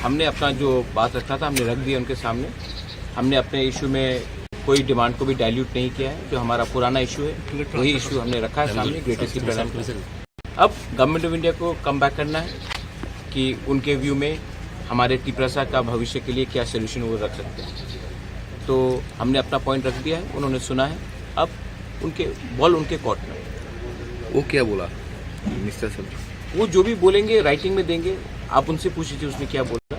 हमने अपना जो बात रखा था हमने रख दिया उनके सामने। हमने अपने इशू में कोई डिमांड को भी डाइल्यूट नहीं किया है। जो हमारा पुराना इशू है वही इशू हमने रखा है सामने ग्रेटर तिपरा लैंड का। अब गवर्नमेंट ऑफ इंडिया को कम बैक करना है कि उनके व्यू में हमारे तिपरा का भविष्य के लिए क्या सोल्यूशन वो रख सकते हैं। तो हमने अपना पॉइंट रख दिया है, उन्होंने सुना है। अब उनके बॉल उनके कोर्ट में। वो क्या बोला मिस्टर सर? वो जो भी बोलेंगे राइटिंग में देंगे, आप उनसे पूछ लीजिए उसने क्या बोला।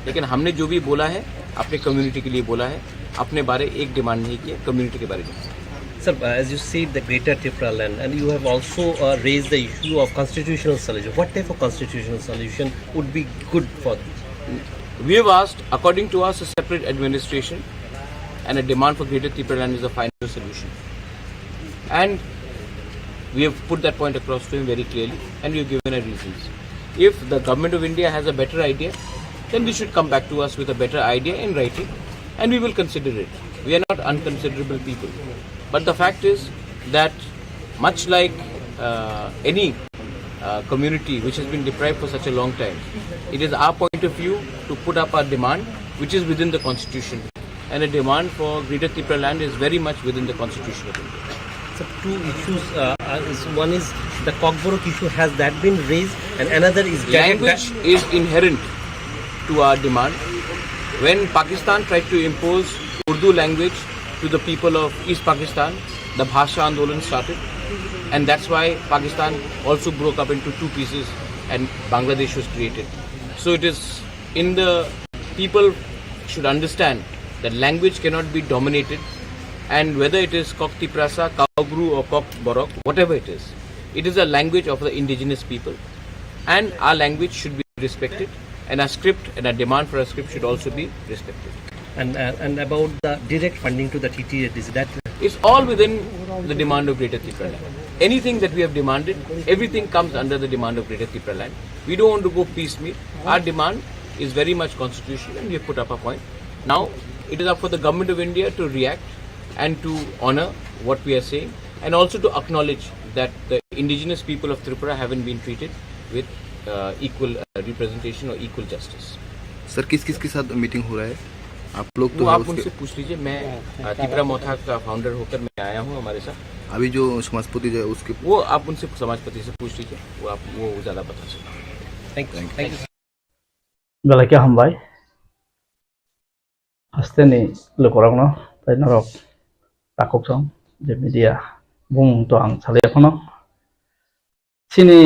लेकिन हमने जो भी बोला है अपने कम्युनिटी के लिए बोला है, अपने बारे एक डिमांड नहीं किया, कम्युनिटी के बारे में। Sir, as you said, the greater Tipra land, and you have also raised the issue of constitutional solution. What type of constitutional solution would be good for this? We have asked, according to us, a separate administration and a demand for greater Tipra land is the final solution. And we have put that point across to him very clearly, and we have given our reasons. If the government of India has a better idea, then they should come back to us with a better idea in writing, and we will consider it. We are not unconsiderable people. But the fact is that much like any community which has been deprived for such a long time, it is our point of view to put up our demand which is within the constitution. And a demand for greater Tipra land is very much within the constitution of India. So two issues, one is the Koklam issue, has that been raised, and another is language is inherent to our demand. When Pakistan tried to impose Urdu language to the people of East Pakistan, the Bhasha Andolan started, and that's why Pakistan also broke up into two pieces and Bangladesh was created. So it is in the people should understand that language cannot be dominated, and whether it is Kok Tiprasa, Kaugru or Kok Borok, whatever it is a language of the indigenous people, and our language should be respected, and our script and our demand for a script should also be respected. And about the direct funding to the TTA, is that it's all within the demand of Greater Tipra land. Anything that we have demanded, everything comes under the demand of Greater Tipra land. We don't want to go piecemeal. Our demand is very much constitutional, and we have put up a point. Now, it is up for the government of India to react and to honor what we are saying, and also to acknowledge that the indigenous people of Tripura haven't been treated with equal representation or equal justice. Sir किस किस के साथ meeting हो रहा है? आप लोग तो आप उनसे पूछ लीजिए। मैं तिपरा मोथा का फाउंडर होकर मैं आया हूँ हमारे साथ। अभी जो समाजपति जो उसके वो आप उनसे समाजपति से पूछ लीजिए, वो ज़्यादा पता चलेगा। Thank you. Galakya hambai hasteni lokoragno tainarok takokjong je media bung to ang salaijaknai sini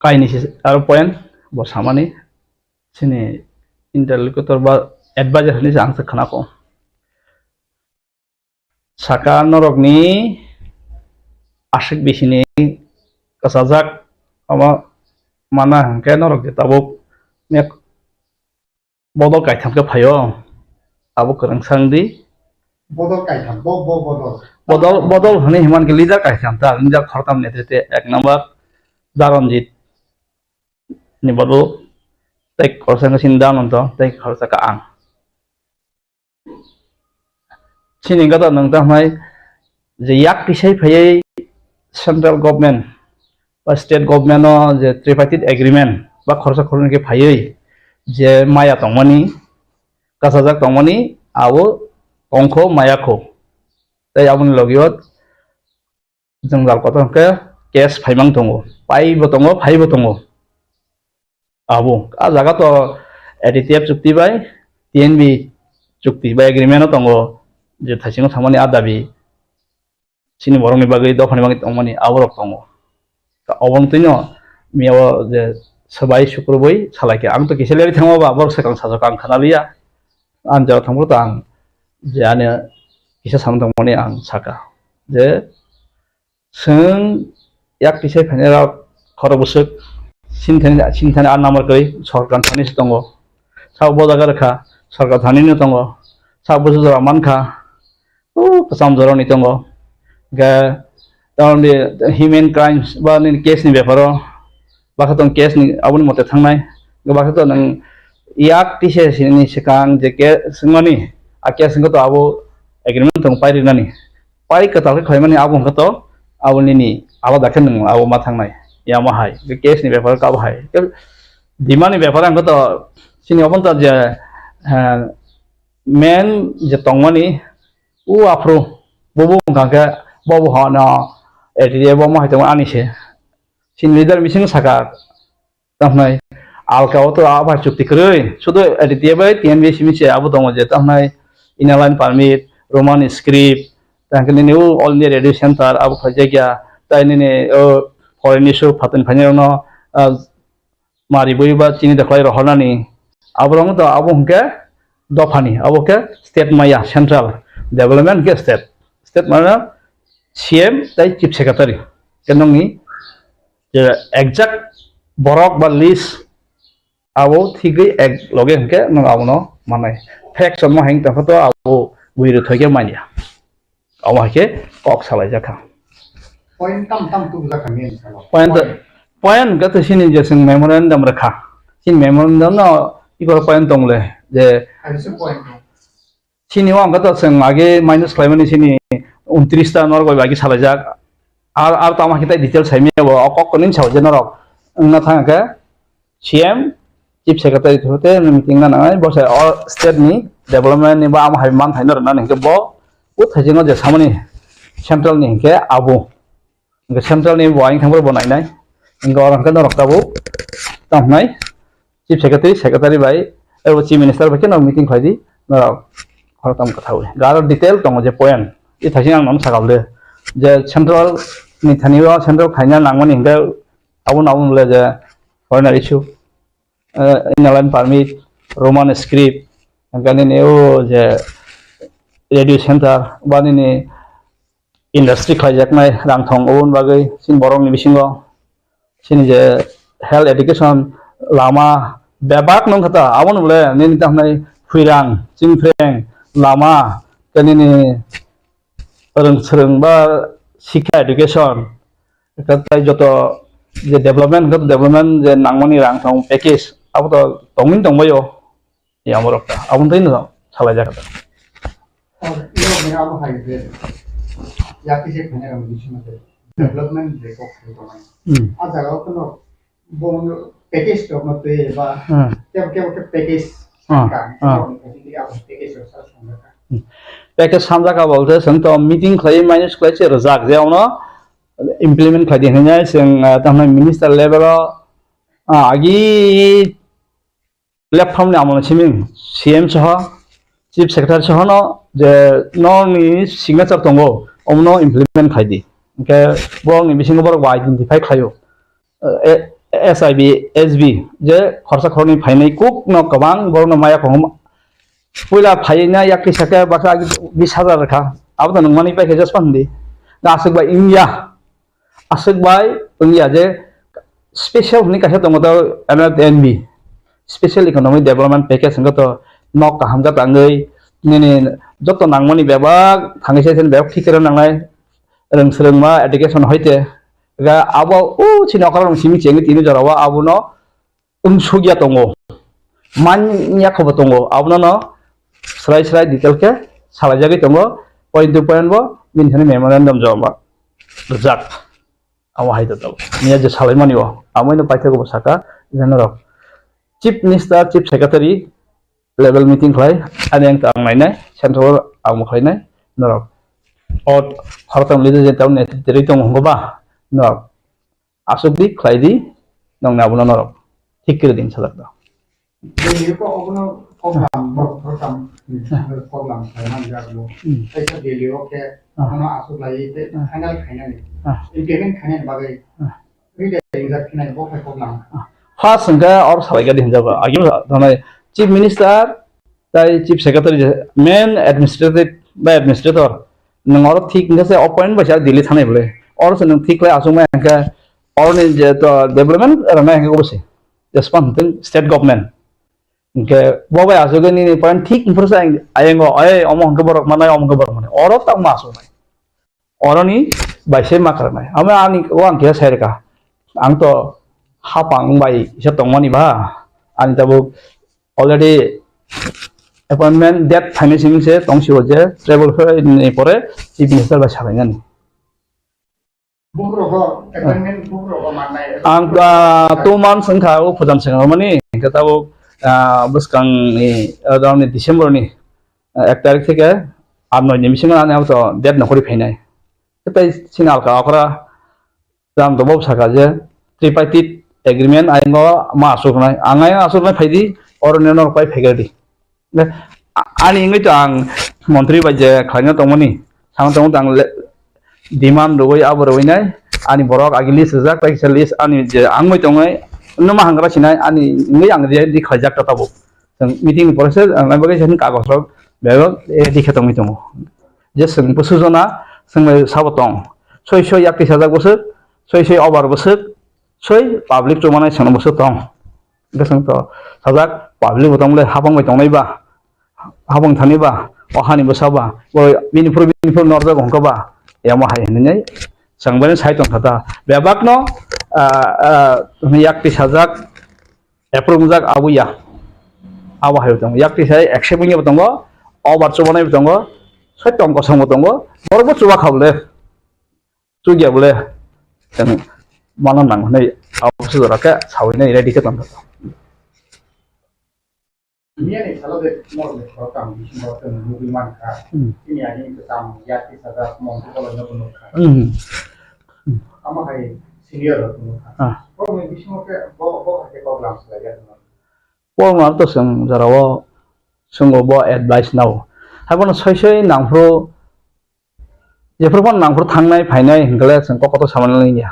kaini aro point bo samani sini interlocutor ba advisor ni ang sekhana ko saka norokni ashik bisini kasajak ama mana hangke norok je tabuk mek bodol kaitam ke phayo abo kerang sangdi bodol kaitam bodol hone himan ke leader kaitam ta leader khortam netrite ek number daranjit ni bodol tai khorsang sinda nonto tai khorsa ka ang sini gata nang ta mai je yak tisai phayai central government বা state government যে ট্রিপার্টিট agreement বা খরচা খরচকে ফাইयै যে মায়া তংমানি কাসাজাক তংমানি আবো অংখ মায়াখো তাই আবনি লগিয়ত जों जाल कतके केस फाइमां दङ पाइबो दङ फाइबो दङ आबो आ जागा तो एडिटिएफ चुक्ति बाय टीएनबी चुक्ति बाय एग्रीमेंट दङ जे थासिङाव थांमानि आदाबि सिनि बरंनि बागै दफानि बागै तंमानि आबरक दङ अबंतैनो मियाव जे सबाय शुक्रबै सालायके आं तो किसेलेरि थांबाबा बर सेकां साजक आं खानालिया आं जाव थांबो तो आं जे आने किसे सामदंमनि आं साका जे जों याक किसे फाइनेराव खरबसक सिनथानि आ नाम्बार गै सरकार थानिस दङ साव बजागा रखा सरकार थानिनो दङ साव बजागा मानखा ओ कसम जरनि दङ गा तारनि ह्यूमन क्राइम्स बा नि केस नि बेफारो बाखा केस नि आबुनि मते थांनाय बाखा तो नों याक तिसे सिनि सिकां जे के सिंगनि आ केस तो आबो एग्रीमेंट दं पाइरिनानि पाइ कताल खयमानि आबो हंगतो आबुनि नि आबा दाखे नों आबो मा थांनाय या माहाय के केस नि बेफार का बाहाय ডিমান্ডनि ব্যাপারে आंखौ तो सिनि अपन तो जे मेन जे तंगमानि उ आफ्रो बबो गांके बबो हना एटिए बो माहितो आनिसे सिन लिडार मिसिं साका तमनाय आलकाव तो आबार चुक्ति करै सुदो एटिए बै टीएनबी सिमिसे आबो दङ जे तमनाय इनालाइन पारमिट रोमान स्क्रिप्ट तांकनि new All India Radio centre आबो खजागिया ताइनि फरेन इशू फातन फाइनो मारी बोइबा चिनी दखलाय रहनानि आबरंग तो आबो हंके दफानि आबो के स्टेट माया सेंट्रल डेवलपमेंट के स्टेट माना सीएम ताइ चीफ सेक्रेटारी केनंनि जे एग्जैक्ट बरक बा लिस्ट आबो थिगै एक लगे हंके न आबनो माने फैक्ट सम हाइं तखो तो आबो बुइरो थगे मानिया आबो हके कक सालाय जाखा पॉइंट तम तू जाखांनि पॉइंट गत सिनि जे जों मेमोरेंडम रखा सिन मेमोरेंडम न इगर पॉइंट दंले जे आइसो पॉइंट सिनि वां गत जों आगे माइनस खालामनि सिनि 29 ता नरगय बागि सालायजाक आर तामा खिता डिटेल साइमेबो अकक कनिन साव जेनरक न थांगे सीएम चीफ सेक्रेटारी थोते मीटिंग ना नाय बसे और स्टेट नि डेवलपमेंट नि बा आम हाइमान थाइनर ना नके बो उ थाइजेनो जे सामनि सेंट्रल नि के आबो सेंट्रल नि वाइं थांबो बनायनाय गौरव का रखताबो तमनाय चीफ सेक्रेटारी भाई और चीफ मिनिस्टर भाई के मीटिंग खाइदी न खरतम कथा हुई गार डिटेल दङ जे पॉइंट इ थाइसिं आं नाम सागालदे जे सेंट्रल नि थानिवा सेंट्रल खाइना नांगमनि हिंगा आबो नावले जे foreign issue inner line permit Roman script गानि नेओ जे रेडियो सेंटर बानि इंडस्ट्री खाइजाकनाय रांथं ओन बागै सिन बरंनि बिसिङाव सिनि जे हेल्थ एडुकेशन लामा बेबाक नं खता आबो नले नेनि ताहनाय फुइरां चिंफ्रें लामा केनिनि रों बा शिक्षा एडुकेशन कतै जतो जे डेवलपमेंट जे नांगमनि रां थं पैकेज आबो तो तंगिन तंबायो यामरकता आबो दैनो सालाय जाखा और ये मेरा अब हाइवे या किसी खाने का मिशन में डेवलपमेंट देखो तो मैं आज जगह तो ना बोन पैकेज तो मत पे बा क्या पैकेज का पैकेज पैकेज सामजा का बोलते जों तो मीटिंग खाइ माइनस खाइ से रजाक जेआवनो इमप्लीमेंट खाइ देनाय जों तामना मिनिस्टार लेवल आगि प्लेटफॉर्म नि आमन सिमिं सीएम सह चीफ सेक्रेटारी सह न जे ननि सिग्नेचर दंगो अमनो इमप्लीमेंट खाइ दि ओके बरंनि बिसिङाव बरक आइडेंटिफाई खायो एसआईबी एसबी जे खरसा खरनि फाइनाय कुक न गोबां बरन माया खम पहिला फाइना या किसाके बासा 20,000 रखा अब तो नंगमानि पैकेजेस पान्दि दासक बाय इंडिया जे स्पेशल नि कासे दङ त NB special economic development package संग तो नक काहामजा तांगै नि जत नांगमानि बेबा थांगैसे जेन बेब ठीक कर नांनाय रोंसरोंमा एडुकेशन होइते गा आबो उ छिनकर सिमि चेंगि तिनि जरावा आबुनो उनसुगिया दङ मान्या खबर दङ आबुनो न स्राय डिटेल के सालायजागै दङ पॉइंट टू पॉइंट बो मिनथानि मेमोरेंडम जमा रजाक आवा हायदा दङ निया जे सालायमानिवा आमैनो पाइथागो साका जेनर chief minister chief secretary level meeting खाय आनें तांनायनाय सेंट्रल आमु खायनाय नर और भारतम लिडर जे टाउन नेतृत्व दङ हंगबा नर आसुकदि खायदि नंना बुनो नर ठीक कर दिन सलादा ये को अपनो कोकलाम खायना जागलो ऐसा डेलियो के अपनो आसुक लायै ते फाइनल खायनानै इम्प्लीमेंट खायनानै बागै रिटेलिंग जाखिनाय बो कोकलाम फार्स्ट संगा और सालायगा दिन जाबा आगे थानाय चीफ मिनिस्टर ताइ चीफ सेक्रेटारी मेन एडमिनिस्ट्रेटर नंगर ठीक नसे अपॉइंट बसा दिल्ली थानाय बोले और से नों ठीक लाय आसुमा हंका और ने जे तो डेवलपमेंट रना हंका बसे जसपान स्टेट गवर्नमेंट इनके बबाय आसुगनि पॉइंट ठीक इनफरसा आयंगो अय अम हंका बरक मानाय अम हंका बरक मानाय और तक मासुनाय औरनि बायसे मा करनाय आमे आनि वां के सायरका आं तो हापां बाय इसे तंगमानि बा आनि तबो अलरेडी अपॉइंटमेंट डेट फाइनेंसिंग से तंसिओ जे ट्रेवल फर नि परे चीफ मिनिस्टर बा सालायनानि Bumrogo, appointment bumrogo manai. ang tuman sengka o pujan sengka mani kita o buskang ni around December ni 1 তারিখ থেকে 8-9 দিন সিং আনে তো ডেট নকরি ফাইনাই তাই সিনাল কা আকরা জাম দবাব সাকা যে tripartite agreement আইঙ্গ মা আসুকনাই আঙাই আসুকনাই ফাইদি অরণ্যনর পাই ফেগাদি ani ngai to ang মন্ত্রী বাজে খাইনা তমনি সাং তম তাং ডিমান্ড রই আবর রইনাই ani borok agili sejak pai selis ani je angmoi tongai numa hangra sinai ani ngai ang di khajak ta tabo meeting process ang bagai sen kagos rok bego di khetong tongo je seng pusujona seng sabotong soi soi yakti sajak bosuk soi soi obar bosuk soi public chomana seng bosuk tong geseng to sajak public botong le habang bai tongnai ba habang thani ba ohani bosaba boi binifur norja gongka ba yama hai nei sangbani sai tong thata bebak no yakti sajak approve jak abuya awa hayo tong yakti sai accept ni tongo obar chomana tongo sai tong ko sang tongo borbo chuwa khable chugia bole tang manan nang nei awsu raka sawi nei ready ke tong Ini nih kalau deh mau deh program di sini waktu nunggu manka. Ini aja yang ketam yakti sada mau kalau nggak penuh kan. Ama hai senior penuh kan. Kalau di sini bawa pakai program saja. Pol mar to seng jarawo sungo bo advice now habon soi soi nangfro jeprobon nangfro thangnai phainai hingale seng kokoto samanlai ya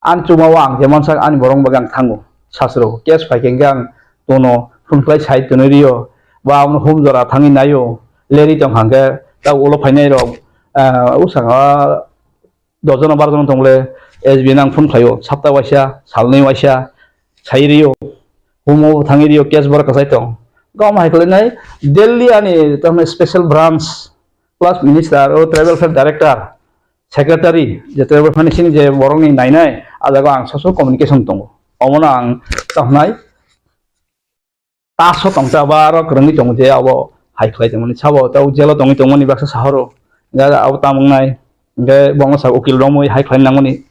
an chumawa ang jemon sak an borong bagang thangu sasro kes phaikengang tono phunklai sai tonorio ba amno hom jora thangi nayo leri tong hangge ta ulo phainai ro usanga dozona barjon tongle SB nang phun phayo sapta waisa salnai waisa sairiyo homo thangirio kes bor kasai tong gam haikle nai Delhi ani tam special branch plus minister o travel fair director secretary je travel finishing je borong ni nai nai adago ang social communication tong omona ang tahnai taso tong ta baro krani tong je abo haikle tong ni chabo ta jelo tong tong ni baksa saharo ga abo tamong nai ge bongo sa ukil romoi haikle nangoni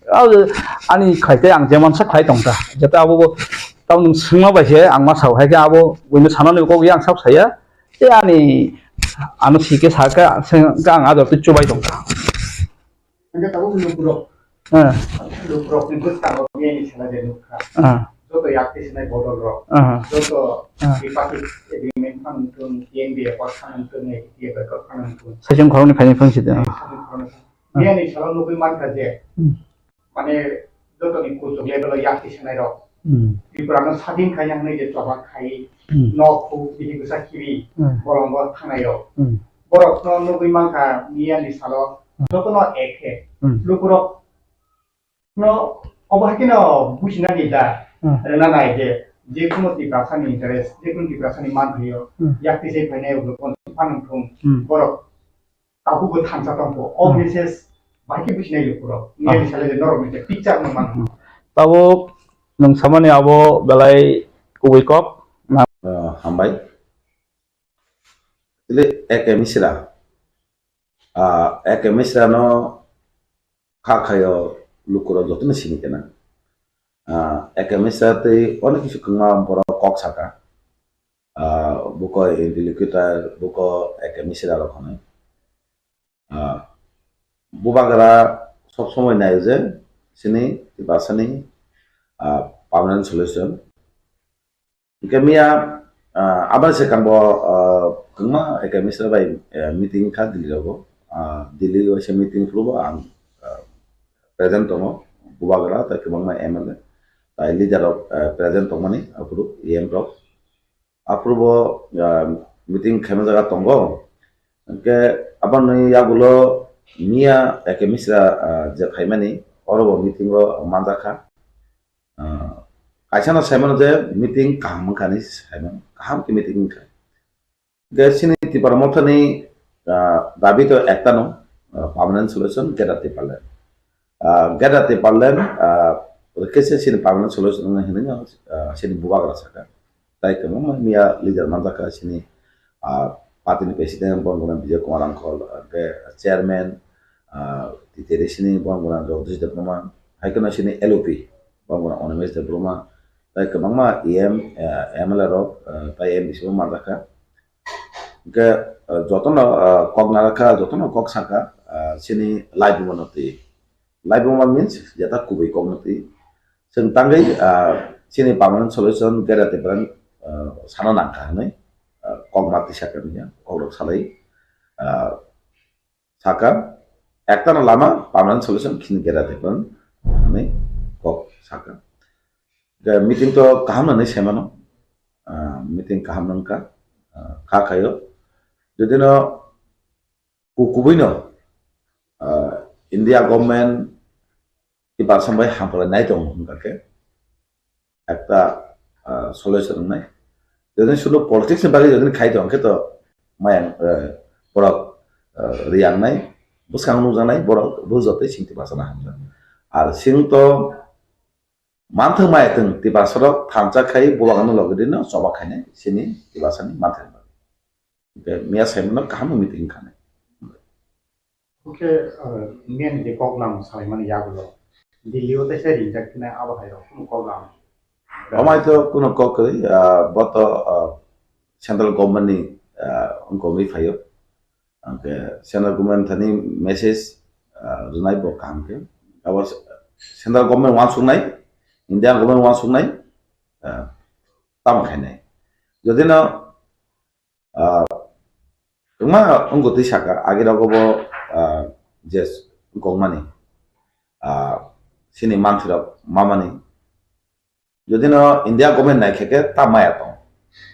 ani khaite ang jemon sa khai tong ta jeta abo tau nung sungma baise ang masau hai ka abo winu sanani ko yang sab saya e ani anu sike saka ka ang ador tu chubai tong ka Anda tahu lupro ni bus tahu ini salah jadi lupra. Joto yakti sini Badolrok. Joto tripartite agreement kan untuk TNB kan untuk ni dia berkat kan untuk. sajong khoroni phani phangsi de Dia ni salah nunggu manka je. Mane joto ni kucuk level yakti sini rok. Tipra no sadin kaya ngai je coba kai no ku bihi gusa kiri bolong bol thanayo borok no nugui mangka niya ni salo joto no ekhe lukurok no obahki no bushina ni da na nai je kono tiprasani interest je kono tiprasani man hiyo yakti se phane ulo kon panung thum borok tabu go thamsa tongpo all messages baki bushina lukurok niya ni salo je norok ni picture no man tabo nung samani abo belai kuwikop na hambai ile eke Mishra no khakhayo lukuro jotno sini kena eke Mishra te onek kichu kangma boro kok saka buko Interlocutor buko eke Mishra rokhone bubagara sob somoy nayo je sini tibasani permanent solution. Kemia abar se kambo kengma Mishra by meeting ka Delhi se meeting flubo ang present tomo bubagara ta kemang MLA ta leader of present tomani approve EM pro approve meeting khema jaga tongo ke aban yagulo mia Mishra je khaimani orobo meeting ro manjaka kaisana Simon je meeting kaham kani Simon kaham ki meeting ka gesini Tipra Motha ni dabi to ekta no permanent solution gedate parlen kese sini permanent solution na hinnya sini bubagra saka tai kemo mia leader manjaka sini party ni president bon Vijay Kumar Angkol ke chairman titere sini banguna jogdish diploma haikona sini LOP banguna onomis diploma tai kemangma ML rok tai MBC madaka ke jotono kognaraka jotono koksaka sini live monoti live means jata kubai kognati sentanggai sini permanent solution gera tepran sana nangka ne kogmati sakamnya koglok salai saka একটা না Lama permanent solution খিনি গেরা দেখবেন মানে cock সাকা meeting তো কাহাম না সেমানো meeting কাহাম নঙ্কা খা খায়ো যদি ন কুকুবই ন ইন্ডিয়া গভর্নমেন্ট কি বারসামবাই হামপলে নাই দং হনকাকে একটা সলিউশন নাই যদি শুধু পলিটিক্স বাকি যদি খাই দং তো মায়াং পড়ক রিয়াং নাই buskang nujanai borok bujote sing tibasana hamja ar sing to manthang mai teng tibasarok thamcha khai bolagano logedino soba khaine sini tibasani manthang ba ke mia semno kaham meeting khane oke men de koklam Salaiman yagulo Delhi te se rinjak na abahayo koklam amai to kuno kokoi boto central government ni onkomi phayo angke central government thani message runai bo kam ke abas central government wan sunai Indian government wan sunai tam khainai jodi na kema ongoti saka age ragobo jes gongmani sini manthira mamani jodi na India government nai kheke tamaya to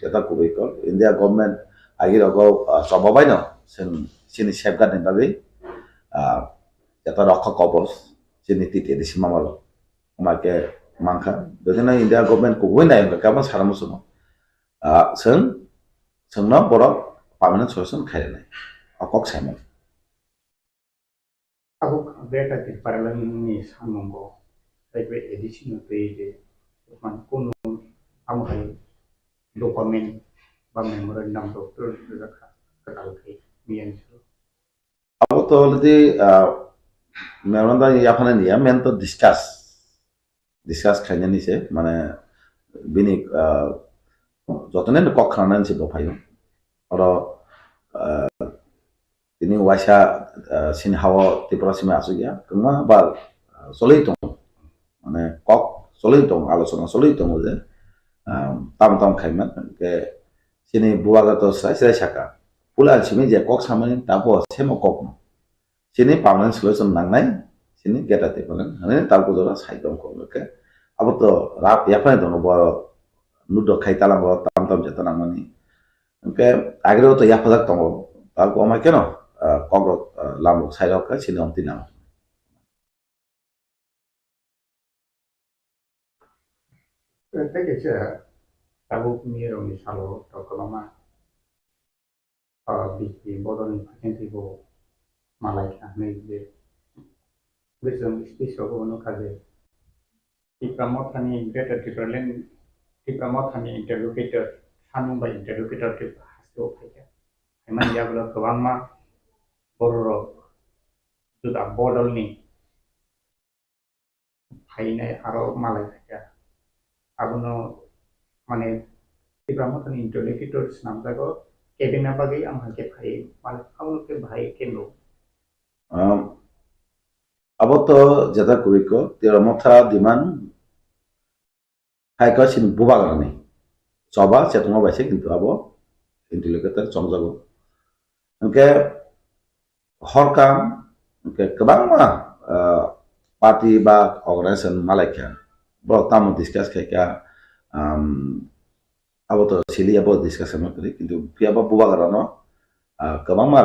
jeta kubai ko India government age rago sobabai no sini safeguard ni bagi jata rokha kobos sini titi di simamalo make mangka jadi na India government ko win na kapan saramu suno sengna borok permanent solution khaire nai akok saimo aku beta ti paralel ni sanongo tai edition te de man kono amai document ba memorandum doctor rakha kakal kai Aku tuh nanti memang tuh ya apa nih ya, men tuh discuss kayaknya nih sih, mana bini jatuhnya tuh kok kanan sih bapak yo, kalau ini wajah sini hawa Tipra sini masuk ya, kemana bal solitung, mana kok solitung, alasan solitung aja, tam kayaknya, ke sini buat atau saya saka. Pula sini je kok sama ni tapo semo kok no sini permanent solution nang nai sini geta te palan hane tapo dora sai dong ko ke abo to rap ya pa no bo nudo khai tala bo tam jeta nang mani ke agro to ya pa dak tong ta ko ma ke no kok lam sai ro ka sini om tinang te ke che tabu ni ro ni salo to kolama biki bodon pakai bo malai kah de wisdom speech of ono kaje Tipra Motha ni greater Tipra Motha ni interlocutor sanung by interlocutor ke hasto phaya eman yaglo kawangma Badolrok Juda bodol ni phainai aro malai phaya abuno mane Tipra Motha ni interlocutor namjago Kevin apa gay ang hake bhai mal kamu ke bhai keno abo to jata kubi ko Tipra Motha diman hai ka sin buba garani coba cetunga baise kintu abo interlocutor chongjago angke horkam angke kebang ma party ba organization malaikia bo tamu discuss kayak abo to sili abo discussion kali kintu pia ba buba garano kebang ma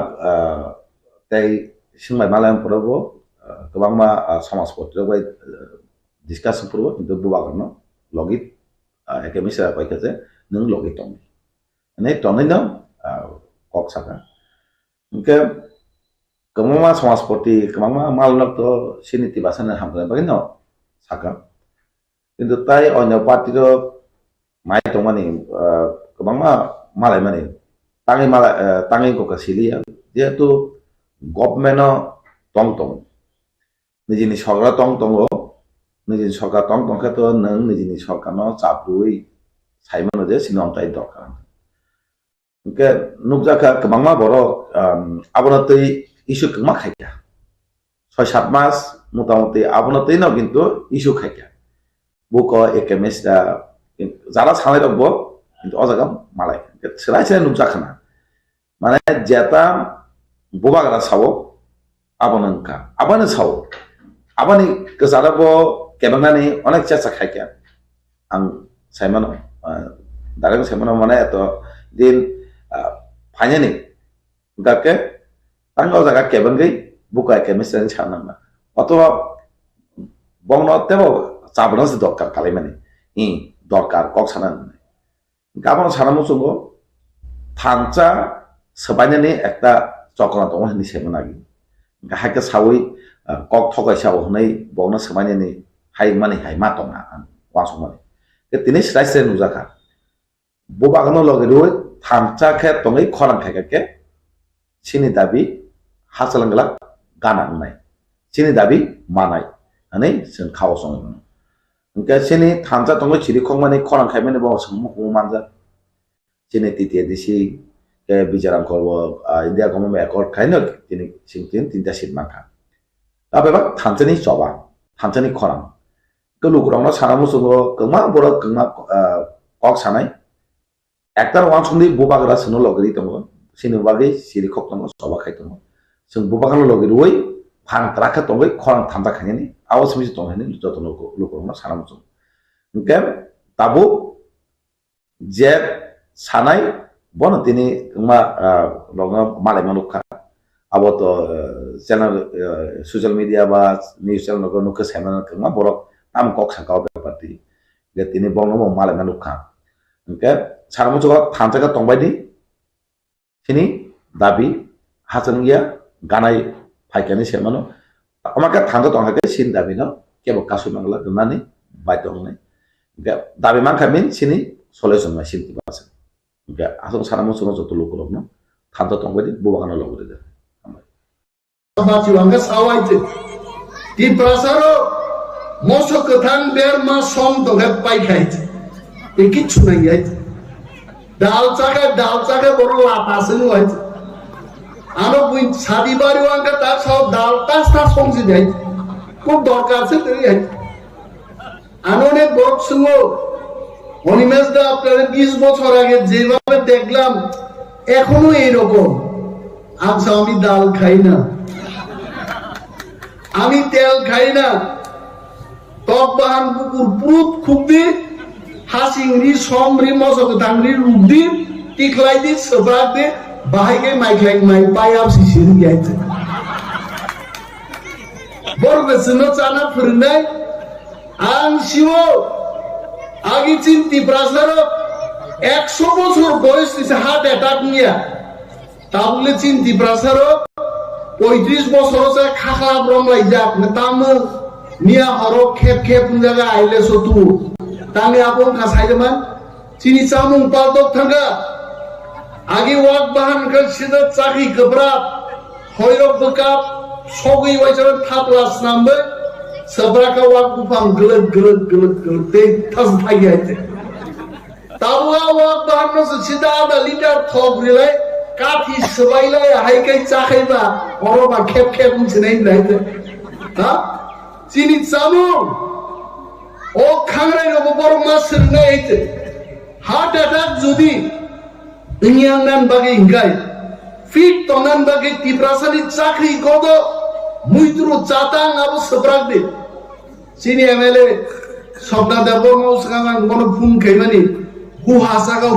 tai singmai malam probo kebang ma samas potro bai discussion probo kintu buba garano logit eke Mishra pai kaje nung logit tong ane tong no kok saka angke kebang ma samas poti kebang ma malnak to sini tibasana hamra bagino saka kintu tai onyo party to mai tong mani kebang malai mani tangi ko kasili ya dia tuh government tong tong nijini sorkar tong tongo nijini sorkar tong tongkhe to nang nijini sorkar no chaprui saimano je sini amtai dorkar ke nukjaka kebangma borok abono tei isu kema khaika 6-7 মাস মোটামুটি abono tei no kintu isu khaika buko ekemis da jara salai rokbo kintu o jaga malai selai selai nukjakana mane jeta bobagara sawo abono ngka abano sawo abani kejarabo kebangnani onek chesa khaika ang saimano dareng saimano mane eto din finally गाके तांगो जागा केबंगै बुका chemistry छानना अथवा बंगनो तेबो चाबनो से दरकार खालामनानै इ दरकार कक सानानै गाबनो सानामु संगो थानचा सबायनानै एकटा चक्र दङ हनि सेमनागि गाहाके सावै कक थगायसाव हनै बंनो सबायनानै हाय माने हाय मा दङा वासमाने के तिनै स्लाइस नुजाखा बोबागनो लगेरoi थामचा खे तंगै खरां खायके सिनि दाबि हासलंगला गाना होननाय सिनि दाबि मानाय हनै जों खाव सङो ओंके सिनि थामचा तंगै चिरि खंमाने खरां खायमाने बाव सम मानजा सिनि तितिया दिसि के बिजारां करबो इंडिया गवर्नमेंट एकॉर्ड खायनो तिनि सिंतिन तिनटा सिट माखा दाबेबा थामचानि जबा थामचानि खरां गलुगुरावना सानामु सङो गोमा बर गोमा कक सानाय একটার ওয়ান সন্ধি বুবাগরা সনো লগরি দङ সিনো বাগै সিরি খক दङ सबा खाय दङ जों बुबागनो लगरि ओइ फां त्राखा दङै खरां थामजा खायनि आवाज मिस दङनि जत लोकरना सानामु जों ओंके ताबो जे सानाय बन तिनि मा लग मालाय मानुखा आबो तो चैनल सोशल मीडिया बा न्यूज चैनल नको नुखो सायमान मा बरक नाम कक साकाव बेपारति जे तिनि बंनो मालाय मानुखा ओंके सारामु जगा थानजागा तंबायदि सिनि दाबि हाजनगिया गानाय फायखानि सेमानो अमाका थानजा तंहाके सिन दाबि न केबो कासु मंगला गनानि बायद दंनाय गे दाबि मानखामिन सिनि सलेसन मा सिनति बासे गे आसो सारामु जगा जत लोकरब न थानजा तंबायदि बुबागानो लगदे दे बाची वांगा सावाइते ती प्रसारो मोसो कथान बेर मा सम दगे पाइखाइते ए किछु नाही आइते दाल चाके बरो लापासन होय आनो बुइन सादी बारी वांगा ता सब दाल तास संजी जाय খুব দরকার আছে তৈরি হয় আনোনে বড় সঙ্গ অনিমেশদা আপনারা 20 বছর আগে যেভাবে দেখলাম এখনো এই রকম আচ্ছা আমি ডাল খাই না আমি তেল খাই না টক বাহান কুকুর পুরুত খুবদি हासिंगरी समरी मसक दांगरी रुदी टिकलाई दि सब्राक दे बाहायगे माइकलाइक माइ पायाब सिसिन गयात बरबेसनो चाना फुरनाय आं शिवो आगे चिंती प्रासारो 100 বছর বয়স দিছে হার্ট অ্যাটাক নিয়া তাহলে চিন্তি প্রাসারো 35 বছর সে খাখা ব্রমলাই যাক না তাম নিয়া হরো খেপ খেপ জায়গা আইলে সতু तांगे आपन खासायदमान चिनि चामुं पालदक थांगा आगे वाक बाहान खल सिदा चाखि गब्रा हयरक बकाप सगै वाइजर थाप्लास नामबे सब्राका वाक बुफां गलत ते थास थागियाते ताबुआ वाक बाहान न सिदा आदा लिटार थक रिलाय काथि सबाइलाय हायकै चाखैबा अरबा खेप खेप उनसिनाय लायते हा चिनि चामुं ओ खांगराय रो बर मासर नायत हार्ट अटैक जुदी इंयानन बागे हिंगाय फिट तोनान बागे तिप्रासानि चाकरी गदो मुइत्रो चातां आबो सब्राक दे सिनि एमएलए सबना देबो मौसगां गनो फुं खैमानि हु हासागाव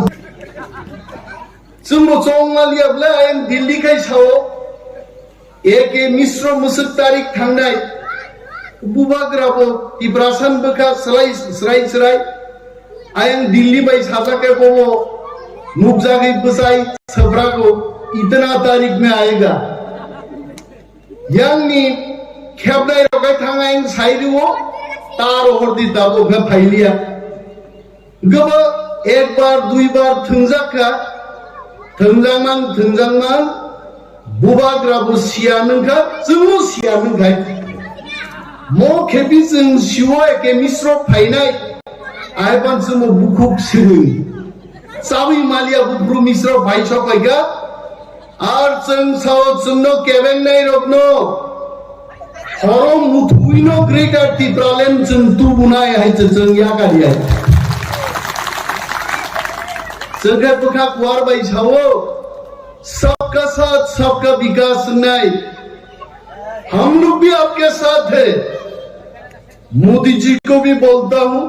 जोंबो जंगालियाब्ला आयन दिल्ली खायसाव एके मिश्र मुसुक तारिख थांनाय बुबाग्राबो तिब्रासान बखा सराय आयन दिल्ली बाय साजाके बोबो नुकजागै बसाई सब्राको इतना तारीख में आएगा यांगनी खेबनाय रगाय थांगाय साइदुओ तार हरदि दाबो ग फाइलिया गब एक बार दुई बार थंजाका थंजांमान बुबाग्राबो सिया नोंखा जोंबो सिया नोंखाय मो खेबि जों सिवा एके मिश्र फाइनाय आइबान जोंबो बुखुब सिरि साबि मालिया बुब्रु मिश्र फाइ सफायगा आर जों साव जोंनो केबेंनाय रखनो हरो मुथुइनो ग्रेटर तिप्रालेन जों तुबुनाय हायजो जों यागारिया जोंखा बुखा कुआर बाय सावो सबका साथ सबका विकास नहीं हम लोग भी आपके साथ है मोदी जी को भी बोलता हूं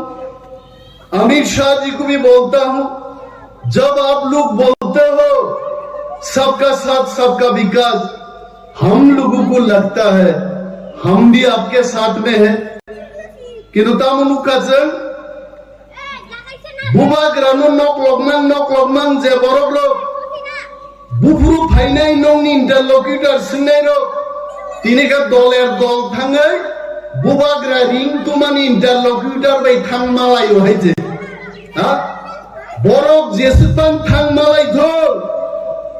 अमित शाह जी को भी बोलता हूं जब आप लोग बोलते हो सबका साथ सबका विकास हम लोगों को लगता है हम भी आपके साथ में हैं किंतु मुकाजन बुबाग्रानो नकलकमान जे बरगलो बुफुरु फाइनाय नंनि इंटरलक्यूटर सिंनाय रो तिनिका दलेर दल थाङै बुबाग्रा रिं तुमानि इंटरलक्यूटर बाय थां मालायो हायजे हा बरक जेसेबां थां मालाय धर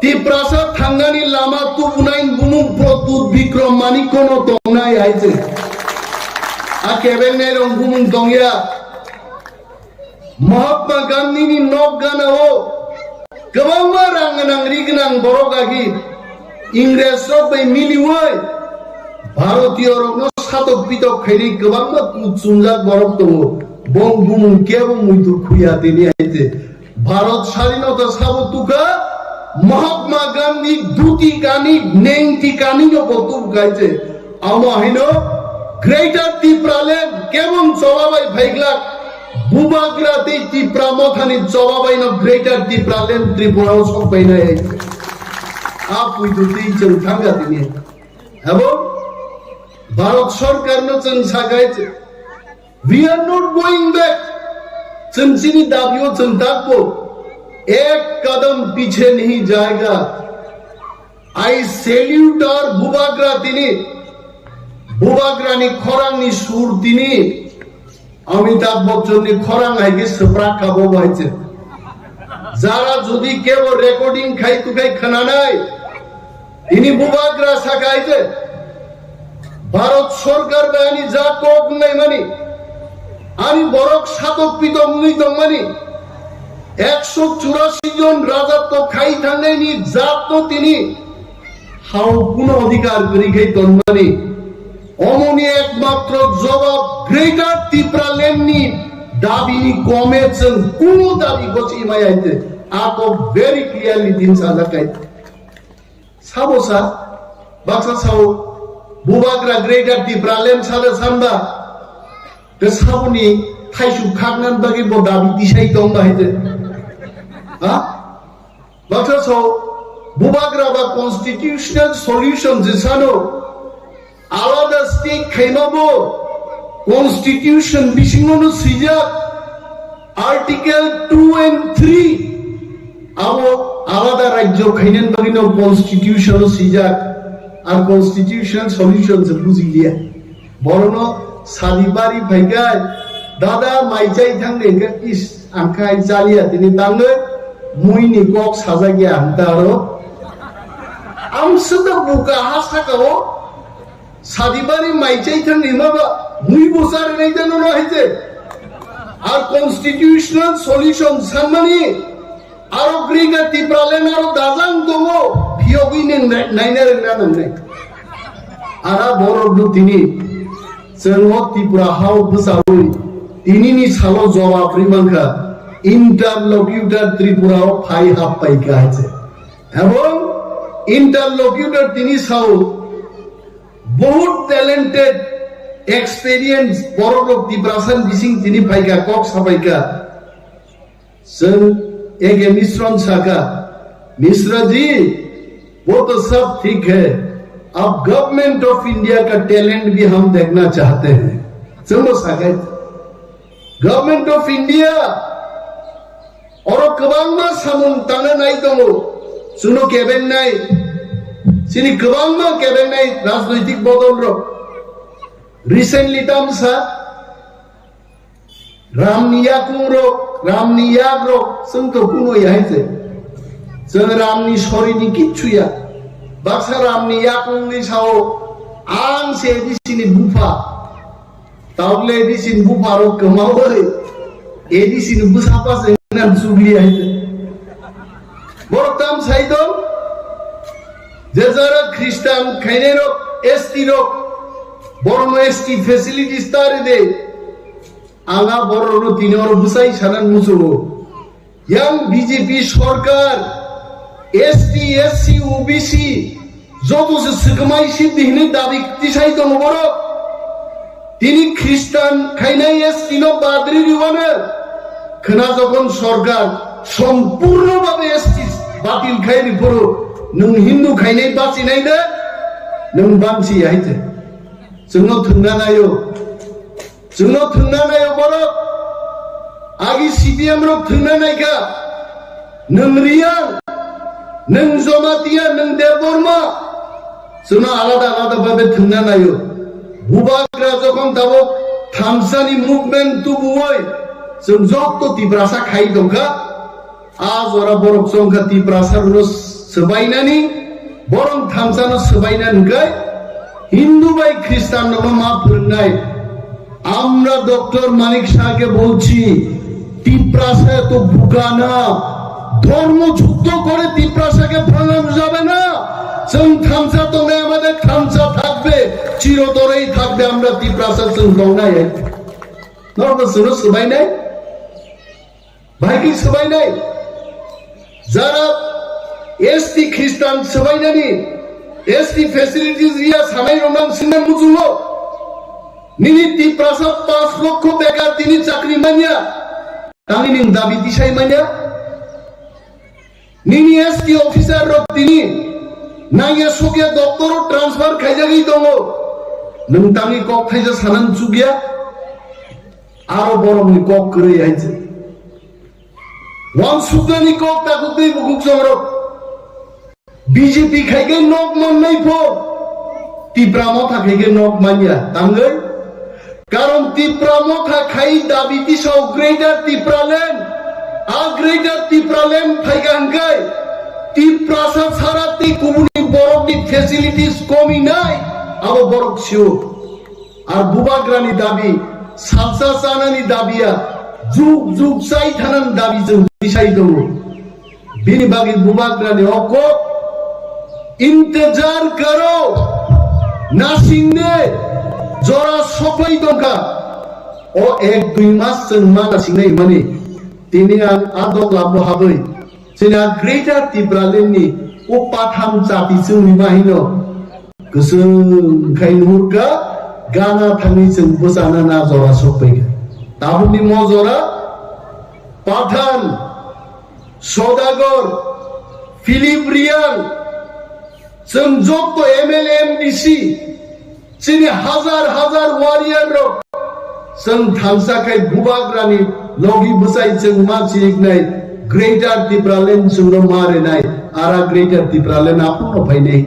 तिप्रासा थांनानि लामा तुबुनाय बुनु प्रतुत बिक्रम मानि कोनो दंनाय हायजे आ केबेंनाय रं बुमुं दंया महात्मा गांधीनि नक गानाव गोबां रांगोनां रिगोनां बर' गागि इंरेज रक बै मिलिवै भारतीय रकनो सातक पितक खायनि गोबां कुचुंजाक बरक दङ बं बुमुं केबो मुइतु खुया दिनि आइते भारत स्वाधीनता साबुतुका महात्मा गांधी दुति कानि नेंति कानि नो बतु गाइते आमा हिनो ग्रेटर तिप्रालेन केबं चलाबाय फाइग्लाक बुबाग्रा ते तिप्रा मथानि जवाबायनो ग्रेटर तिप्रालेन त्रिपुराव सफैनाय आप उइदुति जों थांगादिनि हेबो भारत सरकारनो जों सागायज we are not going back जोंसिनि दाबियो जों दागबो एक कदम पीछे नहीं जाएगा आई सैल्यूट और बुबाग्रा तिनि बुबाग्रानि खरांनि सुर तिनि अमिताभ बच्चननि खरां हायगे सप्रा खाबो बायचे जारा जुदि केवल रेकर्डिंग खाय तुखाय खोनानाय इनि बुबाग्रा साखायजे भारत सरकार बायनि जा टक नै मानि आनि बरक सातक पितक नै दं मानि 184 जन राजत्व खाय थांनायनि जातनो तिनि हाव कुनो अधिकार करिखै दं मानि अमनि एकमात्र जवाब ग्रेटर तिप्रालेननि दाबिनि कमे जों कुनो दाबि गछि मायाइते आको वेरी क्लियरलि दिन साजाखाय साबोसा बाक्सा साव बुबाग्रा ग्रेटर तिप्रालेन सादा सानबा बे साबनि थाइसु खागनान बागि ब दाबि दिसाय दं बाहायते हा बाक्सा साव बुबाग्रा बा कन्स्टिट्यूशनल सल्यूशन जे सानो आलादा स्टेट खायमाबो कन्स्टिट्यूशन बिसिङावनो सिजाक आर्टिकल 2 and 3 आबो आलादा राज्य खायनान बागिनो कन्स्टिट्यूशन सिजाक आर कन्स्टिट्यूशन सल्यूशन जे बुजिलिया बरनो सालिबारि फायगाय दादा माइजाय थांने इस आंखाय जालिया दिनि तांनो मुइनि कक साजागिया हांतारो आमसुदा बुका हासाकाव सादिबारि माइचाइ थांनि माबा मुइ बोसार नै देनो नाहिते आर कन्स्टिट्यूशनल सल्यूशन सानमानि आरो ग्रेटर तिप्रालेन आरो दाजां दङो फियोगि नायना रोंना नंनाय आरा बरगु दिनि जों त्रिपुरा हाव फोसावै दिनिनि सालो जवाब रिमांखा इंटरलक्यूटर त्रिपुराव फाइ हाबबाय गायजे এবং इंटरलक्यूटर दिनि साव बहुत टैलेंटेड एक्सपीरियंस बड़ोलोग तिब्रासन बिसिंग तिनी फाइका कक साबाइका जों एक मिश्रण साका मिश्रा जी वो तो सब ठीक है अब गवर्नमेंट ऑफ इंडिया का टैलेंट भी हम देखना चाहते हैं जोंबो साका गवर्नमेंट ऑफ इंडिया और गोबां सामुं तांनो नाय दङ जोंनो केबेंनाय सिनि गोबां केबेंनाय राजनैतिक बदलरक रिसेंटली तामसा रामनिया कुंरक रामनिया रक जोंखौ कुनो याहायजे जों रामनि सरिनि किच्छुया baksa ramni yakungni sao ang se di sini bufa table di sini bufa ro kemawai di sini busapa senan sugli aite bortam saidon jezara Christian khainero esti ro borno esti facilities tare de anga borno tinor busai sanan musugo yang BJP সরকার ST SC OBC যত সুকমাই সিদ্ধিহীন দাবি তিসাই দङ বড় তিনি খ্রিস্টান খাইনাই ST no বাদরি দিবানে খনা যখন সরকার সম্পূর্ণভাবে ST বাতিল খাইনি পুরো নং হিন্দু খাইনাই বাঁচিনাই দে নং বানসি আইতে जोंनो थुंना नायो बड़ आगे CPM रो थुंना नायका नों रिया नों जमातिया नों देवबर्मा जोंनो आलादा आलादा भाबे थुंना नायो बुबाग्रा जखन दाबो थामसानि मुभमेन्ट तुबुय जों जत्त तिब्रासा खाइ दंखा आज ओरा बरक संखा तिब्रासा रो सबायनानि बरं थामसानो सबायनानगाय हिंदू भाई ख्रिस्टान मा फोरोंनाय আমরা ডক্টর মানিক শাহকে বলছি তিপ্রাসা তো বুকা না ধর্ম যুদ্ধ করে তিপ্রাসাকে ফলানো যাবে না जों থামসা তোমরা আমাদের থামসা থাকবে চিরতরেই থাকবে আমরা তিপ্রাসা जों দৌনাই নরবসনো সবাই নাই ভাই কি সবাই নাই যারা এসটি খ্রিস্টান সবাই নানি এসটি ফ্যাসিলিটিস রিয়া সানাই রনাম সিনান মুজুলো নিনি তিপ্রাসা 5 লক্ষ বেকার তিনি চাকরি মানিয়া তানি নিন দাবি দিশাই মানিয়া নিনি এসটি অফিসার র তিনি নাইয়া সকিয়া দপ্তর ট্রান্সফার খাইজাগি দङ নং তানি কক খাইজা সানান চুগিয়া আরো বড়নি কক করে আইছে ওয়ান সুগানি কক তাকুতে বুকুক জমর বিজেপি খাইগে নক মননাই ফো তিপ্রা মথা খাইগে নক মানিয়া তাঙ্গৈ কারণ তিপ্রা মথা খাই দাবি দিশাও গ্রেটার তিপ্রাল্যান্ড আ গ্রেটার তিপ্রাল্যান্ড ফাইগাঙ্গাই তিপ্রাসা ছাড়াতে কুমুনি বরকনি ফ্যাসিলিটিস কমি নাই আবো বরক শিও আর বুবাগ্রানি দাবি সালসা চানানি দাবিয়া যুগ যুগ চাই থানান দাবি जों দিশাই দङ बिनि बागै बुबाग्रानि हक इंतजार करो नासिंने जरा सफाई दंखा ओ 1-2 मास जों मा नासिंनाय माने दिनै आं आदक लाबो हाबै जोंना ग्रेटार तिब्रालेन्डनि ओ पाथाम जाति जोंनि माहिनो गोसों खायनुहुरगा गाना थाङै जों बोजाना ना जरा सफाई दाबुनि मजरा पाठान सौदागर फिलिप रियान जों जत्त एमएलए एमडीसी जोंनि हाजार हाजार वारियार जों थांसाखाय बुबाग्रानि लगि बुसाय जों मानसिनाय ग्रेटार तिब्रालेन्ड जों मारिनाय आरा ग्रेटार तिब्रालेन्ड आपुनो फायनाय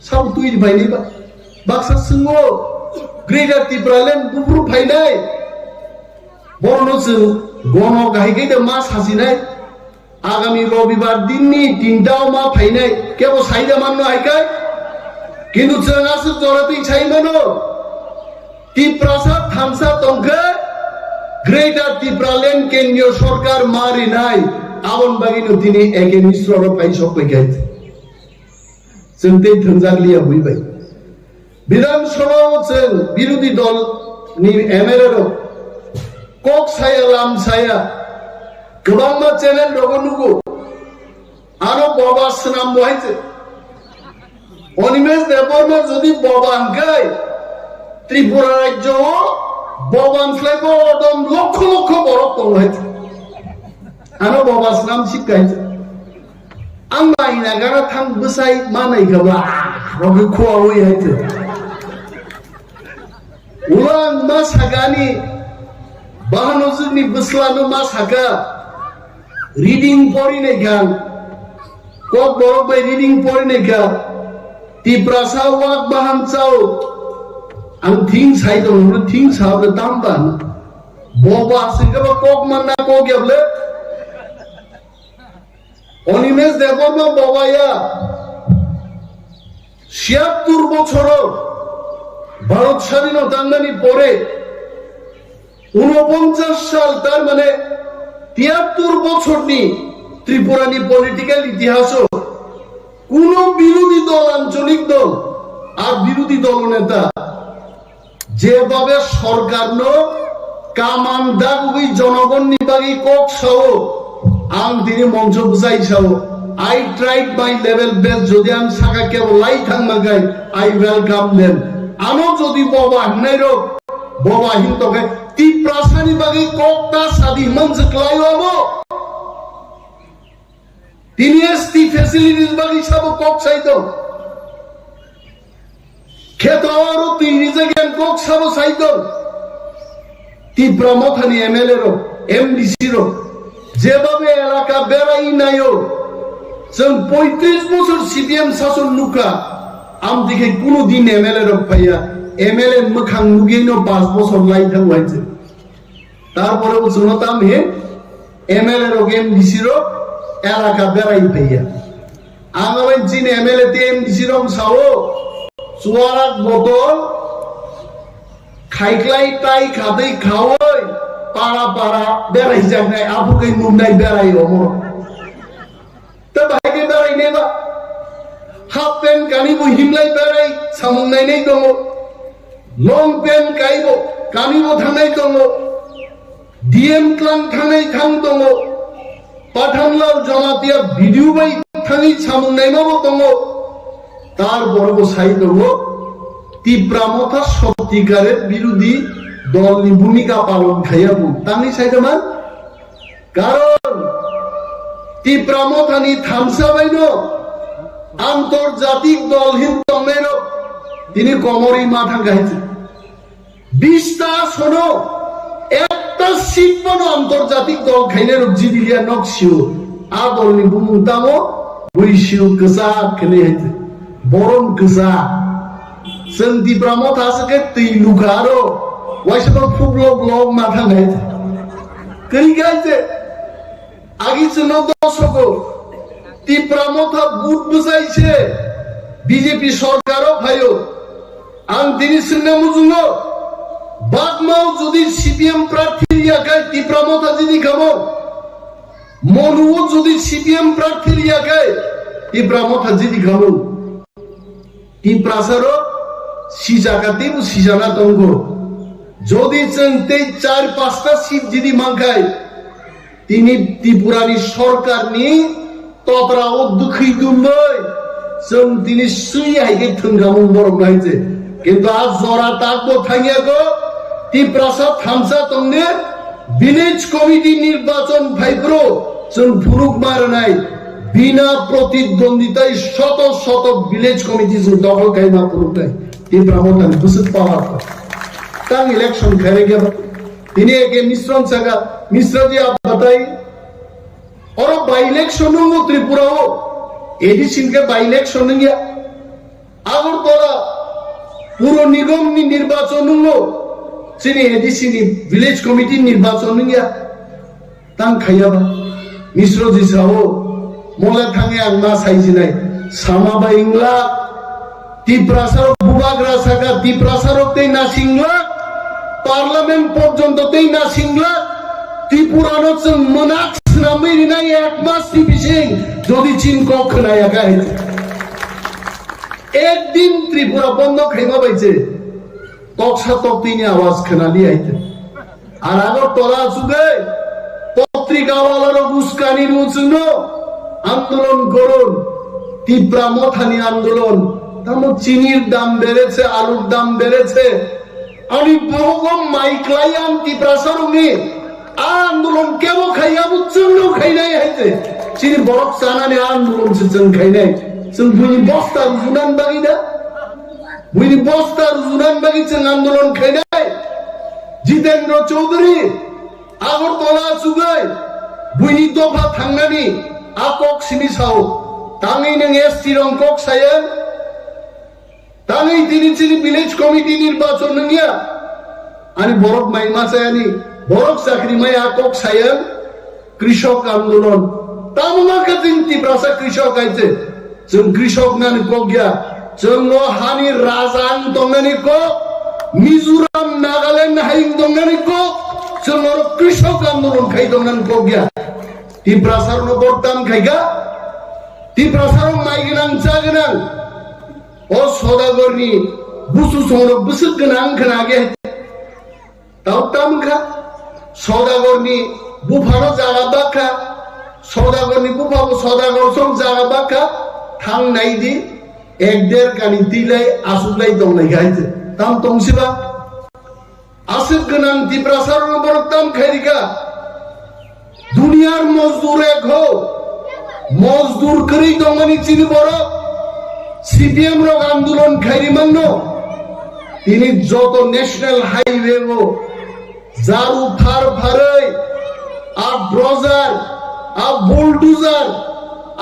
साउ तुइ फायनाय बाक्सा सिङो ग्रेटार तिब्रालेन्ड बुब्रु फायनाय बरनो जों गन गायगै द मा सासिनाय आगामी रविवार दिननि 3टाव मा फायनाय केबो साइदा माननो हायखाय किन्तु जों आसु जराति साइमानो तिप्रासा थामसा दंखो ग्रेटार तिब्रालेन्ड केन्द्रीय सरकार मारिनाय आबन बागिनो दिनै एके मिश्र फाय सफैखाय जों दै थंजागलिया बुइबाय विधानसभायाव जों बिरोधी दलनि एमएलए कक साया लाम साया गोबां मा चेनेल रगनुगु आरो बाबा सनाम बहायजे अनिमेश देवबर्मा যদি বাবানকাই ত্রিপুরা রাজ্য বাবানস্লাইব অদম লক্ষ লক্ষ বরক দङ হাইছে आरो बाबा सनाम सिकायजे आं नायना गारा थां बोसाय मानाय गबा रगै खोआवै हायजे उलां मा सागानि बाहानो जोंनि बोस्लानो मा सागा रिडिं फरिनाय गान कक बरक बाय रिडिं फरिनाय गा तिप्रासा वाक बाहान चाव आं थिं साइद दङ थिं साबले तामबान बबा सिंगबा कक मानना कक गेबले अनिमेश देवबर्मा बबाया 76 বছরও ভারত স্বাধীনতা আন্দোলনের পরে 49 সাল তার মানে 73 বছর নি ত্রিপুরানি পলিটিক্যাল ইতিহাসও কোন বিরোধী দল আঞ্চলিক দল আর বিরোধী দল নেতা যেভাবে সরকার কামান দাগুই জনগণ নিবাগী কক সহ আং তিনি মঞ্চ বুঝাই সহ I tried my level best যদি আমি সাকা কেবল লাই থাকমা গাই I welcome them আনো যদি বাবা নাই রো বাবা হিন তোকে তি প্রাসানি বাগী ককটা সাদি মঞ্চ ক্লাই হবো তিনি এসটি ফ্যাসিলিটিস বাগী সব কক চাইতো খেতারও তুই নিজে জ্ঞান কক সব চাইতো টিপ্রা মথানি এমএলএ রো এমডিসি রো যেভাবে এলাকা বেড়াই নাইও जों 35 বছর সিপিএম শাসন নুকা আম দিকে কোনদিন এমএলএ রক পাইয়া এমএলএ মখাং নুগেনো 5 বছর লাই থাক হইছে তারপরে জনতাম হে এমএলএ রক এমডিসি রক এলাকা বেড়াই পাইয়া আমারে জিন এমএলএ তে এমডিসি রক সাও সুয়ারাক বোতল খাইকলাই টাই খাতেই খাওই পাড়া পাড়া বেড়াই যাকনাই আপুকে মুন্ডাই বেড়াই ওমর তা ভাইকে বেড়াই নেবা হাফ প্যান্ট কানিব হিমলাই বেড়াই সামুংনাই নেই দङ লং প্যান্ট কাইব কানিব থানাই দङ ডিএম ক্লান থানাই থাং দङ পাঠানলাও জমাতিয়া ভিডিও বাই থানি সামুংনাই মাবো দङ তারপরও সাই দङ তীব্রা মথা সত্যিকারের বিরোধী দলনি ভূমিকা পালন খাইয়াবো তানি সাইদমান কারণ তীব্রা মথানি থামসা বাইন আন্তর্জাতিক দল হিন্দমের তিনি কমরি মাথা গাইছে 20টা শোনো একটা সিট বনো আন্তর্জাতিক দল খাইনের জিদিলিয়া নকশিও আ দলনি বুমুতামো বইশিও কসা খেলে হইছে বরণ কসা जों তীব্রা মথা সকে তুই লুকারো ওয়াইসব ফুবলো ব্লগ মাথা গাইছে কই গাইছে আগে ছিল দশক তীব্রা মথা বুট বুঝাইছে বিজেপি সরকারও ভাইও আং তিনি সিনে মুজুঙ্গ বাদমাও যদি সিপিএম প্রার্থী ইয়াকায় তীব্রা মথা যদি খাবো মনুও যদি সিপিএম প্রার্থী ইয়াকায় তীব্রা মথা যদি খাবো তীব্রাসারও সিজাকাতি সিজানা দঙ্গ যদি চিনতে 4-5টা সিট যদি মাঙ্গায় তিনি ত্রিপুরানি সরকার নিয়ে ততরা দুঃখিত নয় जों তিনি সুই আইগে থঙ্গামু বরং গাইছে কিন্তু আজ জরা তাকবো থাইয়া গো ত্রিপ্রাসা থামসা তংনে ভিলেজ কমিটি নির্বাচন ভাইব্রো जों ফুরুক মার নাই বিনা প্রতিদ্বন্দ্বিতায় শত শত ভিলেজ কমিটি जों দখল গাইমা ফুরুক নাই তীব্রা মতন বুঝত পাওয়ার তাং ইলেকশন খেলে গেল তিনি একে মিশ্রণ সাগা मिश्रा जी आप बताइए और बाई इलेक्शन हो त्रिपुरा हो एडिशन के बाई इलेक्शन गया আগরতলা পুর নিগম নির্বাচন হলো চিনি এডিসি ভিলেজ কমিটি নির্বাচন গিয়া তাং খাইয়াবা মিশ্র জি সাও মোলা থাঙে আংনা সাইজি নাই সামাবা ইংলা ত্রিপ্রাসার বুবাগরা সাগা ত্রিপ্রাসারতেই না সিংলা পার্লামেন্ট পর্যন্ততেই না সিংলা ত্রিপুরানো जों मोनाक्स नामैनि नाय एक मास टिभिसिं যদি চীন কক্ষ নাই গায় একদিন ত্রিপুরা বন্ধ খাইবা বাইছে তকসা তকতিনি আওয়াজ খানালি আইতে আর আগরতলা যুগে পত্রিকাওয়ালার উস্কানি রুচুন আন্দোলন করুন তীব্রা মথানি আন্দোলন তার চিনির দাম বেড়েছে আলুর দাম বেড়েছে আমি বহুগম মাইক্লাইয়াম তীব্রাসরুমি আন্দোলন কেন খাইয়া বুঝছেন খাই নাই হাইতে চিনি বরফ চানানি আন্দোলন সেজন খাই নাই जों बुनि बस्ता रुजुनान बागि दा बुनि बस्ता रुजुनान बागि जों आंदोलन खायनाय जितेन्द्र चौधुरी আগরতলা जुगै बुनि दफा थांनानि आकक सिनिसाव ताङै नों एसटि रंकक सायो ताङै दिनिचिनि ভিলেজ কমিটি নির্বাচন नोंनिया आनि बरफ माइमा सायानि बरफ चाकरि माइ आकक सायो কৃষক আন্দোলন তামুনা কাজিন তীব্রাসা কৃষক আইছে जों কৃষক নানি কগিয়া जोङो हानि राजां दंनानै को मिजोराम नागालेण्ड हाइं दंनानै को जोङो कृषक आंदोलन खाइ दंनानै को गया तिप्रा सारनो बर्ताम खाइगा तिप्रा सारो माइ गोनां जा गोनां अ सदागरनि बुसु संनो बुसुत गोनां खोनागे दाउताम खा सदागरनि बुफानो जागा बाखा सदागरनि बुफाबो सदागर सम जागा बाखा थांनायदि एक देर कानि तिलाय आसुलाय दंनाय गायते ताम तंसिबा आसिफ गोनां तिप्रा सारनो बर्ताम खाइगा दुनियार मजदूर एक हो मजदूर करी दंगनी चिनी बड़ो सीपीएम रो आंदोलन खाइरी मांगनो तिनी जोतो नेशनल हाईवे वो जारू फार फारे आ ब्रोजर आ बुलडोजर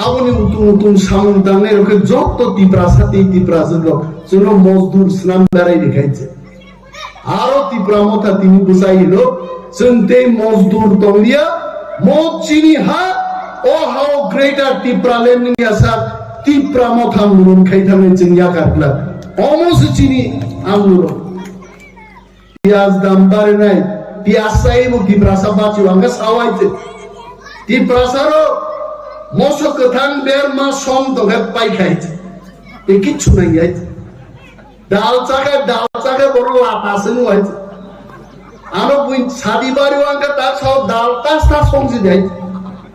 आबुनी उतुम सामुन दांने रोके जोतो तिप्रा साथी तिप्रा जोनो मजदूर स्नाम दाराई दिखाइছে आरो तिप्रा मोथा तिनी बुझाइलो जोंते मजदूर दंलिया मोचिनी हा ओ हाउ ग्रेटर तिप्रा लेन्डिंग यासा तिप्रा मोथा मुरुन खाइथामे जोंया गारब्ला अलमोस्ट चिनी आंगुरो पियाज दाम बारनाय पियासाय मु तिप्रा साबाचि वांगा सावाइते तिप्रा सारो मोसो कथान बेर मा सम दगे पाइखाइते ए किछु नाही आइते दाल चाका बरो लापासन वाइते आरो बुइन सादी बारी वांगा ता सौ दाल तास्ता संजी देय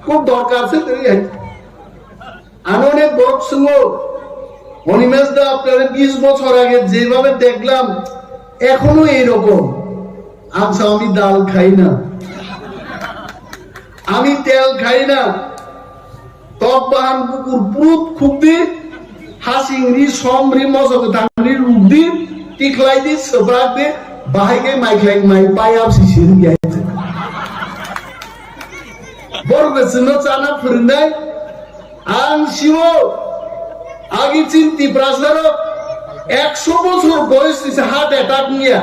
খুব দরকার আছে তৈরি হয় আননে বড় সুঙ্গো অনিমেষ দা আপনারা 20 বছর আগে যেভাবে দেখলাম এখনো এই রকম আচ্ছা আমি ডাল খাই না আমি তেল খাই না টক বাহান কুকুর পুরুত খুবদি হাসিংরি সমরি মজক দাংরি রুগদি টিকলাই দি সবরাক দি বাহাইকে মাইকলাই মাই পায়াব সিসির গিয়াছে বরগসনো চানা ফুরনাই আং শিও আগে চিন্তি প্রাসার 100 বছর বয়স দিছে হার্ট অ্যাটাক নিয়া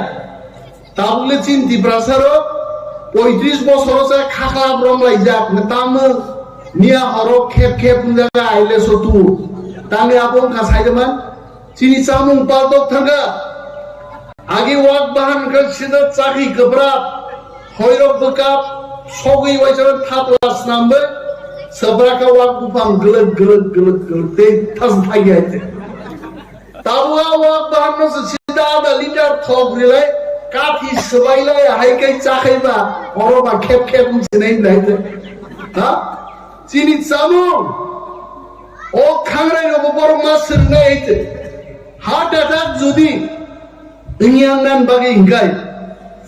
তাহলে চিন্তি প্রাসার 35 বছর আছে খাখা ব্রমলাই যাক তাম নিয়া হরো খেপ খেপ জায়গা আইলে সতু তানে আপন কাছাইদমান চিনি চামুং পালতক থাকা আগে ওয়াক বাহান গছিদ চাকি গবরা হয়রব বকাপ সগই ওয়াইছার থাপলাস নামবে সবরাকা ওয়াক বুফাং গলদ গলদ গলদ গলদ তে থাস থাইয়াইতে তাবুয়া ওয়াক বাহান নস সিদা আদা লিটার থক রিলাই কাঠি সবাইলাই হাইকাই চাখাইবা অরবা খেপ খেপ সিনাই লাইতে হ্যাঁ চিনি চামু ও খাংরাই রব বড় মাসের নাইতে হার্ট অ্যাটাক যদি ইংয়াংনান বাগে ইংগাই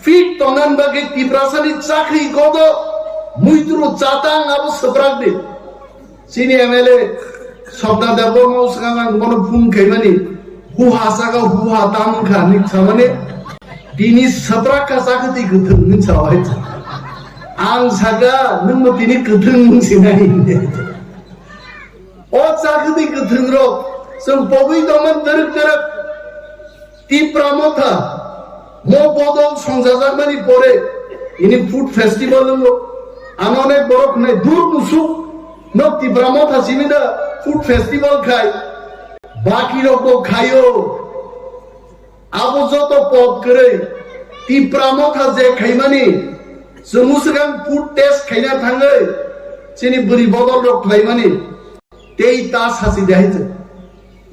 ফিট তনান বাগে তিপ্রাসানি চাকরি গদ মুইতুরো চাতাং আবু সবরাক দে চিনি এমএলএ সবদা দেব মৌসগাং বন ফুন খাইমানি হুহা সাগা হুহা তাম খানি ছামানে দিনি সবরাকা চাকতি গথং নি ছাওয়াই আং সাগা নং দিনি গথং সিনাই ও চাকতি গথং রো जों बबै दमन दरक दरक तिप्रा मथा मो बदल संजाजारमानि परे इनि फूड फेस्टिवल लो आनो अनेक बरक नै दूर मुसु न तिप्रा मथा सिमिदा फूड फेस्टिवल खाय बाकी रको खायो आबो जतो पद करे तिप्रा मथा जे खायमानि जोमुसगां फूड टेस्ट खायना थाङै सिनि बुरि बदलरक खायमानि तेई ता सासि देहायते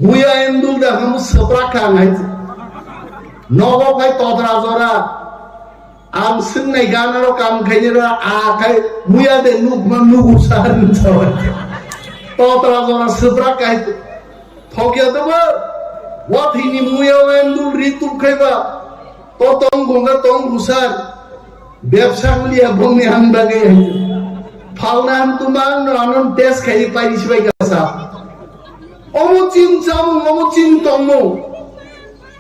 मुया एंदुल दा हम सपरा खांगायते नगो फाय तदरा जरा आं सिननाय गानारो काम खायनेरा आखाय मुया दे नुगमा नुगु सार नचाव तदरा जरा सपरा खायते थकिया दबो वाथिनि मुया एंदुल रितु खायबा तो तंग गंगा तंग गुसार व्यवसा मुलिया बंगनि हां बागे फालना हम तुमां नन टेस्ट खाय पाइसि बाय गासा অমুচিন চামু অমুচিন তমু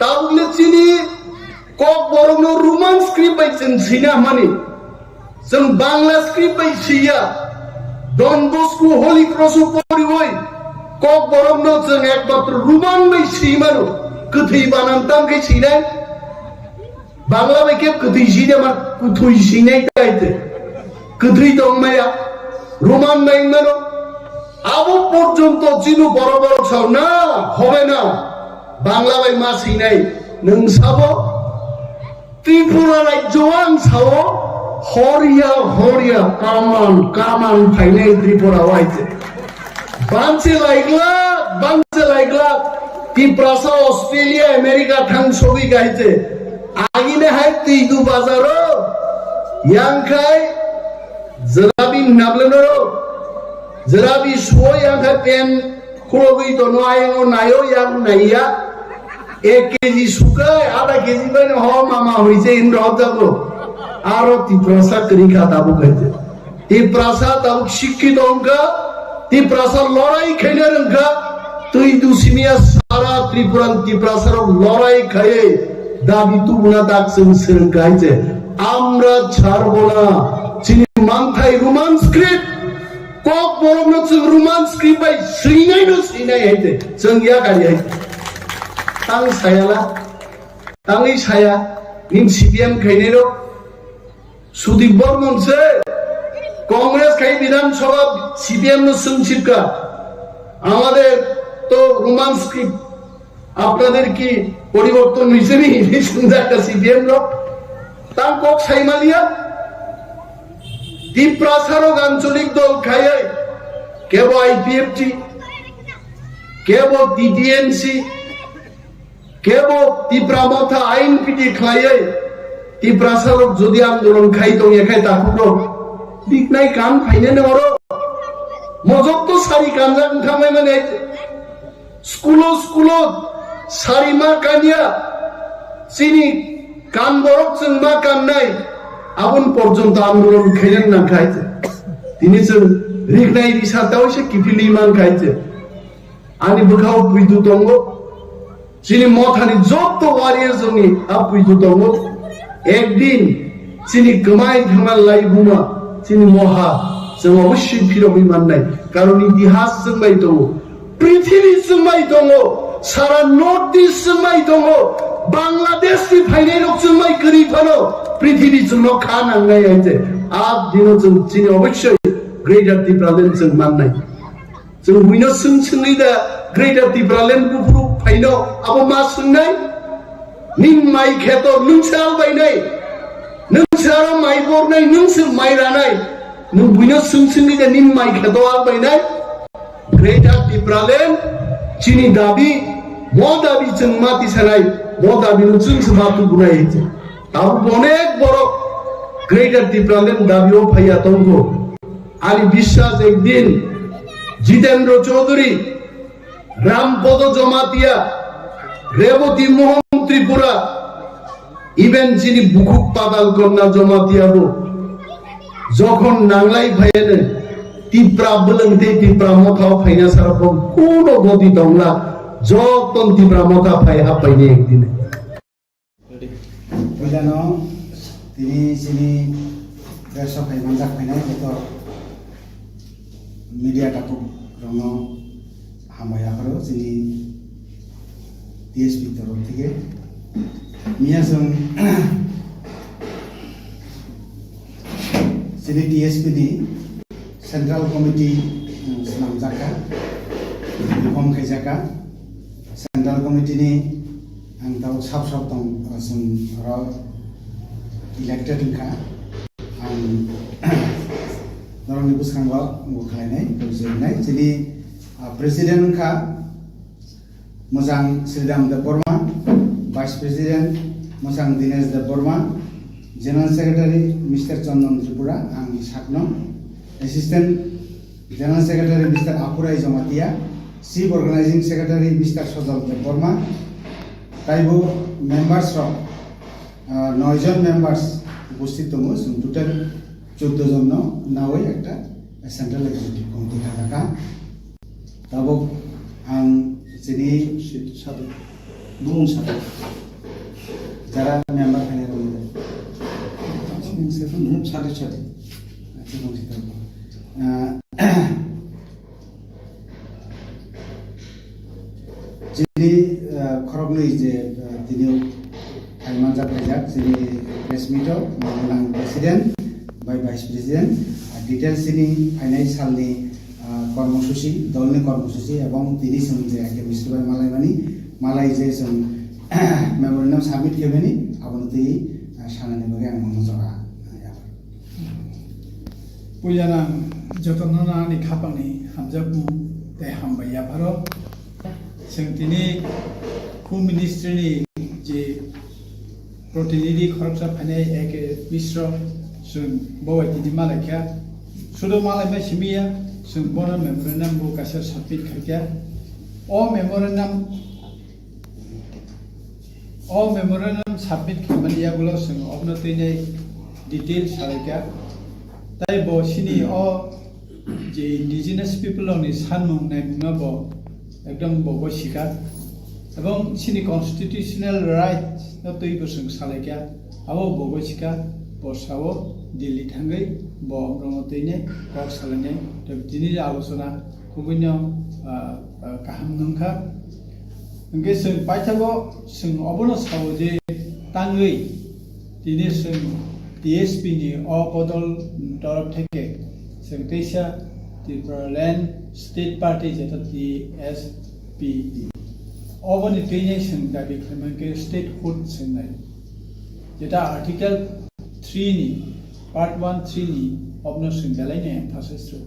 তাহলে চিনি কক বরং রোমান স্ক্রিপ্ট বাইছেন সিনা মানে जों বাংলা স্ক্রিপ্ট বাইছিয়া ডন বস্কো হোলি ক্রস পরি হই কক বরং जों একমাত্র রোমান বাইছি মারো কথি বানামতাম কে সিনা বাংলা বাইকে কথি সিনা মা কুথুই সিনাই তাইতে কথি দং মায়া রোমান নাই মারো আবু পর্যন্ত চিনু বড় বড় ছাও না হবে না बांला बाय मा सैनाय नों साबो त्रिपुरा राज्योआव आं सावो हरिया कामान फायनाय त्रिपुरायाव आयते बांसे लायग्ला तिप्रासा ऑस्ट्रेलिया अमेरिका थांग सगै गायते आगिने हाय तीदु बाजारो यांखाय जराबी नाबलेनो जराबी सो यांखाय पेन खुलगै दनो आयनो नायो यां नाइया 1 केजी सुकाय आधा केजी बायनो ह मामा होइसे इन रहताबो आरो तिप्रासा करिखा दाबो गायते तिप्रासा दाबो शिक्षित अंका तिप्रासा लड़ाई खेले रंगा तुई दुसिमिया सारा त्रिपुरान तिप्रासार लड़ाई खाए दाबी तू बुना दाग संसर्ग गायते आम्रा छाड़बो ना चिनी मांगथाय रोमान स्क्रिप्ट कक बरमनो जों रोमान स्क्रिप्ट बाय सैनाय हायते जों या गारि हायते तां सायाला ताङै साया निम सीपीएम खायनेरो सुदीप बर्मन से कांग्रेस खाई विधानसभा सीपीएम नो संचिपका আমাদের তো রোমান স্ক্রিপ্ট আপনাদের কি পরিবর্তন হইছে নি এই সুন্দর একটা সিপিএম লো তার কক সাইমালিয়া তিপ্রাসার আঞ্চলিক দল খায় কেবল আইপিএফটি কেবল টিটিএনসি কেবল তিপ্রা মথা আইন পিটি খায় তিপ্রাসার যদি আন্দোলন খাই তো এখাই তাকুনো দিকনাই কান ফাইনে নেওয়ারো মজক তো সারি কানজা খামাই মানে স্কুলো সারি মা কানিয়া চিনি কান বরক जों মা কান নাই আবন পর্যন্ত আন্দোলন খাইলেন না খাইতে তিনি जों রিগনাই রিসাতাও সে কিফিলি মান খাইতে আনি বখাও পুইদু দঙ্গ চিনি মথানি যত ওয়ারিয়ার জনি আপুইদু দঙ্গ একদিন চিনি গমাই থামাল লাই বুমা চিনি মহা जों अवश्य फिरबी माननाय कारण इतिहास जोंबाय दङ पृथ्वी जोंबाय दङ सारा नर्थ इस्ट जोंबाय दङ बांलादेश नि फाइनाय रक जोंबाय गरिफानो पृथ्वी जोंनो खानांनाय आइते आप दिनो जों चिनि अवश्य ग्रेटर तिप्रालेण्ड जों माननाय जों बुइनो सोंनि दा ग्रेटर तिप्रालेण्ड गुफुरु फाइनो आबो मा सोंनाय निम माइ खेतर नोंसाल बायनाय नोंसार माइ बरनाय नोंसो माइ रानाय नों बुइनो सोंनि दा निम माइ खेतवाल बायनाय ग्रेटर तिप्रालेण्ड चिनि दाबि मो दाबि जों माति सानाय मो दाबि जों सबातु बुनाय हिते आबो अनेक बर ग्रेटर तिप्रालेण्ड दाबिओ फाया दंगो आनि বিশ্বাস একদিন जितेंद्र चौधरी रामपद जमातिया रेवती मोहन त्रिपुरा इवेन चिनि बुकुक पाताल कन्या जमातियाबो যখন নাংলাই ফাইনে তিপ্রা বলংতে তিপ্রা মথা ফাইনা সারা কোন গতি দংলা যতন তিপ্রা মথা ফাই হাপাইনে একদিনে পইলানো তিনি চিনি দেশ ফাইমান যা ফাইনাই কত মিডিয়া টাকু রং হামায়া করো চিনি টিএসপি তরফ থেকে মিয়াজং Sini TSP ni Central Committee senam jaka inform khai jaka Central Committee ni ang tau sab tong sun ro elected kha ang norong ni buskang ba ngo khlai nai president nai sini president kha mojang Sridham de Burma vice president mojang Dinesh de Burma General Secretary Mr. Chandan Tripura ang sakno Assistant General Secretary Mr. Apurai Jamatia Chief Organizing Secretary Mr. Sodal Burma Taibo members of 9 John members উপস্থিত দङ जों total 14 জন नावै একটা Central Executive Committee থাকা তাবো আং যিনি সাথে broom সাথে যারা member খানে রয়েছে সাথে সাথে যিনি খরগনৈ যে তিনি ফাইমান জাপাইজাক যিনি প্রেস মিটও মাননাং president by vice president details যিনি ফাইনাই সালনি কর্মসূচি দলনি কর্মসূচি এবং তিনি সঙ্গে একে মিশ্রবাই মালাইমানি मालाय जे जों मेमोरेन्डाम साबमिट खालामनायनि आबोनो दै सानानि बागै आं मनो जरा पुजाना जतनना नि खापानि हामजाबु दे हामबाया भारत जोंथिनि हु मिनिस्ट्रिनि जे प्रतिनिधि खरकसा फाइनाय एक मिश्र जों बवाइदि मालायखा सुदो मालाय मा सिमिया जों बना मेमोरेन्डाम बो गासै साबमिट खालखा all memorandum submit खामानिया गुलो जों अपना तैने डिटेल सारैका ताई बो सिनी जे indigenous people नि सानमुं नायमुंना बो एकदम बो सिका एवं सिनी constitutional right न तै बो जों सारैका आबो बो सिका बसावो दिल्ली थांगै बो अपना तैने कक सालायनाय त दिनै आलोचना खुबैनो गाहाम नंखा ओंगे जों बायथागो जों अबनो सावो जे तांगै दिनै जों DSP नि बदल तरफ থেকে जों दैसा त्रिपुरालेण्ड स्टेट पार्टी जेटा DSP अबनि दैनै जों दाबि खालामनाय स्टेट हुड जोंनाय जेटा आर्टिकल 3 नि पार्ट 1 3 नि अबनो जों गालायनाय फासेसो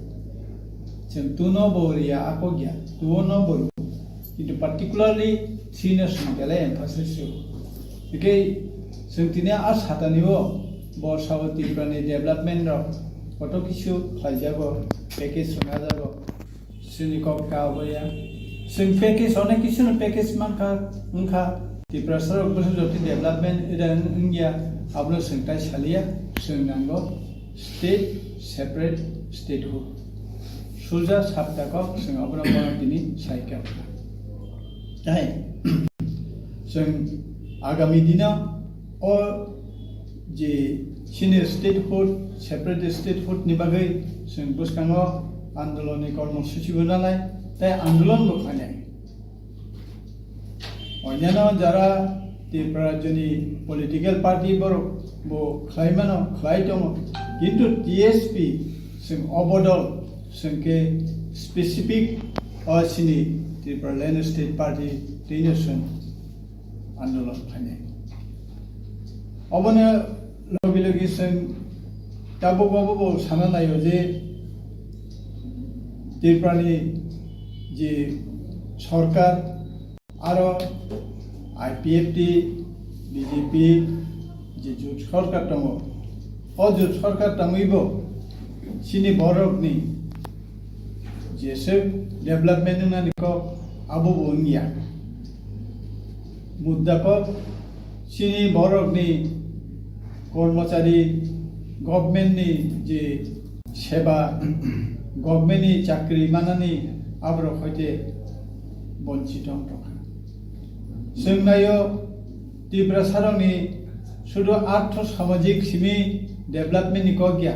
जों तुनो बोरिया आको गया तुनो बोरु किन्तु पार्टिकुलारली थ्री नेशन गेले एम्फासिस बिके जों दिनै आर सातानिबो बरसाव त्रिपुरानि डेभलपमेन्ट र कत किछु खायजागो पेकेज संगा जागो जोंनि ककावया जों पेकेज अनेक किछु पेकेज मानखा उनखा त्रिपुरा सरक बोसोरजों डेभलपमेन्ट इदान इंडिया आबनो सोंथाय सालिया जों नांगौ स्टेट सेपारेट स्टेटहुड सुजा साप्ताखौ जों अबनो दिनै सायका जाय जों आगामी दिनाव जे सिनियर स्टेटहुड सेपारेट स्टेटहुड नि बागै जों बुसखाङो आन्दोलननि कर्मसूचिबो नालाय ताय आन्दोलन बोखायनाय अन्यान्य जारा त्रिपुरा जोंनि पलिटिकल पार्टी बो खालायमानो खालाय दङ किन्तु DSP जों अबदल जोंके स्पेसिफिक सिनि त्रिपुरालेण्ड स्टेट पार्टी दैनोसन आन्दोलन खालायनाय अबनो लगे लगे जों दाबो साना नायो जे त्रिपुरानि जे सरकार आरो IPFT BJP जे जुट सरकार दङ जुट सरकार दङैबो सिनि बरकनि जेसे डेभलपमेन्ट नानिको आबो बोनिया मुद्दाको सिनी बरकनि कर्मचारी गभर्नमेन्टनि जे सेवा गभर्नमेन्टनि चाकरि मानानि आब्र खैते बन्चित दंखा जों नायो त्रिपुरा सारनि शुद्ध आर्थ सामाजिक सिमी डेभलपमेन्टनि गया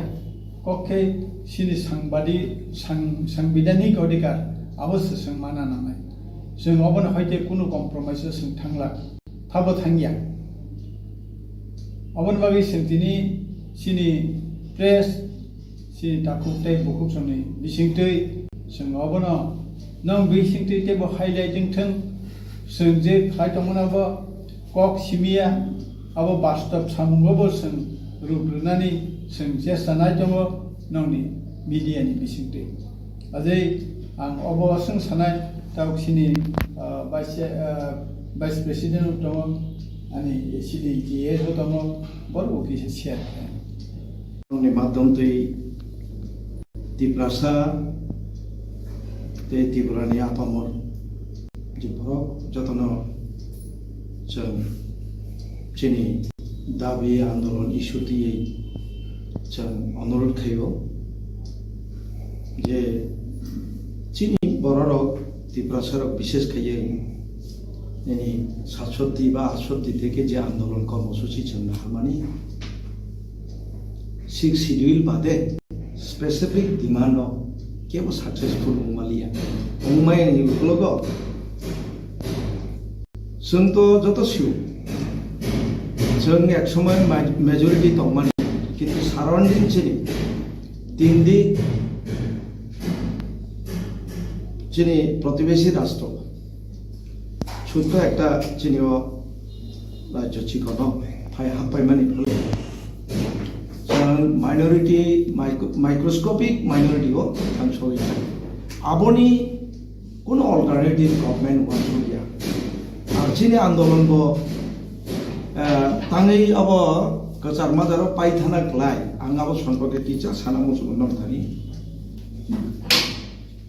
कखे सिनि सांविधानिक अधिकार अवश्य जों माना नांनाय जों अबन हयते कुनु कम्प्रमाइज जों थांला थाबो थांगिया अबन बागै जों दिनै सिनि प्रेस सिनि दाखुथाय बुकुसनि बिसिंथै जों अबन नों बिसिंथै तेबो हाइलाइटिं थों जों जे खायतमनाबो कक सिमिया आबो बास्तब सामुंगबो जों रुग्रुनानै जों जेसानाय दङ नंनि मीडियानि बिसिंथै अजै आं अबसं सानाय दाउसिनि भाइस प्रेसिडेन्ट दङ अनि सिनि GS दङ बरु किसे शेयर नि माध्यम तै त्रिपुरासा ते त्रिपुरानि आपामर जिबरक जतन जों चिनि दाबि आन्दोलन इस्युथियै जों अनुरोध खायो जे चिनि बररक त्रिपुरा सरक विशेष खायै यानी 67 বা 68 থেকে যে আন্দোলন কর্মসূচি চলনা হামানি 6 শিডিউল বাদে স্পেসিফিক ডিমান্ড কেবো সাকসেসফুল মুমালিয়া মুমাই नि लोग जों तो যত सिउ जों एक समय मेजॉरिटी दंमानि किन्तु साराउंडिंग चिनि तिनदि चिनि प्रतिवेशी राष्ट्र শুদ্ধ একটা চিনিও রাজ্য চিকন ফাই হাপ্পাই মানি ফলে মাইনরিটি মাইক্রোস্কোপিক মাইনরিটিও आं सलिया आबोनी কোনো অল্টারনেটিভ গভর্নমেন্ট ওয়ানসুলিয়া আর চিনি আন্দোলন বো তাঙै अब कचार मादारो पाइथाना ग्लाय आं अब सम्पर्के किचा साना मुसुम नमथानि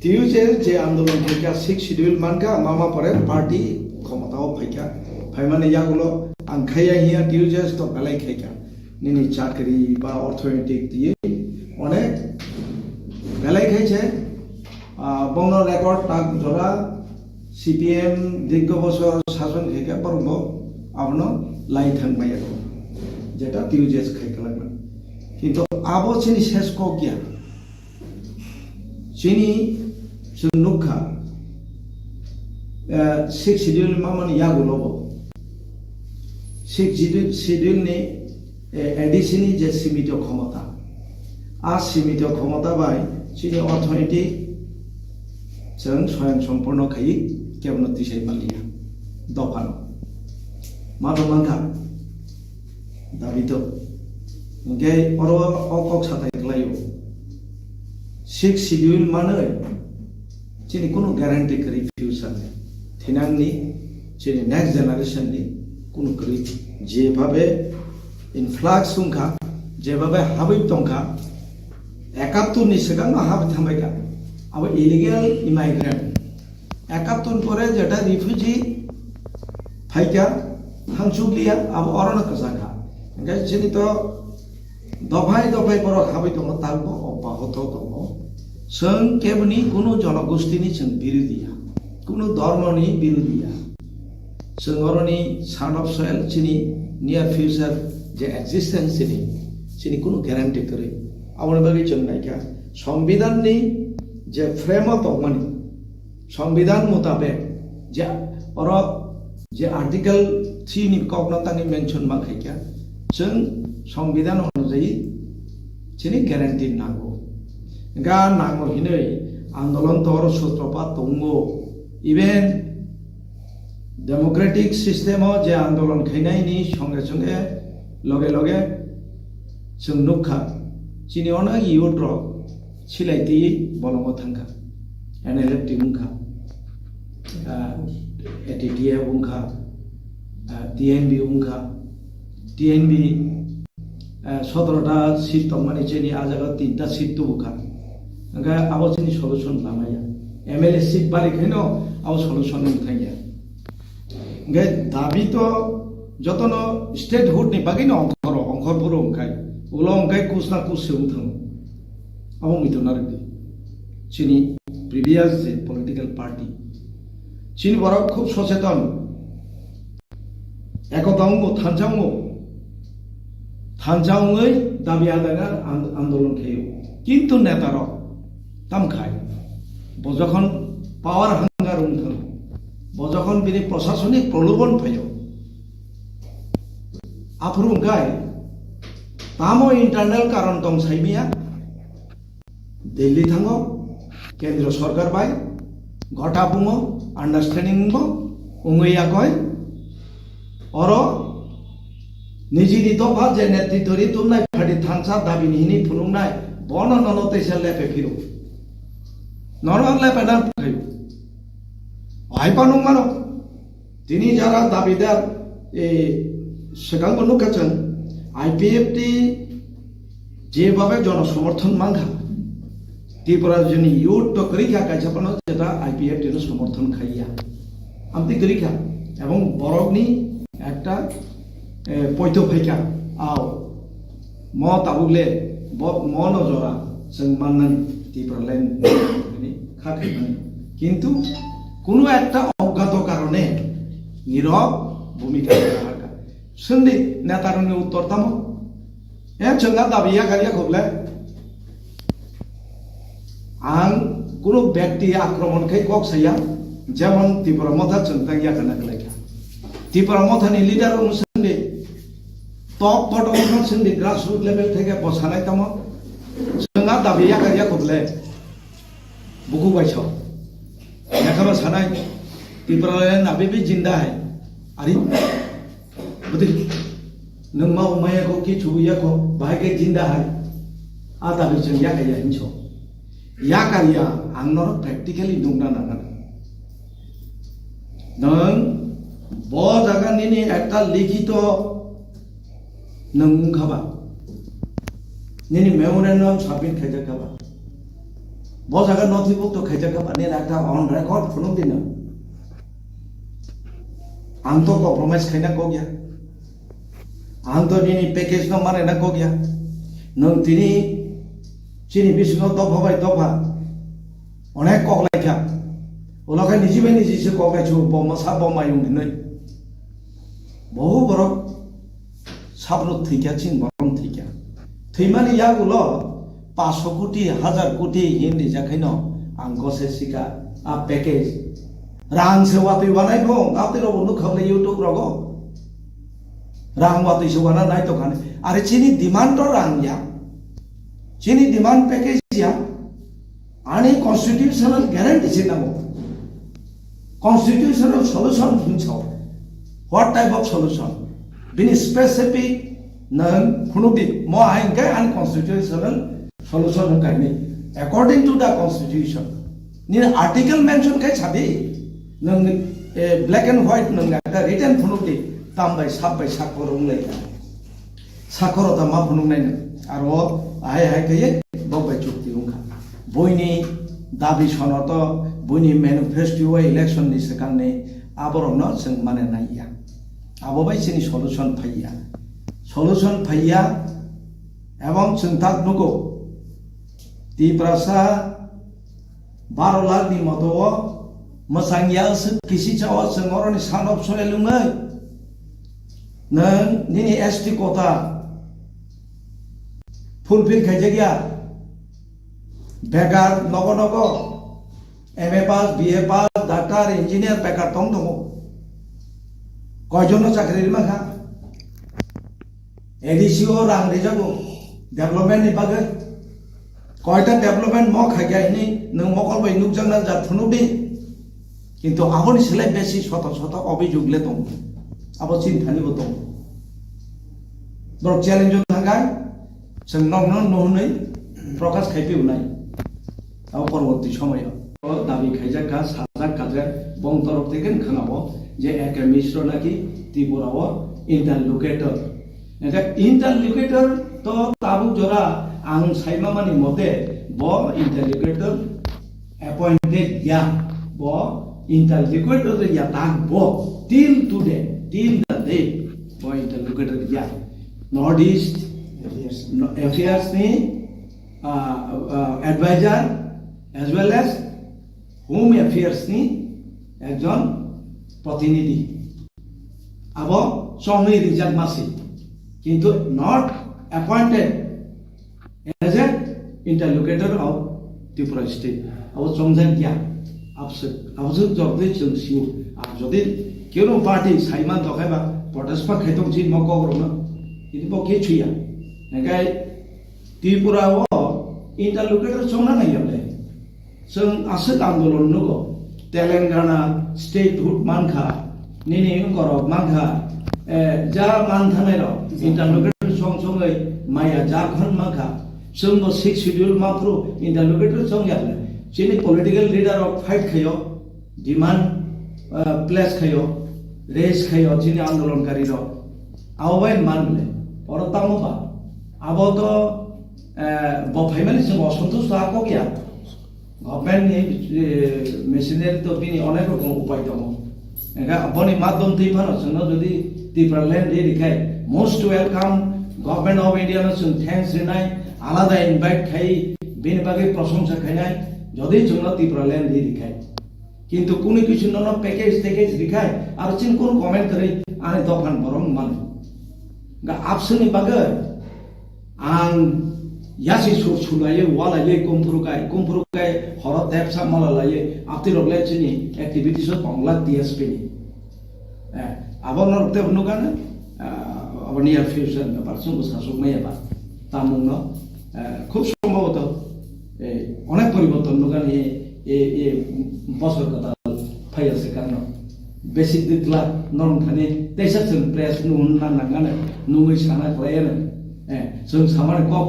तिउजे जे आंदोलन केका 6 शिड्यूल मानका मामा परे पार्टी क्षमताओ फाइका फाइमाने यागुलो आं खाया हिया तिउजे तो गलाय खाइका निनि चाकरी बा अर्थनैतिक दिए अनेक गलाय खाइছে बंग रेकर्ड ताक जरा सीपीएम दीर्घ बছর শাসন खाइका परंबो आपनो লাই थांबाय যেটা টিউজেস খাইতে লাগলো কিন্তু আবো চিনি শেষ কিয়া চিনি সুনুখা 6 শিডিউল মামানি ইয়াগুলো 6 শিডিউল নি এডিশনি যে সীমিত ক্ষমতা আর সীমিত ক্ষমতা বাই চিনি অর্থনৈতিক जों स्वयं सम्पूर्ण खाई केवल दिशा मालिया दफान माधमानका दाबितो गे अरो अकक साथायलायो 6 शिड्यूल माने चिनि कोनो ग्यारान्टी करी फ्यूचर थिनांगनि चिनि नेक्स्ट जेनारेशन नि कोनो करी जेभाबे इनफ्लाक्स सुंखा जेभाबे हाबै दंखा 71 नि सिगां हाबै थांबायगा अब इलिगेल इमाइग्रेंट 71 परे जेटा रिफ्यूजी फाइका हांसुलिया अब अरन कसाखा ओंखाय चिनि तो दफाय दफाय पर हाबै दङ तालबो अबाहत दङ जों केबनि कुनु जनगोष्ठीनि जों बिरोधिया कुनु धर्मनि बिरोधिया जों अरनि सान अफ सयल चिनि नियर फ्यूचर जे एक्जिस्टेंस चिनि कुनु ग्यारान्टी करे आवनि बागै जों नायका संविधाननि जे फ्रेम दंमोन संविधान मुताबिक जे और जे आर्टिकल 3 नि कग्नतानि मेंशन माखायका जों संविधान अनुযায়ী चिनि ग्यारान्टी नांगौ गा नांगौ हिनै आंदोलन तर सूत्रपात दंगो इभेन डेमोक्रेटिक सिस्टेम जे आंदोलन खायनायनि संगे संगे लगे लगे जों नुखा चिनि अना युद्र सिलाइति बलंगो थांखा एनएलएफ बुंखा एटीटीए बुंखा टीएनबी बुंखा टीएनबी 17टा सीट दंमानि जेनि आजागा 3टा सीट बुंखा ओंखाय आबो जोंनि सलुशन लामाया एमएलए सीट बारिखैनो आबो सलुशन नथाया ओंखाय दाबि तो जतन स्टेटहुड नि बागैनो अंखरफोर ओंखाय उलो ओंखाय कुसना कुसजों थाङो अब मिथुनार चिनी प्रिवियस जे पॉलिटिकल पार्टी चीन बरक खूब सचेतन एकतांगो थानजाङै दाबि आदागा आंदोलन खायो किन्तु नेतार तामखाय बजखन पावर हांगार उंथों बजखन बिनि प्रशासनिक प्रलोभन फायो आफुरुंखाय तामो इंटरनल कारण दं साइमिया दिल्ली थांगो केंद्र सरकार बाय घटा बुङो आन्डारस्टेन्डिं बो उंगैया कय और निजिनि दफा जे नेतृत्वरि तुमनाय फार्टी थांसा दाबिनि हिनि फुलुंनाय बन ननतेसे लेपे फिरो नन लेपे ना फायो आइपा नंमानो दिनि जारा दाबिदार ए सिगांबो नुखाचों आईपीएफटी जेभाबे जनसमर्थन मांगा त्रिपुरा जोंनि युथ तो करिखा कायसापनो जेटा आईपीएफ टिनो समर्थन खाइया आमति करिखा एवं बरकनि एकटा पयतो फाइका आव म ताबुले म नजरा जों माननानै त्रिपुरा लाइन खाखायमाने किन्तु कोनो एकटा अज्ञात कारणे नीरव भूमिका राखा सोंदि नेतारनि उत्तर तामो ए जोंहा दाबिया गारिया खबले आं कोनो व्यक्ति आक्रमण खाय कक साया जेमन त्रिपुरा मथा चंतांगिया खाना गलायखा त्रिपुरा मथानि लीडर अनुसंदे टप बटम संदे ग्रासरूट लेवल থেকে बसानाय तामो जोंहा दाबिया गारिया खबले बुखु बायसाव लेखाबा सानाय त्रिपुरा लैंड अभी भी जिंदा है अरे बता नंग माउ माया को कि छुया को भाई के जिंदा है आता भी चंग या कया हिंचो या करिया आंगनोर प्रैक्टिकली दुंगना नागन नंग बहुत जगह निने एकटा लिखित नंग खाबा निने मेमोरेंडम सबमिट खाइजा खाबा बहुत जगह नथिभुक्त खाइजा खाबा ने एकटा ऑन रेकॉर्ड फुनुम दिना आं तो कॉम्प्रोमाइज खाइना को गया आं तो निने पैकेज न माने ना को गया नंग तिनी चिनी बिसिनो दफा बाय दफा अनेक कगलायखा उलाखाय निजि बाय निजिसो कगलायछु बमसा बमायुं दिनै बहु बरक साब्र थैखा चिन बरम थैखा थैमानि यागुल 500 कोटी 1000 कोटी हिंदी जाखैनो आं गसे सिका आ पैकेज रां सेवातै बानाय दं आतेरो बनु खबले यूट्यूब रगो रां वातै सेवाना नाय तो खाने आरे चिनी डिमांड तो रां या चिनी डिमांड पैकेज या आणि कॉन्स्टिट्यूशनल गॅरंटी चिनागो कॉन्स्टिट्यूशनल सॉल्यूशन हिंसाव व्हाट टाइप ऑफ सॉल्यूशन बिनि स्पेसिफिक नंग खुनुबि मो आइनके अनकॉन्स्टिट्यूशनल सॉल्यूशन हंगायनि अकॉर्डिंग टू द कॉन्स्टिट्यूशन नि आर्टिकल मेंशन काय छाबि नंग ब्लैक एंड व्हाइट नंग रिटन खुनुबि तामबाय साबबाय साखरं लायका साखरता मा फुनुंनाय आरो हाय हाय कये बबाय चुक्ति उखा बयनि दाबि सनत बयनि मैनिफेस्टो इलेक्शन नि सिगांनि आबरनो जों माने नायया आबोबाय जोंनि सलुशन फैया एवं जों ताक नुगो तिप्रासा 12 लाख नि मतो मोसांगिया किसी चावा जों अरनि सानब सयलुङै नों निनि एसटी कोटा फुलफिल खाइजे गया बेकार नगो नगो एमए पास बीए पास डाक्टर इंजिनियर बेकार दं दङ कयजन चाकरि माखा एडिसिओ रां रेजागो डेभलपमेंट नि बागै कयटा डेभलपमेंट म खाइगायनि नों मकल बाय नुकजांना जाथुनुबि किन्तु आबनि सोलाय बेसि शत शत अभियोगले दं आबो चिन्तानिबो दं ब्रक चैलेंज थांगाय जों नंगन नहुनै प्रकाश खाइपिउनाय आव परवर्ती समय दाबि खाइजाखा साजाक काजे बं तरफ থেকে खानाबो जे एके मिश्र नाकि त्रिपुराव इंटरलोकेटर एका इंटरलोकेटर तो ताबु जरा आं साइमामानि मते ब इंटरलोकेटर अपॉइंटेड या ब इंटरलोकेटर या ताक ब till today till the day ब इंटरलोकेटर या North east affairs ni advisor as well as home affairs ni ekjon protinidhi abo somni rijak masi kintu not appointed as an interlocutor of Tipra state abo somjak gya absur jobde chung siu jodi keno party saima dokhaiba protest pa khaitong chi moko gorona ini boke chuya negai Tipra wo interlocutor chongna nai yable जों आसक आंदोलन नुगो Telangana statehood मानखा निने करब मानखा जा मान थानाय र interlocutor संसंगै माया झारखंड मानखा जोंबो 6 schedule माफ्रु interlocutor संग Yale jenny political leader of fight खयो demand place खयो रेस खयो जेनि आंदोलनकारी र आवबाय मानले और तामबा आबो तो बफाइमानि जों असंतोष आको गया गभर्नमेंट मेशिनारि तो बिनि अनेक रकम उपाय दङ एगा बनि माध्यम दैफानो जोंनो जदि त्रिपुरा लैंड रिखाय most welcome government of India नो जों थैंक्स रिनाय आलादा इनवाइट खाय बिनि बागै प्रशंसा खायनाय जदि जोंनो त्रिपुरा लैंड रिखाय किन्तु कुनि किछु न पैकेज रिखाय आरो चिन कोन कमेन्ट करै आने दफान बरं मान गा आपसनि बागै आं यासी सुलाये वालाये कुमफुरुकाय हरत देबसा मालालाये आपति रगले चिनि एक्टिविटीज बांग्ला टीएसपी नि आबन रक्ते बनुकाने आबन नियर फ्यूचर में पारसुं सासुक नायाबा तामुंनो खूब सम्भवत अनेक परिवर्तन नुकाने ए बसर कथा फायासे कारण basic dikla non thane tesa sung press nun na nangane nungi sana klayana sung samar kok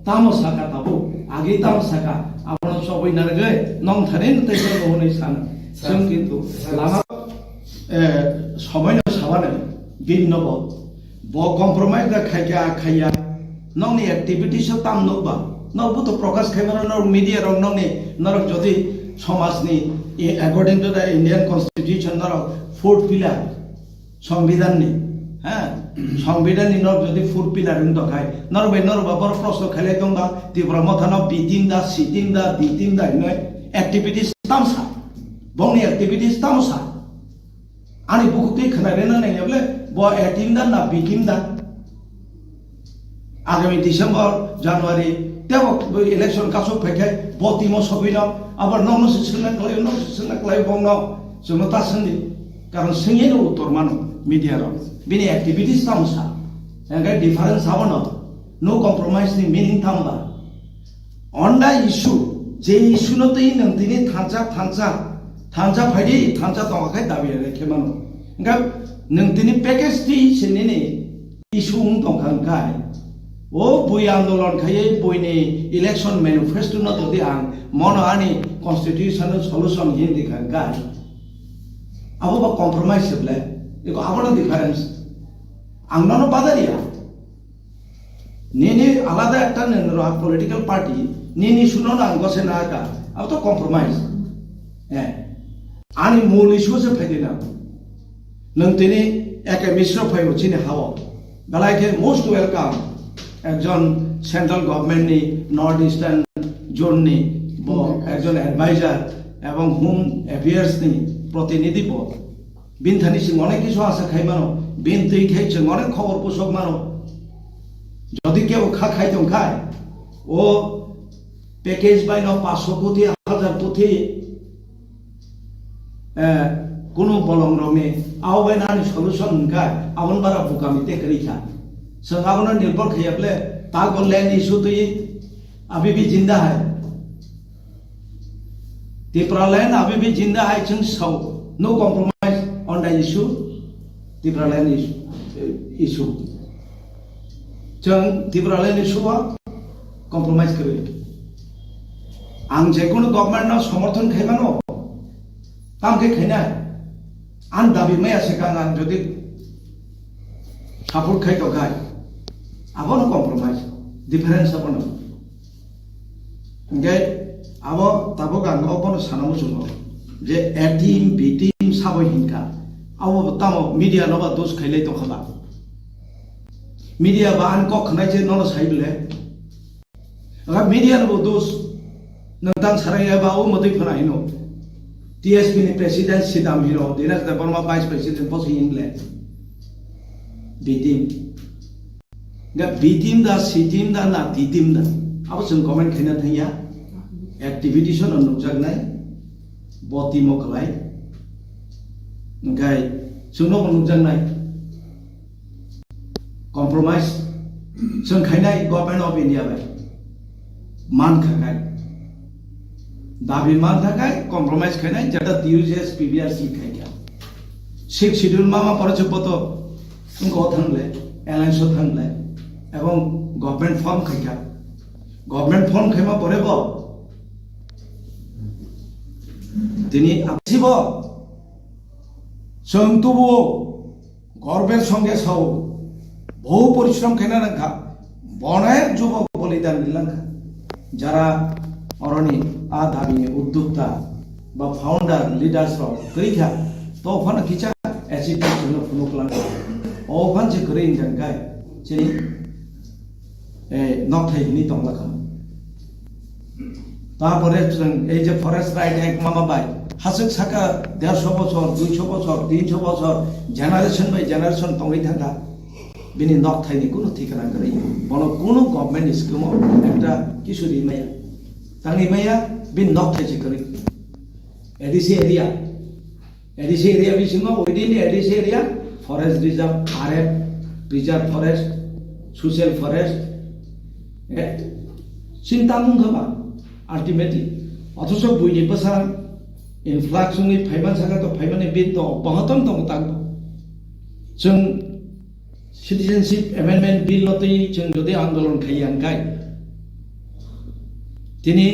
tamo saka tabu agi tamo saka apna sobai narage non thane tesa bonai sana sung kintu lama সময় সাবানে বিন নব ব compromise দা খাইয়া নংনি activities তাম নবা নবু তো প্রকাশ খাইবার নর media রং নংনি নর যদি সমাজনি according to the Indian constitution নর ফোর্থ পিলার সংবিধাননি হ্যাঁ সংবিধাননি নর যদি ফোর্থ পিলার ইন দখাই নর বে নর বাবার প্রশ্ন খেলে দংবা ত্রিপুরা মথানো বিতিম দা সিটিম দা দিতিম দা নয় অ্যাক্টিভিটিস তামসা বংনি অ্যাক্টিভিটিস তামসা ani bukti khenarena nai able bo 18 dan na bikim dan agami December January tebo election kaso pheke bo timo sobina abar no sisna klai bongno sumata sandi karon singe no uttor mano media ro bini activities tamsa enga difference abono no compromise ni meaning tamba on the issue je issue no tei nang tini thansa phaidi thansa tongkai dabi re khemano nga nang tini package ti sinini issue ung tongkang kai o bui andolon khai bui ni election manifesto no to di ang mono ani constitutional solution hin dikhang kai abo ba compromise seble eko abono difference ang nono badaria nini alada ekta nenro political party nini suno na gose na ka abo to compromise ani mul issue se phedina nang tini eke Mishra phaibo chini hawo galaike most welcome ekjon central government ni north eastern zone ni bo ekjon advisor ebong home affairs ni protinidhi bo bin thani sing onek kichu asa khaimano bin tui khai sing onek khobor pusok mano jodi keu khai tong khai o package by no 500 কোটি 1000 কোটি কোনো বলং রমে আওবাইনানি solution গায় আবন বারা বুকামিতে করিখা সঙ্গাবনা নির্ভর খাইয়াবলে তা গলেন issue তুই अभी भी जिंदा है Tipra land अभी भी जिंदा है जों साव no compromise on the issue Tipra land issue जों Tipra land इशूआ कॉम्प्रोमाइज करे आं जेकुनु गवर्नमेंट न समर्थन खाइबानो तामके खाइना आं दाबि माया सेकां आं जदि सापर्ट खाइ तो खाइ आबनो कॉम्प्रोमाइज डिफरेंस आबनो ओके आबो ताबो गां आबनो सानामु जुनो जे ए टीम बी टीम साबो हिंका आबो तामो मीडिया नबा दोस खाइलै तो खाबा मीडिया बा आन को खनाय जे ननो साइबले अगा मीडिया नबो दोस नंतां साराया बा ओ मदै फनाइनो TSP ni president sidam hiro dinas da Burma vice president pos hingle bitim ga bitim da sitim da na ditim da abo जों comment खाइना थाया activity son nukjagnai boti moklai ngai जोंनो nukjagnai compromise जों खाइनाय government of India bai मान खागाय दाबी मान थाकाय compromise खाइनाय जेटा DUGS PBRC खाइया 6 schedule मामा परचपत उनको थांगले Allianz थांगले एवं गवर्नमेंट फॉर्म खाइया गवर्नमेंट फॉर्म खाइमा परेब दिनी आसिब संतुबो गवर्नमेंट संगे साव बहु परिश्रम खाइना रखा बनेक जुबक बलिदान दिलांखा যারা অরণি আধাবি উদ্যোক্তা বা ফাউন্ডার লিডার্স র করিখা তো ওখানে কিছা অ্যাচিভমেন্ট জন্য ফুনুকলাং ওখান যে করে ইনজাঙ্গায় চিনি নকথাইনি তংলাখাম তারপরে এই যে ফরেস্ট রাইট অ্যাক্ট মামা বাই হাসক সাকা 150 বছর 200 বছর 300 বছর জেনারেশন বাই জেনারেশন তংই থাকা बिनी नक थाइनि कुनु ठिकाना गरै बनो कुनु गभर्नमेन्ट स्किम एकटा किशोरी माया तांनि माया बिन नक थाइछि गरै एडिसी एरिया बिसिङो within ADC area forest reserve RF reserve forest social forest चिन्ता मुंगबा अल्टिमेटली अथच बुइनि पसा इनफ्लाक्स जोंनि फाइमान साखा तो फाइमानि बिल दं बहतम दं तां जों सिटिजेनशिप एमेन्डमेन्ट बिल लतै जों जुदि आन्दोलन खायियांखाय दिनै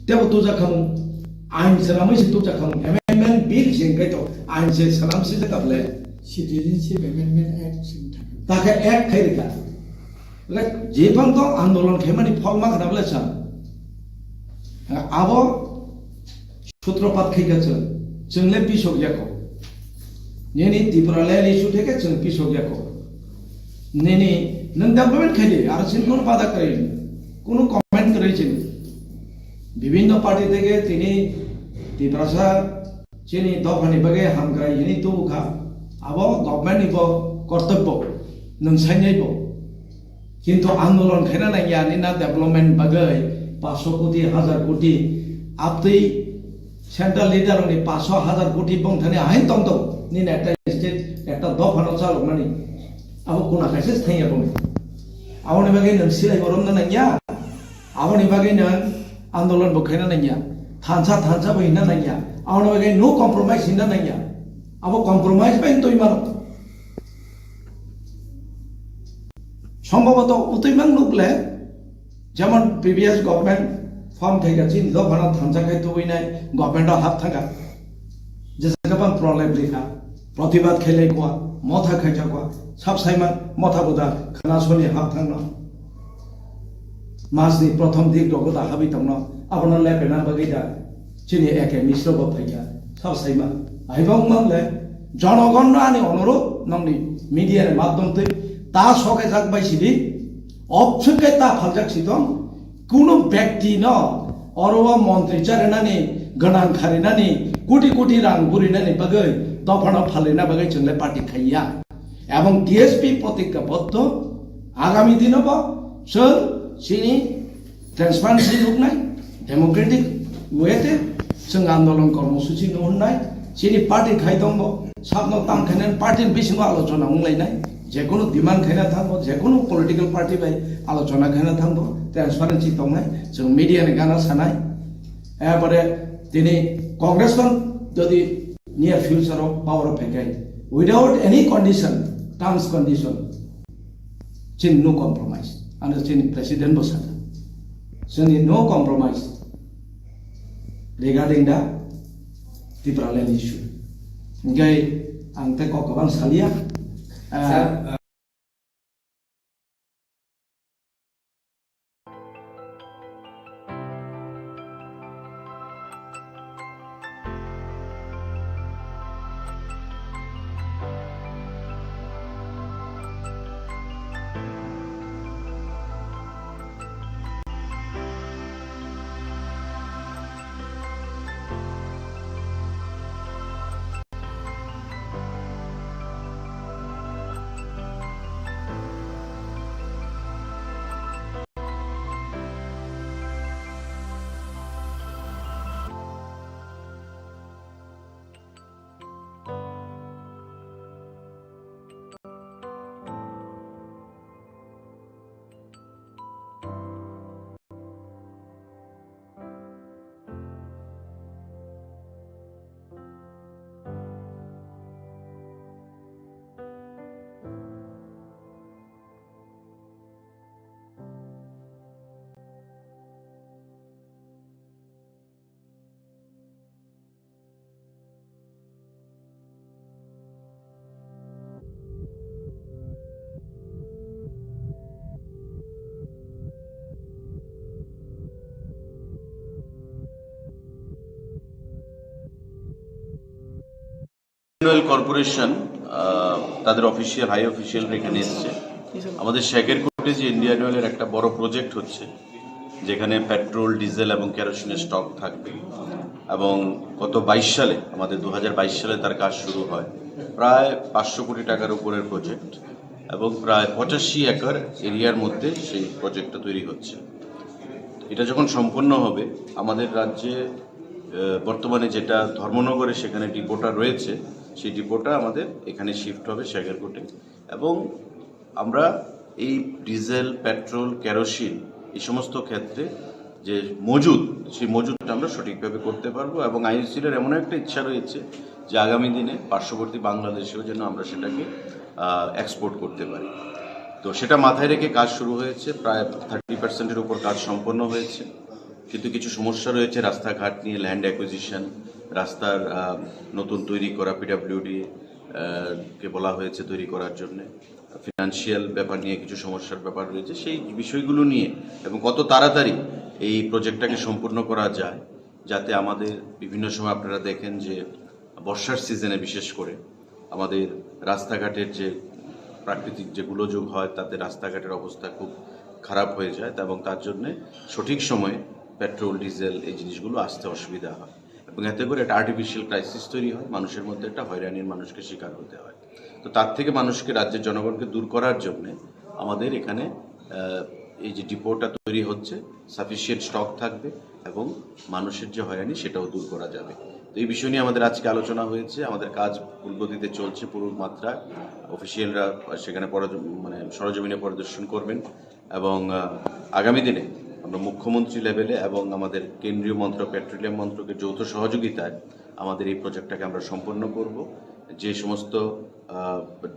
तेव तुजा खामु आइन सलामै से तुजा खामु एमेन्डमेन्ट बिल जेंखाय तो आइन से सलाम से जगाबले सिटिजेनशिप एमेन्डमेन्ट एक्ट ताके एक खायरिका लाइक जेफां तो आन्दोलन खायमानि फलमा खानाबले सा आबो सूत्रपात खायगाचो जोंले पिसक जाखौ नेनि त्रिपुराले इस्यु थेके जों पिसक जाखौ नेनि नों डेभलपमेन्ट खायदे आरो सिनखौनो बादा करे কোনো কমেন্ট করেছেন বিভিন্ন পার্টি থেকে তিনি ত্রিপুরা চিনি দফানি বাগে হামগ্রাই ইনি তো খা আবো গভর্নমেন্ট নিব কর্তব্য নংসাইনাইব কিন্তু আন্দোলন খাইনা নাইয়া নিনা ডেভেলপমেন্ট বাগে 500 কোটি 1000 কোটি আপতেই সেন্ট্রাল লিডার উনি 500 1000 কোটি বংথানি আইন তন্ত নিনা একটা স্টেট একটা দফানো চালক মানে আবো কোনা কাছে থাইয়া বং আবনি বাগে নংসিলাই বরম না নাইয়া आबोनि बागैनो आन्दोलन बखायना नाइया थानसा बहिना नाइया आबोनि बागै नो कम्प्रोमाइज हिना नाइया आबो कम्प्रोमाइज बाइन तोय मारो সম্ভবত উতৈমাং নুকলে যেমন প্রিভিয়াস গভর্নমেন্ট ফর্ম থেকে চিন দফানা থানসা খাই তবইনাই গভর্নমেন্ট হাত থাকা যেসাকাবান প্রলেপ লেখা প্রতিবাদ খেলাই কোয়া মথা খাইছা কোয়া সাব সাইমান মথা বোদা খানাসনি হাত থাংনা मासनि प्रथम दिग दगदा हाबि तंनो आबना लेपेना बगैदा चिनि एके मिश्र बफैया सब साइमा आइबां मामले जनगण आनि अनुरोध नंनि मीडिया नि माध्यम तै ता सके जाक बाइसिदि अबसके ता फालजाक सितम कुनु व्यक्ति न अरवा मन्त्री चारेनानि गनां खारिनानि कोटी कोटी रां बुरिनानि बगै दफाना फालिना बगै जोंले पार्टी खाइया एवं टीएसपी प्रतिज्ञाबद्ध आगामी दिनबो जों सिनी ट्रान्सपारेन्सि लुबनाय डेमोक्रेटिक वेते जों आन्दोलन कर्मसूचि नुहरनाय सिनी पार्टी खायदंबो साबनो तामखायनाय पार्टी बिसिङाव आलोचना मुंलायनाय जेकुनु डिमान्ड खायना थांबो जेकुनु पलिटिकल पार्टी बाय आलोचना खायना थांबो ट्रान्सपारेन्सि दंनाय जों मिडियानि गाना सानाय एबारे दिनै कांग्रेसखौ जदि नियर फ्यूचराव पावर फैखाय without any condition terms condition जों no compromise under the president bosada so no compromise regarding the Tipra land issue ngai angte kokabang salia corporation তাদের অফিসিয়াল হাই অফিসিয়াল এখানে এসেছে আমাদের শেখের কোটে যে ইন্ডিয়ান অয়েলের একটা বড় প্রজেক্ট হচ্ছে যেখানে পেট্রোল ডিজেল এবং কেরোসিনের স্টক থাকবে এবং গত 22 সালে আমাদের 2022 সালে তার কাজ শুরু হয় প্রায় 500 কোটি টাকার উপরের প্রজেক্ট এবং প্রায় 85 একর এরিয়ার মধ্যে সেই প্রজেক্টটা তৈরি হচ্ছে এটা যখন সম্পন্ন হবে আমাদের রাজ্যে বর্তমানে যেটা ধর্মনগরে সেখানে ডিপোটা রয়েছে সেই ডিপোটা আমাদের এখানে শিফট হবে শেখেরকোটে এবং আমরা এই ডিজেল পেট্রোল কেরোসিন এই সমস্ত ক্ষেত্রে যে মজুদ, সেই মজুদটা আমরা সঠিকভাবে করতে পারবো। এবং আইওসিএল এমন একটা ইচ্ছা রয়েছে যে আগামী দিনে পার্শ্ববর্তী বাংলাদেশেও যেন আমরা সেটাকে এক্সপোর্ট করতে পারি। তো সেটা মাথায় রেখে কাজ শুরু হয়েছে, প্রায় 30% উপর কাজ সম্পন্ন হয়েছে। কিন্তু কিছু সমস্যা রয়েছে রাস্তাঘাট নিয়ে, ল্যান্ড অ্যাকুইজিশন, রাস্তার নতুন তৈরি করা, পিডব্লিউডি কে বলা হয়েছে তৈরি করার জন্য, ফিনান্সিয়াল ব্যাপার নিয়ে কিছু সমস্যার ব্যাপার রয়েছে। সেই বিষয়গুলো নিয়ে এবং কত তাড়াতাড়ি এই প্রজেক্টটাকে সম্পূর্ণ করা যায়, যাতে আমাদের বিভিন্ন সময় আপনারা দেখেন যে বর্ষার সিজনে বিশেষ করে আমাদের রাস্তাঘাটের যে প্রাকৃতিক যে গোলযোগ হয় তাতে রাস্তাঘাটের অবস্থা খুব খারাপ হয়ে যায়, এবং তার জন্যে সঠিক সময়ে পেট্রোল, ডিজেল এই জিনিসগুলো আসতে অসুবিধা হয়, এবং এতে করে একটা আর্টিফিশিয়াল ক্রাইসিস তৈরি হয়, মানুষের মধ্যে একটা হয়রানির মানুষকে শিকার হতে হয়। তো তার থেকে মানুষকে, রাজ্যের জনগণকে দূর করার জন্যে আমাদের এখানে এই যে ডিপোটা তৈরি হচ্ছে, সাফিসিয়েন্ট স্টক থাকবে এবং মানুষের যে হয়রানি সেটাও দূর করা যাবে। তো এই বিষয় নিয়ে আমাদের আজকে আলোচনা হয়েছে। আমাদের কাজ পূর্বগতিতে চলছে পুরো মাত্রায়। অফিসিয়ালরা সেখানে সরজমিনে পরিদর্শন করবেন, এবং আগামী দিনে আমরা মুখ্যমন্ত্রী লেভেলে এবং আমাদের কেন্দ্রীয় মন্ত্রক, পেট্রোলিয়াম মন্ত্রকের যৌথ সহযোগিতায় আমাদের এই প্রজেক্টটাকে আমরা সম্পন্ন করব। যে সমস্ত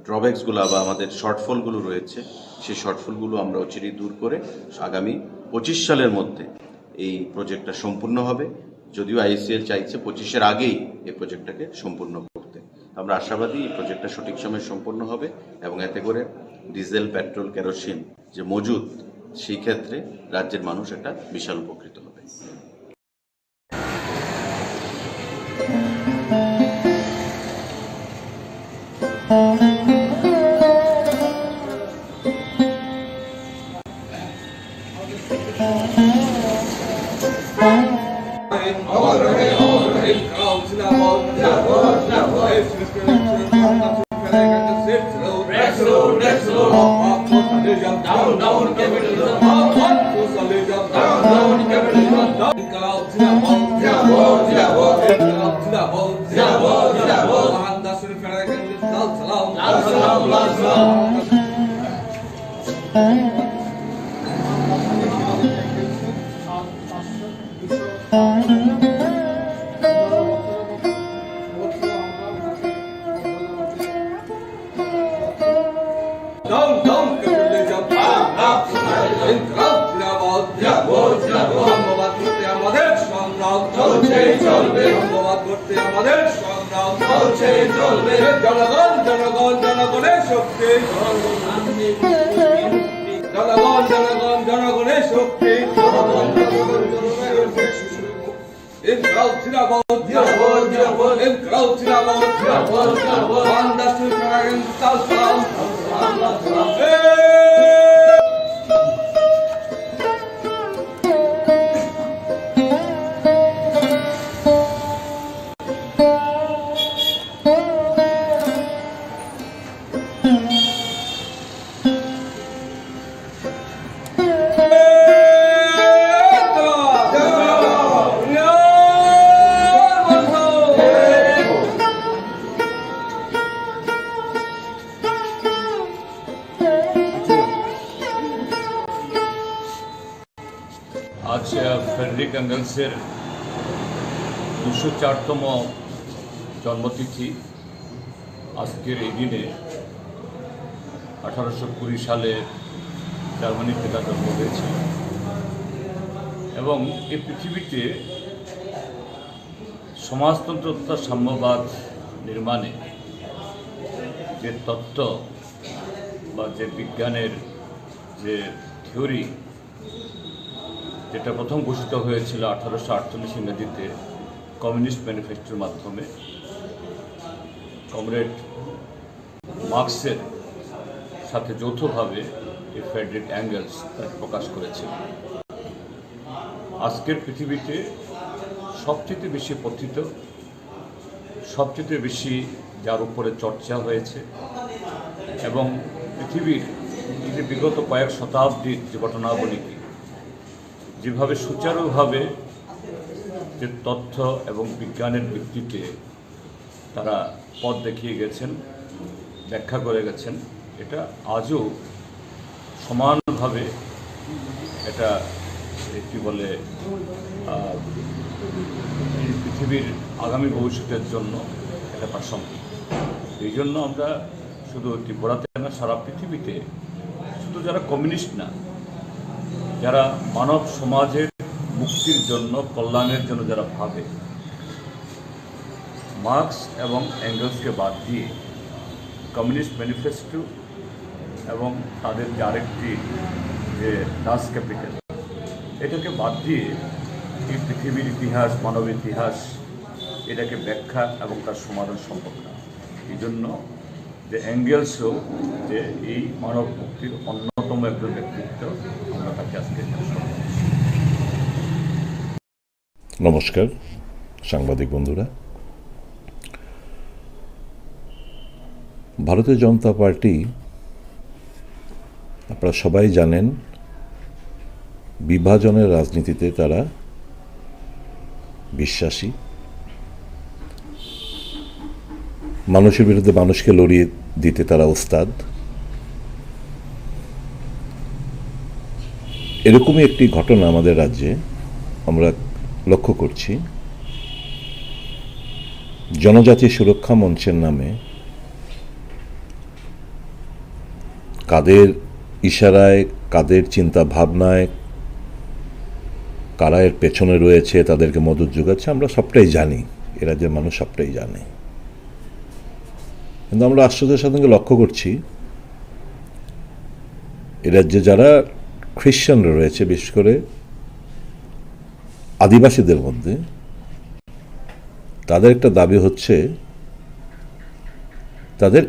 ড্রব্যাকসগুলো বা আমাদের শর্টফলগুলো রয়েছে, সেই শর্টফলগুলো আমরা অচিরেই দূর করে আগামী 25 সালের মধ্যে এই প্রজেক্টটা সম্পূর্ণ হবে। যদিও আইসিএল চাইছে 25-এর আগেই এই প্রজেক্টটাকে সম্পূর্ণ করতে। আমরা আশাবাদী এই প্রজেক্টটা সঠিক সময়ে সম্পন্ন হবে, এবং এতে করে ডিজেল, পেট্রোল, কেরোসিন যে মজুদ, সেই ক্ষেত্রে রাজ্যের মানুষ একটা বিশাল উপকৃত হবে। आज फ्रेडरिक एंगेल्सের 204তম জন্মতিথি। আজকের এই দিনে 1820 সালে জার্মানিতে তার জন্ম হয়েছে, এবং এই পৃথিবীতে সমাজতন্ত্র তথা সাম্যবাদ নির্মাণে যে তত্ত্ব বা যে বিজ্ঞানের যে থিওরি, যেটা প্রথম ঘোষিত হয়েছিল 1848 ইংরেজিতে কমিউনিস্ট ম্যানিফেস্টোর মাধ্যমে, কমরেড মার্কসের সাথে যৌথভাবে এই ফ্রেডরিক অ্যাঙ্গেলস প্রকাশ করেছিল। আজকের পৃথিবীতে সবচেয়ে বেশি পঠিত, সবচেয়ে বেশি যার উপরে চর্চা হয়েছে, এবং পৃথিবীর এই যে বিগত কয়েক শতাব্দীর যে ঘটনাবলীকে যেভাবে সুচারুভাবে যে তথ্য এবং বিজ্ঞানের ভিত্তিতে তারা পথ দেখিয়ে গেছেন, ব্যাখ্যা করে গেছেন, এটা আজও সমানভাবে এটা একটি বলে এই পৃথিবীর আগামী ভবিষ্যতের জন্য এটা প্রাসঙ্গিক। এই জন্য আমরা শুধু ত্রিপুরাতে না, সারা পৃথিবীতে শুধু যারা কমিউনিস্ট না, যারা মানব সমাজের মুক্তির জন্য, কল্যাণের জন্য যারা ভাবে, মার্কস এবং এঙ্গেলসকে বাদ দিয়ে কমিউনিস্ট ম্যানিফেস্টো এবং তাদের যে আরেকটি যে দাস ক্যাপিটাল, এটাকে বাদ দিয়ে এই পৃথিবীর ইতিহাস, মানব ইতিহাস, এটাকে ব্যাখ্যা এবং তার সমাধান সম্ভব না। এই জন্য যে এঙ্গেলসও যে এই মানব মুক্তির অন্যতম একজন ব্যক্তিত্ব, আমরা তাকে আজকে নমস্কার সাংবাদিক বন্ধুরা। ভারতীয় জনতা পার্টি, আপনারা সবাই জানেন, বিভাজনের রাজনীতিতে তারা বিশ্বাসী। মানুষের বিরুদ্ধে মানুষকে লড়িয়ে দিতে তারা ওস্তাদ। এরকমই একটি ঘটনা আমাদের রাজ্যে আমরা লক্ষ্য করছি। জনজাতি সুরক্ষা মঞ্চের নামে কাদের ইশারায়, কাদের চিন্তা ভাবনায়, কারা এর পেছনে রয়েছে, তাদেরকে মদত যোগাচ্ছে, আমরা সবটাই জানি, এ রাজ্যের মানুষ সবটাই জানে। কিন্তু আমরা আশ্চর্যের সাথে লক্ষ্য করছি, এ রাজ্যে যারা খ্রিশ্চানরা রয়েছে, বিশেষ করে আদিবাসীদের মধ্যে, তাদের একটা দাবি হচ্ছে তাদের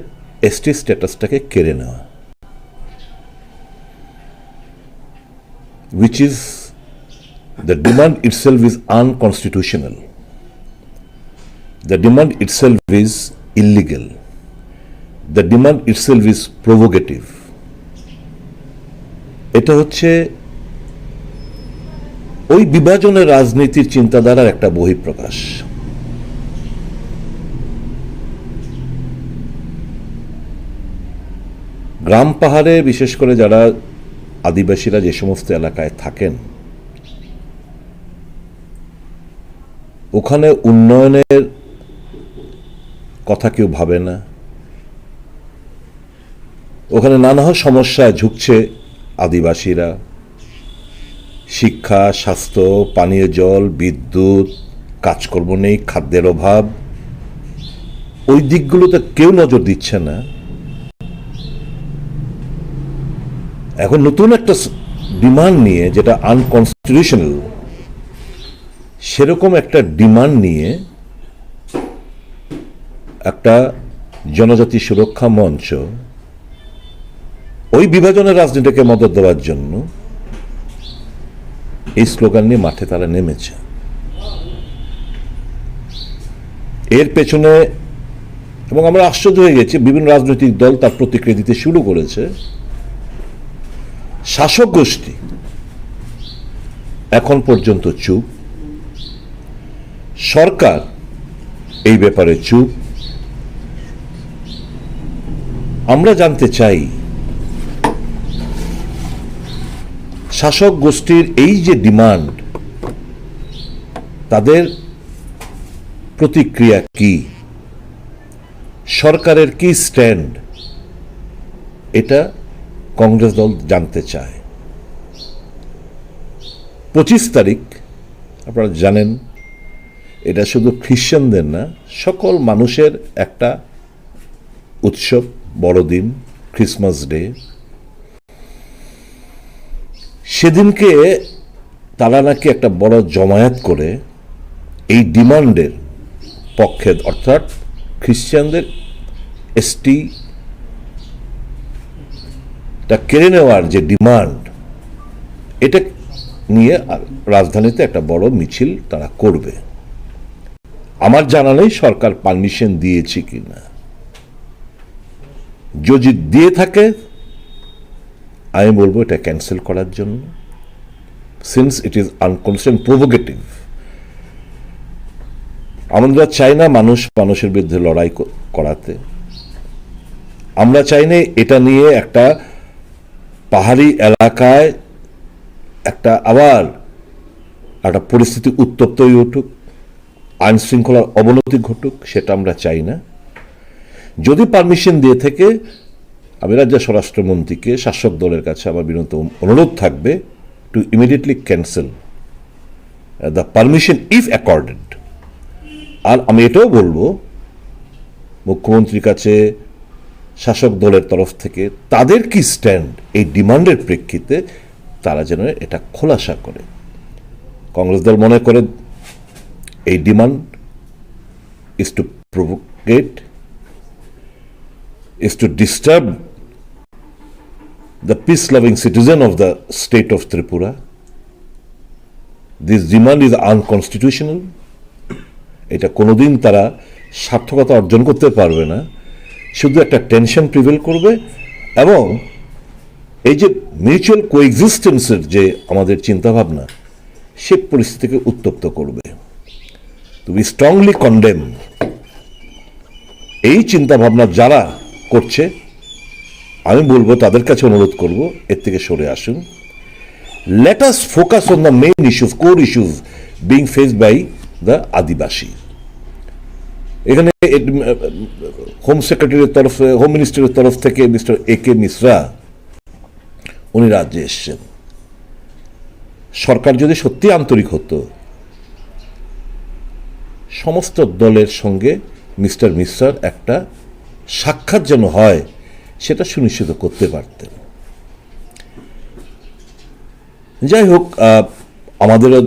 এসটি স্ট্যাটাসটাকে কেড়ে নেওয়া, which is the demand itself is unconstitutional. The demand itself is illegal. The demand itself is provocative. এটা হচ্ছে ওই বিভাজনের রাজনীতির চিন্তাধারার একটা বহিঃপ্রকাশ। গ্রাম পাহাড়ে বিশেষ করে যারা আদিবাসীরা যে সমস্ত এলাকায় থাকেন, ওখানে উন্নয়নের কথা কেউ ভাবে না। ওখানে নানা সমস্যায় ঝুঁকছে আদিবাসীরা, শিক্ষা, স্বাস্থ্য, পানীয় জল, বিদ্যুৎ, কাজকর্ম নেই, খাদ্যের অভাব, ওই দিকগুলোতে কেউ নজর দিচ্ছে না। এখন নতুন একটা ডিমান্ড নিয়ে, যেটা আনকনস্টিটিউশনাল, সেরকম একটা ডিমান্ড নিয়ে একটা জনজাতি সুরক্ষা মঞ্চ ওই বিভাজনের রাজনীতিকে মদত দেওয়ার জন্য এই স্লোগান নিয়ে মাঠে তারা নেমেছে। এর পেছনে, এবং আমরা আশ্চর্য হয়ে গেছি, বিভিন্ন রাজনৈতিক দল তার প্রতিক্রিয়া দিতে শুরু করেছে। শাসক গোষ্ঠী এখন পর্যন্ত চুপ, সরকার এই ব্যাপারে চুপ। আমরা জানতে চাই, শাসক গোষ্ঠীর এই যে ডিমান্ড, তাদের প্রতিক্রিয়া কি, সরকারের কি স্ট্যান্ড, এটা কংগ্রেস দল জানতে চায়। 25 তারিখ আপনারা জানেন, এটা শুধু খ্রিশ্চানদের না, সকল মানুষের একটা উৎসব, বড়দিন, ক্রিসমাস ডে। সেদিনকে তারা নাকি একটা বড় জমায়েত করে এই ডিমান্ডের পক্ষে, অর্থাৎ খ্রিশ্চানদের এসটি কেড়ে নেওয়ার যে ডিমান্ড, এটা নিয়ে রাজধানীতে একটা বড় মিছিল তারা করবে। আমার জানা নেই সরকার পারমিশন দিয়েছে কিনা। যদি দিয়ে থাকে, আমি বলবো এটা ক্যান্সেল করার জন্য, since it is unconstitutional, provocative. আমরা চাই না মানুষ মানুষের বিরুদ্ধে লড়াই করাতে। আমরা চাই না এটা নিয়ে একটা পাহাড়ি এলাকায় একটা আবার একটা পরিস্থিতি উত্তপ্ত হয়ে উঠুক, আইন শৃঙ্খলার অবনতি ঘটুক, সেটা আমরা চাই না। যদি পারমিশন দিয়ে থেকে, আমি রাজ্য স্বরাষ্ট্রমন্ত্রীকে, শাসক দলের কাছে আমার বিনীত অনুরোধ থাকবে to immediately cancel the permission if accorded. আর আমি এটাও বলবো মুখ্যমন্ত্রীর কাছে শাসক দলের তরফ থেকে তাদের কি স্ট্যান্ড এই ডিমান্ডের প্রেক্ষিতে তারা যেন এটা খোলাসা করে। কংগ্রেস দল মনে করে এই demand is to প্রভোকেট, is to disturb the peace-loving citizen of the state of Tripura. This demand is unconstitutional. এটা কোনোদিন তারা সার্থকতা অর্জন করতে পারবে না, শুধু একটা টেনশন প্রিভেল করবে এবং এই যে মিউচুয়াল কোএক্সিস্টেন্সের যে আমাদের চিন্তাভাবনা সে পরিস্থিতিকে উত্তপ্ত করবে। তো উই স্ট্রংলি কন্ডেম এই চিন্তাভাবনা যারা করছে, আমি বলবো তাদের কাছে অনুরোধ করব এর থেকে সরে আসুন। Let us focus on the main issues, core issues being faced by the Adivasi. এখানে হোম সেক্রেটারির তরফে, হোম মিনিস্টারের তরফ থেকে মিস্টার এ.কে. মিশ্রা উনি রাজ্যে এসছেন। সরকার যদি সত্যি আন্তরিক হতো, সমস্ত দলের সঙ্গে মিস্টার মিশ্রার একটা সাক্ষাৎ যেন হয় সেটা সুনিশ্চিত করতে পারতেন। যাই হোক,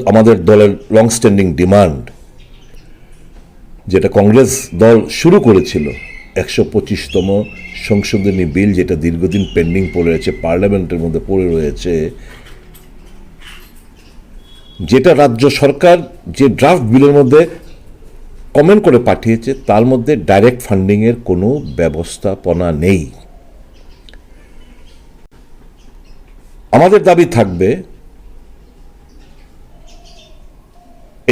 আমাদের দলের লং স্ট্যান্ডিং ডিমান্ড, যেটা কংগ্রেস দল শুরু করেছিল, 125তম সংশোধনী বিল, যেটা দীর্ঘদিন পেন্ডিং পড়ে রয়েছে, পার্লামেন্টের মধ্যে পড়ে রয়েছে, যেটা রাজ্য সরকার যে ড্রাফট বিলের মধ্যে কমেন্ট করে পাঠিয়েছে তার মধ্যে ডাইরেক্ট ফান্ডিংয়ের কোনো ব্যবস্থাপনা নেই। আমাদের দাবি থাকবে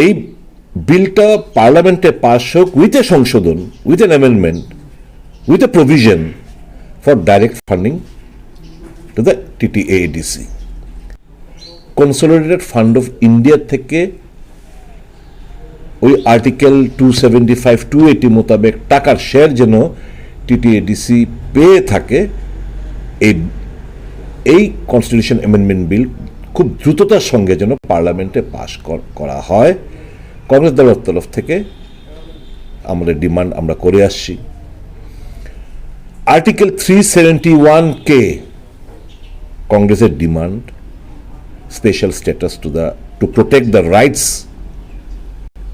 এই বিলটা পার্লামেন্টে পাস হোক উইথ এ সংশোধন, with an amendment, with a provision for direct funding to the TTADC. Consolidated fund of India থেকে ওই আর্টিকেল 275, 280 মোতাবেক টাকার শেয়ার যেন টিটিএডিসি পেয়ে থাকে, এই কনস্টিটিউশন অ্যামেন্ডমেন্ট বিল খুব দ্রুততার সঙ্গে যেন পার্লামেন্টে পাস করা হয়। কংগ্রেস দলের তরফ থেকে আমাদের ডিমান্ড আমরা করে আসছি। আর্টিকেল 371K কংগ্রেসের demand, special status to protect the rights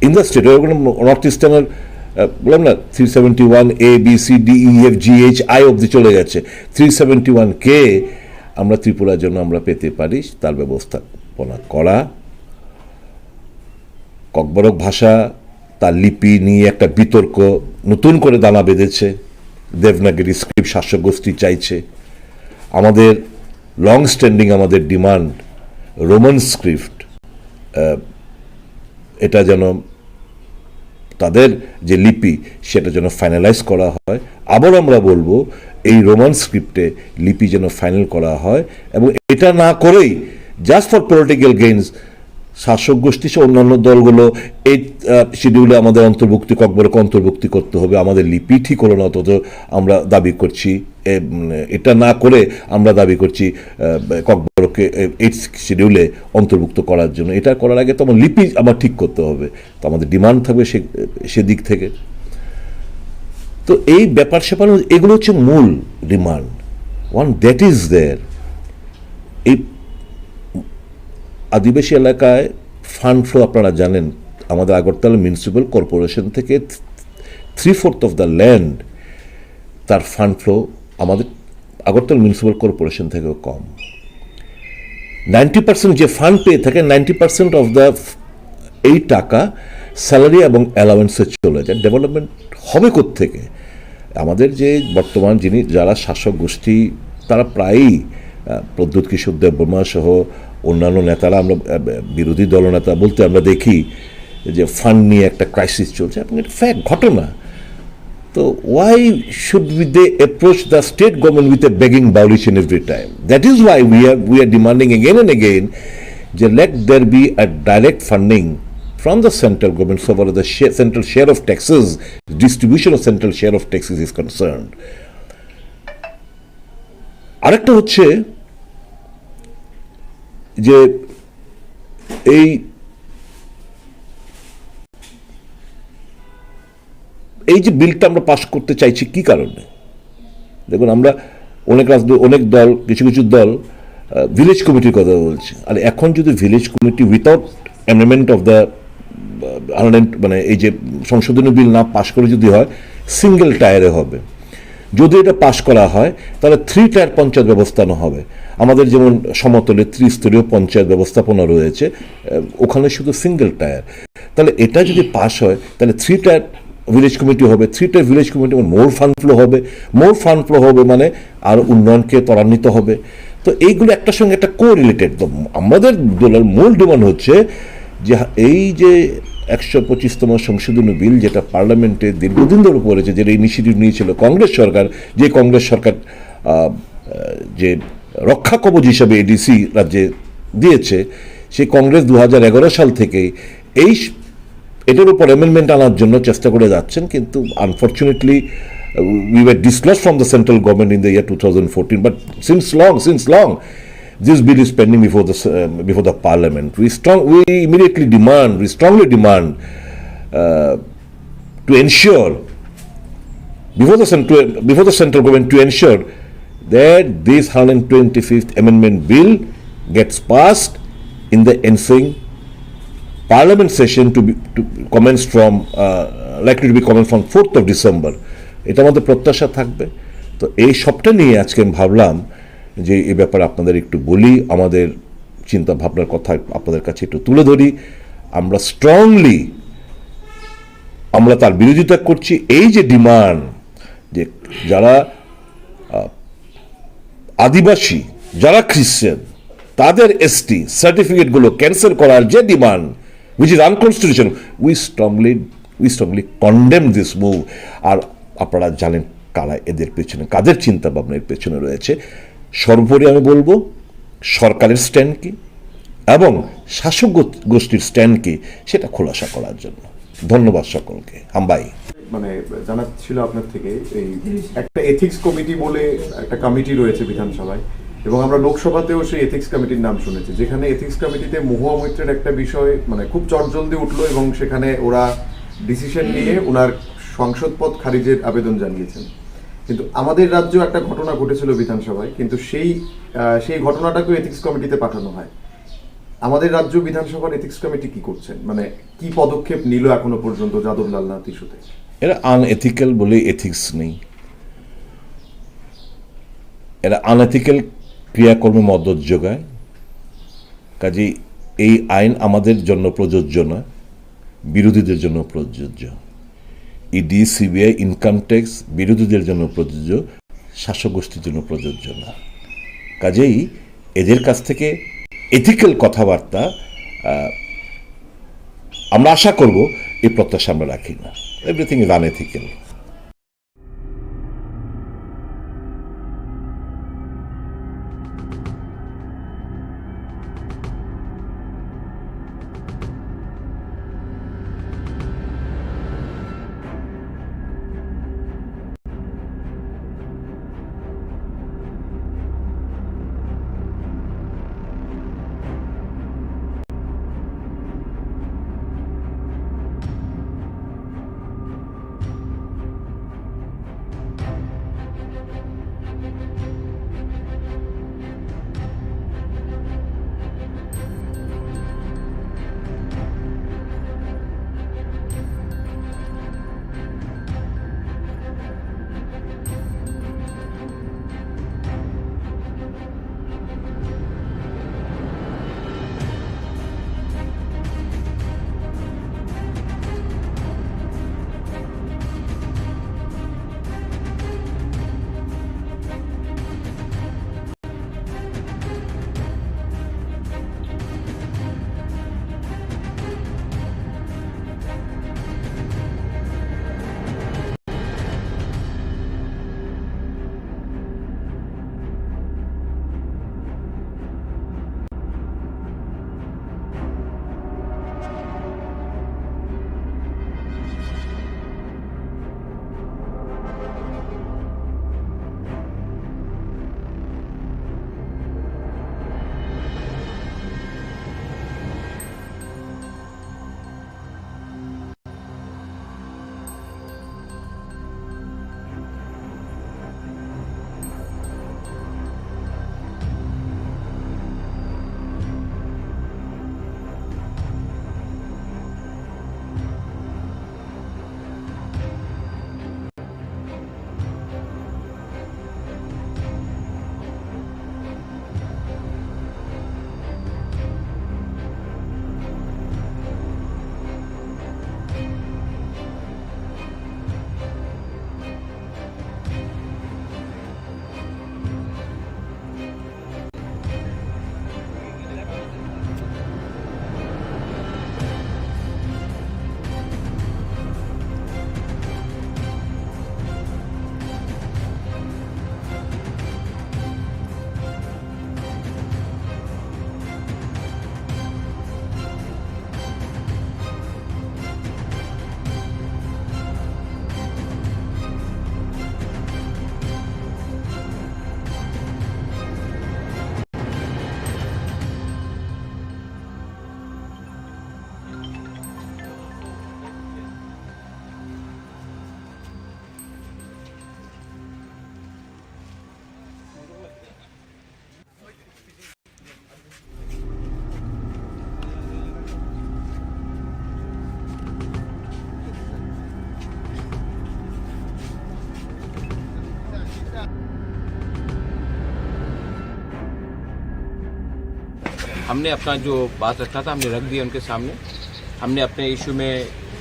in the state. North ইস্টার্নের বললাম না, 371A, B, C, D, E, F, G, H, I অব্দি চলে গেছে। 371K আমরা ত্রিপুরার জন্য আমরা পেতে পারি, তার ব্যবস্থাপনা করা। ককবরক ভাষা, তার লিপি নিয়ে একটা বিতর্ক নতুন করে দানা বেঁধেছে। দেবনাগরী স্ক্রিপ্ট শাসক গোষ্ঠী চাইছে। আমাদের লং স্ট্যান্ডিং আমাদের ডিমান্ড রোমান স্ক্রিপ্ট, এটা যেন তাদের যে লিপি সেটা যেন ফাইনালাইজ করা হয়। আবার আমরা বলবো এই রোমান স্ক্রিপ্টে লিপি যেন ফাইনাল করা হয়, এবং এটা না করেই জাস্ট ফর পলিটিক্যাল গেইনস শাসক গোষ্ঠী সহ অন্যান্য দলগুলো এই শিডিউলে আমাদের অন্তর্ভুক্তি, ককবরকে অন্তর্ভুক্তি করতে হবে, আমাদের লিপি ঠিক হলো না, অথচ আমরা দাবি করছি এটা না করে আমরা দাবি করছি ককবরকে এই শিডিউলে অন্তর্ভুক্ত করার জন্য। এটা করার আগে তো আমার লিপি আমার ঠিক করতে হবে, তো আমাদের ডিমান্ড থাকবে সেদিক থেকে। তো এই ব্যাপার স্যাপার এগুলো হচ্ছে মূল demand. One that is there, এই আদিবাসী এলাকায় ফান্ড ফ্লো আপনারা জানেন, আমাদের আগরতলা মিউনিসিপ্যাল কর্পোরেশন থেকে 3/4 অফ দ্য ল্যান্ড, তার ফান্ড ফ্লো আমাদের আগরতলা মিউনিসিপ্যাল কর্পোরেশন থেকেও কম। 90% যে ফান্ড পেয়ে থাকে, 90% অফ দ্য এই টাকা স্যালারি এবং অ্যালাওয়েন্সে চলে যায়। ডেভেলপমেন্ট হবে কোত্থেকে? আমাদের যে বর্তমান যারা শাসক গোষ্ঠী, তারা প্রায়ই প্রদ্যুৎ কিশোর দেববর্মা সহ অন্যান্য নেতারা, আমরা বিরোধী দলনেতা বলতে আমরা দেখি যে ফান্ড নিয়ে একটা ক্রাইসিস চলছে, এবং এটা ফ্যাক্ট, ঘটনা। তো why should they approach the state government with a begging bowl each in every time? That is why we are demanding again and again যে let there be a direct funding from the central government so far as the central share of taxes, distribution of central share of taxes is concerned. আরেকটা হচ্ছে যে এই যে বিলটা আমরা pass করতে চাইছি কি কারণে? দেখুন, আমরা অনেক দল, কিছু কিছু দল ভিলেজ কমিটির কথা বলছে। আর এখন যদি village committee without amendment of the মানে এই যে সংশোধনী বিল না পাশ করে যদি হয়, সিঙ্গেল টায়ারে হবে। যদি এটা পাশ করা হয় তাহলে 3 টায়ার পঞ্চায়েত ব্যবস্থানো হবে। আমাদের যেমন সমতলে ত্রিস্তরীয় পঞ্চায়েত ব্যবস্থাপনা রয়েছে, ওখানে শুধু সিঙ্গেল টায়ার। তাহলে এটা যদি পাশ হয় তাহলে 3 টায়ার ভিলেজ কমিটি হবে। 3 টায়ার ভিলেজ কমিটি মোর ফান্ড ফ্লো হবে। মোর ফান্ড ফ্লো হবে মানে আর উন্নয়নকে ত্বরান্বিত হবে। তো এইগুলো একটার সঙ্গে একটা কোরিলেটেড। তো আমাদের দলের মূল ডিমান্ড হচ্ছে যে এই যে 125তম সংশোধনী বিল যেটা পার্লামেন্টে দীর্ঘদিন ধরে পড়েছে, যেটা ইনিশিয়েটিভ নিয়েছিল কংগ্রেস সরকার, যে কংগ্রেস সরকার যে রক্ষা কবচ হিসাবে এডিসি রাজ্যে দিয়েছে, সেই কংগ্রেস 2011 সাল থেকেই এটার উপর অ্যামেন্ডমেন্ট আনার জন্য চেষ্টা করে যাচ্ছেন। কিন্তু unfortunately we were dislodged from the central government in the year 2014, but since long this bill is pending before the parliament. We strongly demand to ensure before the central government to ensure that this 125th amendment bill gets passed in the ensuing parliament session to commence from likely to be commenced from 4th of December. এটা আমাদের প্রত্যাশা থাকবে। তো এই সবটা নিয়ে আজকে আমি ভাবলাম যে এই ব্যাপারে আপনাদের একটু বলি, আমাদের চিন্তা ভাবনার কথা আপনাদের কাছে একটু তুলে ধরি। আমরা তার বিরোধিতা করছি। এই যে ডিমান্ড, যে যারা আদিবাসী, যারা খ্রিশ্চান, তাদের এসটি সার্টিফিকেটগুলো ক্যান্সেল করার যে demand, which is unconstitutional, we strongly condemn this move. আর আপনারা জানেন কারা এদের পেছনে, কাদের চিন্তা ভাবনা এর পেছনে রয়েছে। সর্বোপরি আমি বলবো সরকারের স্ট্যান্ড কি এবং শাসক গোষ্ঠীর স্ট্যান্ড কি সেটা খোলাসা করার জন্য। ধন্যবাদ সকলকে। হাম্বাই মানে জানার ছিল আপনার থেকে, এই একটা এথিক্স কমিটি বলে একটা কমিটি রয়েছে বিধানসভায়, এবং আমরা লোকসভাতেও সেই এথিক্স কমিটির নাম শুনেছি, যেখানে এথিক্স কমিটিতে মহুয়া মৈত্রের একটা বিষয় মানে খুব চটজলদি উঠলো এবং সেখানে ওরা ডিসিশন নিয়ে ওনার সংসদ পদ খারিজের আবেদন জানিয়েছেন। কিন্তু আমাদের রাজ্য একটা ঘটনা ঘটেছিল বিধানসভায়, কিন্তু সেই ঘটনাটাকেও এথিক্স কমিটিতে পাঠানো হয়। আমাদের রাজ্য বিধানসভার এথিক্স কমিটি কি করছেন, মানে কি পদক্ষেপ নিল এখনো পর্যন্ত যাদবলাল নাথ ইস্যুতে? এরা আনএথিক্যাল বলে এথিক্স নেই, এরা আনএথিক্যাল ক্রিয়াকর্মে মদত যোগায়। কাজেই এই আইন আমাদের জন্য প্রযোজ্য নয়, বিরোধীদের জন্য প্রযোজ্য। ইডি, সিবিআই, ইনকাম ট্যাক্স বিরোধীদের জন্য প্রযোজ্য, শাসক গোষ্ঠীর জন্য প্রযোজ্য না। কাজেই এদের কাছ থেকে এথিক্যাল কথাবার্তা আমরা আশা করব, এই প্রত্যাশা আমরা রাখি না। Everything is unethical. हमने अपना जो बात रखा था हमने रख दिया उनके सामने। हमने अपने इशू में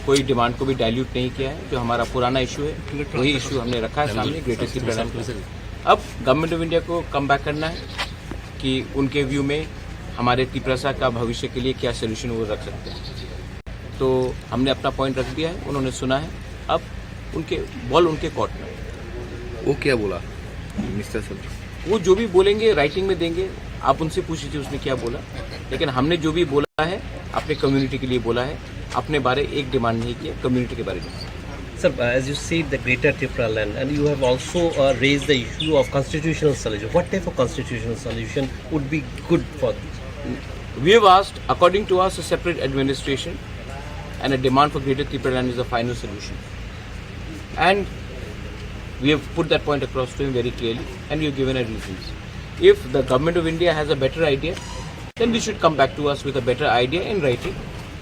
कोई डिमांड को भी डाइल्यूट नहीं किया है। जो हमारा पुराना इशू है वही इशू हमने रखा है सामने ग्रेटर तिपरा लैंड का। अब गवर्नमेंट ऑफ इंडिया को कम बैक करना है कि उनके व्यू में हमारे तिपरासा का भविष्य के लिए क्या सोल्यूशन वो रख सकते हैं। तो हमने अपना पॉइंट रख दिया है, उन्होंने सुना है। अब उनके बॉल उनके कोर्ट में। वो क्या बोला मिस्टर सर? वो जो भी बोलेंगे राइटिंग में देंगे, आप उनसे पूछ लीजिए उसने क्या बोला। लेकिन हमने जो भी बोला है अपने कम्युनिटी के लिए बोला है, अपने बारे एक डिमांड नहीं किया, कम्युनिटी के बारे में। Sir, as you said, the greater Tipra land, and you have also raised the issue of constitutional solution. What type of constitutional solution would be good for this? We have asked, according to us, a separate administration and a demand for greater Tipra land is the final solution. And we have put that point across to him very clearly, and we have given our reasons. If the government of India has a better idea, then they should come back to us with a better idea in writing,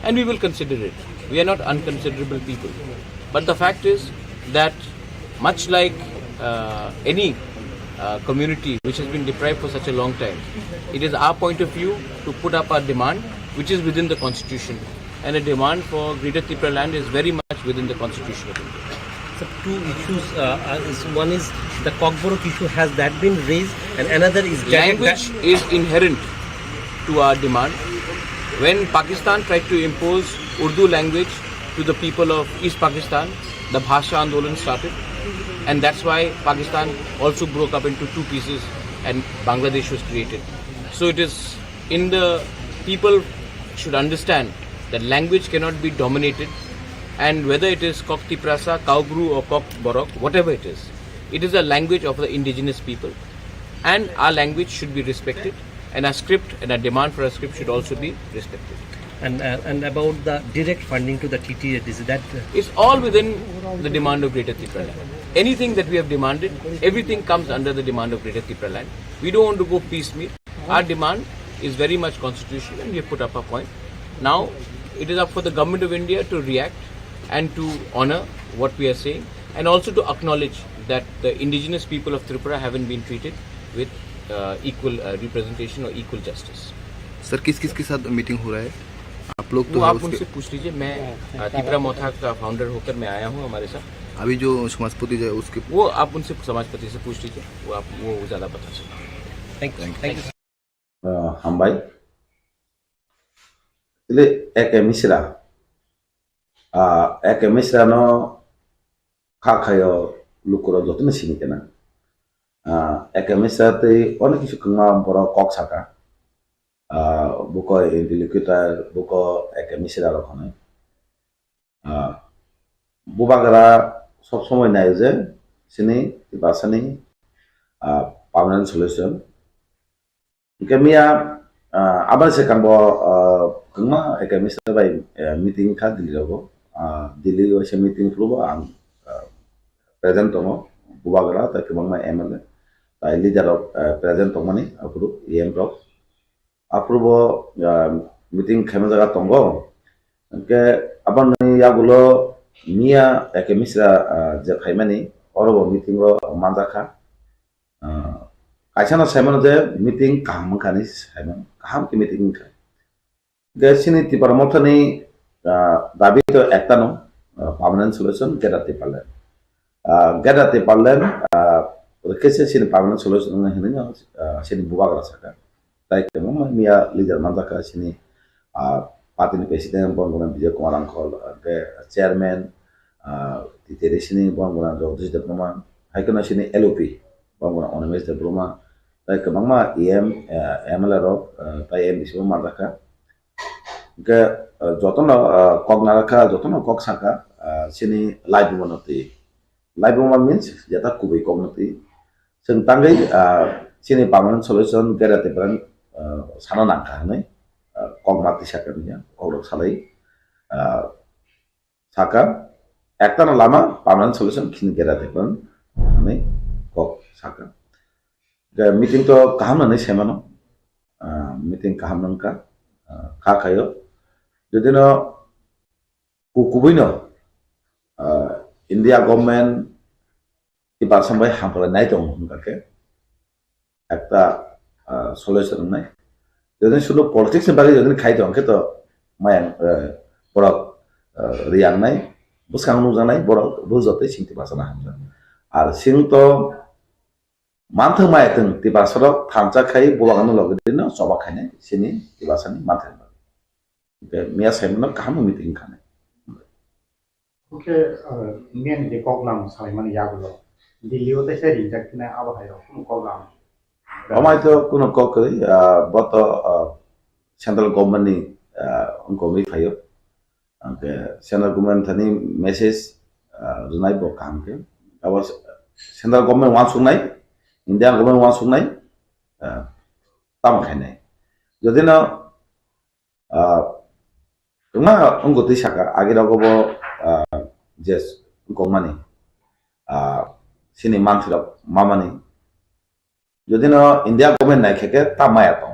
and we will consider it. We are not unconsiderable people. But the fact is that much like any community which has been deprived for such a long time, it is our point of view to put up our demand which is within the constitution, and a demand for greater Tipra land is very much within the constitution of India. So two issues, one is the Kokborok issue, has that been raised, and another is language is inherent to our demand. When Pakistan tried to impose Urdu language to the people of East Pakistan, the Bhasha Andolan started, and that's why Pakistan also broke up into two pieces and Bangladesh was created. So it is in the people should understand that language cannot be dominated, and whether it is Kok Tiprasa, Kaubru or Kok Borok, whatever it is a language of the indigenous people, and our language should be respected, and our script and our demand for a script should also be respected. And about the direct funding to the TTA, is that It's all within the demand of greater Tipra land. Anything that we have demanded, everything comes under the demand of greater Tipra land. We don't want to go piecemeal. Our demand is very much constitutional, and we have put up a point. Now it is up for the government of India to react and to honor what we are saying, and also to acknowledge that the indigenous people of Tripura haven't been treated with equal representation or equal justice. Sir किस किस के साथ meeting हो रहा है? आप लोग तो वो आप उसके- उनसे पूछ लीजिए। मैं तिपरा मोथा का फाउंडर होकर मैं आया हूँ हमारे साथ। अभी जो समाजपति जो है उसके वो आप उनसे समाजपति से पूछ लीजिए, वो ज़्यादा पता चलेगा। thank you. हामबाय इले एके मिश्रा नो खाखायो लुकुरो जतन सिनि केना एके मिश्रा ते अनेक किछु खंगा बरो कक साका बुको इंटेलिक्यूटर बुको एके मिश्रा रखने बुबागरा सब समय नायो जे सिनि बासानि permanent solution Kami abang saya kan bawa kema kami sebagai meeting kan di logo Dili was meeting flu ang present tomo bubagra ta kemang ma MLA ta leader of present tomo ni apuru EM pro apuru meeting kami jaga tongo ke abang ni ya gulo mia kami sera je khaimani oro meeting ro mandaka Aisana Simon the meeting kaham kanis Simon kaham ki meeting ka gasini Tipra Motha ni dabi to ekta no permanent solution gerate parlen kese sini permanent solution na hinnya sini bubagra saka tai kemo mia leader mandaka sini party ni president bongona Vijay Kumar Angkol ke chairman titere sini bongona Jagdish Dapma haikona sini LOP bongona Onemes Debroma tai kemangma EM MLA ro tai em bisu mandaka ke jotono kognaraka jotono kok saka sini live means jata kubai kognati sing tangai sini permanent solution gerate brand sana nangka ne kogmati saka nya kogrok salai saka ekta na lama permanent solution kini gerate brand ne kok saka meeting to kaham na semano meeting kaham nangka kayo jadi no kukubuino India government ibar sampai hampir naik dong ke ekta solution naik যদি শুধু politics বাকি যদি খাইতো অঙ্কে তো মায়াং বড় রিয়াংনাই বুসকাং নুজানাই বড় বুঝতে সিংতি বাসানা হামজা আর সিং তো মানথ মায়াতং তি বাসরক থামচা খাই বলাগানো লগদিন সবা খাইনাই সিনি তি বাসানি মানথ মিয়া সাইমন কাহাম মিটিং খানে ওকে মেন যে কগলাম সাইমান ইয়াগুলো দিল্লিও দেশে রিজাক্ট না আবহাওয়া কোন কগলাম Omai to kuno kokoi boto central government ni ongkomi phayo angke central government thani message runai bo kamke abo central government wan sungnai India government wan sungnai tam khainai jodi na kema ongoti saka age rogobo jes gomani sini manthira mamani যদি না India government নাই খেকে তামায়া তো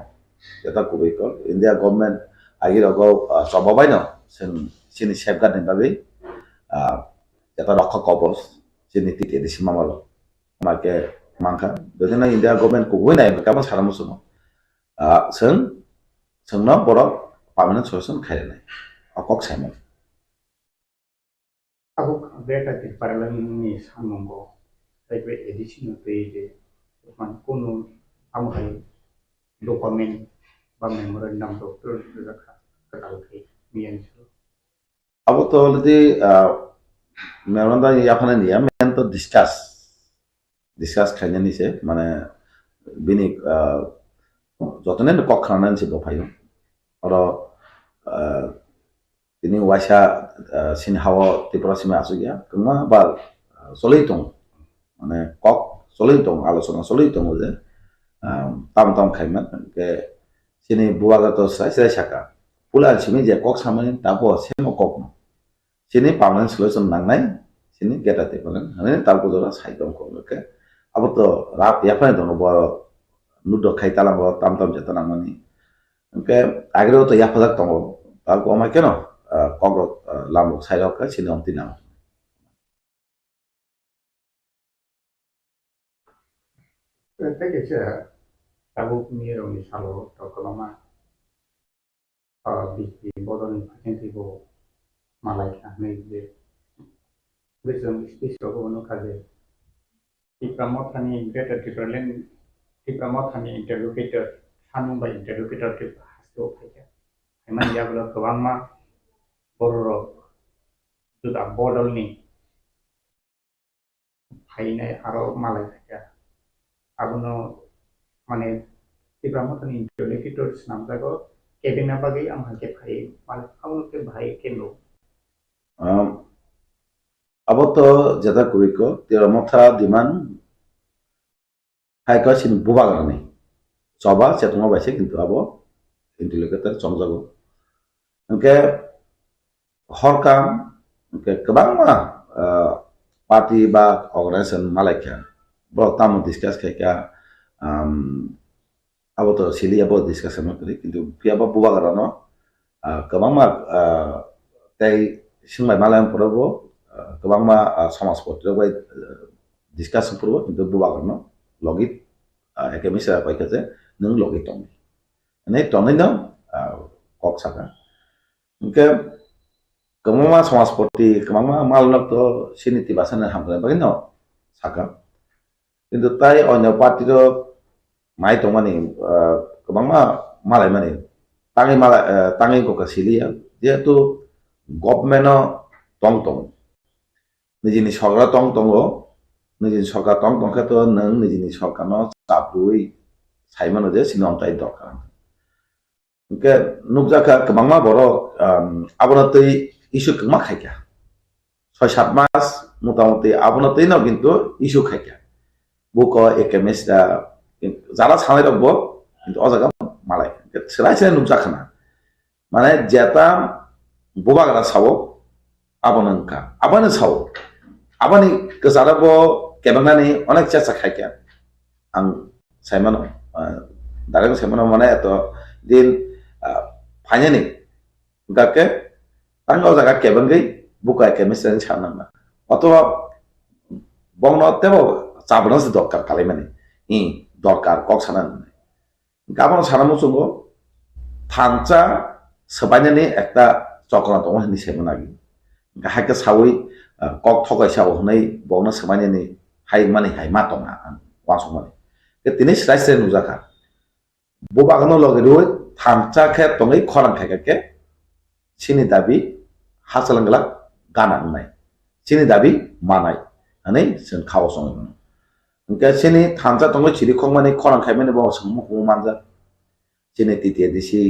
এটা খুবই call India government আগের অগ সবাই না সিনি সেফগার্ড নিবাগৈ এটা রক্ষা কবচ সিনি টিকে দিছি মামালো আমাকে মাংখা যদি না ইন্ডিয়া গভর্নমেন্ট কুবই নাই কামা সারা মুসুন সোংনা বড় পার্মানেন্ট সলিউশন খাইলে নাই অকক সাইমন আবু বেটা তি পারলানি সামঙ্গো তাইবে addition পেইজে man kuno amhai document ba memorandum doctor rakha katal ke mian chlo abo to already memorandum yaphane niya men to discuss khanya ni se mane bini jotone kok khana ni bo phayo oro ini washa sin hawa Tipra sime asu gya kuma ba solei tong mane kok solei tong alosona solei tong je tam khaiman ke sini buaga to sai saka pula simi je kok samani tapo semo kok no sini permanent solution nangnai sini geta te palan hane tapo dora sai tong ko ke abo to rap ya pa to no bo nudo khai tala bo tam jeta nangani ke agro to ya padak tong ta ko ma keno kok lamok sai rok ka sini om tinang take che abu miro ni salo to koloma biki bodon agenti bo malaika nei de wisdom speech ro no kaje Tipra Motha ni greater Tipraland Tipra Motha ni interlocutor sanung by interlocutor ke hasto phaya eman ya bolo kawangma Badolrok Juda bodol ni phainai aro malaika abuno মানে Tipra Motha ni interlocutor namjago kebina bagi amhake phai mane abuno ke bhai keno abo to jeta kuiko Tipra Motha diman hai ka sin bubagarani coba cetuma baise kintu abo interlocutor chongjago engke horkam engke kebangma party ba organization malaika bro tamu discuss kayak abo to sili abo discussion kali kintu piaba bubagarano kebangma tai singmai malam probo kebangma samas potro bai discussion probo kintu bubagarno logit eke Mishra pai kaje nung logit tong ane tong no kok saka engke kebangma samas poti kebangma malnak to siniti basana hamra bagino saka কিন্তু তাই অন্য পার্টির মাই তো মানে কবাংমা মালাই মানে তাঙি ককা cilia যেহেতু government টং নিজেনি সরকার টং নিজেনি সরকার টং তো নং নিজেনি সরকার চাপরুই সাইমানো যে সিনন্তাই দরকার ওকে নুকজাকা কবাংমা বড় আবনতেই ইস্যু কমা খাইকা 6-7 মাস মোটামুটি আবনতেই না কিন্তু issue খাইকা buko ekemis da jara sanai rokbo kintu o jaga malai selai nukjakana mane jeta bobagara sawo abonangka abane sawo abani kesarabo kebangnani onek chesa khaikya ang saimano darego saimano mane to din phanyani gake tango jaga kebangai buko ekemis ren chananga otoba bongno tebo চাবনা দরকার কালে মানে দরকার cock সানা গাবন সানা মুসুঙ্গ থানচা সবাইনানি একটা চক্রান্ত হনি সেমনাগি হাইকে সাউই cock থকাই Sau হनै বউনা সবাইনানি high মানি high মাতনা ওয়াসমানি তিনি স্রাইসে নুজাখা বুবাগানো লগে রই থানচা খে তङै খরাং খাইকে sini dabi hasalangla ganan nai sini dabi manai ani sen khawsong nke sini thansa tongo chiri khongmani khorang khaimani bo sangmo ko manja sini titie disi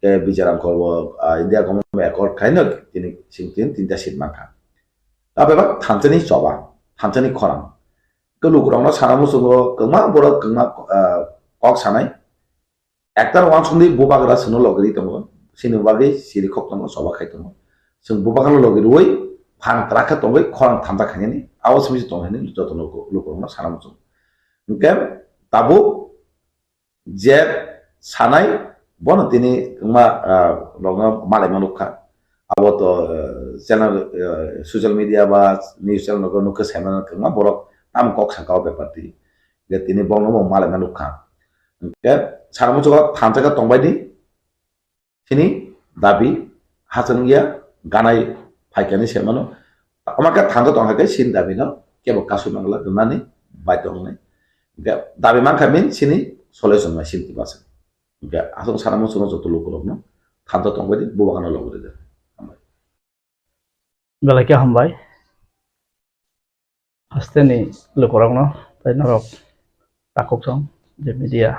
ke bijaran korbo india komo accord khaino tini singtin tinta sit mangkha tabe ba thansani choba thansani khorang ke lukurang na sanamu sungo kema bora kema kok sanai ektar wan sundi bobagra suno logri tongo sini bagi siri khok tongo soba khai tongo sung bubakano logi ruoi phang traka tongo khorang thamta khani ni awas mi tongo ni joto lukurang na sanamu sung nke tabu je sanai bono tini ma logna malai manukha abo to channel social media ba news channel no nukha semana kma borok am kok sakao beparti ge tini bono mo malai manukha nke sanamu choga thamta ka tongbai ni sini dabi hasangia ganai faikani semano amaka thamta tongha sin dabi no kebo kasu mangla dunani baitong nai dabi mangkha min sini solution ma sin tibasa ge asong sanamu sono joto lokolok no thamta tongbai di bubakano logre de belakya hambai hasteni lokorang no tai norok takok song je media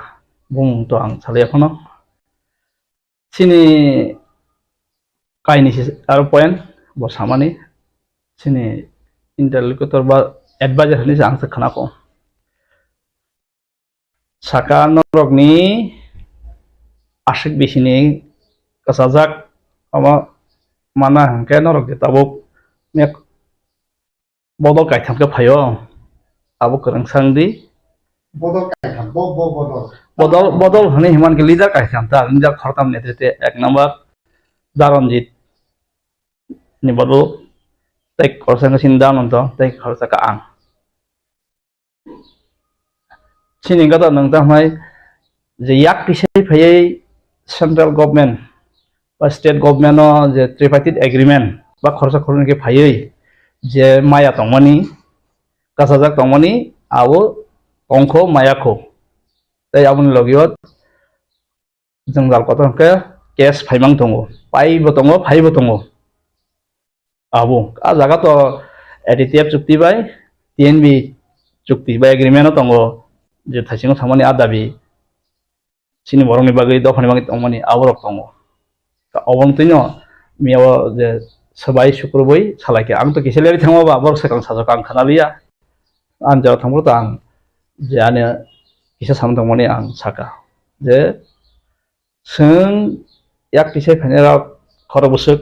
bung to ang salaya kono sini kaini aro point bo samani sini interlocutor ba advisor ni ang sakhana ko saka norok ni ashik bisini kasajak ama mana hangke norok de tabuk mek bodol kai thamke phayo abo kerang sangdi bodol kai tham bodol bodol hani himan ke leader kai tham ta leader khortam netrite ek number daronjit ni bodol tai korsang sindan onto tai khorsa ka ang sini gata nang ta mai je yak kisai phayai central government বা state government no je tripartite agreement ba khorsa khorun ke phayai je maya tongmani kasajak tongmani abo tongkho maya kho tai abun logiot janggal kotor ke case phaimang tongo pai botongo phai botongo abo a jaga to aditya chukti bai tnb chukti bai agreement tongo je thasingo thamani adabi sini borong ni bagai dofani bagai tongmani aborok tongo ta obon tino miawo je sabai sukroboi salake ang to kiselari thangwa ba borok sakang sajak ang khanalia an jaw thangbo ta ang je ane kisa sam tongmani ang saka je sung yak kisai phanera khoro busuk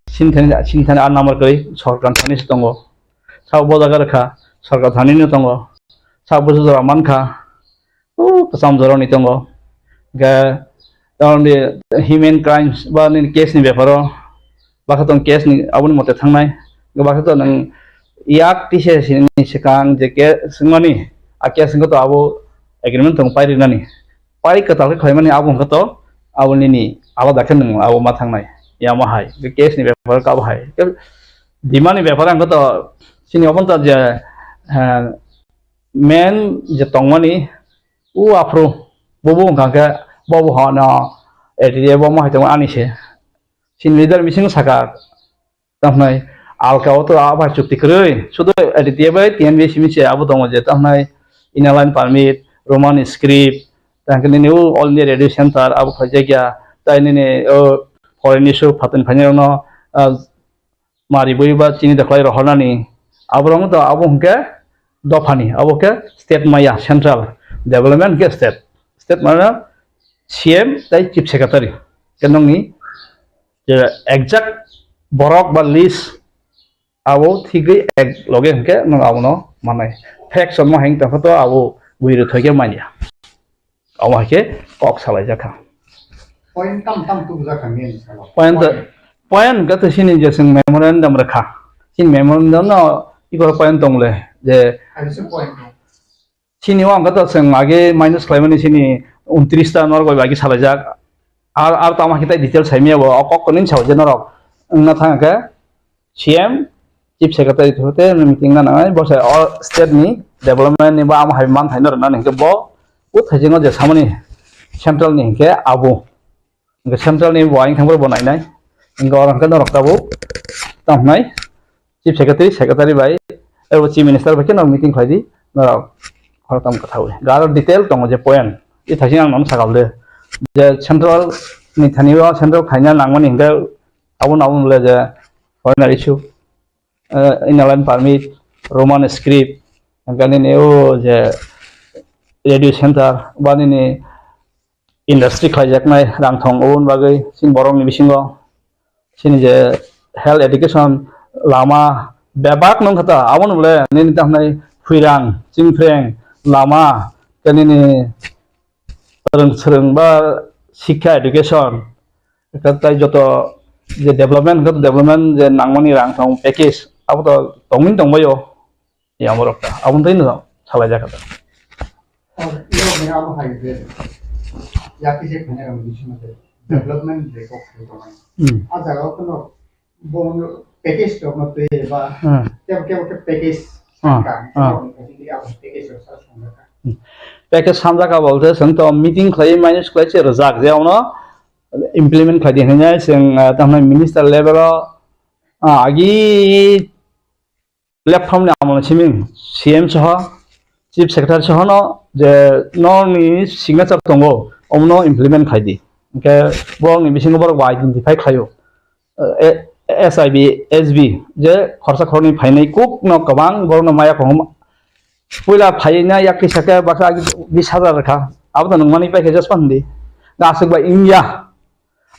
sinthani an number koi sarkar thani tongo sa bodaga rakha sarkar thani ni tongo sa busu jora mankha o kasam jora ni tongo ga the human crimes ba ni case ni befaro bakatong case ni abun mote thangnai ga bakato nang yak tise sini sekang je ke singmani a case ngo to abo agreement tong pairi nani pai katal khoimani abo ngato abun ni alo dakhen nang abo ma thangnai ya ma hai ge case ni befaro ka hai dimani befaro ngato sini obon to je men je tongmani u afro bobo ngaka bobo hana etiye bo ma haitong ani se sin leader missing saka tamnai alka to aba chukti kroi sudo etiye bai tnb simise abo tongo je tamnai inaline permit roman script tangni new all india radio center abo khajegya taini ne foreign issue phatin phanya no mari boi ba chini daklai rohonani abrong to abo hke dofani abo ke state maya central development ke state mana CM tai chief secretary kenongi je exact borok ba list abo thigei ek loge hke nang abono manai fact somo heng ta photo abo buiru thoge mania abo hke kok salai jakha point tam tu buja khamin point ga to sini je sing memorandum rakha sin memorandum no igor point tongle je asu point sini wang ga to sing age minus claimani sini 29 ta nor goi bagi salajak আর তো আমাকে তাই details হাইমিয়াবো অকক কোনিন সাউজে নরক না থাকাকে CM chief secretary থুতে meeting না নাঙাই বসে all স্টেट नि development नि बा आम हाइ मान थाइनर ना निके बो उ थाइजिङो जे सामनि सेंट्रल नि के आबु के सेंट्रल नि बॉइंग थांबो बनायनाय इंग अरंके नरक ताबु तमनाय चिफ सेक्रेटारी बाय एबो चीफ मिनिस्टर बाय के न मीटिंग खाइदि नरक खरताम कथावे गार डिटेल दङ जे पॉइंट इ थाइजिङ आं नम सागालदे जे सेंट्रल नि थानिबो सेंट्रल खाइना नांगमनि इंगे आबु नाबुले जे foreign issue inland permit, Roman script, and je radio center, bani ni industry Salaijaknai, Rangthong own bagai, sin borong ni bisingo, sin je health education, lama, bebak nong kata, awon boleh, ni tahnai firang, cingfreng, lama, kan ini sereng ba sikha education, kata joto je development je nangmani Rangthong package. Abu to tongmin tongbayo ya morokta abun taino Salaijaknai और ये मेरा अब high पे या किसी खाने का मुझे सुना है डेवलपमेंट देखो तो मैं आज जगह तो ना बोल पैकेज तो मत ये बा क्या पैकेज का पैकेज सारा सुनना पैकेज सामजा का बोलते हैं तो मीटिंग खाई माइनस खाई से रजाक जे आवनो इम्प्लीमेंट खाई देने जाए सिंग तमने मिनिस्टर लेवल आगी प्लेटफॉर्म ने आमोन सिमिं सीएम सह चीफ सेक्रेटारी सह न जे ननि सिग्नेचर दंगो अमनो इम्प्लीमेंट खाइदि के बरं बिसिंग बरं आइडेंटिफाई खायो एसआईबी एसबी जे खरसा खरनि फाइनाय कुक न गोबां बरं माया खम पुला फाइना याकि सके बाका 20000 रखा अब त नंगमानि पैकेज पान्दि गासैबा इंडिया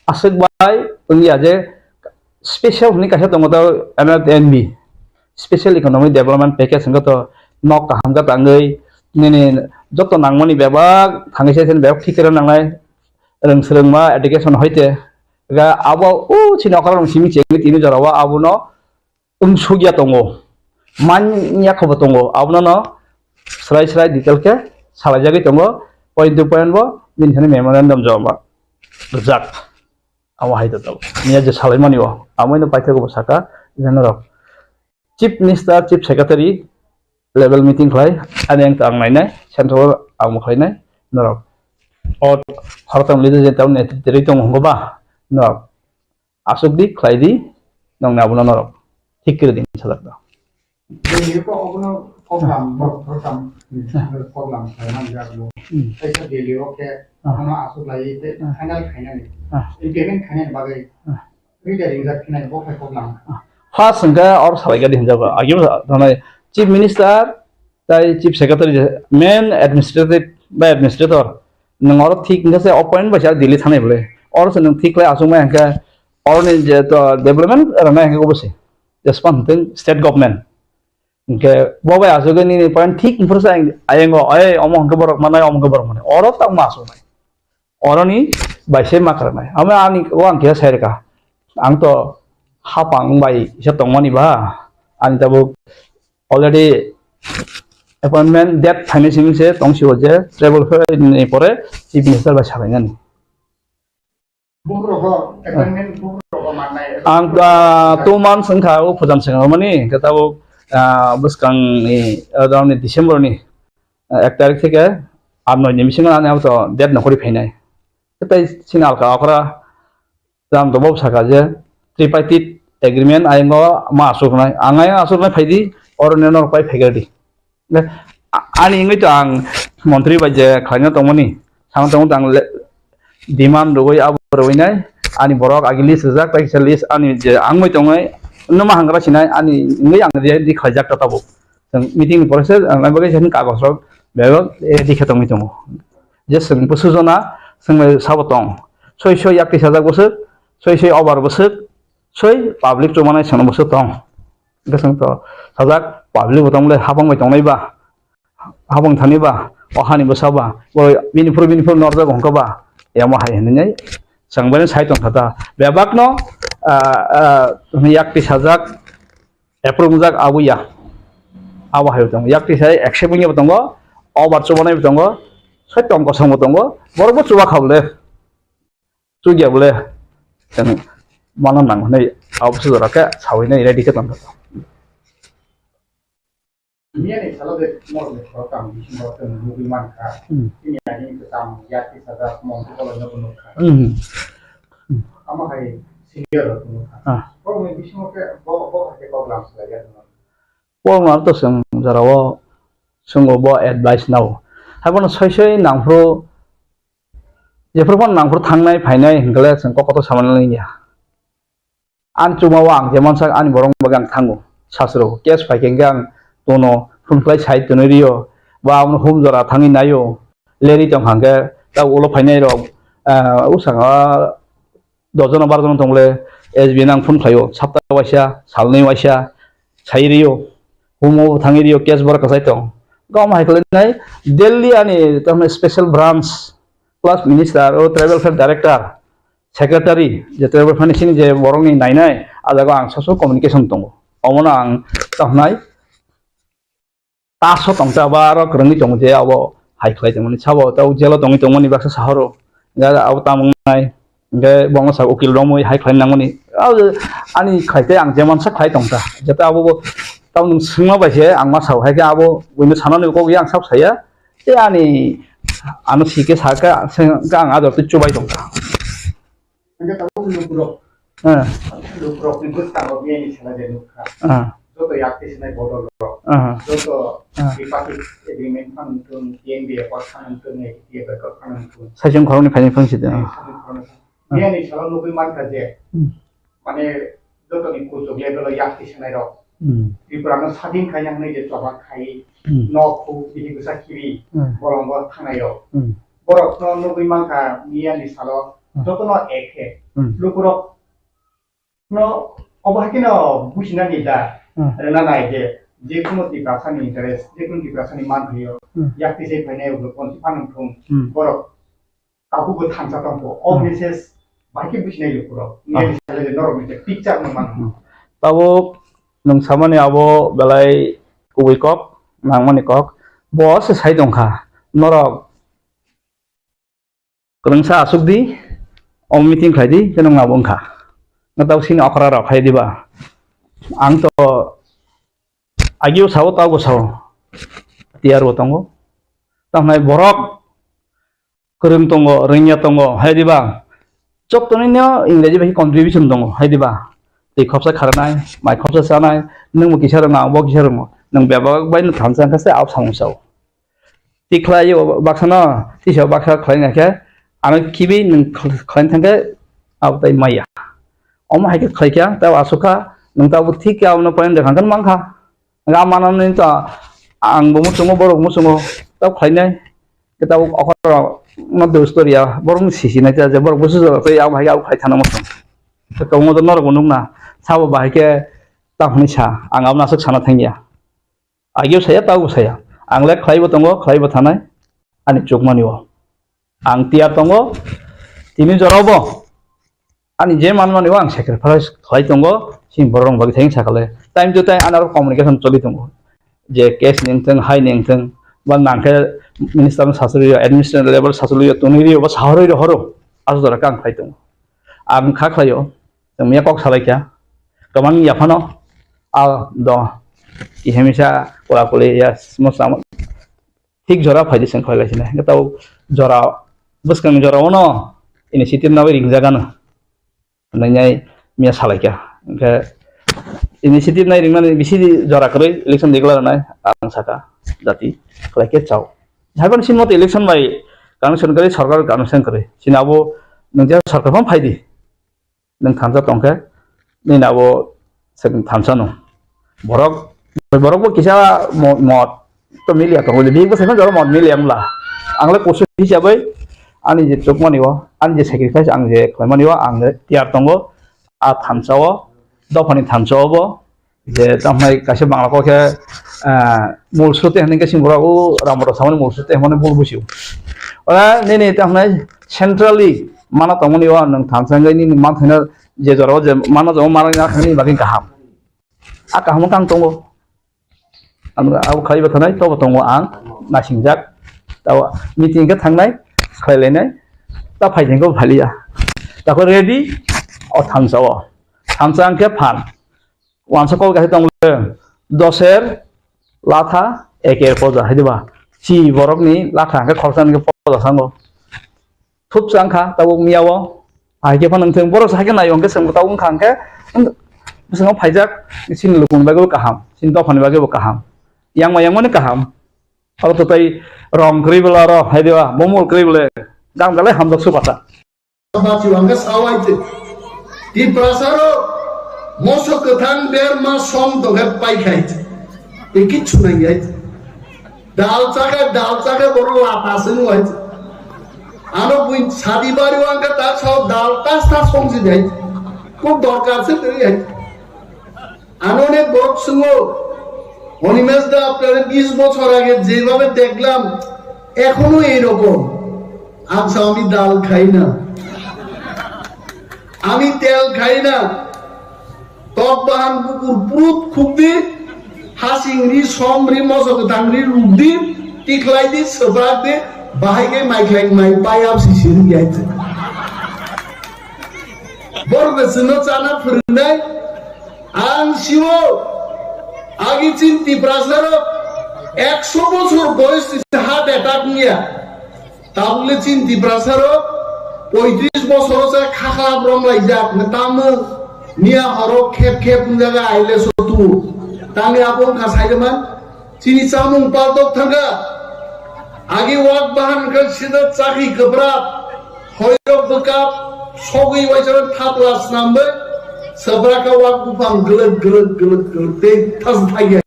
आसैबाय इंडिया जे स्पेशल नि काहे दंगो त NB special economic development package संगत नक काहामगा तांगै नि जत नांगमनि बेबा थांगैसे सेन बेब ठीक करे नांनाय रोंसरोंमा एडुकेशन होइते गा आबो उ छिना करम सिमि चेंगि तिनि जरावा आबुनो उनसुगिया दंगो मान्या खबर दंगो आबुनो न स्राय डिटेल के सालायजागै दंगो पॉइंट टू पॉइंट बो बिनथानि मेमोरेंडम जमा रजाक आवा हाइदो दं निया जे सालायमानियो आमैनो पाइथागो साका जनरक Chief Minister, Chief Secretary level meeting खाई ada yang tak naik central ang mukhay naik norok or hartam lido je tahun itu dari tong hongba norok asuk di खाई di nong nabuna norok ठीक कर दिन चलता ये को अपनो कोकलाम खाना जागलो ऐसा डेली ओके अपनो आसुक लाई ते फाइनल खाना नहीं इम्प्लीमेंट खाने बागे रिटेलिंग जात खाना बहुत कोकलाम First संख्या और सलाइगा दिन जब आगे बता चीफ मिनिस्टर ताई चीफ सेक्रेटरी मेन एडमिनिस्ट्रेटर नंगर ठीक इनका से अपॉइंट बचा दिल्ली थाने बोले और से नंग ठीक ले आसुम में इनका और ने जे तो डेवलपमेंट रना इनका को बसे जस्पन स्टेट गवर्नमेंट इनके बाबा आसुगे नी पॉइंट ठीक इनफोर्स आएंगो आए अमो हमके बरक मनाय अमके बरक मनाय और तक मासो नहीं और नी बाइसे मा करनाय हमें आनी वो अंके साइड का आंग तो हापांग बाई इसे तंगमानी बा आनी तब already appointment डेट फाइनेंसिंग से तंगसिव जे ट्रेवल फे नि परे चीफ मिनिस्टर बा सालायनानै बुकरको अपॉइंटमेंट बुकरको माननाय आं 2 months संखा ओ फुजाम संगा माने कताव बसकां नि अराउंड डिसेम्बर नि 1 तारिख থেকে 8-9 नि मिसिं आने तो डेट नखरि फैनाय कतै सिनाल का अखरा जाम दबाव साका जे tripartite agreement आयंगो मा आसुकनाय आंगाय आसुकनाय फाइदि और नेनर पाइ फैगरदि आनि इंगै तो आं मंत्री बाजे खायना तंगमनि सांग तंग आं डिमांड रगै आबो रगैनाय आनि बरक आगिलि सजाक पैसा लिस्ट आनि जे आंमै तंगै नमा हांग्रा सिनाय आनि इंगै आं दि खायजाक ताबो जों मीटिंग प्रोसेस आं बागै जन कागज रक बेबो दिखे तंगै तंगो जे जों बसुजना जों साबतं सय याक सजाक बसु सय अबार बसु सय पाब्लिक जमानाय सोनो बसु दं गसं तो सजाक पाब्लिक बतंले हाबं मैतंनायबा हाबं थानिबा अहानि बसाबा बिनिफुर नरजा गंकबा यामा हाय हननै संबन साइतं थाता बेबाक न याक सजाक एप्रुव जाक आबुया आबा हाय दं याक साय एक्सेप्टिंग बतंगो अबार जमानाय बतंगो सय टंक संग बतंगो बरबो चुवा खाबले tuh boleh dan mana nang nih apa sih orang sawitnya ready ke tempat ini nih kalau deh mau deh program di sini waktu nunggu manka ini aja itu tamu ya kita ada mau kalau nggak penuh kamu kayak senior penuh kalau mau di sini kayak bawa kayak program saja program tuh seng jarawa sungguh bawa advice now hapan soi nangfro jeperpun nangfro tangnai fainai hingga seng kok tuh sama lainnya an cuma wang zaman saya an borong bagang tanggu sasro kes fakengang tono kumplai side tono rio wa un hum jora thangi nayo leri tong hangge ta ulo fainai ro usanga dojon barjon tongle SB nang phun khayo sapta waisa salnei waisa sai rio humo thangi rio kes bor kasai tong gam haikle nai Delhi ani tamne special branch plus minister o travel fair director secretary je travel fair ni je borong ni nai adaga ang social communication tongo omona ang tahnai taso tongta baro kerengni tong je abo haikle tong ni chabo tau jelo tong tong ni baksa saharo ga abo tamung nai ge bong sa ukil romoi haikle nangoni ani khaite ang jeman sa khai tongta jeta abo tau nung sungma ba je ang ma sau hai ga abo winu sanani ko yang sab saya te ani anu sike saka ga ang ado tu chubai tongta 근데 tahu lukurok itu tahu dia ini salah jadi luka. Joto yakti sini Badolrok. Joto tripartite agreement pantun TNB apa pantun ya dia berkata pantun. Sajung korang ni banyak fungsi tu. Dia ni salah nubi man kerja. Mana joto ni kusuk level yakti sini rok. Tipra no sadin kaya ni je coba kai. Noku ini bisa kiri. Borong borong tanah yo. Borok no nubi man ka dia ni salah. Joto no ek lukurok no obahki no bushina ni da rena nai je kuno tipra sani interest je kuno tipra sani man hiyo yakti se phane u kon pan thum borok tabu go thamsa tampo all messages bahki bushina lukurok ni sale no ro picture no man tabu nung samane abo belai kuwikok nangmani kok bos sai dongkha norok kerengsa asuk di om meeting khai di jenong ngabong kha ngatau sini okra ro khai diba ang to agiu sawo tau go sawo tiar botongo tamai borok kereng tongo renya tongo hai diba chop to nyo ingreji bhi contribution tongo hai diba ti khopsa kharnai mai khopsa sanai nung mo kisar nga bo kisar mo nung beba bai nu thamsan khase ap sang saw ti khlai yo baksana ti saw baksa khlai nga ke anu kibi nung khlain thangke ab tai maya om hai ke khlaika ta asuka nung ta bu thik ya no point dekhan kan mangkha ga manan ni ta ang bu musungo borok musungo ta khlainai ke ta okor no de storia borong sisi na ta je borok busu ta ya hai ga khai thana musung ta mo do nor gunung na sabo ba ke ta hni sa ang amna sak sana thangya agyo saya tahu saya ang le khlai bo tongo khlai bo thanai ani chukmani wo ang tiar tongo tini jorobo ani je manmani wang sacrifice khlai tongo sing borong bagi theng sakale time to time anar communication choli tongo je case ningteng hai ningteng ban nangke minister sasuri administrative level sasuri tuniri ba sahori horo asu dara kang khlai tongo ang kha khlayo tamiya kok salaikya kamang yafano al do ihemisa kola kole ya smosam ঠিক জরা ফাইদি সেন খয় গাইছিনা গতাও জরা বুসকাং জরা ono initiative nawe ring jagana nangai mia salaikya ke initiative nai ring nai bisi jora kore election degla nai ang saka jati khlaike chau jhaban sin mot election bai connection kare sarkar connection kare sinabo nungja sarkar pam faidi nung thamsa tongke ni nabo sen thamsa no borok bo kisa mot to milia to big bos kan jaro mod miliam la angle kosu hisabai ani je chokmani wa ani je sacrifice ang je khlaimani wa ang tiar tongo a thamsawo dofani thamsawo je tamai kase bangla ko ke mul sute hanin ke singbora u ramoro samani mul sute mane bul busiu ora ne tamai centrally mana tongoni wa nang thamsangai ni man thina je jaro je mana jo mana na khani bagin kaham a kaham kang tongo anu au khai bathanai to tongo ang nasingjak taw meeting ke thangnai khailene ta phaijeng ko phaliya Tako ready or Tansawa. Tansang Kepan. Once a call got on Doser Lata, Eke Poza Hediba. Chi Vorogni, Lata, Korsan Poza Sango. Tupsanka, Tawu Miawo. I keep on saying, Boros Hagan, I don't get some Taun Kanka. Bisa ngop pajak sin lukung bago kaham sin top han bago kaham yang mayang mana kaham kalau tutai rom kribel aro haidewa momol kribel gang dale ham dok supata baci wangkas await di prasaro mosok ketang ber ma som dogat pai khait ikit chunai ait dal chaga boru lapasin wait ano buin sadi bari wangka ta sab dal tas somji dai খুব দরকার আছে তাই অনেক বড় সঙ্গ অনিমেশদা আপনারা 20 বছর আগে যেভাবে দেখলাম এখনো এইরকম আচ্ছা আমি ডাল খাই না আমি তেল খাই না টক বাহান কুকুর পুরুত খুবদি হাসিংরি সমরি মজক দাংরি রুগদি টিকলাই দি সবরাক দি বাহাইগে মাইকলাইক মাই পায়াব সিসির গিয়াইছে বড় বেসনো চানা ফুরনাই আং শিও আগে চিন্তি প্রাসার 100 বছর বয়স হার্ট অ্যাটাক নিয়া তাহলে চিন্তি প্রাসার 35 বছর আছে খাখা ব্রমলাই যা আপনি তাম নিয়া হর খেপ জায়গা আইলে সতু তাঙ্গে আপন খাসাইদমান চিনি চামুং পালতক থাকা আগে ওয়াক বাহান গল সিদা চাকরি গবরাব হয়রব বকাপ সগই ওয়াইছার থাপলাস নামবে সবরাকা ওয়াক বুফাং গলত তে থাস থাইয়া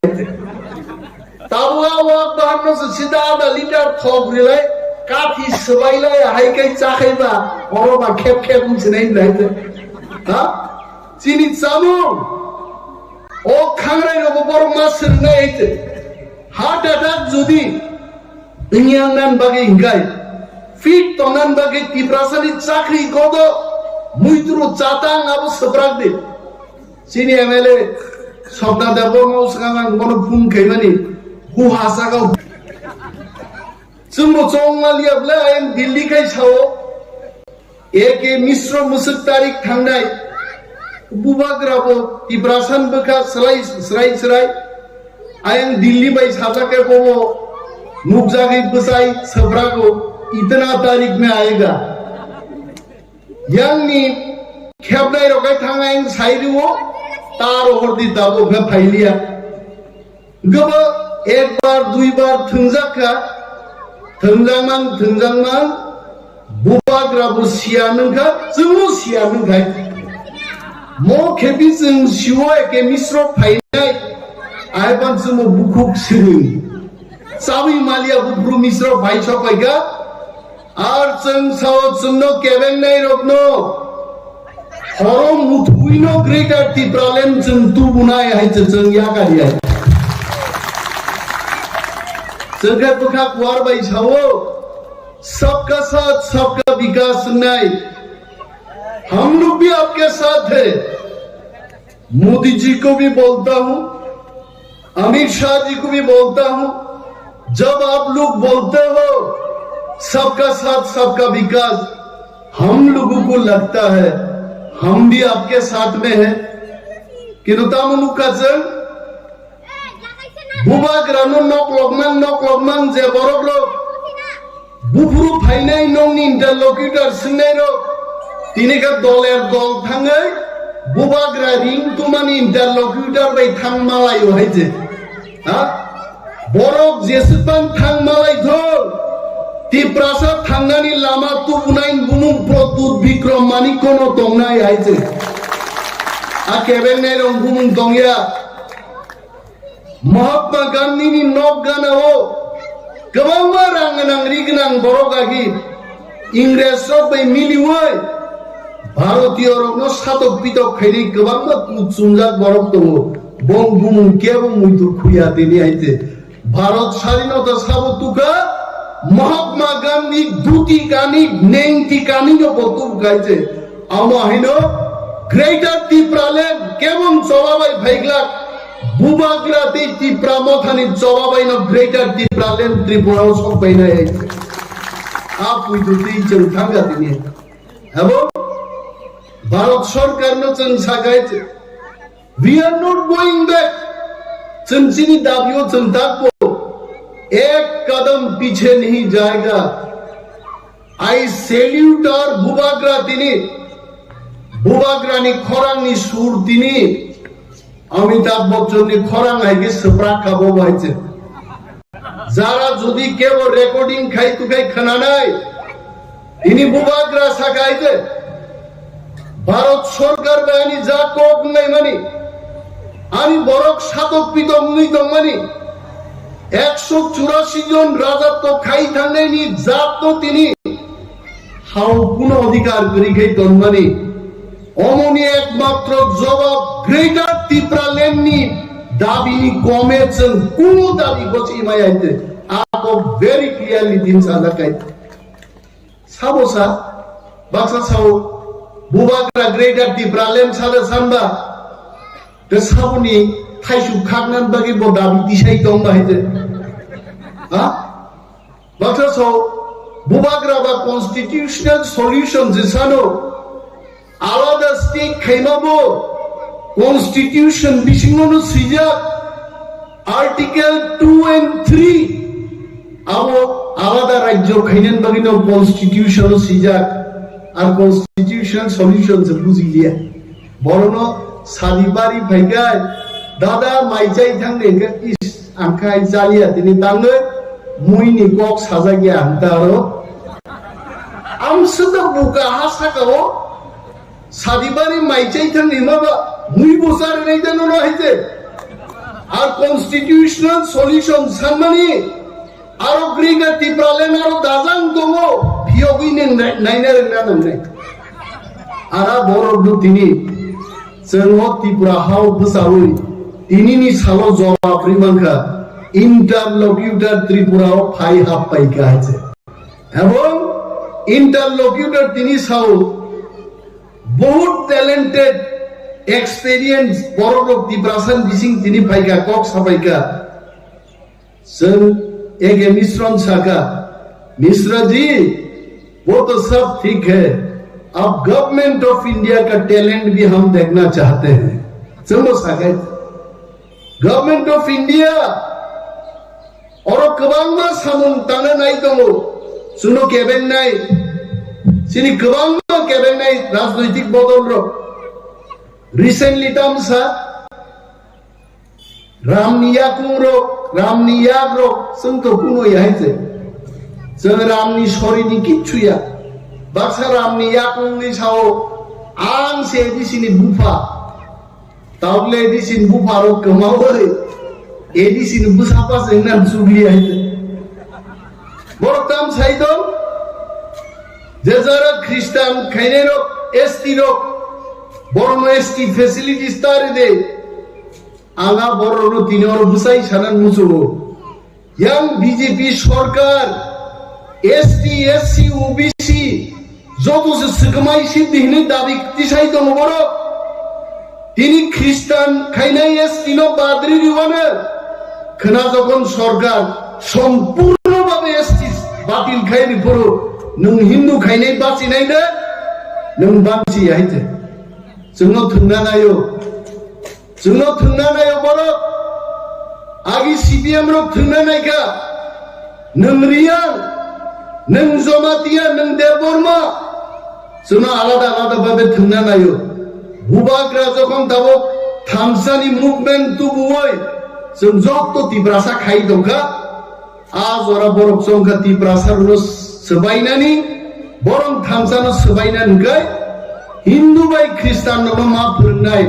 তাবুয়া ওয়াক বাহান সিদা আদা লিটার থক রিলাই কাঠি সবাইলাই হাইকাই চাখাইবা অরবা খেপ মুছিনাই লাইতে হ্যাঁ চিনি চামু ও খাংরাই রব বড় মাসের নাইতে হার্ট অ্যাটাক যদি ইংয়াং নান বাগে ইংগাই ফিট তনান বাগে তিপ্রাসানি চাকরি গদ মুইতুরু চাতাং আবু সবরাক দে চিনি এমএলএ সবদা দেব মৌসগাং কোন ফুন খাইমানি হু হাসাগাও जोंबो चंगालियाब्ला आं दिल्ली खाय सावो एके मिश्र मुसुक तारिख थांनाय बुबाग्राबो तिब्रासान बखा सराय आं दिल्ली बाय साजाके बोबो नुकजागै बसाई सब्राको इतना तारीख में आएगा यांगनी खेबनाय रगाय थांगाय साइरिवो तार हरदि दाबो भे फाइलिया गबो एक बार दुई बार थंजाका थंजांमान बुबाग्राबो सियानंखा जोंबो सियानंखाय मो खेबि जों सिवो एके मिश्र फाइनाय आइबान जोंबो बुखुब सिरिं साबि मालिया बुब्रु मिश्र फाइ सपायगा आर जों साव जोंनो केबेंनाय रखनो हरम मुथुइनो ग्रेटर तिप्रालेन जों तुबुनाय हायजो जों यागारिया जगह बुखा कुआर भाई छावो सबका साथ सबका विकास नहीं हम लोग भी आपके साथ है मोदी जी को भी बोलता हूं अमित शाह जी को भी बोलता हूं जब आप लोग बोलते हो सबका साथ सबका विकास हम लोगों को लगता है हम भी आपके साथ में हैं किनुतामुनु का जंग बुबाग्रानो नकलकमान जे बरगलो बुफुरु फाइनाय नंनि इंटरलॉक्यूटर सिंनायरो तिनिका दलेर दल थाङै बुबाग्रा रिं तुमानि इंटरलॉक्यूटर बाय थां मालायो हायजे हा बरक जेसेबां थां मालाय धर तिप्रासा थांनानि लामा तुबुनाय बुमुं प्रदुत बिक्रम मानि कोनो दंनाय हायजे आ केबेंनाय रं बुमुं दंया महात्मा गांधी नि नक गानाओ गोबां रांगनां रिगनां बरगागि इंग्रेज सब बै मिलिवै भारतीय रंनो सातक पितक खायनि गोबां मुचुंजाक बरक दङ बंगबुमु केबो मुइदुर खुया देनि आइते भारत स्वाधीनता साबतुका महात्मा गांधी दुति कानि नेंति कानि न बतु गाइजे आमा हिनो ग्रेटर तिप्रालेन केबं जवाबाय फाइग्ला बुबाग्राते तिप्रा मथानि जवाबाइन ग्रेटर तिप्रालेन त्रिपुराव सफैनाय आप उइदुति जों थांगादिनि हेबो भारत सरकार नो जों सागायचे we are not going back जों सिनी दाबियो जों ताको एक कदम पीछे नहीं जाएगा I salute our बुबाग्रा तिनी बुबाग्रानी खरांगनी सुर तिनी अमिताभ बच्चननी खरांग आइगे सप्रा खाबो बाइचे যারা যদি কেউ রেকর্ডিং খাই তুকাই খানা নাই তিনি বুবাগ্রা সাকাইতে ভারত সরকার বাহিনী যা কোক নাই মানে আমি বরক সাতক পিতম নই দম মানে 184 জন রাজত্ব খাই থাঙ্গাইনি জাত তো তিনি হাও কোন অধিকার করি খাই দম মানে অমনি একমাত্র জবাব গ্রেটার তিপ্রা লেননি দাবিনি কমেছেন কোন দাবি গছি মায়াইতে আপো ভেরি ক্লিয়ারলি দিন সাজাকাই সাবসা Baksa Sao বুবাগ্রা greater Tipra lane সাদা সানবা তে সাবনি থাইসু খাগনান বাগি ব দাবি দিশাই দম বাহিতে হ্যাঁ বাক্সা সাও বুবাগ্রা বা কনস্টিটিউশনাল সলিউশন যে সানো আলাদা state খাইমাবো Constitution bisingonu sijak Article 2 and 3 abo alada rajyo khainen bagino Constitution sijak ar Constitution solution se buzilia borono sadibari phaigai dada maijai thangne ga is angkai jalia tini tangne muini kok sajagya antaro amsuda buka hasakao sadibari maijai thangne maba মুই বসার নেই দেন না হইতে আর constitutional solution সানমানি আরো গ্রিগা তিপ্রালেন আরো দাজাং দমো ভিওগিনে নাইনারে নানন নাই আরা বড় তিনি जों त्रिपुरा हाव बसावै तिनिनि सालो जवाब रिमांखा interlocutor Tripura phi half Paika আছে এবং इंटरलॉक्यूटर তিনি সাও বহুত ট্যালেন্টেড एक्सपीरियंस बड़ोलोक तिप्रासन बिसिंग तिनी फाइका कक साफाइका जों एक मिश्रण साका मिश्रा जी वो तो सब ठीक है अब गवर्नमेंट ऑफ इंडिया का टैलेंट भी हम देखना चाहते हैं चलो साका गवर्नमेंट ऑफ इंडिया और कबांगा सामुन ताना नाई दंगो सुनो केबेन नाई सिनी कबांगा केबेन नाई राजनैतिक बदलरक Recently tamsa Ramniya kumro Ramniya gro sungto kuno yaite जों Ramni sorini kichuya baksa Ramniya kumni sao ang se edisini bufa tawle edisin bufa ro kemawai edisin busapa sengnan sugli yaite bortam saidon jezara Christian khainero estiro বড় ST facilities তারে দে আগা বড় তিনর বুসাই Sanan মুচুবো young BJP সরকার ST SC OBC যত সে সুকমাই সিদ্ধিহীন দাবি তিসাই দম বড় তিনি খ্রিস্টান খাইনাই ST no বাদরি Diwane Khana যখন সরকার সম্পূর্ণভাবে এসটি বাতিল খাইনি পড়ো নং হিন্দু খাইনাই বাঁচি নাই দে নং বাঁচি আইতে जोंनो थुंना नायो बरो आगि सीपीएम रो थुंना नायका नों रिया नों जमातिया नों देवबर्मा जोंनो आलादा आलादा भाबे थुंना नायो बुबाग्रा जखन दाबो थामसानि मुभमेन्ट तुबुय जों जत्तो तिप्रासा खाइ दंखा आज ओरा बरक संखा तिप्रासा रो सबायनानि बरं थामसानो सबायना नगाय हिंदू भाई ख्रिस्टान मा फोरोंनाय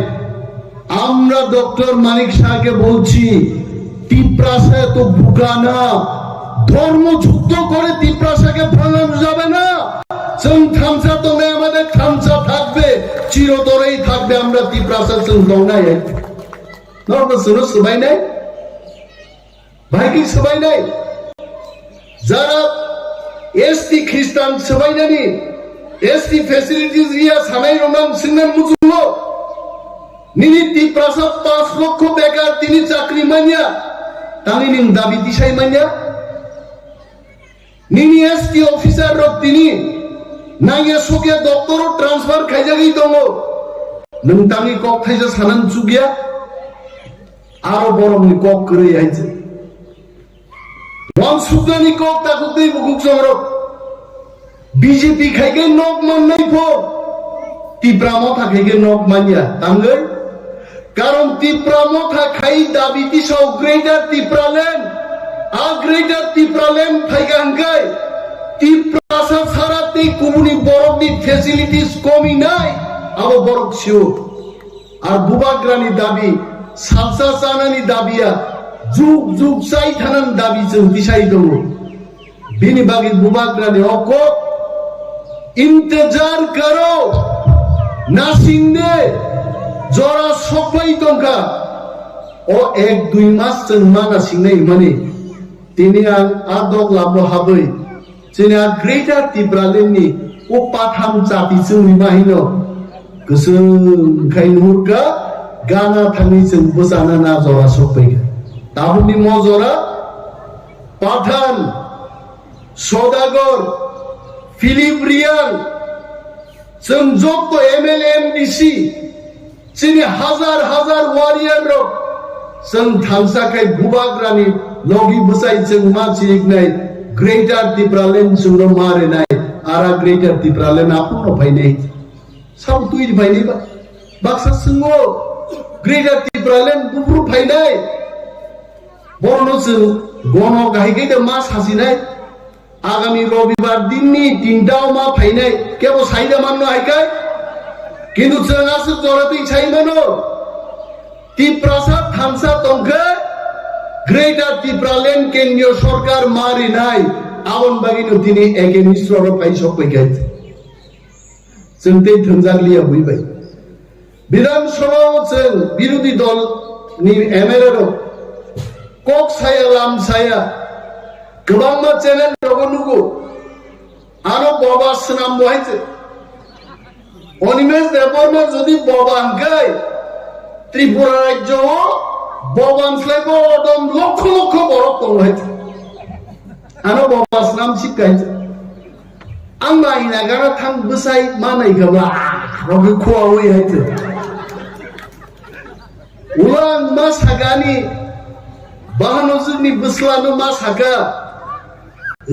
আমরা ডক্টর মানিক শাহকে বলছি তিপ্রাসা তো বুকানা ধর্ম যুদ্ধ করে তিপ্রাসাকে ভাঙানো যাবে না जों থামসা তো নেই আমাদের থামসা থাকবে চিরতরেই থাকবে আমরা তিপ্রাসা जों দৌড়াই নরবসুর সবাই নাই ভাই কি সবাই নাই যারা এসটি খ্রিস্টান সবাই জানি एसटी फैसिलिटीज रिया सानाय रंगाम सिंगन मुजुलो निनि तिप्रासा 5 लक्ष बेकार तिनि चाकरी मानिया तानि निं दाबि दिसाय मानिया निनि एसटी ऑफिसर रक तिनि नाया सके डॉक्टर ट्रांसफर खाइजागै दङ नोंथांनि कक थाइजा सानान जुगिया आरो बरमनि कक करै हाइजे वन सुगदानि कक ताकु दै बुकुक जंरो बीजेपी खाइगे नक माननाय फो तिप्रा मथा खाइगे नक मानिया तांगै कारण तिप्रा मथा खाइ दाबिति साव ग्रेटर तिप्रा लैंड आ ग्रेटर तिप्रा लैंड फाइगा हंगाय तिप्रा सा सारा ते कुमुनि बरकनि फेसिलिटीज कमी नाय आबो बरक सिउ आर बुबाग्रानि दाबि सालसा जानानि दाबिया जुग जुग साइ थानान दाबि जों दिसाइ दङ बिनि बागै बुबाग्रानि अक इंतजार करो नासिंदे जरा सफाई दंखा ओ 1-2 मास जों मा नासिंनाय माने दिनै आं आदक लाबो हाबै जोंना ग्रेटर तिप्रालेण्डनि ओ पाथाम जाति जोंनि माहिनो गोसोम खाइनुहुरगा गाना थाङै जों बोजाना ना जरा सफाइगा दाबुनि मजरा पाठान सदागर फिलिप रियाल जों जब एमएलए एमडीसी जोंनि हाजार हाजार वारियर जों थांसाखाय बुबाग्रानि लगी बसाइ जों मानसिनाय ग्रेटर तिप्रालेण्ड जों मारिनाय आरा ग्रेटर तिप्रालेण्ड आपुन फाइनाय सब तुइ फाइनाय बाक्सा सिङो ग्रेटर तिप्रालेण्ड बुब्रु फाइनाय बरनो जों गन गाहिगै द मा सासिनाय आगामी रविबार दिननि 3टाव मा फाइनाय केबो साइदा माननो हायखाय किन्तु जों आसु जरतै साइमानो तिप्रासा थामसा दंखो ग्रेटर तिप्रालेण्ड केन्द्रीय सरकार मारिनाय आवन बागिनो दिनै एगेनिस्ट्र फाइ सफैगाय जों दै थंजागलिया बुइबाय विधानसभायाव जों बिरोधी दलनि एमएलए कक साया लाम साया गोबां मा चेनेल दगनुगु आरो बाबा सनाम बहायजे अनिमेश देबरनो जदि बाबा हंगाय त्रिपुरा राज्यआव बाबानस्लायबो अदम लक्ष लक्ष बरफ दं हायजे आरो बाबा सनाम सिकायजे आं नायना गाना थां बसाय मा नायगबा रगै खोआवै हायजे उलां मा सागानि बाहानो जोंनि बोस्लानो मा सागा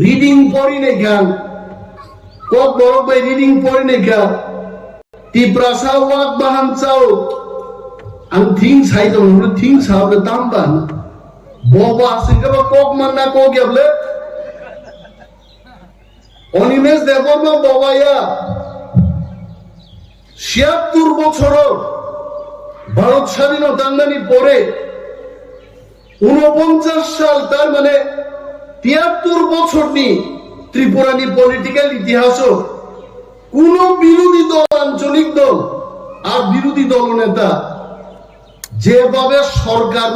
रिडिं पढ़िनाय गान कक बरफ बाय रिडिं पढ़िनाय गान तिप्रासा वाक बाहान चाव आं थिं साइदो नु थिं साबले तामबान बबा सिगबा कक मानना कक याबले অনিমেষ দেববর্মা বাবায়া ৭৬ বছর ভারত স্বাধীনতা আন্দোলনের পরে ৪৯ সাল তার মানে ৭৩ বছরনি ত্রিপুরানি পলিটিক্যাল ইতিহাস কোন বিরোধী দল আঞ্চলিক দল আর বিরোধী দল নেতা যেভাবে সরকার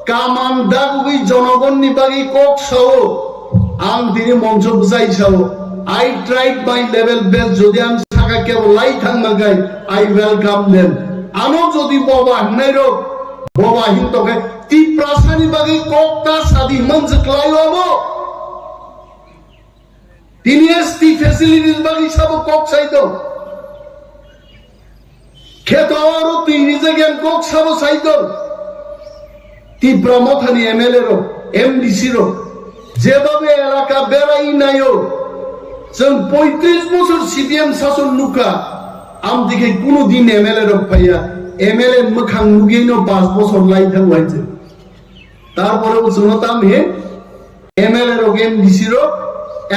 কামান দাগুই জনগণ নিবাগী কক সহ आं दिनै मंच बुजाय Sao I tried my level best जदि आं साका केवल लाई थांनागाय I welcome them आनो जदि बाबा हननाय रो बाबा हिंतके तिप्रासानि बागै ककता सादि मनजक्लायबो तिनि एसटी फेसिलिटीज बागै सब कक साइदो खेतरो तिनि जगेन कक सब साइदो तिप्रा मथानि एमएलए रो एमडीसी रो যেভাবে এলাকা বেড়াই নাইও जों 35 বছর সিপিএম শাসন নুকা আম দিকে কোনদিন এমএলএ রক পাইয়া এমএলএ মখাং নুগেইনো 5 বছর লাই থাকবাইছে তারপরেও জনতাম হে এমএলএ রক এমডিসি রক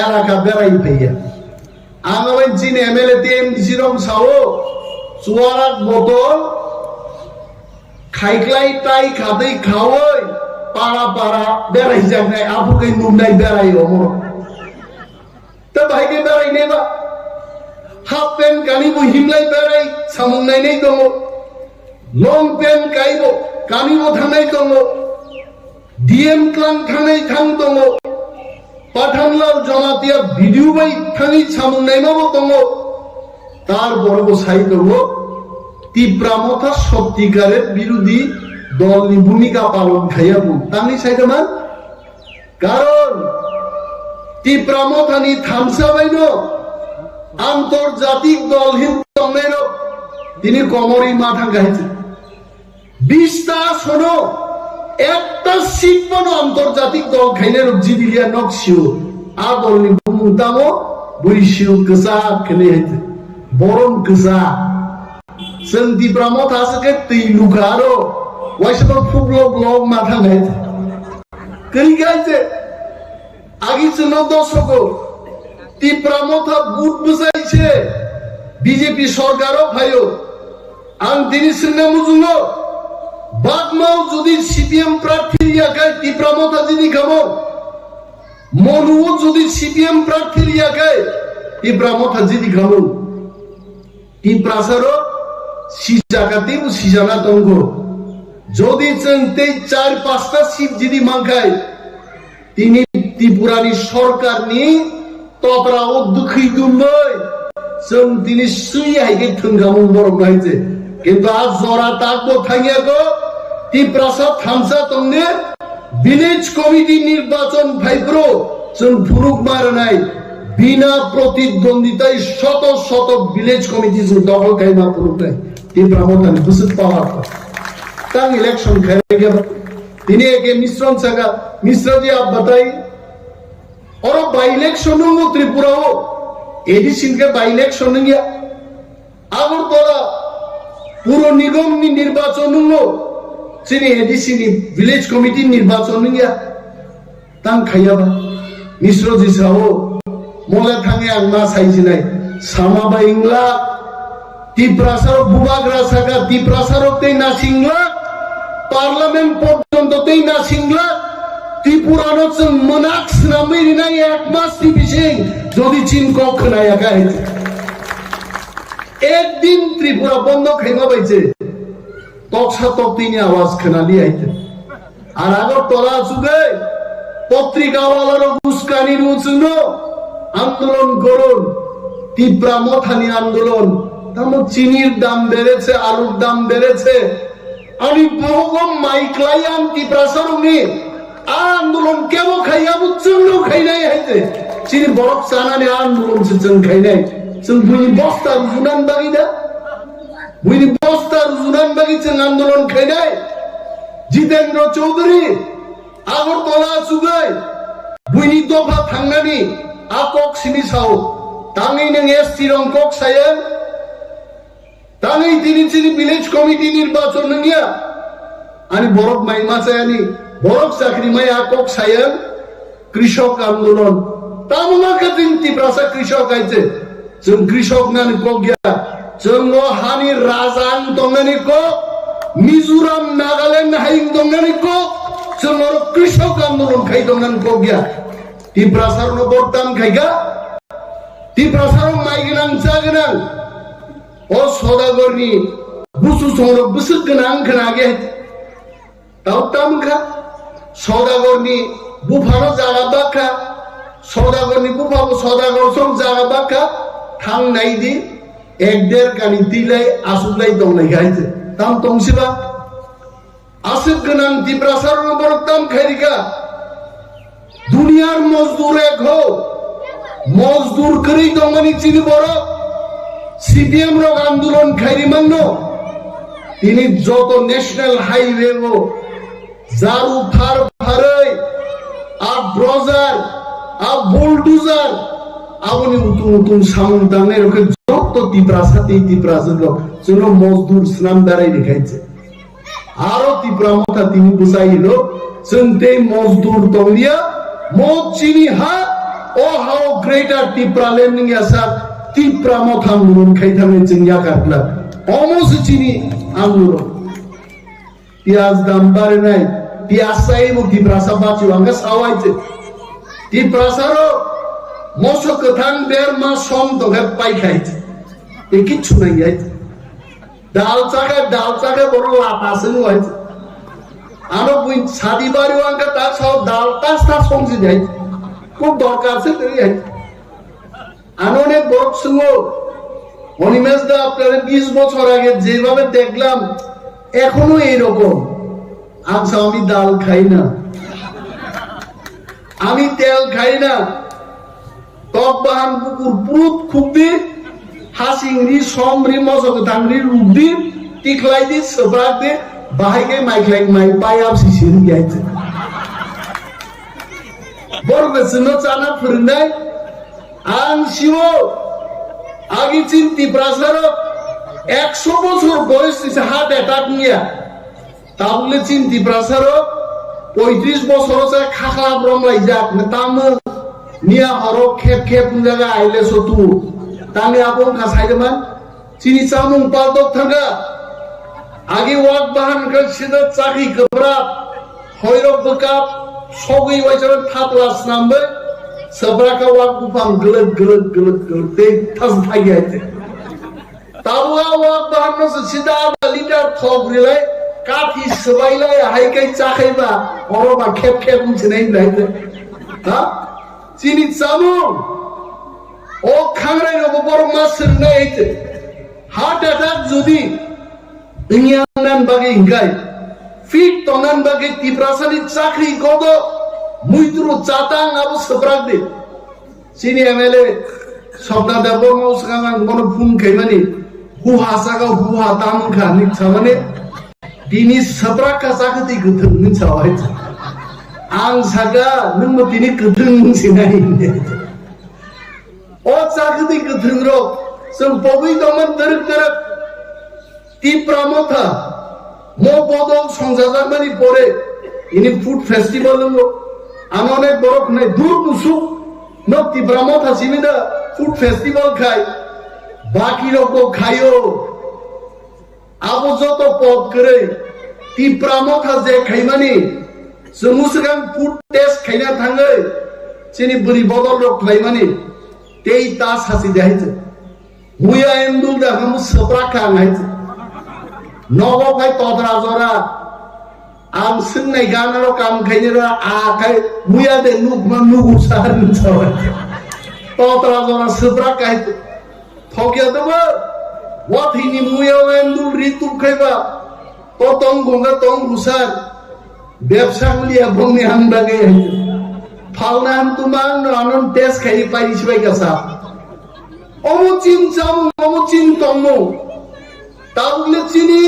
এলাকা বেড়াই পাইয়া আঙাবাই চিন এমএলএ তে এমডিসি রক সাও চুয়ারাক বোতল খাইকলাই টাই খাदै খাওই पारा पारा बेराय जागनाय आफुकै नुनाय बेराय हमो त भाइके बेराय नेबा हाफ पेन कानिबो हिमलाय बेराय सामुंनाय नै दङ लं पेन काइबो कानिबो थांनाय दङ डीएम क्लां थांनाय थां दङ पाठानलाल जमातिया भिडिअ बाय थांनाय सामुंनाय माबो दङ तार बरबो साइ दङ तिप्रा मथा सत्यिकारेर बिरोधी দলনি ভূমিকা পালন খাইয়াবো তানি সাইদামান কারণ তিপ্রা মথানি থামসা বাইনো আন্তর্জাতিক দল হিন্দু তিনি কমরি মাথা গাইছে 20টা শোনো একটা সিট পানো আন্তর্জাতিক দল খাইনের জিদিলিয়া নকশিও আদলনি বুমুতামো বইশিও কসা খেলে হইতে বরণ কসা जों Tipra Motha के तैलुकारो वैसे फुगलो ब्लॉग माथा गाइते कई गाइते आगे चुनो दर्शको Tipra Motha बुट बसाइছে बीजेपी सरकारो भाइयो आं दिनै सोंना मुजुङो बागमाव जुदि सीपीएम प्रार्थी लियाखै Tipra Motha दिनै खामो मनुओ जुदि सीपीएम प्रार्थी लियाखै Tipra Motha दिनै खामो Tipra सारो সিজাকাতি ও সিজানা দঙ্গ যদি চন্তে 4-5টা সিট যদি মাঙ্গায় তিনি ত্রিপুরানি সরকার নি ততরা ও দুঃখী দুমই जों তিনি সুই আইগে থঙ্গামু বরম গাইছে কিন্তু আজ জরা তাকবো থাঙ্গিয়া গো ত্রিপ্রাসা থামসা তংনে ভিলেজ কমিটি নির্বাচন ভাইব্রো जों ফুরুক মার নাই বিনা প্রতিদ্বন্দ্বিতায় শত শত ভিলেজ কমিটি जों দখল খাইমা ফুরুক নাই Tipra Motha ni busuk power tang election khaige tini eke Mishra saga Mishra ji aap bataye aur by election ho Tripura ho edition ke by election gya agar tola puro nigam ni nirbachon ho chini edition ni village committee nirbachon gya tang khaya ba Mishra ji sao mola thange angma saijinai sama ba ingla Tipra saro bubagra saga Tipra saro tei na singla parliament porjonto tei na singla Tripura no chung monak snamiri na ek mas tibishing jodi chin kok na yaka hete ek din Tripura bondo khaima baiche toksa tok tini awaz khana li aite ar agor tola suge potrika walaro guskani ruchno আন্দোলন করুন Tipra Motha ni আন্দোলন তামো চিনির দাম বেড়েছে আলুর দাম বেড়েছে আমি বহুগম মাইক্লাইয়াম Tipra সরুনি আন্দোলন কেন খাইয়া বুঝছুন খাই নাই হইতে চিনি বরফ চানানি আন্দোলন সেচন খাই নাই जों বুনি বস্তা রুজুনান বাগিদা বুনি বস্তা রুজুনান বাগি जों আন্দোলন খাই নাই জিতেন্দ্র চৌধুরী আগরতলা সুগাই বুনি দফা থাঙ্গানি আকক সিনি সাও তাঙ্গি নং এসটি রং কক সায়েন তাঙ্গি তিনি চিনি ভিলেজ কমিটি নির্বাচন নিয়া আনি বরফ মাইমা চায়ানি বরফ চাকরি মাই আকক সায়েন কৃষক আন্দোলন তামুনাকে দিন Tiprasa কৃষক আইছে जों কৃষক নানি কক গিয়া जों হানি রাজাং দংনানি কো মিজোরাম নাগাল্যান্ড হাইং দংনানি কো जों কৃষক আন্দোলন খাই দংনানি কক গিয়া Tiprasa নো বর্তাম খাইগা Tiprasa মাইগনাং জাগনাং ও সদাগরনি বুসু সংর বুসুক গনাং খনাগে তাও তামখা সদাগরনি বুফানো জাগা বাখা সদাগরনি বুফাবো সদাগর সং জাগা বাখা থাং নাইদি এক দেড় কানি তিলাই আসুলাই দংলাই গাইছে তাম তংসিবা আসুক গনাং Tiprasa নো বর্তাম খাইরিকা দুনিয়ার মজদুর এক হো মজদুর করেই দমনি চিনি বড় সিপিএম রক আন্দোলন খাইরি মান্য তিনি যত ন্যাশনাল হাইওয়ে গো জারু ফার ফারই আ ব্রজার আ বুলডোজার আপনি উতুম উতুম সাউন্ড দানে রকে যত Tiprasa লোক যেন মজদুর স্নাম দাঁড়াই দেখাইছে আরো Tipra Motha তিনি বুঝাইলো চিন্তে মজদুর তলিয়া মত চিনি হা ও হাও গ্রেটার Tipra ল্যান্ডিং আসার Tipra Motha আন্দোলন খাইতামে চিনিয়া কাটলা অমস চিনি আন্দোলন পিয়াজ দাম বাড়ে নাই পিয়াজ চাইবো Tiprasa বাঁচিও আঙ্গা সাওয়াইছে Tiprasa রো মশো কথান বের মা সম তোকে পাই খাইছে এ কিচ্ছু নাই আইছে ডাল চাকা বড় লাভ আছে হইছে আরো বুই সাদি বাড়িও আঙ্গা তা সব ডাল তাস্তা সমজি দেয় খুব দরকার আছে তুই আননে বড় শুনো অনিমেষ দা আপনারা 20 বছর আগে যেভাবে দেখলাম এখনো এইরকম আচ্ছা আমি ডাল খাই না আমি তেল খাই না কক বাহান বুকুর পুরুত খুবদি হাসিংরি সমরি মজক দাংরি রুবদি টিকলাইদি সব্রাকদি বাহাইকে মাইক্লাই মাই পায়াব সিসিন গিয়াইছে বরগসনো চানা ফুরনাই আং শিও আগে চিন ত্রিপুরাসারো 100 বছর বয়স দিছে হার্ট অ্যাটাক নিয়া তাহলে চিন ত্রিপুরাসারো 35 বছর আছে খাখলা ব্রমলাই যাক তাম নিয়া হরো খেপ খেপ জায়গা আইলে সতু তানে আপন খাসাইদমান চিনি চামুং পালদক থাকা আগে ওয়াক বাহান সিদা চাকরি গোবরাব হয়রব বকাপ সগই ওয়াইজন থাপলাস নামবে সবরাকা ওয়াক বুফাং গলত গলত গলত গলত তে থাস ভাইয়াইতে তাওয়া ওয়াক বাহান সিদা লিটার থক রিলাই কাঠি সবাইলাই হাইকাই চাখাইবা অরবা খেপ খেপ চিনাই লাইতে হ্যাঁ চিনি চামুং ও খাংরাই রব বড় মাসের নাইতে হার্ট অ্যাটাক যদি ইংয়ানান বাগে ইংগাই ফিট তনান বাগে ত্রিপুরাসানি চাকরি গদ মুইত্রু চাতাং আবু সবরাক দে চিনি এমএলএ সবনা দেব মৌসকাং বন ফুন খাইমানি হু হাসাগা হু হাতাম খানি ছামানে দিনি সবরাক কা চাকতি গথং নি ছাওয়াই आं सागा नों मतिनि गोथों सिनाय ओ चाखति गोथों रो जों बबै दमन दरक दरक टिप्रा मथा मो बदल संजाजाकमानि परे इनि फुड फेस्टिवल लो आं अनेक बरक नाय दूर मुसु न टिप्रा मथा सिमिदा फुड फेस्टिवल खाय बाकी रको खायो आबो जत पद करे टिप्रा मथा जे खायमानि Semuskan food test kayaknya tangga, sini beri Badolrok lainnya, tei tas hasil dah itu, muya endul dah kamu seprakan itu, nopo kay todra zora, am senai gana ro kam kayaknya kay muya deh nuk usahar nsawat, todra zora seprakan itu, thokya tu ber, wat ini muya endul ritu kayba, totong gonga tong usahar. ব্যবসা মিলিয়া বংনি হামবাগে ফালনা হাম তুমাং নন test খাই পাইছ by গাসা অমুচিন চাম অমুচিন তমু তাবলে চিনি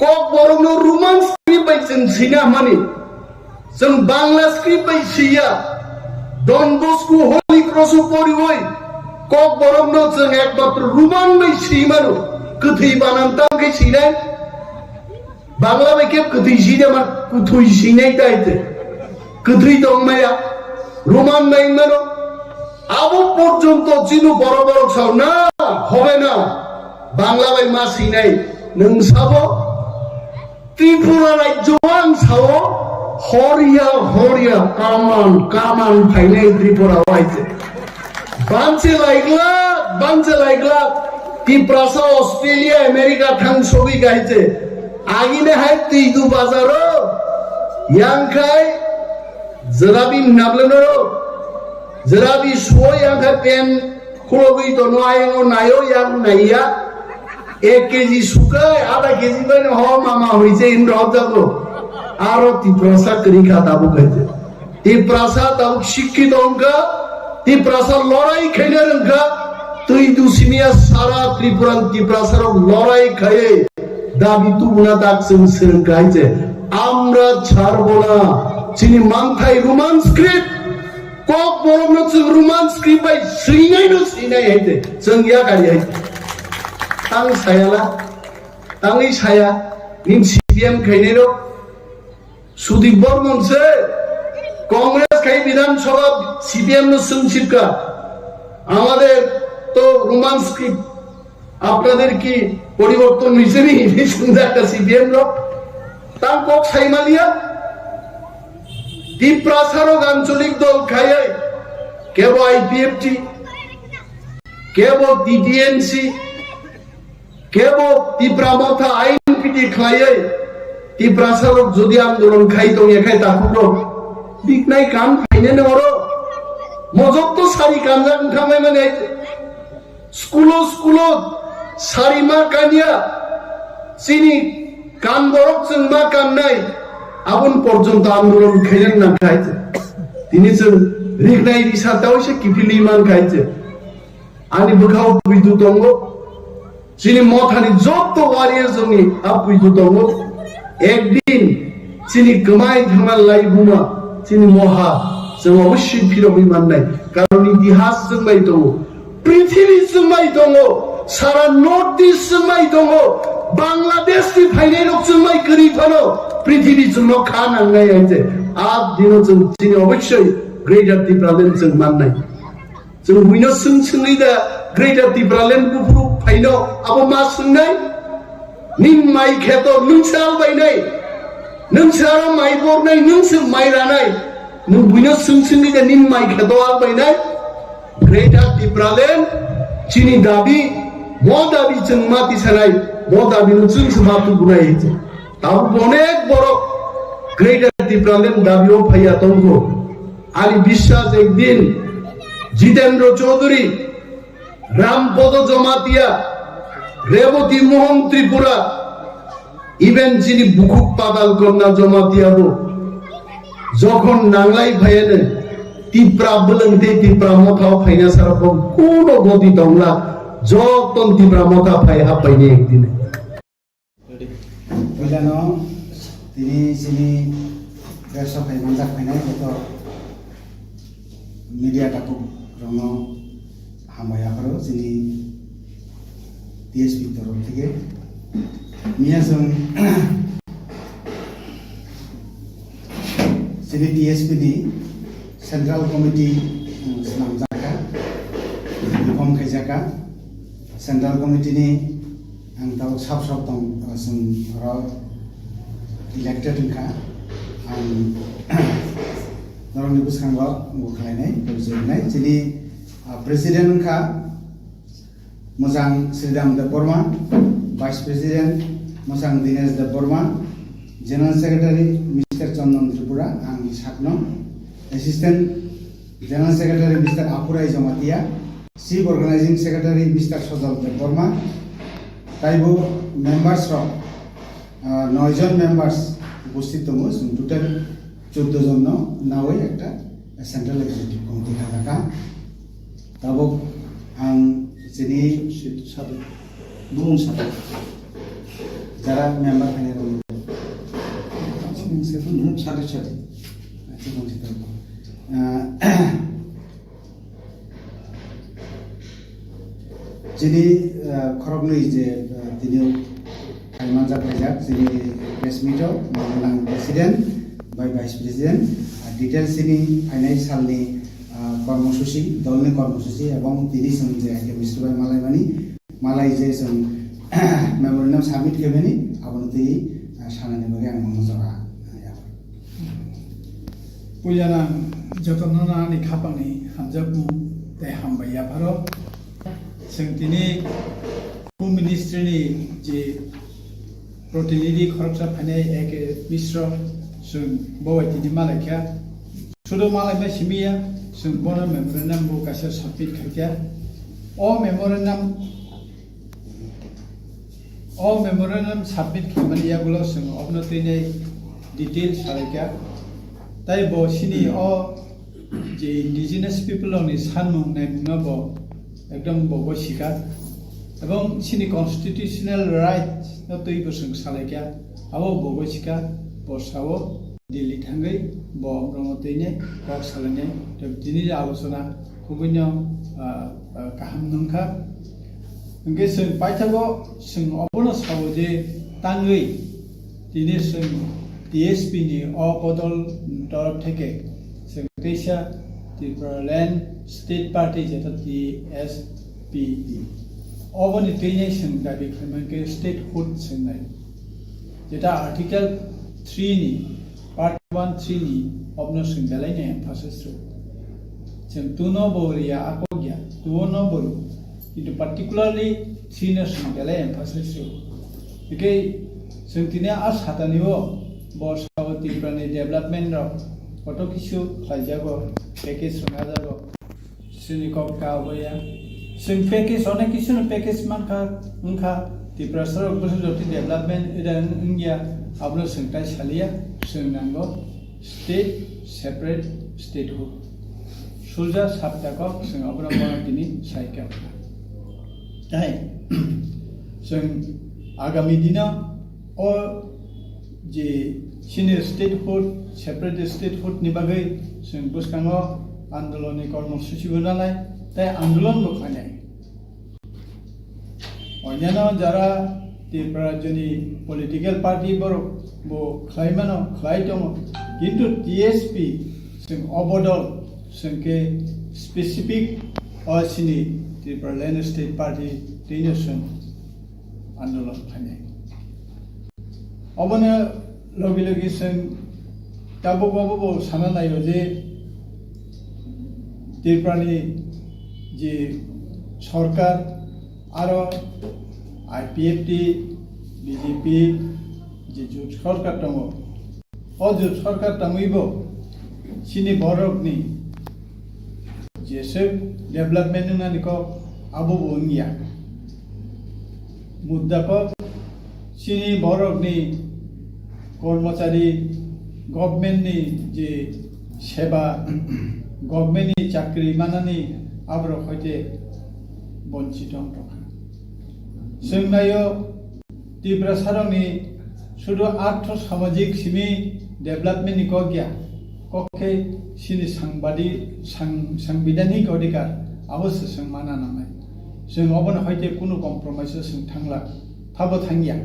cock বরং romance script বাইছেন সিনা মানে जों বাংলা স্ক্রিপ্ট বাই সিয়া ডন বস্কো হলি ক্রস পরি হই কক বরং जों একমাত্র রোমান বাই সিমানো কথি বানান তাকে সিনাই বাংলা বাইকে কথি সিনে মা কুথুই সিনাই তাইতে কথি দংমায়া রোমান বাইমানো আবু পর্যন্ত চিনু বড় বড় সাও না হবে না বাংলা বাই মা সিনাই নং সাবো ত্রিপুরা রাজ্য আং সাও হরিয়া হরিয়া কামান ফাইনাই ত্রিপুরা হইছে বানছে লাইগলা ত্রিপুরা অস্ট্রেলিয়া আমেরিকা থাং সবই গাইছে আগিনে হাই তুইদু বাজারো ইয়াংখাই জরাবি নাবলেনো জরাবি সো ইয়াংখাই পেন খুলবই তো নয়াঙ্গো নায়ো ইয়াং নাইয়া 1 কেজি সুকাই আধা কেজি বাইনে হ মামা হইছে ইন রব যাবো আরো ত্রিপ্রাসা করি খাতাবো খাইতে ত্রিপ্রাসা তাও শিক্ষিত অঙ্কা ত্রিপ্রাসা লড়াই খাইলে রঙ্কা তুই দুসিমিয়া সারা ত্রিপুরান ত্রিপ্রাসার লড়াই খাইয়ে দাবি তুমনা দাকসং সিরং গাইছে আমরা ছাড়বো না চিনি মাংথাই রোমান স্ক্রিপ্ট কক বরং जों রোমান স্ক্রিপ্ট বাই সিনাই হইতে जों ইয়া গাড়ি হইতে आं सायाला आंनि साया निम सीपीएम खाइनेरो सुदीप बर्मन से कांग्रेस खाई विधानसभा सीपीएम नो संचिपका আমাদের তো রোমান স্ক্রিপ্ট আপনাদের কি পরিবর্তন হইছে নি সুন্দর একটা সিপিএম লো তার কক সাইমালিয়া ত্রিপ্রাসারো আঞ্চলিক দল খাইয়ে কেবল আইপিএফটি কেবল টিটিএনসি কেবল ত্রিপুরা মথা আইন পিটি খাইয়ে ত্রিপ্রাসারক যদি আন্দোলন খাই তো এখাই তাকুটো দিকনাই কাম ফাইনে নরো মজক তো সারি কামজান খামাই মানে স্কুলো সারিমা কানিয়া চিনি কান বরক जों मा কাম নাই আবন পর্যন্ত আন্দোলন খাইলেন না খাইতে তিনি जों रिगनाय रिसार्टाव एसे किफिलि मान खायचे आनि बखाव पुइदु दंगो चिनि मथानि जत्त वारियर जोंनि आ पुइदु दंगो एक दिन चिनि गमाय थांना लाइबुमा चिनि महा जों अवश्य फिरमै माननाय कारण इतिहास जोंबाय दङ पृथ्वी जोंबाय दङ सारा नर्थ इस्ट जोंबाय दङ बांलादेशनि फाइनाय रक जोंबाय गरिफानो पृथ्वी जोंनो खा नांनाय आइजे आ दिनो जों चिनि अवश्य ग्रेटर टिप्रालेण्ड जों माननाय जों बुइनो सोंसोङै दा ग्रेटर टिप्रालेण्ड बुफुरु फाइनो आबो मा सोंनाय निन माइ खेतो नोंसाल बायनाय नोंसारो माइ बरनाय नोंसो माइ रानाय नों बुइनो सोंसोङै दा निन माइ खेतो आल बायनाय ग्रेटर टिप्रालेण्ड चिनि दाबि मो दाबि जों माति सानाय मो दाबि जोंसो मातु बुनाय आइजे आबो अनेक बर ग्रेटर टिप्रालेण्ड दाबिओ फाइया दंगो आली বিশ্বাস একদিন जितेंद्र चौधरी रामपद जमातिया रेवती मोहन त्रिपुरा इवेन जिनि बुकुक पादाल करना जमातियाबो যখন नांलाय फायनो टिप्रा बोलोंते टिप्रा मथा फायना सारा कोनो गति दंला जतन टिप्रा मथा फाय हाबबायने एकदिन बिलानो तिनि सिनि बेसा फायमान जाफायनाय गत media takut rono hamaya karo sini TSP toro theke miya jong sini TSP ni central committee selam jaka inform khai jaka central committee ni ang tau sab tong sum ro elected ka ang Narong buskango mukhainai president jadi presiden ka Mozang Sridham de Burma vice president Mozang Dinesh de Burma general secretary Mr. Chandan Tripura ang sakno assistant general secretary Mr. Apurai Jamatia chief organizing secretary Mr. Sodal de Burma taibo members ro 9 জন members উপস্থিত দङ total 14 জন नावै একটা central executive committee थाका ताबो आं जिनि साबे बुं साबे Zara member फाइने दङ सिनि नुम साबे साबे जिनि खरगनै जे दिनै फाइमान जाफायजाक जिनि प्रेस मिटआव मानलां president by vice president details ini finance salni कर्मसूची दलनि कर्मसूची एवं तिनी जों जे मिस्टर भाई मालायमानि मालाय जे जों मेमोरेन्डाम सबमिट केबेनि आबनति सानानि बगे आं मजरा पुयाना जतनना नि खापानि हामजाबु ते हामबाया भारो जों तिनी होम मिनिस्ट्रीनि जे प्रतिनिधि खरगसा फाइनाय एके मिश्र जों बवाइतिनि मालायखा सुदो मालायमा सिमिया जों बना मेमोरेन्डाम बो गासै सबमिट खायखा अ मेमोरेन्डाम सबमिट खामानिया गुलो जों अपनतिनि डिटेल सालायखा ताइ बो सिनि अ जे इंडिजिनास पिपल नि सानमुं नायमुंना बो एकदम बो सिका एवं सिनि कन्स्टिट्यूशनल राइट न तैबो जों सालायखा आबो बो सिका बसावो दिल्ली थांगै बो ब्रह्मतैने कक सालायनाय दिनै आलोचना खुबैनो गाहाम नंखा ओंगे जों पाइथागो जों अबनो सावो जे तांगै दिनै जों DSP नि अ बदल तरफ थेके जों दैसा टिप्रालेण्ड स्टेट पार्टी जेता TSP अबनि तैने जों दाबि खालामनाय स्टेटहुड जोंनाय जेता आर्टिकल 3 नि पार्ट 1-3 नि अपनो सिंगलायने एम्फासिस जों तुनो बोरिया आकोग्या तुनो बोरु किन्तु पार्टिकुलारली 3 न सिंगलाय एम्फासिस बिके जों तिने आ सातानिबो बसाव टिप्रानि डेभलपमेन्ट र कत किछु खायजागो पैकेज रंगा जागो सिनि कपका बया जों पैकेज अनेक किछु पैकेज मानखा उनखा टिप्रा सरक बसुजति डेभलपमेन्ट इदान इंडिया आपलो संताय सालिया जों नांगौ स्टेट सेपारेट स्टेटहुड सुजा साप्ताखौ जों अबरा बरादिनि सायका ताई जों आगामी दिनाव अ जे सिनियर स्टेटहुड सेपारेट स्टेटहुड नि बागै जों बुसखाङो आन्दोलननि कर्मसूचिबो नालाय ताई आन्दोलन बखानाय अन्यान्य যারা त्रिपुरा रायजोनि पलिटिकल पार्टी बरक बो खायमानो खाय दङ किन्तु टीएसपी जों अबदल जोंके स्पेसिफिक असिनि त्रिपुरा लैंड स्टेट पार्टी दैनोसन आन्दोलन खायनाय अबनो लगे लगे जों दाबो साना नायो जे त्रिपुरानि जे सरकार आरो आईपीएफटी बीजेपी जे जुट सरकार दङ अ जुट सरकार दङैबो सिनि बरकनि जेसे डेभलपमेन्ट होननानैखौ आबो बुंनिया मुद्दाखौ सिनि बरकनि कर्मचारी गभर्नमेन्टनि जे सेवा गभर्नमेन्टनि चाकरि मानानि आब्रक हयते बंचित दंखा जों नायो त्रिपुरा सारंनि शुद्ध आर्थ सामाजिक सिमी डेभलपमेन्टनि को गया कखे सिनि संविधानिक अधिकार अवश्य जों माना नांनाय जों अबन हयते कुनु कम्प्रमाइज जों थांला थाबो थांगिया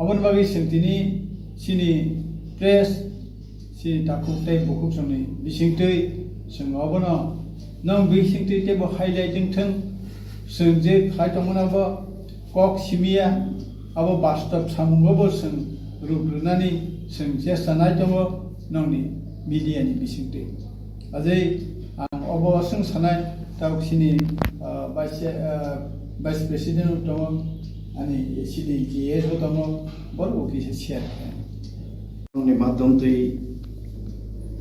अबन बागै सिंतिनि सिनि प्रेस सिनि दाखुंथाय बुकुसंनि बिसिंथै जों अबन नों बिसिंथै तेबो हाइलाइटिं थों जों जे खायतंमोनाबो कक सिमिया अब वास्तव सामुंगबो जों रुग्रुनानै जों जे सानाय दङ नंनि मिडियानि बिसिंथै अजै आं अबसं सानाय दावसिनि भाइस प्रेसिडेन्ट दङ अनि सिनि जिएस दङ बरबो किसे शेयर नि माध्यमतै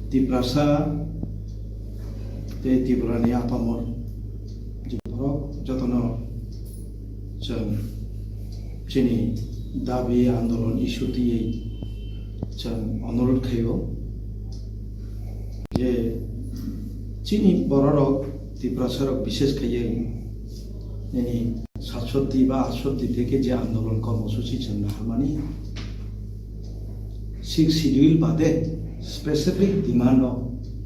त्रिपुरासा त्रिपुरानि आपामर जतन जों जोंनि दाबि आन्दोलन इस्युथियै जों अनुरोध खायो जे जोंनि बर'राव त्रिपुरा सरक विशेष खायै यानी 67 বা 68 থেকে যে আন্দোলন কর্মসূচি जों हामानि 6 শিডিউল বাদে স্পেসিফিক ডিমান্ড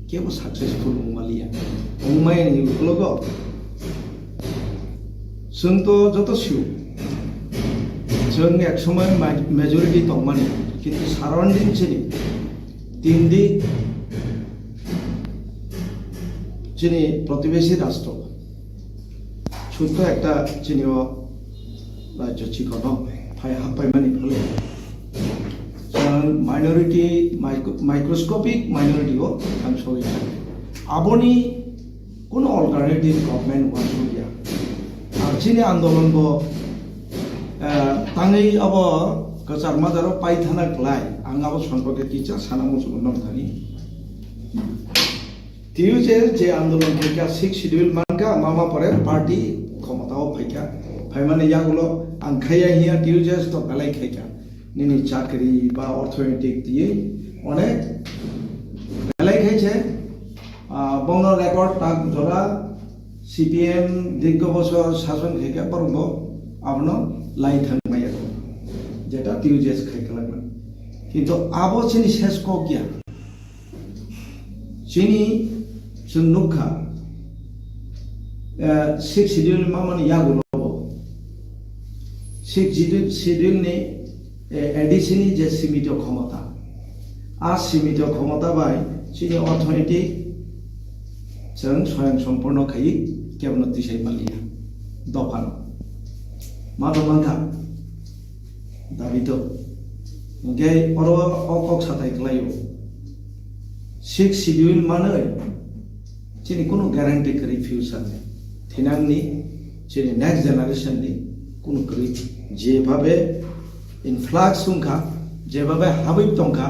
কেবল সাকসেসফুल मुमालिया मुमायनि लोगो जोंथ' जतसिउ जों एक समय मेजरिटी दंमानि किन्तु साराउंडिंग चिनि तिनदि चिनि प्रतिवेशी राष्ट्र ছোট্ট একটা চিনিও রাজ্য চিকনো ফাই হাপাইমানি ফলে माइनरिटी माइक्रोस्कोपिक माइनरिटीও आंसरि आबनि কোনো अल्टारनेटिव गभर्नमेंट वासुया आरचिनि आंदोलनबो ताङै अब कचार माजाराव पाइथाना क्लाय आंगाबो सम्पर्के किचा सानामो जुगुनम थानि तिउजे जे आंदोलन केका 6 शिड्यूल मानका मामा परे पार्टी क्षमताओ फाइका फाइमाने यागुलो आंखाया हिया तिउजे तो बेलाय खाइका निनि चाकरी बा अर्थनैतिक दिए अनेक बेलाय खाइছে बंग रेकर्ड ताक जरा सीपीएम दीर्घ बছর शासन खाइका परंबो आपनो लाई थांबाय जेटा तिउजेस खाइखालांगोन किन्तु आबो चिनि शेष को गया चिनि जों नुखा 6 शिड्यूल मामानि यागुलो 6 शिड्यूल नि एडिशननि जे सीमित क्षमता आ सीमित क्षमता बाय चिनि अर्थनैतिक जों स्वयं सम्पूर्ण खायि केवल दिसाय मालिया दफान मादमांखा दाबितो गे अरो अकक साथाय खलायो 6 शिड्यूल माने चिनि कोनो ग्यारेंटी करि फ्यूचर थिनांनि चिनि नेक्स्ट जनरेशन नि कोनो करि जेभाबे इनफ्लाक्स सुंखा जेभाबे हाबै दंखा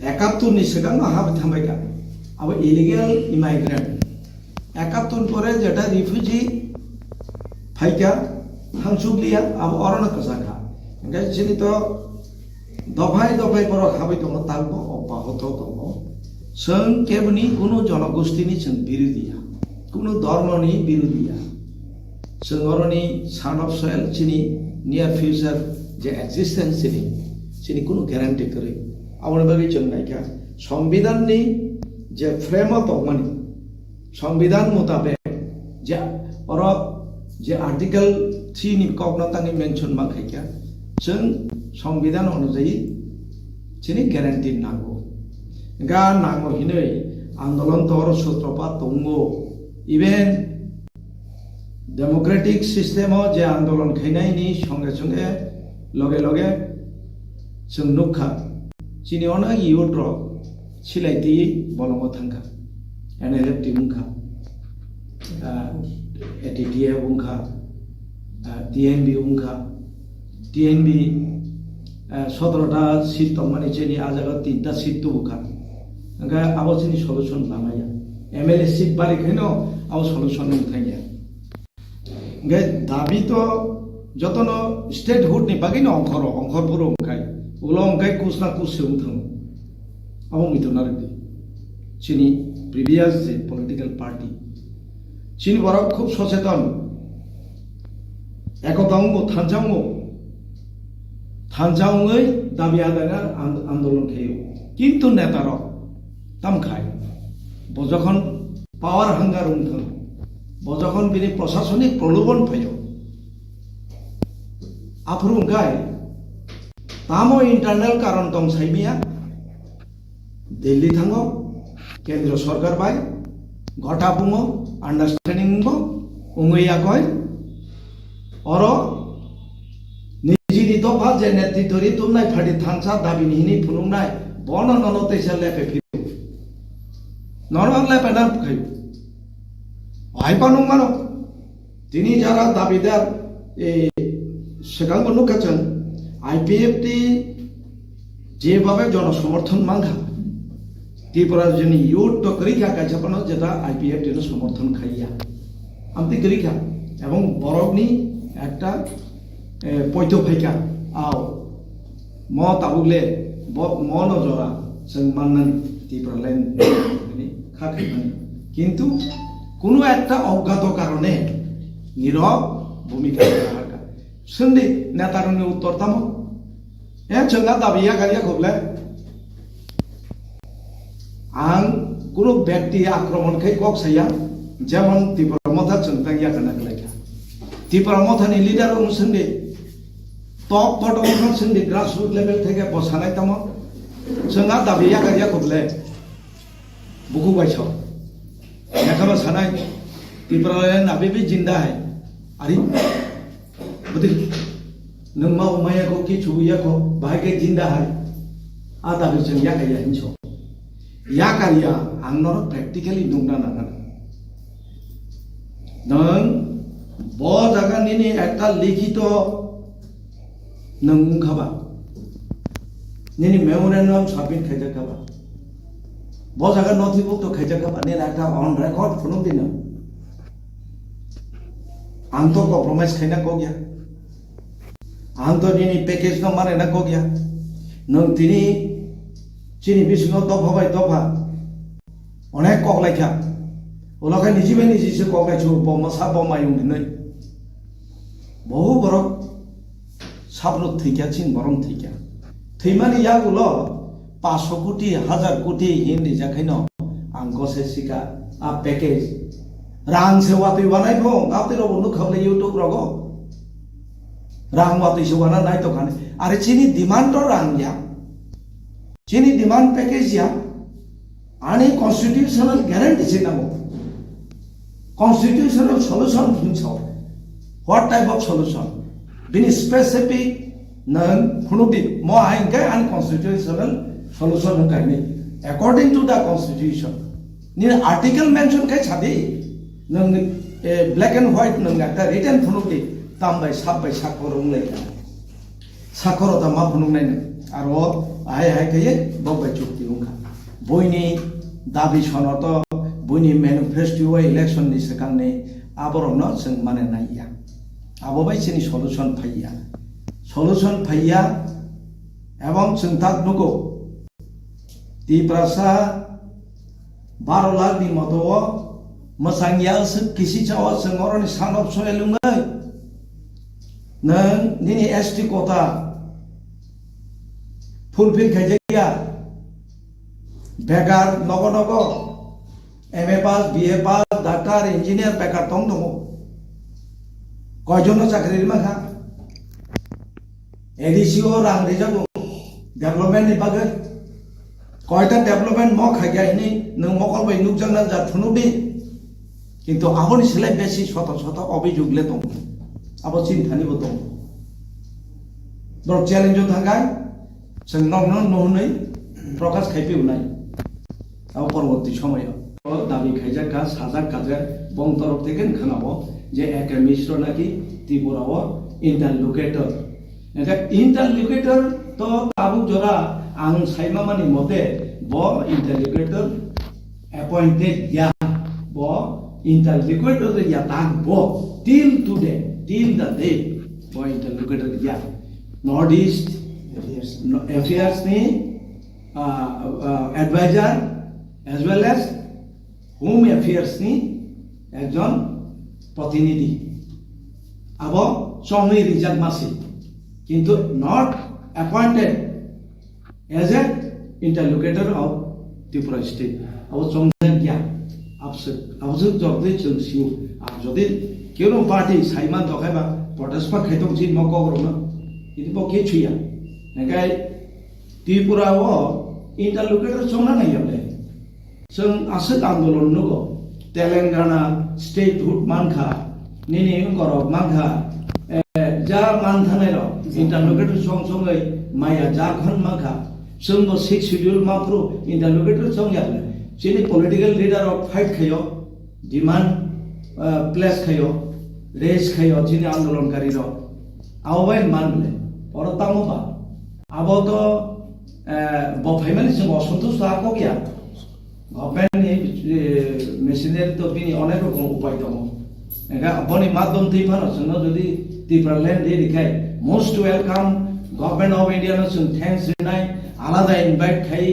71 नि सिगां हाबै थांबायगा अब इलिगेल इमाइग्रेंट 71 परे जेटा रिफ्यूजी फाइका हांसुग्लिया अब अरना कसाखा ओंखाय चिनि तो दफाय दफाय पर हाबै दङ तालबो अबाहत दङ जों केबनि कुनु जनगोष्ठीनि जों बिरोधिया कुनु धर्मनि बिरोधिया जों अरनि सान अफ सयल चिनि नियर फ्यूचर जे एक्जिस्टेंस चिनि कुनु ग्यारान्टी करे आवनि बागै जों नायखा संविधाननि जे फ्रेमवर्क दंमोन संविधान मुताबिक जे आर्टिकल 3 नि कगनातानि मेंशन माखायखा जों संविधान अनुযায়ী चिनि ग्यारान्टी नांगौ गा नांगौ हिनै आंदोलन तर सूत्रपात दंगो इवेन डेमोक्रेटिक सिस्टेम जे आंदोलन खायनायनि संगे संगे लगे लगे जों नुखा चिनि अना युद्र सिलायति बलंग थांखा एनएलएफ बुंखा एटीटीए बुंखा टीएनबी बुंखा टीएनबी 17टा सीट दंमानि चिनि आजागा 3टा सीट बुंखा ओंखाय आबो चिनि सलुशन लामाया एमएलए सीट बारिखैनो आबो सलुशन नथाया ओंखाय दाबि तो जतन स्टेटहुड नि बागैनो अंखरपुर ओंखाय उलो ओंखाय कुसना कुसुम थां आबो मिथुनार दि चिनि प्रिभियास जे पलिटिकल पार्टी चिनि बरा खूब सचेतन एकतांगो थानजाङै दाबि आदायना आंदोलन खायो किन्तु नेतार तामखाय बजखन पावार हांगार उनथां बजखन बिनि प्रशासनिक प्रलोभन फायो आफुरुंखाय तामो इंटरनल कारण दं साइमिया दिल्ली थांगो केंद्र सरकार बाय घटा बुङो अंडरस्टैंडिंग बो उंगैया कय अरो निजिनि दफा जे नेतृत्वरि तुमनाय फादि थांसा दाबिनि हिनि फुनुंनाय बन ननो तैसा लेपे फिरु नरमाल लेपे ना खायो हाइपानुं मानो तिनि जारा दाबिदार ए सेगांबो नुखाचों आईपीएफटी जेभावे जनसमर्थन मांगा त्रिपुरा जोंनि युथ तो करिखा गायसापनो जेटा आईपीएफटी नो समर्थन खाइया आमति करिखा एवं बरकनि एकटा पयतो फाइका आव म ताबुले म नजरा जों माननानै त्रिपुरा लाइन खाखायमानि किन्तु कोनो एकटा अज्ञात कारणे नीरव भूमिका राखा सोंदि नेतारनि उत्तर तामो जोंहा दाबिया गारिया खबले आं कोनो व्यक्ति आक्रमणखै कक्साया जेमन त्रिपुरा मथा जोंतांगिया गनागलायखा त्रिपुरा मथानि लिडार सोंदि टप बटम सोंदि ग्रासरूट लेभेल থেকে बसानाय तामो जोंहा दाबिया गारिया खबले बुकु बायसाव लेखाबा सानाय त्रिपुरा नाबे बे जिंदा है आरि बदि नों मा उमाया को कि छुया को भागे जिंदा है आदा बे जों या गाया हिंसो या गारिया आंनर प्रेक्टिकली नुंना नागा नों ब जागानि एकटा लिखित नों खाबा निनि मेमोरेंडम सबमिट खायजाखाबा ब जागा नथिभुक्त खायजाखाबा नि एकटा ऑन रेकर्ड फुनुं दिन आं तो कम्प्रोमाइज खायना को गया आं तो निनि पैकेज न माने ना को गया नों तिनि चिनि बिसिङाव दफा बाय दफा अनेक कगलायखा उलाखाय निजिबे निजिसो कगलायछु बमसा बमायुं दिनै बहु बरक साबनु थैखा चिन बरम थैखा थैमानि यागुल 500 कोटी 1000 कोटी हिंदी जाखैनो आं गसे सिका आ पैकेज रां सेवातै बानायफो गावतै रबनु खबले यूट्यूब रगो रां वातै सेवाना नाय तो खाने आरे चिनि डिमांड तो रां या चिनि डिमांड पैकेज या आनी कॉन्स्टिट्यूशनल गारंटी चिनामो कॉन्स्टिट्यूशनल सॉल्यूशन हिंसाव व्हाट टाइप ऑफ सॉल्यूशन बिनि स्पेसिफिक नों खुनुदि म आइनखाय अनकॉन्स्टिट्यूशनल सॉल्यूशन होखायनि अकॉर्डिंग टू द कॉन्स्टिट्यूशन नि आर्टिकल मेंशन खाय सादि नों ब्लैक एंड व्हाइट नों एकटा रिटन खुनुदि तामबाय साबबाय साखरंलाय साखरता मा खुनुंनाय आरो हाय हाय खाय बबाय चुक्ति उखा बयनि दाबि सनत बयनि मैनिफेस्टो इलेक्शन नि सिगांनि आबरनो जों माने नायया आबोबाय चिनि सलुशन फैया एवं जों ताक नुगौ त्रिपुरासा 12 लाख नि मतो मसांगिया किसी चावा संगरनि सानब सोयलुंगाय नों निनि एसटी कोटा फुलफिल खायजाया बेकार नगो नगो एमए पास बीए पास डाक्टर इंजिनियर बेकार दं कयजन चाकरि माखा एडिसिओ रां रिजाबो डेभलपमेंट नि बागै कयटा डेभलपमेंट म खायगायनि नों मकल बाय नुकजांना जाथुनुबि किन्तु आबनि सिलाय बेसि शत शत अभियोगले दं आबो चिन्तानिबो दं बर चैलेंज थांगाय जों नगन नहुनै प्रकाश खायपिउनाय आबो परवर्ती समय दाबि खायजाका साजा काजे बं तरफ থেকে खोनाबो जे एके मिश्र नाकि त्रिपुराव इंटरलोकेटर एका इंटरलोकेटर तो ताबुक जरा आं साइमामानि मते ब इंटरलोकेटर अपॉइंटेड या ब इंटरलोकेटर या ताक ब till today till the day ब इंटरलोकेटर या North east affairs ni advisor as well as home affairs ni ekjon प्रतिनिधि अब चौमी रिजार्व मासी किंतु not appointed as a interlocutor of Tripura state अब चौमी क्या अब जो जबदे चलसियो अब जदि केनो पार्टी साइमान दखायबा प्रोटेस्ट पा खायतों जि मको गरोना इदि बके छुया नगाय त्रिपुरा वो इंटरलोकेटर चौना नहीं हबले जों आसक आंदोलन नुगो तेलंगाना स्टेटहुड मानखा निनि गरब मानखा जा मानथाने रो इंटरलोकेटर संग माया जाखन माखा जोंबो 6 शेड्यूल माफ्रु इंटरलोकेटर संग Yale Jini political leader of fight खयो डिमांड प्लेस खयो रेस खयो जिनि आंदोलनकारी रो आवबाय मानले और तामबा आबो तो बफाइमानि जों असंतोष आको गया गभर्नमेंट मेशिनारि तो बिनि अनेक रकम उपाय दङ एगा बनि माध्यम दैफानो जोंनो जदि त्रिपुरा लैंड दिखाय most welcome government of India नो जों थैंक्स दिनाय आलादा इनवाइट खाय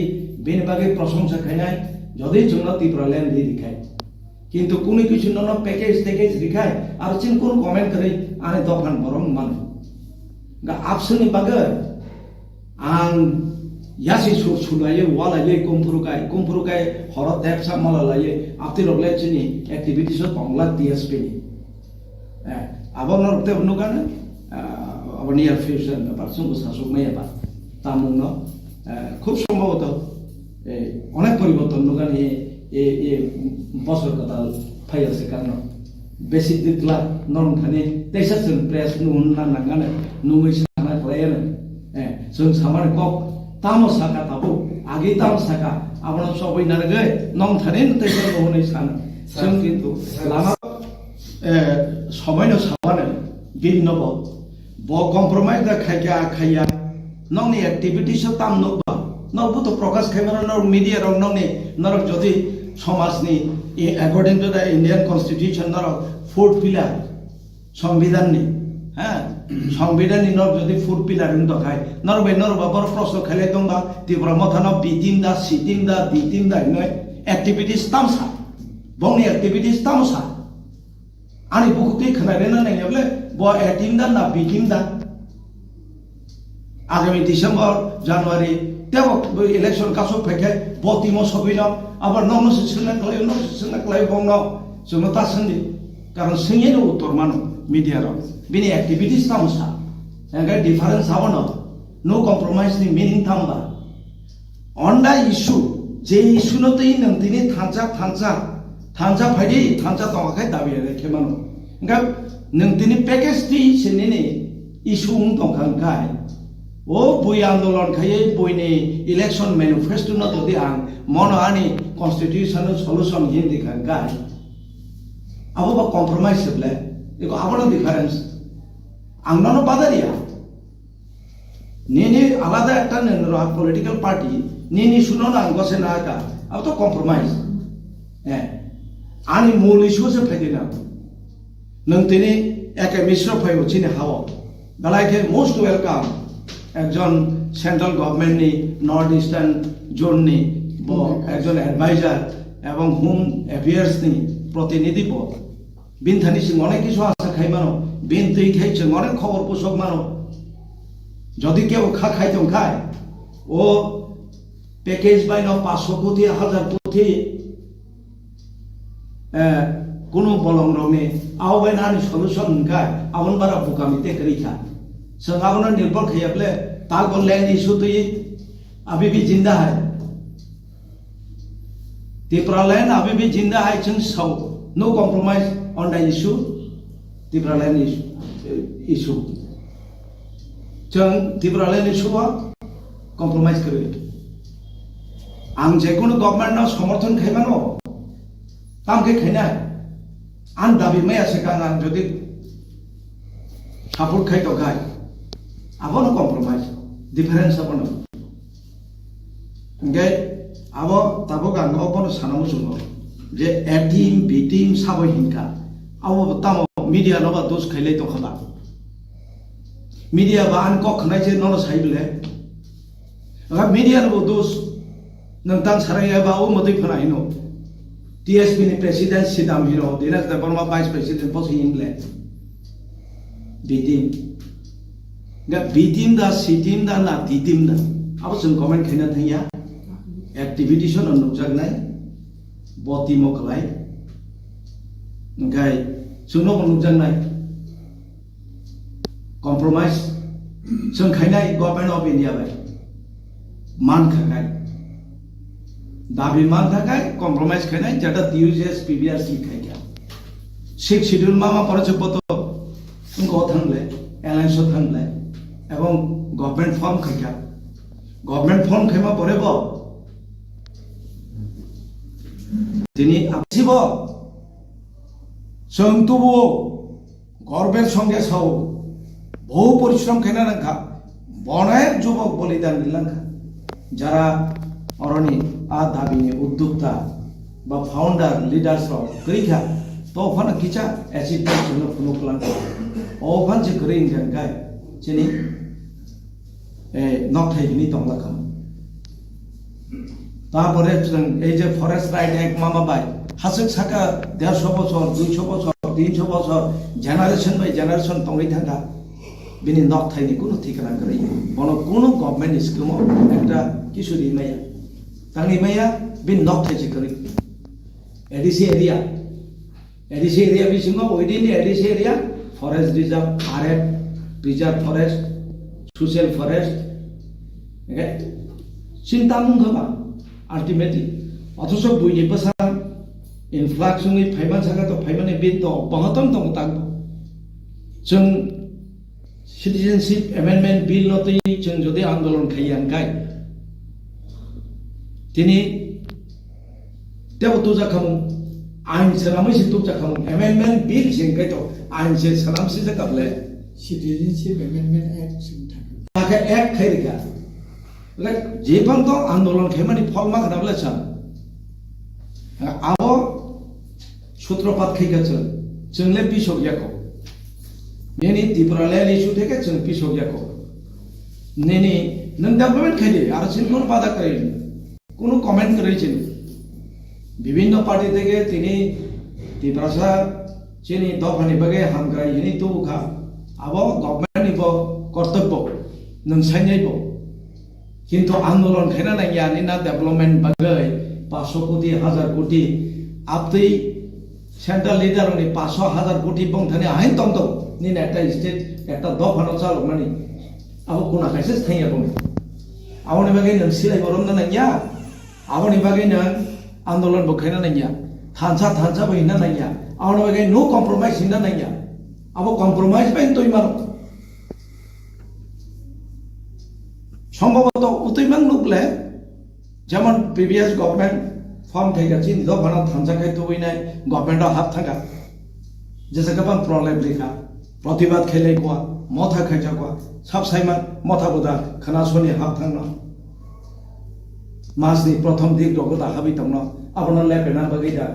बेनि बागै प्रशंसा खायनाय जदि जोंनो त्रिपुरा लैंड दिखाय किंतु कुनि किछु न पैकेज दिखाय आरो चिन कोन कमेंट करै आने दफान बरम मान गा आपसनि बागै आं यासी सुलाये वालाये कुमफुरुकाय हरत देबसा मालालाये आपति रगले चिनि एक्टिविटीज बांग्ला टीएसपी नि आबो नरते नुगाने अब नियर फ्यूचर पारसुं सासुकनाय बा तामुंनो खूब सम्भवत अनेक परिवर्तन नुगाने ए बसर कथा फायसे कारण बेसिक दिक्ला नरम खाने तेसा जों प्रेस नुना नांगाने नुमै साना खलायनो जों सामार कक तामो साका ताबो आगे ताम साका आपण सबै नारगे नम थाने तेसा होनै सान जों किन्तु लामा समायनो साबानो बिन नब ब कम्प्रोमाइज दा खाया नंनि एक्टिविटीज ताम नबा नबो तो प्रकाश खायमार नर मीडिया रंग नंनि नरक जदि समाजनि according to the Indian constitution नर फोर्थ पिलर संविधान नि संविधान नि नर जदि फोर्थ पिलर नि दखाय नर बाबर प्रश्न खाले दंबा त्रिपुरा मथानो बीटिम दा सिटिम दा दिटिम दा नय एक्टिविटीज तामसा बंनि एक्टिविटीज तामसा आनि बुकुति खनायना नायब्ले ब एटिम दा ना बीटिम दा आगामी डिसेम्बर जानुवारी तेव इलेक्शन कासो फैखे बतिमो सबिनो आबार नमो सिना क्लाय बंनो जोंनो तासंदि कारण सिंगेनो उत्तर मानो मीडिया रो बिनि एक्टिविटीज तामसा एगा डिफरेंस आवनो नो कम्प्रोमाइज नि मीनिंग थामबा ऑन द इशू जे इशू नो तै नंतिनि थांजा फायदि थांजा दंखाय दाबि खेमानो एगा नंतिनि पैकेज ति सिनिनि इशू दंखाय ओ बुई आंदोलन खाये बुईनि इलेक्शन मैनिफेस्टो न तो दि आं मनो आनि कॉन्स्टिट्यूशन सॉल्यूशन हिंदी का गाय अब बा कॉम्प्रोमाइज सेबले एको आबनो डिफरेंस आंनो बादारिया नेने आलादा एकटा नरो पॉलिटिकल पार्टी नेने सुनो ना गसे ना का अब तो कॉम्प्रोमाइज आनि मूल इशू से फेदिना नंतिनि एके मिश्र फाइव चिने हाव गलायके मोस्ट वेलकम একজন সেন্ট্রাল গভর্নমেন্ট নি নর্থ ইস্টার্ন জোন নি একজন অ্যাডভাইজার এবং হোম অ্যাফেয়ার্সনি প্রতিনিধি পদ বিনথানি সিং অনেক কিছু আশা খাই মানো বিন তুই খাইছে অনেক খবর পোষক মানো যদি কেউ খাইতে খায় ও প্যাকেজ বাইন 500 কোটি 1000 কোটি কোনো বলং রঙে আওবাইনানি সলিউশন খায় আবন বারা বুকামিতে করিখা संगावना निर्भर खयबले ताल बोल लैंड इशू तो ये अभी भी जिंदा है तिप्रा लैंड अभी भी जिंदा है चंग सौ no compromise on the issue Tipra land issue चंग तिप्रा लैंड इशू वा कॉम्प्रोमाइज करे आं जेकुनु गवर्नमेंट ना समर्थन खाइमानो ताम के खाइना आं दाबि मैया सेकां आं जदि सपोर्ट खाइ तो खाइ abono compromise difference abono ngai abo tabo ga no abono sanamu sungo je a team b team sabo hinka abo tamo media no ba dos khailai to khaba media ba an ko khnai je no saibele aga media no dos nang tang saraya ba o modai phana hino tsp ni president sidam hino dinas da borma vice president pos hingle b team Nggak B team dah, C team dah, na D team dah. Apa sih komen kena tanya? Activity so nang Salaijaknai, boti mo kelai. Nggak, suno Salaijaknai. Compromise. Sung kena government of India bay. Man khagai. Dabi man khagai, compromise kena. Jada TUCS PBRC khagai. Six schedule mama paracepoto. Unko thangle, alliance thangle. এবং government form খাইকা government form খাইমা পরে তিনি আসিব সন্তুব গর্বের সঙ্গে সব বহু পরিশ্রম খাইনা রাখা বনের যুবক বলিদান দিলাঙ্কা যারা অরণি আ দাবিনি উদ্যোক্তা বা ফাউন্ডার লিডার্স করিখা তো ওখানে কিচা অ্যাচিভমেন্ট জন্য ফুনুকলান ওখান যে করে ইনকাম গায় চিনি নকথাইনি তংলাখাম তারপরে এই যে ফরেস্ট রাইট অ্যাক্ট মামা বাই হাসক সাকা 150 বছর 200 বছর 300 বছর জেনারেশন বাই জেনারেশন তংলাই থাকা বিনি নকথাইনি কোনো ঠিকানা করে বন কোনো গভর্নমেন্ট স্কিম একটা কিছু দিমাইয়া তাংনি মাইয়া বিন নকথাইছে করে এডিসি এরিয়া বিসিং within ADC area forest reserve RF preserve forest, social forest, okay? Cinta mungkaba ultimately. Atau so buji besar influx sungi payment sangat atau payment bintu pengaton tong tang. Jeng citizenship amendment bill noti jeng jadi andolon kayan kai. Tini tiap tu jakamu ain selama si tu jakamu amendment bill jeng kai to ain selama si jakable. Citizenship Amendment Act Pakai act kaya kan? Like Jepang to andolon kaya mani forma kenapa lesan? Abo sutrapat kaya kan? Jengle pisok yako. Neni Tipra lele isu teke jeng pisok yako. Neni nang development kaya, arasin kono pada kaya, kono comment kaya jen. Bibinno party teke tini Tipra sa jeni dohani bagai hamkai ini tu buka. আবো government ইবো কর্তব্য নং সাইনাইবো কিন্তু আন্দোলন খাইনা নাইয়া নিনা development বাগৈ 500 কোটি 1000 কোটি আপতেই central leader উনি 500 1000 কোটি বংথানে আইন তন্ত নিনা একটা স্টেট একটা দফানো চালক মানে আবো কোনা কাইছে থাইয়া বং আবনি বাগৈ নং সিলাই বরম না নাইয়া আবনি বাগৈ নং আন্দোলন বখাইনা নাইয়া থানসা বইনা নাইয়া আবনি বাগৈ নো কম্প্রোমাইজ হিনা নাইয়া Abo compromise ba ito imaro. সম্ভবত উতইমান নুকলে যেমন প্রিভিয়াস গভর্নমেন্ট ফর্ম থেকে চিন দ ভানা থানসা খাইতো বইনাই গভর্নমেন্টর হাত থাকা যেসে গোবাं প্রবলেম লেখা প্রতিবাদ খেলে কোয়া মথা খাইছা কোয়া সব সাইমান মথা বুদা খানাসনি হাত থাংনা মাসনি প্রথম দিক রগতা হাবি তংনা আপনা লেপেনা বাগিদা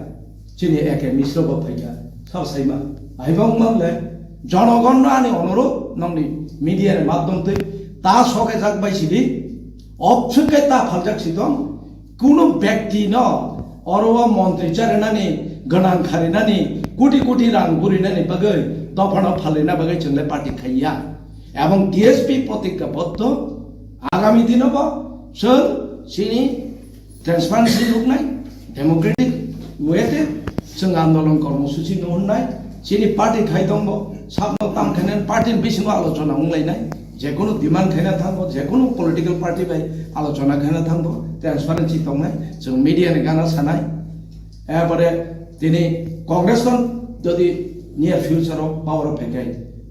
চিনি একে মিশ্র বফাইয়া সব সাইমান আইবাং মামলে জনগণ আনি অনুরোধ নংনি মিডিয়ার মাধ্যমে তা সকে যাক বাইছিলি অপসকে তা ফালজাক সিদম কোনো ব্যক্তি ন अरवा मन्त्री चारनानि गोनां खारिनानि कोटी रां बुरिनानि बागै दफानाव फालिना बागै जोंलाय पार्टी खाइया এবং টিএসপি প্রতিজ্ঞাবদ্ধ আগামী দিনব जों सिनि ट्रान्सपारेन्सि लुगनाय डेमोक्रेटिक वेते जों आन्दोलन कर्मसूचि नुहरनाय सिनि पार्टी खाइ दंब साबनो तामखायनाय पार्टी बिसिङाव आलोचना हुंलायनाय जेकुनु डिमान्ड खायना थांबो जेकुनु पलिटिकल पार्टी बाय आलोचना खायना थांबो ट्रान्सपारेन्सि दंनाय जों मिडियानि गाना सानाय एबारे दिनै कांग्रेसखौ যদি near future of power of फैकाय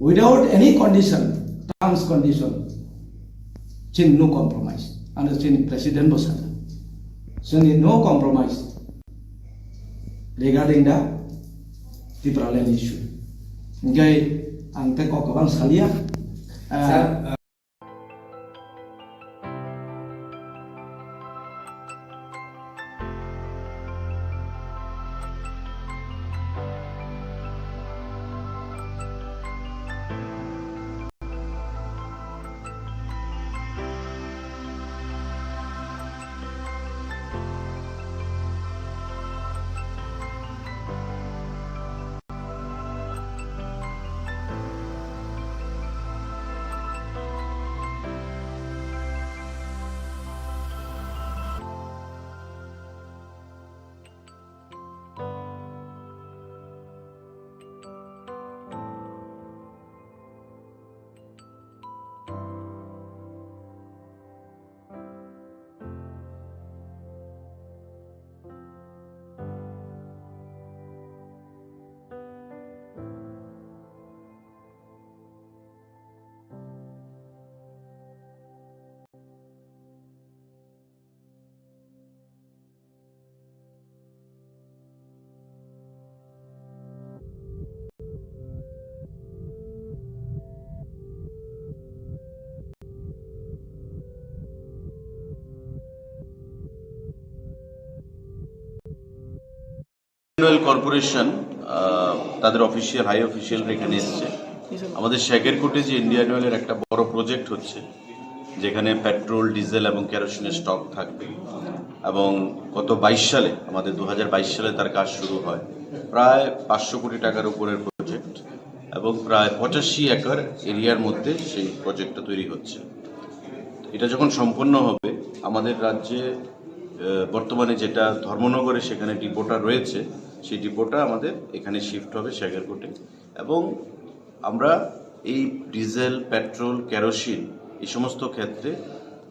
without any condition terms condition chin no compromise and chin president bosana जोंनि no compromise regarding the Tipra land issue ngai ang te ko kabang salia corporation তাদের official high official এখানে এসেছে আমাদের শেখেরকোটে যে Indian অয়েলের একটা বড় প্রজেক্ট হচ্ছে যেখানে পেট্রোল ডিজেল এবং কেরোসিনের স্টক থাকবে এবং গত 22 সালে আমাদের 2022 সালে তার কাজ শুরু হয় প্রায় 500 কোটি টাকার উপরের প্রজেক্ট এবং প্রায় 85 একর এরিয়ার মধ্যে সেই প্রজেক্টটা তৈরি হচ্ছে এটা যখন সম্পন্ন হবে আমাদের রাজ্যে বর্তমানে যেটা ধর্মনগরে সেখানে ডিপোটা রয়েছে সেই ডিপোটা আমাদের এখানে শিফট হবে শেখেরকোটে এবং আমরা এই ডিজেল পেট্রোল কেরোসিন এই সমস্ত ক্ষেত্রে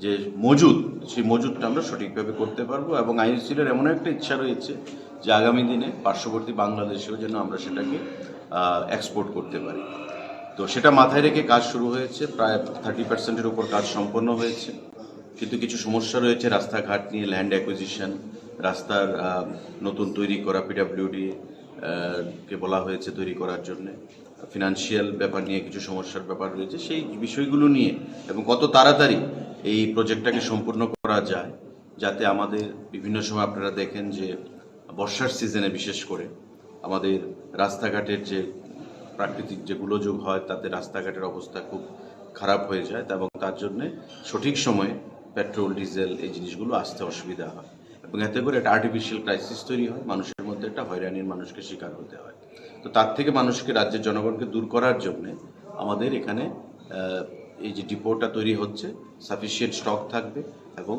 যে মজুদ সেই মজুদটা আমরা সঠিকভাবে করতে পারবো এবং আইওসিএলের এমন একটা ইচ্ছা রয়েছে যে আগামী দিনে পার্শ্ববর্তী বাংলাদেশেও যেন আমরা সেটাকে এক্সপোর্ট করতে পারি তো সেটা মাথায় রেখে কাজ শুরু হয়েছে প্রায় 30% উপর কাজ সম্পন্ন হয়েছে কিন্তু কিছু সমস্যা রয়েছে রাস্তাঘাট নিয়ে ল্যান্ড অ্যাকুইজিশন রাস্তার নতুন তৈরি করা পিডব্লিউডি কে বলা হয়েছে তৈরি করার জন্য ফিনান্সিয়াল ব্যাপার নিয়ে কিছু সমস্যার ব্যাপার রয়েছে সেই বিষয়গুলো নিয়ে এবং কত তাড়াতাড়ি এই প্রজেক্টটাকে সম্পূর্ণ করা যায় যাতে আমাদের বিভিন্ন সময় আপনারা দেখেন যে বর্ষার সিজনে বিশেষ করে আমাদের রাস্তাঘাটের যে প্রাকৃতিক যে গোলযোগ হয় তাতে রাস্তাঘাটের অবস্থা খুব খারাপ হয়ে যায় এবং তার জন্য সঠিক সময়ে পেট্রোল ডিজেল এই জিনিসগুলো আসতে অসুবিধা হয় এবং এতে করে একটা আর্টিফিশিয়াল ক্রাইসিস তৈরি হয় মানুষের মধ্যে একটা হয়রানির মানুষকে শিকার হতে হয় তো তার থেকে মানুষকে রাজ্যের জনগণকে দূর করার জন্য আমাদের এখানে এই যে ডিপোটা তৈরি হচ্ছে সাফিসিয়েন্ট স্টক থাকবে এবং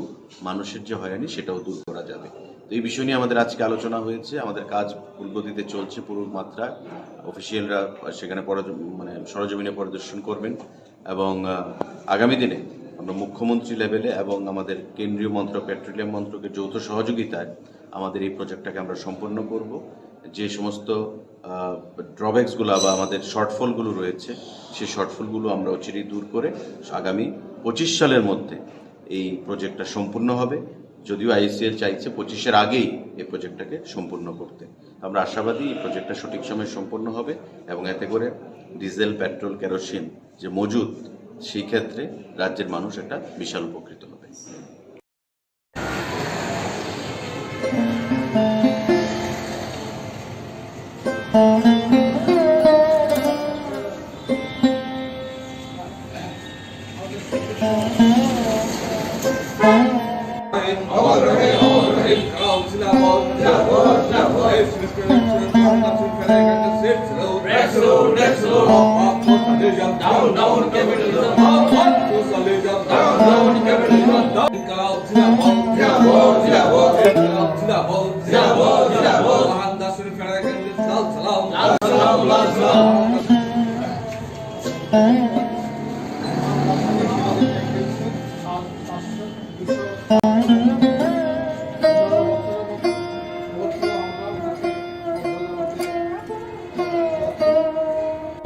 মানুষের যে হয়রানি সেটাও দূর করা যাবে তো এই বিষয় নিয়ে আমাদের আজকে আলোচনা হয়েছে আমাদের কাজ পূর্বগতিতে চলছে পুরো মাত্রায় অফিসিয়ালরা সেখানে সরজমিনে পরিদর্শন করবেন এবং আগামী দিনে আমরা মুখ্যমন্ত্রী লেভেলে এবং আমাদের কেন্দ্রীয় মন্ত্রক পেট্রোলিয়াম মন্ত্রকের যৌথ সহযোগিতায় আমাদের এই প্রজেক্টটাকে আমরা সম্পন্ন করব যে সমস্ত ড্রব্যাকসগুলো বা আমাদের শর্টফলগুলো রয়েছে সেই শর্টফলগুলো আমরা অচিরেই দূর করে আগামী 25 সালের মধ্যে এই প্রজেক্টটা সম্পূর্ণ হবে যদিও আইসিএল চাইছে 25-এর আগেই এই প্রজেক্টটাকে সম্পূর্ণ করতে আমরা আশাবাদী এই প্রজেক্টটা সঠিক সময়ে সম্পন্ন হবে এবং এতে করে ডিজেল পেট্রোল কেরোসিন যে মজুদ সেই ক্ষেত্রে রাজ্যের মানুষ একটা বিশাল উপকৃত হবে Oh, Down, down, capitalism. Socialism. Down, down, capitalism. Inqilab zindabad. Zindabad, zindabad. Inqilab zindabad. Zindabad, zindabad. Vatandaşların feragatine salam. Salam, salam.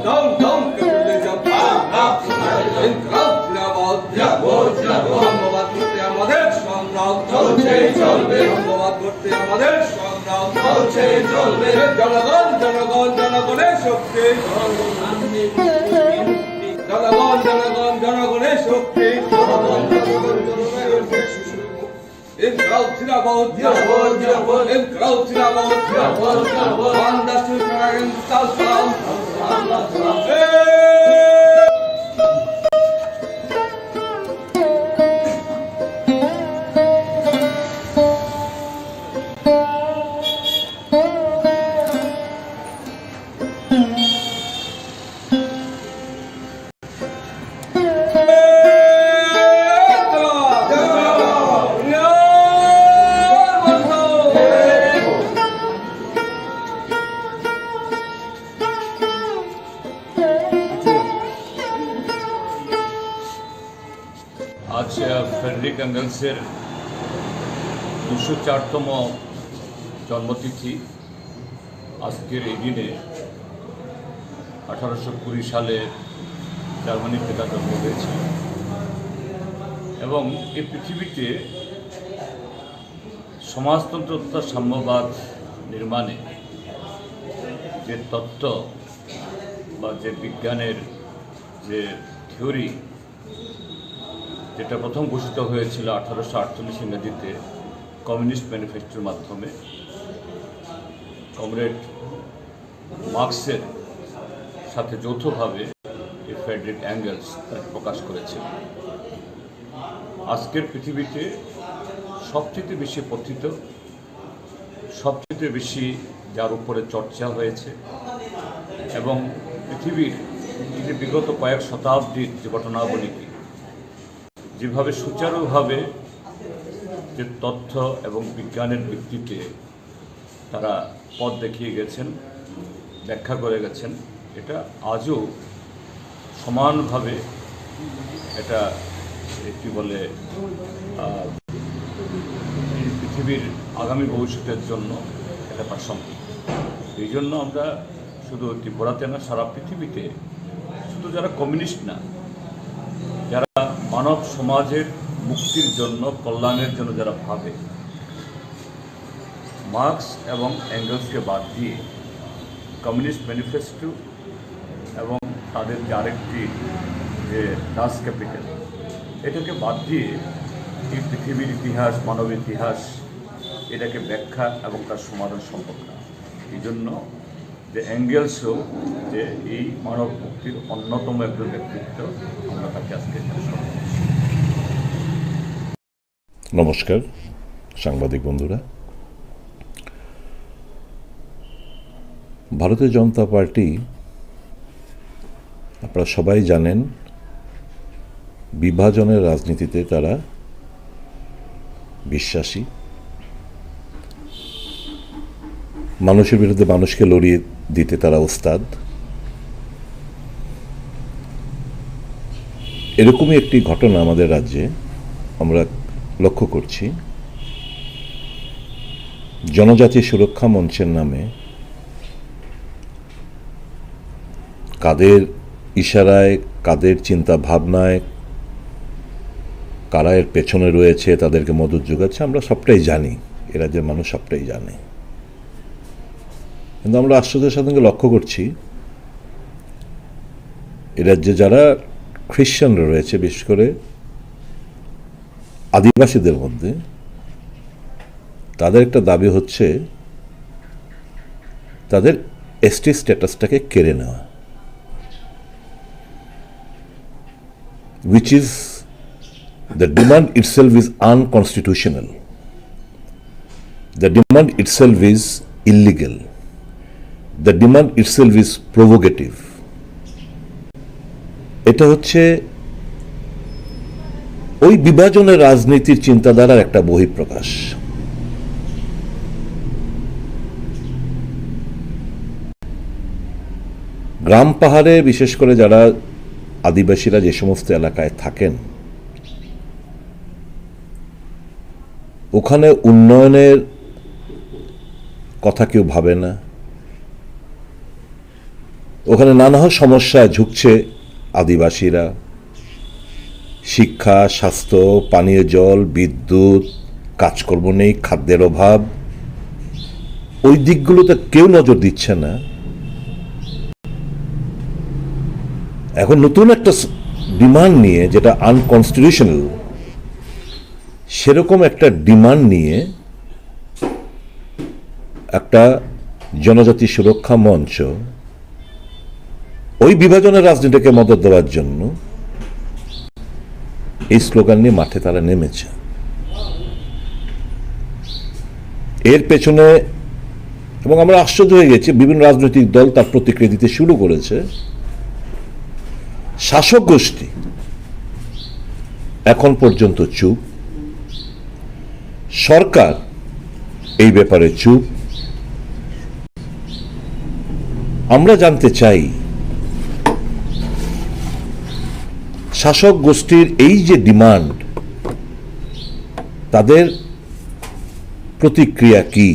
Down, down, capitalism. Up, inqilab zindabad. Zindabad, zindabad. ধন্যবাদ করতে আমাদের সংগ্রাম চলছে চলবে। ধন্যবাদ করতে আমাদের সংগ্রাম চলছে চলবে। জনগণ জনগণ জনগণের শক্তি। জনগণ জনগণ জনগণের শক্তি। Inqilab zindabad. Zindabad, zindabad. Inqilab zindabad. Zindabad, zindabad. Vatandaşların feragatine salam. Salam, salam. আজ ফ্রেডরিক এঙ্গেলসের 204তম জন্মতিথি। আজকের এই দিনে 1820 সালে জার্মানিতে তার জন্ম হয়েছে এবং এই পৃথিবীতে সমাজতন্ত্র তথা সাম্যবাদ নির্মাণে যে তত্ত্ব বা যে বিজ্ঞানের যে থিওরি যেটা প্রথম ঘোষিত হয়েছিল 1848 ইংরেজিতে কমিউনিস্ট ম্যানিফেস্টোর মাধ্যমে, কমরেড মার্কসের সাথে যৌথভাবে এই ফ্রেডরিক এঙ্গেলস প্রকাশ করেছিল। আজকের পৃথিবীতে সবচেয়ে বেশি পঠিত, সবচেয়ে বেশি যার উপরে চর্চা হয়েছে এবং পৃথিবীর যে বিগত কয়েক শতাব্দীর যে ঘটনাবলীকে যেভাবে সুচারুভাবে যে তথ্য এবং বিজ্ঞানের ভিত্তিতে তারা পথ দেখিয়ে গেছেন, ব্যাখ্যা করে গেছেন, এটা আজও সমানভাবে এটা কি বলে এই পৃথিবীর আগামী ভবিষ্যতের জন্য এটা প্রাসঙ্গিক। এই জন্য আমরা শুধু ত্রিপুরাতে না, সারা পৃথিবীতে শুধু যারা কমিউনিস্ট না, যারা মানব সমাজের মুক্তির জন্য, কল্যাণের জন্য যারা ভাবে, মার্কস এবং এঙ্গেলসকে বাদ দিয়ে কমিউনিস্ট ম্যানিফেস্টো এবং তাদের যে আরেকটি যে দাস ক্যাপিটাল, এটাকে বাদ দিয়ে এই পৃথিবীর ইতিহাস, মানব ইতিহাস, এটাকে ব্যাখ্যা এবং তার সমাধান সম্ভব না। এই জন্য যে এঙ্গেলসও যে এই মানব মুক্তির অন্যতম একজন ব্যক্তিত্ব, আমরা তাকে আজকে নমস্কার সাংবাদিক বন্ধুরা। ভারতীয় জনতা পার্টি আপনারা সবাই জানেন বিভাজনের রাজনীতিতে তারা বিশ্বাসী। মানুষের বিরুদ্ধে মানুষকে লড়িয়ে দিতে তারা ওস্তাদ। এরকমই একটি ঘটনা আমাদের রাজ্যে আমরা লক্ষ্য করছি। জনজাতি সুরক্ষা মঞ্চের নামে কাদের ইশারায়, কাদের চিন্তা ভাবনায়, কারা এর পেছনে রয়েছে, তাদেরকে মদত যোগাচ্ছে, আমরা সবটাই জানি, এ রাজ্যের মানুষ সবটাই জানে। কিন্তু আমরা আশ্চর্যের সাথে লক্ষ্য করছি এ রাজ্যে যারা খ্রিশ্চানরা রয়েছে, বিশেষ করে আদিবাসীদের মধ্যে, তাদের একটা দাবি হচ্ছে তাদের এসটি স্ট্যাটাসটাকে কেড়ে নেওয়া, which is the demand itself is unconstitutional. The demand itself is illegal. The demand itself is provocative. এটা হচ্ছে ওই বিভাজনের রাজনীতির চিন্তাধারার একটা বহিঃপ্রকাশ। গ্রাম পাহাড়ে বিশেষ করে যারা আদিবাসীরা যে সমস্ত এলাকায় থাকেন, ওখানে উন্নয়নের কথা কেউ ভাবে না। ওখানে নানা সমস্যায় ঝুঁকছে আদিবাসীরা, শিক্ষা, স্বাস্থ্য, পানীয় জল, বিদ্যুৎ, কাজকর্ম নেই, খাদ্যের অভাব, ওই দিকগুলোতে কেউ নজর দিচ্ছে না। এখন নতুন একটা ডিমান্ড নিয়ে, যেটা আনকনস্টিটিউশনাল, সেরকম একটা ডিমান্ড নিয়ে একটা জনজাতি সুরক্ষা মঞ্চ ওই বিভাজনের রাজনীতিকে মদত দেওয়ার জন্য এই স্লোগান নিয়ে মাঠে তারা নেমেছে। এর পেছনে, এবং আমরা আশ্চর্য হয়ে গেছি, বিভিন্ন রাজনৈতিক দল তার প্রতিক্রিয়া দিতে শুরু করেছে। শাসক গোষ্ঠী এখন পর্যন্ত চুপ, সরকার এই ব্যাপারে চুপ। আমরা জানতে চাই, শাসক গোষ্ঠীর এই যে ডিমান্ড, তাদের প্রতিক্রিয়া কি,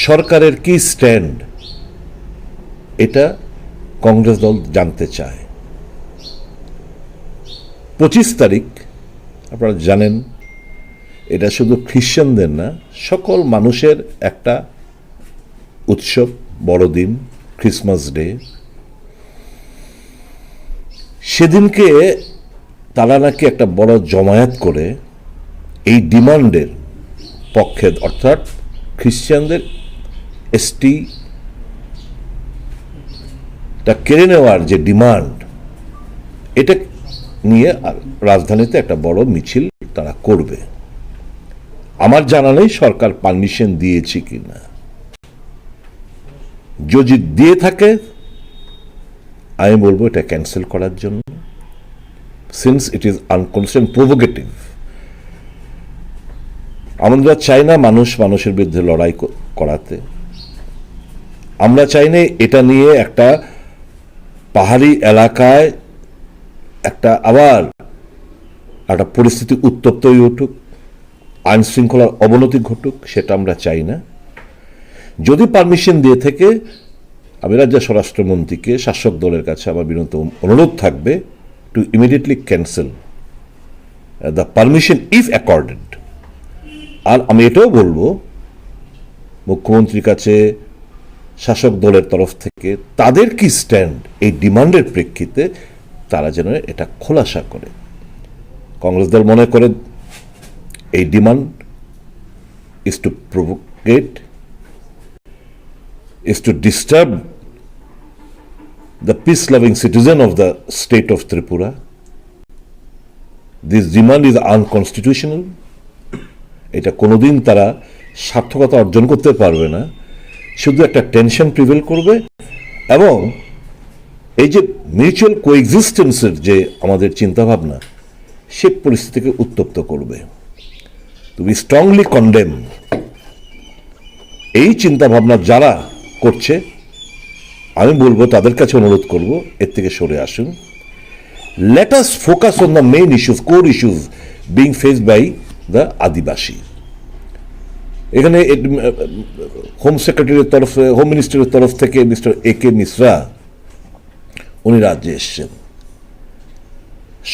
সরকারের কি স্ট্যান্ড, এটা কংগ্রেস দল জানতে চায়। 25 তারিখ আপনারা জানেন, এটা শুধু খ্রিশ্চানদের না, সকল মানুষের একটা উৎসব, বড়দিন, ক্রিসমাস ডে। সেদিনকে তারা নাকি একটা বড় জমায়েত করে এই ডিমান্ডের পক্ষে, অর্থাৎ খ্রিশ্চানদের এসটি তা কেড়ে নেওয়ার যে ডিমান্ড, এটা নিয়ে রাজধানীতে একটা বড় মিছিল তারা করবে। আমার জানা নেই সরকার পারমিশন দিয়েছে কিনা। যদি দিয়ে থাকে, আমি বলবো এটা ক্যান্সেল করার জন্য, since it is unconstitutional, provocative. আমরা চাই না মানুষ মানুষের বিরুদ্ধে লড়াই করাতে। আমরা চাই না এটা নিয়ে একটা পাহাড়ি এলাকায় আবার একটা পরিস্থিতি উত্তপ্ত হয়ে উঠুক, আইন শৃঙ্খলার অবনতি ঘটুক, সেটা আমরা চাই না। যদি পারমিশন দিয়ে থেকে, আমি রাজ্য স্বরাষ্ট্রমন্ত্রীকে, শাসক দলের কাছে আমার বিনীত অনুরোধ থাকবে to immediately cancel the permission if accorded. আর আমি এটাও বলবো মুখ্যমন্ত্রীর কাছে, শাসক দলের তরফ থেকে তাদের কি স্ট্যান্ড এই ডিমান্ডের প্রেক্ষিতে, তারা যেন এটা খোলাসা করে। কংগ্রেস দল মনে করে এই demand is to provocate, is to disturb the peace-loving citizen of the state of Tripura. This demand is unconstitutional. এটা কোনোদিন তারা সার্থকতা অর্জন করতে পারবে না, শুধু একটা টেনশন প্রিভেল করবে এবং এই যে মিউচুয়াল কোএক্সিস্টেন্সের যে আমাদের চিন্তাভাবনা, সে পরিস্থিতিকে উত্তপ্ত করবে। তো উই স্ট্রংলি কন্ডেম এই চিন্তাভাবনা যারা করছে। আমি বলবো, তাদের কাছে অনুরোধ করব, এর থেকে সরে আসুন। Let us focus on the main issues, core issues being faced by the Adivasi. এখানে হোম সেক্রেটারির তরফে, হোম মিনিস্টারের তরফ থেকে মিস্টার A.K. মিশ্রা উনি রাজ্যে এসছেন।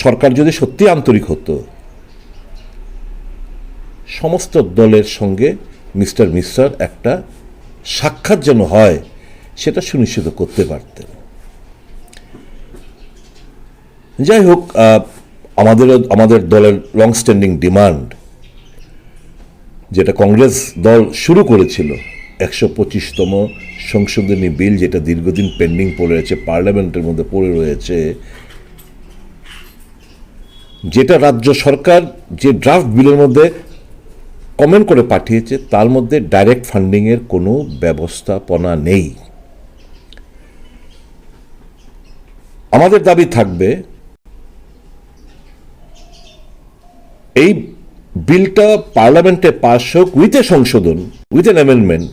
সরকার যদি সত্যি আন্তরিক হতো, সমস্ত দলের সঙ্গে মিস্টার মিশ্রার একটা সাক্ষাৎ যেন হয়, সেটা সুনিশ্চিত করতে পারতেন। যাই হোক, আমাদের দলের লং স্ট্যান্ডিং ডিমান্ড, যেটা কংগ্রেস দল শুরু করেছিল, 125তম সংশোধনী বিল, যেটা দীর্ঘদিন পেন্ডিং পড়ে রয়েছে, পার্লামেন্টের মধ্যে পড়ে রয়েছে, যেটা রাজ্য সরকার যে ড্রাফট বিলের মধ্যে কমেন্ট করে পাঠিয়েছে, তার মধ্যে ডাইরেক্ট ফান্ডিংয়ের কোনো ব্যবস্থাপনা নেই। আমাদের দাবি থাকবে এই বিলটা পার্লামেন্টে পাস হোক উইথ এ সংশোধন, with an amendment,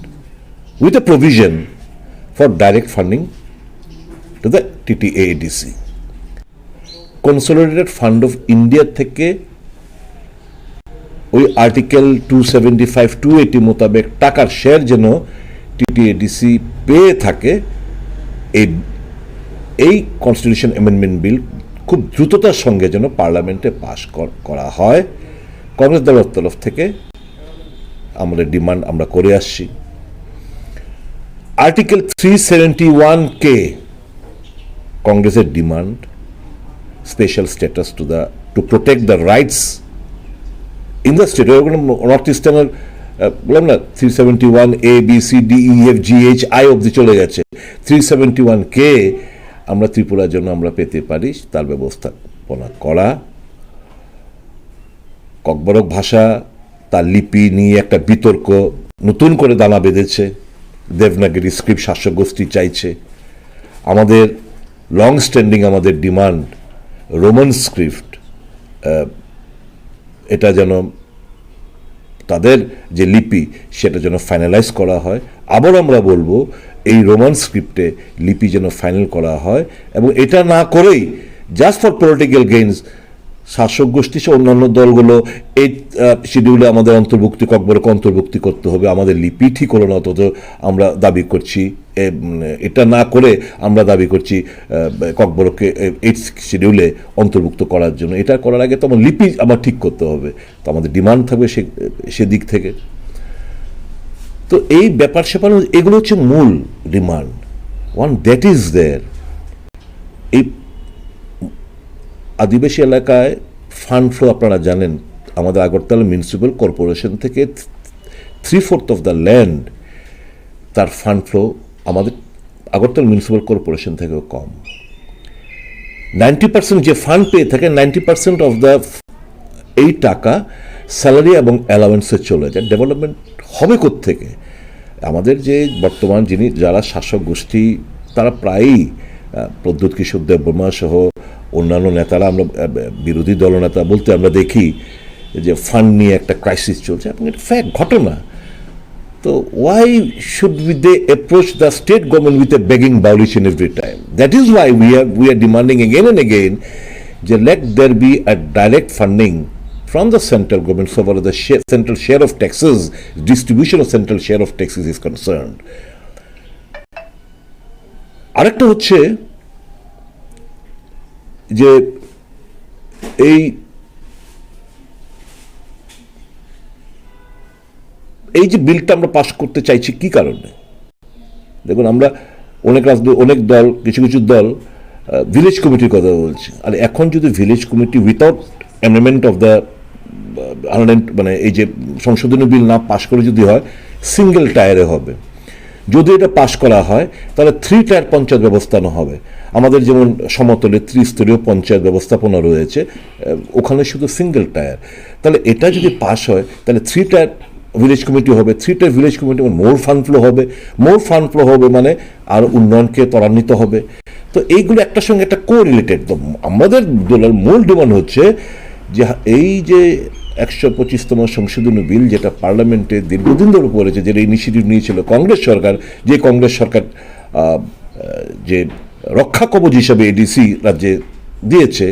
with a provision for direct funding to the TTADC। Consolidated fund of India থেকে ওই আর্টিকেল 275, 280 মোতাবেক টাকার শেয়ার যেন TTADC পেয়ে থাকে, এই কনস্টিটিউশন অ্যামেন্ডমেন্ট বিল খুব দ্রুততার সঙ্গে যেন পার্লামেন্টে পাস করা হয়। কংগ্রেস দলের তরফ থেকে আমাদের ডিমান্ড আমরা করে আসছি। আর্টিকেল 371K কংগ্রেসের demand, special status to protect the rights in the state. North ইস্টার্নের বললাম না 371A B C D E F G H I অব্দি চলে গেছে। 371K আমরা ত্রিপুরার জন্য আমরা পেতে পারি, তার ব্যবস্থাপনা করা। ককবরক ভাষা, তার লিপি নিয়ে একটা বিতর্ক নতুন করে দানা বেঁধেছে। দেবনাগরী স্ক্রিপ্ট শাসক গোষ্ঠী চাইছে। আমাদের লং স্ট্যান্ডিং আমাদের ডিমান্ড রোমান স্ক্রিপ্ট, এটা যেন তাদের যে লিপি সেটা যেন ফাইনালাইজ করা হয়। আবার আমরা বলবো এই রোমান স্ক্রিপ্টে লিপি যেন ফাইনাল করা হয়, এবং এটা না করেই জাস্ট ফর পলিটিক্যাল গেইনস শাসক গোষ্ঠী সহ অন্যান্য দলগুলো এই শিডিউলে আমাদের ককবরকে অন্তর্ভুক্তি করতে হবে। আমাদের লিপি ঠিক হলো না, অথচ আমরা দাবি করছি এটা না করে আমরা দাবি করছি ককবরকে এই শিডিউলে অন্তর্ভুক্ত করার জন্য। এটা করার আগে তো আমার লিপি আমার ঠিক করতে হবে, তো আমাদের ডিমান্ড থাকবে সেদিক থেকে। তো এই ব্যাপার স্যাপার এগুলো হচ্ছে মূল demand. One that is there. এই আদিবাসী এলাকায় ফান্ড ফ্লো আপনারা জানেন, আমাদের আগরতলা মিউনিসিপ্যাল কর্পোরেশন থেকে 3/4 অফ দ্য ল্যান্ড, তার ফান্ড ফ্লো আমাদের আগরতলা মিউনিসিপ্যাল কর্পোরেশন থেকেও কম। 90% যে ফান্ড পেয়ে থাকে, 90% অফ দ্য এই টাকা স্যালারি এবং অ্যালাওয়েন্সে চলে যায়। ডেভেলপমেন্ট হবে কোত্থেকে? আমাদের যে বর্তমান যারা শাসক গোষ্ঠী, তারা প্রায়ই প্রদ্যুৎ কিশোর দেববর্মা সহ অন্যান্য নেতারা, আমরা বিরোধী দলনেতা বলতে আমরা দেখি যে ফান্ড নিয়ে একটা ক্রাইসিস চলছে, এবং এটা ফ্যাক্ট, ঘটনা। তো why should they approach the state government with a begging bowl each and every time? That is why we are demanding again and again যে let there be a direct funding from the central government so far as the central share of taxes, distribution of central share of taxes is concerned. আরেকটা হচ্ছে যে এই যে বিলটা আমরা pass করতে চাইছি কি কারণে? দেখুন, আমরা অনেক দল, কিছু কিছু দল ভিলেজ কমিটির কথা বলছে। আর এখন যদি village committee without amendment of the মানে এই যে সংশোধনী বিল না পাশ করে যদি হয়, সিঙ্গেল টায়ারে হবে। যদি এটা পাশ করা হয় তাহলে 3 টায়ার পঞ্চায়েত ব্যবস্থানো হবে। আমাদের যেমন সমতলে ত্রিস্তরীয় পঞ্চায়েত ব্যবস্থাপনা রয়েছে, ওখানে শুধু সিঙ্গেল টায়ার। তাহলে এটা যদি পাশ হয় তাহলে 3 টায়ার ভিলেজ কমিটি হবে। 3 টায়ার ভিলেজ কমিটি মোর ফান্ড ফ্লো হবে। মোর ফান্ড ফ্লো হবে মানে আর উন্নয়নকে ত্বরান্বিত হবে। তো এইগুলো একটার সঙ্গে একটা কোরিলেটেড। তো আমাদের দলের মূল ডিমান্ড হচ্ছে যে এই যে 125তম সংশোধনী বিল, যেটা পার্লামেন্টে দীর্ঘদিন ধরে পড়েছে, যেটা ইনিশিয়েটিভ নিয়েছিল কংগ্রেস সরকার, যে কংগ্রেস সরকার যে রক্ষা কবচ হিসাবে এডিসি রাজ্যে দিয়েছে,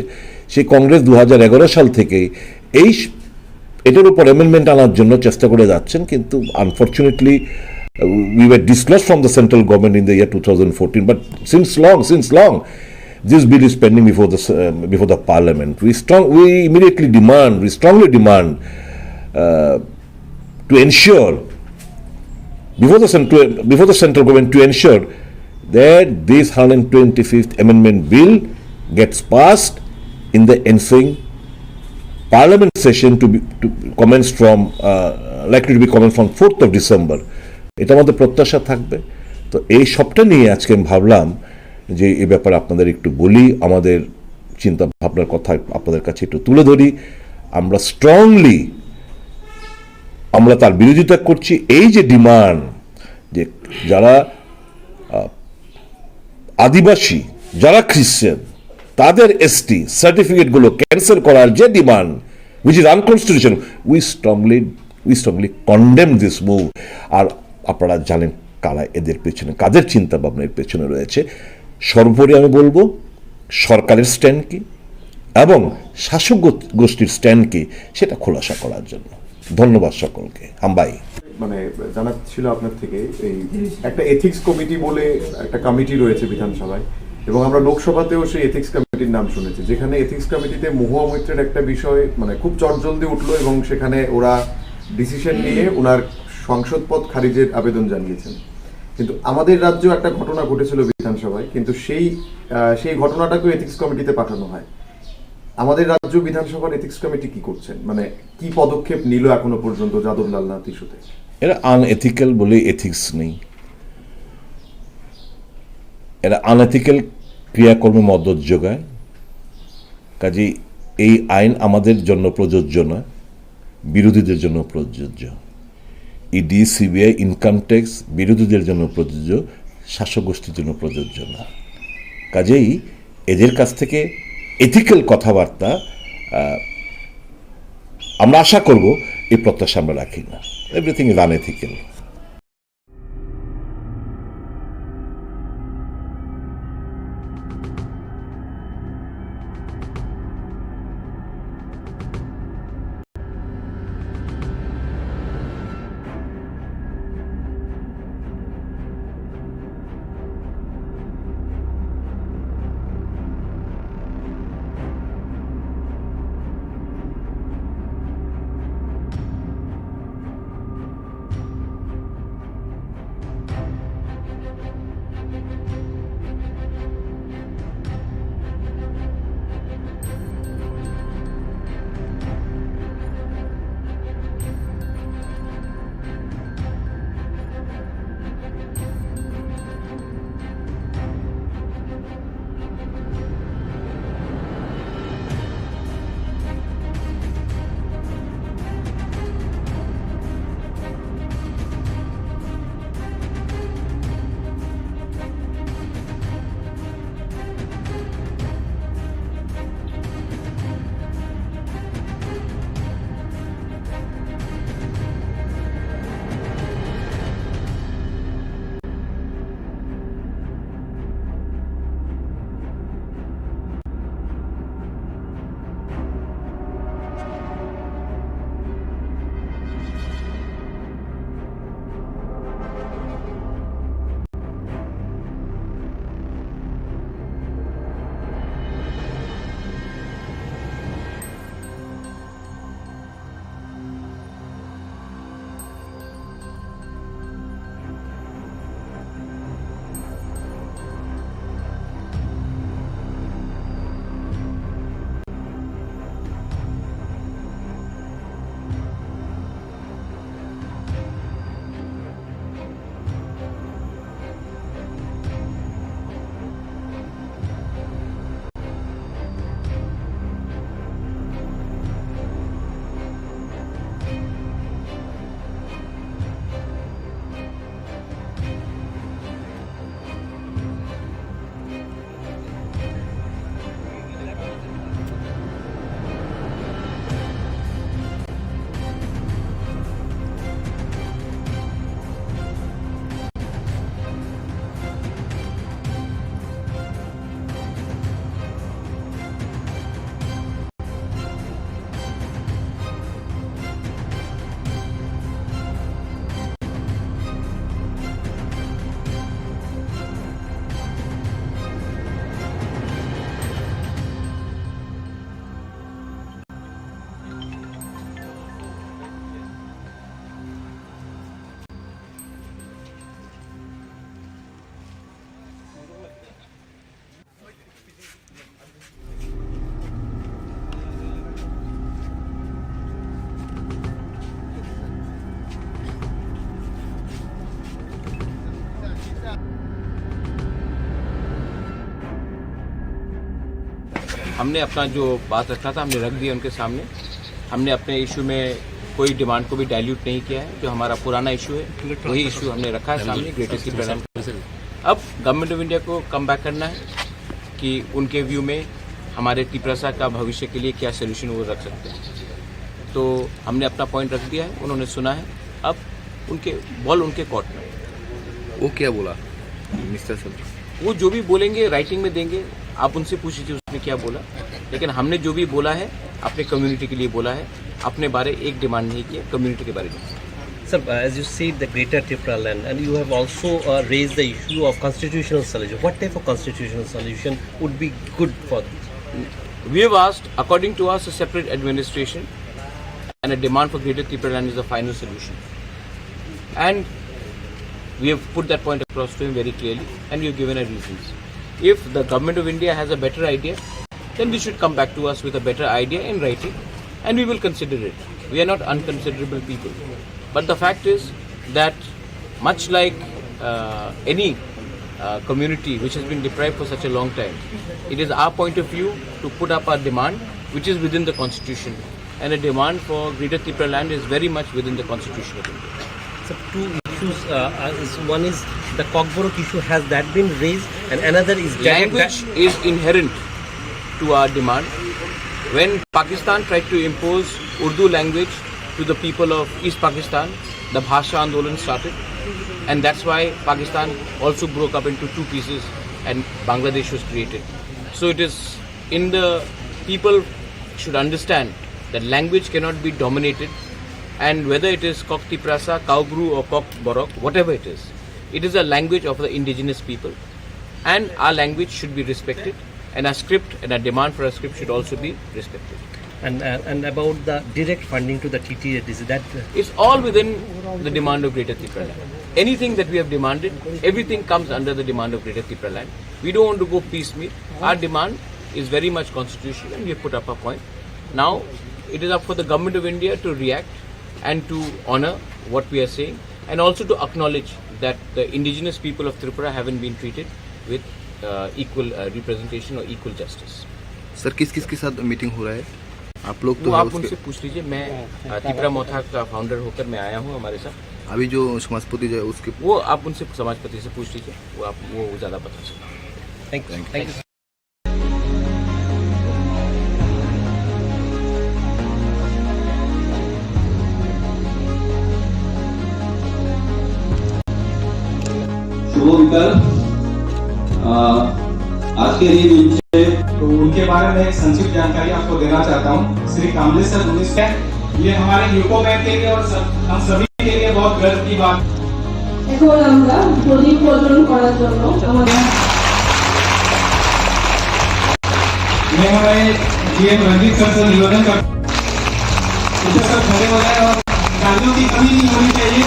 সেই কংগ্রেস 2011 সাল থেকেই এটার উপর অ্যামেন্ডমেন্ট আনার জন্য চেষ্টা করে যাচ্ছেন। কিন্তু unfortunately we were dislodged from the central government in the year 2014, but since long this bill is pending before the parliament. We strongly demand to ensure before the central government to ensure that this 125th amendment bill gets passed in the ensuing parliament session to commence from likely to be commenced from 4th of December. এটা আমাদের প্রত্যাশা থাকবে। তো এই সবটা নিয়ে আজকে আমি ভাবলাম যে এই ব্যাপারে আপনাদের একটু বলি, আমাদের চিন্তা ভাবনার কথা আপনাদের কাছে একটু তুলে ধরি। আমরা স্ট্রংলি তার বিরোধিতা করছি। এই যে ডিমান্ড, যে যারা আদিবাসী, যারা খ্রিশ্চান, তাদের এসটি সার্টিফিকেটগুলো ক্যান্সেল করার যে demand which is unconstitutional, we strongly condemn this move. আর আপনারা জানেন কারা এদের পেছনে, কাদের চিন্তা ভাবনা এর পেছনে রয়েছে। সর্বোপরি আমি বলবো সরকারের স্ট্যান্ড কি এবং শাসক গোষ্ঠীর স্ট্যান্ড কি সেটা খোলাসা করার জন্য। ধন্যবাদ সকলকে। হাম্বাই মানে জানার ছিল আপনার থেকে, এই একটা এথিক্স কমিটি বলে একটা কমিটি রয়েছে বিধানসভায়, এবং আমরা লোকসভাতেও সেই এথিক্স কমিটির নাম শুনেছি, যেখানে এথিক্স কমিটিতে মহুয়া মৈত্রের একটা বিষয় মানে খুব চটজলদি উঠলো এবং সেখানে ওরা ডিসিশন নিয়ে ওনার সংসদ পদ খারিজের আবেদন জানিয়েছেন। কিন্তু আমাদের রাজ্যে একটা ঘটনা ঘটেছিল বিধানসভায়, কিন্তু সেই ঘটনাটাকেও এথিক্স কমিটিতে পাঠানো হয়। আমাদের রাজ্য বিধানসভার এথিক্স কমিটি কি করছেন, মানে কি পদক্ষেপ নিল এখনো পর্যন্ত যাদব লালনাথ ইস্যুতে? এরা আনএথিক্যাল বলে এথিক্স নেই, এরা আনএথিক্যাল ক্রিয়াকর্মে মদত যোগায়। কাজেই এই আইন আমাদের জন্য প্রযোজ্য নয়, বিরোধীদের জন্য প্রযোজ্য। ইডি, সিবিআই, ইনকাম ট্যাক্স বিরোধীদের জন্য প্রযোজ্য, শাসক গোষ্ঠীর জন্য প্রযোজ্য না। কাজেই এদের কাছ থেকে এথিক্যাল কথাবার্তা আমরা আশা করব, এই প্রত্যাশা আমরা রাখি না। Everything is unethical. हमने अपना जो बात रखा था हमने रख दिया उनके सामने। हमने अपने इशू में कोई डिमांड को भी डाइल्यूट नहीं किया है। जो हमारा पुराना इशू है वही इशू हमने रखा है सामने ग्रेटेस्ट टिप्रा लैंड। अब गवर्नमेंट ऑफ इंडिया को कम बैक करना है कि उनके व्यू में हमारे तिपरा का भविष्य के लिए क्या सोल्यूशन वो रख सकते हैं। तो हमने अपना पॉइंट रख दिया है, उन्होंने सुना है, अब उनके बॉल उनके कोर्ट में। वो क्या बोला मिस्टर सर? वो जो भी बोलेंगे राइटिंग में देंगे, आप उनसे पूछ लीजिए उसने क्या बोला। लेकिन हमने जो भी बोला है अपने कम्युनिटी के लिए बोला है, अपने बारे एक डिमांड नहीं किया, कम्युनिटी के बारे में। Sir, as you see the greater Tipra land, and you have also raised the issue of constitutional solution. What type of constitutional solution would be good for this? We have asked, according to us, a separate administration and a demand for greater Tipra land is the final solution. And we have put that point across to him very clearly, and we have given our reasons. If the government of India has a better idea, then they should come back to us with a better idea in writing, and we will consider it. We are not unconsiderable people. But the fact is that much like any community which has been deprived for such a long time, it is our point of view to put up our demand which is within the constitution, and a demand for greater Tipra land is very much within the constitution of India. So two issues, one is the Koklam issue, has that been raised, and another is language is inherent to our demand. When Pakistan tried to impose Urdu language to the people of East Pakistan, the Bhasha Andolan started, and that's why Pakistan also broke up into two pieces and Bangladesh was created. So it is in the people should understand that language cannot be dominated, and whether it is Kok Tiprasa, Kaugru or Kok Borok, whatever it is a language of the indigenous people, and our language should be respected, and our script and our demand for a script should also be respected. And about the direct funding to the TTDs, that it's all within the demand of greater Tipra land. Anything that we have demanded, everything comes under the demand of greater Tipra land. We don't want to go piecemeal. Our demand is very much constitutional, and we have put up a point. Now it is up for the government of India to react and to honor what we are saying, and also to acknowledge that the indigenous people of Tripura haven't been treated with equal representation or equal justice. Sir किस किस के साथ meeting हो रहा है? आप लोग तो आप उनसे पूछ लीजिए। मैं तिपरा मोथा का फाउंडर होकर मैं आया हूँ हमारे साथ। अभी जो समाजपति जो है उसके वो आप उनसे समाजपति से पूछ लीजिए, वो ज़्यादा बता सकते हैं। Thank you. शुभ विकल्प आज के लिए उनसे तो उनके बारे में एक संक्षिप्त जानकारी आपको देना चाहता हूँ। श्री कामलेश्वर 19 है, ये हमारे यूको बैंक के लिए और हम सभी के लिए बहुत गर्व की बात। এখন আমরা প্রদীপ প্রজ্বলন করার জন্য আমাদের मैं हमारे जीएम रंजीत सर से निवेदन करता हूँ सब खड़े हो जाए और गालियों की कमी नहीं होनी चाहिए।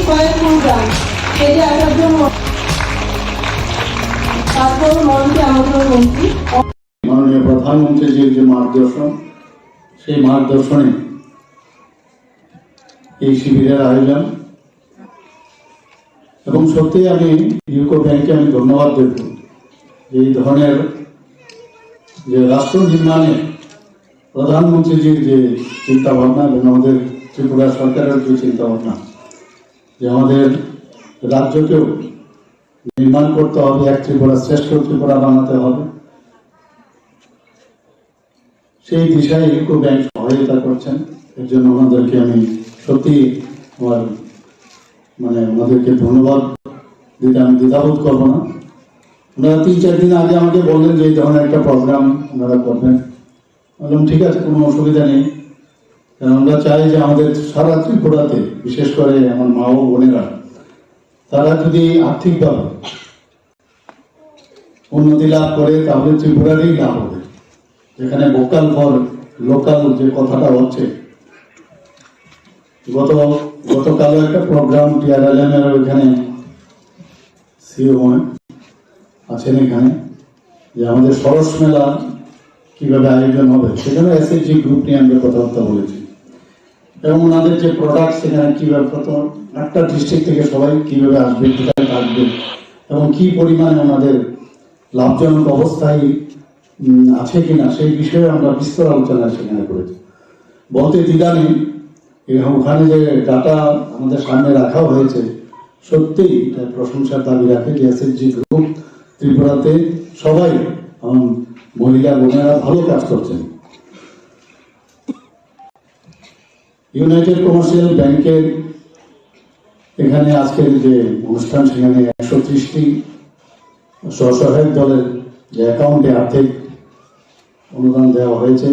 কয়েক প্রোগ্রাম এটি আসার জন্য তারপর মঞ্চে আমন্ত্রণ মন্ত্রী মাননীয় প্রধানমন্ত্রীজির যে মার্গদর্শন, সেই মার্গদর্শনে এই শিবিরের আয়োজন, এবং সত্যি আমি ইউকো ব্যাংকে আমি ধন্যবাদ দেব এই ধরনের যে রাষ্ট্র নির্মাণে প্রধানমন্ত্রীজির যে চিন্তা ভাবনা এবং আমাদের ত্রিপুরা সরকারের যে চিন্তা ভাবনা যে আমাদের রাজ্যকেও নির্মাণ করতে হবে, এক ত্রিপুরা শ্রেষ্ঠ ত্রিপুরা বানাতে হবে, সেই দিশায় ইউকো ব্যাংক সহায়তা করছেন। এর জন্য ওনাদেরকে আমি সত্যি আমার ওনাদেরকে ধন্যবাদ দিতে আমি দ্বিধাবোধ করবো না। ওনারা 3-4 দিন আগে আমাকে বললেন যে এই ধরনের একটা প্রোগ্রাম ওনারা করবেন। বললাম ঠিক আছে, কোনো অসুবিধা নেই, কারণ আমরা চাই যে আমাদের সারা ত্রিপুরাতে বিশেষ করে আমার মা ও বোনেরা তারা যদি আর্থিকভাবে উন্নতি লাভ করে তাহলে ত্রিপুরারই লাভ হবে। যেখানে ভোকাল ফর লোকাল যে কথাটা হচ্ছে, গতকালও একটা প্রোগ্রাম টিআরএলএম এর ওইখানে সিও আছেন এখানে, যে আমাদের সরস মেলা কিভাবে আয়োজন হবে, সেখানে এসএইচজি গ্রুপ নিয়ে আমরা কথাবার্তা বলেছি, এবং ওনাদের যে প্রোডাক্ট সেখানে কিভাবে প্রথম একটা ডিস্ট্রিক্ট থেকে সবাই কিভাবে আসবে, কোথায় থাকবে এবং কি পরিমাণে ওনাদের লাভজনক অবস্থায় আছে কিনা সেই বিষয়ে আমরা বিস্তর আলোচনা সেখানে করেছি। বলতে দ্বিধা নেই। ওখানে যে ডাটা আমাদের সামনে রাখা হয়েছে সত্যিই এটা প্রশংসার দাবি রাখে যে এসএসজি গ্রুপ ত্রিপুরাতে সবাই মহিলা বোনেরা ভালো কাজ করছেন। ইউনাইটেড কমার্শিয়াল ব্যাংকের এখানে আজকের যে অনুষ্ঠান সেখানে 130টি স্বসহায়ক দলের যে অ্যাকাউন্টে আর্থিক অনুদান দেওয়া হয়েছে,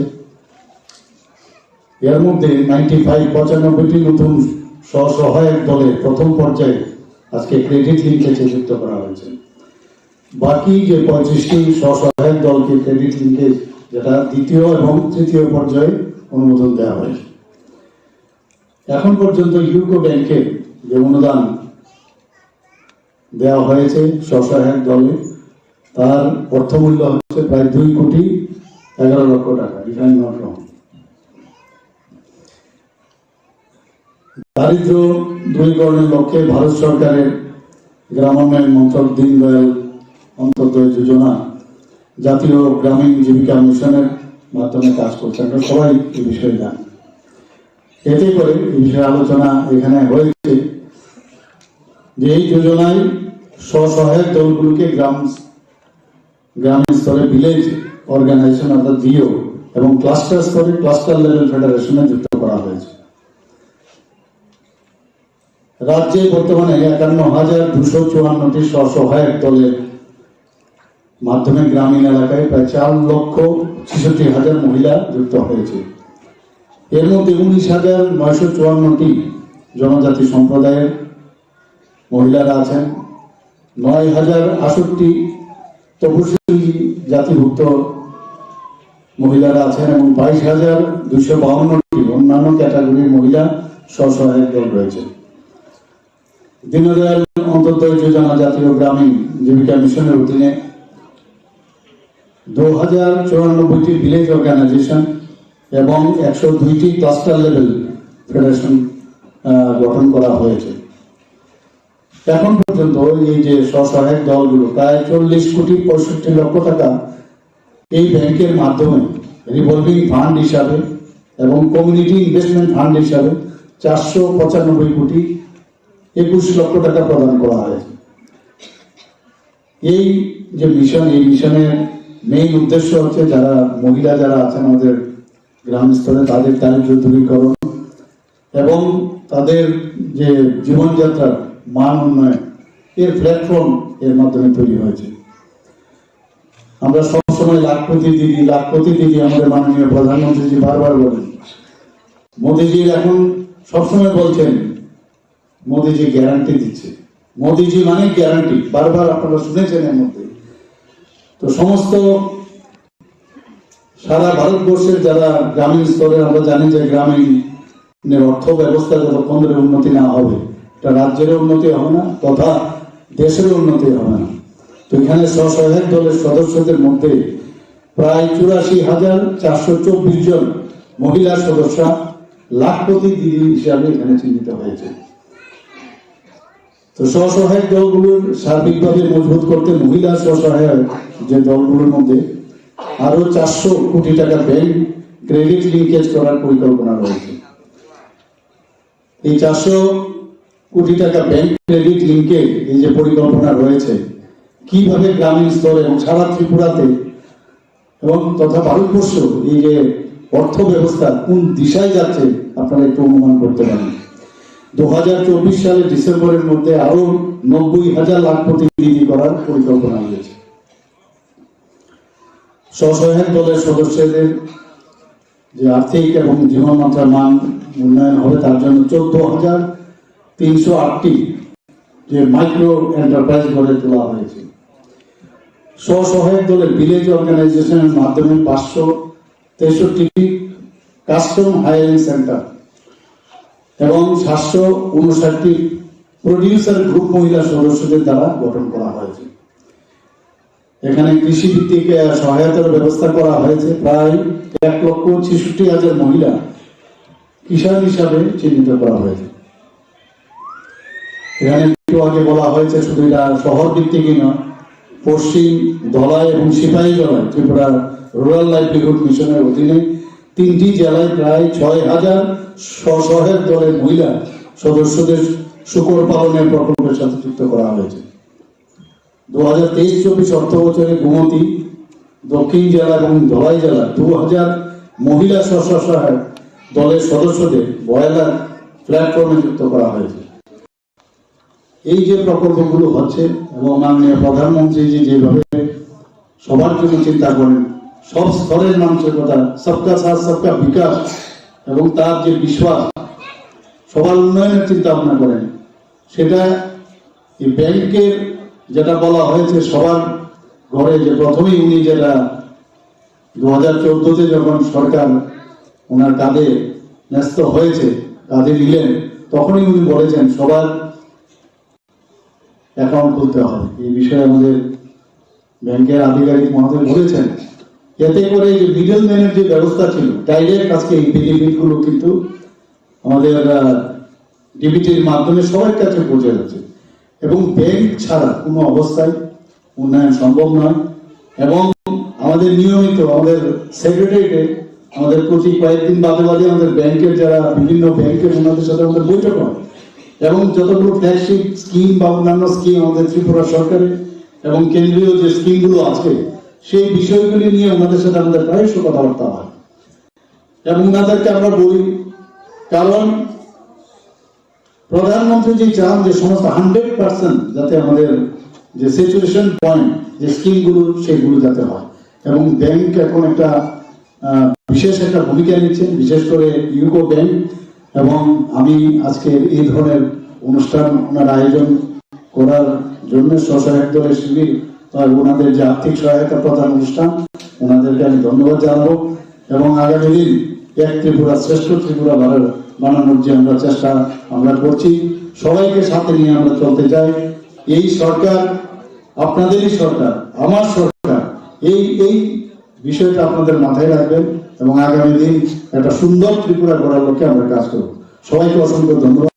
এর মধ্যে 95 নতুন স্বসহায়ক দলের প্রথম পর্যায়ে আজকে ক্রেডিট লিঙ্কেজে যুক্ত করা হয়েছে। বাকি যে 35টি স্বসহায়ক দলকে ক্রেডিট লিঙ্কেজ যেটা দ্বিতীয় এবং তৃতীয় পর্যায়ে অনুমোদন দেওয়া হয়েছে। এখন পর্যন্ত ইউকো ব্যাংকে যে অনুদান দেওয়া হয়েছে স্বসহায়ক দলে তার অর্থমূল্য হচ্ছে প্রায় 2,11,00,000 টাকা। If not wrong. দারিদ্র দূরীকরণের লক্ষ্যে ভারত সরকারের গ্রামোন্নয়ন মন্ত্রক দীনদয়াল অন্তর্দয় যোজনা জাতীয় গ্রামীণ জীবিকা মিশনের মাধ্যমে কাজ করছে। আমরা সবাই এই বিষয়ে জানি। এতে করে এই বিষয়ে আলোচনা এখানে হয়েছে যে এই যোজনায় স্বসহায়ক দলগুলোকে গ্রাম স্তরে ভিলেজ অর্গানাইজেশন অর্থাৎ জিও এবং ক্লাস্টার স্তরে ক্লাস্টার লেভেল ফেডারেশনে যুক্ত করা হয়েছে। রাজ্যে বর্তমানে 51,254টি স্বসহায়ক দলের মাধ্যমে গ্রামীণ এলাকায় প্রায় 4,66,000 মহিলা যুক্ত হয়েছে। এর মধ্যে 19,954টি জনজাতি সম্প্রদায়ের মহিলারা আছেন, 9,068টি তপশিলি জাতিভুক্ত মহিলারা আছেন এবং 22,252টি অন্যান্য ক্যাটাগরির মহিলা স্বসহায়ক দল রয়েছে। দীনদয়াল অন্তর্দয় যোজনা জাতীয় গ্রামীণ জীবিকা মিশনের অধীনে 2,094টি ভিলেজ অর্গানাইজেশন এবং 102টি ক্লাস্টার লেভেল ফেডারেশন গঠন করা হয়েছে। এখন পর্যন্ত এই যে স্বসহায়ক দলগুলো প্রায় 40,65,00,000 টাকা এই ব্যাংকের মাধ্যমে রিভলভিং ফান্ড হিসাবে এবং কমিউনিটি ইনভেস্টমেন্ট ফান্ড হিসাবে 495,21,00,000 টাকা প্রদান করা হয়েছে। এই যে মিশন, এই মিশনের মেইন উদ্দেশ্য হচ্ছে যারা মহিলা যারা আছেন আমাদের গ্রাম স্তরে তাদের দারিদ্র দূরীকরণ এবং তাদের যে জীবনযাত্রার মান উন্নয়ন এর প্ল্যাটফর্ম এর মাধ্যমে তৈরি হয়েছে। আমরা সবসময় লাখপতি দিদি আমাদের মাননীয় প্রধানমন্ত্রীজি বারবার বলেন, মোদিজির এখন সবসময় বলছেন মোদিজি গ্যারান্টি দিচ্ছে। মোদিজি মানে গ্যারান্টি, বারবার আপনারা শুনেছেন এর মধ্যে। তো সমস্ত সারা ভারতবর্ষের যারা গ্রামীণ স্তরে, আমরা জানি যে গ্রামীণের অর্থ ব্যবস্থা যতক্ষণ ধরে উন্নতি না হবে এটা রাজ্যের উন্নতি হবে না তথা দেশের উন্নতি হবে না। তো এখানে স্বসহায়ক দলের সদস্যদের মধ্যে প্রায় 84,424 জন মহিলা সদস্য লাখপতি দিদি হিসাবে এখানে চিহ্নিত হয়েছে। তো স্বসহায়ক দলগুলোর সার্বিকভাবে মজবুত করতে মহিলা স্বসহায়ক যে দলগুলোর মধ্যে আরো 400 কোটি টাকা ব্যাংক ক্রেডিট লিঙ্কেজ করার পরিকল্পনা রয়েছে। এই 400 কোটি টাকা ব্যাংক ক্রেডিট লিঙ্কেজ এই যে পরিকল্পনা রয়েছে, কিভাবে গ্রামীণ স্তরে এবং সারা ত্রিপুরাতে এবং তথা ভারতবর্ষ এই যে অর্থ ব্যবস্থা কোন দিশায় যাচ্ছে আপনারা একটু অনুমান করতে পারেন। 2024 সালের ডিসেম্বরের মধ্যে আরো 90,000 লাখপতি বৃদ্ধি করার পরিকল্পনা রয়েছে। স্বসহায়ক দলের সদস্যদের যে আর্থিক এবং জীবনমাত্রার মান উন্নয়ন হবে তার জন্য 14,308টি যে মাইক্রো এন্টারপ্রাইজ গড়ে তোলা হয়েছে। স্বসহায়ক দলের ভিলেজ অর্গানাইজেশনের মাধ্যমে 563টি কাস্টম হায়ারিং সেন্টার এবং 759টি প্রডিউসার গ্রুপ মহিলা সদস্যদের দ্বারা গঠন করা হয়েছে। এখানে কৃষি ভিত্তিক সহায়তার ব্যবস্থা করা হয়েছে। প্রায় 1,66,000 মহিলা কিষাণ হিসাবে চিহ্নিত করা হয়েছে। এখানে একটু আগে বলা হয়েছে শুধু এটা শহর ভিত্তিকই নয়, পশ্চিম ধলাই এবং সিপাহীজলায় ত্রিপুরা রুরাল লাইভলিহুড মিশনের অধীনে 3টি জেলায় প্রায় 6,000 স্বসহায়ক দলের মহিলা সদস্যদের শূকর পালনের প্রকল্পের সাথে যুক্ত করা হয়েছে। 2023-24 অর্থ বছরে গোমতী, দক্ষিণ জেলা এবং ধলাই জেলা 2,000 মহিলা স্বসহায়ক দলের সদস্যদের ব্রয়লার প্ল্যাটফর্মে যুক্ত করা হয়েছে। এই যে প্রকল্পগুলো হচ্ছে এবং মাননীয় প্রধানমন্ত্রী যেভাবে সবার জন্য চিন্তা করেন, সব স্তরের মানুষের কথা, সবকা সাথ সবকা বিকাশ, এবং তার যে বিশ্বাস, সবার উন্নয়নের চিন্তা ভাবনা করেন, সেটা এই ব্যাংকের যেটা বলা হয়েছে সবার ঘরে, যে প্রথমেই উনি যেটা 2014-তে যখন সরকার ওনার কাঁধে ন্যস্ত হয়েছে, কাঁধে নিলেন, তখনই উনি বলেছেন সবার অ্যাকাউন্ট খুলতে হবে। এই বিষয়ে আমাদের ব্যাংকের আধিকারিক মহোদয় বলেছেন, এতে করে যে মিডল ম্যানের যে ব্যবস্থা ছিল, ডাইরেক্ট আজকে এই বেনিফিট গুলো কিন্তু আমাদের ডিবিটির মাধ্যমে সবার কাছে পৌঁছে যাচ্ছে, এবং ব্যাংক ছাড়া কোনো অবস্থায় উন্নয়ন সম্ভব নয়। এবং আমাদের নিয়মিত আমাদের সেক্রেটারিয়েটে আমাদের প্রতি কয়েকদিন বাদে বাদে আমাদের ব্যাংকের যারা বিভিন্ন ব্যাংকের ওনাদের সাথে আমাদের বৈঠক হয়, এবং যতগুলো ফ্ল্যাগশিপ স্কিম বা অন্যান্য স্কিম আমাদের ত্রিপুরা সরকারের এবং কেন্দ্রীয় যে স্কিমগুলো আছে, সেই বিষয়গুলি নিয়ে ওনাদের সাথে আমাদের প্রায়শ কথাবার্তা হয়, এবং ওনাদেরকে আমরা বলি, কারণ প্রধানমন্ত্রী যে চান যে সমস্ত 100% যাতে আমাদের যে সিচুয়েশন পয়েন্ট যে স্কিমগুলো সেগুলো যাতে হয়, এবং ব্যাংক এখন একটা বিশেষ একটা ভূমিকা নিচ্ছে, বিশেষ করে ইউকো ব্যাংক। এবং আমি আজকে এই ধরনের অনুষ্ঠান ওনার আয়োজন করার জন্য স্বসহায়ক দলের শিবির, ওনাদের যে আর্থিক সহায়তা প্রদান অনুষ্ঠান, ওনাদেরকে আমি ধন্যবাদ জানাবো। এবং আগামী দিন এক ত্রিপুরা শ্রেষ্ঠ ত্রিপুরা বানানোর যে আমরা চেষ্টা আমরা করছি, সবাইকে সাথে নিয়ে আমরা চলতে চাই। এই সরকার আপনাদেরই সরকার, আমার সরকার, এই বিষয়টা আপনাদের মাথায় রাখবেন, এবং আগামী দিন একটা সুন্দর ত্রিপুরা গড়ার লক্ষ্যে আমরা কাজ করব। সবাইকে অসংখ্য ধন্যবাদ।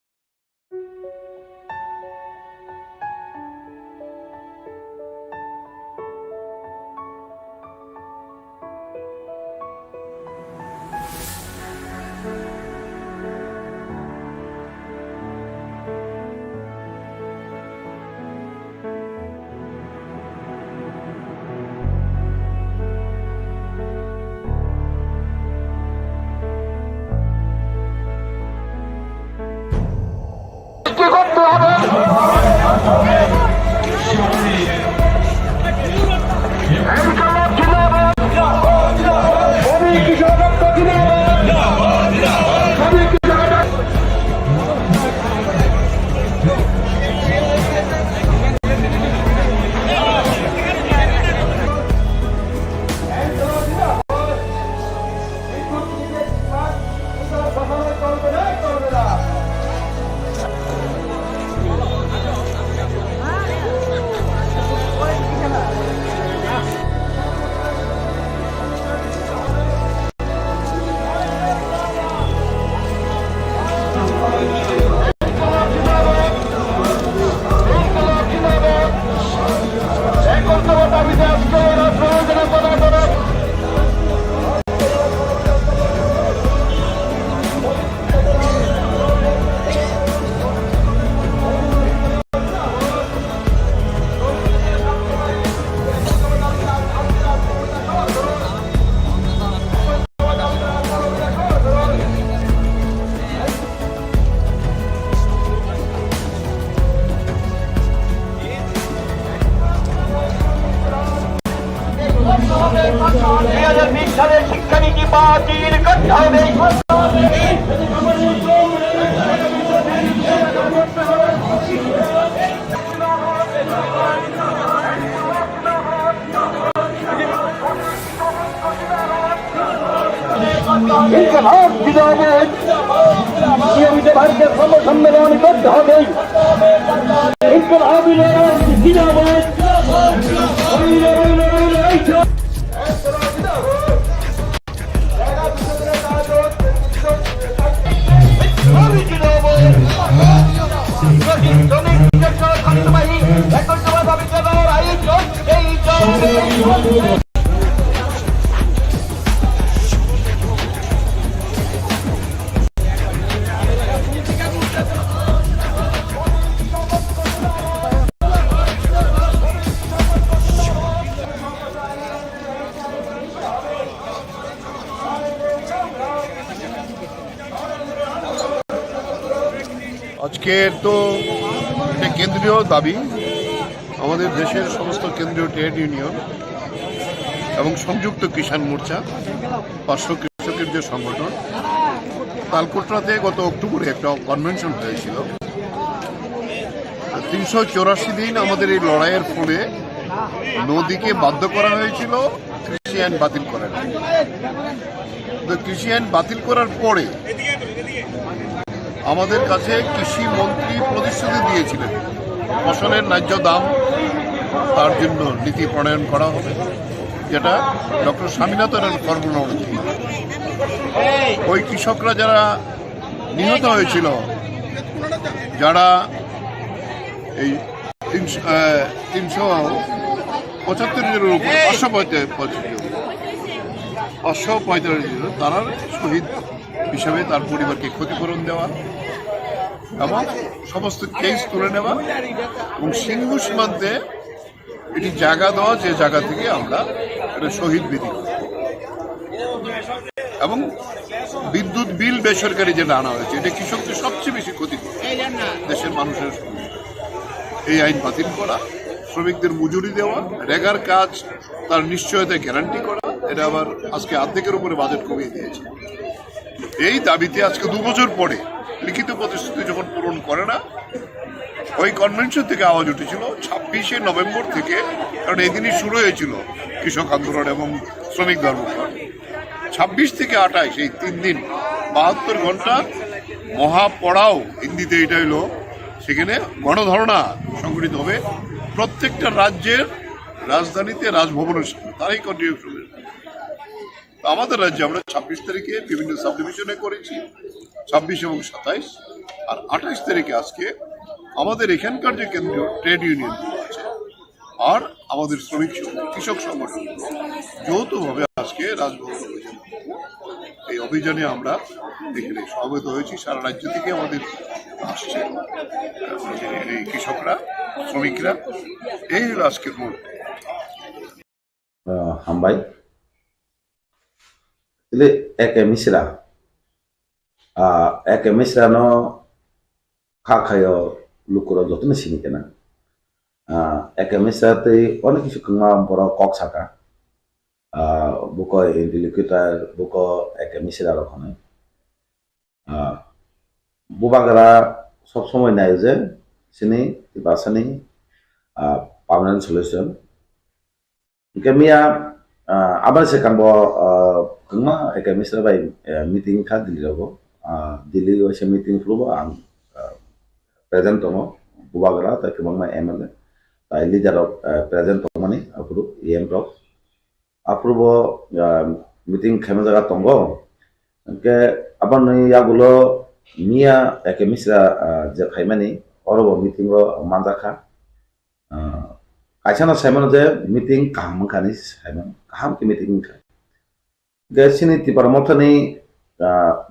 আজকের তো এটা কেন্দ্রীয় দাবি আমাদের দেশের সমস্ত কেন্দ্রীয় ট্রেড ইউনিয়ন এবং সংযুক্ত কিষাণ মোর্চা পার্শ্ব কৃষকের যে সংগঠন তালকোটরাতে গত অক্টোবরে একটা কনভেনশন হয়েছিল। 384 দিন আমাদের এই লড়াইয়ের ফলে নদীকে বাধ্য করা হয়েছিল কৃষি আইন বাতিল করার। কৃষি আইন বাতিল করার পরে আমাদের কাছে কৃষি মন্ত্রী প্রতিশ্রুতি দিয়েছিলেন ফসলের ন্যায্য দাম তার জন্য নীতি প্রণয়ন করা হবে, যেটা ডক্টর স্বামীনাথনের ফর্মুলা অনুযায়ী ওই কৃষকরা যারা নিহত হয়েছিল, যারা এই 375 জনের উপর 545 জন তারা শহীদ হিসাবে তার পরিবারকে ক্ষতিপূরণ দেওয়া এবং সমস্ত কেস তুলে নেওয়া এবং সিংহু সীমান্তে এটি জায়গা দেওয়া, যে জায়গা থেকে আমরা এটা শহীদ বিধি এবং বিদ্যুৎ বিল বেসরকারি যেটা আনা হয়েছে, এটা কৃষকদের সবচেয়ে বেশি ক্ষতি করে দেশের মানুষের। এই আইন বাতিল করা, শ্রমিকদের মজুরি দেওয়া, রেগার কাজ তার নিশ্চয়তা গ্যারান্টি করা, এটা আবার আজকে অর্ধেকের উপরে বাজেট কমিয়ে দিয়েছে। এই দাবিতে আজকে 2 বছর পরে লিখিত প্রতিশ্রুতি যখন পূরণ করে না, ওই কনভেনশন থেকে আওয়াজ উঠেছিল 26শে নভেম্বর থেকে, কারণ এই দিনই শুরু হয়েছিল কৃষক আন্দোলন এবং শ্রমিক ধর্মঘট। 26 থেকে 28 এই 3 দিন 72 ঘন্টা মহাপড়াও হিন্দিতে এটা হলো, সেখানে গণধর্ণা সংগঠিত হবে প্রত্যেকটা রাজ্যের রাজধানীতে, রাজভবনের সামনে, তারাই কন্টিনিউ করবে। আমাদের রাজ্যে আমরা 26 তারিখে বিভিন্ন সাব ডিভিশনে করেছি, 26 এবং 27, আর 28 তারিখে আজকে আমাদের এখানকার যে কেন্দ্রীয় ট্রেড ইউনিয়নগুলো আছে আর আমাদের শ্রমিক কৃষক সংগঠনগুলো যৌথভাবে আজকে রাজভবন অভিযান। এই অভিযানে আমরা এখানে সমবেত হয়েছি, সারা রাজ্য থেকে আমাদের আসছে এই কৃষকরা, শ্রমিকরা। এই হলো আজকের মূল হামবাই একে মিশ্রা no খাখায় লুকুর যত্ন সিনি কেনা একে মিশ্রাতে অনেক কিছু বড় কক সাকা বুক ইন্টেলিকুটার বুক একে মিশ্রার ওখানে বুবাগরা সবসময় নাই যে সিনি বাসানি পার্মানেন্ট সলিউশন মিয়া আবার সেখান kengma eke misra bai meeting ka dili se meeting flu ang present tomo bubagra ta kemangma MLA ta leader of present tomani apuru EM talk aprubo meeting khema jaga tongo ke aban yagulo mia eke misra je khaimani orobo meeting ro manjaka kaisana saimano je meeting kaham khani saimano kaham ki meeting khai Sini Tipra Motha ni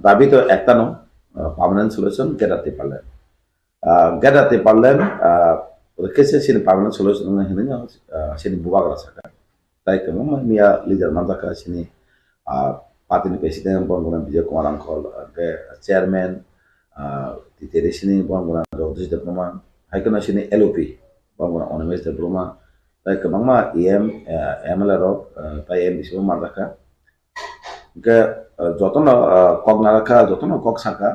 dabi to ekta no permanent solution gedate parlen gedate parlen kese sini permanent solution na hinnya sini bubagra saka tai kemo mia leader manjaka sini party ni president bongona Vijay Kumar Angkol ke chairman titere sini bongona Jogdish Diploma haikona sini LOP bongona Onemes Diploma tai kemangma EM MLA ro tai em bisu manjaka ke jotono kok naraka jotono kok saka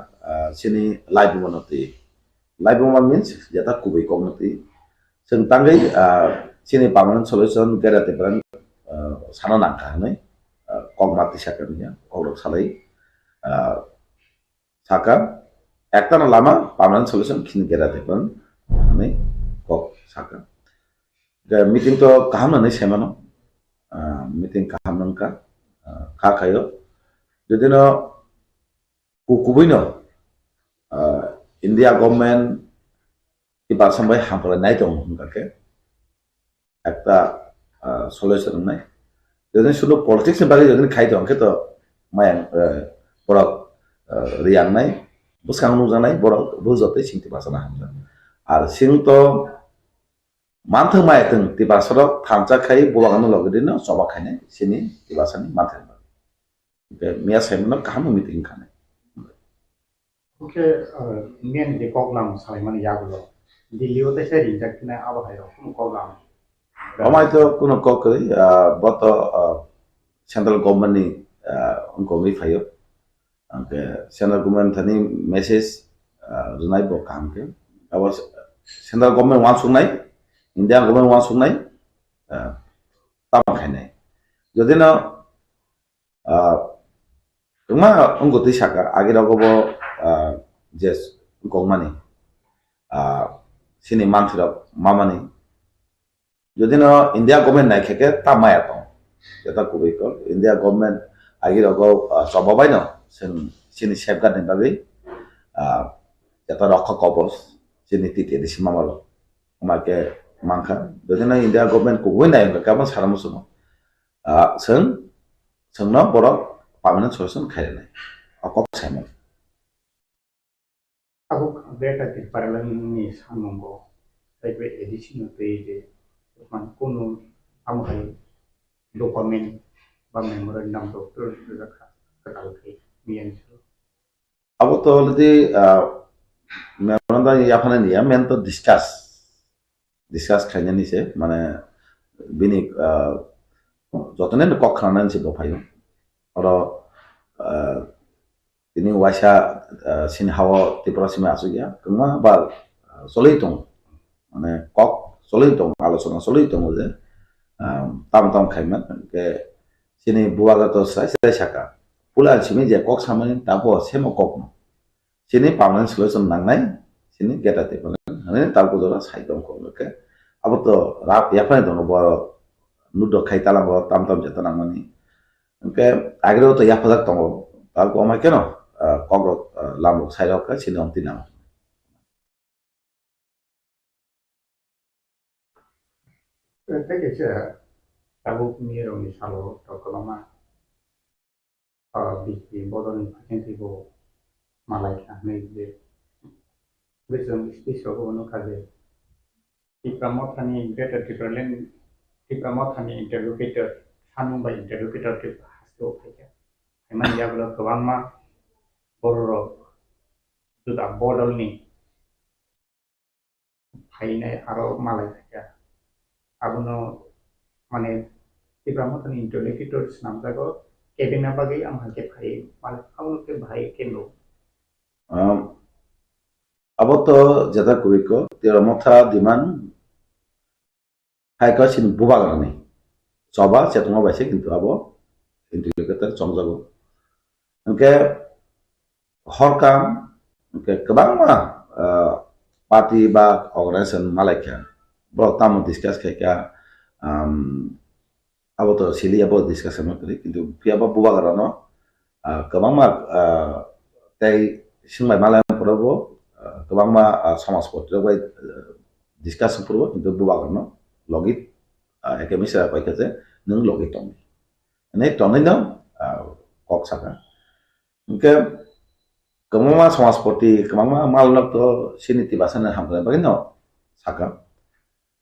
sini live bumano means jata kubai kok nati sing tangai sini permanent solution gerate brand sana nangka ne kok mati saka nya kok rok salai saka ekta na lama permanent solution kini gerate brand ne kok saka ke meeting to kaham na ne semano meeting kaham nangka খাখায়ো যদি না কুকুবইনো India government এবার সময় হামফলে নাই দং হনকাকে একটা solution নাই যদি শুধু politics বাকি যদি খাই দং তো মায়াং বড় রিয়াং নাই বুসাং নুজানাই বড় বুঝতে সিংতি বাসনা হামজা আর সিং তো manthang mai teng ti basarok thamcha khai bobagano logedino soba khaine sini ti basani manthang ke mia semno kaham meeting khane ওকে মেন যে কগলাম সালাইমানি ইয়াগুলো দিল্লিও দেশে রিজাক্ট কিনা আবহাওয়া কোনো কগলাম Omai to kuno kokoi boto central government ni ongkomi fayo. Angke central government thani message runai bo kam ke. Awas central government wan sungai, India government wan sungai, tam khainai. Jadi na cuma ongko ti saka agi rago bo jes gongmani sini mantra mamani. Jadi no India government naik ke tamaya tong, kita kubi ko India government agi rago coba bay no, sini safeguard ni bagai, kita rokok kopos, sini titik di sini malo, make mangka. Jadi no India government kubi naik ke kapan salam semua, sen no borok permanent solution kaya naik, aku sama. Aku beta di paralel ni sanumbo, tapi edisi nanti je. Man kuno amhai dokumen ba memorandum doktor rakha kakal kai mian so Abo to lidi memorandum ya phane ni ya men to discuss khanya ni se mane bini jotone kok khana ni se bo phayo oro tini washa sin hawa Tipra sima asu ya kuma ba solei tong mane kok solei tong alosona solei tong je tam khaiman ke sini buaga to sai saka pula simi je kok samani tapo semo kok no sini permanent solution nangnai sini geta te pala ane tapo dora sai tong ko ke abo to rap ya phane to no bo nudo khai tala bo tam jeta nangmani ke agro to ya phadak tong tapo ma keno kok lamro sai rok ka sini om tinang Tapi je tahu miro ni salo to kolama biki bodon pakai tibo malaika ni je besok spesial ko no kaje Tipra Motha ni greater Tipra land Tipra Motha ni interlocutor sanung ba interlocutor ke hasto kaya emang ya bela kawang ma Badolrok Juda bodol ni hai nai aro malaika abuno mane Tipra Motha ni interlocutor namta ko kevin na bagi ang hake bhai mane abuno ke bhai kendo abo to jeta kubi ko Tipra Motha diman hai ka sin bubaga ni coba cetunga baise kintu abo interlocutor chongjago angke horkam angke kebang ma party ba organization malaika bro tamu discuss kayak abo to sili abo discuss sama kali kintu pia abo bubaga no kebang ma tai singmai malai probo kebang ma samas potro bai discuss probo kintu bubaga no logit eke Mishra pai kaje nung logit tong ne tong no kok saka angke kebang ma samas poti kebang ma malnak to sini tibasana hamle bagi no saka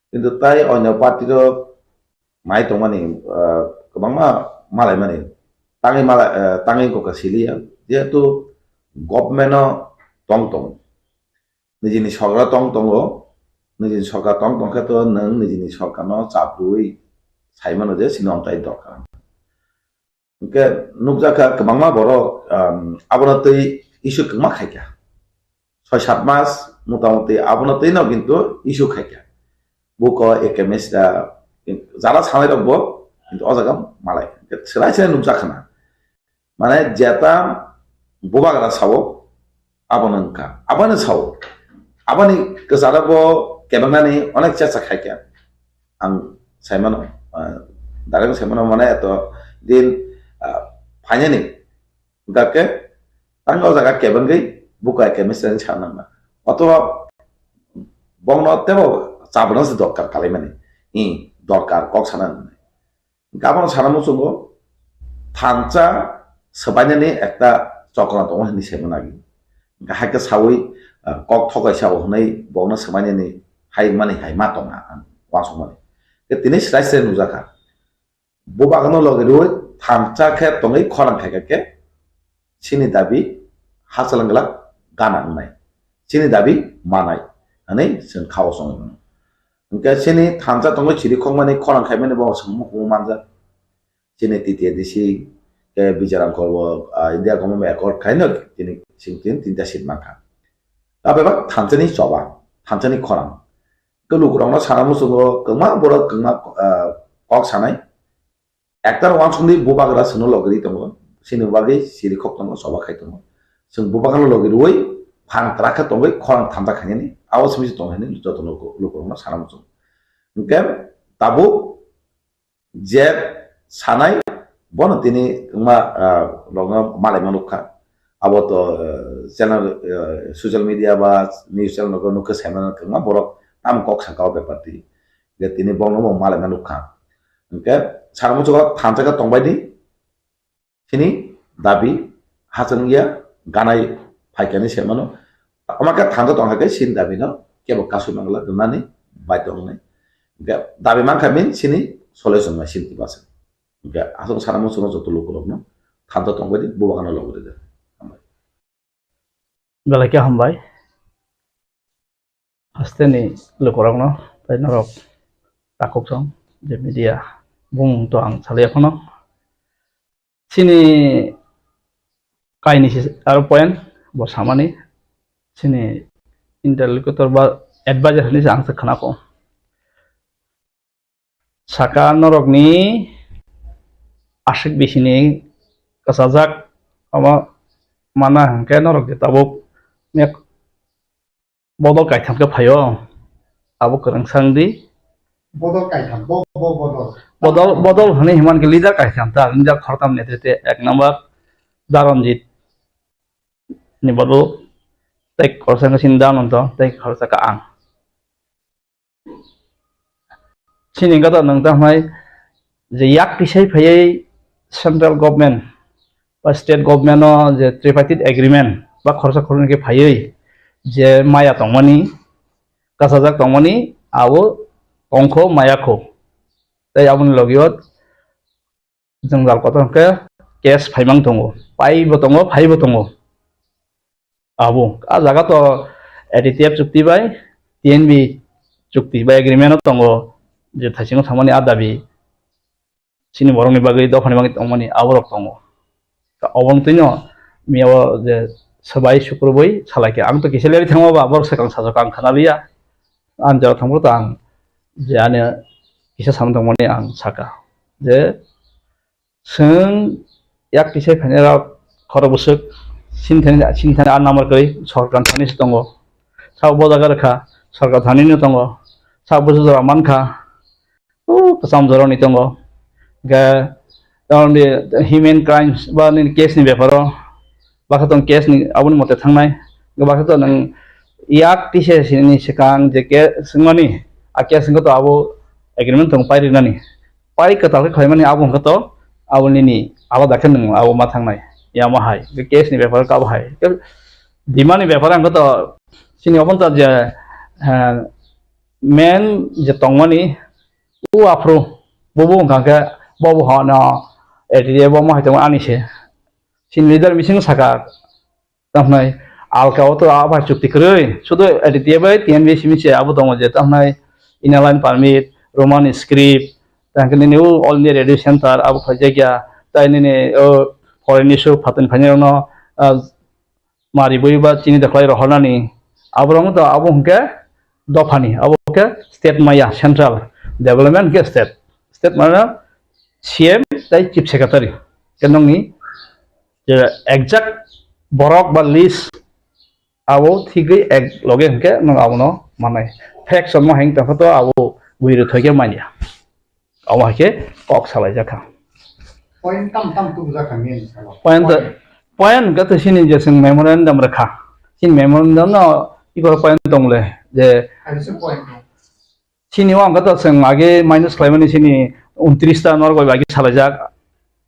কিন্তু তাই অন্য পার্টির মাই তো মানে কবাং মালাই মানে তাঙি ককা cilia যেহেতু government টং নিজেনি সরকার টং নিজেনি সরকার টং তো নং নিজেনি সরকার চাপরুই সাইমানো যে সিনন্তাই দরকার ওকে নুকজাকা কবাং বড় আবনতই ইস্যু কমা খাইকা 6-7 মাস মোটামুটি আবনতই নাও কিন্তু issue খাইকা buko eke Mishra jara sanai rokbo kintu o jaga malai selai nukjakhana mane jeta bubagra sawo aboni wngka aboni sawo aboni kejarabo kebangnani onek checha khaika ang saimano darego saimano mane eto din phainani gake tang o jaga kebangai buko eke Mishra ni sanama otoba bongno tebo চাবনা যে দরকার কালে মানে দরকার cock সানা গাবন সানামু সঙ্গো থানচা সবাইনানি একটা চক্রান্ত হনি সেমনাগি হাইকে সাউই cock ঠগাই Sao হनै বগনা সবাইনানি high মানে হাই মাতনা ওয়াসং মানে তিনি স্রাইসে নুজাকা bobagono logiroi thamcha khe tongai khorang khaikake sini dabi hasalanglak गानांनाय सिनि दाबि मानाय होननानै जों खावस मोनो ओंखाय सिनि थांजा दङ चिरिखं माने खरां खायमाने बाव सोंमु मानजा सिनि तितिया दिसि के बिजारां करबो इंडिया गम एकर्ड खायनो दिनै सिंथिन तिनटा सिट माखा दा बेबा थांजानि जबा थांजानि खरां गलुकुरावना सानामु सुगो गोमा बरा गोमा कक सानाय एकटार वान सुंदि बुबाग्रा सोनो लगरि दङ सिनि बागै चिरिखक दङ सबा खाय दङ जों बुबाग्रा लगरि वइ फां ट्राका दङ खरां थांजा खायनि आवाज मिस दङ हैनि जतो लुकुरावना सानामु सुगो ओंखाय दाबो जे सानाय बन तिनि मा लगा माले मानुखा अब तो चैनल सोशल मीडिया बा न्यूज चैनल नको नुक सेमन मा बरक नाम कक साकाव बेपारति जे तिनि बंनो माले मानुखा ओंखाय सानामु सुगो थांजागा दंबायदि तिनि दाबि हाजनगिया गानाय फाइकानि सेमानो अमाका थांजा दंहाके सिन दाबिनो केबो कासु मंगला गनानि बायदंनै दाबि मानखामिन सिनि सलेसन मा सिन तिबासे ओंखाय आसो सानामु सुगो जतो लुकुरनो थांजा दंबायदि बुबागानो लगरे बेलाके हामबाय हास्तेनि लुकुरावनो ताइनरक ताकबसं जे मीडिया बुं तो आं सालायाखनो सिनि काइनि आरो पॉइंट बो सामानि सिनि इंटरलोक्यूटर बा एडवाइजर हनि आं खनाको साका नरकनि आशिक बिसिनि कसाजाक अमा माना हंके नरक ताबो मेक बदल काइथामके फायो आबो करंसांदि बदल काइथाम बदल हने हिमान के लीडर काइथाम ता लीडर खरताम नेतृत्व एक नंबर दारंजित नि बदल तै खरसांग सिन्दा नंत तै खरसाका आं सिनिंगा तो नंता हमाय जे याक किसै फयै सेंट्रल गवर्नमेंट बा स्टेट गवर्नमेंट जे ट्रिपार्टिट एग्रीमेंट बा खरसा खरन के फयै जे माया तंगमनि कासाजाक तंगमनि आवो अंखो मायाखो तै आबुन लगियत जों जालकतनके केस फाइमां दङ पाइबो दङ फाइबो दङ आबो आ जागा तो एडिटिएफ चुक्ति बाय टीएनबी चुक्ति बा एग्रीमेंट दङ जे थासिङाव थांमानि आदाबि सिनि बरंनि बागै दफानि बागै तंमानि आवरक दङ अबंतैनो मियाव जे सबाय शुक्रबै सालायके आं तो किसेलेरि थांबाबा बर सेकां साजक आं खानालिया आनजाव थांबो तो आं जे आने किसे सामदंमानि आं साका जे सों याक किसे फाइनेरा खरबसक सिनथानि आन नाम्बार गै सरकार थानिस दङ साव बजागा रखा सरकार थानिनो दङ साव बजागा मानखा कसम जरनि दङ गा दाउन ह्यूमन क्राइम्स बा नि केस नि बेफारो बाखा केस नि आबुन मते थांनाय बाखा तो नों याक किसे सिनि सिकां जे के सिंगनि आ केस तो आबो एग्रीमेंट दं पाइरिनानि पाइ कताल खयमानि आबो तो आबुनि आलादा खन नों आबो मा थांनाय या माहाय बे केस नि बेफार का बाहाय दिमानि बेफार आं तो सिनि अबन तो जे मेन जे तंगमनि उ आफ्रो बबो गांके बबो हाना एडिए बो माहाय तो आनिसे सिन लीडर मिसिं साका तमनाय आलकाव तो आबा चुक्ति करै सुदो एडिए बाय टीएनबी सिमिसे आबो दङ जे तमनाय इनालाइन परमिट रोमान स्क्रिप्ट तांकनि new All India Radio centre आबो खजागिया ताइनि फरेन इशू फातन फाइनेनो मारि बयबा चिनि दखलाय रहनानि आबरंग तो आबो हंके दफानि आबो के स्टेट माया सेंट्रल डेवलपमेंट के स्टेट माना सीएम ताइ चीफ सेक्रेटारी केनंनि जे एग्जैक्ट बरक बा लिस्ट आबो थिगै एक लगे हंके न आबनो माने फैक्स म हें तफतो आबो बुइरो थगे मानिया आवाके कक सालायजाखा पॉइंट कम तू बुझा खामिन पॉइंट गत सिनि जे जों मेमोरेंडम रखा सिन मेमोरेंडम न इगर पॉइंट दंले जे सिनि वां गत जों आगे माइनस खालामनि सिनि 29 ता नरगय बागि सालायजाक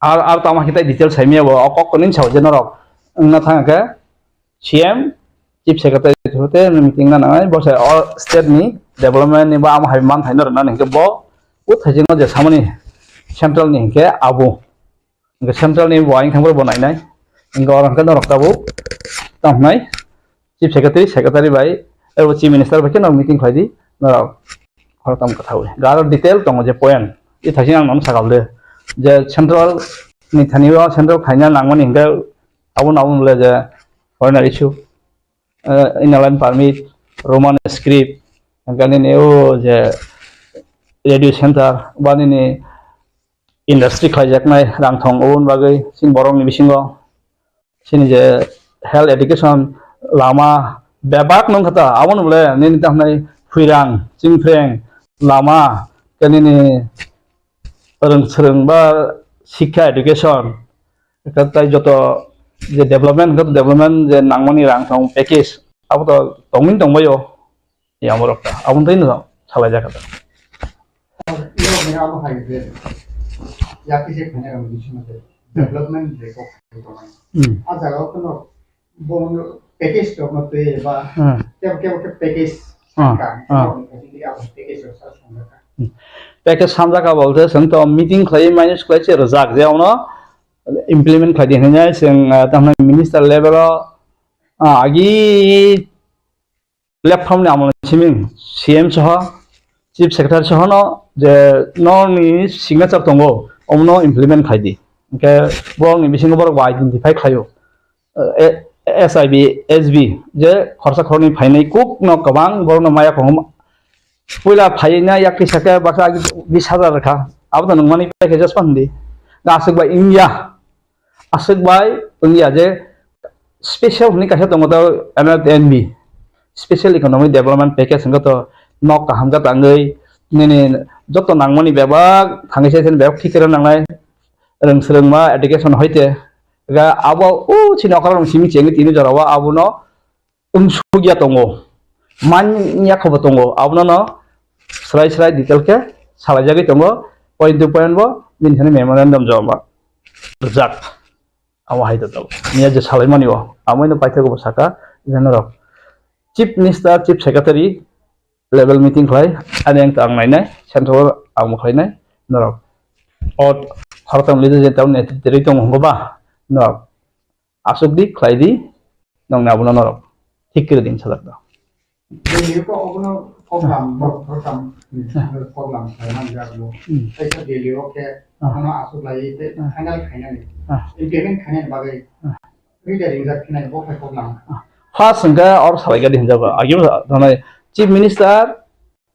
आर तामा हिता डिटेल साइमियाबो अकक कनिन सावजे नरक ना थांगे सीएम चीफ सेक्रेटारी होते मीटिंग ना नाय बसे ऑल स्टेट नि डेवलपमेंट नि बा आम हाइमान थाइनर ना नंगे बो उ थाइजिनो जे सामनि सेंट्रल नि के आबो सेंट्रल नि वाइं थांबो बनायनाय इंगा अरंका नरकाबो तामनाय চিফ সেক্রেটারি বাই এরপর চিফ মিনিস্টার বাই কেন মিটিং খাইদি নরক খরতাম কথা হই গার ডিটেল দङ যে পয়েন্ট ই থাকি आं नाम सागालदे जे सेंट्रल नि थानिबा सेंट्रल खाइना नांगमनि हिंगा आबुन ले जे foreigner issue inner line permit Roman script गानि नेओ जे रेडियो सेंटर बानि इंडस्ट्री खाइजाकनाय रांथं उन बागै सिं बरंनि बिसिङाव सिनि जे हेल्थ एडुकेशन लामा बेबाक नों खता आबुन ले नि ताहनाय फुइरां चिंफ्रें लामा गानि रोंसोरों बा शिक्षा एडुकेशन कतै जतो जे डेवलपमेंट जे नांगमनि रांथं पैकेज आबो तो दंमिन दंबायो यामरकता आबुन Taino सालायजाखा iyo mera amo haide ya ki se khane ram dishmate development reko toman a jaga kono bon package to mate ba ke package ka package sa samjaka package सामजाका बोलते जों तो meeting खालाय minus खालाय Razzaq जेआवनो implement खालाय देनाय जों तामना minister लेभेलाव आगि प्लेटफर्म नि आमल सिमिं सीएम सह चीफ सेक्रेटारी सह न जे ननि सिग्नेचर दंगो अमनो इमप्लिमेंट खायदि ओके बरंनि बिसिङाव बरं आइडेन्टिफाइ खायो एसआईबी एसबी जे खरसा खरनि फायनाय कुक न गोबां बरं माया खम पहिला फायना याकि साका बाका 20,000 रखा अब तो नंगमानि पैकेजेस पांदि गासैबो इंडिया जे स्पेशल नि कासे दङ त NB special economic development package संग तो नक काहामगा तांगै नेने जत नांगमानि बेबा थांगैसे जेन बेब थिकरा नांनाय रोंसोरोंमा एडुकेशन होइते गा आबो उ छिनकराम सिमि चेंगि तिनि जरावा आबुनो उंसुगिया दङ मान्या खबर दङ आबुनो न स्राय डिटेल के सालायजागै दङ पॉइंट टू पॉइंट बो मिनथानि मेमोरेंडम जमा रजाक आवा हायदा दङ निया जे सालायमानियो आमैनो पाइथागो साका जनरक chief minister chief secretary level meeting खाय आनि आं नायनाय सेंट्रल आं खायनाय नरक और खरताम लिदे जे टाउन नेतृत्व दङ हंगबा नरक आसुकदि खायदि नंना आबुनो नरक ठीक करे दिन सालाकदा Delhi ko obuno Koklam khaiman jaglo aisa Delhi ke ono asu lai te final khaina ni implement khaina bagai rida ringzak khaina bo khai Koklam first संगा और सालायगा दिन जाबा आगे थानाय चीफ मिनिस्टार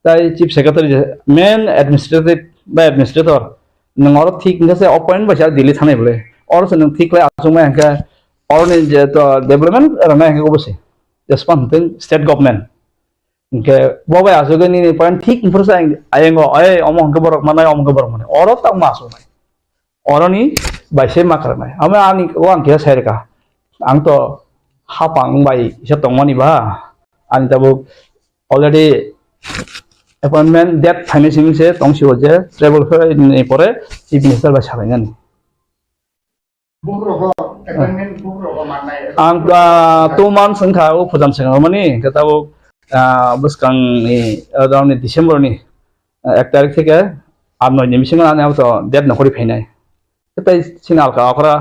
ताइ चीफ सेक्रेटारी मेन एडमिनिस्ट्रेटर नंगर ठीक नसे appoint बसा दिल्ली थानाय बोले और से नों ठीक ला आसुमा हंका और ने जे तो डेवलपमेंट रना हंका बसे जसपान स्टेट गवर्नमेंट के बबाय आसुगनि पॉइंट ठीक फरसा आयंगो आय अम हंका बरक मानाय अम गबर माने और तक मासुनाय औरनि बायसे मा करनाय आमे आनि ओ आंके सायरका आं तो हापां बाय इसे दंमानि बा आनि दाबो अलरेडी अपॉइंटमेंट डेट फाइनेंसिंग से तंसिओ जे ट्रेवल नि परे चीफ मिनिस्टर बा सालायनानि आं 2 months संखा ओ फुजाम संगा मानि केताबो बसकां नि अराउंड डिसेम्बर नि 1 तारिख থেকে 8-9 निमिषं आने अब तो डेट नखरि फैनाय केताय सिनाल का अखरा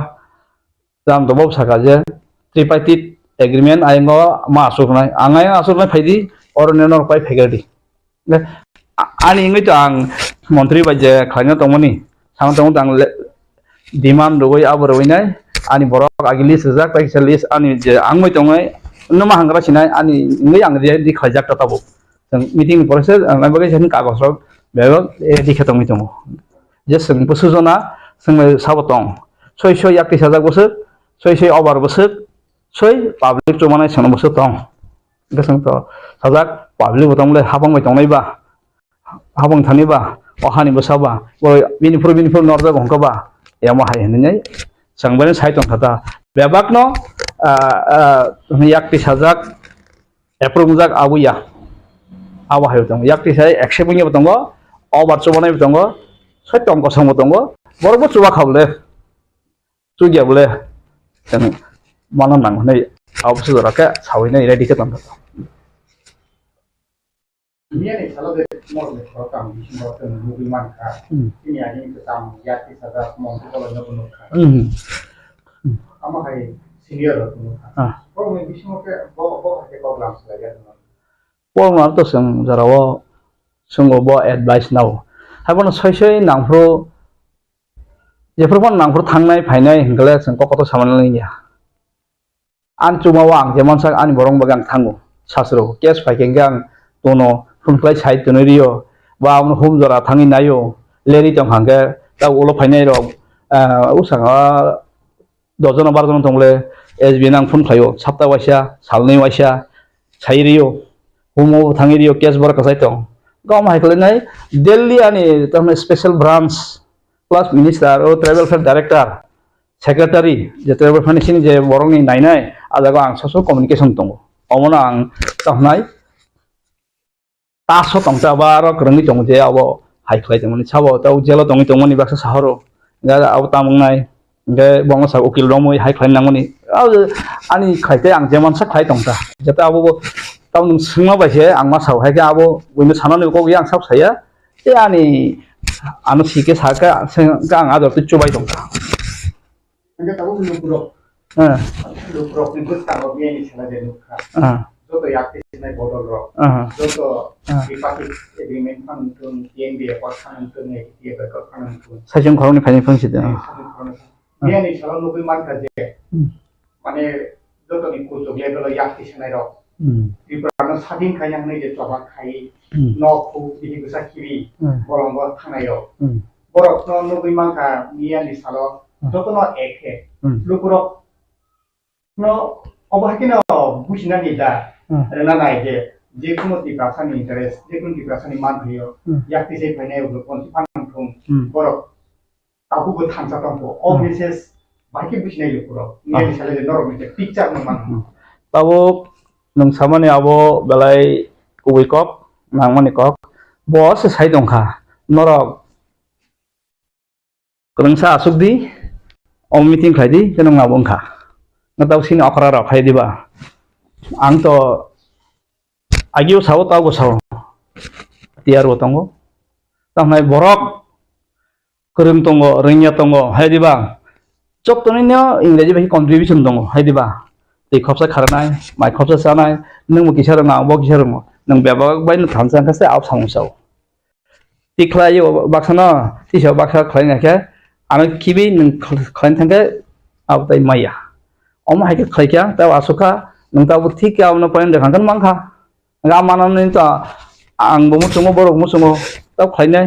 जाम दबाव साका जे ट्रिपाइटेड एग्रीमेंट आयंगो मा आसुरनाय आंगाय आसुरनाय फायदि और नेनर पाइ फैगरदि आनि इंगै तो आं मंत्री बाजे खायना दंमोनि थां दं आं डिमांड रगै आबर रगैनाय आनि बरक आगिलि सजाक पैसा लिस्ट आनि जे आंमै दंङै नमा हांग्रा सिनाय आनि इंगै आं दि खायजाक ताबो जों मीटिंग प्रोसेस आं बगे जन कागज बेबो दिखे दंमै दङ जे जों बसुजना जों साबतं 600 याकि सजाक बसु 600 ओभार बसु 6 पाब्लिक जमानाय सन बसु दं गसं तो सजाक पाब्लिक बतंले हाबंबाय दंनायबा हाबं थानिबा अहानि बसाबा बिनिफुर नरजा बंकबा यामा हाय हननै संबाय साइटं थाता बेबाकनो याकि सजाक एप्रुव जाक आबुया आवा हाय दं याकि साय एक्सेप्टिंग दङ ओभार जमानाय दङ सत्यं कसं दङ बरबो चुवा खाबले चुगिया बोले जों मानो नांगनै आवसो जराके सावैना रेडि के तंता Ini nih kalau dari mau dari program di sini waktu nunggu manka ini ada yang ketemu ya kita ada mau kalau nggak penuh kan, sama kayak senior Kung may bismo ke bo ke Koklam Salaijaknai. Pol to sing jarawo sungo bo advice now. Habon soisoi nangfro jeprobon nangfro thangnai phainai hingale sing kokoto samanlai ya. An chumawa ang jeman sak ani borong bagang thangu sasro kes phaikengang tono phunklai side tonorio ba amno hum jara thangi nayo leri tong hangge ta ulo phainai ro usanga dojono barjono tongle SB nang phunklayo sapta waisa salnai waisa chairiyo humo thangirio kes bor kasai tong gam haikle nai Delhi ani tam special branch plus minister o travel fair director secretary je travel fair ni je borong ni nainai adago ang social communication tongo omona ang tamnai taso tongta baro krungi tong je abo haikle tong ni chabo tau jelo tongi tongoni baksa saharo ga abo tamungnai ge bongo sa ukil romoi haikle nangoni ani khaite ang jeman sa khai tongta jeta abo tau nung sungma ba je ang ma sau hai ga abo winu sanane ko yang sab saya te ani anu sike saka ga ang ador tu chubai tongta Enggak tahu lukurok. Lukurok itu tahu dia ni salah jadi lukar. Joto yakti sini Badolrok. Joto dipakai agreement kan untuk yang dia pakai untuk ni dia berkorban untuk. Sajung korang ni paling fungsi tu. Dia ni salah nubi marka je. Mana joto ni kucuk dia kalau yakti sini rok. Tipra sadin kayang ni je coba kai. Noku ini bisa kiri. Borong-borong tanah yo. Borok no nubi marka dia ni salah. Joto no ek lukurok no obahki no bushina ni da rena nai je kuno ti prasani interest je kuno ti prasani man bhiyo yakti se phane u kon pan thum borok tabu bu thansa tampo all messages baki bushina lukurok ni sale je norok ni picture no man tabu nung samane abo belai kuwikok nangmani kok bos sai dongkha norok kerengsa asukdi om meeting khai di kenong ngabong kha ngatau sini okra ra khai diba ang to agio sawo taw go sawo tiar bo tongo tamnai borok kurum tongo rengya tongo hai diba chok tonino ingreji bhi contribution tongo hai diba te khopsa kharnai mai khopsa sanai nung mo kisar nga bo kisar mo nung bebak bai nu thamsang khase ap samung saw tikhlai yo baksana ti saw baksa khlai nga khe anu kibi nung khlain thangke ab tai maya om hai ke khlai kya ta asuka nung ta bu thik kya no point dekhan kan mangkha nga manan ni ta ang bu musungo borok musungo ta khlai nai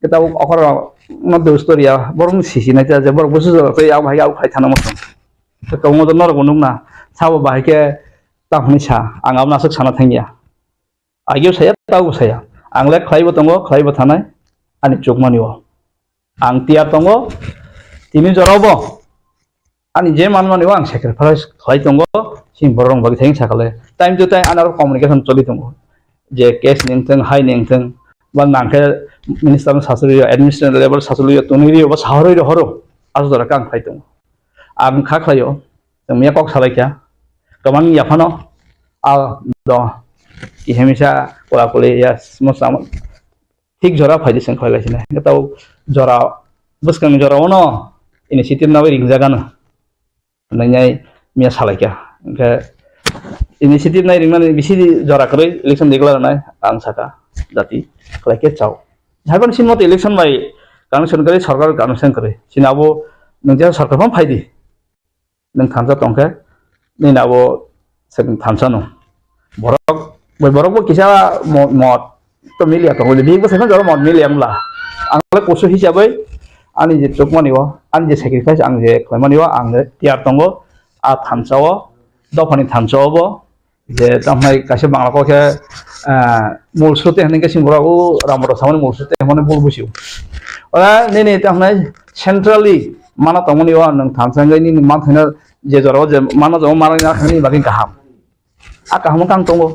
ke ta okor no de storia borong sisi na ta je borok busu ta ya hai ga khlai thana musun ta ko mo do nor gunung na sabo ba hai ke ta hni sa ang am na sak sana thangya agyo saya ta go saya ang le khlai bo tongo khlai bo thanai ani chukmani wo ang tiar tongo tini jorobo ani je manmani wang sacrifice khlai tongo sing borong bagi theng sakale time to time anar communication choli tongo je case ningteng hai ningteng ba nangke minister sasuri administrative level sasuri toniri ba sahoroi horo asdara kang khlai tongo ang kha khlayo tmia kok salai kya kamang yafano a do ihemisa kola kole ya smosam ঠিক জরা ফাইদি সেন খয় লাইছিনা এটাও জরা বসকাং জরা ono initiative nawe ring jagana nangai mia salaika ke initiative nai ring mane bisi jora kore election declare nai ang saka jati khlaike chao jharban sin mot election bai connection kare sarkar connection kare sinabo nungja sarkar pam faidi nung thamsa tongke ni nabo second thamsa no borok bo kisa mot to milia to hole big bosai jaro mod miliam la angle koso hisabai ani je chokmani wa ani je sacrifice ang je khlaimani wa ang tiar tongo a thamsao dofani thamsao bo je tamnai kaise bangla ko ke mulsute hanin ke simbora u ramro samani mulsute mane bol busiu ora ne tamnai centrally mana tongoni wa nang thamsangai ni man thina je jaro je mana jo mara na khani bagin kaham a kaham kang tongo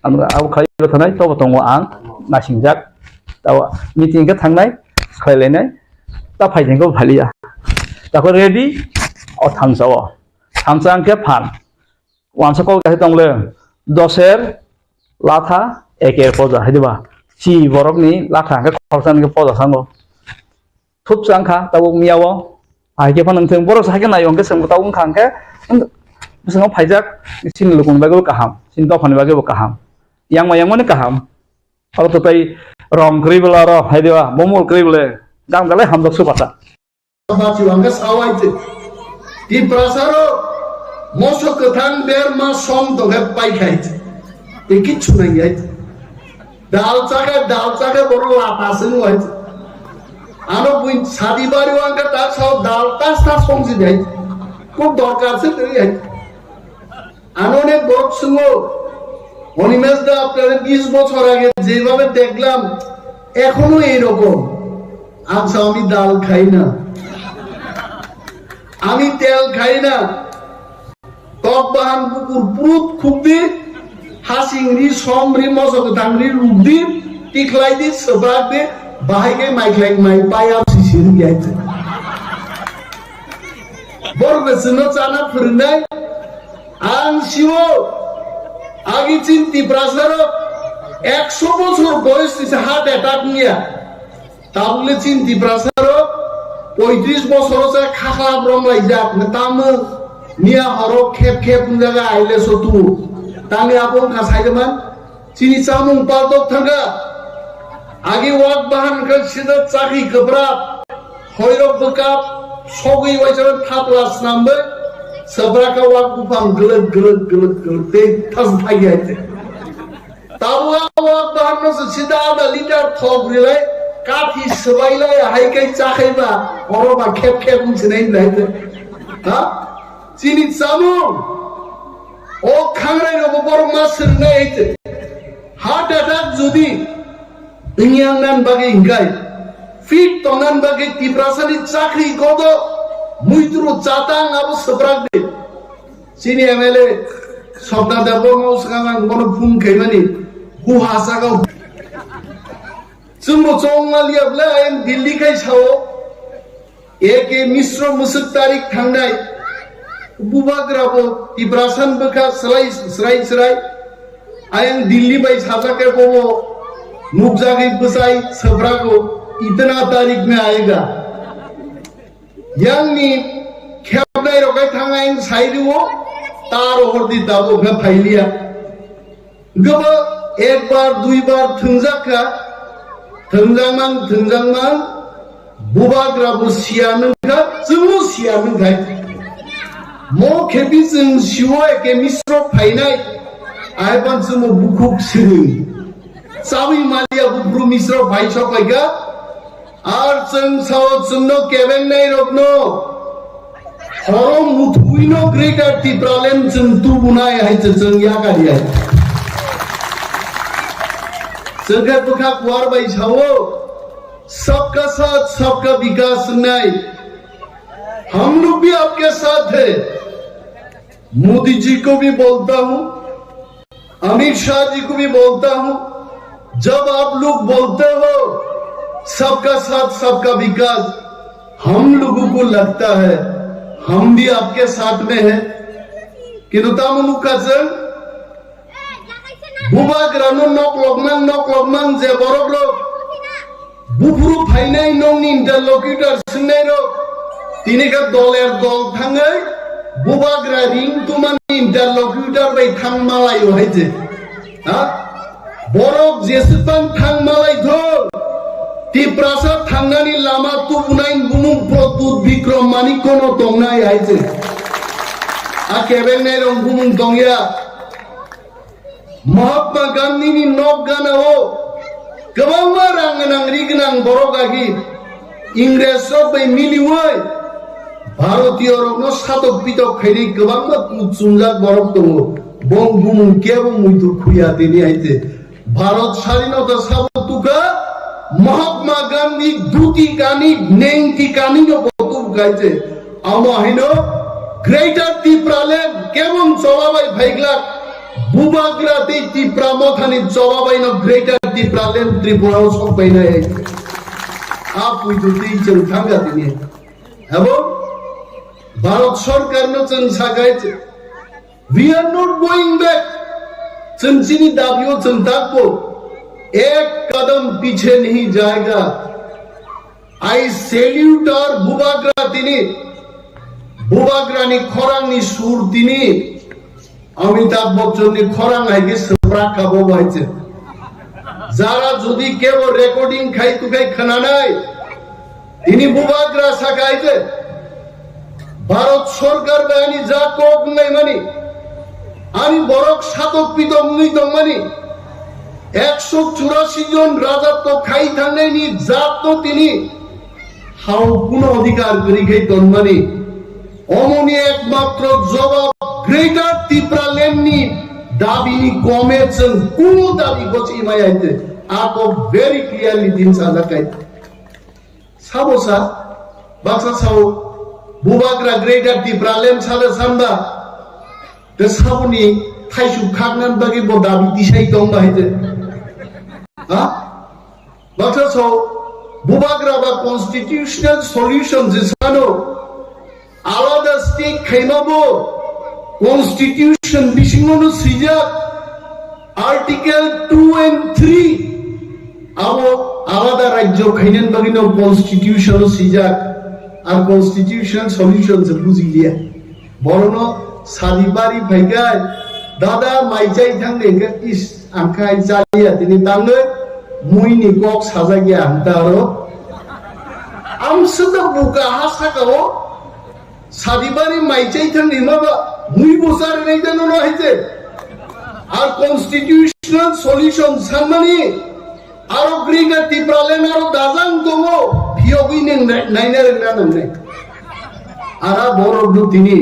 anu au khai thanai to tongo ang nasingjak tawa meeting ke thangnai khlailai ta phaijeng ko phalia ta ko ready o thamsao thamsang ke phan wansa ko ka tongle doser latha eker poja hadiba chi borok ni latha ke khorsan ke poja sango thup sangkha tawo miawo Aja pan nang boros hakan na yung kesem kutaung kangke, misalnya pajak sin lukung bagai kaham, sin top bagai kaham, yang mana kaham, kalau tu tay rom keribel aro, hai dewa, momol keribel, dam galai ham dok supasa. Baca angkas awal itu, di prasaro masuk ke tang berma som dogat pai kait, ikut cunai kait, dal caga baru lapasin kait. Ano puin sadi baru angkat tak sah dal tas fungsi dia, kok dorkar sih dia. Ano ne borok sungo, oni mesda apne 20 বছর আগে যেভাবে দেখলাম, এখনো এইরকম। আচ্ছা আমি ডাল খাই না, আমি তেল খাই না, টক বাহান কুকুর পুরুত খুবদি, হাসিংরি সমরি মজক দাংরি রুবদি, টিকলাই দি সবাক দি, বাহাইকে মাইকলাই মাই পায়া সিসির গেছে। বড় বেসনো চানা ফিরনাই, আন শিও, আগে চিন্তি প্রাসারো 100 বছর বয়স দিছে হার্ট অ্যাটাক নিয়া, তাহলে চিন্তি প্রাসারো 35 বছর হচ্ছে খাখলা ব্রমলাই যাক না তামো নিয়া হরো খেপ জায়গা আইলে সতু তাঙ্গে আপন খাসাইদমান চিনি চামুং পালতক থাকা আগে ওয়াক বাহান কা সিদা চাকরি কবরা হয়রক বকাপ সগই ওয়াইছার থাপলাস নামবে সবরাকা ওয়াক বুফাং গলক তে থাস ভাইয়াইতে তাবুয়া ওয়াক বাহান নস সিদা আদা লিটার থক রিলাই কাঠি সবাইলাই হাইকাই চাখাইবা অরবা খেপ মুছিনাই লাইতে হা চিনি চামু ও খাংরাই রব বড় মাসের নাইতে হার্ট অ্যাটাক যদি ইংয়াংনান বাগে ইংগাই ফিট তনান বাগে তিপ্রাসানি চাকরি কদ মুইতুরো চাতাং আবো সবরাক দে চিনি এমএলএ সবদা দেব মৌসগাং বন ফুং খাইমানি হু হাসাগাও जोंबो जंगालियाब्ला आं दिल्ली खाय सावो एके मिश्र मुसुक तारिख थांनाय बुबाग्राबो तिब्रासान बखा स्राय आं दिल्ली बाय साजाके बोबो मुगजागै बसाई सब्राको इतना तारीख में आएगा यांगनी खेबनाय रगाय थांगाय साइरिवो तार हरदि दाबो भे फाइलिया गबो एक बार दुई बार थंजाका थंजांमां बुबाग्राबो सियानोखा जोंबो सियानोखाय मो खेबि जों सिवो एके मिश्र फाइनाय आइबान जोंबो बुखुब सिरि साबि मालिया बुब्रु मिश्र फाइसपायगा आर जों साव जोंनो केबेंनाय रखनो हरो मुथुइनो ग्रेटर तिप्रालेन जों तुबुनाय हायजो जों यागारिया जगह बुखा कुआर बाई छावो सबका साथ सबका विकास नहीं हम लोग भी आपके साथ है मोदी जी को भी बोलता हूं अमित शाह जी को भी बोलता हूं जब आप लोग बोलते हो सबका साथ सबका विकास हम लोगों को लगता है हम भी आपके साथ में हैं किंतु तामुनुकाजन बुबाग्रानो नकलकमां जे बरगलो बुफुरु फाइनाय नंनि इंटरलक्यूटर सिंनाय रो तिनिका दलेर दल थाङै बुबाग्रा रिं तुमानि इंटरलक्यूटर बाय थां मालायो हायजे हा बरक जेसेबां थां मालाय धो तिप्रासा थांनानि लामा तुबुनाय बुमुं प्रदुत बिक्रम मानिकनो दंनाय हायजे आ केबेंनाय रं बुमुं दंया महात्मा गांधी नि नक गानाओ गोबां रांगोनां रिगोनां बर' गागि इंग्रेज बै मिलिवै भारतीय रकनो सातक पितक खायनि गोबां मुचुंजाक बरफ दङ बं बुमुं केबो मुइतु खुया दिनि आइते भारत स्वाधीनता साबतुका महात्मा गांधी दुति कानि नेंति कानि नो बतु गाइते आमाहिनो ग्रेटर तिप्रालेन केबं जवाबाय फाइग्ला बुबाग्रा दै तिप्रा मथानि जवाबायनो ग्रेटर तिप्रालेन त्रिपुराव सफैनाय आ पुइतु दै जों थांगादिनि এবং भारत सरकारनो जों सागायते we are not going back जों जिनि दाबियाव जों थाकबो एक कदम पीछे नहीं जाएगा I salute our बुबाग्रा तिनि বুবাগ্রানি খরাংনি সুর তিনি অমিতাভ বচ্চননি খরাং আইকে সপ্রা খাবো হয়েছে যারা যদি কেবল রেকর্ডিং খাই তুকাই খানা নাই তিনি বুবাগ্রা সাকাইছে ভারত সরকার বাহিনী যা কক নাই মানি আমি বরক সাতক পিতক নই দং মানি 184 জন রাজত্ব খাই থাকলেনি জাত তো তিনি হাও কোন অধিকার করি খাই দনমানি অমনি একমাত্র জবাব গ্রেটার ত্রিপুরা ল্যান্ডনি দাবিনি কমেছেন কোন দাবি গছি মায়াইতে আক ভেরি ক্লিয়ারলি দিন সাজাকাই সাবসা Baksa Sao বুবাগ্রা greater Tripura land সাদা সান্দা তে সাবনি থাইসু খাগনান বাকি ব দাবি দিশাই দং বাহিতে বাক্সা সাও বুবাগ্রা বা কনস্টিটিউশনাল সলিউশন যে সানো আলাদা স্টেট খাইমাবো কনস্টিটিউশন বিশিমনো সিজাক আর্টিকেল 2 and 3 আবো আলাদা রাজ্য খাইনেন বাগিনো কনস্টিটিউশন সিজাক আর কনস্টিটিউশন সলিউশন যে বুঝিলিয়া বরণ সাদিবারি ফাইগায় দাদা মাইজাই থাঙ্গে ইস আংখাই জালিয়া তিনি তাঙ্গে মুইনি কক সাজাগিয়া আনতারো আমসুদা বুকা হাসাকাও সাদিবারি মাইচাই থাঙ্গে মাবা মুই বসার নেই জানো না হইতে আর কনস্টিটিউশনাল সলিউশন সানমানি আরো গ্রিগা ত্রিপুরালেন আরো দাজাং দমো ভিয়গিনে নাইনারে নাননে আরা বড় তিনি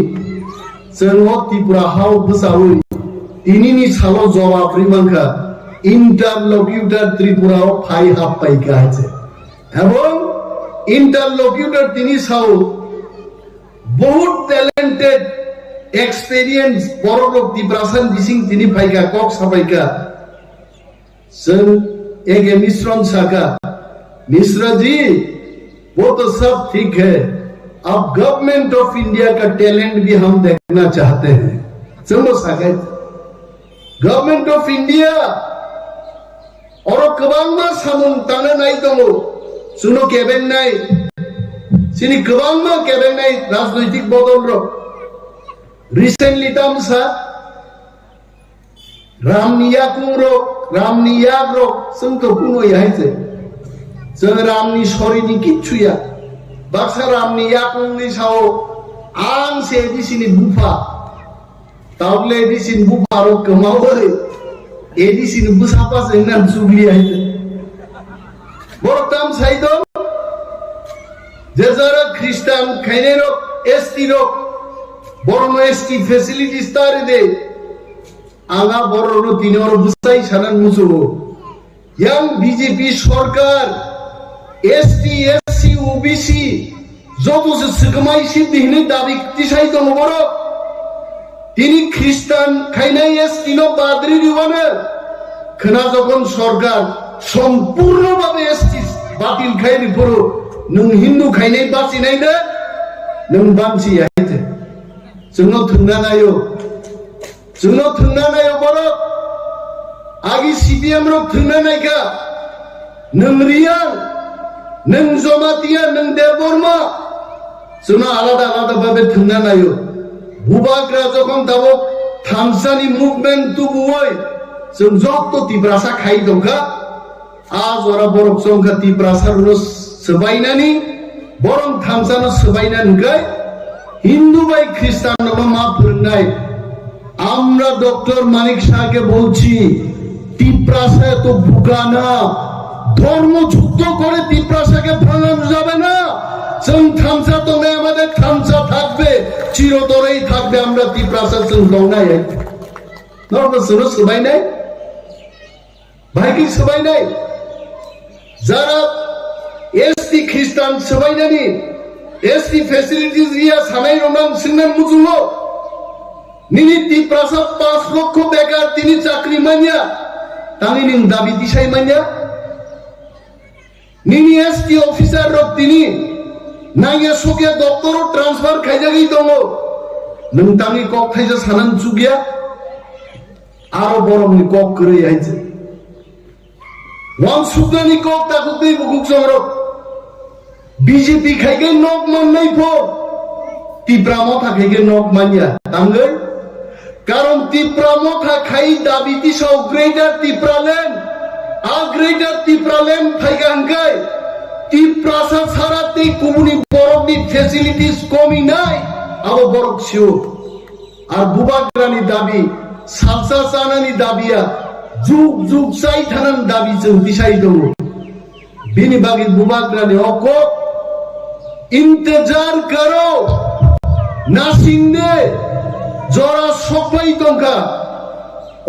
जों त्रिपुरा हाव बसावै इनिनि सालो जवाब रिमांखा इंटरलक्यूटर त्रिपुरा फाइ हाबबाय गाइছে এবং इंटरलक्यूटर তিনি সাও বহুত ট্যালেন্টেড एक्सपीरियंस बड़ोरक त्रिपुरासन बिसिं তিনি फाइका कक साबायका जों एगे मिश्रण साका मिश्रा जी वो तो सब ठीक है अब गवर्नमेंट ऑफ इंडिया का टैलेंट भी हम देखना चाहते हैं समझ सके गवर्नमेंट ऑफ इंडिया और कबांगमा सामुं तांना नाय दङो सुनो केबेन नाय सिनि कबांगमा केबेन नाय राजनैतिक बदलरक रिसेंटली तामसा रामनिया कुंरक रामनिया रक जों तो कुनो याइसे जों रामनि सरिनि किच्छुया बाक्सा रामनि याकुंनि साव आं से एडिसिनि बुफा तावले एडिसिन बुफारो कमावै एडिसिन बुसापा जोंना जुगलि आइते बरताम साइदो जेजारा ख्रिस्टान खाइनेरो एसटी रो बरनो एसटी फैसिलिटीज तारे दे आंगा बरनो तिनोर बुसाई सानान मुसुबो यां बीजेपी सरकार एसटी एससी ओबीसी যত যে সিগমাইসি দিনে দাবি দিছাই দङ বড় তিনি খ্রিস্টান খাইনাই এসটি নো পাদ্রি দিবানে খনা যখন সরকার সম্পূর্ণভাবে এসটি বাতিল খাইনি পড়ো নং হিন্দু খাইনাই বাসি নাই না নং বানসি আইতে जोंनो थुंना नायो बड़ आगे सीपीएम रो थुंना नायका नों रिया नों जमातिया नों देवबर्मा जोंना आलादा आलादा भाबे थुंना नायो बुबाग्रा जखन दाबो थामसानि मुभमेंट तुबुय जों जत्त तिब्रासा खाइ दंखा आज ओरा बरक संखा तिब्रासा रो सबायनानि बरं थामसानो सबायनानखाय हिंदू भाई ख्रिस्टान मा फोरोंनाय আমরা ডক্টর মানিক শাহকে বলছি তিপ্রাসা তো বুকানা ধর্ম যুদ্ধ করে তিপ্রাসাকে ভাঙানো যাবে না जों থামসা তো নেই আমাদের থামসা থাকবে চিরতরেই থাকবে আমরা তিপ্রাসা जों লংনাই নরবসনো সবাই নাই ভাই কি সবাই নাই যারা এসটি খ্রিস্টান সবাই জানি एसटी फैसिलिटीज रिया सानाय रंगां सिंनान मुजुलो निनि तिप्रासा 5 लक्ष बेकार तिनि चाकरी मानिया तानि निं दाबि दिसाय मानिया निनि एसटी ऑफिसर रक तिनि नाया सके डॉक्टर ट्रांसफर खाइजागि दङ नों तानि कक थाइजा सानान जुगिया आरो बरमनि कक करै आइजे वान सुगानि कक ताखु दै बुकुक संरक बीजेपी खाइगे नक मन नहीं फो Tipra Motha kege nok manya tangge karon Tipra Motha khai dabi tisau greater Tipra land a greater Tipra land thaigangai Tipra sa sarati kumuni borokni facilities komi nai abo borok siu ar bubagrani dabi salsa sanani dabiya juk juk sai thanan dabi jeng disai dongo bini bagi bubagrani oko इंतजार करो नासिंगने जरा सफाई तंका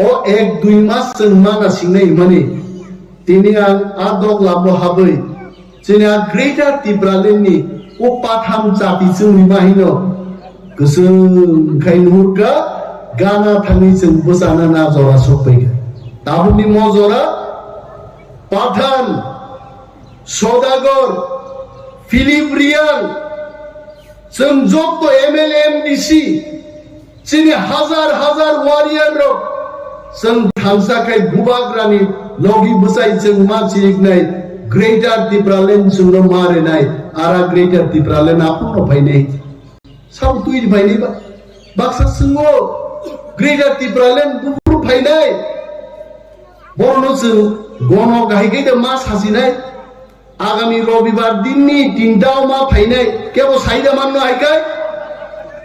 ओ 1-2 मास जों मा नासिंगनाय माने दिनै आं आदक लाबो हाबै जोंना ग्रेटार टिप्रालेन्डनि ओ पाथाम जाति जोंनि माहिनो गोसों खायनुहुरगा गाना थाङै जों बोजाना ना जरा सफाई दाबुनि मजरा पाठान सदागर Philip Rian, जों जब MLA MDC, जोंनि हाजार वारियर रक, जों थांसाखाय बुबाग्रानि लगी बसाय जों मानसिनाय ग्रेटार टिप्रालेन्ड जोंनो मारिनाय आरा ग्रेटार टिप्रालेन्ड आपुनो फायनाय साम तुइ फायनाय बाक्सा सिङो ग्रेटार टिप्रालेन्ड बुबुर फायनाय बरनो जों गनो गायगैदो मा सासिनाय आगामी रविबार दिननि 3टाव मा फायनाय केबो साइदा माननो हायखाय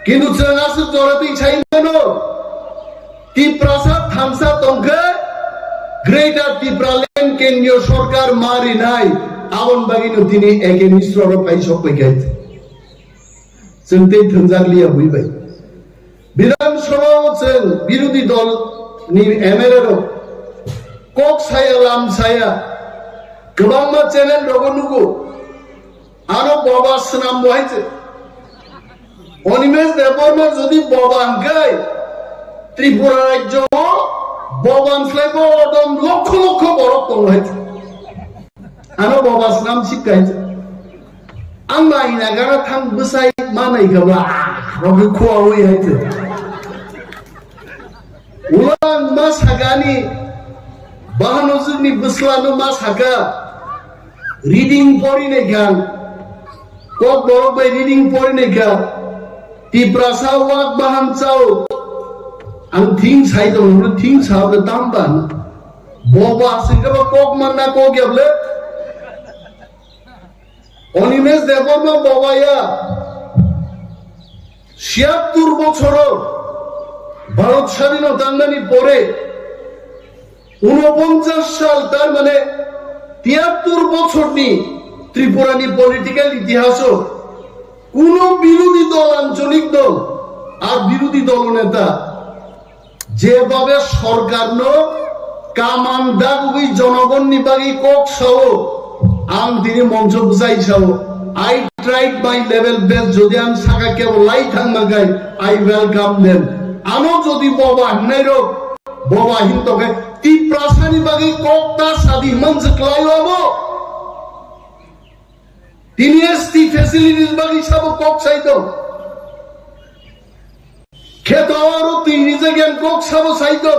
किन्तु जों आसो जरातै साइनो टिप्रासा थामसा तंखे ग्रेटार टिप्रालेन्ड केन्द्रीय सरकार मारिनाय आवन बागिनो दिनै एगेनिस्ट्रर फायसफैखाय जों दै थोंजाग्लिया बुइबाय बिधान सभायाव जों बिरोधी दलनि एमएलए कक साया लाम साया गोबां मा चेनेल रगनुगु आरो बाबा सनाम बहायजे अनिमेश देबबर्मा যদি बाबा हांखाय त्रिपुरा राज्य बाबानस्लायबो अदम लक्ष लक्ष बरफ दं हायजे आरो बाबा सनाम सिकायजे आं नायना गारा थां बसाय मानाय गबा रगे खोआवै हायजे उलां मा सागानि बाहानो जोंनि बोस्लानो मा सागा रिडिं पढ़िनाय गान कक बरफ बाय रिडिं पढ़िनाय गान टिप्रासा वाक बाहान चाव आं थिं साइड दं थिं सावले तामबान बाबा सिंगबा कक मानना कक याबले অনিমেষ দেববর্মা বাবায়া ৭৬ বছর ভারত স্বাধীনতা আন্দোলনের পরে ৪৯ সাল তার মানে ৭৩ বছরনি ত্রিপুরানি পলিটিক্যাল ইতিহাস কোন বিরোধী দল আঞ্চলিক দল আর বিরোধী দল নেতা যেভাবে সরকার কামান দাগুই জনগণ নিবাগী কক সহ आं दिनै मंच बुजाय Sao I tried my level best যদি आं सागा केवल लाई थांमागाय I welcome them आनो যদি बाबा हन्नाय रो बाबा हिंतोके ती प्रासानि बागै कक्ता सादि मंच क्लायबो তিনি এসটি ফ্যাসিলিটিস বাগै সাবো কক সাইতো খেতওয়ারো তিন নিজে জ্ঞান কক সাবো সাইতো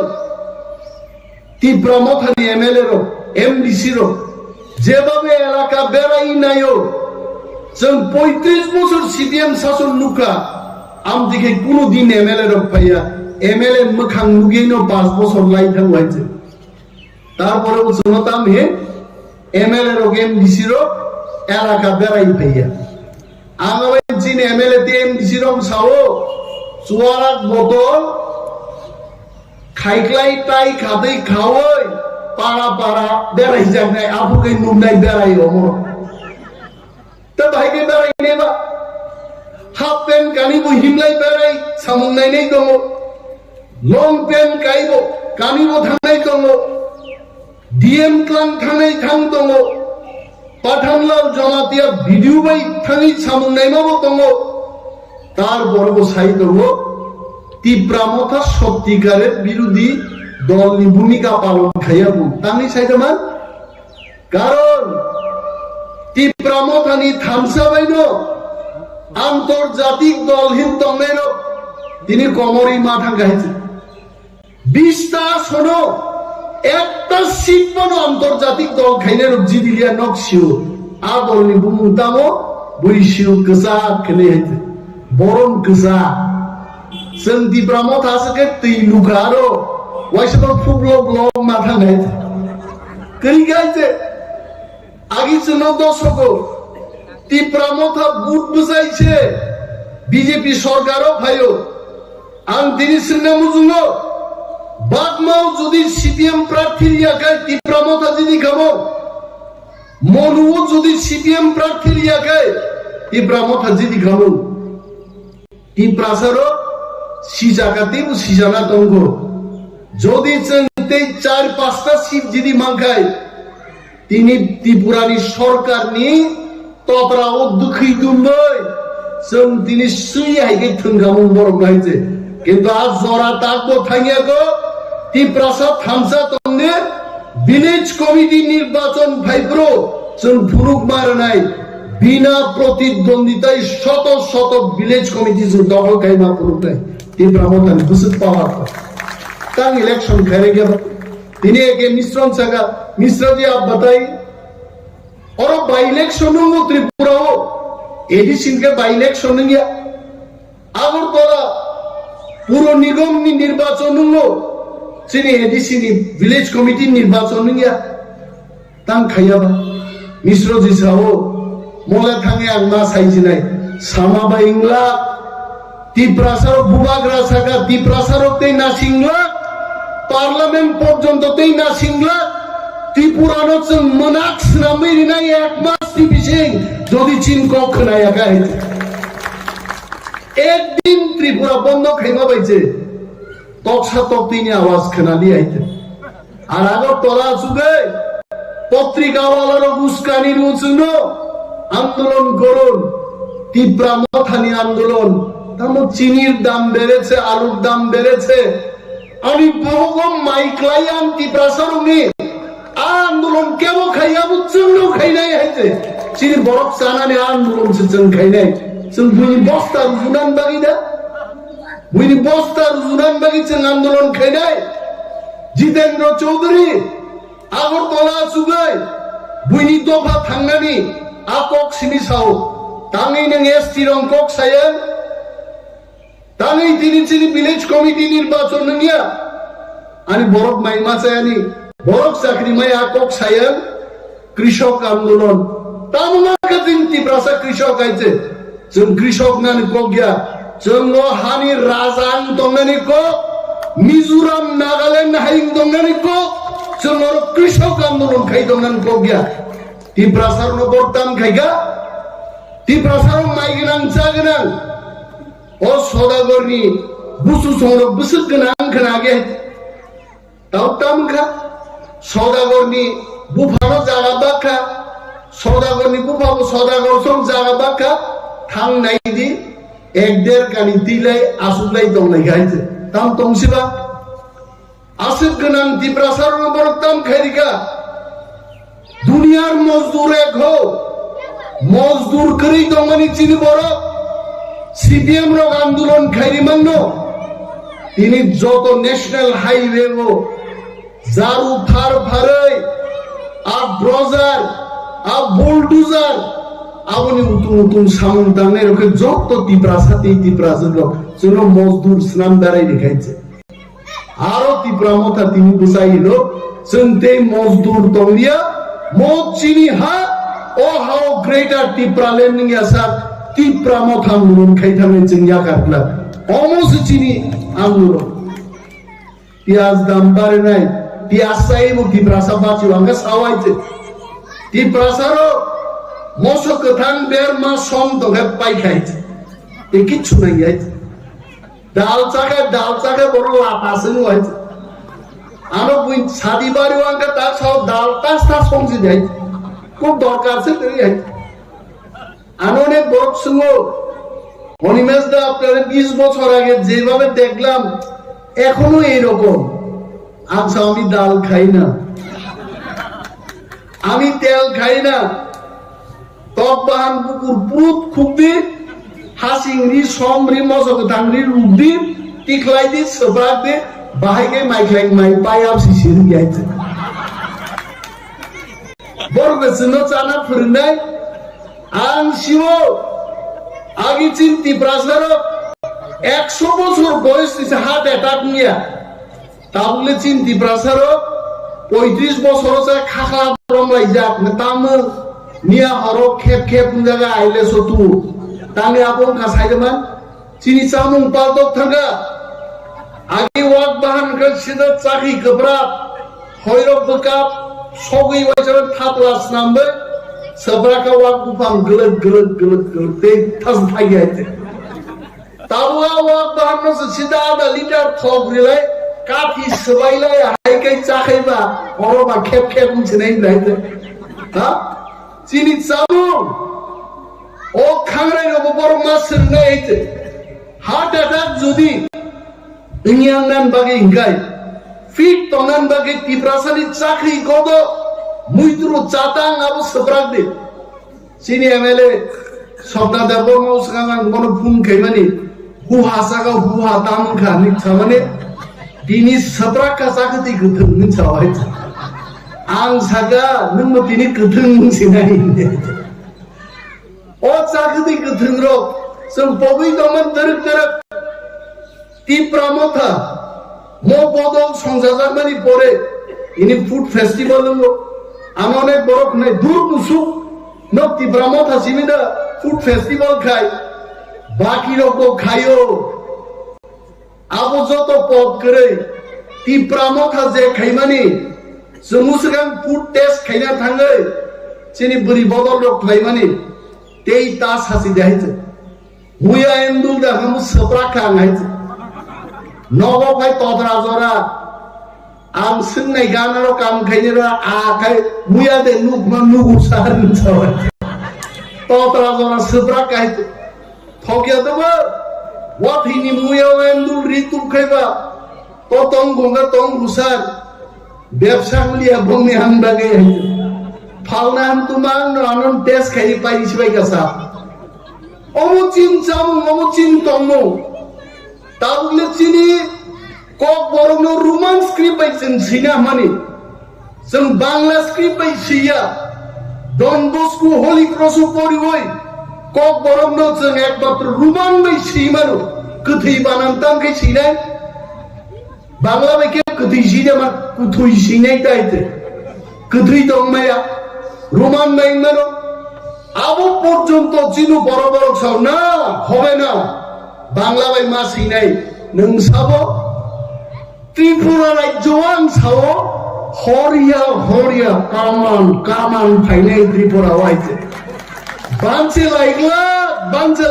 তীব্র মথানি এমএলএ रो এমডিসি रो যেভাবে এলাকা বেড়াই নাইও जों 35 বছর সিপিএম শাসন নুকা আমদিকে কোনদিন এমএলএ রপাইয়া এমএলএ মখাং নুগেইনো 5 বছর লাই থাকবাইছে তারপরে জনতা মে এমএলএ রগেম ডিসি রো এলাকা বেড়াই পাইয়া আগামী জিন এমএলএ তে এমডিসি রম সাও চুয়ারাক বোতল খাইকলাই টাই খাদেই খাওই পাড়া পাড়া বেড়াই যাই আপুকে নুনাই বেড়াই অমর তো ভাইকে বেড়াই নেবা হাফ প্যান্ট কানিব হিমলাই বেড়াই সামুনাই নেই দङ লং প্যান্ট গাইব কানিব থানাই দङ ডিএম ক্লাং থানাই থাং দङ পাঠানলাও জমাতিয়া ভিডিও বাই থাঙি সামুনাই মাবো দङ তার বড় সাই দङ তীব্রা মথা সত্যিকারের বিরোধী দলনি ভূমিকা পালন খাইয়াবো তানি সাইদামান কারণ তীব্রা মথানি থামসাবাইন আন্তর্জাতিক দলহীন দমের তিনি কমরি মাথা গাইছে 20টা শোনো একটা সিট পানো আন্তর্জাতিক দল খাইনে রবজি দিলিয়া নকশিও আ দলনি ভূমিকামো বইশিও কসা খেলে হইছে boron kesa जों Tipra Motha seke tui lukaro waisaba fublo blog matha nai kari gaite agi chuno dosoko Tipra Motha বুট বুঝাইছে বিজেপি সরকারও ভাইও আং তিনি সিনে মুজুঙ্গো বাগমাও যদি সিপিএম প্রার্থী লিয়াকায় Tipra Motha যদি খাবো মনুও যদি সিপিএম প্রার্থী লিয়াকায় Tipra Motha যদি খাবো Tipra সারো সিজাকাতিব সিজানা তঙ্গ যদি চেনতে 4-5টা সিট যদি মাঙ্গায় তিনি ত্রিপুরানি সরকার নিয়ে ততরা অধ্যক্ষই দুমই जों दिनै सुइहायगे थोंगामोन बरफ गायजे किन्तु आज जरा ताकबो थांगियागो Tiprasa थामसा तंगे विलेज कमिटी निर्वाचन भाइब्रो जों फुरुक मारनाय बिना प्रतिद्वंदिताय शत शत विलेज कमिटी जों दखल गायमा फुरुकनाय Tipra Motha बुसुक पावर तां इलेक्शन करेगे दिनै के मिश्रण सगा मिश्रा जी आप बताइए और बाई इलेक्शन हो त्रिपुरा हो एडिशन के बाई इलेक्शन गया আগরতলা পুর নিগম নির্বাচন হলো চিনি এডিসি ভিলেজ কমিটি নির্বাচন গিয়া তাং খাইয়াবা মিশ্র জিসাও মলে থাঙে আগনা সাইজিনাই সামাবা ইংলা Tiprasar বুবাগরা সাগা Tiprasarতে না সিংলা পার্লামেন্ট পর্যন্ততেই না সিংলা ত্রিপুরানো जों মনাক্স নামেরি নাই এক মাস টিপিসিং যদি চিন কক্ষ নাই আগাই একদিন ত্রিপুরা বন্ধ খাইমা বাইছে তকসা তকতিনি আওয়াজ খানালি আইতে আর আগরতলা সুগে পত্রিকাওয়ালার উস্কানি রুচুন আন্দোলন করুন Tipra Motha নিয়ে আন্দোলন তাম চিনির দাম বেড়েছে আলুর দাম বেড়েছে আমি বহুগম মাইক্লাইয়াম Tiprasaruni আন্দোলন কেন খাইয়া বুঝছেন খাই নাই হইছে চিনি বরফ চানানি আন্দোলন সেন খাই নাই जों बुनि बस्ता रुजुनान बागि दा बुनि बस्ता रुजुनान बागि जों आंदोलन खायनाय जितेन्द्र चौधुरी আগরতলা सुगै बुनि दफा थांनानि आकक सिनिसाव ताङै नों एसटि रंकक सायन ताङै दिनिचिनि विलेज कमिटी निर्वाचन नंगिया आनि बरफ माइमा सायानि बरफ चाकरि माइ आकक सायन कृषक आंदोलन तामुना काजिन Tiprasa कृषक आइছে जों कृषक नानि कगिया जों हानि राजां दंनानि को मिजोराम नागालैंड हाइं दंनानि को जों कृषक आंदोलन खाइ दंनानि कगिया Tiprasarनो बर्ताम खाइगा Tiprasar माइगनां जागनां ओ सदागरनि बुसु संरो बुसुक गोनां खोनागे दाउतामखा सदागरनि बुफानो जागा बाखा सदागरनि बुफाबो सदागर सं जागा बाखा थांनायदि एक देर गानि दिलाय आसुलाय दंनाय गायजे ताम तंसिबा आसिफ गोनां Tiprasarनो बरताम खायरिका दुनियार मजदूर एक हो मजदूर करी दंमानि चिनि बरो सीपीएम रो आंदोलन खायरि माननो तिनि जतो नेशनल हाईवे गो जारु फार फारै आ ब्रोजार आ बुलडोजार आबनि उतुं उतुं सामन दांने रखे जत Tiprasate Tiprasarनो जोंनो मजदूर स्नाम दाराय देखायছে आरो Tipra Motha तिनि बुझाइलो जों ते मजदूर दंलिया मोचिनि हा ओ हाउ ग्रेटर Tipra लैंडिंग यासा Tipra Motha आंदोलन खायथाङै जों यागारब्ला अमसिनि आंदोलन पियाज दाम बारायनाय पियासायबो Tiprasa बाचिव आंगा सावायছে Tiprasaro मोसो गोथां बेर मा सम दगे पाइखायছে ए किछु নাই यायছে दाल चाका बरो लापासं होयছে आरो बुइन सादी बारिव आंगा ता साव दाल तास्ता संजि দেয় খুব দরকার আছে করি হয় আননে বড় সঙ্গ অনিমেষ দা আপনারা 20 বছর আগে যেভাবে দেখলাম এখনো এই রকম আচ্ছা আমি ডাল খাই না আমি তেল খাই না টক বাহান পুকুর পুরুত খুবদি হাসিংরি সমরি মজক দাংরি রুবদি টিকলাইদি সবরাকদি বাহাইগে মাইকলাইং মাই পায়াব সিসির গিয়াইছে বড় বেসনো চানা ফুরনাই আং শিও আগে চীন তিপ্রাসার 100 বছর বয়স দিছে হার্ট অ্যাটাক নিয়ে তাহলে চীন তিপ্রাসার 35 বছর যায় খাখা রমলাই যাক তাম নিয়া হর খেপ খেপ জায়গা আইলে সতু তাঙ্গে আপন খাসাইদমান চিনি চামুং পালতক থাকা আগে ওয়াক বাহান সিধা চাকরি গোবরাব হয়রক বকাপ সগৈ ওয়াইসার থাপলাস নামবে সবরাকা ওয়াক বুফাং গলত গলত গলত গলত তে থাস থাইয়াইতে তাবুয়া ওয়াক বাহান সিধা আধা লিটার থক রিলাই কাঠি সবাইলাই হাইকাই চাখাইবা অরবা খেপ খেপ উঠছে রাইতে হ্যাঁ চিনি চামুং ও খাংরাই বড় মাছ নাইতে হার্ট অ্যাটাক যদি ইংয়াংনান বাগে ইংগাই ফিট তঙ্গান বাগে তিপ্রাসানি চাকরি গদ মুইতুরু চাতাং আবু সবরাক দে চিনি এমএলএ সবনা দেব মৌসগাং মন ফুন খাইমানি হু হাসাগা হু হাতাম খা নিছামানে দিনি সবরাক কা চাকতি গথং নিছাওয়াই আং সাগা নম দিনি গথং সিনাই ও চাকতি গথং র जों बबै दमन दरक दरक Tipra Motha mo Badol সংজাজারমানি পরে ইনি ফুড ফেস্টিভ্যাল হলো আমি অনেক বড় নাই দূর মুসুক ন Tipra Motha সিমিদা ফুড ফেস্টিভ্যাল খাই বাকি রকম খাইও আবো যত পদ করে Tipra Motha যে খাইমানি জমুসগাং ফুড টেস্ট খাইনা থাঙ্গে চিনি বুড়ি Badolrok খাইমানি তেই তাস হাসি দেখাইছে মুয়া এন্দুল দেখামু সবরা খাঙাইছে নব ভাই তদরা জরা আম সিংনাই গানারো কাম খাইনেরা আখাই মুয়া দে নুকমা নুগু সাহারিন চাওয়াই তদরা জরা সবরা খাইছে থকিয়া দেবো ওয়াথিনি মুয়া এন্দুল ঋতু খাইবা ততং গঙ্গা তং গুসার ব্যবসা মিলিয়া বংনি হানবাগে ফালনা হান তুমাং আনন টেস্ট খাই পাইছি বাই গাছা অমুচিন চাম অমুচিন তম তাহলে চিনি কক বরং রোমান স্ক্রিপ্ট পাইছেন সিনা মানে जों বাংলা স্ক্রিপ্ট পাইছিয়া ডন বস্কো হোলি ক্রস পরি হই কক বরং जों একমাত্র রোমান পাইছি মানো কথি বানান তাম কে সিনাই বাংলা বাই কে কথি সিনা মা কুথুই সিনাই তাইতে কথি দং মায়া রোমান নাই মানো আবু পর্যন্ত চিনু বড় বড় ছাও না হবে না বাংলা বাই মা সিনাই নং সাবো ত্রিপুরা রাজ্য আং সাবো হরিয়া হরিয়া কামান কামান ফাইনাই ত্রিপুরা ওয়াইতে বানছে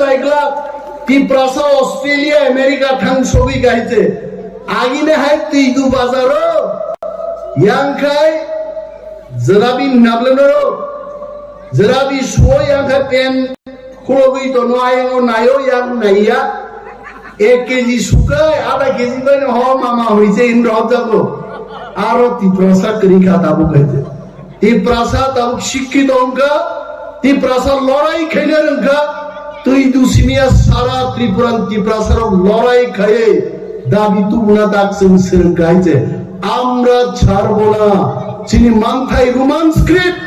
লাইগলা ত্রিপুরা অস্ট্রেলিয়া আমেরিকা থাং ছবি গাইতে আগিনে হাই তিদু বাজারো ইয়াংখাই জরাবি নাবলেনরো जराबी सोय आंखा पेन खुलोगई तो नआयो नायो यां नाइया 1 केजी सुकाय आधा केजी बने हो मामा होइছে इन রজাগো আরো তিপ্রাসা করি খাতাবো কইতে তিপ্রাসা তাও শিক্ষিত অঙ্কা তিপ্রাসা লড়াই খেলে রঙ্কা তুই দুসিমিয়া সারা ত্রিপুরান তিপ্রাসার লড়াই খায়ে দাবি তুমনা তাক সংসরণ গাইছে আমরা ছাড়বো না চিনি মানথাই রোমান স্ক্রিপ্ট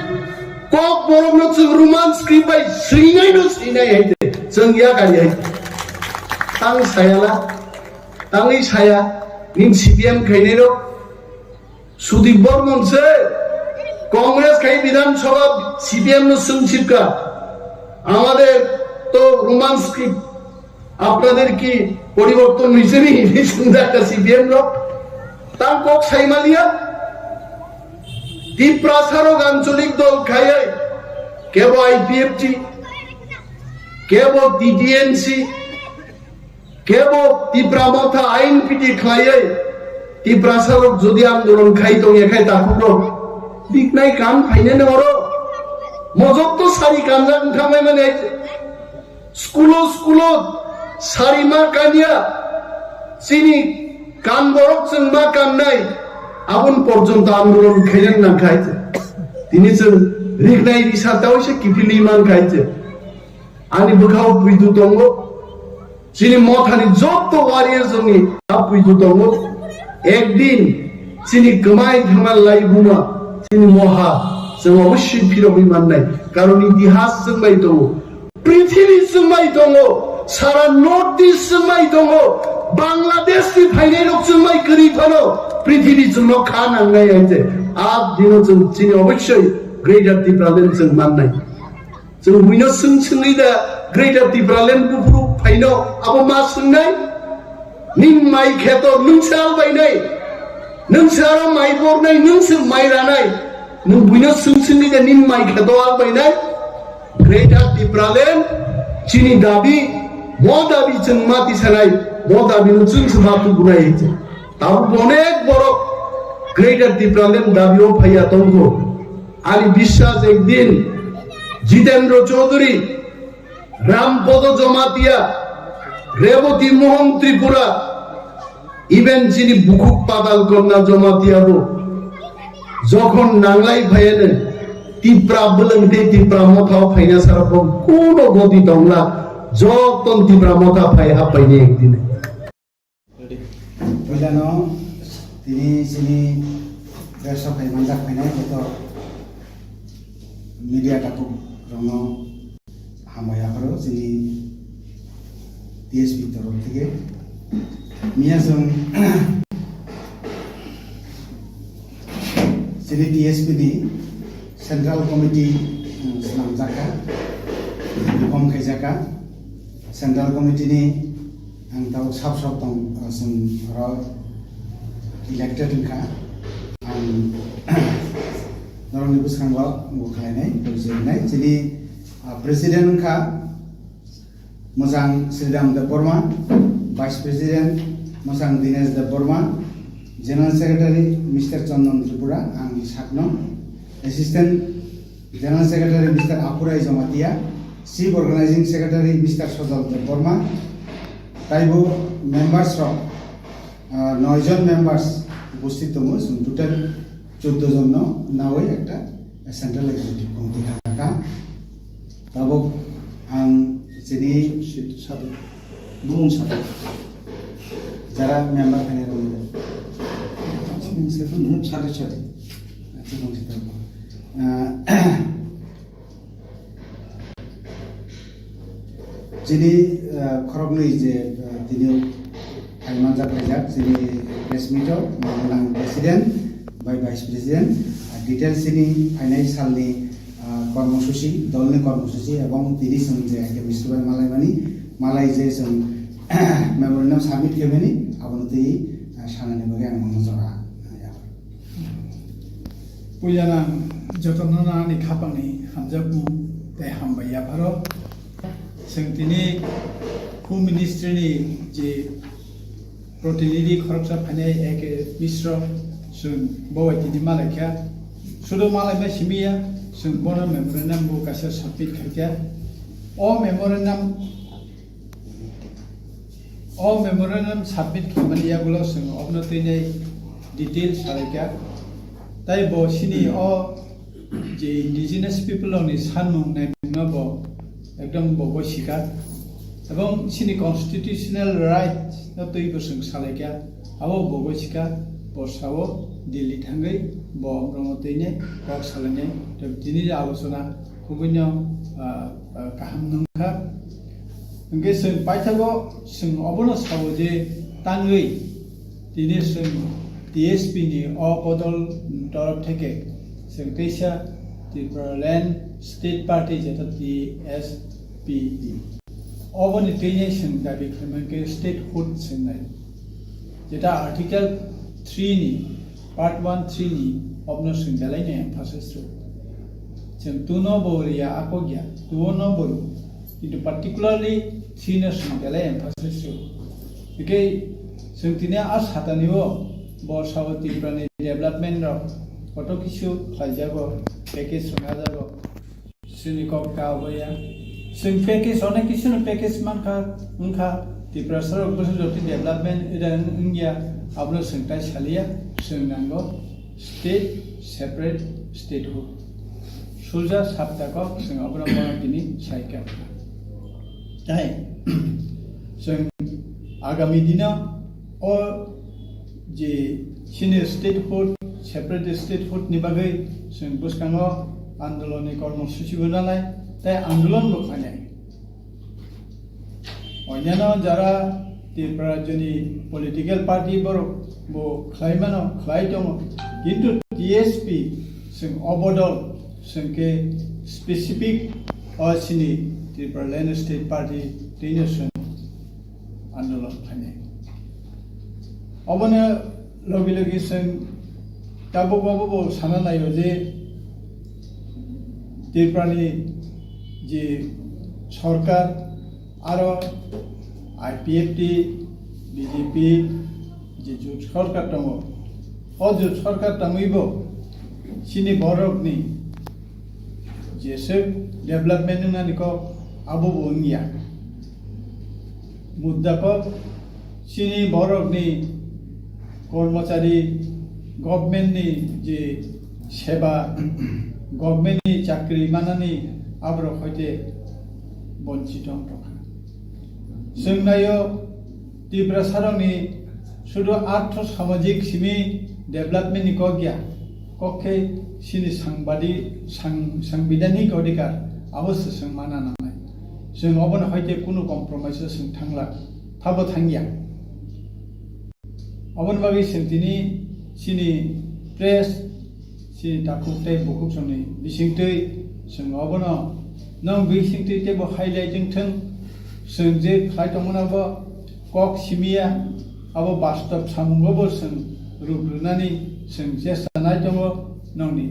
কক বরং जों রোমান স্ক্রিপ্ট বাই সিনাই হাইতে जों या गारि हाय तां सायाला तांनि साया निम সিপিএম খাইনেরো সুদীপ বর্মন সে কংগ্রেস খাই বিধানসভা সিপিএম নো সংসিপকা আমাদের তো রোমান স্ক্রিপ্ট আপনাদের কি পরিবর্তন হইছে নি সুন্দর একটা সিপিএম লো তাং কক সাইমালিয়া ত্রিপ্রাসার আঞ্চলিক দল খাইয়ে কেবল আইপিএফটি কেবল টিটিএনসি কেবল ত্রিপুরা মথা আইন পিটি খাইয়ে ত্রিপ্রাসার যদি আন্দোলন খাই তো এখাই তাকুটো দিকনাই কান ফাইনে নেওয়ারো মজক তো সারি কানজা উঠামাই মানে স্কুলো সারি মা কানিয়া চিনি কান বরক जों মা কান নাই আবন পর্যন্ত আন্দোলন খেলেন না খাইছে তিনি রিগনাই বিসাতাও সে কিফিলি মান খাইছে আনি বুখাও পুইদু তঙ্গ যিনি মথানি যত ওয়ারিয়ার জমি পুইদু তঙ্গ একদিন যিনি গমাই ঘমাল লাই বুমা যিনি মহা जों অবশ্যই ফিরবি মান নাই কারণ ইতিহাস जों বাই তো পৃথিবী জুমাই দङ সারা নর্থ ইস্ট জুমাই দङ বাংলাদেশ नि फाइनाय रक जमाय गरीबनो पृथ्वी जुनो खा नांनाय आइजे आज दिनो जों चिनि अवश्य ग्रेटर टिप्रालेन जों माननाय जों बुइनो सोंसोङै दा ग्रेटर टिप्रालेन बुफुरु फाइनो आबो मा सोंनाय निन माइ खेतो नोंसाल बायनाय नोंसारो माइ बरनाय नोंसो माइ रानाय नों बुइनो सोंसोङै दा निन माइ खेतो आल बायनाय ग्रेटर टिप्रालेन चिनि दाबि मो दाबि जों माति सानाय Motha binu chung sebatu bunai itu. Tahu bonek borok Greater Tipra Dabio Phaya Tonggo. Ali Bishas ekdin Jitendra Chaudhary, Rampodo Jomatia, Revati Mohan Tripura, even Chini Bukuk Padal Konna Jomatia bo. Jokhon Nanglai Phayane, Tipra Bulangte Tipra Motha Phaya Sarapon, Kuno Goti Tongla, Jokton Tipra Motha Phaya Phayne ekdin. Pujano, tini sini besok hay manjak painai itu media takut rono hamaya karo sini TSP terus tiga miasum sini TSP ni Central Committee senam jaka, hukum kerjaka Central Committee ni ang tahu sab tong sen ro elected ka ang norong ibus kangwa bukai nai president nai jadi president ka Mosang Sridham de Burma, Vice President Mosang Dinesh de Burma, General Secretary Mr. Chandan Tripura ang sakno, Assistant General Secretary Mr. Apurai Jomatia, Chief Organizing Secretary Mr. Sodal de Burma. Taibo members from 9 John members উপস্থিত তমো total 14 জন নাওই একটা central executive committee থাকা তাবো আং যিনি সাথে broom সাথে যারা member ফাইনে রইল সেটা নুন সাথে সাথে আছে কোন সেটা যিনি খরগনি যে তিনি হাইমানজা প্রেজাক যিনি প্রেসমিটর মাননাং president by vice president details যিনি ফাইনান্সিয়ালনি কর্মসূচি দলনি কর্মসূচি এবং তিনি যে মিস্টার মালাইমানি মালাই যে মেমোরেন্ডাম সাবমিট কেবেনি আবনতি সানানি বগে আং মনজরা পুজানা যতননা नि खापांनि हामजाबु ताय हामबाया भारत जों दिनै होम मिनिस्ट्रिनि जे प्रतिनिधि खरगसा फाइनाय एके मिश्र जों बवाइटिनि मालायखा सुदो मालायबा सिमिया जों बना मेमोरेन्डाम बो गासै साबमिट खायखा अ मेमोरेन्डाम साबमिट खामानियागुलो जों अबनतैनाय डिटेल्स सालायखा ताय बो सिनि अ जे इंडिजिनास पिपलनि सानमुं नायमुंना बो एकदम बयसिका এবং সিনি কনস্টিটিউশনাল রাইট তৈ বসং সালাইকা আবো বয়सिका বসাও দিল্লি থাঙ্গै ব ব্রহ্মতৈনে কক সালাইনে দিনি আলোচনা খুবইন্য কাহাম नंखा ओंगे जों पाइथागो जों अबनो सावो जे ताङै दिनि जों টিএসপি नि अ बदल तरफ থেকে जों दैसा ত্রিপুরাল্যান্ড स्टेट पार्टी जेटा টিএসপি अबनि दैनेशन दाबि खालामनायखौ स्टेटहुड सोंनाय जेटा आर्टिकल 3 नि पार्ट 1 3 नि अबनो सोंजालायनाय फासेस्ट्रो जों तुनो बोरिया आकोग्या तुनो बोरु किन्तु पार्टिकुलारली 3 न सोंजालाय फासेस्ट्रो बिके जों दिनै आ सातानिबो बरसाव त्रिपुरानि डेभलपमेन्ट र कत किछु खायजाबो पेकेज सोंगाजाबो सिनिकप कावया जों पेकेज अनेक किछु पेकेज मानखा उनखा त्रिपुरा सरक बोसोरनि डेभलपमेन्ट इदान इंडिया आबनो सोंथाय सालिया सोंनांगौ स्टेट सेपारेट स्टेटहुड सुजा साप्ताहखौ जों आबनो दिनै सायखा ताय जों आगामी दिनाव अ जे सिनियर स्टेटहुड सेपारेट स्टेटहुड नि बागै जों बुसखाङो आन्दोलननि कर्मसूचिबो नालाय ताय आन्दोलन बखानाय অন্যান্য যারা ত্রিপুরা রাজ্যনি পলিটিক্যাল পার্টি বো খাইমানো খাই দङ কিন্তু টিএसपि जों अबदल जोंके स्पेसिफिक सिनि त्रिपुरा लैंड स्टेट पार्टी दैनो जों आंदोलन फायनाय अबनो लगे लगे जों दाबो साना नायो जे त्रिपुरानि जे सरकार आरो आईपीएफटी बीजेपी जे जुट सरकार दङ जुट सरकार दङैबो सिनि बरकनि जेसो डेभलपमेन्ट होननानैखौ आबो बुंनिया मुद्दाखौ सिनि बरकनि कर्मचारी गभर्नमेन्टनि जे सेवा गभर्नमेन्टनि चाकरि मानानि आब्र हयते बन्चित दंखा जों नायो त्रिपुरा सारनि शुद्ध आर्थ सामाजिक सिमी डेभलपमेन्टनि गया कखे सिनि संविधानिक अधिकार अवश्य जों माना नांनाय जों अबनो हयते कुनु कम्प्रमाइज जों थांला थाबो थांगिया अबन बागै सोंथिनि सिनि प्रेस सिनि दाखुंथाय बुकुसंनि बिसिंथै जों अबनो नों बिसिंथै तेबो हाइलाइटिं थों जों जे खायदोंमोनाबो कक सिमिया अब वास्तव सामुंगबो जों रुग्रुनानै जों जे सानाय दङ नोंनि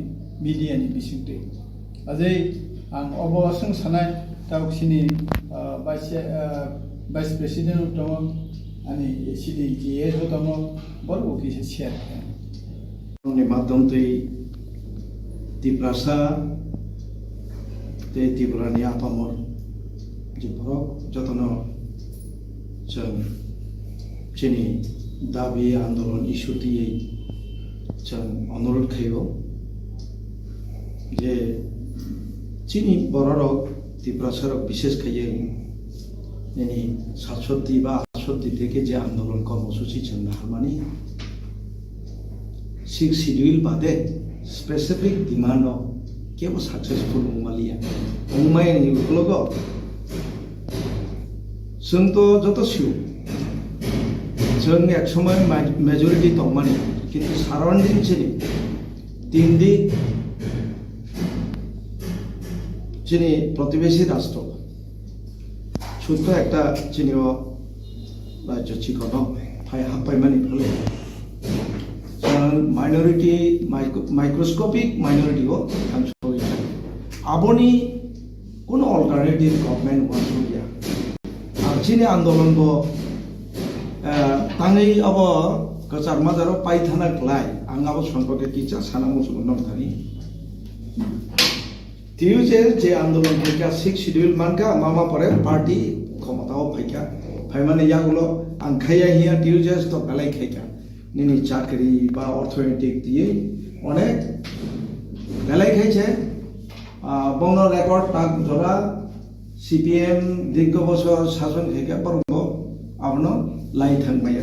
मिडियानि बिसिंथै अजै आं अबसं सानाय दावसिनि भाइस प्रेसिडेन्ट दङ अनि सिनि जिएस दङ बरु किसे शेयर नि माध्यमतै त्रिपुरासा ते त्रिपुरानि आपामर जे बरक जतन जों जोंनि दाबि आन्दोलन इस्युथियै जों अनुरोध खायो जे जोंनि बरक त्रिपुरा सरक विशेष खायै नैनि 67 बा 68 থেকে যে আন্দোলন কর্মসূচি जों हारमानि 6 শিডিউল বাদে স্পেসিফিক ডিমান্ড কেবল সাকসেসফুल नङालिया नङायनि उलग जोंथ' जतसिउ जों एक समय मेजरिटी दंमानि किन्तु साराउंडिंग जोंनि तीन दिक जोंनि प्रतिवेशी राष्ट्र शुद्ध एक राज्य चिकन फाय हापायमानि फले माइनरिटी माइक्रोस्कोपिक माइनरिटी को आबोनी कोनो अल्टरनेटिव गवर्नमेंट वासुया आर्चिनि आंदोलन बो ताङै अब कचार माजारो पाइथाना ग्लाय आंगाबो सम्पर्के किचा साना मुसुम नमथानि तिउजे जे आंदोलन फैका 6 शिड्यूल मानका मामा परे पार्टी क्षमताओ फैका फाइमाने यागुलो आंखाया हिया तिउजे तो गलाय खैका निनि चाकरी बा अर्थनैतिक दिए अनेक गलाय खैছে बंग रेकर्ड ताक जरा सीपीएम दीर्घ बছর शासन खैका बरंगो आबनो लाई थांबाय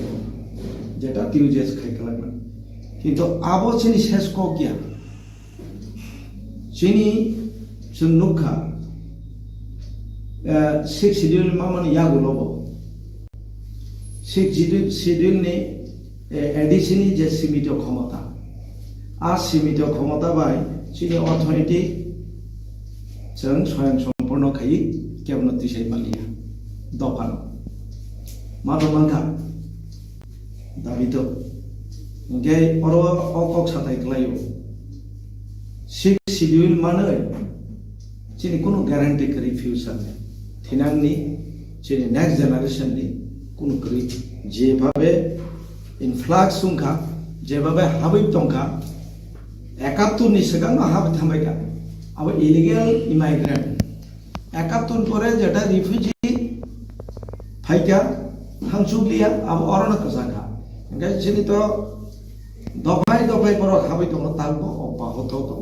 जेटा तिउजेस खायखालांना किन्तु आबो सिनि शेष को गया सिनि जों नुखा 6 शिड्यूल मामानि यागुलोबो 6 शिड्यूल नि एडिशननि जे सीमित क्षमता आ सीमित क्षमता बाय सिनि अर्थनैतिक जों स्वयं सम्पूर्ण खायि केवल दिसाय मालिया दफान मादमांगा दाबितो गे अरो अकक साथाय ग्लायो 6 शिड्यूल माने चिनि कोनो ग्यारेंटी करी फ्यूचर थिनांनि चिनि नेक्स्ट जनरेशन नि कोनो करी जे भाबे इनफ्लक्स सुंखा जे भाबे हाबै दंखा 71 नि सिगां हाबै थांबायगा अब इलिगेल इमाइग्रेंट 71 परे जेटा रिफ्यूजी फाइका हांसुलिया अब अरन कजाखा ओंखाय चिनि तो दफाय दफाय पर हाबै दङ तालबो अबाहत दङ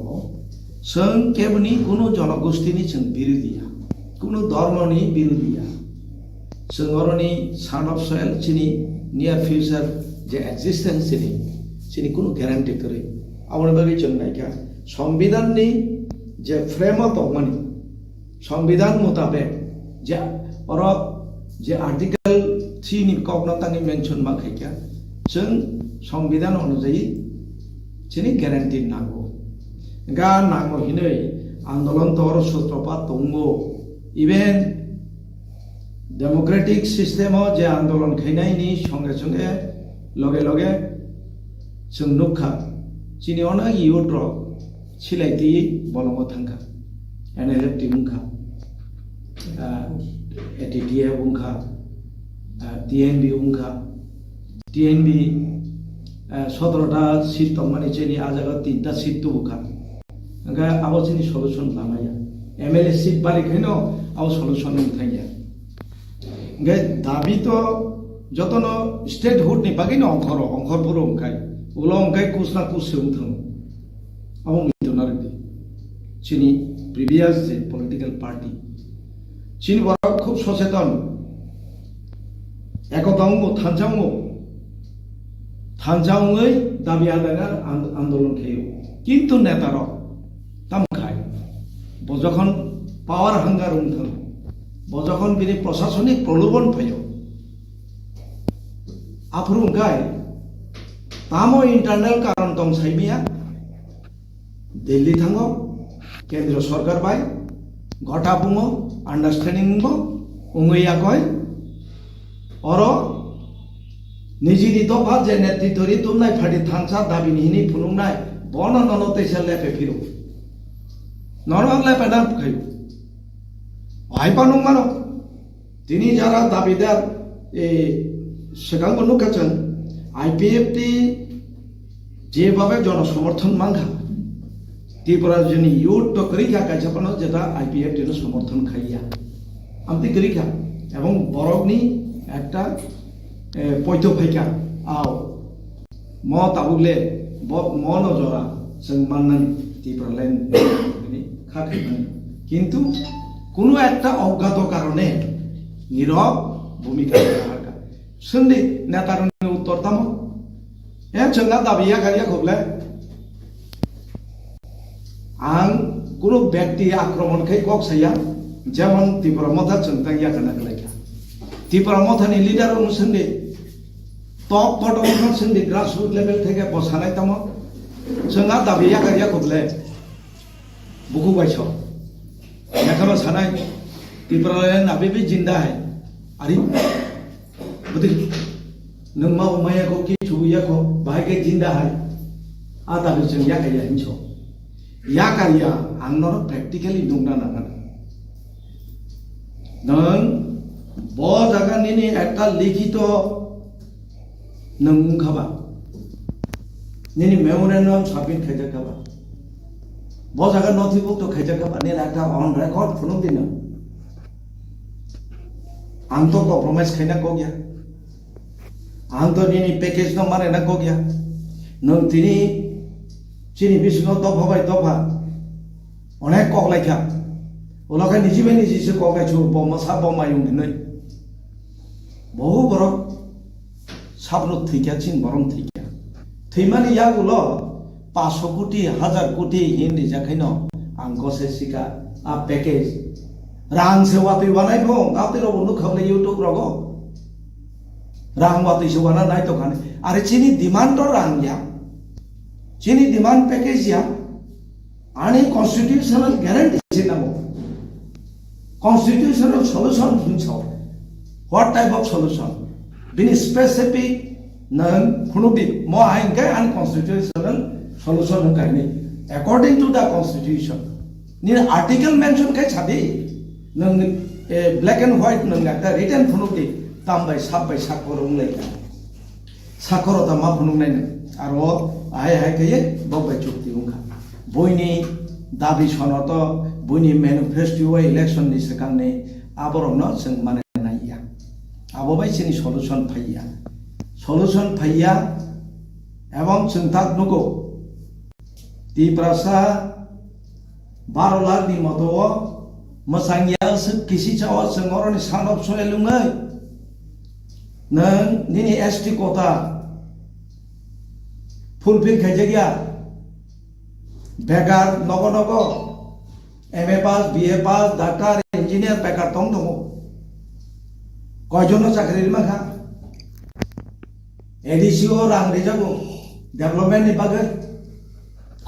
जों केवनि कोनो जनगोष्ठीनि जों बिरोधिया कोनो धर्मनि बिरोधिया जों अरनि सान अफ सयल चिनि नियर फ्यूचर जे एक्जिस्टेंस चिनि कोनो ग्यारेंटी करे आवनि बागै जों नायका संविधाननि जे फ्रेम दंमानि संविधान मुताबिक जे अर যে আর্টিকেল 3 ni কগ্নতানি মেনশন মা খাইকা जों সংবিধান অনুযায়ী চিনি গ্যারান্টি নাগো গা নাগো হিनै আন্দোলন তর সূত্রপাত দंगो ইভেন ডেমোক্রেটিক সিস্টেমও যে আন্দোলন খাইনাইনি সঙ্গে সঙ্গে লগে লগে जों नुखा চিনি অনেক ইউড্রক सिलायथि बलंग थांखा एनएलएफ बुंखा एटीटीए बुंखा टीएनबी बुंखा टीएनबी 17टा सीट तमानी चेनी आजागा 3टा सीट तो बुखा अंगा आबो चेनी सलुशन लामाया एमएलए सीट बारि खैनो आबो सलुशन थाया गे दाबी तो जतनो स्टेट हुड नि बागिनो अंखर पुरो अंखाय उलो अंखाय कुसना कुस उथां आबो चीनी प्रिवियस पॉलिटिकल पार्टी चीन बड़ा खूब सचेतन एकतांगो थानजांगै दाबी आदायना आंदोलन खायो किन्तु नेतार तामखाय बजखन पावर हांगार उंथां बजखन बिनि प्रशासनिक प्रलोभन फैयो आफुरुंगाय तामो इंटरनल कारण दं साइमिया दिल्ली थांगो केंद्र सरकार बाय घटा बुङो आन्डारस्टेन्डिं बो उंगैया कय और निजिनि दफा जे नेतृत्वरि तुमनाय फार्टी थांसा दाबि निहिनि फुनुंनाय बन ननतेसे लेपे फिरु नरवां लेपे ना खायो आइपा नंमानो तिनि जारा दाबिदार ए सेगांबो नुखाचों आईपीएफटी जेभाबे जनसमर्थन मांगा त्रिपुरा जोंनि युथ तो करिखा कायसापनो जेटा आईपीएफ टिनो समर्थन खाइया आमति करिखा एवं बरकनि एकटा पयतो फाइका आव म ताबुले म नजरा जों माननानै त्रिपुरा लाइन खाखायमानि किन्तु कोनो एकटा अज्ञात कारणे नीरव भूमिका राखा सोंदि नेतारनि उत्तर तामो ए जोंना दाबिया गारिया खबले आं कोनो व्यक्ति आक्रमण कै कक साया जेमन त्रिपुरा मथा चंता या kana गलाया त्रिपुरा मथानि लिडार अनुसंदे टप बटम संदे ग्रासरूट लेवल থেকে বসানাय तम जोंहा दाबिया गारिया खबले बुकु बायसो लेखाबा सानाय त्रिपुरा नाबे बे जिंदा है आरि बदि नों मा उमाया को कि छुया को बाय के जिंदा है आदा बे जों या गाया हिंसो या कारिया आंनर प्रेक्टिकली दंना नांगोन नों ब जागानि एकटा लिखित नों खाबा निनि मेमोरेन्डाम साबमिट खायजाखाबा ब जागा नथिभुक्त खायजाखाबा नि एकटा ऑन रेकर्ड फुनुं दिनो आं तो कम्प्रोमाइज खायना को गया आं तो निनि पैकेज न माने ना को गया नों तिनि चीनी बिसिनो दफा बाय दफा अनेक कगलायखा उलाखा निजिबे निजिसे कगलायछु बमसा बमायुं नै बहु बरक साबनो थैखा चिन बरम थैखा थैमानि यागुलो 500 कोटी 1000 कोटी हिंदी जाखैनो आं गसे सिका आ पैकेज रां सेवाति बानाय भो गातिरो बनु खबले यूट्यूब रगो रां वाति सेवाना नाय तो खाने अरे चीनी डिमांड तो रां या चीनी डिमांड पैकेज या आणि कॉन्स्टिट्यूशनल गॅरंटी सिनामो कॉन्स्टिट्यूशनल सॉल्यूशन हिंसो व्हाट टाइप ऑफ सॉल्यूशन बिनि स्पेसिफिक नन खुनुबि म आइनकै अनकॉन्स्टिट्यूशनल सॉल्यूशन हंगायनि अकॉर्डिंग टू द कॉन्स्टिट्यूशन नि आर्टिकल मेंशन कै छाबि नों ब्लैक एंड व्हाइट नों दा रिटन खुनुबि तामबाय साबबाय साखर उंलायका साखरता मा फुनुंनाय आरो आय हाय कये बबाय चुक्ति उंखा बयनि दाबि सनत बयनि मैनिफेस्टो इलेक्शन नि सिगांनि आबरनो जों माने नायया आबोबाय सिनि सलुशन फैया एवं चिंता नुगो त्रिपुरा 12 लाख नि मतो मसांगिया किसी चाव संगरनि सानब सोयलुङै नों निनि एसटी कोटा फुलफिल खायजागिया बेकार नगो नगो एमए पास बीए पास डॉक्टर इंजीनियर बेकार दं কয়জন চাকরির মাখা এডিসিও রাং রেজাবো ডেভেলপমেন্টনি বাগে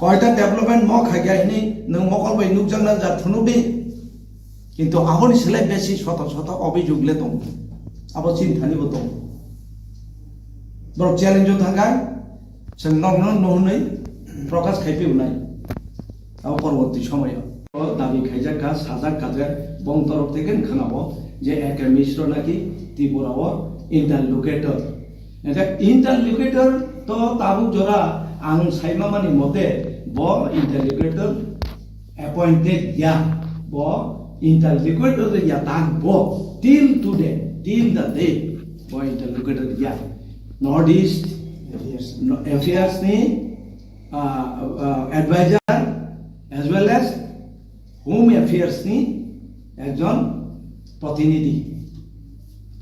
কয়টা ডেভেলপমেন্ট মক হাইগাইনি নों মকল বাই নুকজাंना जाथुनुबि কিন্তু আবনি সেলাই বেশি শত শত অভিযোগলে দं আবো চিন্তানিবো दं বড় চ্যালেঞ্জ থাকায় जों नग्न নহनै প্রকাশ খাইপিউনাই আবো পরবর্তী সময়ে দাবি খাইজাকা সাজাক কাজে বং তরফ থেকে খানাবো যে একে মিশ্র নাকি ত্রিপুরাও ইন্টারলোকেটর এটা ইন্টারলোকেটর তো তাবুক জোড়া আং সাইমামানি মতে ব ইন্টারলোকেটর অ্যাপয়েন্টেড ইয়া ব interlocutor ya tang bo till today till the day bo interlocutor ya northeast affairs ni advisor as well as home affairs ni ekjon protinidhi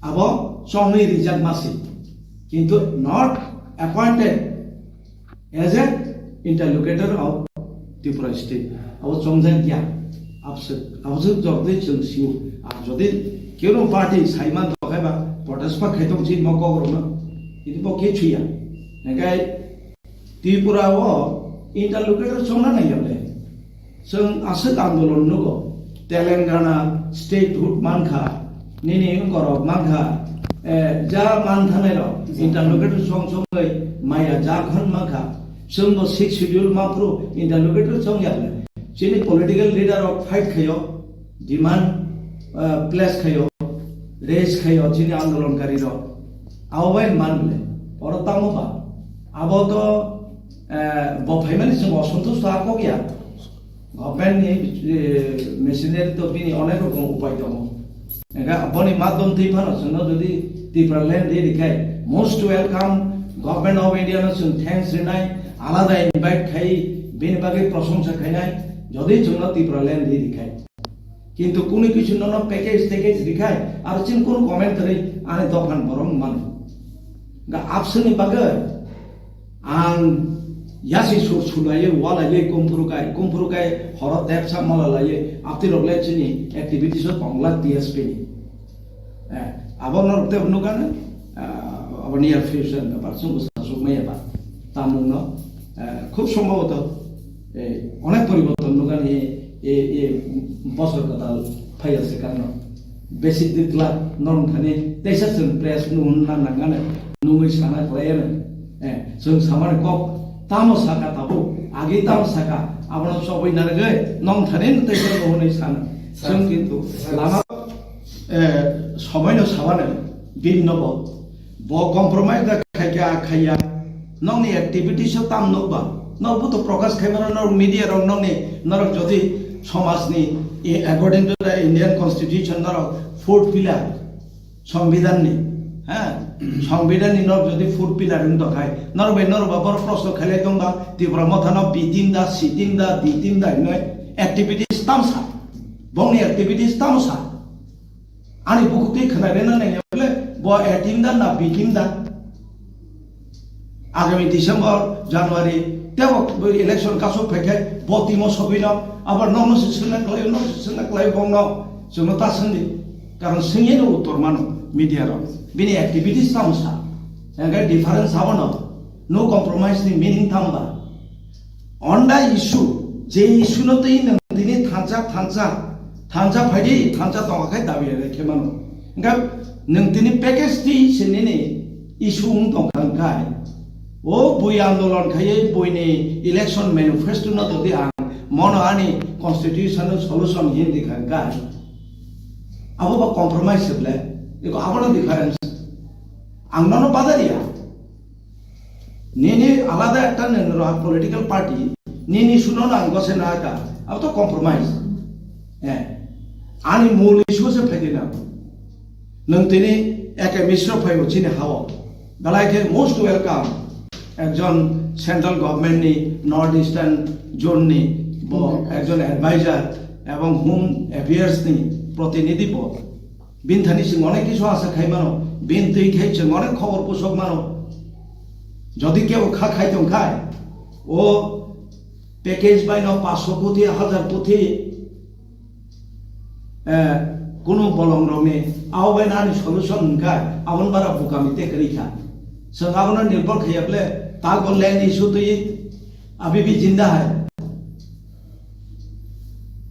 abo somni rijak masi kintu not appointed as a interlocutor of Tipra state abo somjak ya আবশ্যক জগদে চলছিও আর যদি কেউ party Saiman দখাইবা পটাসপা খাইতং চিন মকগ্রম কিন্তু পকে ছুইয়া Nagai ত্রিপুরাও ইন্টারলোকেটর সংনা নাইয়ালে जों आसक आंदोलन नुगो Telangana statehood मानखा निनि गरब मानखा जा मानथानाय र इंटरलोकेटर सं संगै माया जाखन मानखा जोंनो 6 शेड्यूल माफ्रु इंटरलोकेटर सं Yale Chini political leader of fight khayo, demand place khayo, raise khayo, chini andolon kari ro, awai manle, orotamo ba, abo to bo family se অসন্তুষ্ট ako kya, government ni machinery to bini onek rokom upai tomo, ega aboni madom tipano suno jodi Tipra land di dikai, most welcome government of India no sun thanks renai, alada invite khai, bini bagi প্রশংসা খাইনাই যদি জন্য Tripura land দিয়ে দেখায় কিন্তু কোনো কিছু নন package দেখায় আর চিন কোন কমেন্টারি আনে দফান বরং মানে গা আপসনি বাগে আং ইয়াসি সুর সুলায়ে ওয়ালায়ে কুমফুরুকায় হরত দেব সামালা লায়ে আপতি রগলে চিনি অ্যাক্টিভিটিস বাংলা টিএসপি নি আবনর তে নুগানে আবার নিয়ার ফিউচার ব্যাপার সুখ মেয়েবা তামুন খুব সম্ভবত অনেক পরিবর্তন নোগান এ বছর কথা ফাইয়াছে কারণ বেশি দিতলা নরম থানে তেসাসন প্রেস নুন নানাগানে নুই সানা কলায়ানে जों सामार कप तामो साका ताबो आगे ताम साका आपण सबै नारगे नम थाने तेसा होनै सान जों किन्तु लामा समायनो साबानो बिननब ब कम्प्रोमाइज खाया खाया नंनि एक्टिविटिस ताम नबा नबो तो प्रकाश खाइबार न मीडिया रंग नंनि नरक जदि समाजनि according to the Indian constitution नरक फोर्थ पिलर संविधाननि संविधाननि नरक जदि फोर्थ पिलर इन दखाय नरबे नरबा बर प्रश्न खाले दंबा तिब्रा मथानो बिटिं दा सिटिं दा दिटिं दा नो एक्टिविटीज तामसा बंनि एक्टिविटीज तामसा आनि बुकुति खनारे ना नायले ब एटिं दा ना बिटिं दा आगामी डिसेम्बर जानुवारी तेव इलेक्शन कासो फैखे बतिमो सबिनो आबार ननो सिसना क्लाय बंनो जोंनो तासंदि कारण सिंगेनो उत्तर मानो मीडिया रो बिनि एक्टिविटीज तामसा एगा डिफरेंस आवनो नो कम्प्रोमाइज नि मीनिंग थामबा ऑन द इशू जे इशू नो तै नंदिनि थांजा फाइदि थांजा दंखाय दाबि रे खेमानो एगा नंदिनि पैकेज ति सिनिनि इशू उं दंखाय ओ बुई आंदोलन खाये बुईनि इलेक्शन मैनिफेस्टो न दि आं मन आनि कॉन्स्टिट्यूशनल सॉल्यूशन हिंदी खाय अब कम्प्रोमाइज सेबले एको आबनो डिफरेंस आंनो बादारिया निनि आलादा एकटा नरो पॉलिटिकल पार्टी निनि सुनो ना गसे ना का अब तो कम्प्रोमाइज आनि मूल इशू से फैदिना नंतिनि एके मिश्र फाइव चिने हाव गलायके मोस्ट वेलकम একজন সেন্ট্রাল গভর্নমেন্ট নি নর্থ ইস্টার্ন জোন নি একজন অ্যাডভাইজার এবং হোম অ্যাফেয়ার্স নি প্রতিনিধি পদ বিনথানি সিং অনেক কিছু আছে খাই মানো বিন তুই খাইছে অনেক খবর পোষক মানো যদি কেউ খাইতো খায় ও প্যাকেজ বাইন 500 কোটি 1000 কোটি कुनु bolong rome awai nani solution kai abon bara bukamite kerika sengabona nirbor khayable tago land issue to अभी भी जिंदा है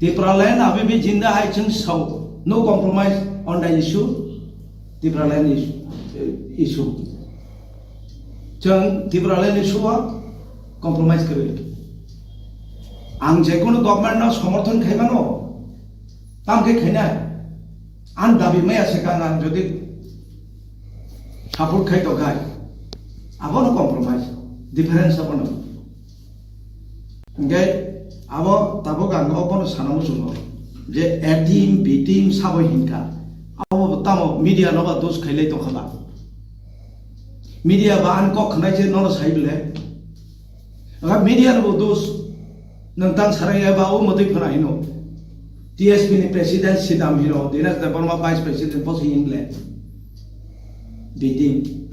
Tipra land अभी भी जिंदा है चंग सौ no compromise on the issue Tipra land issue चंग Tipra land issue वा compromise करें आंग जेकुनु गवर्नमेंट ना समर्थन खाइबानो ताम के खाइना आन दाबी में ऐसे का नाम जो दी सपोर्ट खाइ तो गाय अब ना compromise difference अब ना Ngay, abo tabo gang opo sanamu suno. Je A team, B team sabo hinka. Abo tamo media no ba dos khaile to khaba. Media ba an ko khnai je no saibile. Aga media no dos nang tan saraya ba o motoi phana hino. TSP ni president sidam hino. Dinas da Burma vice president pos hingle. B team.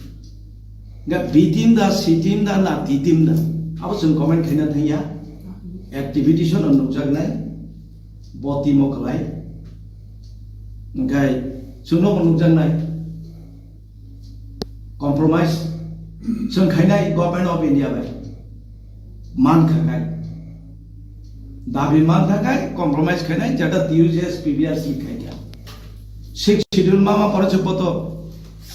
Ga B team da C team da na D team da. Abo sun comment khina thaya. Activity on Interlocutor, Boti Mokalai, Guy, Suno Interlocutor, compromise, some kind of government of India, Mankagai, David Mankagai, compromise Kanai, Jada uses PBRC Kaya. 6 schedule Mama Parachapoto,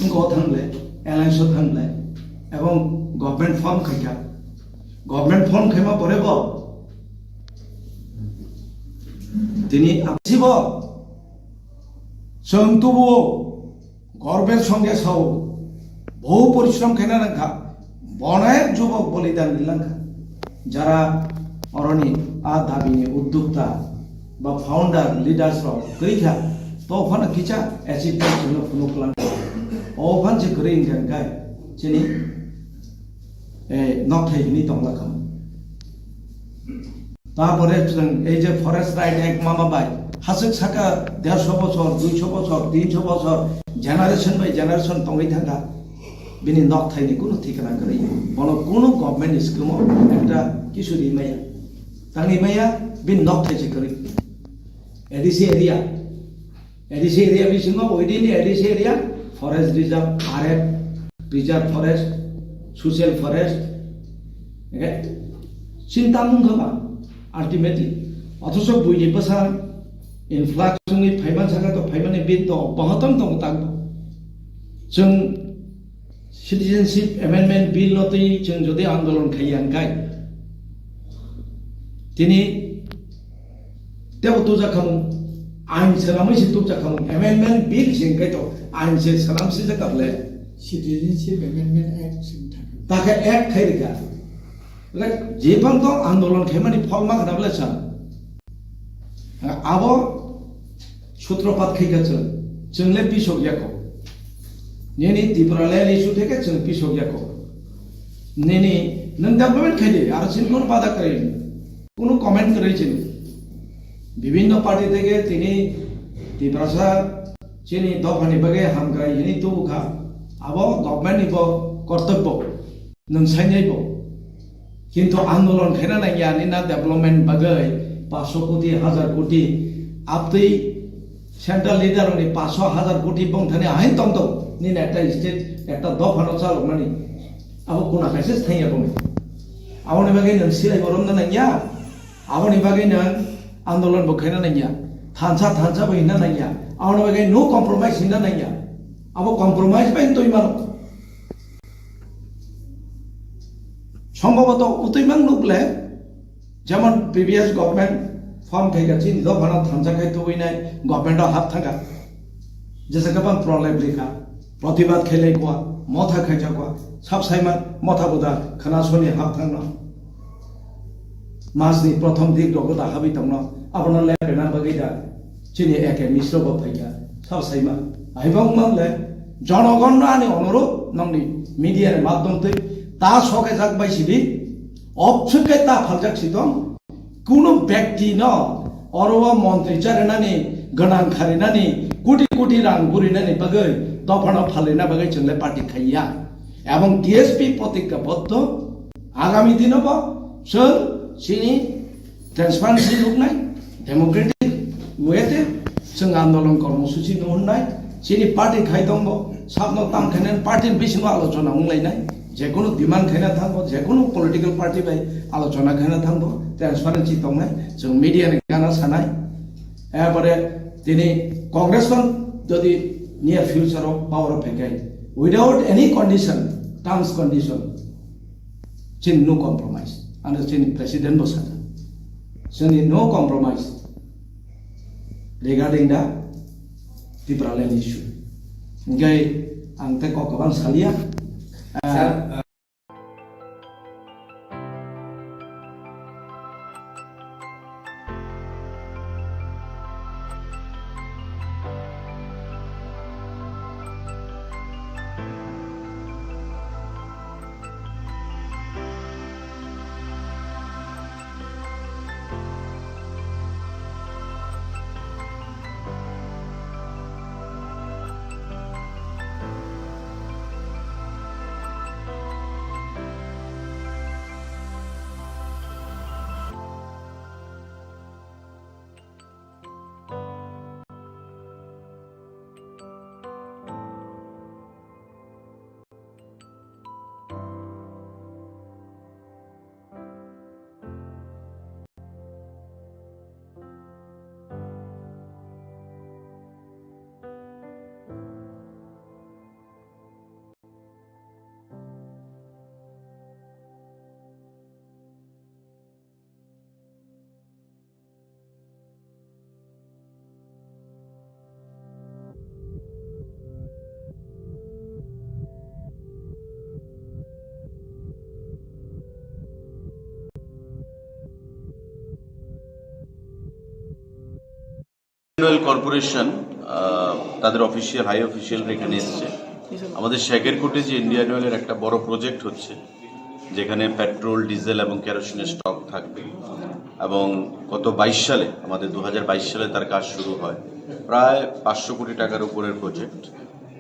Gothangle, Alliance of Hangle, among government form Kaya. Government form came up forever. তিনি আসিব সন্তুবু গর্বের সঙ্গে সব বহু পরিশ্রম খেনে রাখা বনের যুবক বলিদান দিলাঙ্কা যারা অরণি আ দাবি উদ্যোক্তা বা ফাউন্ডার লিডার্স কইখা তো ওখানে কিছা অ্যাচিভমেন্ট জন্য কোনো প্ল্যান ওখান যে করে ইনকাম গায় চিনি নকথাইনি তংলাখাম তারপরে এই যে ফরেস্ট রাইট এক মামা বাই হাসিক থাকা 150 বছর 200 বছর 300 বছর জেনারেশন বাই জেনারেশন তঙ্গই থাকা বিনি নক থাইনি কোনো ঠিকানা করে বলো কোনো গভর্নমেন্ট স্কিম একটা কিশোরী মাইয়া তানি মাইয়া বিন নক থাইছে করে এডিসি এরিয়া বিসিং ওইদিন ADC area forest reserve RF preserve forest social forest চিন্তা মুখবা Ultimately, also buji pasar influx sungi payment saga to payment bin to bahatam to tag. Chung citizenship amendment bill no ti chung jodi andolon khayang kai. Tini teo tu jakhamu ain salamai si tu jakhamu amendment bill sing kai to ain se salam si jakaple citizenship amendment act sing thak. Taka act khairika. जेबां तो आंदोलन खेमानि फलमा खनाबले सान आबो सूत्रपात खैगाच जोंले पिसक याको नेनि त्रिपुरा ले issue थेके जों पिसक याको नेनि नों डेभलपमेंट खाइदे आरो सिनकोन बादा करे कोनो कमेंट करे छिन विभिन्न पार्टी थेके तिनि त्रिपुरासा चिनि दफानि बगे हामग्राय हिनि तुखा आबो गभर्नमेंट निबो कर्तव्य नों साइनायबो किंतु आंदोलन खेना नहीं यानी ना डेवलपमेंट बगै 500 कोटी 1000 कोटी आपतै सेंट्रल लीडर ने 500 1000 कोटी बंथाने आइन तंग तो नि नेटा स्टेट एकटा दफानो चालु माने अब कोना कैसे थाइया बम आवनि बागै नों सिलाय बरम ना नैया आवनि बागै नों आंदोलन बखेना नैया थानसा बहिना नैया आवनि बागै नो कॉम्प्रोमाइज हिना नैया अब कॉम्प्रोमाइज बाइन तोय मारो সম্ভবত উতইমাং নুকলে যেমন প্রিভিয়াস গভর্নমেন্ট ফর্ম খাইগাছি দফানা থানসা খাই তবইনাই গভর্নমেন্ট হাত থাকা যেসে গোबां प्रलेप लेखा प्रतिबाद खेले कोआ मथा खाइजा कोआ सब साइमान मथा बुदा खोनासनि हात थांना मासनि प्रथम दिक दगदा हाबि तंना आपना लेना बगैदा चिनि एके मिश्र बफाइया सब साइमान आइबां मानले जनगण आनि अनुरोध नंनि मीडिया माध्यम तै ता सके जाक बाइसिदि अबसुके ता फालजाक सिदम कुनु व्यक्ति न अरवा मन्त्री चारेनानि गनां खारिनानि कोटी कोटी रां गुरिनानि बगै दफाना फालिना बगै जोंले पार्टी खाइया एवं टीएसपी प्रतिज्ञाबद्ध आगामी दिनब जों सिनि ट्रान्सपारेन्सि लुकनाय डेमोक्रेटिक वेते जों आन्दोलन कर्मसूचि होननाय सिनि पार्टी खायदंब साबनो ताम खायनाय पार्टी बिसिनो आलोचना होलायनाय जेकुनु डिमान्ड खायना थांबो जेकुनु पलिटिकल पार्टी बाय आलोचना खायना थांबो ट्रान्सपारेन्सि दंनाय जों मिडियानि गाना सानाय एबारे दिनै कांग्रेसमोन जदि नियर फ्यूचराव पावर फैगाय without any condition terms condition जों नो कम्प्रोमाइज आरो जोंनि प्रेसिडेन्ट बसानो जोंनि no compromise regarding the Tipra land issue. Okay, ang teko kabang salia. Corporation তাদের অফিসিয়াল হাই অফিসিয়াল এখানে এসছে। আমাদের শেখের কোটে যে ইন্ডিয়ান অয়েলের একটা বড় প্রজেক্ট হচ্ছে, যেখানে পেট্রোল, ডিজেল এবং কেরোসিনের স্টক থাকবে, এবং গত 22 সালে আমাদের 2022 সালে তার কাজ শুরু হয়। প্রায় 500 কোটি টাকার উপরের প্রজেক্ট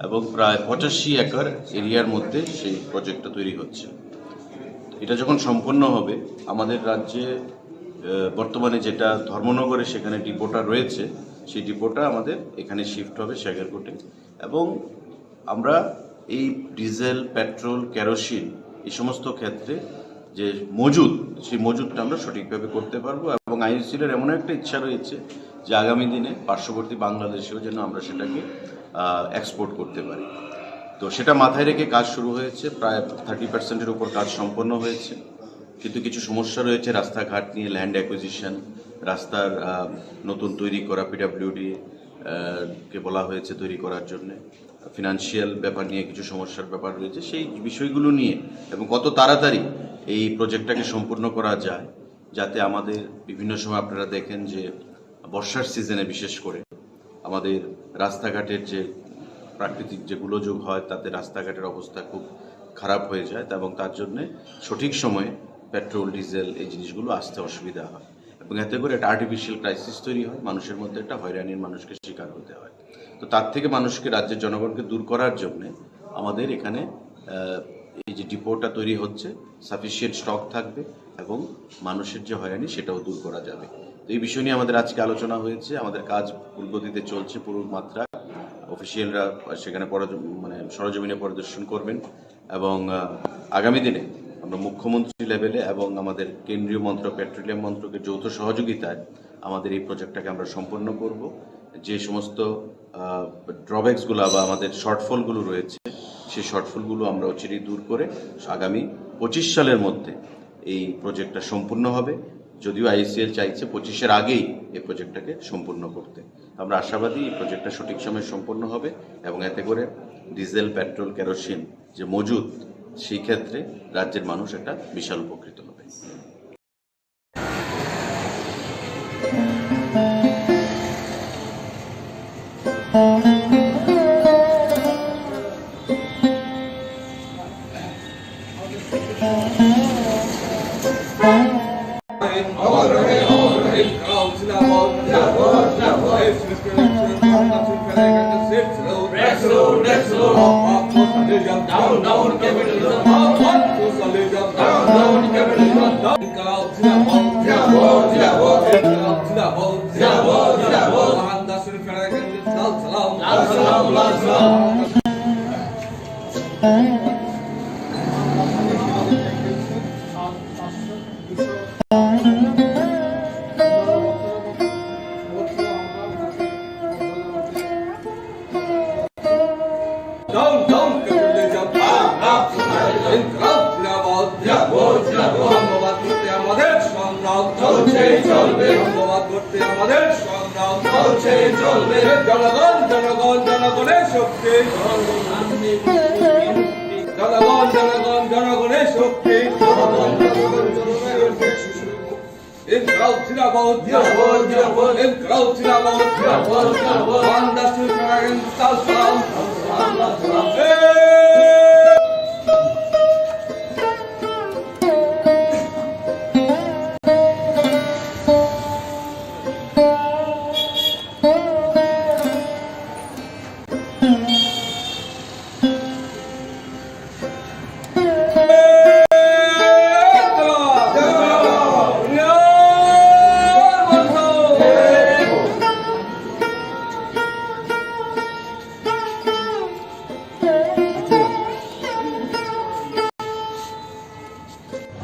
এবং প্রায় 85 একর এরিয়ার মধ্যে সেই প্রজেক্টটা তৈরি হচ্ছে। এটা যখন সম্পন্ন হবে, আমাদের রাজ্যে বর্তমানে যেটা ধর্মনগরে সেখানে ডিপোটা রয়েছে, সেই ডিপোটা আমাদের এখানে শিফট হবে শেখেরকোটে, এবং আমরা এই ডিজেল, পেট্রোল, কেরোসিন এই সমস্ত ক্ষেত্রে যে মজুদ, সেই মজুদটা আমরা সঠিকভাবে করতে পারবো। এবং আইওসিএলের এমন একটা ইচ্ছা রয়েছে যে আগামী দিনে পার্শ্ববর্তী বাংলাদেশেও যেন আমরা সেটাকে এক্সপোর্ট করতে পারি। তো সেটা মাথায় রেখে কাজ শুরু হয়েছে। প্রায় 30% উপর কাজ সম্পন্ন হয়েছে, কিন্তু কিছু সমস্যা রয়েছে রাস্তাঘাট নিয়ে, ল্যান্ড অ্যাকুইজিশন, রাস্তার নতুন তৈরি করা, পিডব্লিউডি কে বলা হয়েছে তৈরি করার জন্য, ফিনান্সিয়াল ব্যাপার নিয়ে কিছু সমস্যার ব্যাপার রয়েছে। সেই বিষয়গুলো নিয়ে এবং কত তাড়াতাড়ি এই প্রজেক্টটাকে সম্পূর্ণ করা যায়, যাতে আমাদের বিভিন্ন সময় আপনারা দেখেন যে বর্ষার সিজনে বিশেষ করে আমাদের রাস্তাঘাটের যে প্রাকৃতিক যে গোলযোগ হয়, তাতে রাস্তাঘাটের অবস্থা খুব খারাপ হয়ে যায়, এবং তার জন্যে সঠিক সময়ে পেট্রোল, ডিজেল এই জিনিসগুলো আসতে অসুবিধা হয়, এবং এতে করে একটা আর্টিফিশিয়াল ক্রাইসিস তৈরি হয়, মানুষের মধ্যে একটা হয়রানির মানুষকে শিকার হতে হয়। তো তার থেকে মানুষকে, রাজ্যের জনগণকে দূর করার জন্যে আমাদের এখানে এই যে ডিপোটা তৈরি হচ্ছে, সাফিসিয়েন্ট স্টক থাকবে এবং মানুষের যে হয়রানি সেটাও দূর করা যাবে। তো এই বিষয় নিয়ে আমাদের আজকে আলোচনা হয়েছে। আমাদের কাজ পুরোগতিতে চলছে, পুরো মাত্রা। অফিসিয়ালরা সেখানে সরজমিনে পরিদর্শন করবেন, এবং আগামী দিনে আমরা মুখ্যমন্ত্রী লেভেলে এবং আমাদের কেন্দ্রীয় মন্ত্রক, পেট্রোলিয়াম মন্ত্রকের যৌথ সহযোগিতায় আমাদের এই প্রজেক্টটাকে আমরা সম্পন্ন করব। যে সমস্ত ড্রব্যাকসগুলো বা আমাদের শর্টফলগুলো রয়েছে, সেই শর্টফলগুলো আমরা অচিরেই দূর করে আগামী 25 সালের মধ্যে এই প্রজেক্টটা সম্পূর্ণ হবে। যদিও আইসিএল চাইছে 25-এর আগেই এই প্রজেক্টটাকে সম্পূর্ণ করতে। আমরা আশাবাদী এই প্রজেক্টটা সঠিক সময়ে সম্পন্ন হবে, এবং এতে করে ডিজেল, পেট্রোল, কেরোসিন যে মজুদ, সেই ক্ষেত্রে রাজ্যের মানুষ একটা বিশাল উপকৃত হবে। Zindabad, জনগণের শক্তি জনগণের শক্তি Inkraut Sinabot, Inkraut Sinabot, Wonders to Dragon South.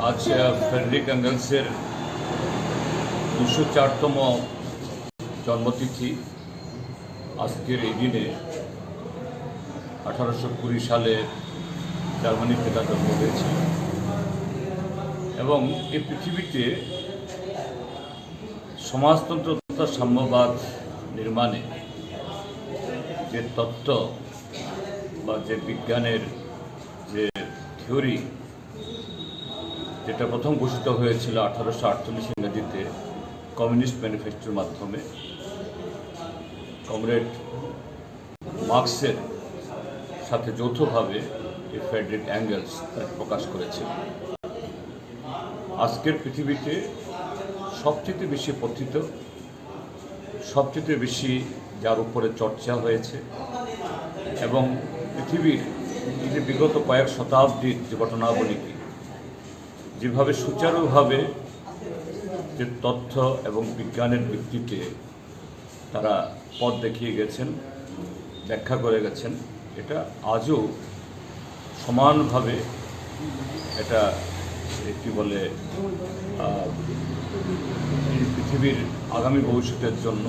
आज फ्रेडरिक एंगेल्सের 204তম জন্মতিথি। আজকের এই দিনে 1820 সালে জার্মানিতে তার জন্ম হয়েছিল এবং এই পৃথিবীতে সমাজতন্ত্র তথা সাম্যবাদ নির্মাণে যে তত্ত্ব বা যে বিজ্ঞানের যে থিওরি যেটা প্রথম ঘোষিত হয়েছিল 1848 ইংরেজিতে কমিউনিস্ট ম্যানিফেস্টোর মাধ্যমে, কমরেড মার্কসের সাথে যৌথভাবে এই ফ্রেডরিক অ্যাঙ্গেলস প্রকাশ করেছিল। আজকের পৃথিবীতে সবচেয়ে বেশি পঠিত, সবচেয়ে বেশি যার উপরে চর্চা হয়েছে এবং পৃথিবীর এই যে বিগত কয়েক শতাব্দীর যে ঘটনাবলীকে যেভাবে সুচারুভাবে যে তথ্য এবং বিজ্ঞানের ভিত্তিতে তারা পথ দেখিয়ে গেছেন, ব্যাখ্যা করে গেছেন, এটা আজও সমানভাবে এটা কি বলে এই পৃথিবীর আগামী ভবিষ্যতের জন্য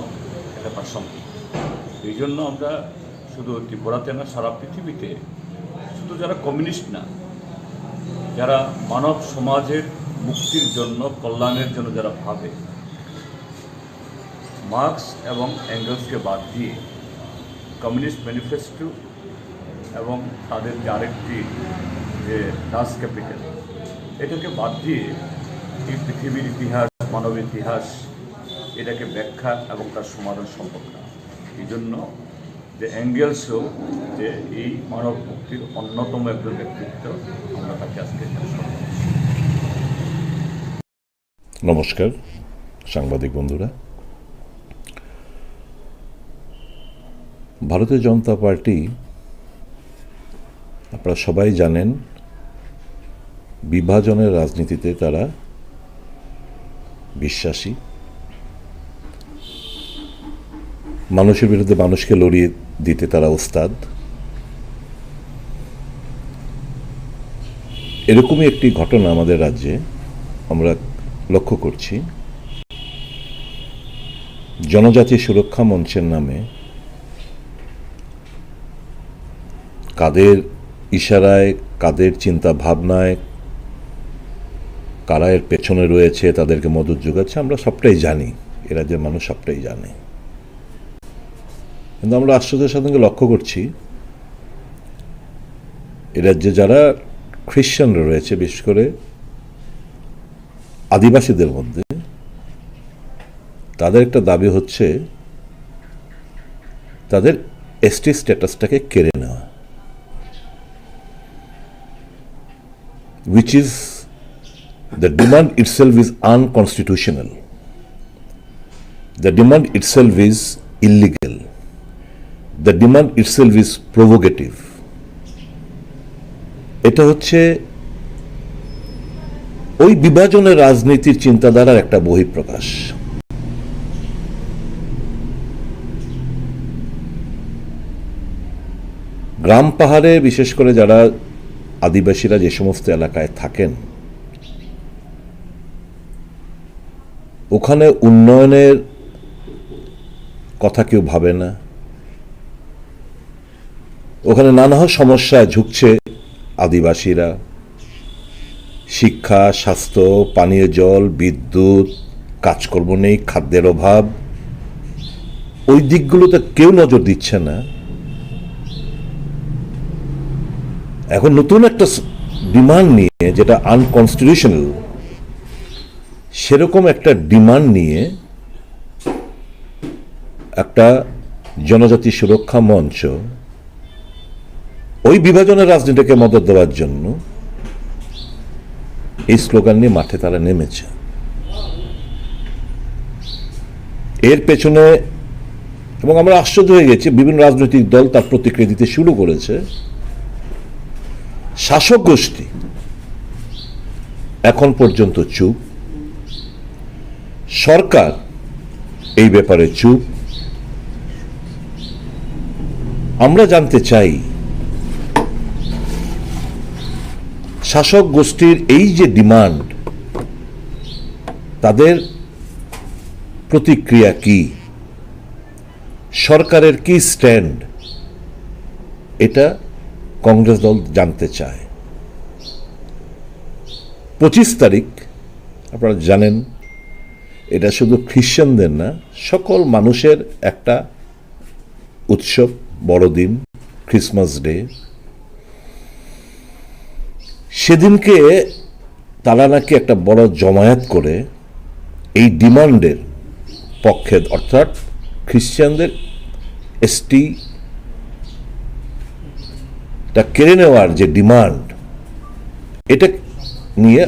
এটা প্রাসঙ্গিক। এই জন্য আমরা শুধু ত্রিপুরাতে না, সারা পৃথিবীতে শুধু যারা কমিউনিস্ট না, যারা মানব সমাজের মুক্তির জন্য, কল্যাণের জন্য যারা ভাবে, মার্কস এবং অ্যাঙ্গেলসকে বাদ দিয়ে কমিউনিস্ট ম্যানিফেস্টো এবং তাদের যে আরেকটি যে ডাস ক্যাপিটাল, এটাকে বাদ দিয়ে এই পৃথিবীর ইতিহাস, মানব ইতিহাস, এটাকে ব্যাখ্যা এবং তার সমাধান সম্ভব না। এই জন্য যে অ্যাঙ্গেলসও যে এই মানব মুক্তির অন্যতম একজন ব্যক্তিত্ব, আমরা তাকে আজকে। নমস্কার সাংবাদিক বন্ধুরা। ভারতীয় জনতা পার্টি আপনারা সবাই জানেন বিভাজনের রাজনীতিতে তারা বিশ্বাসী। মানুষের বিরুদ্ধে মানুষকে লড়িয়ে দিতে তারা ওস্তাদ। এরকমই একটি ঘটনা আমাদের রাজ্যে আমরা লক্ষ্য করছি। জনজাতি সুরক্ষা মঞ্চের নামে কাদের ইশারায়, কাদের চিন্তা ভাবনায়, কারা এর পেছনে রয়েছে, তাদেরকে মদত যোগাচ্ছে, আমরা সবটাই জানি, এ রাজ্যের মানুষ সবটাই জানে। কিন্তু আমরা আশ্চর্যের সাথে লক্ষ্য করছি এ রাজ্যে যারা খ্রিশ্চানরা রয়েছে, বিশেষ করে আদিবাসীদের মধ্যে, তাদের একটা দাবি হচ্ছে তাদের এসটি স্ট্যাটাসটাকে কেড়ে নেওয়া, which is the demand itself is unconstitutional. The demand itself is illegal. The demand itself is provocative. এটা হচ্ছে ওই বিভাজনের রাজনীতির চিন্তাধারার একটা বহিঃপ্রকাশ। গ্রাম পাহাড়ে বিশেষ করে যারা আদিবাসীরা যে সমস্ত এলাকায় থাকেন, ওখানে উন্নয়নের কথা কেউ ভাবে না। ওখানে নানা সমস্যায় ঝুঁকছে আদিবাসীরা, শিক্ষা, স্বাস্থ্য, পানীয় জল, বিদ্যুৎ, কাজকর্ম নেই, খাদ্যের অভাব, ওই দিকগুলোতে কেউ নজর দিচ্ছে না। এখন নতুন একটা ডিমান্ড নিয়ে, যেটা আনকনস্টিটিউশনাল, সেরকম একটা ডিমান্ড নিয়ে একটা জনজাতি সুরক্ষা মঞ্চ ওই বিভাজনের রাজনীতিকে মদত দেওয়ার জন্য এই স্লোগান নিয়ে মাঠে তারা নেমেছে। এর পেছনে, এবং আমরা আশ্চর্য হয়ে গেছি, বিভিন্ন রাজনৈতিক দল তার প্রতিক্রিয়া দিতে শুরু করেছে। শাসক গোষ্ঠী এখন পর্যন্ত চুপ, সরকার এই ব্যাপারে চুপ। আমরা জানতে চাই, শাসক গোষ্ঠীর এই যে ডিমান্ড, তাদের প্রতিক্রিয়া কি, সরকারের কি স্ট্যান্ড, এটা কংগ্রেস দল জানতে চায়। 25 তারিখ আপনারা জানেন, এটা শুধু খ্রিশ্চানদের না, সকল মানুষের একটা উৎসব, বড়দিন, ক্রিসমাস ডে। সেদিনকে তারা নাকি একটা বড় জমায়েত করে এই ডিমান্ডের পক্ষে, অর্থাৎ খ্রিশ্চানদের এসটি কেড়ে নেওয়ার যে ডিমান্ড, এটা নিয়ে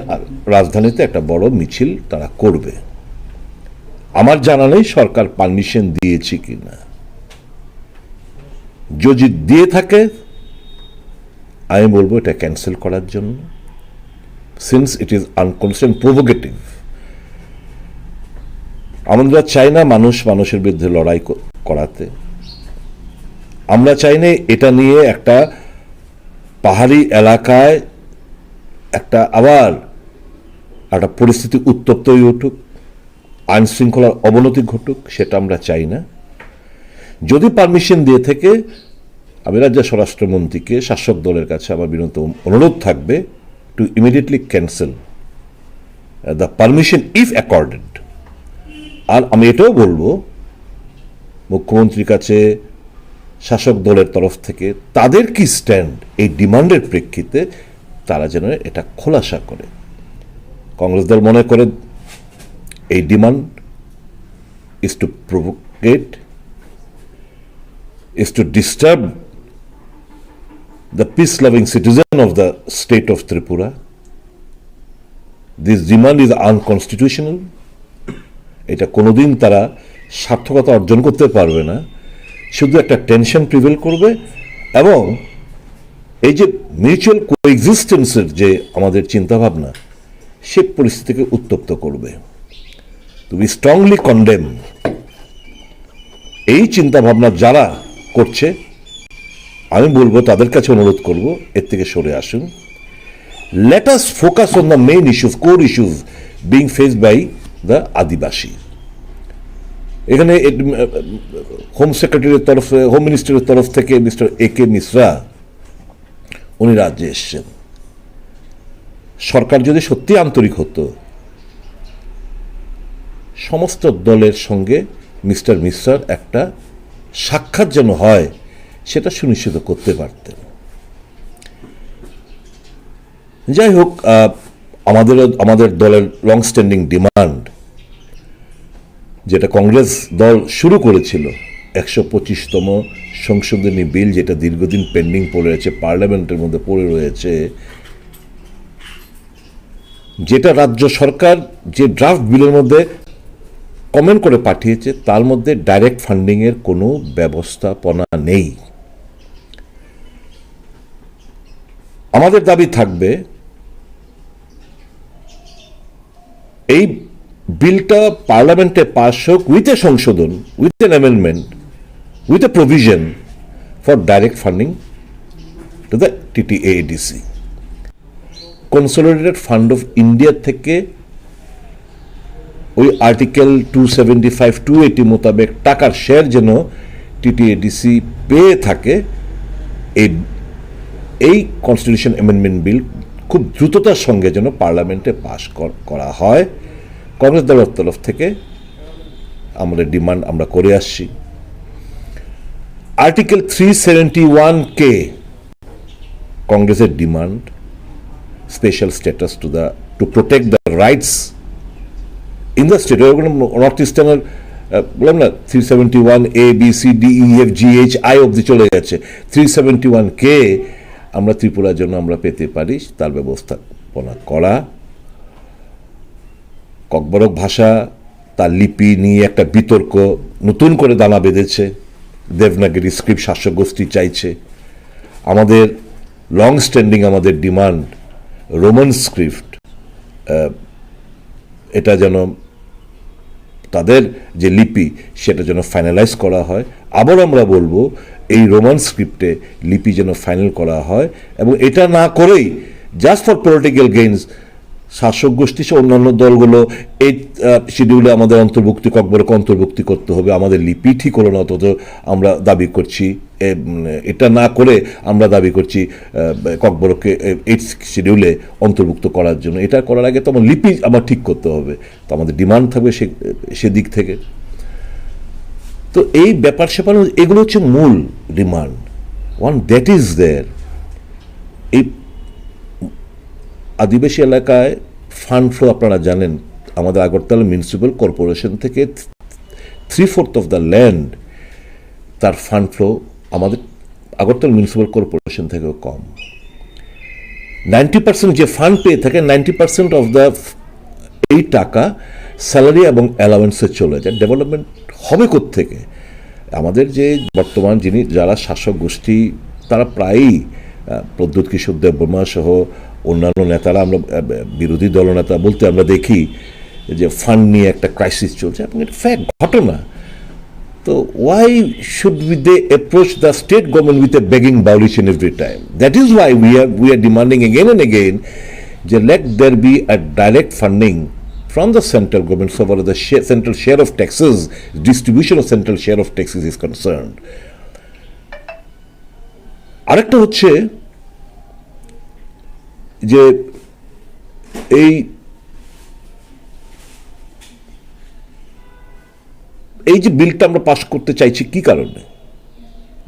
রাজধানীতে একটা বড় মিছিল তারা করবে। আমার জানা নেই সরকার পারমিশন দিয়েছে কিনা। যদি দিয়ে থাকে, আমি বলবো এটা ক্যান্সেল করার জন্য, since it is unconstitutional, provocative. আমরা চাই না মানুষ মানুষের বিরুদ্ধে লড়াই করাতে। আমরা চাই না এটা নিয়ে একটা পাহাড়ি এলাকায় আবার একটা পরিস্থিতি উত্তপ্ত হয়ে উঠুক, আইন শৃঙ্খলার অবনতি ঘটুক, সেটা আমরা চাই না। যদি পারমিশন দিয়ে থেকে, আমি রাজ্য স্বরাষ্ট্রমন্ত্রীকে, শাসক দলের কাছে আমার বিনীত অনুরোধ থাকবে to immediately cancel the permission if accorded. আর আমি এটাও বলবো মুখ্যমন্ত্রীর কাছে, শাসক দলের তরফ থেকে তাদের কি স্ট্যান্ড এই ডিমান্ডের প্রেক্ষিতে, তারা যেন এটা খোলাসা করে। কংগ্রেস দল মনে করে এই demand is to provocate, is to disturb the peace-loving citizen of the state of Tripura. This demand is unconstitutional. এটা কোনোদিন তারা সার্থকতা অর্জন করতে পারবে না, শুধু একটা টেনশন প্রিভেল করবে, এবং এই যে মিউচুয়াল কোএক্সিস্টেন্সের যে আমাদের চিন্তাভাবনা, সে পরিস্থিতিকে উত্তপ্ত করবে। তো উই স্ট্রংলি কন্ডেম এই চিন্তাভাবনা যারা করছে। আমি বলবো, তাদের কাছে অনুরোধ করব, এর থেকে সরে আসুন। Let us focus on the main issues, core issues being faced by the Adivasi. এখানে হোম সেক্রেটারির তরফে, হোম মিনিস্টারের তরফ থেকে মিস্টার একে মিশ্রা, উনি রাজ্যে এসছেন। সরকার যদি সত্যি আন্তরিক হতো, সমস্ত দলের সঙ্গে মিস্টার মিশ্রার একটা সাক্ষাৎ যেন হয়, সেটা সুনিশ্চিত করতে পারতেন। যাই হোক, আমাদের দলের লং স্ট্যান্ডিং ডিমান্ড, যেটা কংগ্রেস দল শুরু করেছিল, 125তম সংশোধনী বিল, যেটা দীর্ঘদিন পেন্ডিং পড়ে রয়েছে, পার্লামেন্টের মধ্যে পড়ে রয়েছে, যেটা রাজ্য সরকার যে ড্রাফট বিলের মধ্যে কমেন্ট করে পাঠিয়েছে, তার মধ্যে ডাইরেক্ট ফান্ডিংয়ের কোনো ব্যবস্থাপনা নেই। আমাদের দাবি থাকবে, এই বিলটা পার্লামেন্টে পাস হোক উইথ এ সংশোধন, with an amendment, with a provision for direct funding to the TTADC। Consolidated fund of India থেকে ওই আর্টিকেল 275, 280 মোতাবেক টাকার শেয়ার যেন TTADC পেয়ে থাকে, এই কনস্টিটিউশন অ্যামেন্ডমেন্ট বিল খুব দ্রুততার সঙ্গে যেন পার্লামেন্টে পাশ করা হয়। কংগ্রেস দলের তরফ থেকে আমাদের ডিমান্ড আমরা করে আসছি। আর্টিকেল 371K কংগ্রেসের demand, special status to protect the rights in the state. North ইস্টার্নের বললাম না 371A B C D E F G H I অব্দি চলে গেছে। 371K আমরা ত্রিপুরার জন্য আমরা পেতে পারি, তার ব্যবস্থাপনা করা। ককবরক ভাষা, তার লিপি নিয়ে একটা বিতর্ক নতুন করে দানা বেঁধেছে। দেবনাগরী স্ক্রিপ্ট শাসক গোষ্ঠী চাইছে। আমাদের লং স্ট্যান্ডিং আমাদের ডিমান্ড রোমান স্ক্রিপ্ট, এটা যেন তাদের যে লিপি সেটা যেন ফাইনালাইজ করা হয়। আবার আমরা বলবো এই রোমান স্ক্রিপ্টে লিপি যেন ফাইনাল করা হয়, এবং এটা না করেই জাস্ট ফর পলিটিক্যাল গেইনস শাসক গোষ্ঠী সহ অন্যান্য দলগুলো এই শিডিউলে আমাদের ককবরকে অন্তর্ভুক্তি করতে হবে, আমাদের লিপি ঠিক হলো না, অথচ আমরা দাবি করছি এটা না করে আমরা দাবি করছি ককবরকে এই শিডিউলে অন্তর্ভুক্ত করার জন্য। এটা করার আগে তো আমার লিপি আবার ঠিক করতে হবে, তো আমাদের ডিমান্ড থাকবে সেদিক থেকে। তো এই ব্যাপার স্যাপার এগুলো হচ্ছে মূল demand. One that is there. এই আদিবাসী এলাকায় ফান্ড ফ্লো আপনারা জানেন, আমাদের আগরতলা মিউনিসিপ্যাল কর্পোরেশন থেকে 3/4 অফ দ্য ল্যান্ড, তার ফান্ড ফ্লো আমাদের আগরতলা মিউনিসিপ্যাল কর্পোরেশন থেকেও কম। 90% যে ফান্ড পেয়ে থাকে, 90% অফ দ্য এই টাকা স্যালারি এবং অ্যালাওয়েন্সে চলে যায়। ডেভেলপমেন্ট হবে কোত্থেকে? আমাদের যে বর্তমান যারা শাসক গোষ্ঠী, তারা প্রায়ই প্রদ্যুৎ কিশোর দেববর্মা সহ অন্যান্য নেতারা, আমরা বিরোধী দলনেতা বলতে আমরা দেখি যে ফান্ড নিয়ে একটা ক্রাইসিস চলছে, এবং এটা ফ্যাক্ট, ঘটনা। তো why should they approach the state government with a begging bowl each and every time? That is why we are demanding again and again যে let there be a direct funding from the central government so far as the central share of taxes, distribution of central share of taxes is concerned. আরেকটা হচ্ছে যে এই যে বিলটা আমরা pass করতে চাইছি কি কারণে?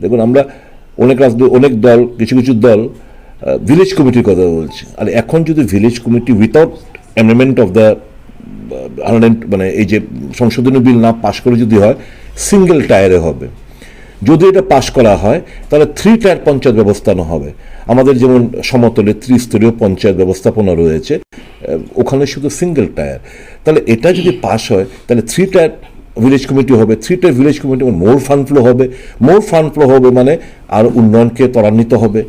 দেখুন, আমরা অনেক দল, কিছু কিছু দল ভিলেজ কমিটির কথা বলছে। আর এখন যদি village committee without amendment of the মানে এই যে সংশোধনী বিল না পাশ করে যদি হয়, সিঙ্গেল টায়ারে হবে। যদি এটা পাশ করা হয় তাহলে 3 টায়ার পঞ্চায়েত ব্যবস্থানো হবে। আমাদের যেমন সমতলে ত্রিস্তরীয় পঞ্চায়েত ব্যবস্থাপনা রয়েছে, ওখানে শুধু সিঙ্গেল টায়ার। তাহলে এটা যদি পাশ হয় তাহলে 3 টায়ার ভিলেজ কমিটি হবে। 3 টায়ার ভিলেজ কমিটি মোর ফান্ড ফ্লো হবে। মোর ফান্ড ফ্লো হবে মানে আর উন্নয়নকে ত্বরান্বিত হবে।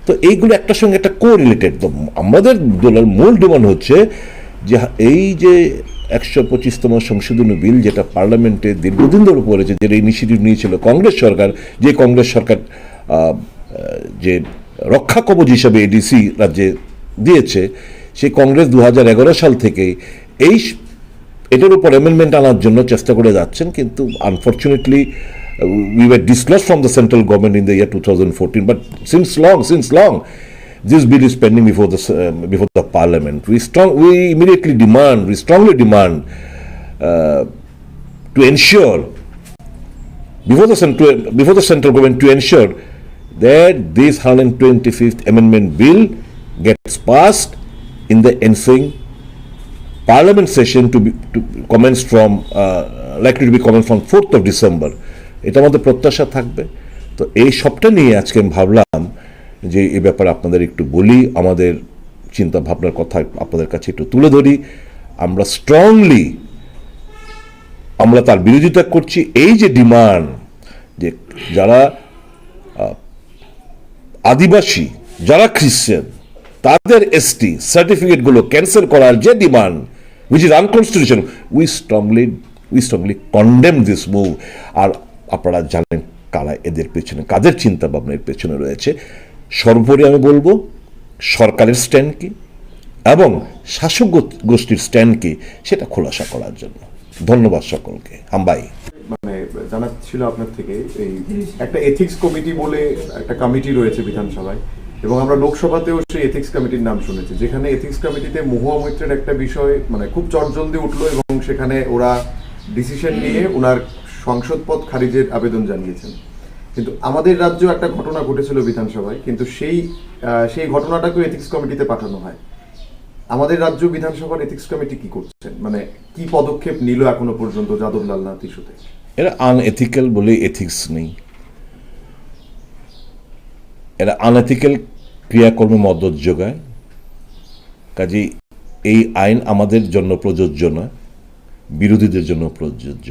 তো এইগুলো একটার সঙ্গে একটা কোরিলেটেড। তো আমাদের দলের মূল ডিমান্ড হচ্ছে যে এই যে 125তম সংশোধনী বিল, যেটা পার্লামেন্টে দীর্ঘদিন ধরে পড়েছে, যেটা ইনিশিয়েটিভ নিয়েছিল কংগ্রেস সরকার, যে কংগ্রেস সরকার যে রক্ষা কবচ হিসাবে এডিসি রাজ্যে দিয়েছে, সেই কংগ্রেস 2011 সাল থেকে এটার উপর অ্যামেন্ডমেন্ট আনার জন্য চেষ্টা করে যাচ্ছেন, কিন্তু unfortunately we were dislodged from the central government in the year 2014. But since long, this bill is pending before the parliament. We strongly demand to ensure before the central government to ensure that this 125th amendment bill gets passed in the ensuing parliament session to commence from likely to be commenced from 4th of December. এটা আমাদের প্রত্যাশা থাকবে। তো এই সবটা নিয়ে আজকে আমি ভাবলাম যে এই ব্যাপারে আপনাদের একটু বলি, আমাদের চিন্তা ভাবনার কথা আপনাদের কাছে একটু তুলে ধরি। আমরা স্ট্রংলি তার বিরোধিতা করছি। এই যে ডিমান্ড, যে যারা আদিবাসী, যারা খ্রিশ্চান, তাদের এসটি সার্টিফিকেটগুলো ক্যান্সেল করার যে demand, which is unconstitutional, we strongly condemn this move. আর আপনারা জানেন কারা এদের পেছনে, কাদের চিন্তা ভাবনা এর পেছনে রয়েছে। সর্বোপরি আমি বলবো সরকারের স্ট্যান্ড কি এবং শাসক গোষ্ঠীর স্ট্যান্ড কি সেটা খোলাসা করার জন্য। ধন্যবাদ সকলকে। হাম্বাই। মানে জানা ছিল আপনার থেকে এই একটা এথিক্স কমিটি বলে একটা কমিটি রয়েছে বিধানসভায়, এবং আমরা লোকসভাতেও সেই এথিক্স কমিটির নাম শুনেছি, যেখানে এথিক্স কমিটিতে মহুয়া মৈত্রের একটা বিষয় মানে খুব চটজলদি উঠলো এবং সেখানে ওরা ডিসিশন নিয়ে ওনার সংসদ পদ খারিজের আবেদন জানিয়েছেন। কিন্তু আমাদের রাজ্য একটা ঘটনা ঘটেছিল বিধানসভায়, কিন্তু সেই ঘটনাটাকেও এথিক্স কমিটিতে পাঠানো হয়। আমাদের রাজ্য বিধানসভার এথিক্স কমিটি কি করছেন, মানে কি পদক্ষেপ নিল এখনো পর্যন্ত যাদবলাল নাথ ইস্যুতে? এরা আনএথিক্যাল বলে এথিক্স নেই, এরা আনএথিক্যাল ক্রিয়াকর্মে মদত যোগায়। কাজেই এই আইন আমাদের জন্য প্রযোজ্য নয়, বিরোধীদের জন্য প্রযোজ্য।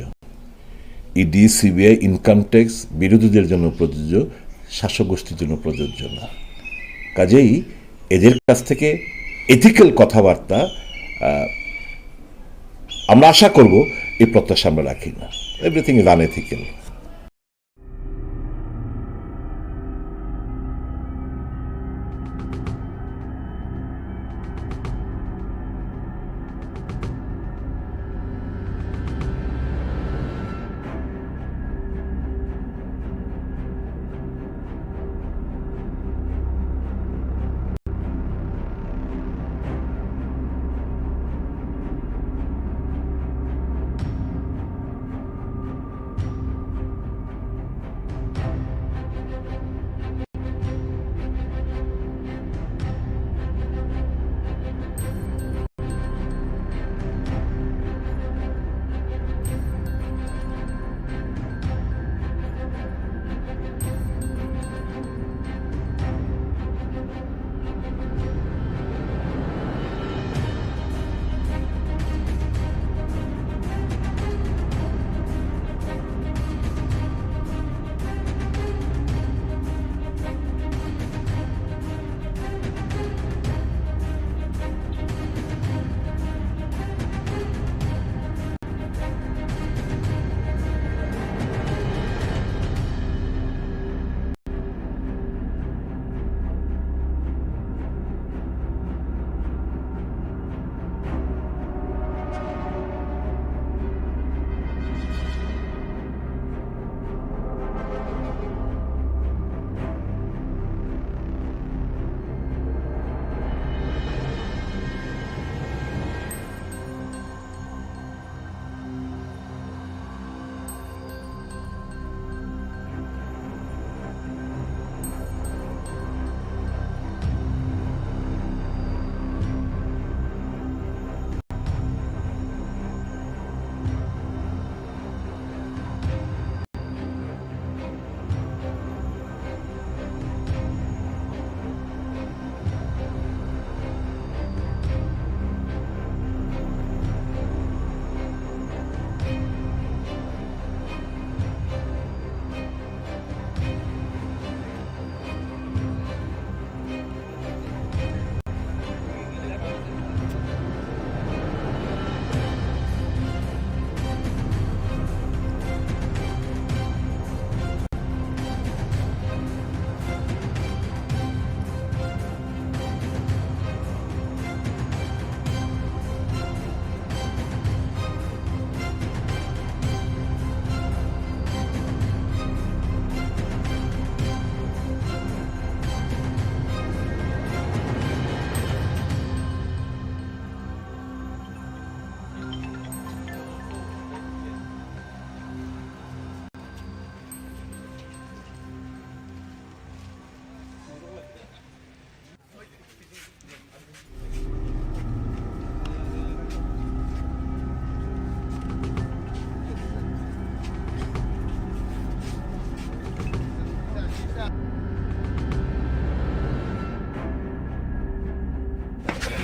ইডি, সিবিআই, ইনকাম ট্যাক্স বিরোধীদের জন্য প্রযোজ্য, শাসক গোষ্ঠীর জন্য প্রযোজ্য না। কাজেই এদের কাছ থেকে এথিক্যাল কথাবার্তা আমরা আশা করব, এই প্রত্যাশা আমরা রাখি না। Everything is unethical.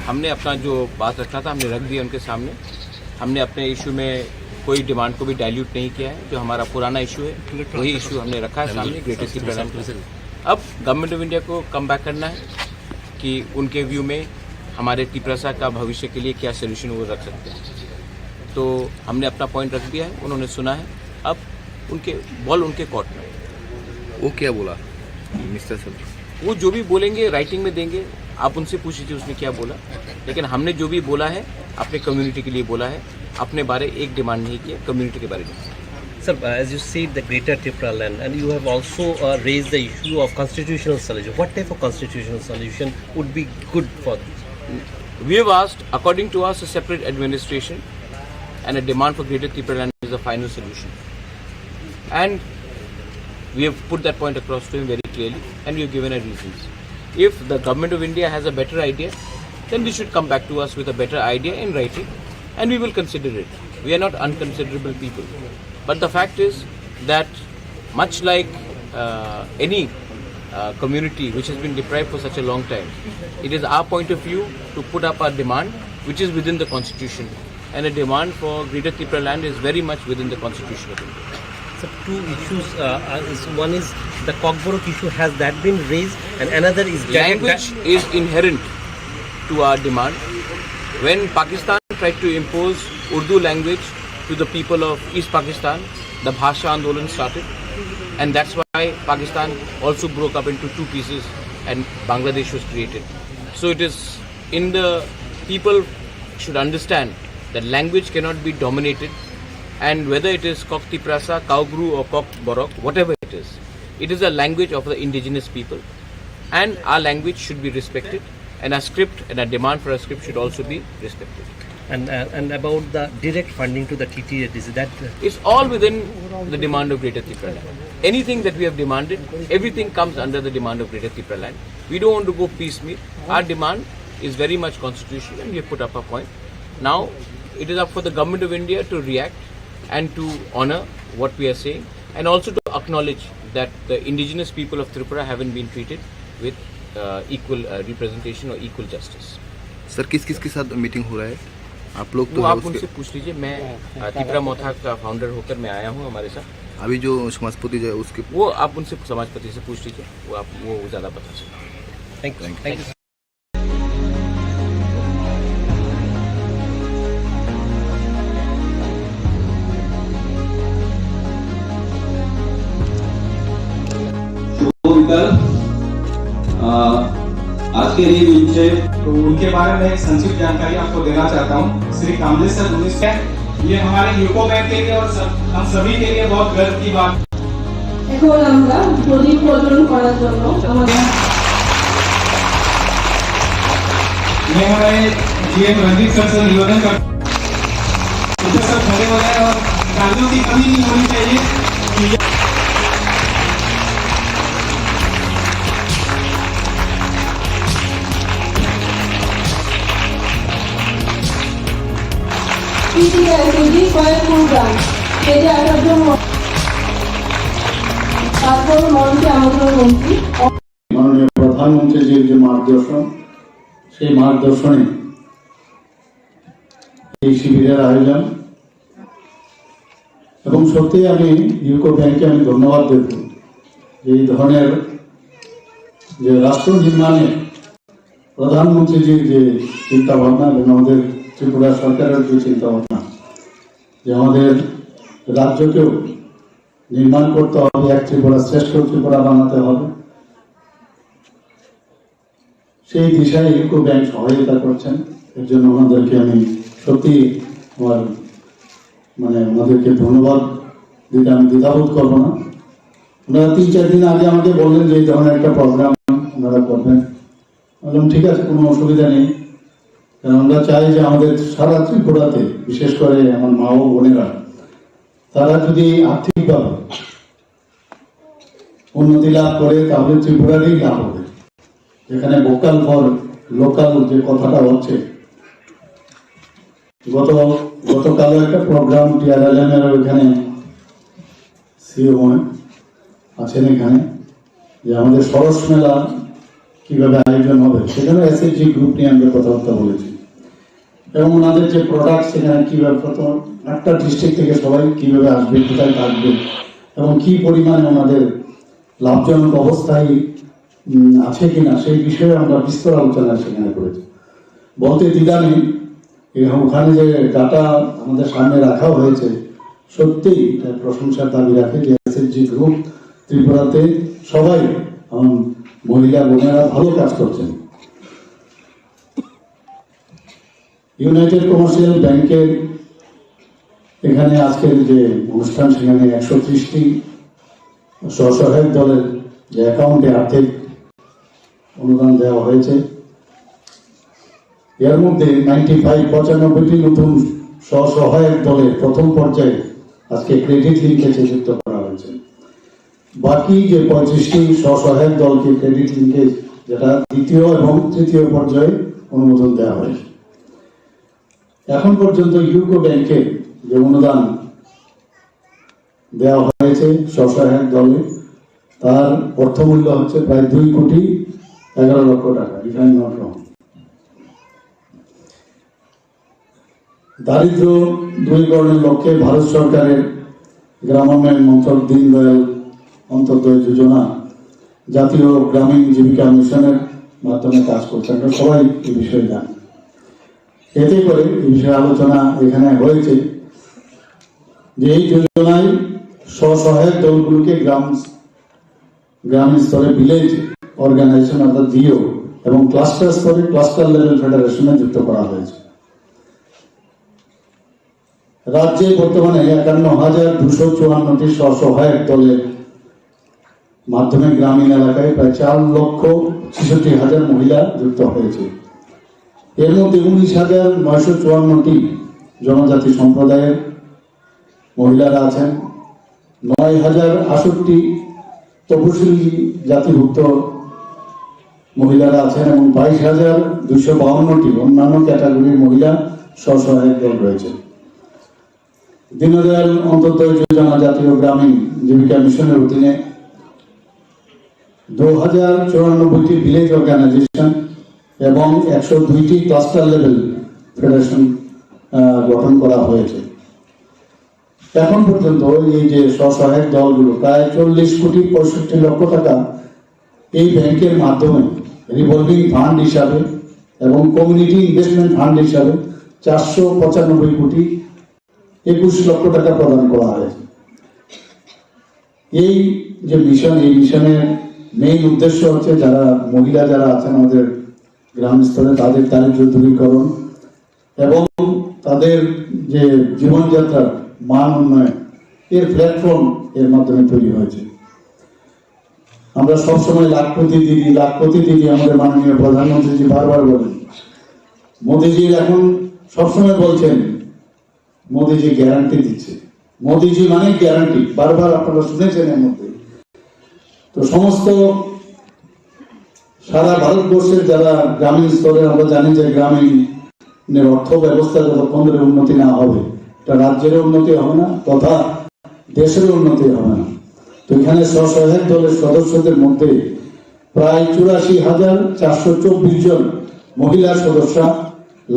हमने अपना जो बात रखा था हमने रख दिया उनके सामने। हमने अपने इशू में कोई डिमांड को भी डाइल्यूट नहीं किया है। जो हमारा पुराना इशू है वही इशू हमने रखा है सामने ग्रेटेस्ट टिप्रा। अब गवर्नमेंट ऑफ इंडिया को कम बैक करना है कि उनके व्यू में हमारे टिप्रा का भविष्य के लिए क्या सोल्यूशन वो रख सकते हैं। तो हमने अपना पॉइंट रख दिया है, उन्होंने सुना है, अब उनके बॉल उनके कोर्ट में। वो क्या बोला मिस्टर सर? वो जो भी बोलेंगे राइटिंग में देंगे, आप उनसे पूछ लीजिए उसने क्या बोला। लेकिन हमने जो भी बोला है अपने कम्युनिटी के लिए बोला है, अपने बारे एक डिमांड नहीं किया, कम्युनिटी के बारे में। Sir, as you said, the greater Tipra land, and you have also raised the issue of constitutional solution. What type of constitutional solution would be good for this? We have asked, according to us, a separate administration and a demand for greater Tipra land is the final solution. And we have put that point across to him very clearly, and we have given our reasons. If the government of India has a better idea, then they should come back to us with a better idea in writing, and we will consider it. We are not unconsiderable people. But the fact is that much like any community which has been deprived for such a long time, it is our point of view to put up our demand which is within the constitution, and a demand for greater Tipra land is very much within the constitution of India. So two issues, one is the Koklam issue, has that been raised, and another is language is inherent to our demand. When Pakistan tried to impose Urdu language to the people of East Pakistan, the Bhasha Andolan started, and that's why Pakistan also broke up into two pieces and Bangladesh was created. So it is in the people should understand that language cannot be dominated, and whether it is Kok Tiprasa, Kaugru or Kok Borok, whatever it is a language of the indigenous people, and our language should be respected, and our script and our demand for our script should also be respected. And about the direct funding to the TTS, is that it's all within the demand of greater Tipra land. Anything that we have demanded, everything comes under the demand of greater Tipra land. We don't want to go piecemeal. Our demand is very much constitutional, and we have put up a point. Now it is up for the government of India to react and to honor what we are saying, and also to acknowledge that the indigenous people of Tripura haven't been treated with equal representation or equal justice. Sir किस किस के साथ meeting हो रहा है आप लोग? तो आप उनसे पूछ लीजिए। मैं तिपरा मोथा का फाउंडर होकर मैं आया हूँ हमारे साथ। अभी जो समाजपति जो है उसके वो आप उनसे समाजपति से पूछ लीजिए, वो ज़्यादा बता सकते। Thank you. आज के लिए मुझे तो उनके बारे में एक संक्षिप्त जानकारी आपको देना चाहता हूँ। श्री कामलेश सर 19 है, ये हमारे यूको बैंक के लिए और हम सभी के लिए बहुत गर्व की बात। এখন আমরা প্রদীপ প্রজ্বলন করার জন্য আমাদের मैं हमारे जीएम रणदीप सर से निवेदन करता हूँ सब खड़े हो जाए और कागजों की कमी नहीं होनी चाहिए। মাননীয় প্রধানমন্ত্রীজির যে মার্গদর্শন, সেই মার্গদর্শনে এই শিবিরের আয়োজন, এবং সত্যি আমি ইউকো ব্যাংকে আমি ধন্যবাদ দেব এই ধরনের যে রাষ্ট্র নির্মাণে প্রধানমন্ত্রীজির যে চিন্তা ভাবনা এবং আমাদের ত্রিপুরা সরকারের যে চিন্তা ভাবনা যে আমাদের রাজ্যকেও নির্মাণ করতে হবে, এক ত্রিপুরা শ্রেষ্ঠ ত্রিপুরা বানাতে হবে, সেই দিশায় ইউকো ব্যাংক সহায়তা করছেন। এর জন্য ওনাদেরকে আমি সত্যি আমার ওনাদেরকে ধন্যবাদ দিতে আমি দ্বিধাবোধ করবো না। ওনারা 3-4 দিন আগে আমাকে বললেন যে এই ধরনের একটা প্রোগ্রাম ওনারা করবেন। বললাম ঠিক আছে, কোনো অসুবিধা নেই, কারণ আমরা চাই যে আমাদের সারা ত্রিপুরাতে বিশেষ করে আমার মা ও বোনেরা তারা যদি আর্থিকভাবে উন্নতি লাভ করে তাহলে ত্রিপুরারই লাভ হবে। এখানে ভোকাল ফর লোকাল যে কথাটা হচ্ছে, গতকালও একটা প্রোগ্রাম টিআরএলএম এর ওইখানে সিও আছেন এখানে, যে আমাদের সরস মেলা কিভাবে আয়োজন হবে, সেখানে এসএইচজি গ্রুপ নিয়ে আমরা কথাবার্তা বলেছি, এবং ওনাদের যে প্রোডাক্ট সেখানে কিভাবে প্রথম একটা ডিস্ট্রিক্ট থেকে সবাই কিভাবে আসবে, কোথায় থাকবে এবং কি পরিমাণে ওনাদের লাভজনক অবস্থায় আছে কিনা সেই বিষয়ে আমরা বিস্তর আলোচনা সেখানে করেছি। বলতে দ্বিধা নেই, ওখানে যে ডাটা আমাদের সামনে রাখা হয়েছে সত্যিই প্রশংসার দাবি রাখে যে এসএইচজি গ্রুপ ত্রিপুরাতে সবাই মহিলা বোনেরা ভালো কাজ করছেন। ইউনাইটেড কমার্শিয়াল ব্যাংকের এখানে আজকের যে অনুষ্ঠান, সেখানে 130টি স্বসহায়ক দলের যে অ্যাকাউন্টে আর্থিক অনুদান দেওয়া হয়েছে, এর মধ্যে 95টি নতুন স্বসহায়ক দলের প্রথম পর্যায়ে আজকে ক্রেডিট লিঙ্কেজে যুক্ত করা হয়েছে। বাকি যে 35টি স্বসহায়ক দলকে ক্রেডিট লিঙ্কেজ, যেটা দ্বিতীয় এবং তৃতীয় পর্যায়ে অনুমোদন দেওয়া হয়েছে। এখন পর্যন্ত ইউকো ব্যাংকে যে অনুদান দেওয়া হয়েছে স্বসহায়ক দলে, তার অর্থমূল্য হচ্ছে প্রায় 2,11,00,000 টাকা। If I am not wrong. দারিদ্র দূরীকরণের লক্ষ্যে ভারত সরকারের গ্রামোন্নয়ন মন্ত্রক দীনদয়াল অন্তর্দয় যোজনা জাতীয় গ্রামীণ জীবিকা মিশনের মাধ্যমে কাজ করছে। আমরা সবাই এই বিষয়ে জানি। এতে করে এই বিষয়ে আলোচনা এখানে হয়েছে যে এই যোজনায় স্বসহায়ক দলগুলোকে গ্রামীণ স্তরে ভিলেজ অর্গানাইজেশন অর্থাৎ জিও এবং ক্লাস্টার স্তরে ক্লাস্টার লেভেল ফেডারেশনে যুক্ত করা হয়েছে। রাজ্যে বর্তমানে 51,254টি স্বসহায়ক দলের মাধ্যমে গ্রামীণ এলাকায় প্রায় 4,66,000 মহিলা যুক্ত হয়েছে। এর মধ্যে 19,954টি জনজাতি সম্প্রদায়ের মহিলারা আছেন, 9,068টি তপশিলি জাতিভুক্ত মহিলারা আছেন এবং 22,252টি অন্যান্য ক্যাটাগরির মহিলা স্বসহায়ক দল রয়েছে। দীনদয়াল অন্তর্দয় যোজনা জাতীয় গ্রামীণ জীবিকা মিশনের অধীনে 2,094টি ভিলেজ অর্গানাইজেশন এবং 102টি ক্লাস্টার লেভেল ফেডারেশন গঠন করা হয়েছে। এখন পর্যন্ত এই যে স্বসহায়ক দলগুলো প্রায় 40,65,00,000 টাকা এই ব্যাংকের মাধ্যমে রিভলভিং ফান্ড হিসাবে এবং কমিউনিটি ইনভেস্টমেন্ট ফান্ড হিসাবে 495,21,00,000 টাকা প্রদান করা হয়েছে। এই যে মিশন, এই মিশনের মেইন উদ্দেশ্য হচ্ছে যারা মহিলা যারা আছেন আমাদের গ্রাম স্তরে, তাদের দারিদ্র দূরীকরণ এবং তাদের যে জীবনযাত্রার মান উন্নয়ন, এর প্ল্যাটফর্ম এর মাধ্যমে তৈরি হয়েছে। আমরা সবসময় লাখপতি দিদি আমাদের মাননীয় প্রধানমন্ত্রীজি বারবার বলেন। মোদিজি এখন সবসময় বলছেন মোদিজি গ্যারান্টি দিচ্ছে। মোদিজি মানে গ্যারান্টি, বারবার আপনারা শুনেছেন এর মধ্যে। তো সমস্ত সারা ভারতবর্ষের যারা গ্রামীণ স্তরে, আমরা জানি যে গ্রামীণের অর্থ ব্যবস্থা যতক্ষণ ধরে উন্নতি না হবে, এটা রাজ্যের উন্নতি হবে না তথা দেশের উন্নতি হবে না। তো এখানে স্বসহায়ক দলের সদস্যদের মধ্যে প্রায় 84,424 জন মহিলা সদস্য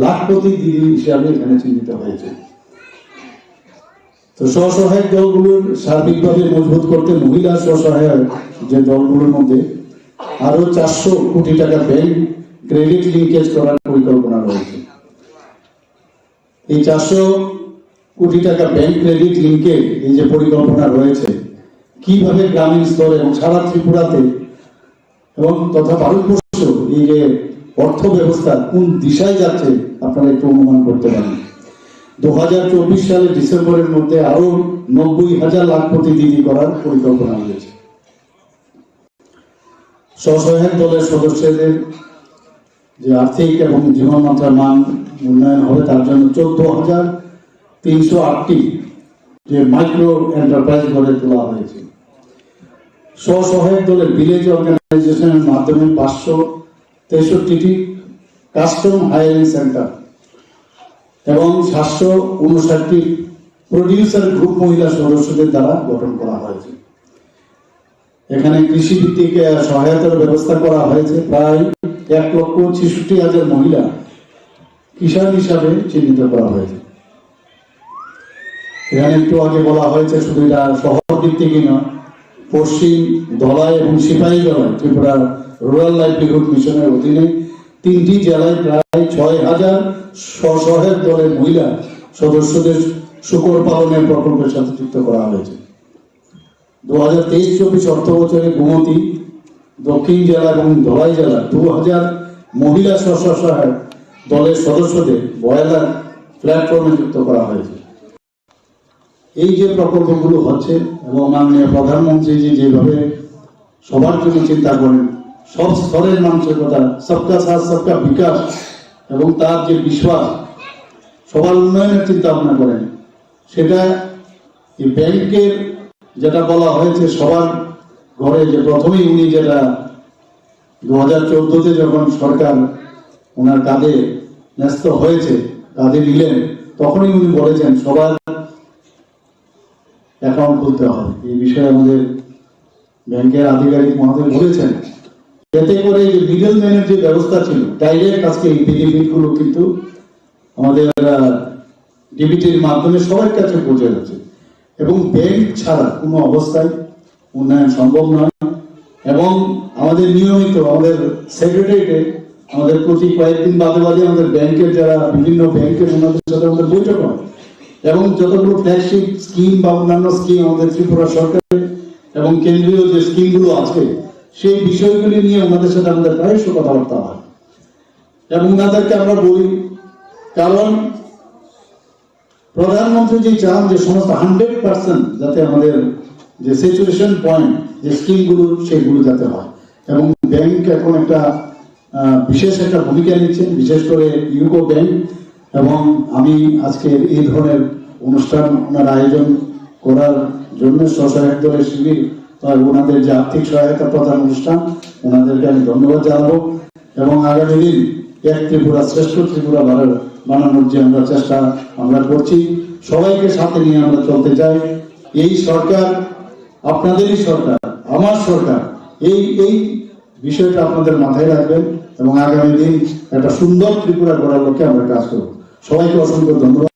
লাখপতি দিদি হিসাবে এখানে চিহ্নিত হয়েছে। তো স্বসহায়ক দলগুলোর সার্বিকভাবে মজবুত করতে মহিলা স্বসহায়ক যে দলগুলোর মধ্যে আরো 400 কোটি টাকা ব্যাংক ক্রেডিট লিঙ্কেজ করার পরিকল্পনা রয়েছে। এই 400 কোটি টাকা ব্যাংক ক্রেডিট লিঙ্কেজ এই যে পরিকল্পনা রয়েছে, কিভাবে গ্রামীণ স্তরে এবং সারা ত্রিপুরাতে এবং তথা ভারতবর্ষ এই যে অর্থ ব্যবস্থা কোন দিশায় যাচ্ছে আপনারা একটু অনুমান করতে পারেন। 2024 সালের ডিসেম্বরের মধ্যে আরো 90,000 লাখপতি দিদি করার পরিকল্পনা রয়েছে। স্বসহায়ক দলের সদস্যদের যে আর্থিক এবং জীবনমাত্রার মান উন্নয়ন হবে, তার জন্য 14,308টি যে মাইক্রো এন্টারপ্রাইজ গড়ে তোলা হয়েছে। স্বসহায়ক দলের ভিলেজ অর্গানাইজেশনের মাধ্যমে 563টি কাস্টম হায়ারিং সেন্টার এবং 759টি প্রডিউসার গ্রুপ মহিলা সদস্যদের দ্বারা গঠন করা হয়েছে। এখানে কৃষি ভিত্তিক সহায়তার ব্যবস্থা করা হয়েছে। প্রায় 1,66,000 মহিলা কিষাণ হিসাবে চিহ্নিত করা হয়েছে। এখানে একটু আগে বলা হয়েছে শুধু এটা শহর ভিত্তিকই নয়, পশ্চিম ধলাই এবং সিপাহীজলায় ত্রিপুরা রুরাল লাইভলিহুড মিশনের অধীনে 3টি জেলায় প্রায় 6,000 স্বসহায়ক দলের মহিলা সদস্যদের শূকর পালনের প্রকল্পের সাথে যুক্ত করা হয়েছে। 2023-24 অর্থ বছরে গোমতী দক্ষিণ জেলা এবং ধলাই জেলা 2000 মহিলা স্বসহায়ক দলের সদস্যদের বয়লার প্ল্যাটফর্মে যুক্ত করা হয়েছে। এই যে প্রকল্পগুলো হচ্ছে এবং মাননীয় প্রধানমন্ত্রী যেভাবে সবার জন্য চিন্তা করেন, সব স্তরের মানুষের কথা, সবকা সাথ সবকা বিকাশ, এবং তার যে বিশ্বাস, সবার উন্নয়নের চিন্তা ভাবনা করেন, সেটা এই ব্যাংকের যেটা বলা হয়েছে সবার ঘরে, যে প্রথমেই উনি যেটা 2014-তে যখন সরকার ওনার কাঁধে ন্যস্ত হয়েছে, কাঁধে নিলেন, তখনই উনি বলেছেন সবার অ্যাকাউন্ট খুলতে হবে। এই বিষয়ে আমাদের ব্যাংকের আধিকারিক মহোদয় বলেছেন, এতে করে যে মিডল ম্যানের যে ব্যবস্থা ছিল, ডাইরেক্ট আজকে এই বেনিফিটগুলো কিন্তু আমাদের ডিবিটির মাধ্যমে সবার কাছে পৌঁছে যাচ্ছে, এবং ব্যাংক ছাড়া কোনো অবস্থায় উন্নয়ন সম্ভব নয়। এবং আমাদের নিয়মিত আমাদের সেক্রেটারিয়েটে আমাদের প্রতি কয়েকদিন বাদে বাদে আমাদের ব্যাংকের যারা বিভিন্ন ব্যাংকের ওনাদের সাথে আমাদের বৈঠক হয়, এবং যতগুলো ফ্ল্যাগশিপ স্কিম বা অন্যান্য স্কিম আমাদের ত্রিপুরা সরকারের এবং কেন্দ্রীয় যে স্কিমগুলো আছে, সেই বিষয়গুলি নিয়ে ওনাদের সাথে আমাদের প্রায়শই কথাবার্তা হয়। এবং ওনাদেরকে আমরা বলি, কারণ প্রধানমন্ত্রী যে চান যে সমস্ত 100% যাতে আমাদের যে সিচুয়েশন পয়েন্ট যে স্কিমগুলো সেগুলো যাতে হয়, এবং ব্যাংক এখন একটা বিশেষ একটা ভূমিকা নিচ্ছেন, বিশেষ করে ইউকো ব্যাংক। এবং আমি আজকে এই ধরনের অনুষ্ঠান ওনার আয়োজন করার জন্য স্বসহায়ক দলের শিবির, ওনাদের যে আর্থিক সহায়তা প্রদান অনুষ্ঠান, ওনাদেরকে আমি ধন্যবাদ জানাবো। এবং আগামী দিন এক ত্রিপুরা শ্রেষ্ঠ ত্রিপুরা বানানোর যে আমরা চেষ্টা আমরা করছি, সবাইকে সাথে নিয়ে আমরা চলতে চাই। এই সরকার আপনাদেরই সরকার, আমার সরকার, এই বিষয়টা আপনাদের মাথায় রাখবেন, এবং আগামী দিন একটা সুন্দর ত্রিপুরা গড়ার লক্ষ্যে আমরা কাজ করব। সবাইকে অসংখ্য ধন্যবাদ।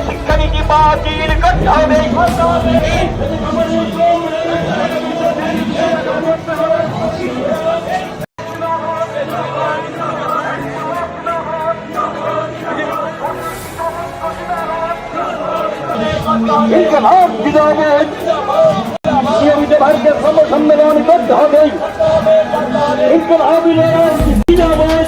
শিক্ষানীতি বাতিল করতে হবে। ইনকলাব জিন্দাবাদ, নিয়মিত ভারতের সম্মেলন করতে হবে। ইনকলাব জিন্দাবাদ।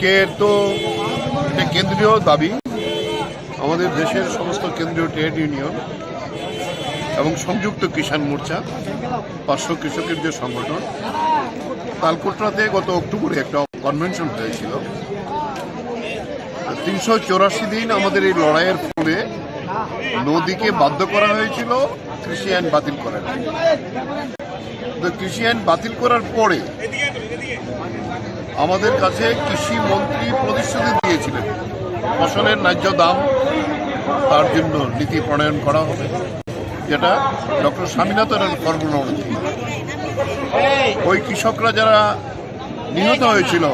আজকের তো এটা কেন্দ্রীয় দাবি আমাদের দেশের সমস্ত কেন্দ্রীয় ট্রেড ইউনিয়ন এবং সংযুক্ত কিষাণ মোর্চা পার্শ্ব কৃষকের যে সংগঠন তালকোটরাতে গত অক্টোবরে একটা কনভেনশন হয়েছিল। 384 দিন আমাদের এই লড়াইয়ের ফলে নদীকে বাধ্য করা হয়েছিল কৃষি আইন বাতিল করার। তো কৃষি আইন বাতিল করার পরে আমাদের কাছে কৃষি মন্ত্রী প্রতিশ্রুতি দিয়েছিলেন ফসলের ন্যায্য দাম তার জন্য নীতি প্রণয়ন করা হবে, যেটা ডক্টর স্বামীনাথনের ফর্মুলা অনুযায়ী ওই কৃষকরা যারা নিহত হয়েছিল,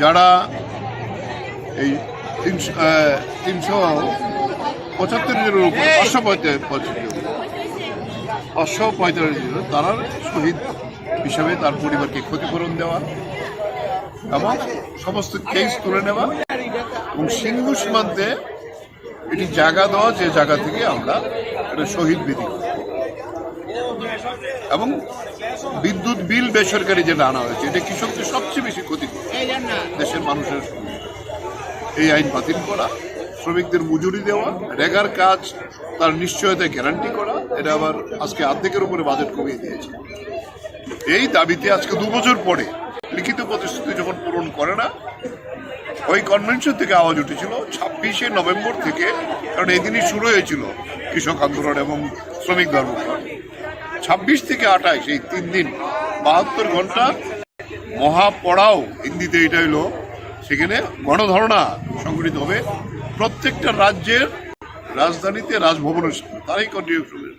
যারা এই 375 উপরে 545 তারা শহীদ হিসাবে তার পরিবারকে ক্ষতিপূরণ দেওয়া এবং সমস্ত কেস তুলে নেওয়া এবং সিন্ধু সীমান্তে এটি জায়গা দেওয়া, যে জায়গা থেকে আমরা এটা শহীদ বিধি এবং বিদ্যুৎ বিল বেসরকারি যেটা আনা হয়েছে, এটা কৃষকদের সবচেয়ে বেশি ক্ষতি করে দেশের মানুষের। এই আইন বাতিল করা, শ্রমিকদের মজুরি দেওয়া, রেগার কাজ তার নিশ্চয়তা গ্যারান্টি করা, এটা আবার আজকে অর্ধেকের উপরে বাজেট কমিয়ে দিয়েছে। এই দাবিতে আজকে 2 বছর পরে লিখিত প্রতিশ্রুতি যখন পূরণ করে না, ওই কনভেনশন থেকে আওয়াজ উঠেছিল 26শে নভেম্বর থেকে, কারণ এই দিনই শুরু হয়েছিল কৃষক আন্দোলন এবং শ্রমিক ধর্মঘট। 26 থেকে 28 এই 3 দিন 72 ঘন্টা মহাপড়াও হিন্দিতে এটা হইলো, সেখানে গণধর্ণা সংগঠিত হবে প্রত্যেকটা রাজ্যের রাজধানীতে, রাজভবনের সামনে, তারাই কন্টিনিউ করবে।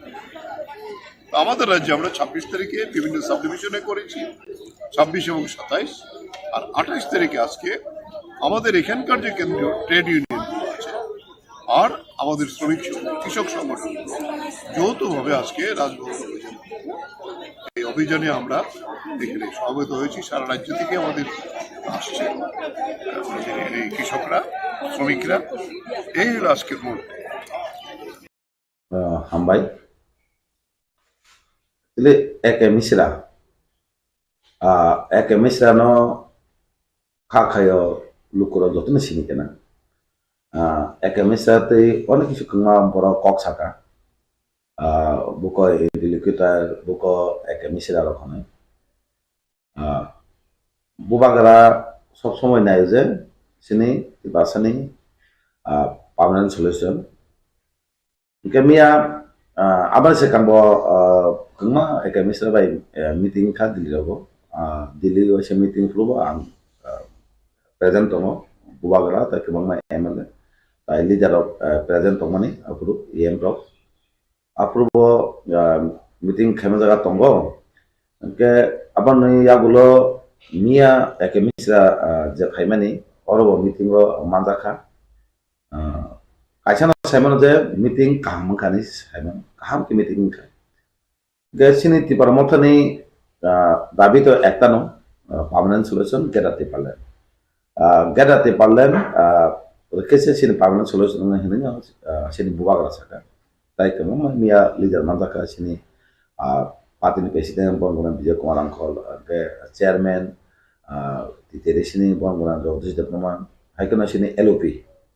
আমাদের রাজ্যে আমরা 26 তারিখে বিভিন্ন সাব ডিভিশনে করেছি, 26 এবং 27, আর 28 তারিখে আজকে আমাদের এখানকার যে কেন্দ্রীয় ট্রেড ইউনিয়নগুলো আছে আর আমাদের শ্রমিক কৃষক সংগঠন যৌথভাবে আজকে রাজভবন অভিযান। এই অভিযানে আমরা এখানে সমবেত হয়েছি, সারা রাজ্য থেকে আমাদের আসছে এই কৃষকরা, শ্রমিকরা। এই হলো আজকের মূল হামবাই একে মিশ্রা no খাখায় লুকুর যত্ন সিনি কেনা একে মিশ্রাতে অনেক কিছু বড় কক সাকা বুক ইন্টারলকুটার বুক একে মিশ্রা রকম বুবাগরা সব সময় নাই যে সিনি বাসানি পার্মানেন্ট সলিউশন মিয়া আবার সে কামব kengma eke misra bai meeting kha dili rogo dili se meeting flubo ang present tongo bubagra ta kebangma MLA ta leader of present tongmani apuru EM rock aprubo meeting khema jaga tongo ke aban noi yagulo mia eke misra je khaimani orobo meeting ro manjakha kaisana saimano je meeting kaham khani saimon kaham ki meeting kha Sini Tipra Motha ni dabi to ekta no permanent solution gerate parlen kese sini permanent solution na hinanya sini bubagra saka tai kemo mia leader mandaka sini party president bongona Vijay Kumar Angkol ke chairman titere sini bongona Jagdish Debroma haikona sini LOP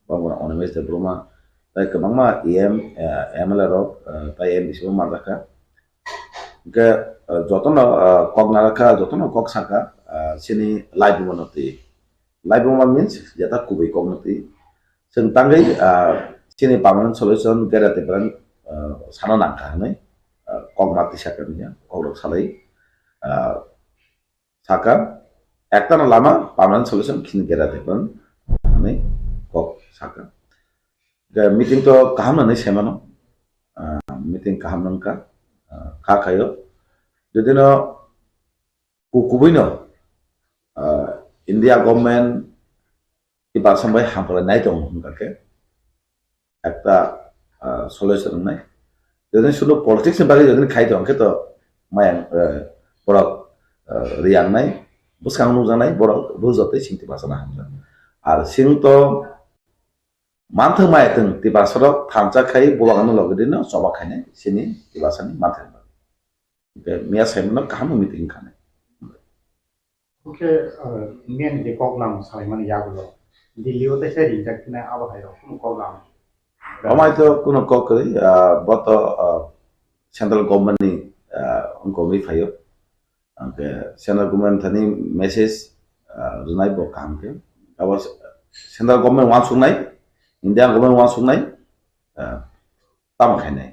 bongona Onimesh Debroma tai kemangma EM MLA rok tai em bisbo mandaka ke jotono kok naraka jotono kok saka sini live monoti live moment means jata kubai kognoti sing tangai sini permanent solution gerate peran sana nangka ne kok mati saka nya kok salai saka ekta na lama permanent solution kini gerate peran ne kok saka ke meeting to kaham na semano meeting kaham nangka খাখায়ো যদি না কুকুবইনো India government ইবা সামবাই হামপলা নাই দং হনকাকে একটা solution নাই যদি শুধু politics বাগে যদি খাই দং তো মায়াং বড় রিয়াং নাই বুসাং নুজানাই বড় বুঝতে চিন্তি বাসনা হামলা আর সিং তো মানথ মায়াতং তিবাসরক থামচা খাই বলাগানো লগদিনো সবা খাইনে সিনি তিবাসানি মানথ মিয়া সাইমন কাহাম মিটিং খানে ওকে মেন যে কগলাম সালাইমানি ইয়াগুলো দিল্লিও দেশে রিজাক্ট না আবহাওয়া কোনো কগলাম Omai to kuno kokri boto central government ni ongkomi fayo. Angke central government thani message runai bo kam ke. Awas central government wan sunai, Indian government wan sunai, tam khai nai.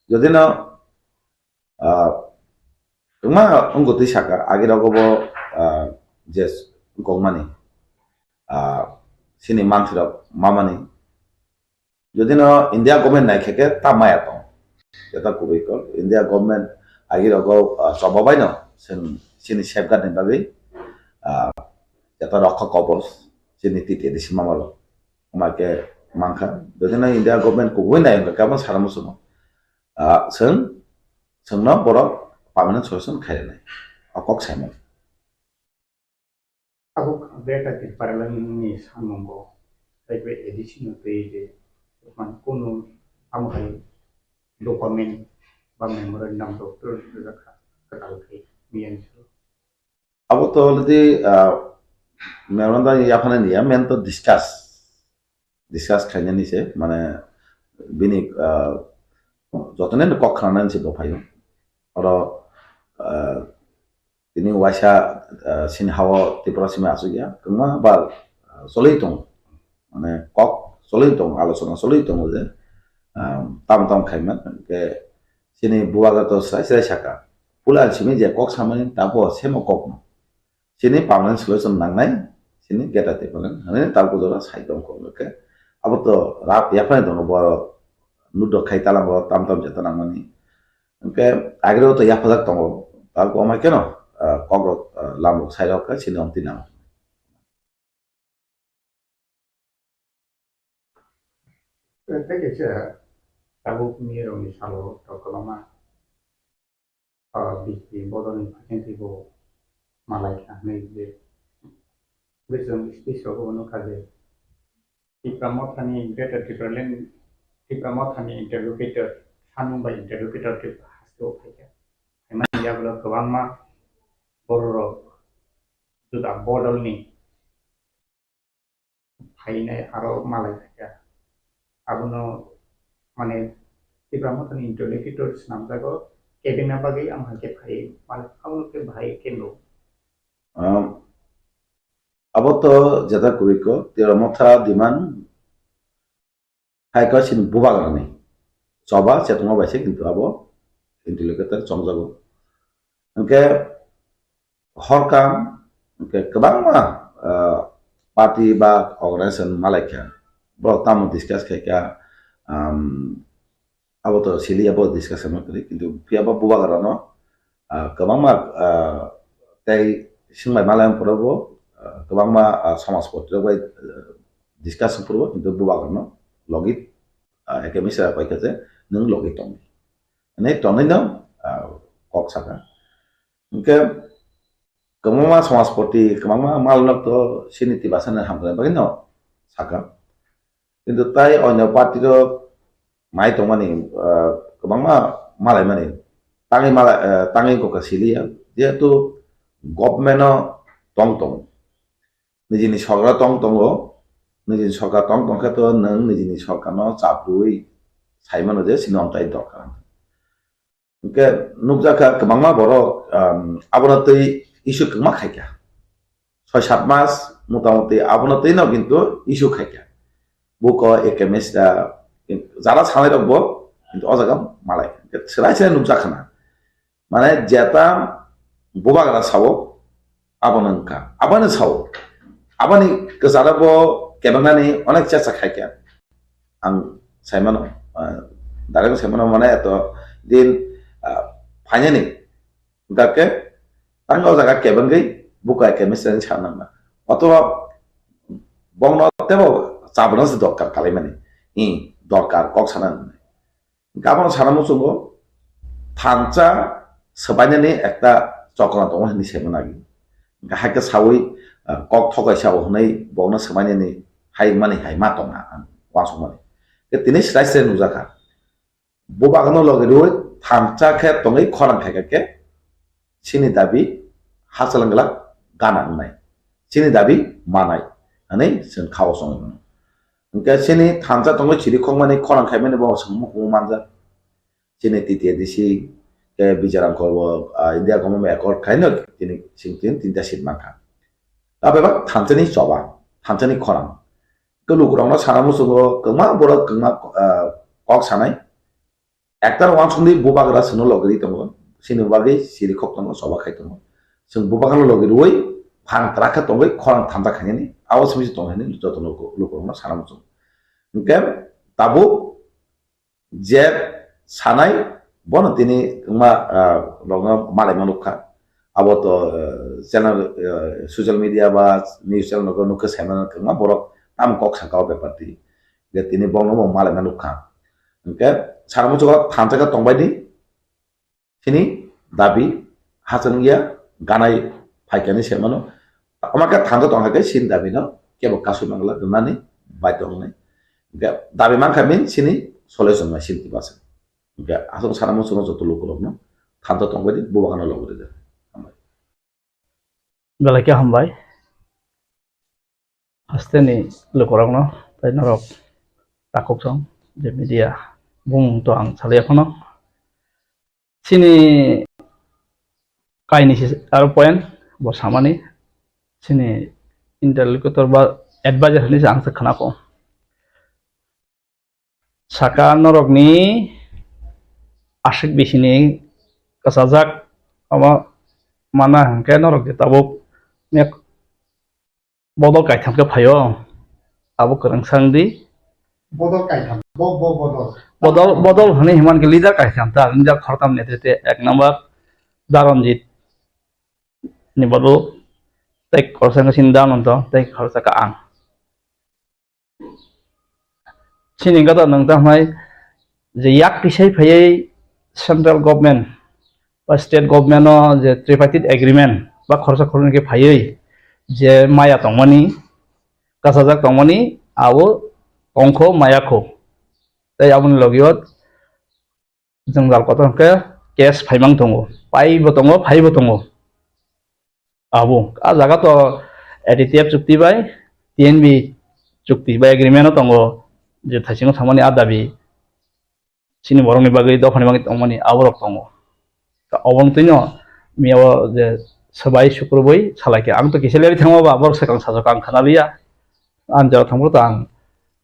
Jadi na kema ongko tisaka agi rago bo jes ongkongmani sini mantra mamani. যদি না India government নাই খেকে তামায়া তো এটা খুবই call India government আগের অগো সবাই না সিনি সেফগার্ডের ভাবে এটা রক্ষা কবচ সিনি তিতে দিছি মামালো আমাকে মাংখা যদি না ইন্ডিয়া গভর্নমেন্ট খুবই নাই কেমন সারা মুসুম সোংনো বড় পার্মানেন্ট সলিউশন খাই নাই অকক Simon aku beta ti paralan ni sanumbo sai be edition te de man kono amai document ba memorandum doctor rakha katal kai mian abo to lati memorandum ya phane ni men to discuss khanya ni se mane bini jotone kok khana ni se do phayo oro ini waisa sin hawa Tipra sima asugia kema bal solitong mane kok solitong alosona solitong je tam khaiman ke sini buaga to sai saka pula simi je kok samani tapo semo kok no sini permanent solution nangnai sini geta te polen hane tapo dora sai dong ko ke abo to rap ya phane dong bo nudo khaitala bo tam jeta nangmani ke agro to ya phajak tong tapo amai keno kogro lamuk sai rok ka sini om tinang Teke che tabuk miro ni salo to kolama biki bodoni pakenti bo malaika nei de wisdom speech of ono kaje Tipra Motha ni greater Tipra land Tipra Motha ni interlocutor sanung ba interlocutor ke hasto phaya eman yaglo kawangma Badolrok Juda bodol ni phainai aro malaika abuno mane Tipra Motha ni interlocutor namjago kebina bagi amhake phai mane abuno ke bhai kendo abo to jada kuiko Tipra Motha diman hai ka sin bubagarni coba cetuma baise kintu abo interlocutor chongjago engke horkam engke kebang ma party ba organization malaika bro tamu discuss kaika abo to sili abo discussion kali kintu pia ba bubagarano kebang ma tai singbai malayam porobo kebang ma samas potro bai discussion porobo kintu bubagarano logit eke Mishra pai kaje nung logit tong ane tong no kok saka engke kemama samas poti kemama malnak to sini tibasana hamkale bagino saka কিন্তু তাই অন্য party তো মাই তো মানে কমা মালাই মানে তাঙি Coca cilia যেহেতু government টং নিজেনি সরকার টং নিজেনি সরকার টং তো নং নিজেনি সরকার চাপুই সাইমানো যে সিনন্তাই দরকার ওকে নুকজাকা কমা বড় আবনতই ইস্যু কমা খাইকা 6-7 মাস মোটামুটি আবনতই নাও কিন্তু issue খাইকা buko ekemis da jara sanai rokbo কিন্তু অজাগা মালাই সেরাই নুকজাখানা মানে যেটা বোবাগরা সাও আবনঙ্কা আবানো সাও আবানি গজারাবো কেবাংনানি অনেক চেষ্টা খাইকে আং সাইমানো দাঁড়ানো সাইমানো মানে এত দিন ফাইনানি দাকে তাঙ্গাও জায়গা কেবাঙ্গই বুকা একেমিস ছাড়নাঙ্গা অথবা বংন তেবো চাবনাস দরকার কালে মানে দরকার কক সানা গাবন সানা মুসুগো থানচা সবাইনানি একটা চক্রান্ত হনি সেমনাগি হাইকে সাউই কক ঠকাই সাউ হনাই বউনা সবাইনানি হাই মানে হাই মাতনা ওয়াসং মানে তিনি স্রাইসে নুজাখা bobagono logiroi thamcha khe tongai khorang khaikake sini dabi hasalanglak गानांनाय सिनि दाबि मानाय हानै जों खावस मोनो ओंखाय सिनि थामजा दङ चिरि खंमानि खनांखायमानि बाव समखौ मानजा सिनि तितिया दिसि के बिजारां खब इन्डिया गम एकर्ड खायनो दिनि सिंतिन तिनटा सिट माखा दा बेबा थामजानि जबा थामजानि खनां गलुकुरावना साना मुसुगो गोमा बर गोमा कक सानाय एक्टर वान सुंदि बुबाग्रा सुनो लगरि दङ सिनि बागै चिरि खक दङ सबा खाय दङ जों बुबाग्रा लगरि वइ फां त्राखा दङ खनां थामजा खायनि आवाज मिस दङ नि जतो लुकुरावना साना मुसु ओंखाय ताबु जे सानाय बन तिनि मा लगा मालाय मानुखा अब तो चैनल सोशल मीडिया बा न्यूज चैनल नको नुखो साना मा बर नाम कक साकाव बेपारति जे तिनि बंनो मालाय मानुखा ओंखाय साना मुसु थामजा दंबायदि तिनि दाबि हासन गया गानाय फाइकानि सेमानो আমাকে থান্দা দंहाके सिन दाबि न केबो कासु मंगला दुनानि बायदंनाय दाबि मानखामिन सिनि सलेसन मा सिन तिबास आसं साना मुसु जतो लुकुरनो थांदा दंबायदि बुबागाना लगरि दे बेलाके हामबाय हस्तेनि लुकुरावनो ताइनरक ताककसं जे मिडिया बुं तो आं सालायाखनो सिनि काइनि आरो पॉइंट बो सामानि सिनि इंटरलोक्यूटर बा एडवाइजर हनि आं खोनाको साका नरकनि आशिक बिसिनि कसजाक अमा माना हंके नरक दिताबो मेक बदल कायथामके फायो आबो करंसांदि बदल कायथाम बदल बदल हनि हिमान के लीडर कायथाम ता इंजा खरताम नेतृत्व एक नंबर दारनजीत नि बदल तै खरसांग सिन्दान अन्त तै खरसाका आं सिनिंगादा नोंथांहाय जे याक पिसाय फैयै सेंट्रल गवर्नमेंट बा स्टेट गवर्नमेंट जे ट्रिपार्टिट एग्रीमेंट बा खरसा खरनके फैयै जे माया तंगमानि कासाजाक तंगमानि आवो अंखो मायाखो तै आबुन लगियत जों जालकतंके केस फाइमां दङ पाइबो दङ फाइबो दङ आबो आ जागा तो एडिटिएफ चुक्ति बाय टीएनबी चुक्ति बाय एग्रीमेंट दङ जे थासिङो थामानि आदाबि सिनि बरंनि बागै दफानि बागै तंमानि आवरक दङ अबं तैनो मियाव जे सबाय शुक्रबै सालायके आं तो किसेलेरि थांबाबा बर सेकां साजक आं खानालिया आनजाव थांबो तो आं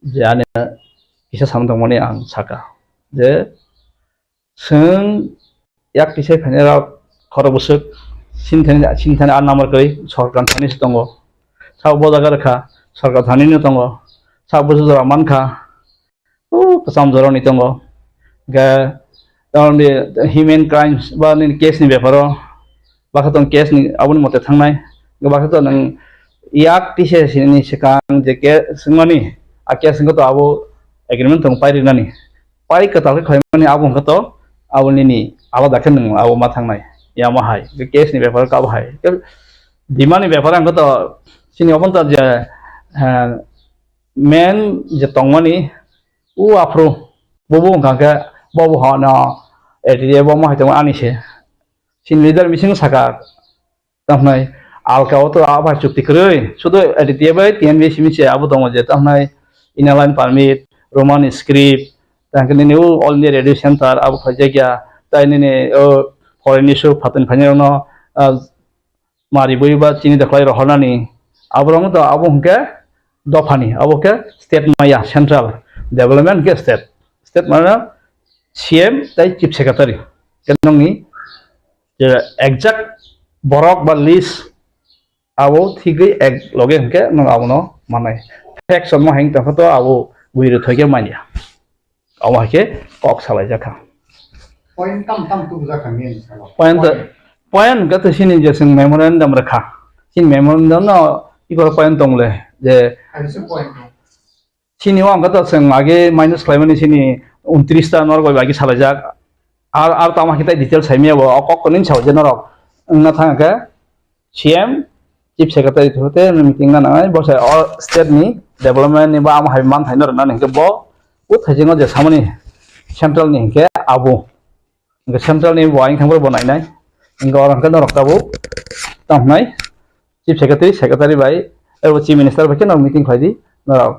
जे आने किसे साम दंमानि आं साका जे जों याक किसे फाइनेरा खरबसक सिनथानि आन नाम्बार गै सरकार थानिस दङ साव बजागा रखा सरकार थानिनो दङ साव बजागा मानखा कसम जरनि दङ गा दावनि ह्यूमन क्राइम्स बा नि केस नि बेफारो बाखा केस नि आबुनि मते थांनाय बाखा तो नों याक तिसे सिनि सिकां जे के सिंगमानि आ केस सिंगो तो आबो एग्रीमेंट दं पाइरिनानि पाइ कताल खयमानि आबो हंगतो आबुनि आलादा खन नों आबो मा थांनाय या माहाय के केस नि बेफार का बाहाय दिमानि बेफार हंगतो सिनि अबन त जे मेन जे तंगमानि उ आफ्रो बबो हंगाके बबो हना एडिए बो माहायतो आनिसे सिन लीडर मिसिं साका तमनाय आलकाव तो आबा चुक्ति करै सुदो एडिए बाय टीएनबी सिमिसे आबो दङ जे तमनाय इनालाइन पारमिट रोमान स्क्रिप्ट तांकनि new All India Radio centre आबो खजेगिया ताइनि फरेन इशू फातन फाइनेरनो मारि बयबा चिनि दखलाय रहनानि आबरंग तो आबो हंके दफानि आबो के स्टेट माया सेंट्रल डेवलपमेंट के स्टेट माना सीएम ताइ चीफ सेक्रेटारी केनंनि जे एग्जैक्ट बरक बा लिस्ट आबो थिगै एक लगे हंके न आबनो माने फैक्स मा हें तफतो आबो बुइरो थगे मानिया आबो हके कक सालाय जाखा पॉइंट कम तो बुझाखा मेन पॉइंट गत सिनि जे जों मेमोरेंडम रखा सिन मेमोरेंडम न इको पॉइंट दंले जे सिनि वा गत जों आगे माइनस खालामनि सिनि 29 ता नरगय बागि सालायजाक आर तामा खिता डिटेल साइमियाबो अकक कनिन साव जेनरक न थांके सीएम चीफ सेक्रेटारि थोते मीटिंग ना नाय बसे ऑल स्टेट नि डेवलपमेंट नि बा आम हाइमान थाइनर ना नके बो उ थाइजिङो जे सामनि सेंट्रल नि के आबो सेंट्रल नि वाइं थांबो बनायनाय गरंके नरकाबो तमनाय চিফ সেক্রেটারি বাই এরপর চিফ মিনিস্টার বাই কেন মিটিং খাইদি নরাও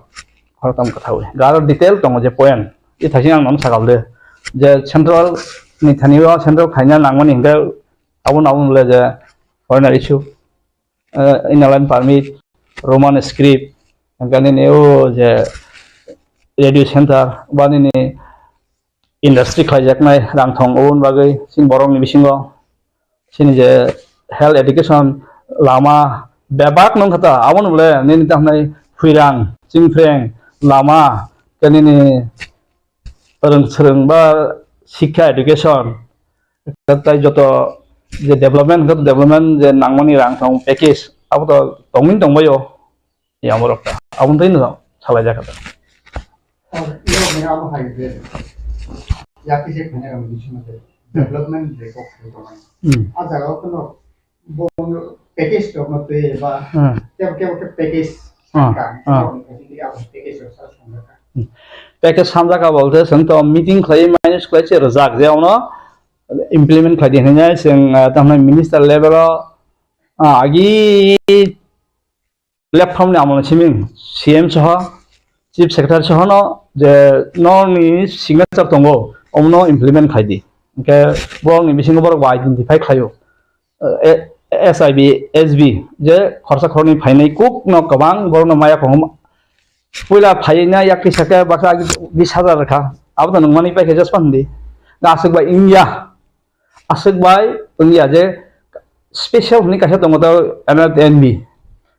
হরতাম কথা হই গার ডিটেল দङ যে পয়েন্ट ই थाइसे आं नों सागालदे जे सेंट्रल नि थानियो सेंट्रल खाइना नांगमोन हिंगा आबुन ले जे foreign issue inner line permit Roman script गानि नेओ जे रेडियो सेंटर बानि इंडस्ट्री खाइजाकनाय रांथं उन बागै सिं बरंनि बिसिङाव सिनि जे हेल्थ एडुकेशन लामा बेबाक नों खता आबुन ले नेनि ताहनाय फुइरां चिंफ्रें लामा गानि सोलों बा शिक्षा एडुकेशन ताई जत जे डेवलपमेंट जे नांगमनि रांथं पैकेज आबो तो दंमिन दंबायो यामरकता आबुन तैनो सालायजाखा और ये मेरा अब हाई पे या किसी खाने का मुझे समझ डेवलपमेंट देखो तो आज जगह तो ना वो पैकेज तो अपना पे बा क्या क्या क्या पैकेज का पैकेज पैकेज सामजाका बोलते जों तो मीटिंग खालाय माइनस खालाय रजाक जेआवनो इमप्लिमेंट खालाय देनाय जों ताहनाय मिनिस्टार लेभेलाव आगि प्लेटफर्मनि आमोन सिमिं सीएम सह चीफ सेक्रेटारि सह न जे ननि सिगनेचार दङ अमनो इमप्लिमेंट खायदि ओंके बरंनि बिसिङाव बरं आइडेन्टिफाइ खायो एसआईबी एसबी जे खरसा खरनि फायनाय कुक न गोबां बरं माया खम पहिला फायना याकि सके बाका 20,000 रखा अब तो नंगमानि पैकेजेस पानदि गासैबो इंडिया जे स्पेशल नि कासे दङ त NB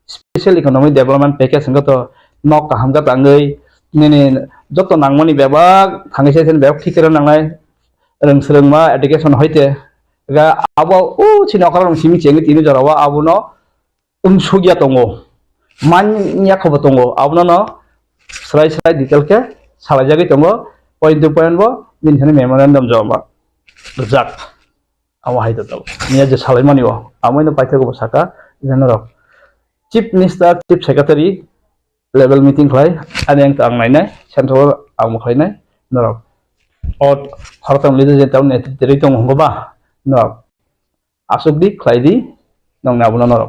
special economic development package संग तो नक काहामगा तांगै नेने जत नांगमानि बेबा थांगैसे जेन बेब थिकेर नांनाय रोंसोलोंमा एडुकेशन होइते गा आबो उ सिनाखर सिमि चेंगि तिनि जरावा आबुनो उनसुगिया दङ मान्या खबर दङ आबुनो न स्लाइ डिटेल के सालायजागै दङ पॉइंट टू पॉइंट बो मिनथानि मेमोरेंडम जमा जाक आवा हायदा दङ निया जे सालायमानियो आमैनो पाइथागो साका जेनर chief minister chief secretary level meeting खालाय आनि आं नायनाय सेंट्रल आं खालायनाय नर और हरताम लिदे जे टाउन नेतृत्व दङ हंगबा नर आसुगदि खालायदि नं नाबुना नर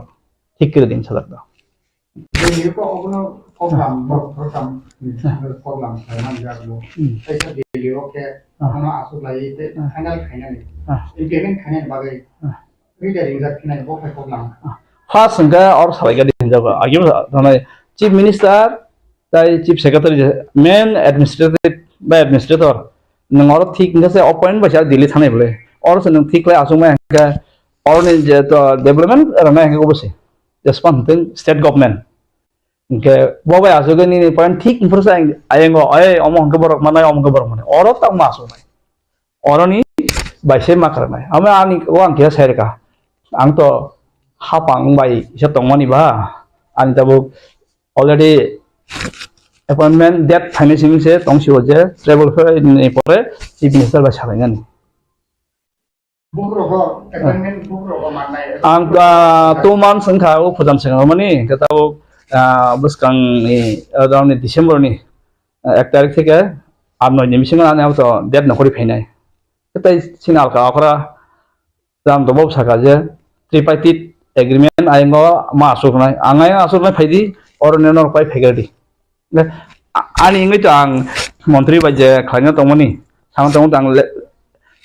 ठीक कर दिन सालाकदा ये को अपनो Koklam खाना जागलो ऐसा वीडियो के अपनो आसु लाई ते फाइनल खाना नि इम्प्लीमेंट खाने बागै रिडाइरेक्ट जाखिनाय बो Koklam फार्स्ट संगा और सालायगा दिन जाबा आगे थानाय चीफ मिनिस्टार ताई चीफ सेक्रेटारि मेन एडमिनिस्ट्रेटर नंगर ठीक नसे अपॉइंट बसा दिल्ली थानाय बोले और से नों ठीक ला आसुमा का और ने जे तो डेवलपमेंट रना है को बसे रेस्पॉन्सिबल स्टेट गवर्नमेंट के बबाय आसुगनि पॉइंट ठीक इनफरसा आयंगो अय अमंग बरक माने अमंग बरक माने और तक मासुनाय औरनि बायसे मा करनाय आमे आनि को आं के सायरका आं तो हापांबाय इसे दंमानि बा आनि दाबो अलरेडी अपॉइंटमेंट डेट फाइनेंसिंग से दंसियो जे ट्रेवल नि परे चीफ मिनिस्टार बा सालायनानि आं 2 months संखा ओ फुजाम संगमानि गताव बसकांनि अराउंड डिसेम्बर नि 1 तारिख থেকে 8-9 नि बिसिङा आने तो डेट नखरि फैनाय तै सिनाल का अखरा जाम दबो साका जे ट्रिपाइटेड एग्रीमेंट आइंगो मा आसुनाय आंगाय आसुनाय फायदि और नेनर पाइ फेगरदि आनि इंगै तो आं मंत्री बाजे खायना दंमोनि सांग दं आं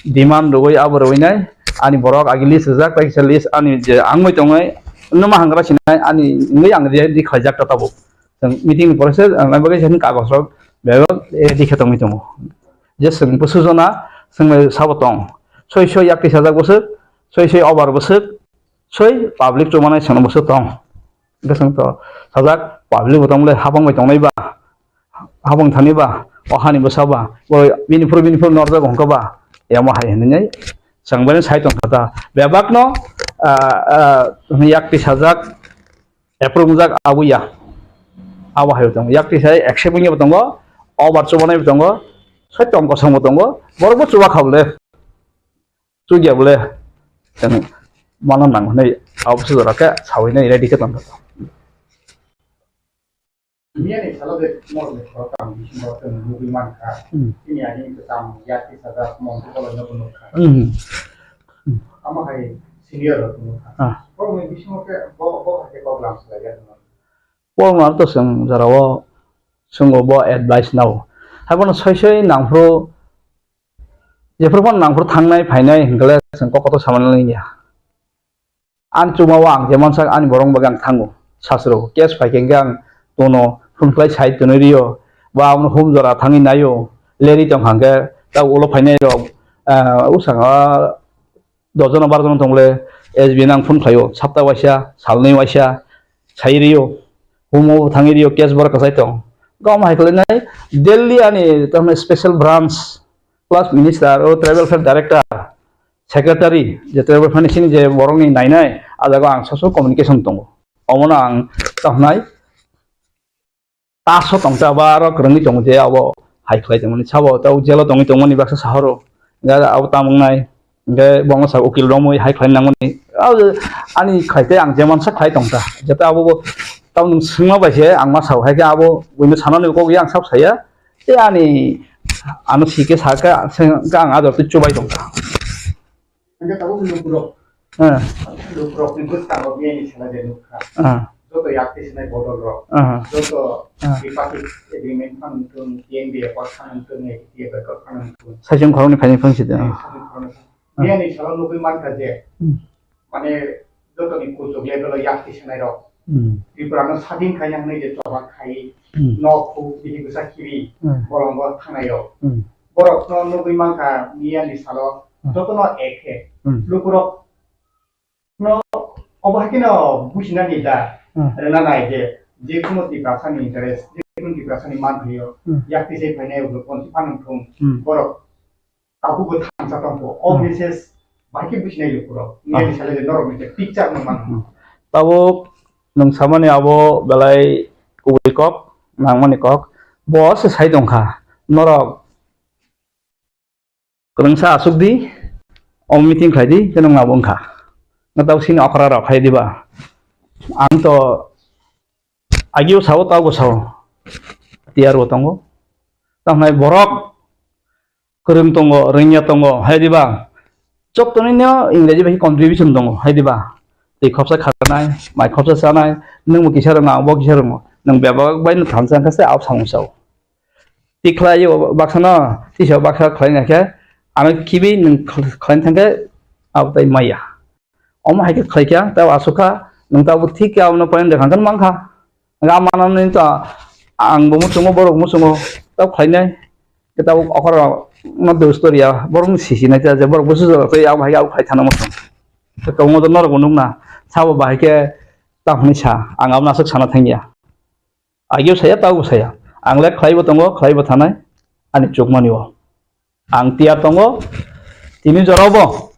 डिमांड दगै आबरवैनाय आनि बरक आगिलि सजाक पैसा लिस्ट आनि जे आंमै दङै नमा हांग्रा सिनाय आनि इंगै आं दि खायजाक ताबो जों मीटिंग प्रोसेस आं बगे जन कागज बेबो दिखे दंमै दङ जे जों बोसुजना जों साबतं 600 याकि सजाक बोसोर 600 ओभार बोसोर 6 पाब्लिक जमानाय सन बोसोर दं गसं तो सजाक पाब्लिक बतंले हाबंबाय दंनायबा हाबं थानिबा अहानि बसाबा बिनिफोर नरजा बंकबा यामा हाय हननै संबानि साइटन खाता बेबाकनो याकि सजाक एप्रुव जाक आबुया आवा हाय दं याकि साय एक्सेप्टिंग दङ ओभार जमानाय दङ सत्यम कसम दङ बरबो चुवा खाबले चुगिया बोले जों माना नांगनै आवसो जराके सावैनाय रेडि के दं Ini nih kalau deh mau deh kalau kamu bisa mau ke mobil mana ini aja itu kamu ya kita ada mau kalau nggak penuh kamu kayak senior loh penuh Kalau di sini bawa pakai Koklam Salaijaknai. Koklam itu seng jarawa sungguh bawa advice now. Habis saya nangfro, jeperpun nangfro tangnai fainai hingga seng kok itu sama lainnya. An cuma wang, zaman saya an borong bagang tanggu, sasro, kes fakengang tono, funklai side tono rio, bawa home jara tangin nayo, leri tong hangga, tahu ulo fainai ro, usang dozen bar dozen tongle, SB nang funklayo, sabta wasya, salni wasya, rio, home tangi rio, kes bor kasai tong. Kau mah hekelenai Delhi ani tahu special branch plus minister atau travel fair director secretary je travel fair ni sini je borong ni nai ada ang social communication tongo omona ang tahu nai taso tong tabaro kerani tong je abo hekelai tong ni sabo tahu jelo tong ni baksa saharo nggak abo tamung nai nggak bongo sa ukil romo hekelai nang ni ani khai ang zaman sa khai tong ta jata abo tahu nung semua baca ang masau hai ke abo windu sana ni kau yang sab saya ani anu sike saka ang ada tu coba itu Anda tahu lukurok ni bus tahu dia ni salah dia lukra. Joto yakti sini Badolrok. Joto tripartite agreement kan untuk TNB kan untuk ni dia berkat untuk. Saya cuma kalau ni paling fungsi tu. Dia ni salah lukur mana saja. Mana joto ni kucuk dia kalau yakti sini rok. Tipra no sadin kayang ni je coba kai no ku bihi besar kiri borong borong tangayo borok no nugui mangka nian di salo joto no eke lukurok no obahki no busina ni da rena nai je kuno tipra sani interest je kuno tipra sani manthio yakti se phane ulo konti panung thung borok tabu ko thang sa tampo obvious baki busina lukurok nian di salo je norok ni picture no man tahu nung sama ni abo belai kuwikok nang manikok bos sai dongkha norok kerengsa asuk di om meeting khai di jenong ngabong kha ngatau sini okra rak khai diba ang to agiu sawo tau go sawo tiar wo tongo tamai borok kereng tongo rengnya tongo hai diba chok toninyo ingreji bhi contribution tongo hai diba di khopsa kharanai mai khopsa sanai nung kisar nga bo kisar mo nung bebak bai nu thamsang kase ap sangsau tiklai yo baksana ti so baksa khlai nga ke ame kibi nung khlain thangke ap tai maya om hai ke khlai kya ta asuka nung ta bu thik kya no point dekhan kan mangkha nga manan ni ta ang bo mu sungo borok mu sungo ta khlai nai ke ta okara no de storia borong sisi na ta je borok busu so ya hai ya khlai thana mo kau ngotot nor gunung na sawo bahai ke tahun sa ang am nasuk sana thangya agiu saya tahu saya ang lek khlai bo tongo khlai bo thanai ani chukmani wo ang tiar tongo tini jorobo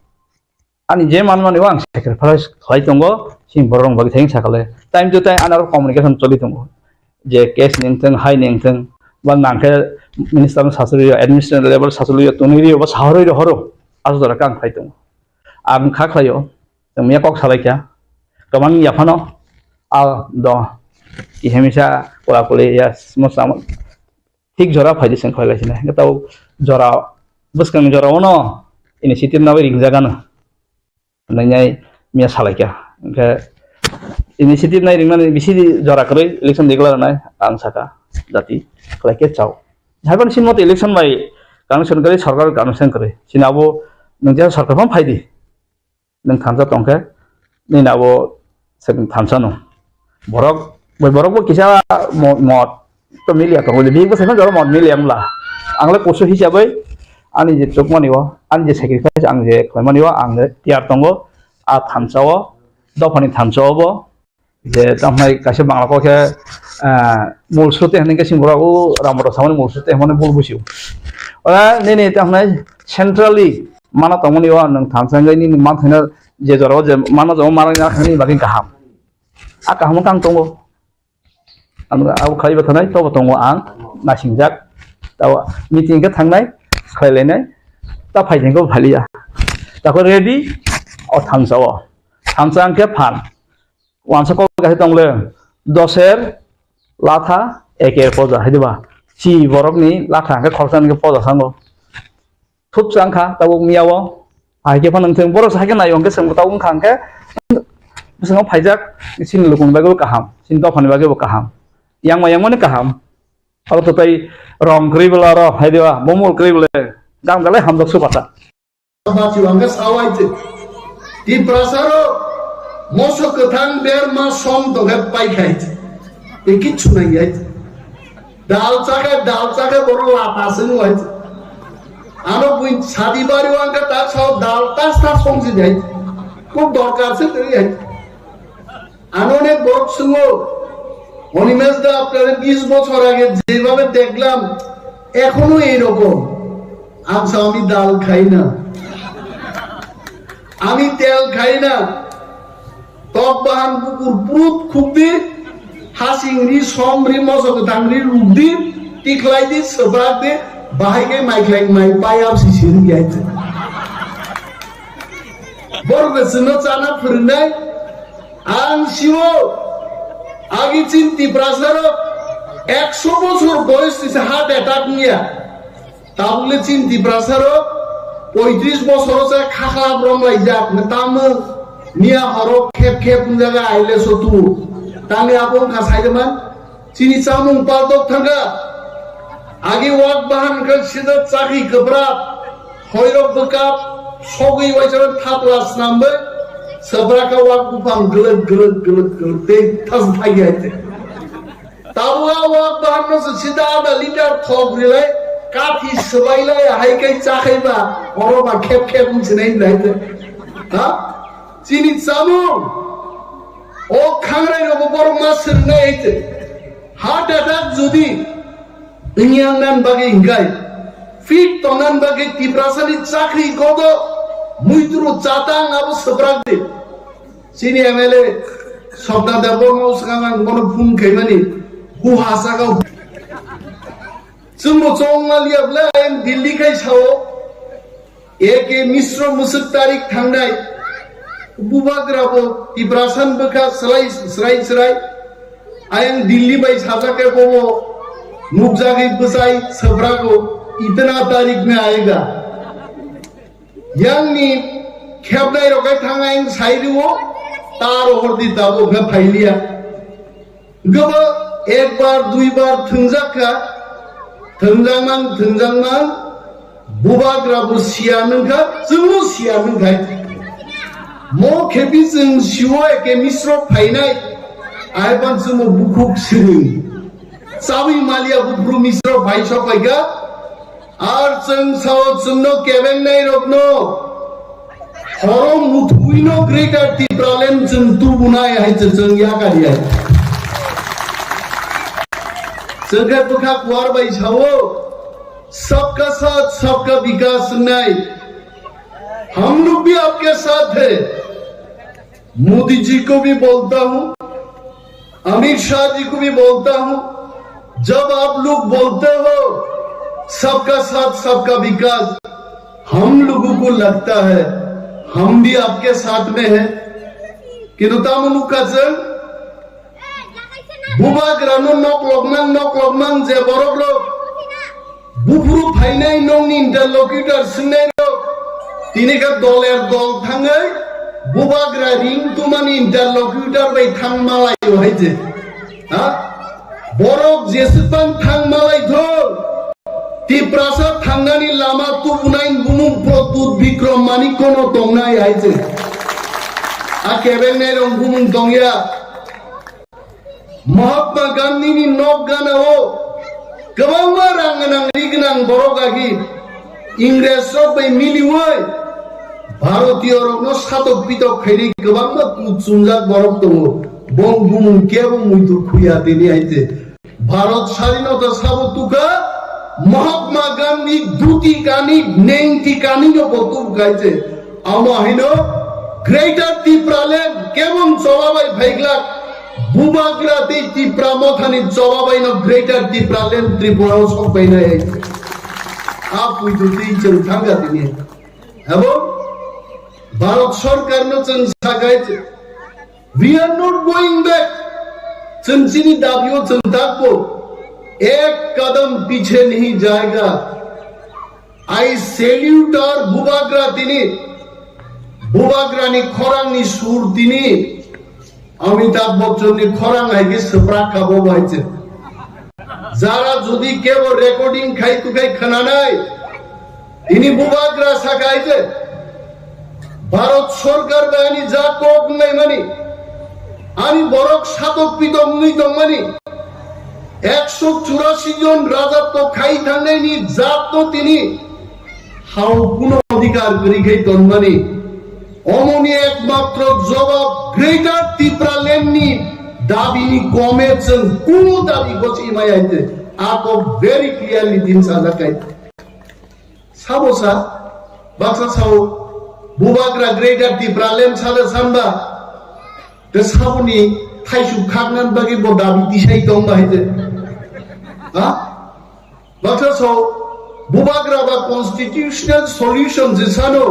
ani je manmani wo ang sacrifice khlai tongo sing borong bagi theng sakale time to time anar communication choli tongo je case ning theng hai ning theng ban nangke minister sasuri administrative level sasuri tuniri ba sahori horo asdora kang khlai tongo ang khaklayo temia kok salaikia kamang yafano al do ihemisa pola kule ya semua tik jora phaji sen khoi laisine ngatau jora buskang jora ono initiative na ring jaga na nanyai mia salaikia ke initiative na ring na bisi jora kre election digla na ang saka jati khlaike chau jhaban sin mot election bai kanusen kare sarkar kanusen kare sinabo nungja sarkar pam phaidi neng thansa tongke ni nabo second thansa no borok bo kisa mod to milia to hole bi bo second jor mod miliam la angle kosu hisabai ani je chokmani wa ani je sacrifice ang je khoimani wa ang tiar tongo a thansa wo dofani thansa bo je tamai kase bangla ko ke mulsute hanin ke simbora u ramro samani mulsute mane bol busiu ora ni tamai centrally mana tongoni wa nang thamsangai ni man thina je joro je mana jo mara na khani bagin kaham a kaham kang tongo amra au khai bathanai to tongo ang na singjak taw meeting ke thangnai khailene ta phaijeng ko bhalia ta ko ready o thamsawa thamsang ke phan wansa ko ga tongle doser latha eker poja hediba chi borok ni latha ke khorsan ke poja sango thup sangkha tabu miawo ai ke panang theng boros ha ke nayong ke sang taung khang ke Bisa ngau pajak sini lukun bagi kaham, sini topan bagi kaham. Yang mana kaham? Kalau tu tadi rong keribel aro, hai dia bomol keribel, gam galai ham dok supata. Baca angka sawai je. Di prasaro mosok ketang ber mas som dogat pai khai. Ekit cunai ya. Dal caga baru lapasin waj. Ano puin sadi baru angka tak saw dal tas som si jai. Kok dorkar se teri ya. Ano ne borok sungo. Animesh দা আপনাদের 20 বছর আগে যেভাবে দেখলাম এখনো এইরকম। আচ্ছা আমি ডাল খাই না, আমি তেল খাই না, টক বাহান পুকুর পুরুত খুবই হাসিংরি সমরি মজক দাংরি রুগদি টিকলাই দি সবাক দে বাহাইকে মাইকলাই মাই পাই আপসি সিন গিয়াইছে বরবেসনো চানা ফিরনাই আন শিও আগে চিন্তি প্রাসারো 100 বছর বয়স দিছে হার্ট অ্যাটাক নিয়া তাহলে চিন্তি প্রাসারো 35 বছর আছে খাখলা ব্রমলাই যাক না তাম নিয়া হরক খেপ খেপ জায়গা আইলে সতু তাঙ্গে আপন কাছাইদমান চিনি চামুং পালতক থাকা আগে ওয়াক বাহান কা সিদা চাকি কবরা হয়রক বকাপ সগই ওয়াইছার থাপলাস নামবে সবরাকা ওয়াক বুপাং গলত তে থাস ভাইয়াইতে তাওয়া ওয়াক বাহান নস সিদা আদা লিটার থক রিলাই কাঠি সবাইলাই হাইকাই চাখাইবা অরবা খেপ খেপ মুছিনাই লাইতে হ্যাঁ চিনি চামু ও খাংরাই রব বড় মাসের নাইতে হার্ট অ্যাটাক যদি ইংয়াংনান বাগে ইংগাই ফিট তনান বাগে তিপ্রাসানি চাকরি কত মুইতুরু চাতাং আবু সবরাক দে চিনি এমএলএ সবদা দেব মৌসকাং কোন ফুন খাইমানি হু হাসাগাও जोंबो जंगालियाब्ला आं दिल्ली खाय सावो एके मिश्र मुसुक तारिख थांनाय बुबाग्राबो तिब्रासान बखा स्राय आं दिल्ली बाय साजाके बोमो नुकजागै बसाय सब्रागो इतना तारीख में आएगा यांगनि खेबनाय रगाय थांगाय साइरिवो तार हरदि दाबो भे फाइलिया गबो एक बार दुई बार थंजाखा थंजांमां बुबाग्राबो सियानोखा जोंबो सियानोखाय मो खेबि जों सिवो एके मिश्र फाइनाय आइबान जोंबो बुखुक सिरि साबि मालिया बुब्रु मिश्र फाइ सफायगा आर जों साव जोंनो केबेंनाय रगनो हरो मुथुइनो ग्रेटर तिप्रालेन जों तुबुनाय हायजो जों यागारिया जगह बुखा कुआर बाई छावो सबका साथ सबका विकास नहीं हम लोग भी आपके साथ है मोदी जी को भी बोलता हूं अमित शाह जी को भी बोलता हूं जब आप लोग बोलते हो सबका साथ सबका विकास हम लोगों को लगता है हम भी आपके साथ में हैं किंतु तामुनु काजल बुबाग्रानो नकलकमां जे बरगलो बुफुरु फाइनाय नंनि इंटरलक्यूटर सिंनाय तिनिका दलेर दल थाङै बुबाग्रा रिं तुमानि इंटरलक्यूटर बाय थां मालाय हायजे हा बरक जेसेबां थां मालाय थो तिप्रासा थांनानि लामा तुबुनाय बुमुं प्रतुत बिक्रम मानि कोनो दंनाय हायजे आ केबेंनाय रं बुमुं दंया महात्मा गांधी नि नक गानाओ गोबां रांगनां बरगागि इंग्रेज सब मिलिवै भारतीय रकनो सातक पितक खैरि गोबां कुचुंजाक बरक दङ बं बुमुं केबो मुइदु खुया देनि आइते भारत स्वाधीनता साबतुका महात्मा गांधी दुति कानि नेंति कानि नो बतु गाइते आमाहिनो ग्रेटर तिप्रालेन केबं जवाबाय फाइग्ला बुबाग्रा दै तिप्रा मथानि जवाबायनो ग्रेटर तिप्रालेन त्रिपुराव सफैनाय आप उइदुति जों थांगादिनि हेबो भारत सरकारनो जों सागायत we are not going back जों जिनि दाबियाव जों थागबो एक कदम पीछे नहीं जाएगा आई सैल्यूट और बुबाग्रा दिनि बुबाग्रानि खरांनि सुर दिनि অমিতাভ বচ্চন খরাং আইকে সপ্রাক খাবো হয়েছে যারা যদি কেউ রেকর্ডিং খাই তু খাই খানা নাই তিনি বুবাগ্রা সাকাইছে ভারত সরকার বাহিনী যা কোক নাই মানি আমি বরক সাতক পিতম নিতম মানি 184 জন রাজত্ব খাই থাঙ্গাইনি জাত তো তিনি হাও কোন অধিকার করি খাই তন্মানি অমনি একমাত্র জবাব গ্রেটার তিপ্রা লেননি দাবিনি কমেছেন কোন দাবি গছি মায়াইতে আক ভেরি ক্লিয়ারলি দিন সাজাকাই সাবসা Baksa Sao বুবাগ্রা greater Tipra lane সাদা সানবা তে সাবনি থাইসু খাগনান বাকি ব দাবি দিশাই দম বাহিতে হা বাক্সা সাও বুবাগ্রা বা কনস্টিটিউশনাল সলিউশন যে সানো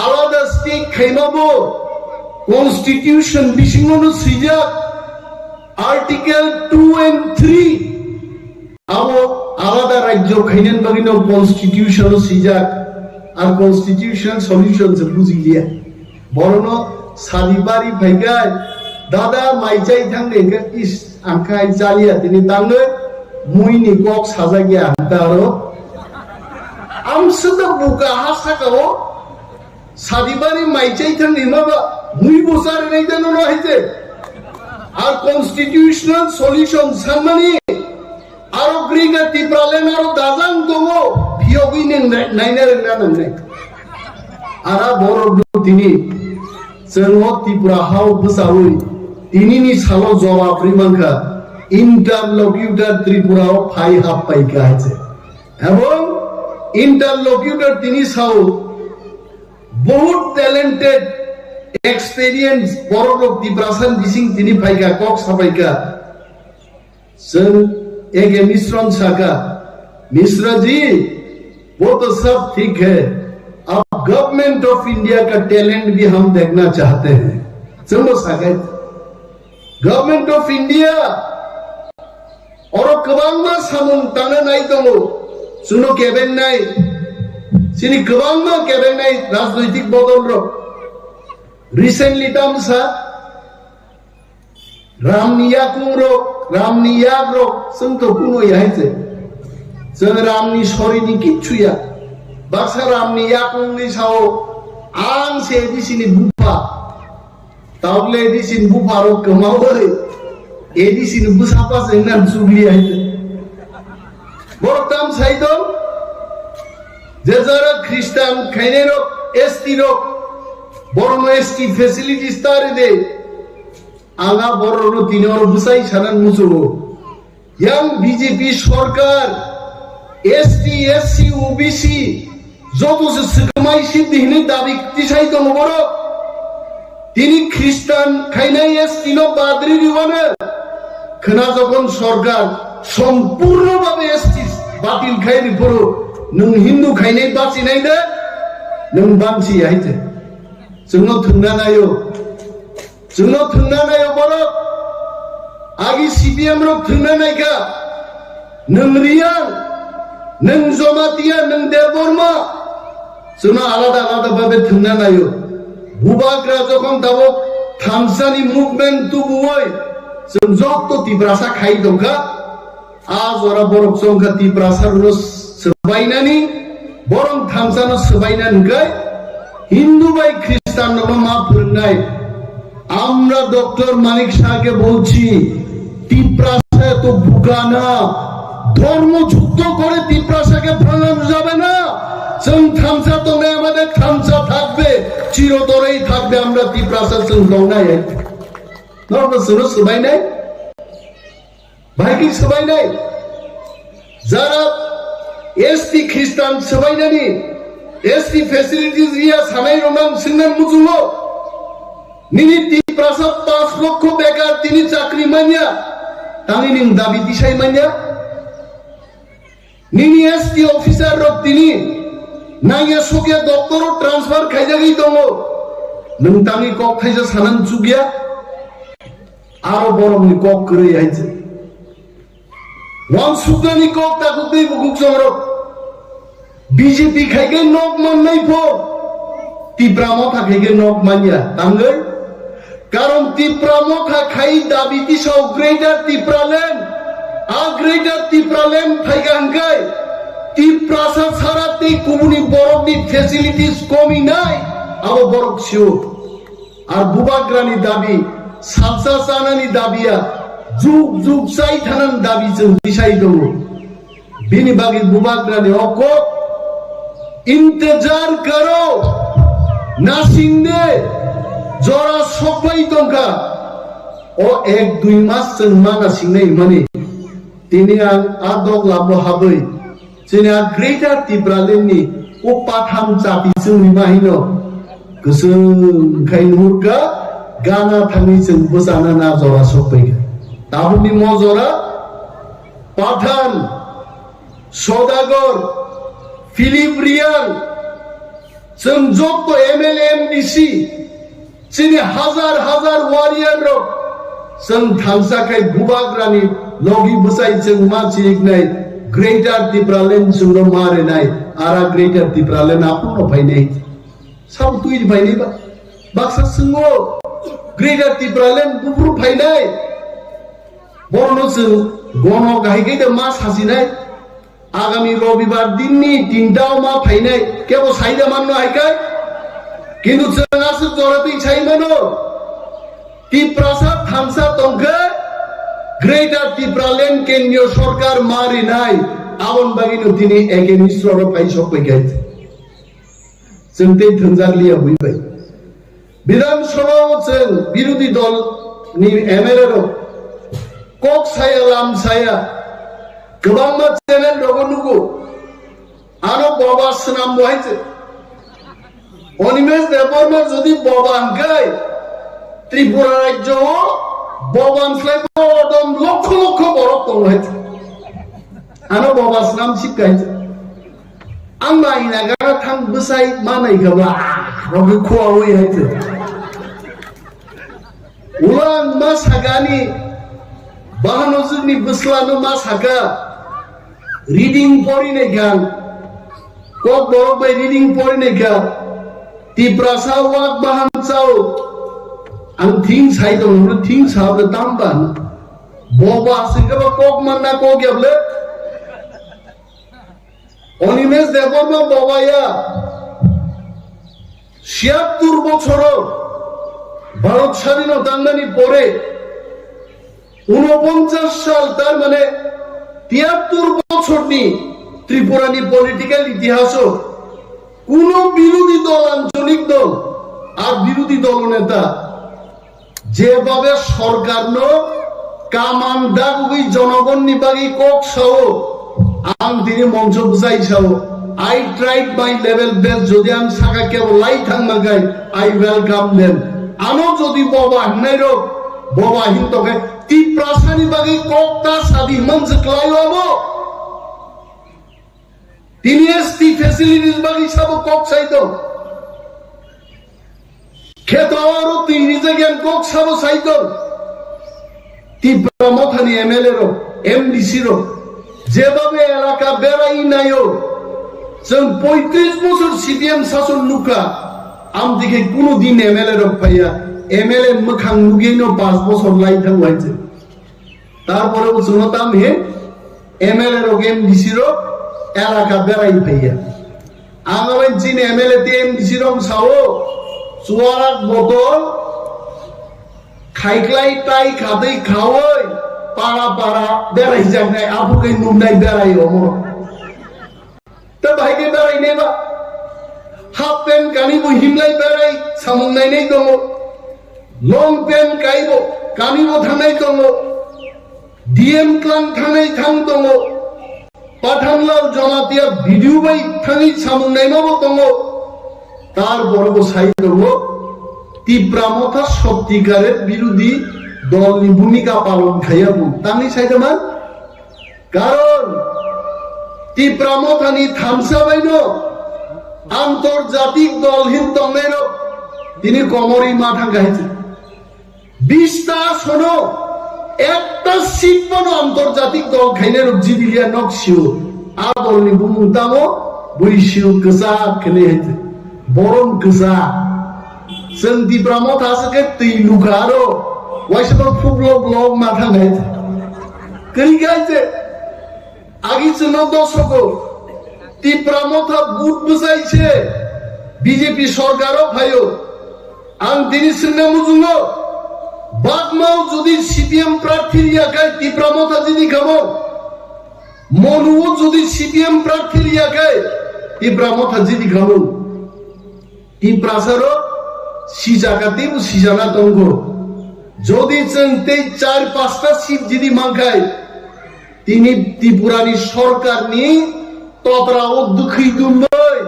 আলাদা স্টেট খাইমাবো কনস্টিটিউশন বিশিঙ্গন সিজাক আর্টিকেল 2 and 3 আবো আলাদা রাজ্য খাইনেন বাগিন কনস্টিটিউশন সিজাক আর কনস্টিটিউশন সলিউশন যে বুঝি লিয়া বরণ সাদিবারি ভাইগায় দাদা মাইচাই থাঙ্গে ইস আঙ্কাই জালিয়া তিনি তাঙ্গে মুইনি কক সাজা গিয়া হান্তারো আমসুদা বুকা হাসাকাও সাদিবারি মাইচাই থাঙ্গে মাবা মুই বসার নাই জানো না হইতে আর কনস্টিটিউশনাল সলিউশন সানমানি আরো গ্রিগা তিপ্রালেন আরো দাজান দমো ভিওগিনে নাইনারে নাননে আরা বড় তিনি जों त्रिपुरा हाव बसावै तिनिनि सालो जवाब रिमांखा interlocutor Tripura phi half Paika আছে এবং इंटरलॉक्यूटर তিনি সাও বহুত ট্যালেন্টেড एक्सपीरियंस बड़ोलोक त्रिपुरासन बिसिं তিনি फाइका कक सापाइका जों एक मिश्रण साका मिश्रा जी वो तो सब ठीक है अब गवर्नमेंट ऑफ इंडिया का टैलेंट भी हम देखना चाहते हैं चलो सागत गवर्नमेंट ऑफ इंडिया और कबांगमा सामुं तांना नाय दङो सुनो केबेन नाय सिनि कबांगमा केबेन नाय राजनैतिक बदलरक रिसेंटली तामसा रामनि याग्रक जों तो कुनो याइसे जों रामनि सरिनि किच्छुया बाक्सा रामनि याकुंनि साव आं से एदिसिनि बुफा तावले एदिसिन बुफारो कमावै एदिसिन बुसापा जेंना जुगली आइते बरताम साइदो जेजारा ख्रिस्टान खाइनेरो एसटी रो बरनो एसटी फैसिलिटीज तारे दे आगा बरनो तिनोर बुसाई सानान मुसो यां बीजेपी सरकार एसटी एससी ओबीसी যত সুকমাই সিদ্ধিনে দাবি তিসাই দङ বড় তিনি খ্রিস্টান খাইনাই এসটিনো বাদরি দিবানে খনা যখন সরকার সম্পূর্ণভাবে এসটি বাতিল খাইনি পড়ো নং হিন্দু খাইনাই বাঁচি নাই দে নং বাঁচি আইতে जोंनो थुंना नायो बड़ आगे सीपीएम रक थुंना नायका नों रिया नों जमातिया नों देवबर्मा जोंना आलादा आलादा भाबे थुंना नायो बुबाग्रा जखन दाबो थामसानि मुभमेन्ट तुबुय जों जत तिप्रासा खाइ दंखा आज ओरा बरक संखा तिप्रासा रस सबाइनानि बरं थामसानो सबाइनानखाय हिंदू भाई ख्रिस्टान मा फोरोंनाय আমরা ডক্টর মানিক শাহকে বলছি তিপ্রাসা তো বুকানা ধর্ম যুদ্ধ করে তিপ্রাসাকে ভাঙানো যাবে না जों থামসা তো নেই আমাদের থামসা থাকবে চিরতরেই থাকবে আমরা তিপ্রাসা जों লংনাই নরম সুনো সবাই নাই ভাই কি সবাই নাই যারা এসটি খ্রিস্টান সবাই নানি एसटी फैसिलिटीज रिया सानाय रंगां सिंनान मुजुलो निनि तिप्रासा 5 लक्ष बेकार तिनि चाकरी मानिया तानि निं दाबि दिसाय मानिया निनि एसटी ऑफिसर रक तिनि नाया सके डॉक्टर ट्रांसफर खाइजागि दङ नों तानि कक खाइजा सानान जुगिया आरो बरमनि कक करै आइছে वान सुगानि कक ताकु दै बुकुक जंरक बीजेपी खाइगे नक मन नहीं फो तिप्रा मथा खाइगे नक मानिया तांगै কারণ তিপ্রা মথা খাই দাবি কিসাও Greater Tipra Land Greater Tipra Land ফাইগাঙ্গাই তিপ্রাসা ছাড়াতে কুমুনি বরকনি ফেসিলিটিস কমি নাই আবো বরক শিও আর বুবাগ্রানি দাবি সালসা সানানি দাবিয়া যুগ যুগ চাই থানান দাবি जों দিশাই দङ बिनि बागै बुबाग्रानि अक इंतजार करो नासिंने जरा सफाई दंखा ओ एक दुई मास जों मा नासिंनाय माने दिनै आं आदक लाबो हाबै जोंना ग्रेटार तिप्रा लेन्डनि ओ पाथाम जाति जोंनि माहिनो गोसों खाय नुहुरगा गाना थाङै जों बोजाना ना जरा सफाई दाबुनि मजरा पाठान सौदागर फिलिप रियाल जों जत एमएलए एमडीसी जोंनि हाजार हाजार वारियर जों थांसाखाय बुबाग्रानि लगी बसाय जों मानसिनाय ग्रेटार तिप्रा लेन्ड जों मारेनाय आरा ग्रेटार तिप्रा लेन्ड आपुनो फायनाय साउ तुइ फायनाय बाक्सा सिङो ग्रेटार तिप्रा लेन्ड बुब्रु फायनाय बरनो जों गन गाहायगै मा सासिनाय आगामी रविवार दिननि तिनटाव मा फायनाय केवल साइदा माननो हायखाय किन्तु जोंहासो जरतै साइमानो तिप्रासा थामसा दंखो ग्रेटार तिप्रा लेन्ड केन्द्रीय सरकार मारिनाय आवन बागिनो दिनै एगेनिस्टर फाय सफैखाय जों दै थोंजालिया बुइबाय विधानसभायाव जों बिरोधी दलनि एमएलए कक साया लाम साया गोबां मा चेनेल दङ नुगो आरो बाबा सनाम बहायजे अनिमेश देबबर्मा যদি बाबा हांखाय त्रिपुरा राज्यआव बाबानस्लाय बदम लक्ष लक्ष बरफ दङ हायजे आरो बाबा सनाम सिकायजे आं माइना गाना थां बसाय मानाय गबा रगे खोआवै हायजे उलां मा सागानि बाहानोजोंनि बोस्लानो मा सागा रीडिंग फरिनाय गान कक बरफ बाय रीडिंग फरिनाय गा तिप्रासा वाक बाहानसाव आं थिं साइदों थिं साबो दामबान बबा सिगबा कक मानना कक याबले অনিমেষ দেববর্মা বাবায়া ৭৬ বছর ভারত স্বাধীনতা আন্দোলনের পরে ৪৯ সাল তার মানে ৭৩ বছরনি ত্রিপুরানি পলিটিক্যাল ইতিহাস কোন বিরোধী দল আঞ্চলিক দল আর বিরোধী দল নেতা যেভাবে সরকার কামান দাগুই জনগণনি বাগি কক সাও आं दिनै मंच बुजाय Sao I tried my level best যদি আমি সাকা কেবল লাই থাকমাগাই I welcome them আনো যদি বাবা হান্নাই রো বাবা হিন্তকে তি প্রাসানি বাগি ককটা সাদি মঞ্চ ক্লাইও আমো তিনি এসটি ফ্যাসিলিটিস বাগি সব কক চাইতো খেতওয়ারও তিনি নিজে জ্ঞান কক সব চাইতো তিপ্রা মথানি এমএলএ রো এমডিসি রো যেভাবে এলাকা বেড়াই নাইও जों ৩৫ বছর সিপিএম শাসন নুকা আম দিকে কোনদিন এমএলএ রফাইয়া এমএলএ মখাং নুগেনো ৫ বছর লাই থাকবাইছে তারপরে জনতাম হে এমএলএ রগেম ডিসিরো এলাকা বেড়াই ফাইয়া আমারে জিন এমএলএ তে এমডিসি রং সাও সুয়ারাক বোতল খাইকলাই টাই খাদেই খাওই পাড়া পাড়া বেড়াই যাকনাই আপুকে নুনাই বেড়াই অমর তা ভাইকে বেড়াই নেবা হাফ প্যান্ট কানিব হিমলাই বেড়াই সামুংনাই নেই দङ লং প্যান্ট কাইব কানিব থানাই দङ ডিএম ক্লাং থানাই থাং দङ পাঠানলাও জমাতিয়া ভিডিও বাই থাঙি সামুংনাই মাবো দङ তার বড় সাই দङ তিপ্রা মথা সত্যিকারের বিরোধী দলনি ভূমিকা পালন খাইয়াবো তানি সাইদামান কারণ তিপ্রা মথানি থামসা বাইনো আন্তর্জাতিক দল হিন্দমের তিনি কমরি মাথা গাইছে ২০টা শোনো একটা সিট পানো আন্তর্জাতিক দল খাইনের জিবিলিয়া নকশিও আর দলনি বুমুতামো বইশিও কসা খেলে হইছে বরং কসা जों Tipra Motha sake tui lukaro waisaba fublo blog matha ngai kari gaise agi chuno dosoko Tipra Motha বুট বুঝাইছে বিজেপি সরকারও ভাইও আং তিনি সিনে মুজুঙ্গো বাদমাও যদি সিপিএম প্রার্থী লিয়াকায় Tipra Motha যদি খামো মনুও যদি সিপিএম প্রার্থী লিয়াকায় Tipra Motha যদি খামো Tipra সারো সিজাকাতি ও সিজানা দঙ্গো যদি চেনতে 4-5টা সিট যদি মাঙ্গায় তিনি ত্রিপুরানি সরকার নিয়ে ততরা ও দুঃখী দুম্বই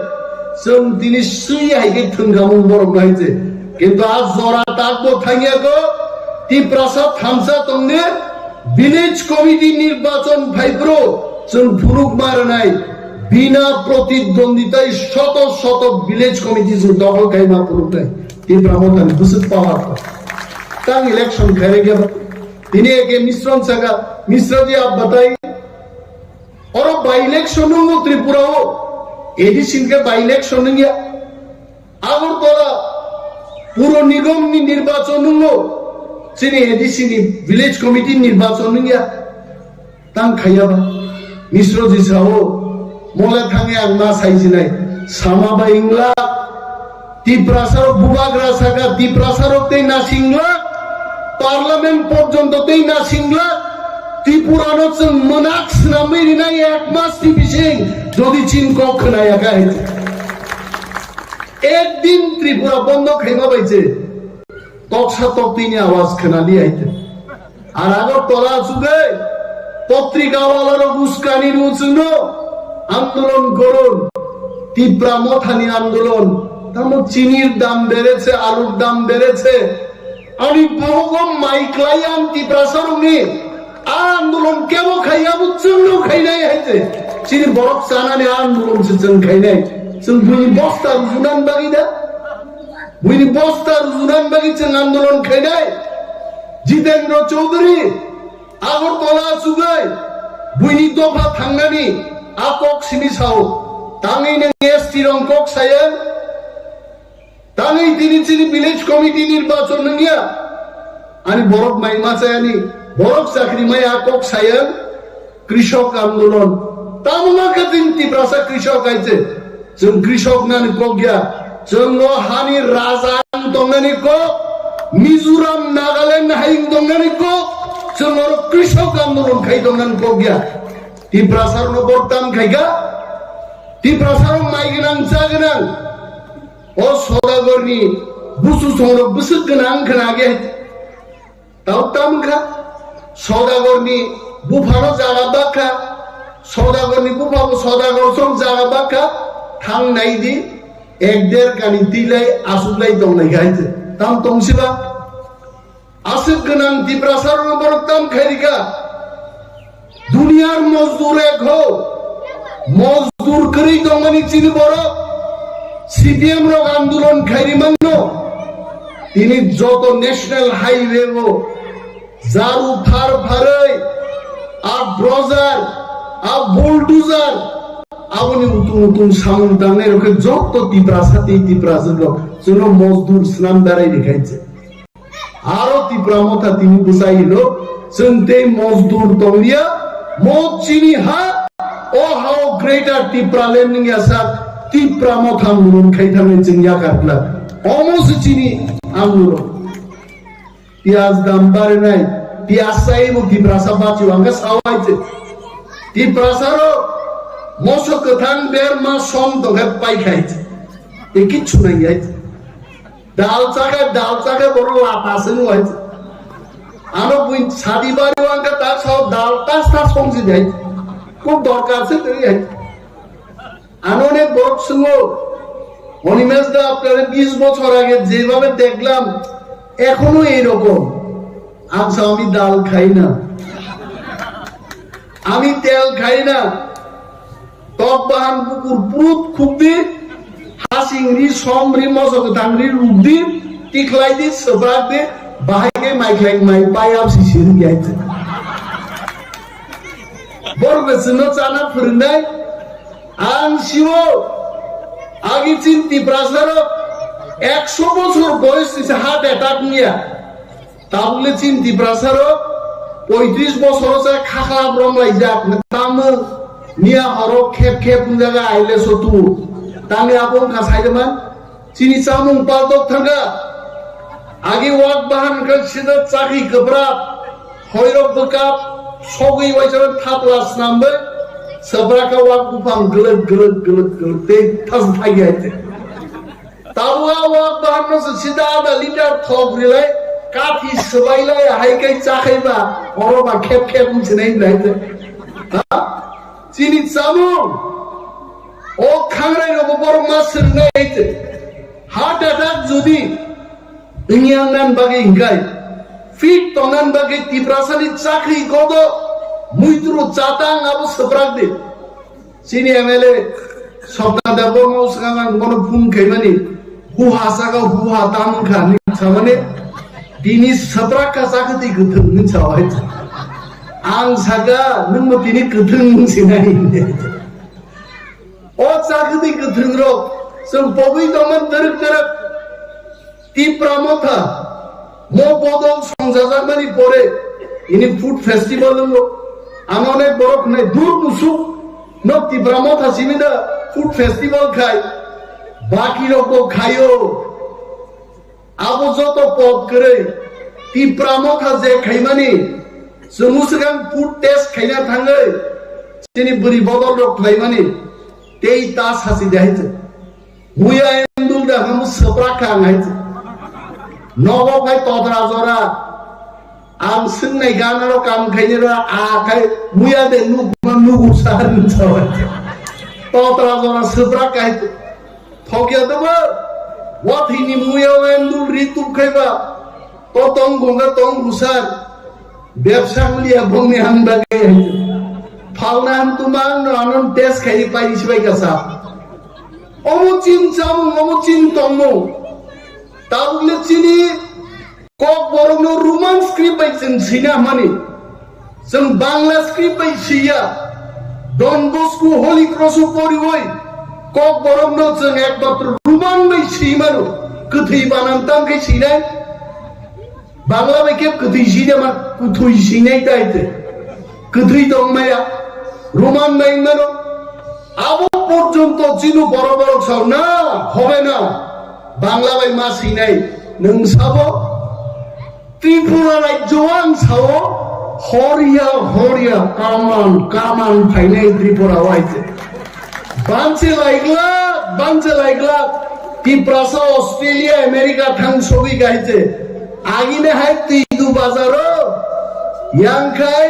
जों दिनै सुइहायगे थोंगामु बरम नायजे किन्तु आज जरा ताकबो थांगियागो Tiprasa थामसा तंगे विलेज कमिटी निर्वाचन भाइब्रो जों फुरुक मारनाय बिना प्रतिद्वंदिताय शत शत विलेज कमिटी जों दखल गायमा फुरुकनाय Tipra Motha बुसुक पावार तां इलेक्शन करेगे दिनै के मिश्रण सगा मिश्रा जी आप बताइए और बाई इलेक्शन हो त्रिपुरा हो एडिसिन के बाई इलेक्शन गया আগরতলা পুর নিগম নির্বাচন হলো চিনি এডিসি ভিলেজ কমিটি নির্বাচন গিয়া তাং খাইয়াবা মিশ্র জিসাও মলে থাঙে আং না সাইছিনাই সামাবা ইংলা Tiprasar বুবাগরা সাগা Tiprasarতে না সিংলা পার্লামেন্ট পর্যন্ততেই না সিংলা ত্রিপুরানো जों मोनाक्स नामिनाय एक मास टिपिसिं যদি চীন কক্ষ নাই একাই একদিন ত্রিপুরা বন্ধ খাইমা বাইছে তকসা তকতিনি আওয়াজ খানালি আইতে আর আগরতলা যুগে পত্রিকাওয়ালার উস্কানি রুচুন আন্দোলন করুন Tipra Motha নি আন্দোলন তাম চিনির দাম বেড়েছে আলুর দাম বেড়েছে আমি বহুগম মাইকলাইয়াম Tiprasaruni আন্দোলন কেন খাইয়া বুঝছেন খাই নাই হাইতে চিনি বরফ চানানি আন্দোলন जों খাই নাই जों বুনি বস্তা রুজুনান বাগিদা বুনি বস্তা রুজুনান বাগি जों আন্দোলন খাই নাই জিতেন্দ্র চৌধুরী আগরতলা সুগাই বুনি দফা থাঙ্গানি আকক সিনি সাও তাঙ্গই নে এসটি রংকক সায়েন তাঙ্গই তিনি চিনি ভিলেজ কমিটি নির্বাচন নিয়া আনি বরফ মাইমা চায়ানি বরফ চাকরি মাই আকক সায়েন কৃষক আন্দোলন তামুনাকে দিন Tiprasa কৃষক আইছে जों কৃষক নানি কগিয়া जों হানি রাজান দংনানি কো মিজোরাম নাগাল্যান্ড হাইং দংনানি কো जों কৃষক আন্দোলন খাই দংনানি কগিয়া Tiprasar নো বর্তাম খাইগা Tiprasar মাইগনাং জাগনাং ও সদাগরনি বুসু সর বুসু গনাং খনাগে তাও তামখা সদাগরনি বুফানো জাগা বাখা সদাগরনি বুফানো সদাগর সং জাগা বাখা থাংনাই দি এক দেড় কানি তিলাই আসুলাই দংনাই গাইছে তাম তংসিবা আসিক গনাং Tiprasar নো বরতাম খাইরিকা দুনিয়ার মজদুর এক হো মজদুর করি দংমানি চিনি বড় সিপিএম র আন্দোলন খাইরি মানো তিনি যত ন্যাশনাল হাইওয়ে গো জারু ফার ফারই আ ব্রজার আ বুলডোজার আপনি উতুম উতুম সাউন্ড দানে রকে যত Tiprasa জন্য মজদুর স্নান দাঁড়াই দেখাইছে আরো Tipra Motha তিনি বুঝাইলো চিনতে মজদুর তলিয়া মত চিনি হা ও হাও গ্রেটার Tipra ল্যান্ডিং আসা Tipra Motha আন্দোলন খাইতামে চিনিয়া কাটলা অমস চিনি আন্দোলন পিয়াজ দাম বাড়ে নাই পিয়াজ চাইব Tiprasa বাঁচিও আঙ্গা সাওয়াইছে Tiprasar মশো কথান বের মা সম তোকে পাই খাইছে এ কিচ্ছু নাই আইছে ডাল চাকা বড় লাভ আছে হয়েছে আরো বুই ছাদি বাড়ি আঙ্গা তার সব ডাল তা সমঝে যাই খুব দরকার আছে তুই অনেক বড় সঙ্গ অনিমেষদা আপনার 20 বছর আগে যেভাবে দেখলাম এখনো এইরকম আচ্ছা আমি ডাল খাই না আমি তেল খাই না টক বাহান পুকুর পুরুত খুবই হাসিংরি সমরি মজক দাংরি রুবদি টিকলাই দি সবরাক দি বাহাইকে মাইকলাই মাই পায়াব সিসির গাইছে বরবেসনো চানা ফুরনাই আং শিও আগে চিন Tiprasar 100 বছর বয়স দিছে হার্ট অ্যাটাক নিয়ে তাহলে চিন্তি প্রাসারও 35 বছর যায় খাখা ব্রমলাই যাক তামো নিয়া হরো খেপ খেপ জায়গা আইলে সতু তানে আপন কাছাইদমান চিনি চামুং পালতক থাকা আগে ওয়াক বাহান সিধা চাকরি গোবরাব হয়রক বকাপ সগৈ ওয়াইজন থাপলাস নামবে সবরাকা ওয়াক বুফাং গলদ গলদ গলদ গলদ তে থাস ভাইয়াইতে তাওয়া ওয়াক বাহান সিধা আধা লিটার থক রিলাই কাঠি সবাইলাই হাইকাই চাখাইবা অরবা খেপ খেপ মুছনাই লাইতে চিনি চামুং ও খাংরাই রবর মাসের নাইতে হার্ট অ্যাটাক যদি ইংয়াংনান বাগে ইংগাই ফিট তঙ্গান বাগে তিপ্রাসানি চাকরি গদ মুইত্রু চাতাং আবু সবরাক দে চিনি এমএলএ সবনা দেব মৌসগাং মন ফুং খাইমানি হুহা সাগা হুহা তামখা নি সামানে দিনি সবরাক কা চাকতি গথং নি চাওয়াই आं सागा नों मतिनि गोथों सिनाय ओ चाकति गोथों र जों बबै दमन दरक दरक तिप्रा मथा मो बदल संजाजामानि परे इनि फुड फेस्टिवल दंगो आं अनेक बरक नै दूर मुसु न तिप्रा मथा सिमिदा फुड फेस्टिवल खाय बाकी रको खायो आबो जतो पद करे तिप्रा मथा जे खायमानि Semusang food test kaya tangga, sini beri Badolrok laimani, tei tas hasi dahit. Muya endul dah kamu seprakang hait. Nogo kai todra zora, am senai gana ro kam kaya ra akai muya de nu usar ncawat. Todra zora seprak hait. Thokya dama, wat ini muya endul ritu kaya, totong gonga tong usar. ব্যবসা গুলিয়া ভূমি হামবাগে fauna হাম তুমাং নন test খাই পাই সিবাই কাসা অমুচিন চাম অমুচিন তমো তাবলে চিনি cock বরং Roman script by जों সিনা মানে जों বাংলা স্ক্রিপ্ট বাই সিয়া ডন বস্কো হোলি ক্রস পরি হই কক বরং जों একমাত্র রোমান বাই সিমানো কথি বানাম তাম খাই সিনাই বাংলা বাইকে কথি সিনে মা কুথুই সিনাই তাইতে কথি দং মায়া রোমান নাই মানো আবো পর্যন্ত চিনু বড় বড় ছাও না হবে না বাংলা বাই মা সিনাই নং সাবো ত্রিপুরা রাজ্য আং সাও হরিয়া হরিয়া কামান ফাইনাই ত্রিপুরা ওয়াইতে বানছে লাইগলা তিপ্রাসা অস্ট্রেলিয়া আমেরিকা থাং ছবি গাইতে আগিনে হাই তিদু বাজারো ইয়াংখাই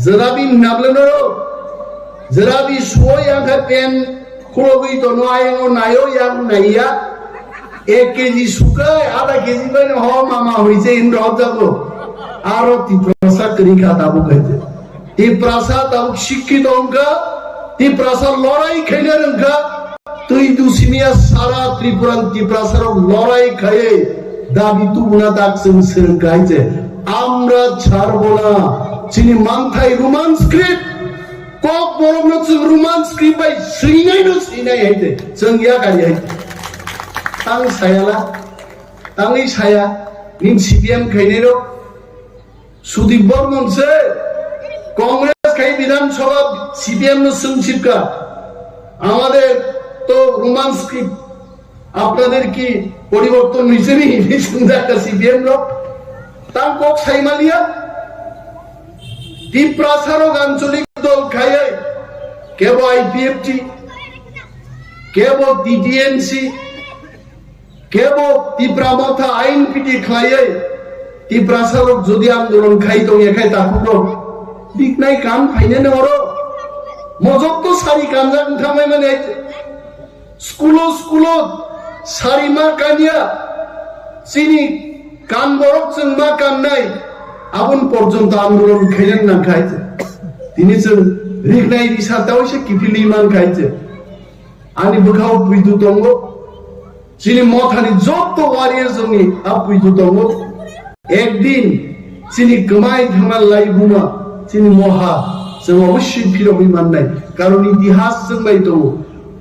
জরাবি নাবলেনরো জরাবি সো ইয়াংখাই পেন খুলবি তো নয়াঙ্গ নায়ো ইয়াং নাইয়া 1 কেজি সুকাই আধা কেজি বাইনে হ মামা হইছে ইন রজাগো আরো তিপ্রাসা করি খাতাবো গাইতে তিপ্রাসা তাও শিক্ষিত অঙ্কা তিপ্রাসা লড়াই খাইলে রঙ্কা তুই দুসিমিয়া সারা ত্রিপুরান তিপ্রাসার লড়াই খায়ে দাবি তুমনা দাকসেন সেন গাইছে আমরা ছাড়বো না চিনি মানথাই রোমান স্ক্রিপ্ট কক বরং जों রোমান স্ক্রিপ্ট বাই সিনাই হাইতে जों ইয়া গাই হাইতে তাং সায়ালা তাংই সায়া নিন সিপিএম খাইনেরো সুদীপ বর্মন সে কংগ্রেস খাই বিধানসভা সিপিএম নো সংসিপকা আমাদের তো রোমান স্ক্রিপ্ট আপনাদের কি পরিবর্তন হয়েছে নি একটা সিপিএম লোক তার কক সাইমালিয়া তিপ্রাসারক আঞ্চলিক দল খায় কেবল আইপিএফটি কেবল টিটিএনসি কেবল তিপ্রা মথা আইন পিটি খায় তিপ্রাসারক যদি আন্দোলন খাই তো এখাই তাকুর দিক নাই কাম ফাইনে নেওয়ার মজক তো সারি কামজাং থামাই মানে স্কুলো সারিমা কানিয়া চিনি কান বরক जों মা কান নাই আবন পর্যন্ত আন্দোলন খাইলেন না খাইছে তিনি जों রিগনাই দিসাতাও সে কিফিলি মান খাইছে আনি বখাও পুইদু দঙ্গ চিনি মথানি যত ওয়ারিয়ার জনি আপুইদু দঙ্গ একদিন চিনি গমাই থামাল লাই বুমা চিনি মহা जों অবশ্যই ফিরবই মান নাই কারণ ইতিহাস जों বাই দঙ্গ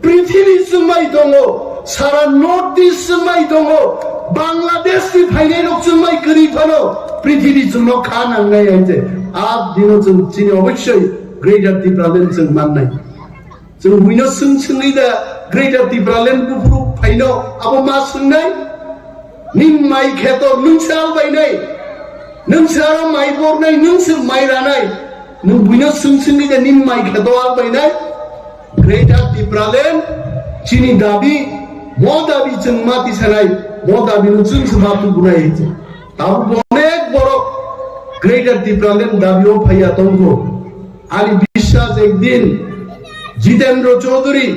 পৃথিবী जों বাই দঙ্গ सारा नॉर्थ ईस्ट जों माइ दङ बांलादेश नि फाइनाय रक जों माइ गरि थानो पृथ्वी जों खा नांनाय आइजे आप दिनो जों चिनि अवश्य ग्रेटर टिप्रालेन जों माननाय जों बुइनो सोंनि दा ग्रेटर टिप्रालेन बुफुरु फाइनो आबो मा सोंनाय निन माइ खेतो नोंसाल बायनाय नोंसारो माइ बरनाय नोंसो माइ रानाय नों बुइनो सोंनि दा निन माइ खेतो आल बायनाय ग्रेटर टिप्रालेन चिनि दाबि मो दाबि जों माति सानाय मो दाबि जों सबातु बुनाय अब अनेक बड़ ग्रेटर टिप्रालेन दाबिओ फाया दंगो आली বিশ্বাস একদিন जितेंद्र चौधरी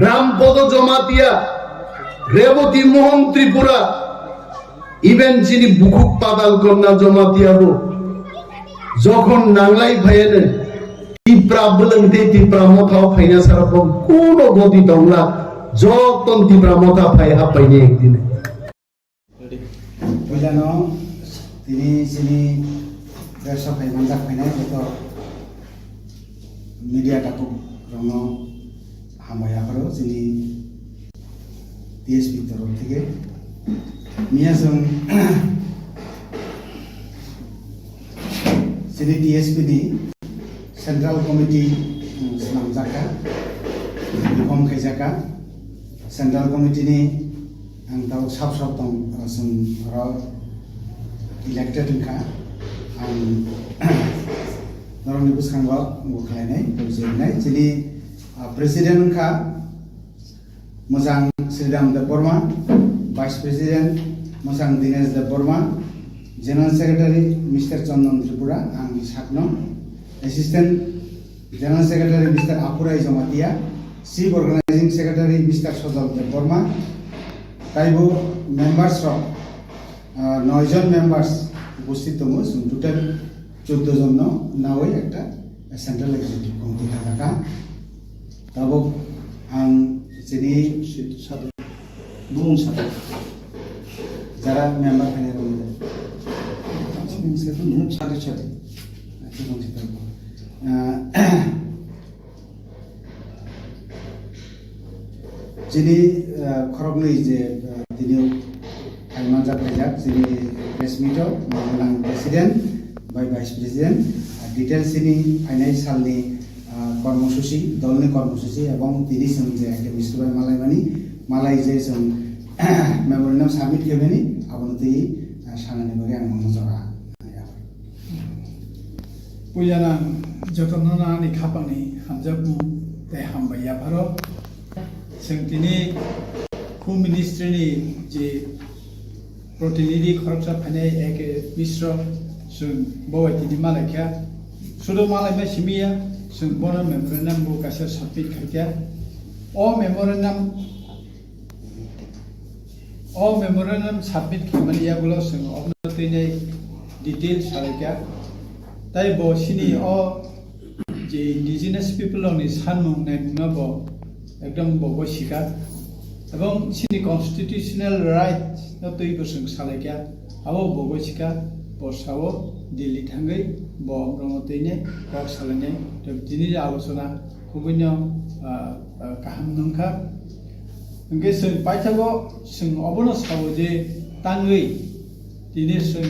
रामपद जमातिया रेवती मोहन त्रिपुरा इवेन जिनि बुकुक पादाल कन्या जमातियाबो जखन नांलाय फायानो टिप्रा बोलोंते टिप्रा मथा फायना सारा कोनो गति दंला जतन टिप्रा मथा फाय हापायने एकदिन पहिलानो तिनी जिनि व्यवसा फायमान जाफायनाय गत मीडिया टाकु रंनो हामयाफोराव जिनि टीएसपी तरफ থেকে मियाजों जिनि टीएसपी नि सेंट्रल कमिटी स्लामजाका रिफॉर्म खायजाका सेंट्रल कमिटी नि आं ताव साब दं जों र इलेक्टेड खा आं नरमनि बुसखांगो बुखायनाय बुजिनाय जिनि प्रेसिडेंट खा मोजां श्रीराम देव बर्मा वाइस प्रेसिडेंट मोजां Dinesh Dev Barma general secretary mister Chandan Tripura आं साकनो assistant general secretary mister Apurai Jamatia chief organising secretary mister Sajal Dev Barma ताइबो मेंबर्स 9 जन मेंबर्स उपस्थित दङ जों टोटाल 14 जन नावै একটা सेंट्रल एग्जीक्यूटिव कमिटी थाका ताबो आं जिनि सादे बुं सादे যারা মেম্বার ফাইনাল করে সেটা নুন সাথে সাথে যিনি খরগনি যে তিনি ফাইমান জাফাইজাক যিনি প্রেস মিটও মানলাং president by vice president details যিনি ফাইনান্সিয়ালনি কর্মসূচি দলনি কর্মসূচি এবং তিনি जों যে একটা মিস্টার মালাইমানি মালাই যে जों मेमोरेंडम सबमिट खेबेनी आबनति सानानि बगे आं मजरा पुयाना जतनना नि खापानि हामजाबु ते हामबाया भारो जोंतिनि होम मिनिस्ट्रीनि जे प्रतिनिधि खरसा फाइनाय एके मिश्र जों बवाइतिनि मालायखा सुदो मालायमा सिमिया जों बनो मेमोरेंडम बो गासै सबमिट खायखा अ memorandum all memorandum submit khamaniya gulo sing obnotine detail sarika tai bo sini o je indigenous people oni sanmung nai buna bo ekdom bo sika ebong sini constitutional right no tui bo sing salika abo bo sika bo sawo delhi thangai bo obnotine kok salane to dini alochona khubino kaham nongkha Engke sing paithago sing obono sawo je tangui dini sing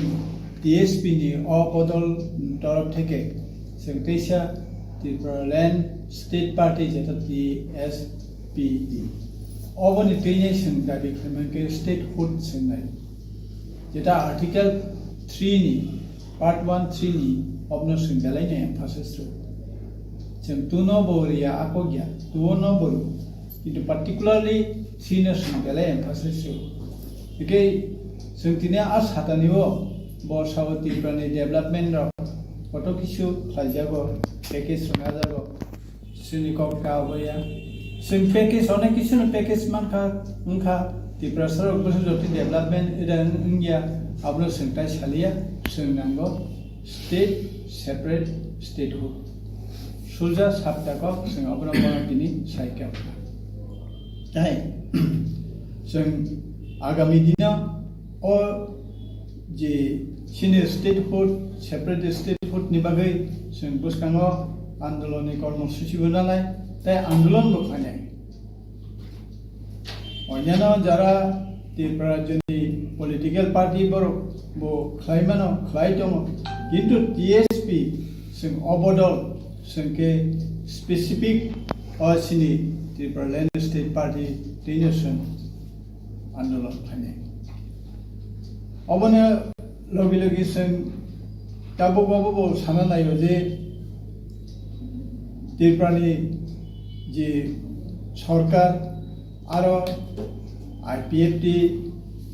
TSP ni opodol torop theke sing teisa Tipra Land State Party jeta TSPD oboni tine sing dabi khamenke statehood sing nai jeta article 3 ni part 1 3 ni obno sing dalai ne emphasis ro sing tuno boria akogya tuno boru itu particularly senior singale emphasis ike singtine as hataniwo borsawati prani development ro auto kisu khajago package ranga jago sini kok ka hoya sing package one kisu no package manka unkha Tipra sar joti development idan india ablo singtai salia singnango state separate statehood suja sabtako sing abro monotini saika তাই जों आगामी दिनाव ओ जे senior statehood separate statehood नि बागै जों बुसखाङो आन्दोलननि कर्मसूचि बनालाय ताय आन्दोलन बखानाय অন্যান্য যারা ত্রিপুরা যদি পলিটিক্যাল পার্টি বড় বো খাইমানো খাই দङ কিন্তু টিএসपि जों अबदल जोंके स्पेसिफिक सिनि त्रिपुरा लैंड स्टेट पार्टी दैनोसन आंदोलन फायनाय अबनो लगे लगे जों दाबो सानना नायो जे त्रिपुरानि जे सरकार आरो आईपीएफटी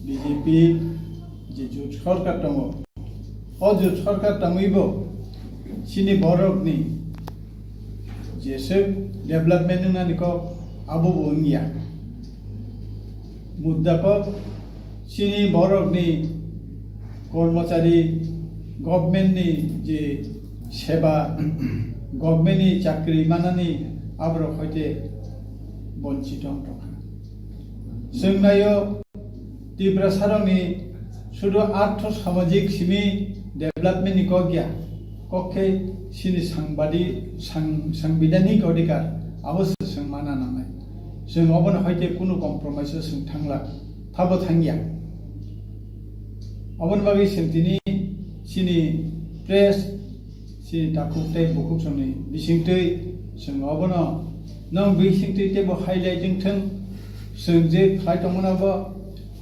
बीजेपी जे जुट सरकार दङ जुट सरकार दङैबो सिनि बरकनि जेसे डेभलपमेन्ट होननानैखौ आबो बुंगिया मुद्दाखौ सिनि बरकनि कर्मचारी गभर्नमेन्टनि जे सेवा गभर्नमेन्टनि चाकरि मानानि आब्रक हयते बन्चित दङ जों नायो त्रिपुरा सारंनि शुद्ध आर्थ सामाजिक सिमी डेभलपमेन्टनि गया कखे सिनि संविधानिक अधिकार अवश्य जों माना नांनाय जों अबन हयते कुनु कम्प्रमाइज जों थांला थाबो थांगिया अबन बागै सेंतिनि सिनि प्रेस सिनि दाखुथाय बुकुसंनि बिसिंतै जों अबन नों बिसिंतै तेबो हाइलाइटिं थों जों जे खायतमनाबो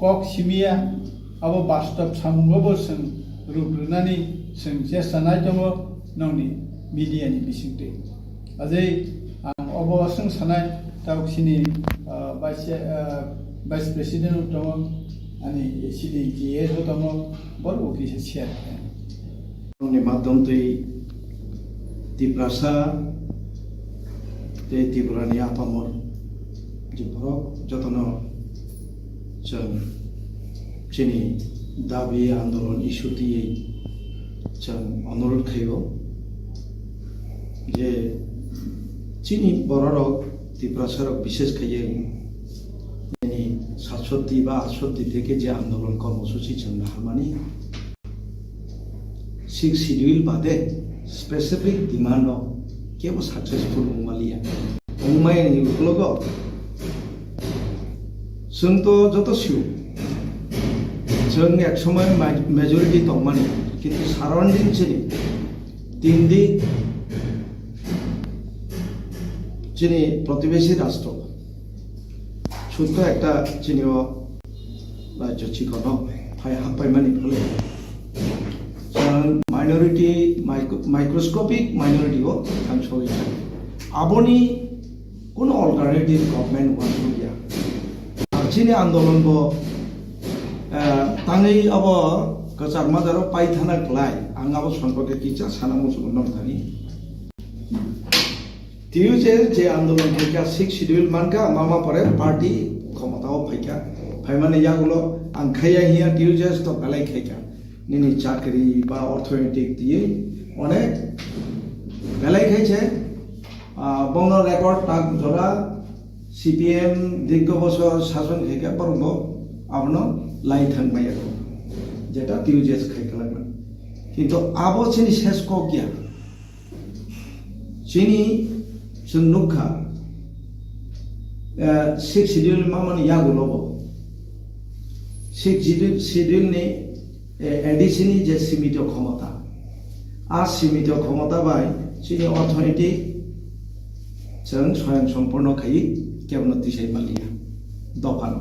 कक सिमिया अब वास्तव सामुंगबो जों रुग्रुनानै जों जेसानाय दङ नंनि मिडियानि बिसिंतै अजै आं अबवसं सानाय दावसिनि भाइस प्रेसिडेन्ट दङ अनि सिडि जिएस दङ बर अफिस शेयर नि माध्यमतै त्रिपुरासा त्रिपुरानि आपामर जे बरक जतन जों जोंनि दाबि आन्दोलन इस्युथियै जों अनुरोध खायो जे जोंनि बरक त्रिपुरा सरक विशेष खायै जोंनि 67 बा 68 থেকে যে আন্দোলন কর্মসূচি जों हामानि 6 শিডিউল বাদে স্পেসিফিক ডিমান্ড কেবল সাকসেসফুল मुमालिया मुमायनि लोगो जोंथ' जतसिउ जों एक समय मेजरिटी दंमोन किन्तु साराउंडिंग जोंनि तीन दिक जोंनि प्रतिवेशी राष्ट्र शुद्ध एक राज्य चिकन हापायमानि फले माइनरिटी माइक्रोस्कोपिक माइनरिटी को थांस'यो आबोनि कोनो अल्टारनेटिव गभर्नमेंट वान गैया जोंनि आन्दोलन बो ताङै अब कचार माजाराव पाइथाना ग्लाय आंगाबो सम्पर्क किचा साना मुसुगन नमथानि तिउजे जे आन्दोलन फैका 6 शिड्यूल मानका मामा परे पार्टी क्षमताओ फैका फाइमाने यागुलो आंखाया हिया तिउजे तो गलाय खैका निनि चाकरी बा अर्थनैतिक दिए अनेक गलाय खैছে बंग रेकर्ड ताक जरा सीपीएम दीर्घ बছর शासन खैका परंगो आपनो लाई थांबाय जेटा तिउजेस खायखालांगोन किन्तु आबो जोंनि शेष को गैया जोंनि जों नुखा 6 शिड्यूल मामानि यागुलबो 6 शिड्यूल नि एडिशननि जे सीमित क्षमता आ सीमित क्षमता बाय जोंनि अर्थनैतिक जों स्वयं सम्पूर्ण खायि केवल दिसाय मालिया दफानो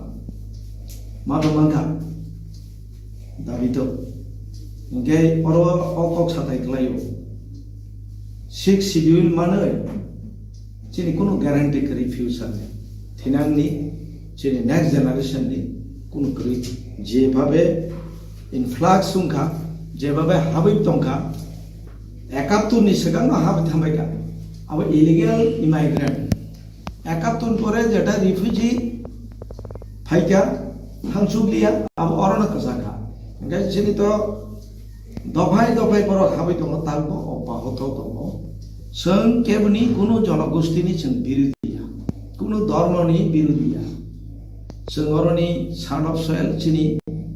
माधमांखा दाबितो गे अरो अकक साथाय गलायो 6 शिड्यूल माने जोंनि कोनो ग्यारान्टी करि फ्यूचर थिनांनि जोंनि नेक्स्ट जेनारेशन नि कोनो करि जेभाबे इनफ्लाक्स सुंखा जेभाबे हाबै दंखा 71 नि सिगां हाबै थांबायगा अब इलिगेल इमाइग्रेंट 71 परे जेटा रिफ्यूजी फाइका हांसुग्लिया अब अरन कसाखा ओंखाय जोंनि तो दफाय दफाय पर हाबै दङ तालबो अबाहत दङ जों केवनि कोनो जनगोष्ठीनि जों बिरोधिया कोनो धर्मनि बिरोधिया जों अरनि सान अफ सयल जोंनि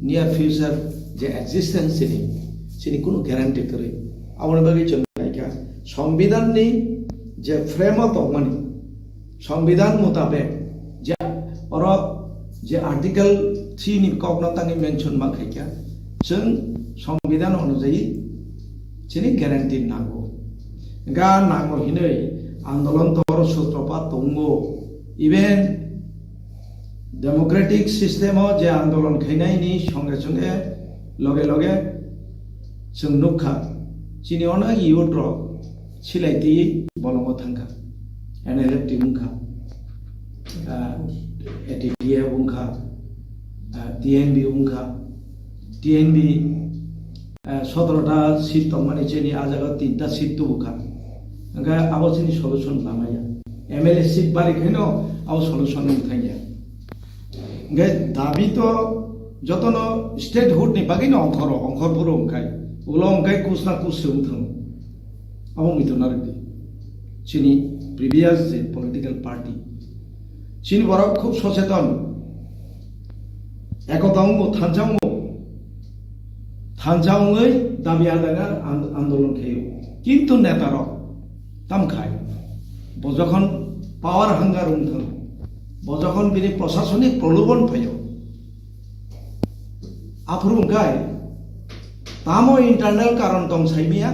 नियर फ्यूचर जे एक्जिस्टेंस जोंनि कोनो ग्यारान्टी करे आवनि बागै जों नायका संविधाननि जे फ्रेम दंमोन संविधान मुताबिक जे अर যে article 3 ni koklam tangi mention ma khaikya जों संविधान अनुযায়ী chini guarantee nago ga nago hinoi आंदोलन tor सूत्रपात दंगो इवेन डेमोक्रेटिक सिस्टेम जे आंदोलन खायनायनि संगे संगे लगे लगे जों नुखा chini ona yudro silaiti bolongo thangka NLF tingka ATPA ungka TNB ungka TNB 17টা সিট তমানি চেনি আজাগা 3টা সিট তো ungka angka awo chini solution lamaya MLA seat বারি খাইনো awo solution ungthanya angka dabi to jotono statehood ni bagino অংখর পুরো ungkai ulo ungkai kusna kusum thang awo mitonardi chini previous political party chini bora khub সচেতন একতাঙ্গ থানজাঙ্গই দাবি আদায়ের আন্দোলন খেয়ে কিন্তু নেতার তাম খায় যখন পাওয়ার হাঙ্গার উঠল যখন বিনি প্রশাসনিক প্রলোভন পাই আফরু গায় তামো ইন্টারনাল কারণ দং সাইমিয়া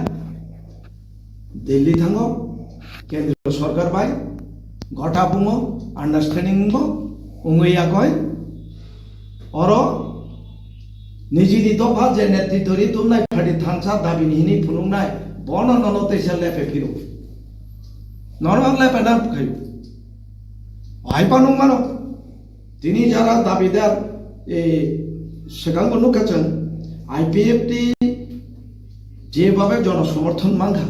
দিল্লি থাঙ্গ কেন্দ্রীয় সরকার বাই ঘটা বুঙো আন্ডারস্ট্যান্ডিং উঙইয়া কয় অর নিজিনি দফা যে নেতৃত্বরি তুলনায় ফাটি থানসা দাবি নিহিনি ফুলুংনাই বন ননতেছে লেপে ফিরো নরমাল লেপে না খাইও হাইপানুং মানো তিনি যারা দাবিদার সেখানকে নুকেছেন আইপিএফটি যেভাবে জনসমর্থন মাঙ্গা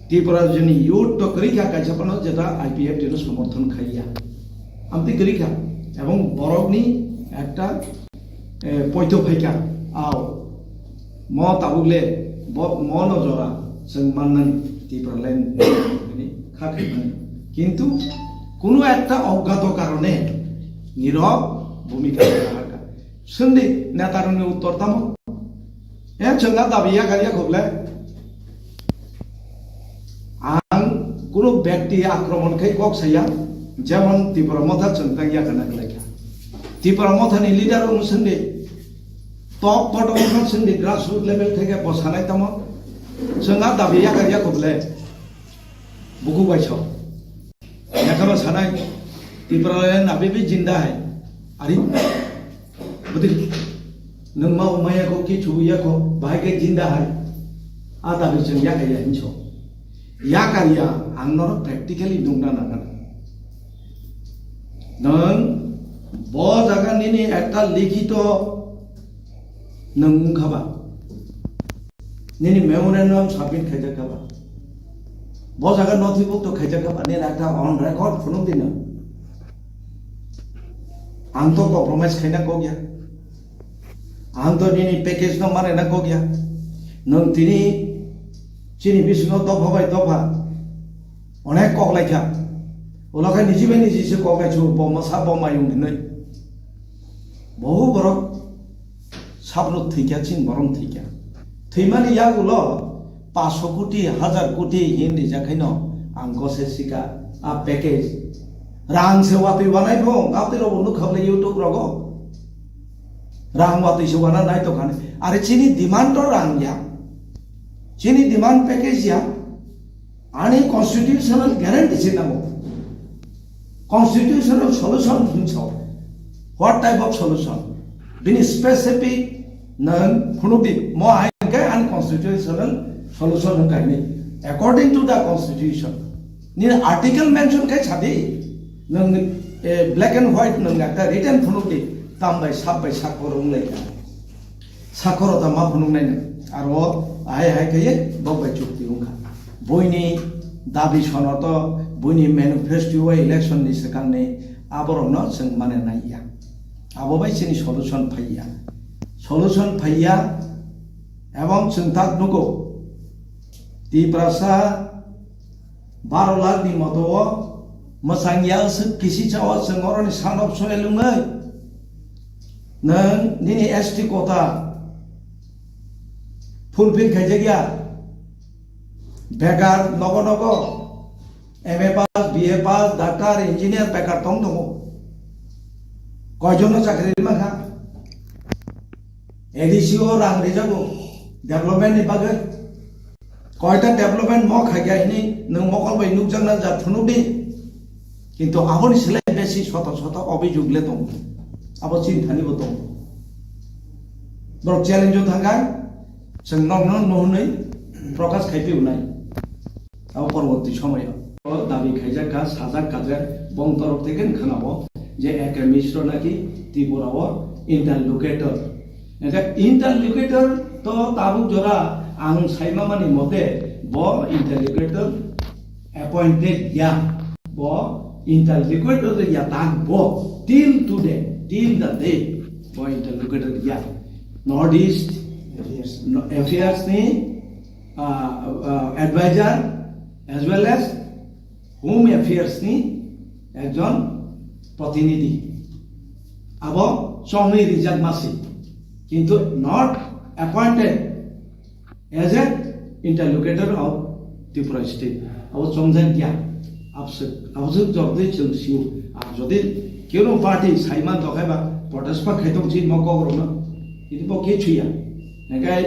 ত্রিপুরার জন্য ইউট তো করিখা কাইসাপানো যেটা আইপিএফটি সমর্থন খাইয়া আমি করিখা এবং বরফনি একটা পৈতো ফাইকা আও Motha bugle mono jora जों माननाय Tipra land খাখাইবানি কিন্তু কোনো একটা অজ্ঞাত কারণে নীরব ভূমিকা রাখা সন্ধি নেতারনি উত্তর তাম जोंहा दाबिया गारिया खबले आं কোনো ব্যক্তি আক্রমণকে কক্সাইয়া যেমন Tipra Motha চন্তাইয়া কানা গলাইয়া Tipra Motha ni লিডার অনুসন্ধে top bottom অনুসন্ধে grassroots level থেকে বসানাই তাম जोंहा दाबिया गारिया खबले बुकु बाइसो एखनो सानाय Tipra land अभी जिंदा है अरे बदल नंगमा उमाया को कि छुया को भाई के जिंदा है आता भी जों या गया हिंसो या कारिया आंनर प्रेक्टिकली दुंगना नागन नों ब जागानि नि एकटा लिखित नों खाबा निनि मेमोरेंडम साबमिट खाइजा खाबा ब जागा नथिभुक्त खाइजा खाबा नि एकटा ऑन रेकर्ड फुनुं दिनो आं तो कम्प्रोमाइज खाइना को गया आंतोनी पैकेज न मारे ना को गया नों तिनी चिनी बिसनो दफा बाय दफा अनेक कगलाइखा ओलाखा निजिबे निजिसे कगलाइछु बमसा बमायुं नै बहु बरक साबनो थैखा चिन बरम थैखा थैमानि यागुलो 500 कोटी 1000 कोटी हिंदी जाखाइनो आं गसे सिका आ पैकेज रां सेवाति बानाय भं आपतिरो बनु खबले यूट्यूब रगो रां वाति सेवाना नाय तो खाने अरे चीनी डिमांड तो रां या चीनी डिमांड पैकेज या आनी कॉन्स्टिट्यूशनल गारंटी चिनामो कॉन्स्टिट्यूशनल सॉल्यूशन हिंसो व्हाट टाइप ऑफ सॉल्यूशन बिनी स्पेसिफिक नन फुनुबि मो आइनके अनकॉन्स्टिट्यूशनल सॉल्यूशन हंगाइनि अकॉर्डिंग टू द कॉन्स्टिट्यूशन नि आर्टिकल मेंशन के छादि नन ब्लैक एंड व्हाइट नन का रिटन फुनुबि तामबाय साबबाय साखरं लायका साखरता मा फुनुंनाय आरो हाय हाय कये बबाय चुक्ति उखा बयनि दाबि सनत बयनि मैनिफेस्टो इलेक्शन नि सिगांनि आबरन जों माने नायया आबोबाय सिनि सॉल्यूशन फाइया एवं चिंता नुगो Tiprasa 12 लाख नि मतो मसांगिया किसी चावा संगरनि सानब सोयलुङै नों दिनै एसटी कोटा फुलफिल खाइजागिया बेकार नगो नगो एमए पास बीए पास डाक्टर इंजिनियर बेकार दं কয়জন চাকরি মাখা এডিসিও রাং রেজাবো ডেভেলপমেন্টनि बागै কয়টা ডেভেলপমেন্ট মক হাইগাইনি নों মকলবাই নুকজাंना जाथुनुदि কিন্তু আবনি সেলাই বেশি শত শত অভিযোগলে দं আবো চিন্তানিবো दं বড় চ্যালেঞ্জ থাকায় जों नंगन নহनै প্রকাশ খাইপিউনাই আবো পরবর্তী সময়ে দাবি খাইজাকা সাজাক কাজে বং তরফ থেকে খানাবো যে এক মিশ্র নাকি ত্রিপুরাও ইন্টারলোকেটর এটা ইন্টারলোকেটর তো তাবুক জরা आं साइमामानि मते ब इंटरलोकेटर अपॉइंटेड या ब इंटरलोकेटर या ताक ब till today till the day ब इंटरलोकेटर या नॉर्थ ईस्ट अफेयर्स नि adviser as well as home affairs नि एकजन प्रतिनिधि अब समनि रिजार्व मासि किंतु not appointed as a interlocutor of Tipra state. Our Chongzan Gya, Absent Jordi Chungsiu, Jodi, Kino party, Simon Tokaba, Protespa Kaitong Chin Mokogrona, in Pokechuya. A guy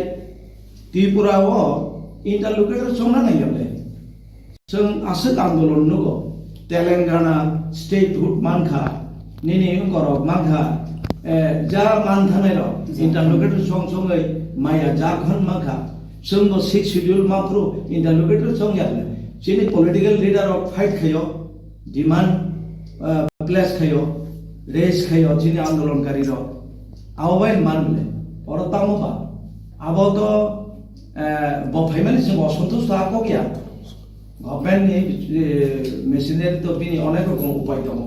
Tipura war, interlocutor Sonana Yale. Some Asset Andolon Nugo, Telangana, statehood Manka, Nini Unkorok Manka, Jara Manthanero, interlocutor Song Songai, Maya Jarkhan Manka. जोंनो 6 schedule माफ्रो interlocutor जों Yale जेने political leader of fight खयो demand place खयो race खयो जेने आंदोलनकारी रो आवबाय मानले और तामबा आबो तो बफाइमानि जों असंतोष आको गया गभर्नमेंट नि मेसिनारि तो बिनि अनेक रकम उपाय दङ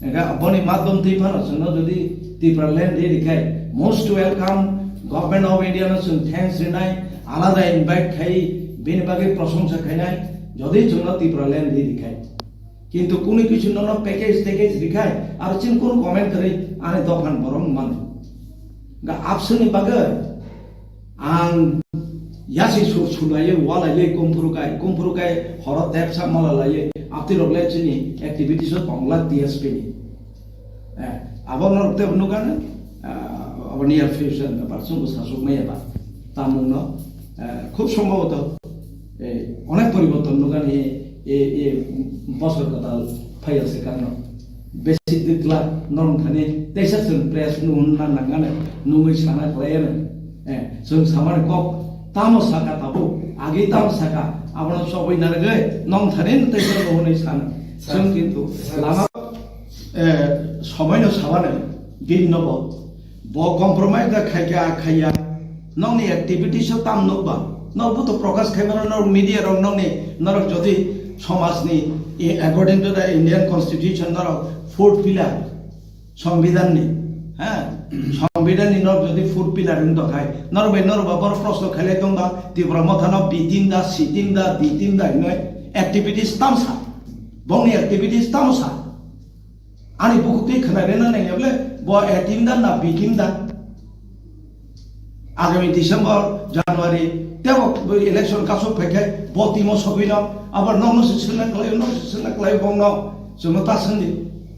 एगा बनि माध्यम दैफाना जोंनो जदि टिप्रा लैंड रिखाय most welcome government of India नो जों थैंक्स रिनाय आलादा इनभाइट खाई बेनि बागै प्रशंसा खाइनाय जदि जोंनो टिप्रा लैंड रिखाय किंतु कुनि किछु न पैकेज रिखाय आरो चिन कोन कमेन्ट करै आने दफान बरं मान गा आपसनि बागै आं यासि सुलायो वालायो कुमफुरुकाय हर देबसा मालालायो आतिरगले चिनि एक्टिविटीज बंगला टीएसपी नि आबनरते नुगानो our near future পারছুন শাসক মেয়াবা তামুন খুব সম্ভবত অনেক পরিবর্তন নুগানি এ বছর কথা ফাইয়াছে কারণ বেশি দিতলা নরম খানে তেসাসন প্রেস নুন নাঙ্গানে নুই সানা ফলায়ানো जों सामार कप ताम साका ताबो आगे ताम साका आपण सबै नारगे नम थाने तेसर होनै सान जों किन्तु लामा समयनो साबानो बिनब ब कम्प्रोमाइज दा खाया नंनि एक्टिविटीज ताम नबा नबो तो प्रकाश खाइबार न मीडिया रं नंनि नरक जदि समाजनि according to the Indian constitution नरक फोर्थ पिलर संविधाननि संविधाननि नरक जदि फोर्थ पिलर इन दखाय नरबे नरबा बर प्रश्न खाले दंबा तिब्रा मथानो बिटिन दा सिटिन दा दिटिन दा नय एक्टिविटीज तामसा बंनि एक्टिविटीज तामसा आनि बुकुति खनारे ना नयबले ब एटिन दा ना बिटिन दा आगामी डिसेम्बर जानुवारी तेव इलेक्शन कासो फैखे बतिमो सबिनो आबार ननो सिसना क्लाय बंनो जमता संदि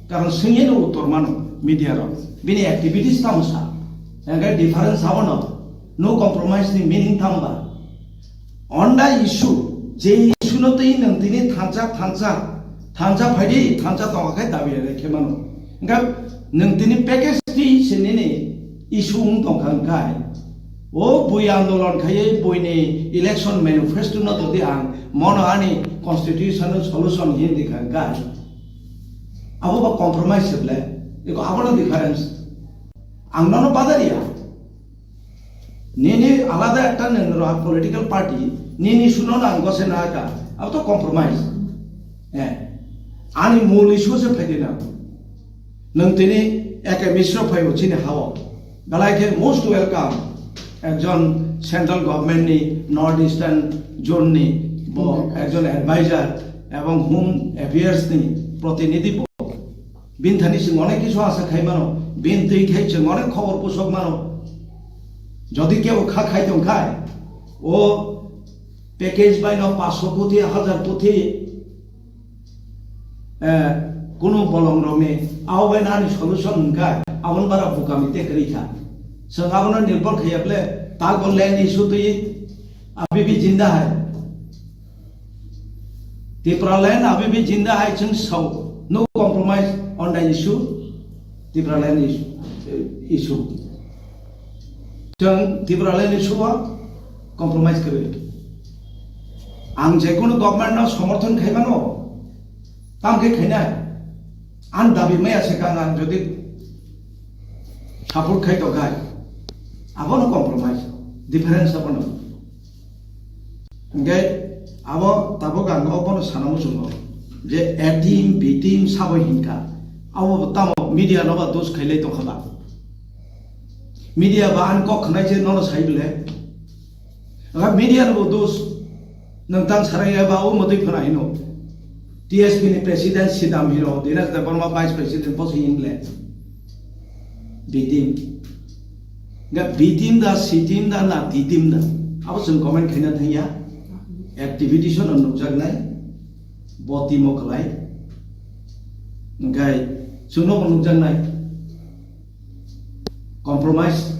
कारण सिंगेनो उत्तर मानो मीडिया रो बिनि एक्टिविटीज तामसा एगा डिफरेंस आवनो नो कॉम्प्रोमाइज नि मीनिंग थांबा ऑन द इशू जे इशू नो तै नंतिनि थांचा फाइदि थांचा तंगाखाय दाबि रेखे मानो एगा नंतिनि पैकेज ति सिनिनि इशू उं तंखांखाय ओ बुई आंदोलन खायै बुईनि इलेक्शन मैनिफेस्टो न जदि आं मन आनि कॉन्स्टिट्यूशनल सॉल्यूशन हिंदी खांखाय अब कॉम्प्रोमाइज सेबले एको आबनो डिफरेंस आंनानो बादारिया निनि आलादा एकटा नोंरा पॉलिटिकल पार्टी निनि सुनो ना गसे नाका अब तो कॉम्प्रोमाइज आनि मूल इशू से फाइदिना नंतिनि एके मिश्र फाइव चिनि हाव गलायके मोस्ट वेलकाम একজন সেন্ট্রাল গভর্নমেন্ট নি নর্থ ইস্টার্ন জোন নি একজন অ্যাডভাইজার এবং হোম অ্যাফেয়ার্স নি প্রতিনিধি বিনথানি সিং অনেক কিছু আশা খাই মানো বিন তুই খাইছে অনেক খবর পোষক মানো যদি কেউ খাইতেও খায় ও প্যাকেজ বাইন 500 কোটি 1000 কোটি কোনো বলং রমে আহ্বান আনি সলিউশন খায় abon bara bukami te kerika seng abon nirbor khayable tagol land issue to ye अभी भी जिंदा है Tipra land अभी भी जिंदा है जों सौ no compromise on the issue Tipra land issue जों Tipra land issue आ compromise करे आं जेकुनु गवर्नमेंट ना समर्थन खाइबानो ताम के खाइना आं दाबि मैया सेका आं जदि सपोर्ट खाइ तो गाय आबनो compromise difference आबनो Oke, abo tabo gang opo sanamu sungo. Je A team, B team, sabo hinka. Abo betamo media noba dos khaile to khaba. Media ba an kok khnai je nono sai bile. Aga media no dos nang tang sarai ba o motoi phana hino. TSP ni president sidam hino, dinas da Burma vice president pos hingle. B team. Ga B team da C team da na D team da. Abo sung comment khaina thaya. Activity son Interlocutor boti moklai ngai suno Interlocutor compromise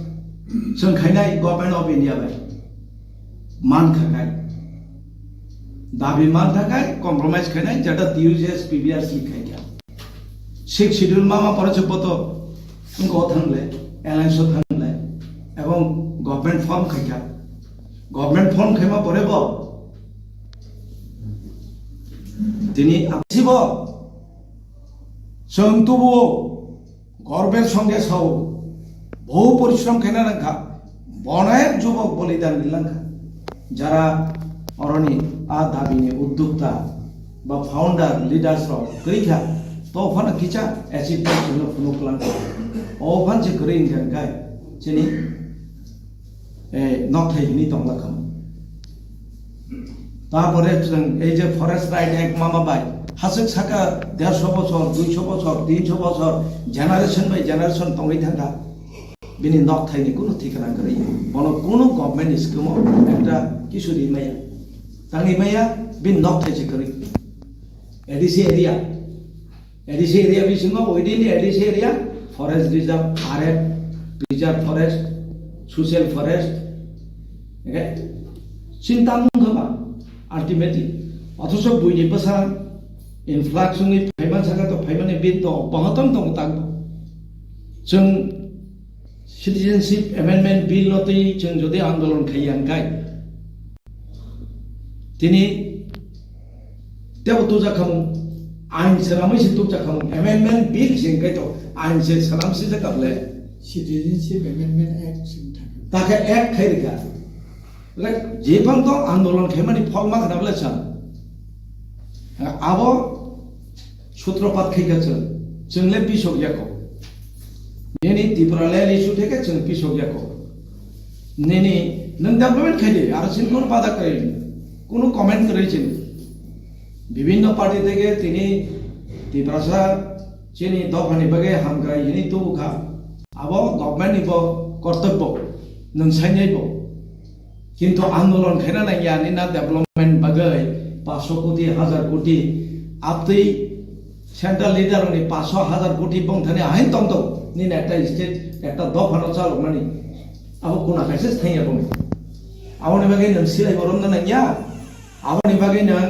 sung khainai government of India bai man khakai dabi man khakai compromise khainai jata TUJS PBRC khaikya six schedule mama parachopoto unko thangle alliance thangle ebong government form khaikya government form khaima porebo তিনি আসিব সন্তুবু গর্বের সঙ্গে সব বহু পরিশ্রম খেনে রাখা বনের যুবক বলিদান দিলাঙ্কা যারা অরণি আ দাবিনে উদ্যোক্তা বা ফাউন্ডার লিডার্স কইখা তো ওখানে কিচা অ্যাচিভমেন্ট জন্য ফুনুকলাং ওখান যে করে ইনকান গায় চিনি নথাইনি তংলাখাম তারপরে এই যে ফরেস্ট রাইট এক মামা বাই হাসেক সাকা 150 বছর 200 বছর 300 বছর জেনারেশন বাই জেনারেশন তঙ্গই থাকা বিনি নক থাইনি কোনো ঠিকানা করে বন কোনো গভর্নমেন্ট স্কিম একটা কিশোরী মাইয়া তাঙ্গি মাইয়া বিন নক থাইছে করে এডিসি এরিয়া বিসিংহ within ADC area forest reserve RF reserve forest social forest okay চিন্তা মুখবা ultimately অথচ বুইনি বসা ইনফ্লাক্সনি ফাইমান সাকা তো ফাইমানে বিন তো বহতম দং তাক जों সিটিজেনশিপ অ্যামেন্ডমেন্ট বিল নতই जों যদি আন্দোলন খাইয়ান গাই তিনি তেও তো জাখাম আইন সালামই সে তো জাখাম অ্যামেন্ডমেন্ট বিল जों গাই তো আইন সে সালাম সে জাকাবলে সিটিজেনশিপ অ্যামেন্ডমেন্ট অ্যাক্ট जों তাকে এক খাইরিকা जेबां तो आंदोलन खेमानि फलमा खनाबले सान आबो सूत्रपात खैगाचो जोंले बिसक याको नेनि त्रिपुरा लेल इशू थेके जों बिसक याको नेनि नों डेभलपमेंट खाइले आरो जों कोनो बाधा करे कोनो कमेन्ट करे जों विभिन्न पार्टी थेके तिनि त्रिपुरासा जेनि दफानि बागे हामग्राय हिनि तुखा आबो गभर्नमेन्ट निबो कर्तव्य नों साइनायबो কিন্তু আন্দোলন খেনা নাই ইয়ানি না ডেভেলপমেন্ট বাগৈ 500 কোটি 1000 কোটি আপতেই সেন্ট্রাল লিডার উনি 500 1000 কোটি বংথানে আইন তন্ত নিন একটা স্টেট একটা দফানো চাল মানে আবো কোনা কাছে থাইয়া বং আবনি বাগৈ নন সিলাই বরম না নাইয়া আবনি বাগৈ নন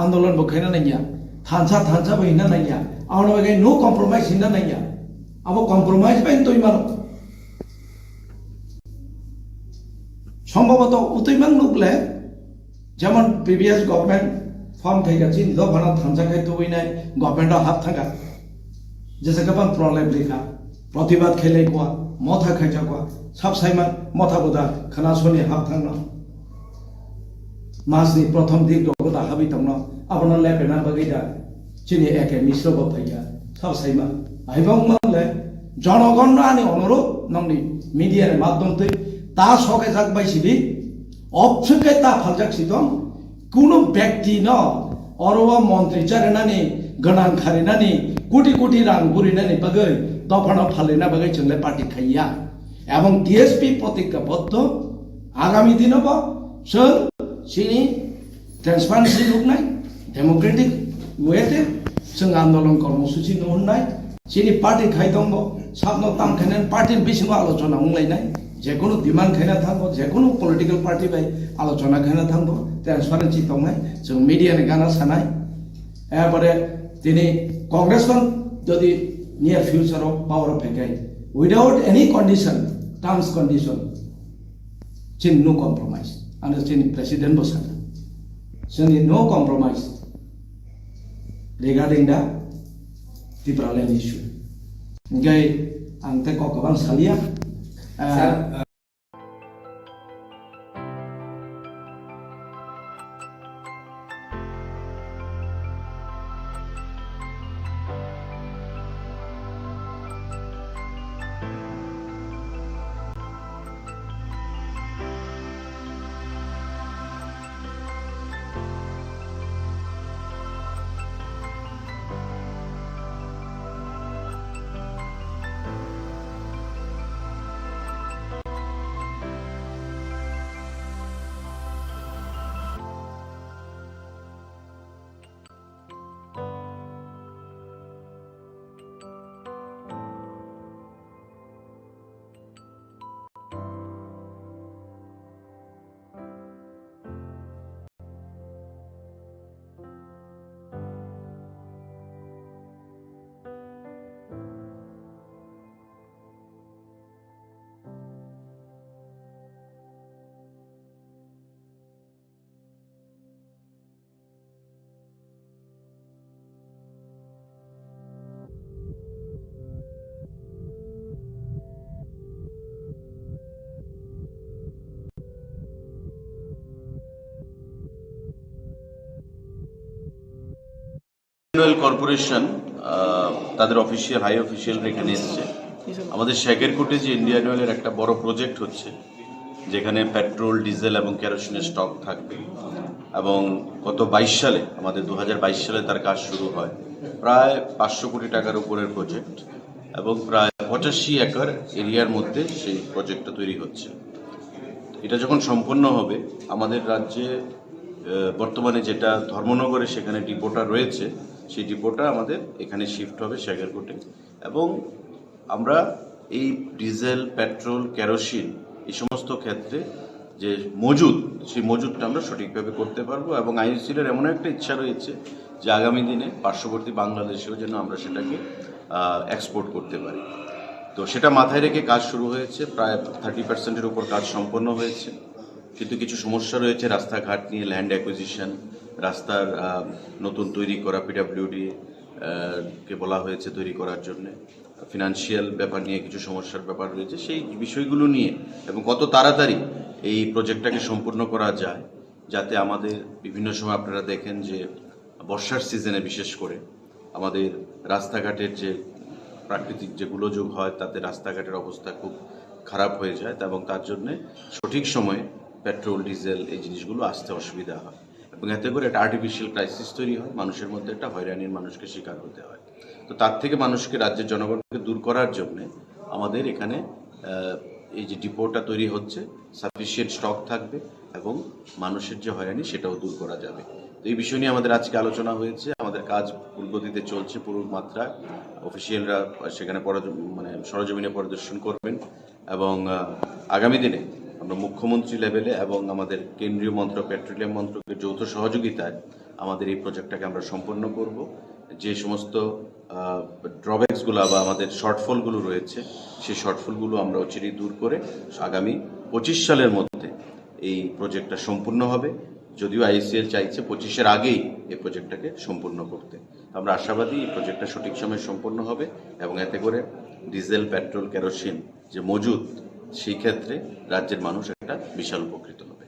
আন্দোলন বখাইনা নাইয়া থানসা বইনা নাইয়া আবনি বাগৈ নো কম্প্রোমাইজ হিনা নাইয়া আবো কম্প্রোমাইজ বাইন তৈ মানো সম্ভবত উতৈমাং নুকলে যেমন প্রিভিয়াস গভর্নমেন্ট ফর্ম থাইগাছি দফানা থানসা খাই তৈনাই গভর্নমেন্ট হাত থাকা যেসে গোबां प्रब्लेम लेखा प्रतिबाद खेले कोआ मथा खाइजा कोआ सब साइमा मथा बोदा खोनासनि हात थांनो मासनि प्रथम दिग दगदा हाबि तंनो आपना लेपेना बगैदा चिनि एके मिश्र बफाइया सब साइमा आइबां माले জনগণ আনি অনুরোধ নংনি মিডিয়ার মাধ্যম তৈ তা সকে যাক বাইছিলি অপসকে তা ফালজাকছি দম কোনো ব্যক্তি ন অরবা মন্ত্রী চারেনানি গণাং খারিনানি কোটি কোটি রাং বুরিনানি বাগৈ দফানো ফালিনা বাগৈ जोंले पार्टी खाइया এবং টিএসপি প্রতিজ্ঞাবদ্ধ আগামী দিনব जों सिनि ट्रान्सपारेन्सि नुनाय डेमोक्रेटिक वेते जों आन्दोलन कर्मसूचि नुनाय চিনি পার্টি খাই দङ সামনো তাম খাইना পার্টির বিসিङाव আলোচনা মুंलायनाय যে কোনো ডিমান্ড খাইना थांबो যে কোনো পলিটিক্যাল পার্টি বাই আলোচনা খাইना थांबो ট্রান্সপারেন্সি दंनाय जों মিডিয়াनि গানা সানাय এবারে তিনি কংগ্রেসমান যদি নিয়ার ফিউচারাव पावर फैगाय without any condition terms condition जों नो कम्प्रोमाइज आरो जोंनि प्रेसिडेन्ट बसानो जोंनि नो कम्प्रोमाइज रिगार्डिं दा Tipra land issue. Ngay ang teko kabang salia. Corporation তাদের অফিসিয়াল হাই অফিসিয়াল এখানে এসেছে। আমাদের শেখের কোটে যে ইন্ডিয়ান অয়েলের একটা বড় প্রজেক্ট হচ্ছে, যেখানে পেট্রোল, ডিজেল এবং কেরোসিনের স্টক থাকবে, এবং গত 22 সালে আমাদের 2022 সালে তার কাজ শুরু হয়। প্রায় 500 কোটি টাকার উপরের প্রজেক্ট এবং প্রায় 85 একর এরিয়ার মধ্যে সেই প্রজেক্টটা তৈরি হচ্ছে। এটা যখন সম্পন্ন হবে, আমাদের রাজ্যে বর্তমানে যেটা ধর্মনগরে সেখানে ডিপোটা রয়েছে, সেই ডিপোটা আমাদের এখানে শিফট হবে শেখেরকোটে, এবং আমরা এই ডিজেল, পেট্রোল, কেরোসিন এই সমস্ত ক্ষেত্রে যে মজুদ, সেই মজুদটা আমরা সঠিকভাবে করতে পারবো। এবং আইওসিএলের এমন একটা ইচ্ছা রয়েছে যে আগামী দিনে পার্শ্ববর্তী বাংলাদেশেও যেন আমরা সেটাকে এক্সপোর্ট করতে পারি। তো সেটা মাথায় রেখে কাজ শুরু হয়েছে। প্রায় 30%-এর উপর কাজ সম্পন্ন হয়েছে, কিন্তু কিছু সমস্যা রয়েছে রাস্তাঘাট নিয়ে, ল্যান্ড অ্যাকুইজিশন, রাস্তার নতুন তৈরি করা, পিডব্লিউডি কে বলা হয়েছে তৈরি করার জন্য, ফিনান্সিয়াল ব্যাপার নিয়ে কিছু সমস্যার ব্যাপার রয়েছে। সেই বিষয়গুলো নিয়ে এবং কত তাড়াতাড়ি এই প্রজেক্টটাকে সম্পূর্ণ করা যায়, যাতে আমাদের বিভিন্ন সময় আপনারা দেখেন যে বর্ষার সিজনে বিশেষ করে আমাদের রাস্তাঘাটের যে প্রাকৃতিক যে গোলযোগ হয়, তাতে রাস্তাঘাটের অবস্থা খুব খারাপ হয়ে যায়, এবং তার জন্যে সঠিক সময়ে পেট্রোল, ডিজেল এই জিনিসগুলো আসতে অসুবিধা হয়, এবং এতে করে একটা আর্টিফিশিয়াল ক্রাইসিস তৈরি হয়, মানুষের মধ্যে একটা হয়রানির মানুষকে শিকার হতে হয়। তো তার থেকে মানুষকে, রাজ্যের জনগণকে দূর করার জন্যে আমাদের এখানে এই যে ডিপোটা তৈরি হচ্ছে, সাফিসিয়েন্ট স্টক থাকবে এবং মানুষের যে হয়রানি সেটাও দূর করা যাবে। তো এই বিষয় নিয়ে আমাদের আজকে আলোচনা হয়েছে। আমাদের কাজ পুরোগতিতে চলছে, পুরো মাত্রায়। অফিসিয়ালরা সেখানে সরজমিনে পরিদর্শন করবেন, এবং আগামী দিনে আমরা মুখ্যমন্ত্রী লেভেলে এবং আমাদের কেন্দ্রীয় মন্ত্রক, পেট্রোলিয়াম মন্ত্রকের যৌথ সহযোগিতায় আমাদের এই প্রজেক্টটাকে আমরা সম্পন্ন করব। যে সমস্ত ড্রব্যাকসগুলো বা আমাদের শর্টফলগুলো রয়েছে, সেই শর্টফলগুলো আমরা অচিরেই দূর করে আগামী 25 সালের মধ্যে এই প্রজেক্টটা সম্পূর্ণ হবে। যদিও আইসিএল চাইছে 25-এর আগেই এই প্রজেক্টটাকে সম্পূর্ণ করতে। আমরা আশাবাদী এই প্রজেক্টটা সঠিক সময়ে সম্পন্ন হবে, এবং এতে করে ডিজেল, পেট্রোল, কেরোসিন যে মজুদ, সেই ক্ষেত্রে রাজ্যের মানুষ একটা বিশাল উপকৃত হবে।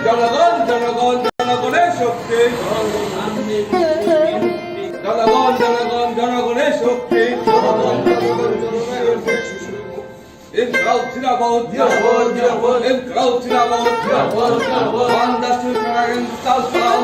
জনগণ জনগণ জনগণের শক্তি, জনগণ জনগণ জনগণের শক্তি, ইনকলাব জিন্দাবাদ জিন্দাবাদ জিন্দাবাদ, ইনকলাব জিন্দাবাদ জিন্দাবাদ জিন্দাবাদ, বাংলাদেশ সালাম সালাম।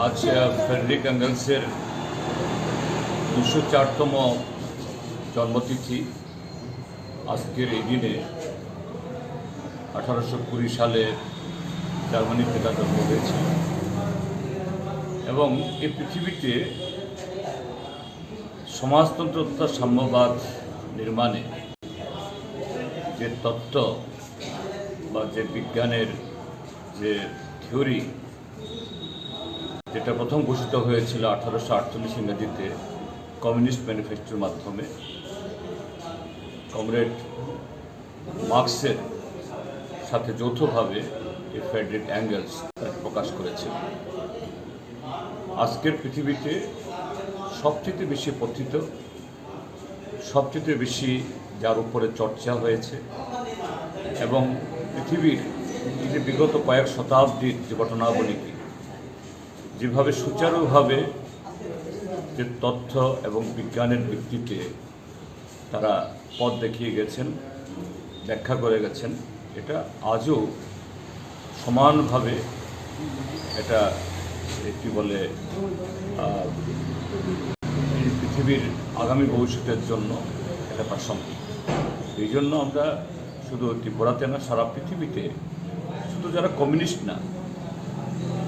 আজ ফ্রেডরিক এঙ্গেলসের 204তম জন্মতিথি। আজকের এই দিনে 1820 সালে জার্মানিতে তার জন্ম হয়েছিল এবং এই পৃথিবীতে সমাজতন্ত্র তথা সাম্যবাদ নির্মাণে যে তত্ত্ব বা যে বিজ্ঞানের যে থিওরি যেটা প্রথম ঘোষিত হয়েছিল 1848 ইংরেজিতে কমিউনিস্ট ম্যানিফেস্টোর মাধ্যমে, কমরেড মার্কসের সাথে যৌথভাবে এই ফ্রেডরিক এঙ্গেলস প্রকাশ করেছিল। আজকের পৃথিবীতে সবচেয়ে বেশি পঠিত, সবচেয়ে বেশি যার উপরে চর্চা হয়েছে এবং পৃথিবীর এই যে বিগত কয়েক শতাব্দীর যে ঘটনাবলীকে যেভাবে সুচারুভাবে যে তথ্য এবং বিজ্ঞানের ভিত্তিতে তারা পথ দেখিয়ে গেছেন, ব্যাখ্যা করে গেছেন, এটা আজও সমানভাবে এটা কি বলে এই পৃথিবীর আগামী ভবিষ্যতের জন্য এটা প্রাসঙ্গিক। এই জন্য আমরা শুধু ত্রিপুরাতে না, সারা পৃথিবীতে শুধু যারা কমিউনিস্ট না,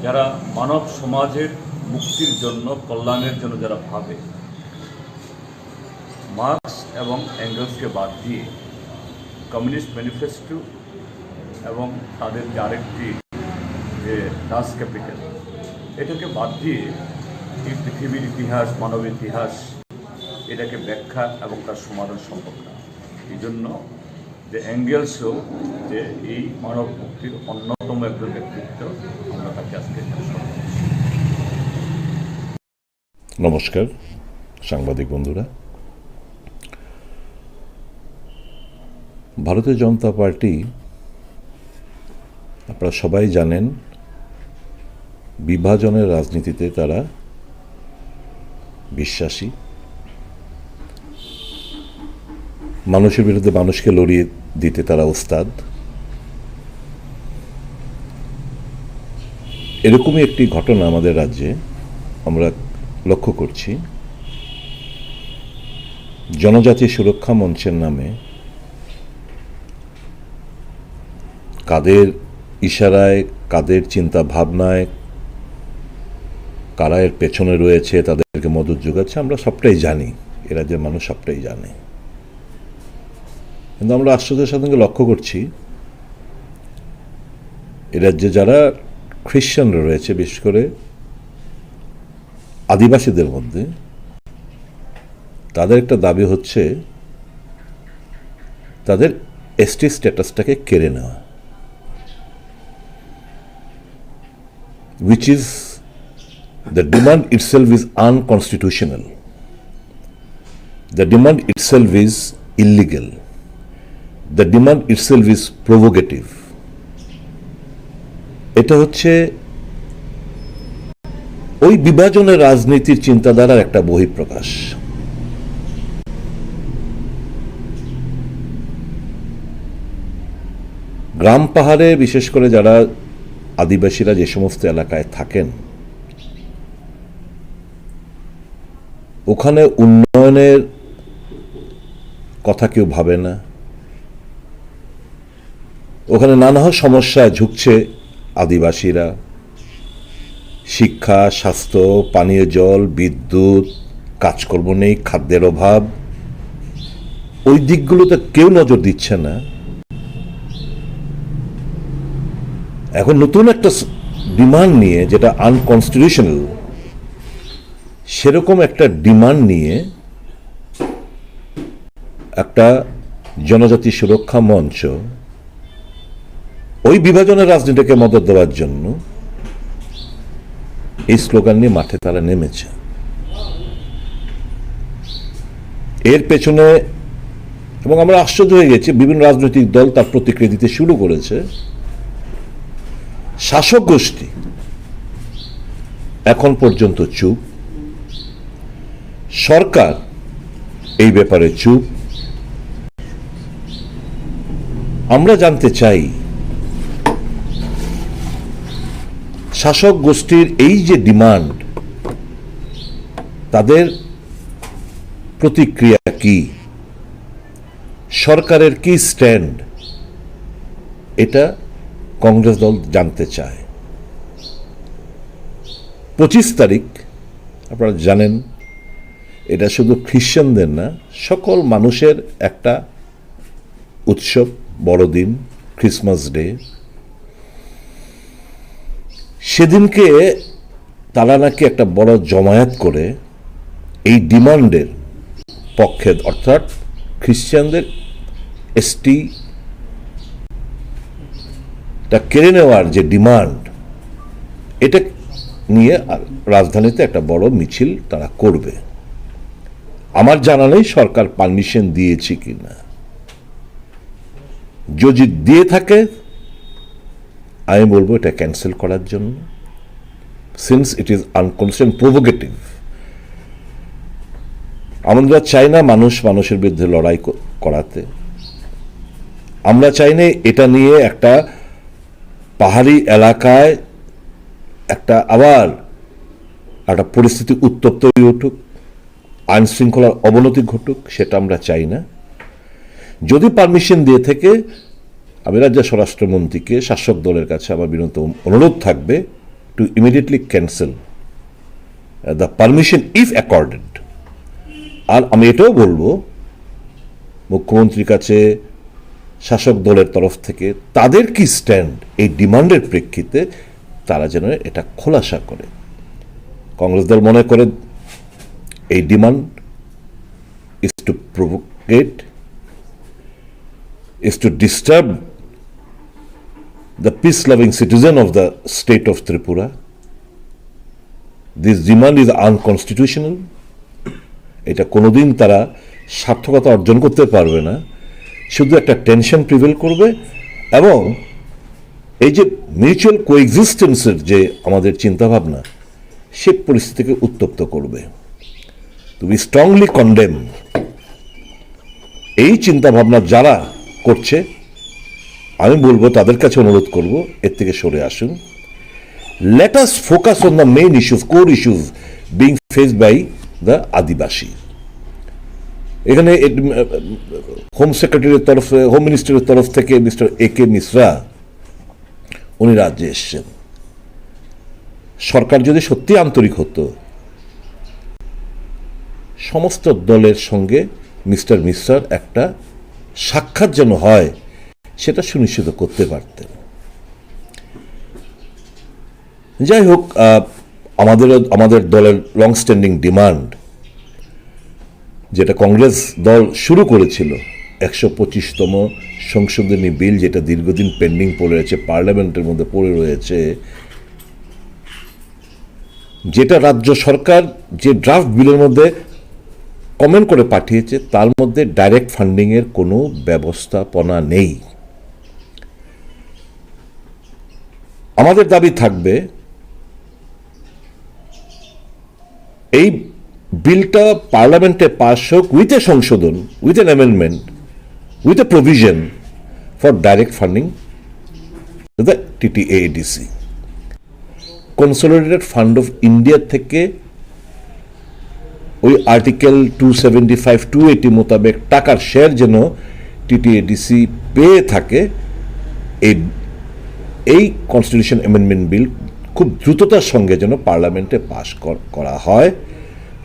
যারা মানব সমাজের মুক্তির জন্য, কল্যাণের জন্য যারা ভাবে, মার্কস এবং এঙ্গেলসকে বাদ দিয়ে কমিউনিস্ট ম্যানিফেস্টো এবং তাদের যে আরেকটি যে ডাস ক্যাপিটাল, এটাকে বাদ দিয়ে এই পৃথিবীর ইতিহাস, মানব ইতিহাস, এটাকে ব্যাখ্যা এবং তার সমাধান সম্ভব না। এই জন্য যে এঙ্গেলসও যে এই মানব মুক্তির অন্যতম একজন ব্যক্তিত্ব, আমরা তাকে আজকে। নমস্কার সাংবাদিক বন্ধুরা। ভারতীয় জনতা পার্টি আপনারা সবাই জানেন বিভাজনের রাজনীতিতে তারা বিশ্বাসী। মানুষের বিরুদ্ধে মানুষকে লড়িয়ে দিতে তারা ওস্তাদ। এরকমই একটি ঘটনা আমাদের রাজ্যে আমরা লক্ষ্য করছি। জনজাতি সুরক্ষা মঞ্চের নামে কাদের ইশারায়, কাদের চিন্তা ভাবনায়, কারা এর পেছনে রয়েছে, তাদেরকে মদত যোগাচ্ছে, আমরা সবটাই জানি, এ রাজ্যের মানুষ সবটাই জানে। কিন্তু আমরা আশ্চর্যের সাথে লক্ষ্য করছি এ রাজ্যে যারা খ্রিশ্চানরা রয়েছে, বিশেষ করে আদিবাসীদের মধ্যে, তাদের একটা দাবি হচ্ছে তাদের এসটি স্ট্যাটাসটাকে কেড়ে নেওয়া, which is the demand itself is unconstitutional. The demand itself is illegal. The demand itself is provocative. এটা হচ্ছে ওই বিভাজনের রাজনীতির চিন্তাধারার একটা বহিঃপ্রকাশ। গ্রাম পাহাড়ে বিশেষ করে যারা আদিবাসীরা যে সমস্ত এলাকায় থাকেন, ওখানে উন্নয়নের কথা কেউ ভাবে না। ওখানে নানা সমস্যায় ঝুঁকছে আদিবাসীরা, শিক্ষা, স্বাস্থ্য, পানীয় জল, বিদ্যুৎ, কাজকর্ম নেই, খাদ্যের অভাব, ওই দিকগুলোতে কেউ নজর দিচ্ছে না। এখন নতুন একটা ডিমান্ড নিয়ে, যেটা আনকনস্টিটিউশনাল, সেরকম একটা ডিমান্ড নিয়ে একটা জনজাতি সুরক্ষা মঞ্চ ওই বিভাজনের রাজনীতিকে মদত দেওয়ার জন্য এই স্লোগান নিয়ে মাঠে তারা নেমেছে। এর পেছনে, এবং আমরা আশ্চর্য হয়ে গেছি, বিভিন্ন রাজনৈতিক দল তার প্রতিক্রিয়া দিতে শুরু করেছে। শাসক গোষ্ঠী এখন পর্যন্ত চুপ, সরকার এই ব্যাপারে চুপ। আমরা জানতে চাই, শাসক গোষ্ঠীর এই যে ডিমান্ড, তাদের প্রতিক্রিয়া কি, সরকারের কি স্ট্যান্ড, এটা কংগ্রেস দল জানতে চায়। 25 তারিখ আপনারা জানেন, এটা শুধু খ্রিশ্চানদের না, সকল মানুষের একটা উৎসব, বড়দিন, ক্রিসমাস ডে। সেদিনকে তারা নাকি একটা বড় জমায়েত করে এই ডিমান্ডের পক্ষে, অর্থাৎ খ্রিশ্চানদের এসটি টা কেড়ে নেওয়ার যে ডিমান্ড, এটা নিয়ে রাজধানীতে একটা বড় মিছিল তারা করবে। আমার জানা নেই সরকার পারমিশন দিয়েছে কিনা। যদি দিয়ে থাকে, আমি বলবো এটা ক্যান্সেল করার জন্য, since it is unconstitutional, provocative. আমরা চাই না মানুষ মানুষের বিরুদ্ধে লড়াই করাতে। আমরা চাই না এটা নিয়ে একটা পাহাড়ি এলাকায় আবার একটা পরিস্থিতি উত্তপ্ত হয়ে উঠুক, আইন শৃঙ্খলার অবনতি ঘটুক, সেটা আমরা চাই না। যদি পারমিশন দিয়ে থেকে, আমি রাজ্য স্বরাষ্ট্রমন্ত্রীকে, শাসক দলের কাছে আমার বিনীত অনুরোধ থাকবে to immediately cancel the permission if accorded. আর আমি এটাও বলবো মুখ্যমন্ত্রীর কাছে, শাসক দলের তরফ থেকে তাদের কি স্ট্যান্ড এই ডিমান্ডের প্রেক্ষিতে, তারা যেন এটা খোলাসা করে। কংগ্রেস দল মনে করে এই demand is to প্রভোকেট, is to disturb the peace-loving citizen of the state of Tripura. This demand is unconstitutional. এটা কোনোদিন তারা সার্থকতা অর্জন করতে পারবে না, শুধু একটা টেনশন প্রিভেল করবে, এবং এই যে মিউচুয়াল কোএক্সিস্টেন্সের যে আমাদের চিন্তাভাবনা, সে পরিস্থিতিকে উত্তপ্ত করবে। তো উই স্ট্রংলি কন্ডেম এই চিন্তাভাবনা যারা করছে। আমি বলবো, তাদের কাছে অনুরোধ করব, এর থেকে সরে আসুন। Let us focus on the main issues, core issues being faced by the Adivasi. এখানে হোম সেক্রেটারির তরফে, হোম মিনিস্টারের তরফ থেকে মিস্টার A.K. মিশ্রা উনি রাজ্যে এসছেন। সরকার যদি সত্যি আন্তরিক হতো, সমস্ত দলের সঙ্গে মিস্টার মিশ্রার একটা সাক্ষাৎ যেন হয়, সেটা সুনিশ্চিত করতে পারতেন। যাই হোক, আমাদের দলের লং স্ট্যান্ডিং ডিমান্ড, যেটা কংগ্রেস দল শুরু করেছিল, 125তম সংশোধনী বিল, যেটা দীর্ঘদিন পেন্ডিং পড়ে রয়েছে, পার্লামেন্টের মধ্যে পড়ে রয়েছে, যেটা রাজ্য সরকার যে ড্রাফট বিলের মধ্যে কমেন্ট করে পাঠিয়েছে, তার মধ্যে ডাইরেক্ট ফান্ডিংয়ের কোনো ব্যবস্থাপনা নেই। আমাদের দাবি থাকবে, এই বিলটা পার্লামেন্টে পাস হোক উইথ এ সংশোধন, with an amendment, with a provision for direct funding the TTADC. Consolidated fund of India থেকে ওই আর্টিকেল 275, 280 মোতাবেক টাকার শেয়ার যেন টিটিএডিসি পেয়ে থাকে, এই কনস্টিটিউশন অ্যামেন্ডমেন্ট বিল খুব দ্রুততার সঙ্গে যেন পার্লামেন্টে পাশ করা হয়।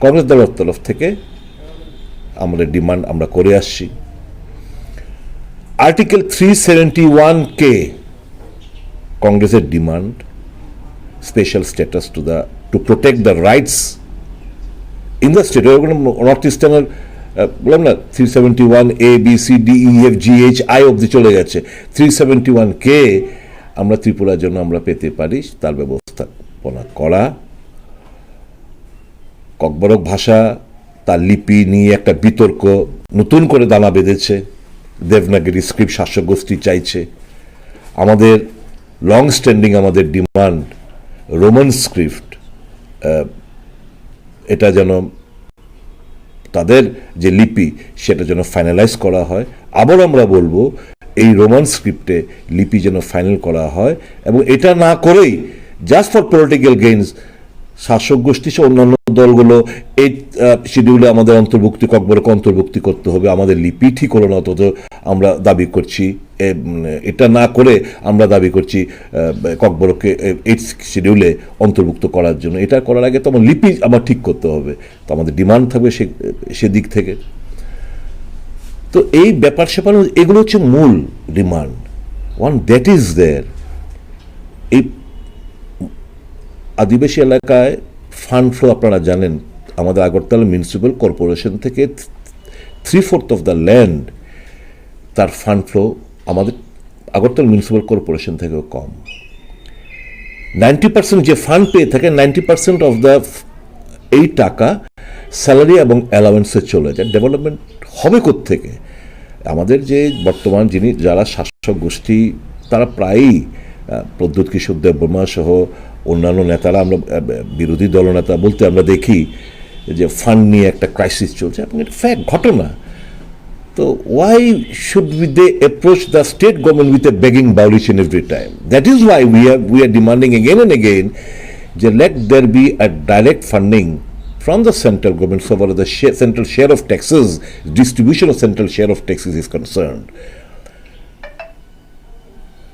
কংগ্রেস দলের তরফ থেকে আমাদের ডিমান্ড আমরা করে আসছি। আর্টিকেল 371 কংগ্রেসের demand, special status to protect the rights in the state. North ইস্টার্নের বললাম না 371 ABCDEFGHI অব্দি চলে গেছে। 371 আমরা ত্রিপুরার জন্য আমরা পেতে পারি, তার ব্যবস্থাপনা করা। ককবরক ভাষা, তার লিপি নিয়ে একটা বিতর্ক নতুন করে দানা বেঁধেছে। দেবনাগরী স্ক্রিপ্ট শাসক গোষ্ঠী চাইছে। আমাদের লং স্ট্যান্ডিং আমাদের ডিমান্ড রোমান স্ক্রিপ্ট, এটা যেন তাদের যে লিপি সেটা যেন ফাইনালাইজ করা হয়। আবার আমরা বলবো এই রোমান স্ক্রিপ্টে লিপি যেন ফাইনাল করা হয়, এবং এটা না করেই জাস্ট ফর পলিটিক্যাল গেইনস শাসক গোষ্ঠী সহ অন্যান্য দলগুলো এই শিডিউলে আমাদের ককবরক অন্তর্ভুক্তি করতে হবে, আমাদের লিপি ঠিক হলো না, অথচ আমরা দাবি করছি এটা না করে আমরা দাবি করছি ককবরককে এই শিডিউলে অন্তর্ভুক্ত করার জন্য। এটা করার আগে তো আমার লিপি আমার ঠিক করতে হবে, তো আমাদের ডিমান্ড থাকবে সেদিক থেকে। তো এই ব্যাপার স্যাপার এগুলো হচ্ছে মূল demand. One that is there. এই আদিবাসী এলাকায় ফান্ড ফ্লো আপনারা জানেন, আমাদের আগরতলা মিউনিসিপ্যাল কর্পোরেশন থেকে 3/4 অফ দ্য ল্যান্ড, তার ফান্ড ফ্লো আমাদের আগরতলা মিউনিসিপ্যাল কর্পোরেশন থেকেও কম। 90% যে ফান্ড পেয়ে থাকে, 90% অফ দ্য এই টাকা স্যালারি এবং অ্যালাওয়েন্সে চলে যায়। ডেভেলপমেন্ট হবে কোত্থেকে? আমাদের যে বর্তমান যারা শাসক গোষ্ঠী, তারা প্রায়ই প্রদ্যুৎ কিশোর দেববর্মা সহ অন্যান্য নেতারা, আমরা বিরোধী দলনেতা বলতে আমরা দেখি যে ফান্ড নিয়ে একটা ক্রাইসিস চলছে, এবং এটা ফ্যাক্ট, ঘটনা। তো why should they approach the state government with a begging bowl each and every time? That is why we are demanding again and again যে let there be a direct funding from the central government so far as the central share of taxes, distribution of central share of taxes is concerned.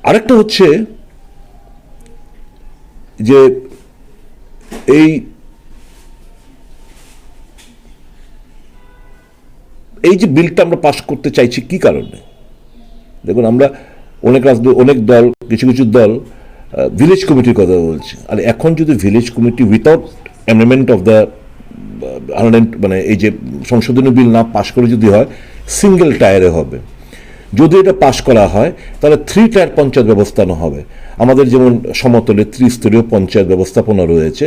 আরেকটা হচ্ছে যে এই যে বিলটা আমরা pass করতে চাইছি কি কারণে? দেখুন, আমরা অনেক দল, কিছু দল ভিলেজ কমিটির কথা বলছে। আর এখন যদি village committee without amendment of the মানে এই যে সংশোধনী বিল না পাশ করে যদি হয়, সিঙ্গেল টায়ারে হবে। যদি এটা পাশ করা হয় তাহলে 3 টায়ার পঞ্চায়েত ব্যবস্থানো হবে। আমাদের যেমন সমতলে ত্রিস্তরীয় পঞ্চায়েত ব্যবস্থাপনা রয়েছে,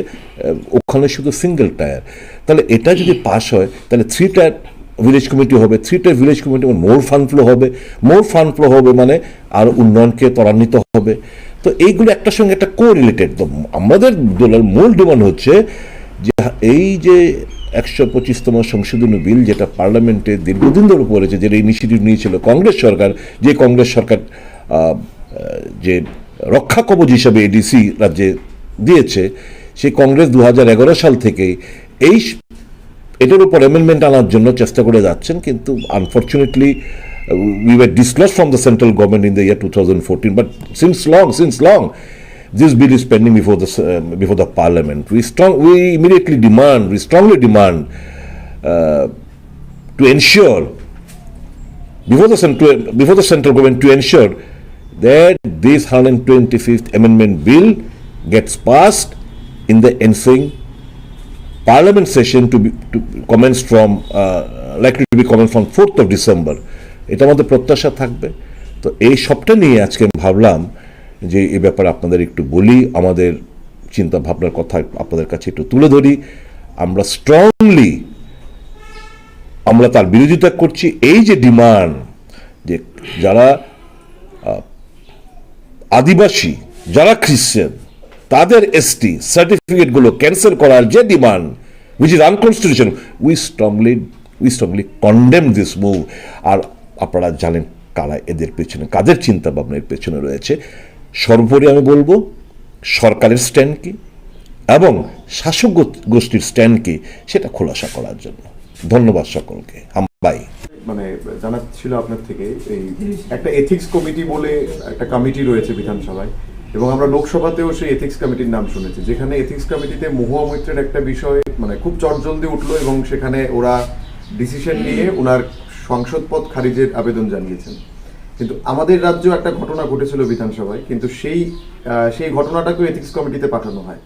ওখানে শুধু সিঙ্গেল টায়ার। তাহলে এটা যদি পাশ হয় তাহলে 3 টায়ার ভিলেজ কমিটি হবে। 3 টায়ার ভিলেজ কমিটি মোর ফান্ড ফ্লো হবে মানে আর উন্নয়নকে ত্বরান্বিত হবে। তো এইগুলো একটার সঙ্গে একটা কোরিলেটেড। তো আমাদের দলের মূল ডিমান্ড হচ্ছে যে এই যে 125তম সংশোধনী বিল, যেটা পার্লামেন্টে দীর্ঘদিন ধরে পড়েছে, যেটা ইনিশিয়েটিভ নিয়েছিল কংগ্রেস সরকার, যে কংগ্রেস সরকার যে রক্ষা কবচ হিসাবে এডিসি রাজ্যে দিয়েছে, সেই কংগ্রেস 2011 সাল থেকে এটার উপর অ্যামেন্ডমেন্ট আনার জন্য চেষ্টা করে যাচ্ছেন, কিন্তু unfortunately we were dislodged from the central government in the year 2014. But since long, this bill is pending before the parliament. We strongly demand to ensure before the central government to ensure that this 125th amendment bill gets passed in the ensuing parliament session to commence from likely to be commenced from 4th of December. এটা আমাদের প্রত্যাশা থাকবে। তো এই সবটা নিয়ে আজকে ভাবলাম যে এই ব্যাপারে আপনাদের একটু বলি, আমাদের চিন্তা ভাবনার কথা আপনাদের কাছে একটু তুলে ধরি। আমরা স্ট্রংলি তার বিরোধিতা করছি। এই যে ডিমান্ড, যে যারা আদিবাসী, যারা খ্রিশ্চান, তাদের এসটি সার্টিফিকেটগুলো ক্যান্সেল করার যে demand, which is unconstitutional, we strongly condemn this move. আর আপনারা জানেন কারা এদের পেছনে, কাদের চিন্তা ভাবনা এর পেছনে রয়েছে। সর্বোপরি আমি বলবো সরকারের স্ট্যান্ড কি এবং শাসক গোষ্ঠীর স্ট্যান্ড কি সেটা খোলাসা করার জন্য। ধন্যবাদ সকলকে। বাই। মানে জানার ছিল আপনার থেকে এই একটা এথিক্স কমিটি বলে একটা কমিটি রয়েছে বিধানসভায়, এবং আমরা লোকসভাতেও সেই এথিক্স কমিটির নাম শুনেছি, যেখানে এথিক্স কমিটিতে মহুয়া মৈত্রের একটা বিষয় মানে খুব চটজলদি উঠলো এবং সেখানে ওরা ডিসিশন নিয়ে ওনার সংসদ পদ খারিজের আবেদন জানিয়েছেন। কিন্তু আমাদের রাজ্য একটা ঘটনা ঘটেছিল বিধানসভায়, কিন্তু সেই ঘটনাটাকেও এথিক্স কমিটিতে পাঠানো হয়।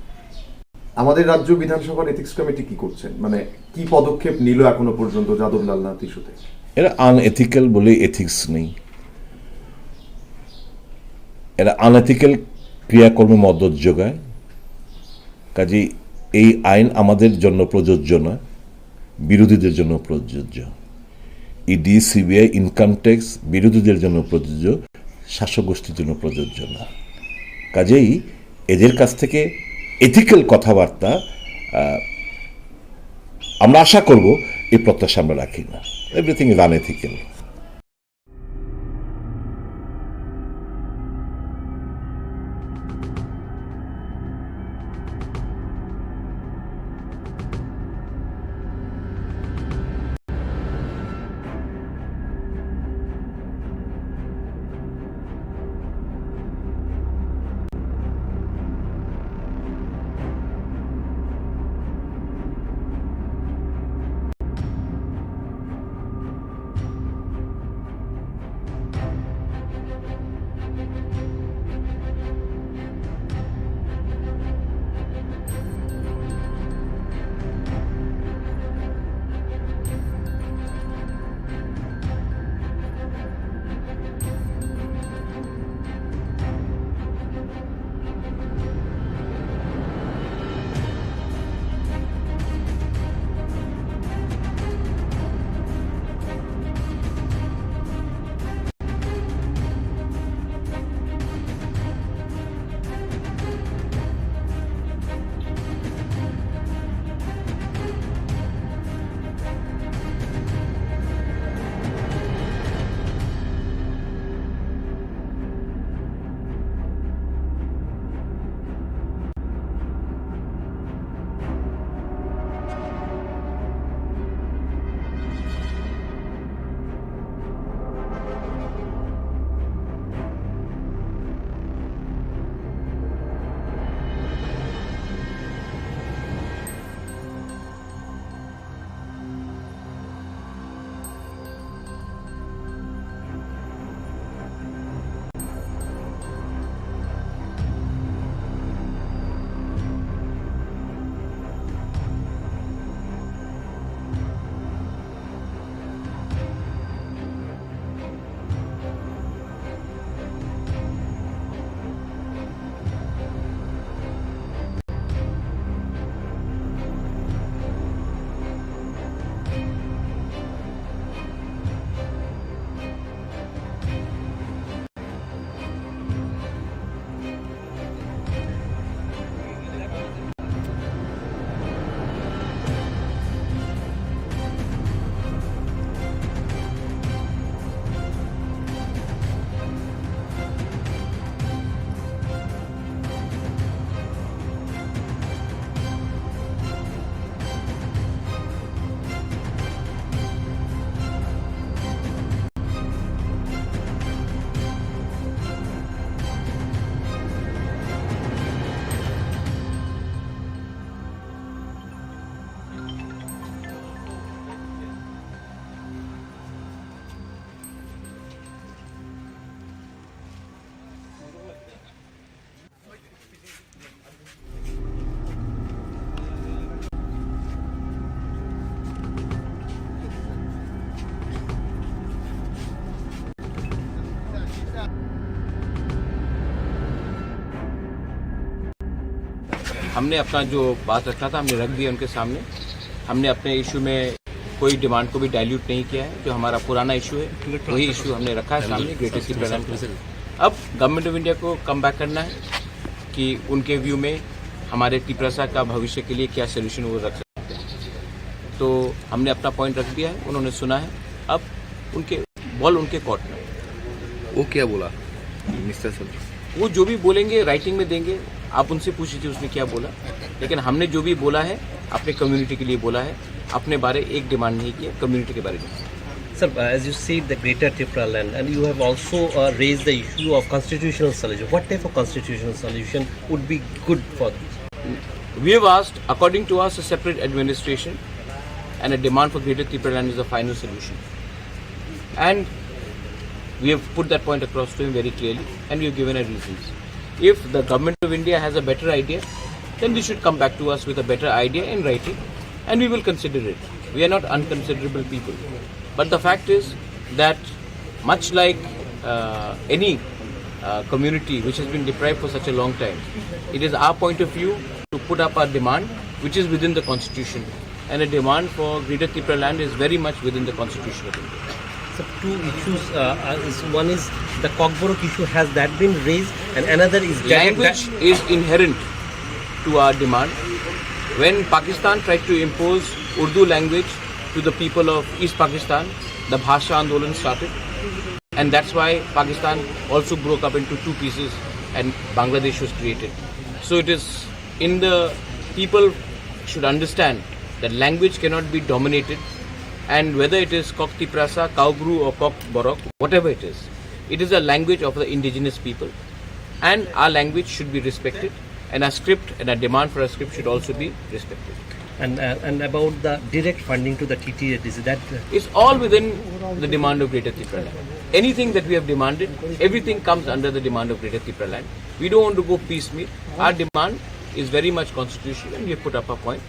আমাদের রাজ্য বিধানসভার এথিক্স কমিটি কি করছেন, মানে কি পদক্ষেপ নিল এখনো পর্যন্ত যাদবলাল নাথ ইস্যুতে? এরা আনএথিক্যাল বলে এথিক্স নেই, এরা আনএথিক্যাল ক্রিয়াকর্মে মদত যোগায়। কাজেই এই আইন আমাদের জন্য প্রযোজ্য নয়, বিরোধীদের জন্য প্রযোজ্য। ইডি, সিবিআই, ইনকাম ট্যাক্স বিরোধীদের জন্য প্রযোজ্য, শাসক গোষ্ঠীর জন্য প্রযোজ্য না। কাজেই এদের কাছ থেকে এথিক্যাল কথাবার্তা আমরা আশা করব, এই প্রত্যাশা আমরা রাখি না। Everything is unethical. हमने अपना जो बात रखा था हमने रख दिया उनके सामने। हमने अपने इशू में कोई डिमांड को भी डाइल्यूट नहीं किया है। जो हमारा पुराना इशू है वही इशू हमने रखा है सामने ग्रेटेस्ट टिप्रा। अब गवर्नमेंट ऑफ इंडिया को कम बैक करना है कि उनके व्यू में हमारे टिप्रा का भविष्य के लिए क्या सोल्यूशन वो रख सकते हैं। तो हमने अपना पॉइंट रख दिया है, उन्होंने सुना है। अब उनके बॉल उनके कोर्ट में। वो क्या बोला मिस्टर सर? वो जो भी बोलेंगे राइटिंग में देंगे, आप उनसे पूछ लीजिए उसने क्या बोला। लेकिन हमने जो भी बोला है अपने कम्युनिटी के लिए बोला है, अपने बारे एक डिमांड नहीं किया, कम्युनिटी के बारे में। Sir, as you see the greater Tipra land, and you have also raised the issue of constitutional solution. What type of constitutional solution would be good for this? We have asked, according to us, a separate administration and a demand for greater Tipra land is the final solution. And we have put that point across to him very clearly, and we have given our reasons. If the government of India has a better idea, then they should come back to us with a better idea in writing, and we will consider it. We are not unconsiderable people. But the fact is that much like any community which has been deprived for such a long time, it is our point of view to put up our demand which is within the constitution, and a demand for greater Tipra land is very much within the constitution of India. So two issues, one is the Koklam issue, has that been raised, and another is language is inherent to our demand. When Pakistan tried to impose Urdu language to the people of East Pakistan, the Bhasha Andolan started, and that's why Pakistan also broke up into two pieces and Bangladesh was created. So it is in the people should understand that language cannot be dominated, and whether it is Kok Tiprasa, Kaugru or Kok Borok, whatever it is a language of the indigenous people, and our language should be respected, and our script and our demand for our script should also be respected. And about the direct funding to the TTS, is that it's all within the demand of greater Tipra land. Anything that we have demanded, everything comes under the demand of greater Tipra land. We don't want to go piecemeal. Our demand is very much constitutional, and we have put up a point.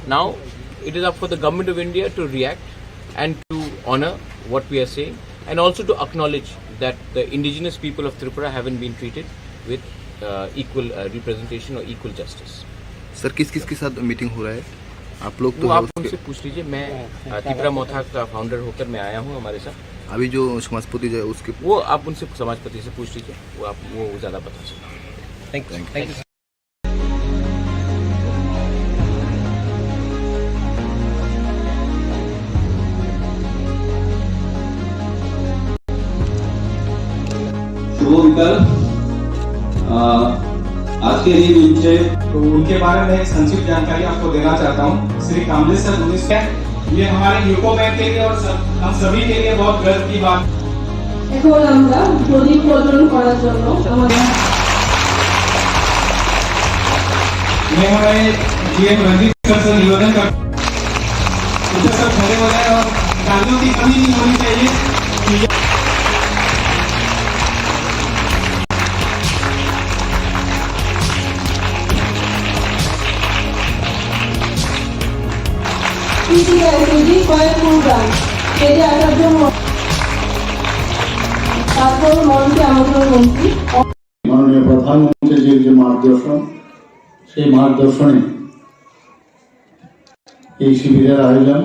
Now it is up for the government of India to react and to honor what we are saying, and also to acknowledge that the indigenous people of Tripura haven't been treated with equal representation or equal justice. Sir किस के साथ meeting हो रहा है आप लोग? तो आप उनसे पूछ लीजिए। मैं तिपरा मोथा का फाउंडर होकर मैं आया हूँ हमारे साथ। अभी जो समाजपति जो है उसके वो आप उनसे समाजपति से पूछ लीजिए, वो ज़्यादा बता सकते हैं। Thank you. शुभ विकल्प आज के लिए उनसे तो उनके बारे में एक संक्षिप्त जानकारी आपको देना चाहता हूँ। श्री कामलेश्वर 19 ये हमारे यूको बैंक के लिए और हम सभी के लिए बहुत गर्व की बात। এখন আমরা প্রদীপ প্রজ্বলন করার জন্য আমাদের मैं हमारे जीएम रणदीप सर से निवेदन करता हूँ सब खड़े हो जाए और गालियों की कमी नहीं होनी चाहिए। মাননীয় প্রধানমন্ত্রীজির যে মার্গদর্শন, সেই মার্গদর্শনে এই শিবিরের আয়োজন,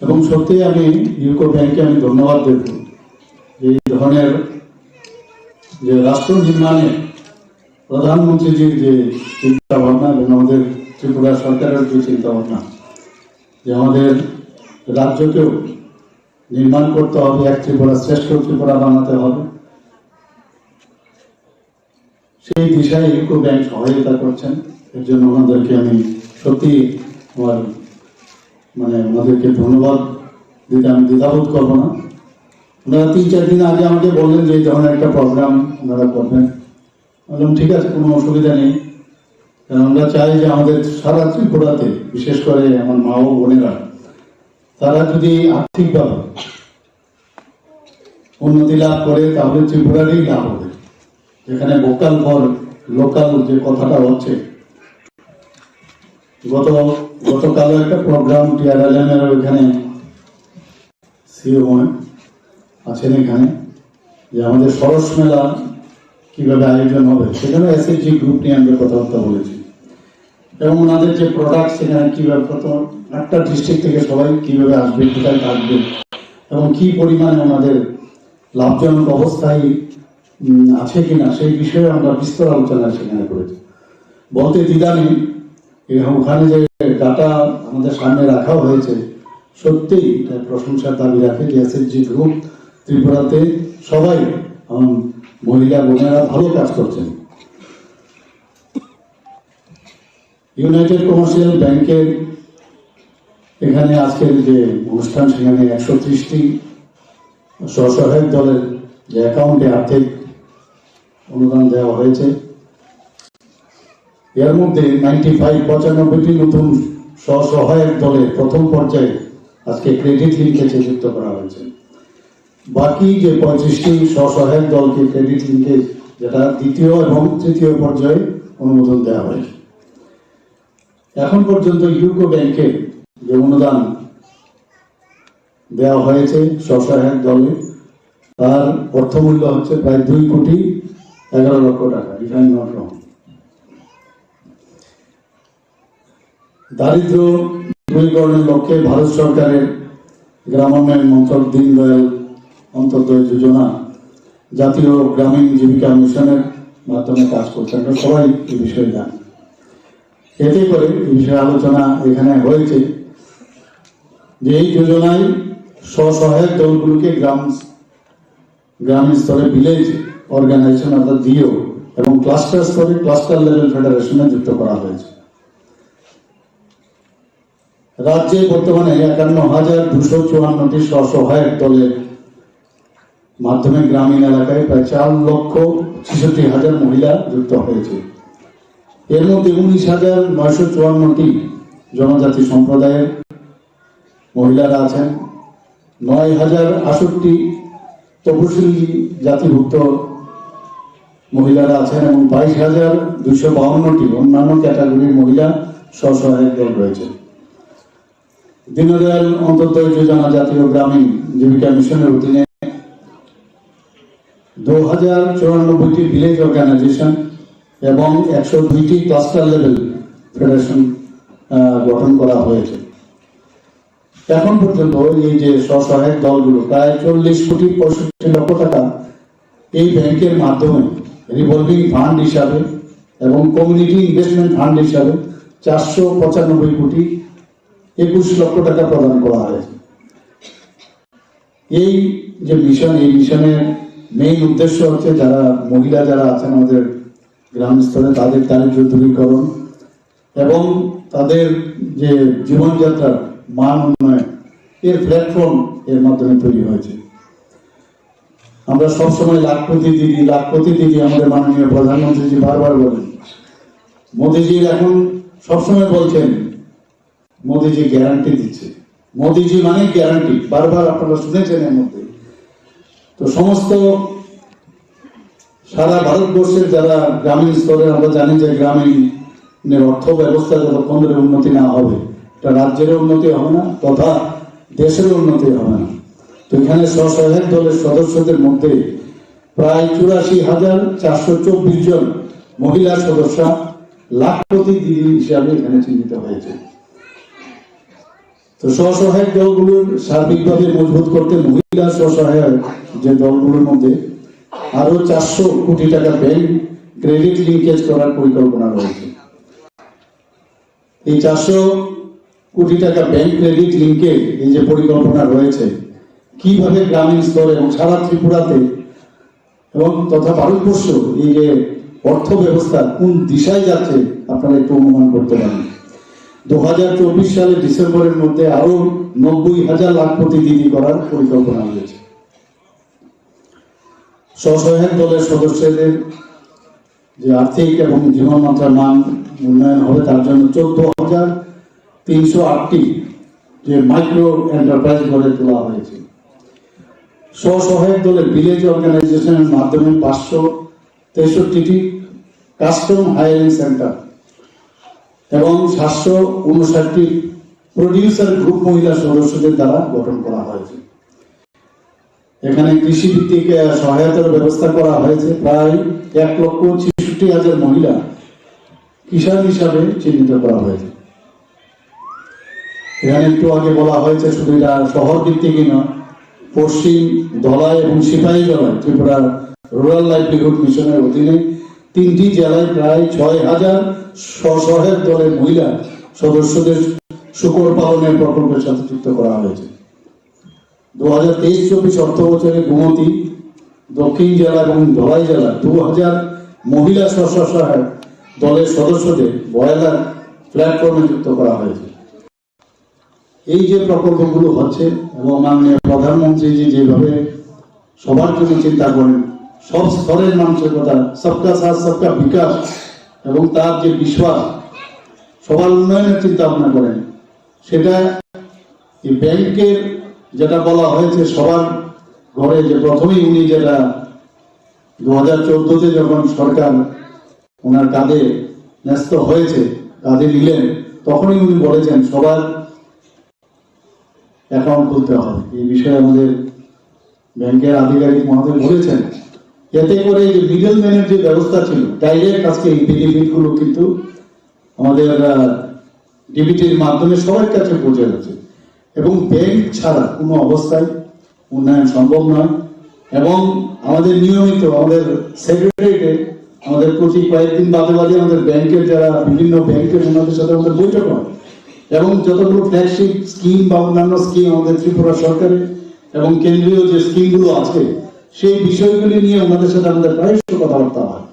এবং সত্যি আমি ইউকো ব্যাংকে আমি ধন্যবাদ দেব এই ধরনের যে রাষ্ট্র নির্মাণে প্রধানমন্ত্রীজির যে চিন্তা ভাবনা এবং আমাদের ত্রিপুরা সরকারের যে চিন্তা ভাবনা যে আমাদের রাজ্যকেও নির্মাণ করতে হবে, এক ত্রিপুরা শ্রেষ্ঠ ত্রিপুরা বানাতে হবে, সেই দিশায় ইউকো ব্যাংক সহায়তা করছেন। এর জন্য ওনাদেরকে আমি সত্যি আমার ওনাদেরকে ধন্যবাদ দিতে আমি দ্বিধাবোধ করবো না। ওনারা 3-4 দিন আগে আমাকে বললেন যে এই ধরনের একটা প্রোগ্রাম ওনারা করবেন। বললাম ঠিক আছে, কোনো অসুবিধা নেই, কারণ আমরা চাই যে আমাদের সারা ত্রিপুরাতে বিশেষ করে আমার মা ও বোনেরা তারা যদি আর্থিকভাবে উন্নতি লাভ করে তাহলে ত্রিপুরারই লাভ হবে। যেখানে ভোকাল ফর লোকাল যে কথাটা হচ্ছে, গতকালও একটা প্রোগ্রাম টিআরএলএম-এর ওইখানে সিও আছেন এখানে, যে আমাদের সরস মেলা কিভাবে আয়োজন হবে, সেখানে এসএইচজি গ্রুপ নিয়ে আমরা কথাবার্তা বলেছি, এবং ওনাদের যে প্রোডাক্ট সেখানে কিভাবে প্রথম একটা ডিস্ট্রিক্ট থেকে সবাই কিভাবে আসবে, কোথায় থাকবে এবং কি পরিমাণে ওনাদের লাভজনক অবস্থায় আছে কিনা সেই বিষয়ে আমরা বিস্তর আলোচনা সেখানে করেছি। বলতে দ্বিধা নেই, ওখানে যে ডাটা আমাদের সামনে রাখা হয়েছে সত্যিই প্রশংসার দাবি রাখে যে এসএইচজি গ্রুপ ত্রিপুরাতে সবাই মহিলা বোনেরা ভালো কাজ করছেন। ইউনাইটেড কমার্শিয়াল ব্যাংকের এখানে আজকের যে অনুষ্ঠান, সেখানে 130টি স্বসহায়ক দলের যে অ্যাকাউন্টে আর্থিক অনুদান দেওয়া হয়েছে, এর মধ্যে 95 নতুন স্বসহায়ক দলের প্রথম পর্যায়ে আজকে ক্রেডিট লিঙ্কেজে যুক্ত করা হয়েছে। বাকি যে 35টি স্বসহায়ক দলকে ক্রেডিট লিঙ্কেজ, যেটা দ্বিতীয় এবং তৃতীয় পর্যায়ে অনুমোদন দেওয়া হয়েছে। এখন পর্যন্ত ইউকো ব্যাংকে যে অনুদান দেওয়া হয়েছে স্বসহায়ক দলে, তার অর্থমূল্য হচ্ছে প্রায় 2,11,00,000 টাকা। এখানে নট রং। দারিদ্র দূরীকরণের লক্ষ্যে ভারত সরকারের গ্রামোন্নয়ন মন্ত্রক দীনদয়াল অন্তর্দয় যোজনা জাতীয় গ্রামীণ জীবিকা মিশনের মাধ্যমে কাজ করছে। আমরা সবাই এই বিষয়ে জানি। এতে করে এই বিষয়ে আলোচনা এখানে হয়েছে যে এই যোজনায় স্বসহায়ক দলগুলোকে গ্রামীণ স্তরে ভিলেজ অর্গানাইজেশন অর্থাৎ ডিও এবং ক্লাস্টার স্তরে ক্লাস্টার লেভেল ফেডারেশনে যুক্ত করা হয়েছে। রাজ্যে বর্তমানে 51,254টি স্বসহায়ক দলের মাধ্যমে গ্রামীণ এলাকায় প্রায় 4,66,000 মহিলা যুক্ত হয়েছে। এর মধ্যে 19,954টি জনজাতি সম্প্রদায়ের মহিলারা আছেন, 9,068টি তপশিলি জাতিভুক্ত মহিলারা আছেন এবং 22,252টি অন্যান্য ক্যাটাগরির মহিলা স্বসহায়ক দল রয়েছে। দীনদয়াল অন্তর্দয় যোজনা জাতীয় গ্রামীণ জীবিকা মিশনের অধীনে 2,094টি ভিলেজ অর্গানাইজেশন এবং 102টি ক্লাস্টার লেভেল ফেডারেশন গঠন করা হয়েছে। এখন পর্যন্ত এই যে স্বসহায়ক দলগুলো প্রায় 40,65,00,000 টাকা এই ব্যাংকের মাধ্যমে রিভলভিং ফান্ড হিসাবে এবং কমিউনিটি ইনভেস্টমেন্ট ফান্ড হিসাবে 495,21,00,000 টাকা প্রদান করা হয়েছে। এই যে মিশন, এই মিশনের মেইন উদ্দেশ্য হচ্ছে যারা মহিলা যারা আছেন আমাদের গ্রাম স্তরে, তাদের দারিদ্র দূরীকরণ এবং তাদের যে জীবনযাত্রার মান উন্নয়ন এর প্ল্যাটফর্ম এর মাধ্যমে তৈরি হয়েছে। আমরা সবসময় লাখপতি দিদি আমাদের মাননীয় প্রধানমন্ত্রীজি বারবার বলেন, মোদিজির এখন সবসময় বলছেন মোদিজি গ্যারান্টি দিচ্ছে। মোদিজি মানে গ্যারান্টি, বারবার আপনারা শুনেছেন এর মধ্যে। তো সমস্ত সারা ভারতবর্ষের যারা গ্রামীণ স্তরে, আমরা জানি যে গ্রামীণের অর্থ ব্যবস্থা যতক্ষণ ধরে উন্নতি না হবে, এটা রাজ্যের উন্নতি হবে না তথা দেশের উন্নতি হবে না। তো এখানে স্বসহায়ক দলের সদস্যদের মধ্যে প্রায় 84,424 জন মহিলা সদস্য লাখপতি দিদি হিসাবে এখানে চিহ্নিত হয়েছে। তো স্বসহায়ক দলগুলোর সার্বিকভাবে মজবুত করতে মহিলা স্বসহায়ক যে দলগুলোর মধ্যে আরো 400 কোটি টাকা ব্যাংক ক্রেডিট লিঙ্কেজ করার পরিকল্পনা রয়েছে। এই 400 কোটি টাকা ব্যাংক ক্রেডিট লিঙ্কেজ এই যে পরিকল্পনা রয়েছে, কিভাবে গ্রামীণ স্তরে এবং সারা ত্রিপুরাতে এবং তথা ভারতবর্ষ এই যে অর্থ ব্যবস্থা কোন দিশায় যাচ্ছে আপনারা একটু অনুমান করতে পারেন। 2024 সালের ডিসেম্বরের মধ্যে আরো 90,000 লাখপতি দিদি করার পরিকল্পনা রয়েছে। স্বসহায়ক দলের সদস্যদের যে আর্থিক এবং জীবনমাত্রার মান উন্নয়ন হবে, তার জন্য 14,308টি যে মাইক্রো এন্টারপ্রাইজ গড়ে তোলা হয়েছে। স্বসহায়ক দলের ভিলেজ অর্গানাইজেশনের মাধ্যমে 563টি কাস্টম হায়ারিং সেন্টার এবং 759টি প্রডিউসার গ্রুপ মহিলা সদস্যদের দ্বারা গঠন করা হয়েছে। এখানে কৃষি ভিত্তিক সহায়তার ব্যবস্থা করা হয়েছে। প্রায় 1,66,000 মহিলা কিষাণ হিসাবে চিহ্নিত করা হয়েছে। এখানে একটু আগে বলা হয়েছে শুধু এটা শহর ভিত্তিকই নয়, পশ্চিম ধলাই এবং সিপাহী জেলায় ত্রিপুরা রুরাল লাইভলিহুড মিশনের অধীনে 3টি জেলায় প্রায় 6,000 স্বসহায়ক দলের মহিলা সদস্যদের শূকর পালনের প্রকল্পের সাথে যুক্ত করা হয়েছে। 2023-24 অর্থ বছরে গোমতী দক্ষিণ জেলা এবং ধলাই জেলা 2000 মহিলা স্বসহায়ক দলের সদস্যদের বয়লার প্ল্যাটফর্মে যুক্ত করা হয়েছে। এই যে প্রকল্পগুলো হচ্ছে এবং মাননীয় প্রধানমন্ত্রী যেভাবে সবার জন্য চিন্তা করেন, সব স্তরের মানুষের কথা, সবকা সাথ সবকা বিকাশ, এবং তার যে বিশ্বাস, সবার উন্নয়নের চিন্তা ভাবনা করেন, সেটা এই ব্যাংকের যেটা বলা হয়েছে সবার ঘরে, যে প্রথমেই উনি যেটা 2014-তে যখন সরকার ওনার কাঁধে ন্যস্ত হয়েছে, কাঁধে নিলেন, তখনই উনি বলেছেন সবার অ্যাকাউন্ট খুলতে হবে। এই বিষয়ে আমাদের ব্যাংকের আধিকারিক মহোদয় বলেছেন। এতে করে যে মিডল ম্যানের যে ব্যবস্থা ছিল, ডাইরেক্ট আজকে এই বেনিফিটগুলো কিন্তু আমাদের ডিবিটির মাধ্যমে সবার কাছে পৌঁছে যাচ্ছে, এবং ব্যাংক ছাড়া কোনো অবস্থায় উন্নয়ন সম্ভব নয়। এবং আমাদের নিয়মিত আমাদের সেক্রেটারিয়েটে আমাদের প্রতি কয়েকদিন বাদে বাদে আমাদের ব্যাংকের যারা বিভিন্ন ব্যাংকের ওনাদের সাথে আমাদের বৈঠক হয়, এবং যতগুলো ফ্ল্যাগশিপ স্কিম বা অন্যান্য স্কিম আমাদের ত্রিপুরা সরকারের এবং কেন্দ্রীয় যে স্কিমগুলো আছে, সেই বিষয়গুলি নিয়ে ওনাদের সাথে আমাদের প্রায়শই কথাবার্তা হয়।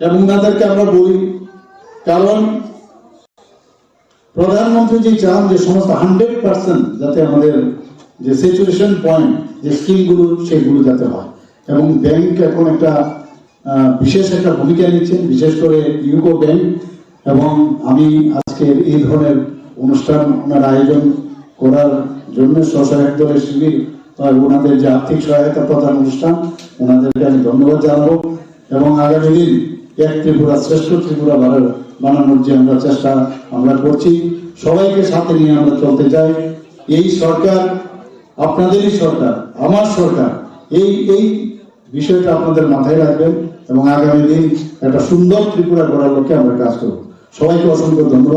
এবং ওনাদেরকে আমরা বলি, কারণ প্রধানমন্ত্রী যে চান যে সমস্ত 100% যাতে আমাদের যে সিচুয়েশন পয়েন্ট যে স্কিমগুলো সেগুলো যাতে হয়, এবং ব্যাংক এখন একটা বিশেষ একটা ভূমিকা নিচ্ছেন, বিশেষ করে ইউকো ব্যাংক। এবং আমি আজকে এই ধরনের অনুষ্ঠান ওনার আয়োজন করার জন্য স্বসহায়ক দলের শিবির, ওনাদের যে আর্থিক সহায়তা প্রদান অনুষ্ঠান, ওনাদেরকে আমি ধন্যবাদ জানাবো। এবং আগামী দিন এক ত্রিপুরা শ্রেষ্ঠ ত্রিপুরা বানানোর যে আমরা চেষ্টা আমরা করছি, সবাইকে সাথে নিয়ে আমরা চলতে চাই। এই সরকার আপনাদেরই সরকার, আমার সরকার, এই বিষয়টা আপনাদের মাথায় রাখবেন, এবং আগামী দিন একটা সুন্দর ত্রিপুরা গড়ার লক্ষ্যে আমরা কাজ করব। সবাইকে অসংখ্য ধন্যবাদ।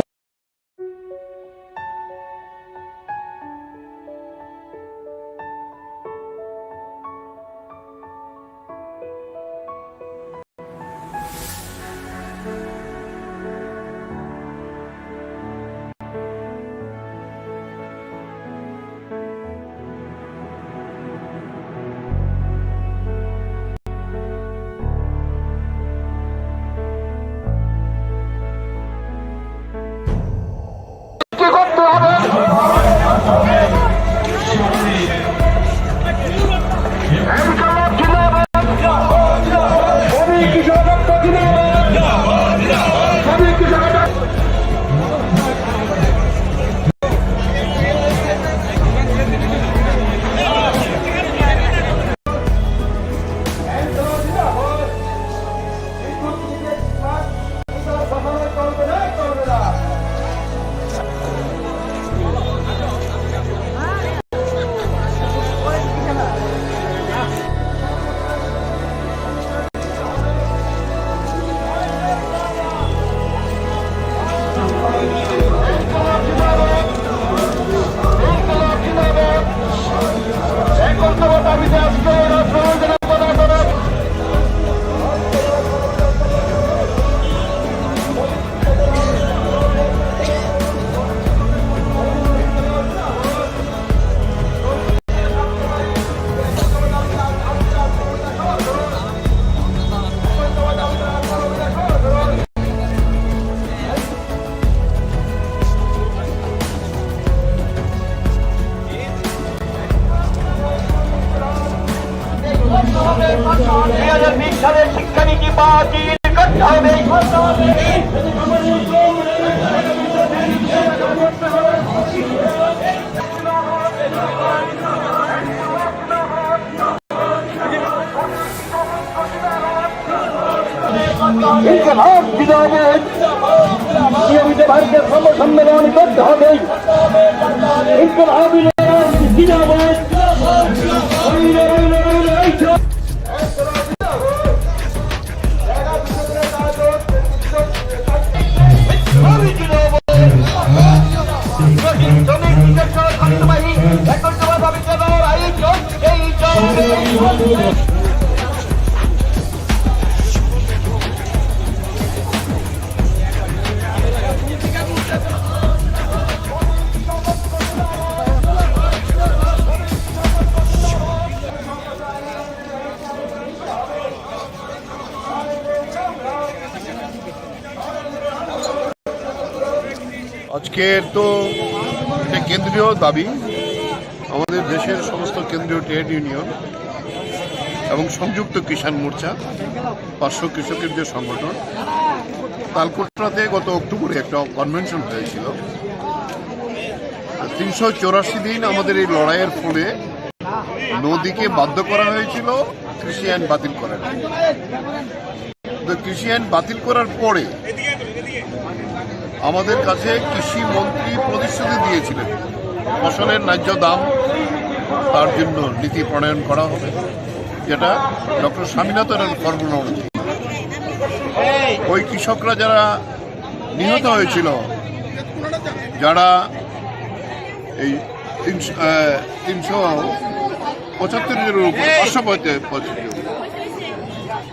ইনকলাব জিন্দাবাদ নিয়মিত ভারতের সম্মেলনে বদ্ধ হবে ইনকলাব জিন্দাবাদ আজকের তো একটা কেন্দ্রীয় দাবি আমাদের দেশের সমস্ত কেন্দ্রীয় ট্রেড ইউনিয়ন এবং সংযুক্ত কিষাণ মোর্চা পার্শ্ব কৃষকের যে সংগঠন তালকোটরাতে গত অক্টোবরে একটা কনভেনশন হয়েছিল। 384 দিন আমাদের এই লড়াইয়ের ফলে নদীকে বাধ্য করা হয়েছিল কৃষি আইন বাতিল করার। তো কৃষি আইন বাতিল করার পরে আমাদের কাছে কৃষি মন্ত্রী প্রতিশ্রুতি দিয়েছিলেন ফসলের ন্যায্য দাম তার জন্য নীতি প্রণয়ন করা হবে, যেটা ডক্টর স্বামীনাথনের ফর্মুলা অনুযায়ী ওই কৃষকরা যারা নিহত হয়েছিল, যারা এই 375 উপর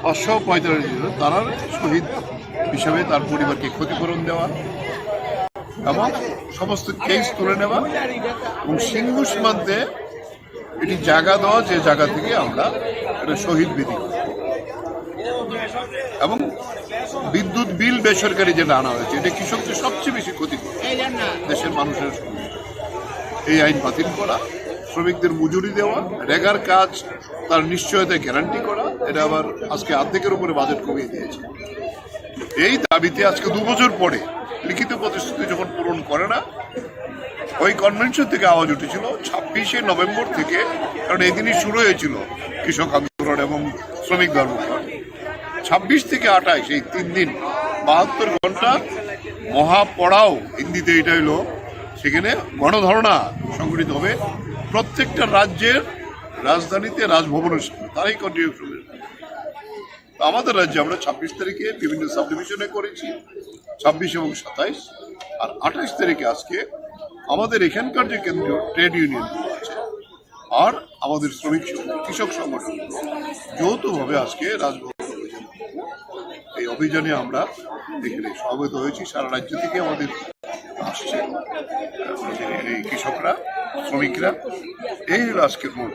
545 জন তারা শহীদ হিসাবে তার পরিবারকে ক্ষতিপূরণ দেওয়া এবং সমস্ত কেস তুলে নেওয়া এবং সিঙ্গু সীমান্তে এটি জায়গা দেওয়া, যে জায়গা থেকে আমরা এটা শহীদ বিধি এবং বিদ্যুৎ বিল বেসরকারি যেটা আনা হয়েছে, এটা কৃষকদের সবচেয়ে বেশি ক্ষতি করে দেশের মানুষের। এই আইন বাতিল করা, শ্রমিকদের মজুরি দেওয়া, রেগার কাজ তার নিশ্চয়তা গ্যারান্টি করা, এটা আবার আজকে অর্ধেকের উপরে বাজেট কমিয়ে দিয়েছে। এই দাবিতে আজকে 2 বছর পরে লিখিত প্রতিশ্রুতি যখন পূরণ করে না, ওই কনভেনশন থেকে আওয়াজ উঠেছিল 26শে নভেম্বর থেকে, কারণ এই দিনই শুরু হয়েছিল কৃষক আন্দোলন এবং শ্রমিক ধর্মঘট। 26 থেকে 28 এই 3 দিন 72 ঘন্টা মহাপড়াও হিন্দিতে এটা হইল, সেখানে গণধর্ণা সংগঠিত হবে প্রত্যেকটা রাজ্যের রাজধানীতে, রাজভবনের সামনে, তারাই কন্টিনিউ করবে। আমাদের রাজ্যে আমরা 26 তারিখে বিভিন্ন সাব ডিভিশনে করেছি, 26 এবং 27, আর 28 তারিখে আজকে আমাদের এখানকার যে কেন্দ্রীয় ট্রেড ইউনিয়নগুলো আছে আর আমাদের শ্রমিক কৃষক সংগঠনগুলো যৌথভাবে আজকে রাজভবন এই অভিযানে আমরা এখানে সমবেত হয়েছি। সারা রাজ্য থেকে আমাদের আসছে এই কৃষকরা, শ্রমিকরা। এই হলো আজকের মূল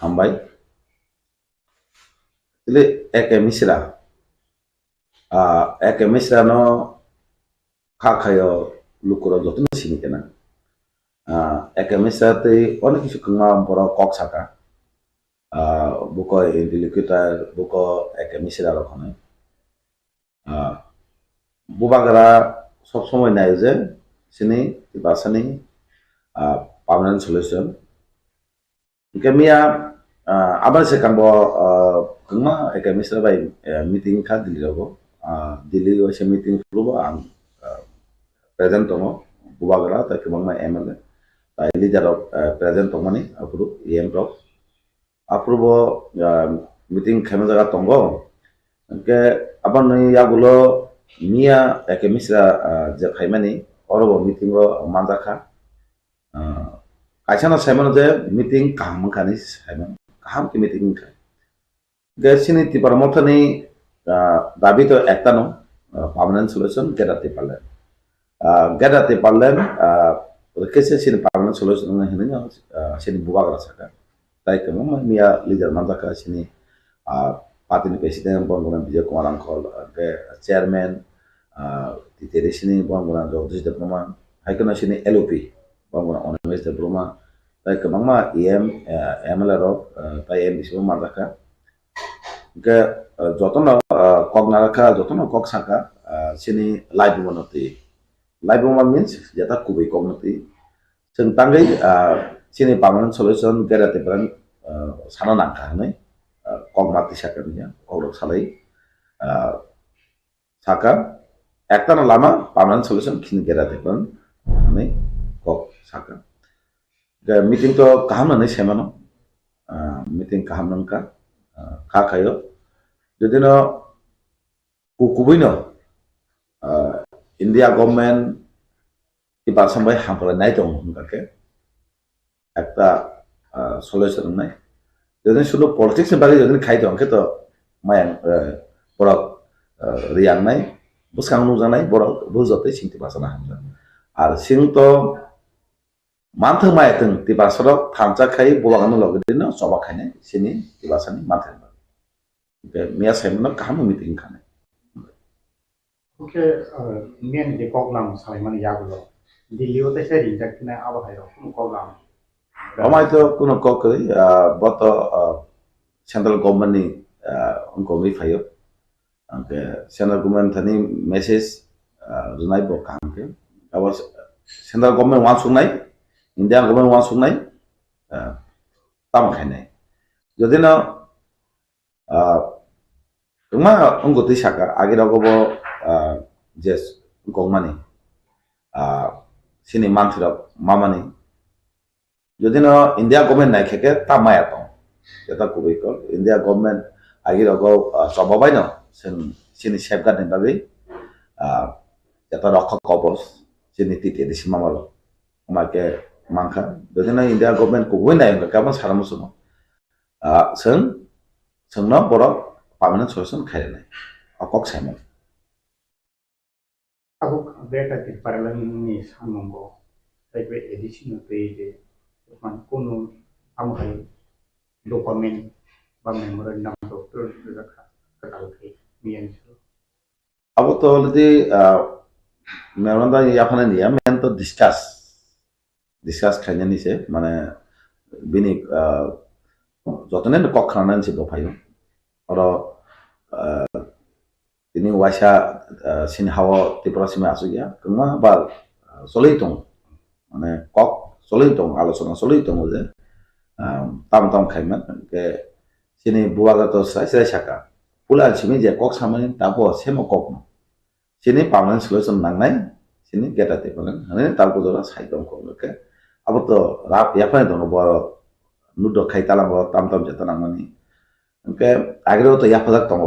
হামবাই একে মিশ্রা no খাখায় লুকুরো যত্ন সিমিতে না একে মিশ্রাতে অনেক কিছু কিংবা বড় কক সাকা বুক ইন্টেলিকুটার বুক একে মিশ্রা রকমে বুবাগরা সবসময় নাই যে সিনি বাসানি পার্মানেন্ট সলিউশন মিয়া আবার সে কানব কিংবা একে মিশ্রা বাই মিটিং খা দিল্লি যাবো দিল্লি সে মিটিং ফুলবো আं প্রেজেন্ট दङ बुबागरा ताइ गोबां एमएलए ताइ लिडार प्रेजेंट दंमानि आपुरु एम रक आपुरबो मिटिं खालामनो जागा दङ के आबान यागुलो मिया एके मिश्रा जे खाइमानि अरबो मिटिं मानजाखा आइसाना साइमन जे मिटिं काहाम खानि साइमन काहाम के मिटिं खा गेसिनि तिपार मथानि दाबि तो एकता न पार्मानेंट सलिउशन गेदाति पाले गेदाति पार्लेन केसे सिनि पार्मानेंट सलिउशन होनो सिनि बुबागरा साका ताइ कम मिया लिडार मानजाखा सिनि पार्टीनि प्रेसिडेंट बनगोना विजय कुमार आंखल के चेयरमैन तितेरि सिनि बनगोना जगदीश देब्रमा हाइकना सिनि एलओपी बनगोना अनिमेश देब्रमा ताइ कमांमा एम एमएलए रक ताइ एम बिसिबो मानजाखा के जतन कगनारखा जतन कग साका सिनि लाइफ मनति लाइफ मीन्स जेता कुबै कगनति जों तांगै सिनि पार्मानेंट सलिउशन गेदाति ब्रान साना नांखा हनै कगमाति साकानिया कगरक सालै साका एकताना लामा पार्मानेंट सलिउशन खिनि गेदाति ब्रान हनै कग साका मिटिं तो काहाम ननै सेमानो मिटिं काहाम नंका खाखायो जदिनो कुकुबैनो इंडिया गवर्नमेंट इबार संबाय हामफला नाय दं होनकाके एकता सलिउशन नाय जदिनो सुनो पॉलिटिक्स नि बागै जदिनो खाइ दं के तो माय बरक रियांनाय बुसखां नुजानाय बरक बुजते सिंति बासना हामजा आर सिं तो मानथों मायथों तिबासरक थांजा खाइ बलागानो लगदिनो सबा खायनाय सिनि तिबासानि मानथों मिया साइमन काहाम मिटिं खाने ওকে মেন যে কগলাম সালাইমানি ইয়াগুলো দিল্লিও দেশে রিজার্ভ কিনা আবহাওয়া কোনো কগলাম Ramai tu kuno kok kali, boto central government ni ongkomi fayo, angke central government tani message runai bo kamke, awas central government wan sungai, India government wan sungai, tam khai nai. Jadi na, cuma ongko ti saka, agir aku bo jes ongkomani, sini mantra mama ni. যদি না India government নাই খেকে তামায় আতো এটা খুবই call India government আগির অগো সবাই না সিনি safeguard নিবাগৈ এটা রক্ষা কবচ সিনি তিতে দিছি মামালো আমাকে মাংখা যদি না ইন্ডিয়া গভর্নমেন্ট খুবই নাই কেমন সারামো সঙ্গ সোংন বড় পার্মানেন্ট সলিউশন খাইলে নাই অকক সাইমন আবু বেটা তি পারলানি সামঙ্গো তাইবে এডিশনাল পেজে man kuno amhay dopamine ba memorandum doctor rakha katal kai mian so abo to already memorandum yakhane niya men to discuss khanya ni se mane bini jotone kok khana ni se bo phayo oro ini washa sin hawa Tipra sima asu ya kuma ba solei tong mane kok solei tong alosona solei tong je tam khaiman ke sini buaga to sai saka pula chimi je kok samani tapo semo kok no sini permanent solution nangnai sini geta te palan hane tapo dora sai tong ko ke abo to rap ya pa to no bo nudo khaitala bo tam jeta nangani ke agro to ya phajak tong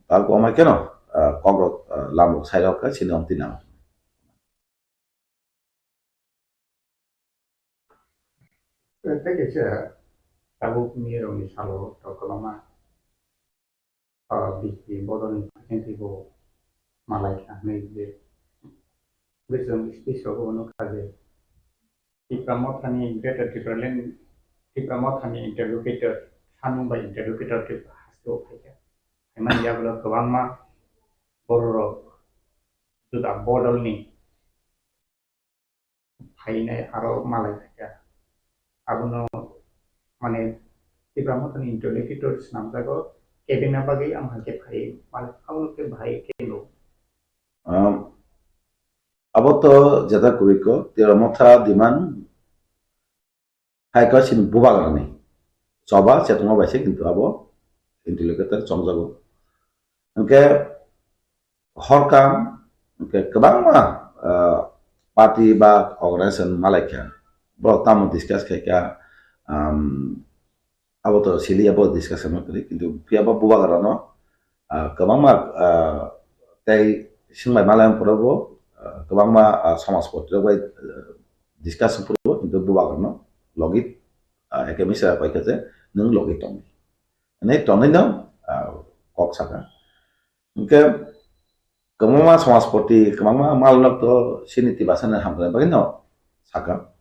tal ko ma keno kok lam sai rok ka sini omti nang take che tabu miro ni salo to koloma biki bodon entigo malaika nei de wisdom special ono kaje Tipra Motha ni greater Tipra Motha ni interlocutor sanu by interlocutor ke hasto phaya eman yaglo kawangma Badolrok Juda bodol ni phainai aro malaika abuno mane Tipra Motha ni interlocutor namjago kebina bagi am hake phai mane abuno ke bhai kelo abo to jada kuiko Tipra Motha diman hai ka sin bubagarani coba cetuma baise kintu abo interlocutor chongjago ke horkam ke kebangma party ba organization malaika bro tamu discuss kayak abo to sili abo discussion kali kintu pia ba bubagarano kebangma tai singbai malam probo kebangma samas potro bai discussion probo kintu bubagarano logit ekemisa pai kaje nung logit tong ane tong no kok saka ke kebangma samas poti kebangma malnak to siniti basana hamra bagino saka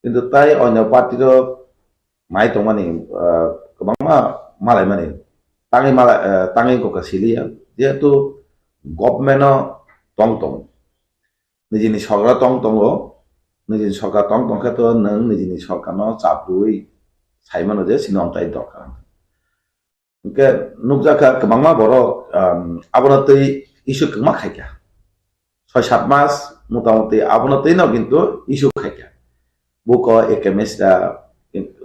কিন্তু তাই অন্য পার্টির মাই তো মানে কবাংমা মালাই মানে তাঙি ককা cilia যেহেতু government টং নিজেনি সরকার টং নিজেনি সরকার টং তো নং নিজেনি সরকার চাপরুই সাইমানো যে সিনমতাই দরকার ওকে নুকজাকা কবাংমা বড় আবনতই ইস্যু কমা খাইকা 6-7 মাস মোটামুটি আবনতই নাও কিন্তু issue খাইকা buko ekemis da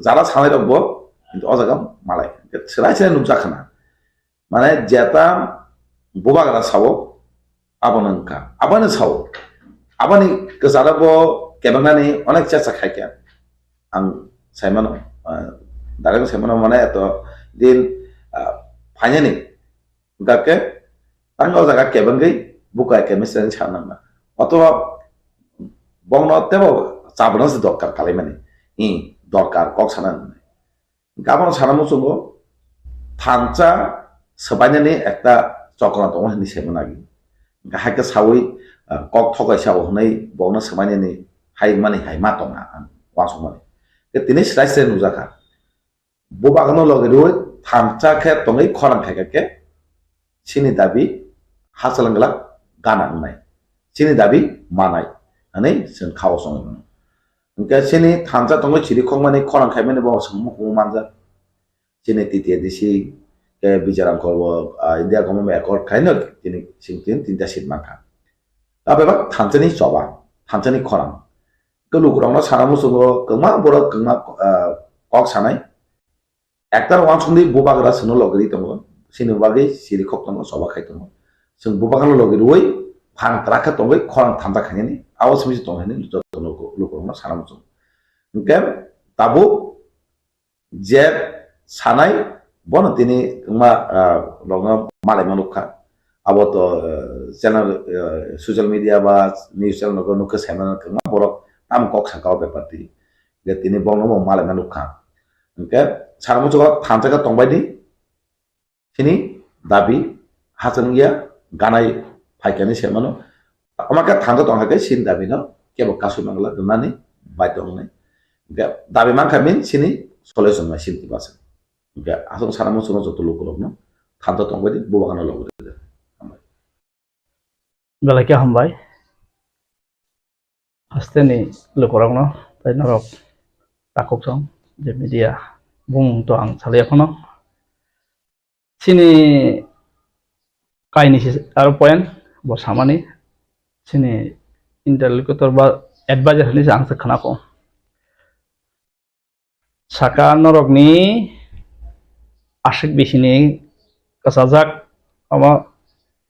jara sanai rokbo কিন্তু অজাগা মালাই সেলাই সেলাই নুকজাখানা মানে যেটা বুবাগরা সাও আবনঙ্কা আবানে সাও আবানি গজারাবো কেবাংনানি অনেক চেষ্টা খাইকা আং সাইমানো দাঁড়ানো সাইমানো মানে এত দিন ফাইনানি গাকে তাঙ্গ জায়গা কেবাঙ্গই বুকা একেমিস সানাঙ্গা অথবা বংনতেবো চাবনা যে দরকার কালাই মানে দরকার কক সানান গাবন সানামো সঙ্গ থানচা সবাইনানি একটা চক্রান্ত দङ হনি সেমনাগি হাইকে সাউই কক থকাই সাউ হनै বংনা সবাইনানি হাই মানে হাই মা দङা ওয়াসো মানে তিনি স্লাইসে নুজাকা bobagono logiroi thamcha khe tongai khorang khaikake sini dabi hasalanglak गानांनाय सिनि दाबि मानाय होननानै जों खाव सङो ओंखाय सिनि थांजा दङ चिरिखं माने खरां खायमाने बाव सोंमु मानजा सिनि तितिया दिसि ke bicara kalau India kamu mengekor kain ini singtin tinta sit maka tapi apa tanjani coba tanjani koran kalau kurang lah sana musuh kemana borak kemana kok sana ektar orang sundi buba gerak seno logeri temu sini bagi siri kok temu coba kai temu sing buba kalau logeri woi pang terakhir temu koran tanda kain ini awas mesti temu ini lu kurang lah sana musuh mungkin tabu jet sanai bon tini ma longa malai manukha abo to channel social media ba news channel no nuka sema ma borok tam kok sakau beparti ge tini bongno mo malai manukha ke saramu jogo thanjaga tongbai di sini dabi hasan ya ganai phaikani semano amaka thanja tongha sin dabi no kebo kasu mangla dunani baitong ne ge dabi mangka min sini solution ma sin tibasa enggak asal sana musuh jatuh lugu loh no kantor tonggo di bukan logo itu belakang hambai haste ni lugu orang no tapi norok takut song je media bung to ang salia kono sini kaini sih aro poin bos sama ni sini interlocutor ba advisor ni sang sekhana ko saka norok ni asik bisini kasajak ama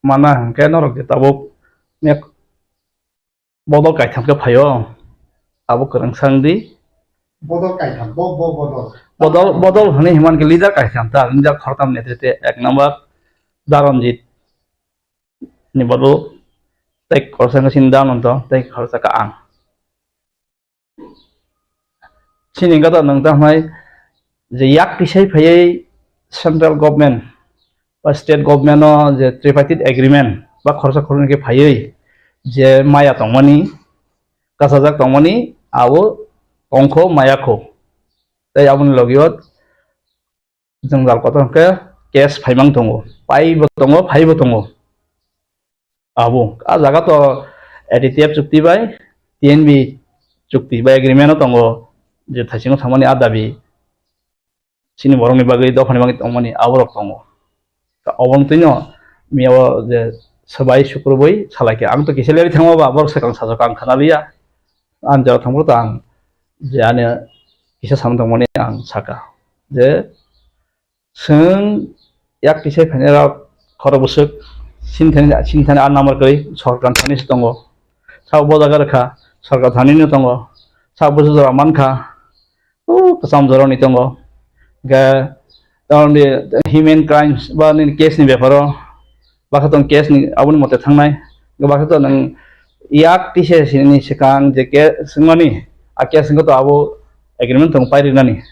mana hangke norok ditabuk mek bodol kaitam ke phayo abu kerang sangdi bodol kaitam bodol hane himan ke leader kaitam ta leader khortam netrite ek number daranjit ni bodol tek korsang sindan onto tek khorsa ka ang sini gata nang ta mai je yak tisai phayai central government বা state government যে tripartite agreement বা খরচা খরচ के भाई जे माया तंगमनी कासाजाक तंगमनी आबो तंखो मायाखो ताई आबुन लगियत जोंजाल कतंके case फाइमां दंगो पाइबो दंगो फाइबो दंगो आबो आ जागा तो एडिटिएफ चुक्ति बाय टीएनबी चुक्ति बाय एग्रीमेंट दंगो जे थासिङो थांमानि आदाबि sini borong ni bagai dofani bangit omani aborok tongo obong tino miawo je sabai sukruboi salake ang to kiselari thangwa ba borok sakang sajok ang khanalia an jaw thangbo ta ang je ane kisa sam tongmani ang saka je sung yak kisai phanera khorobusuk sinthani an number koi sarkar thani tongo sa bodaga rakha sarkar thani ni tongo sa busu man kha o kasam joroni tongo ga tahun di human crimes ba ni case ni befaro bakatong case ni abun mote thangnai ga bakato nang yak tise sini sekang je ke singmani a case ngo to abo agreement tong pairi nani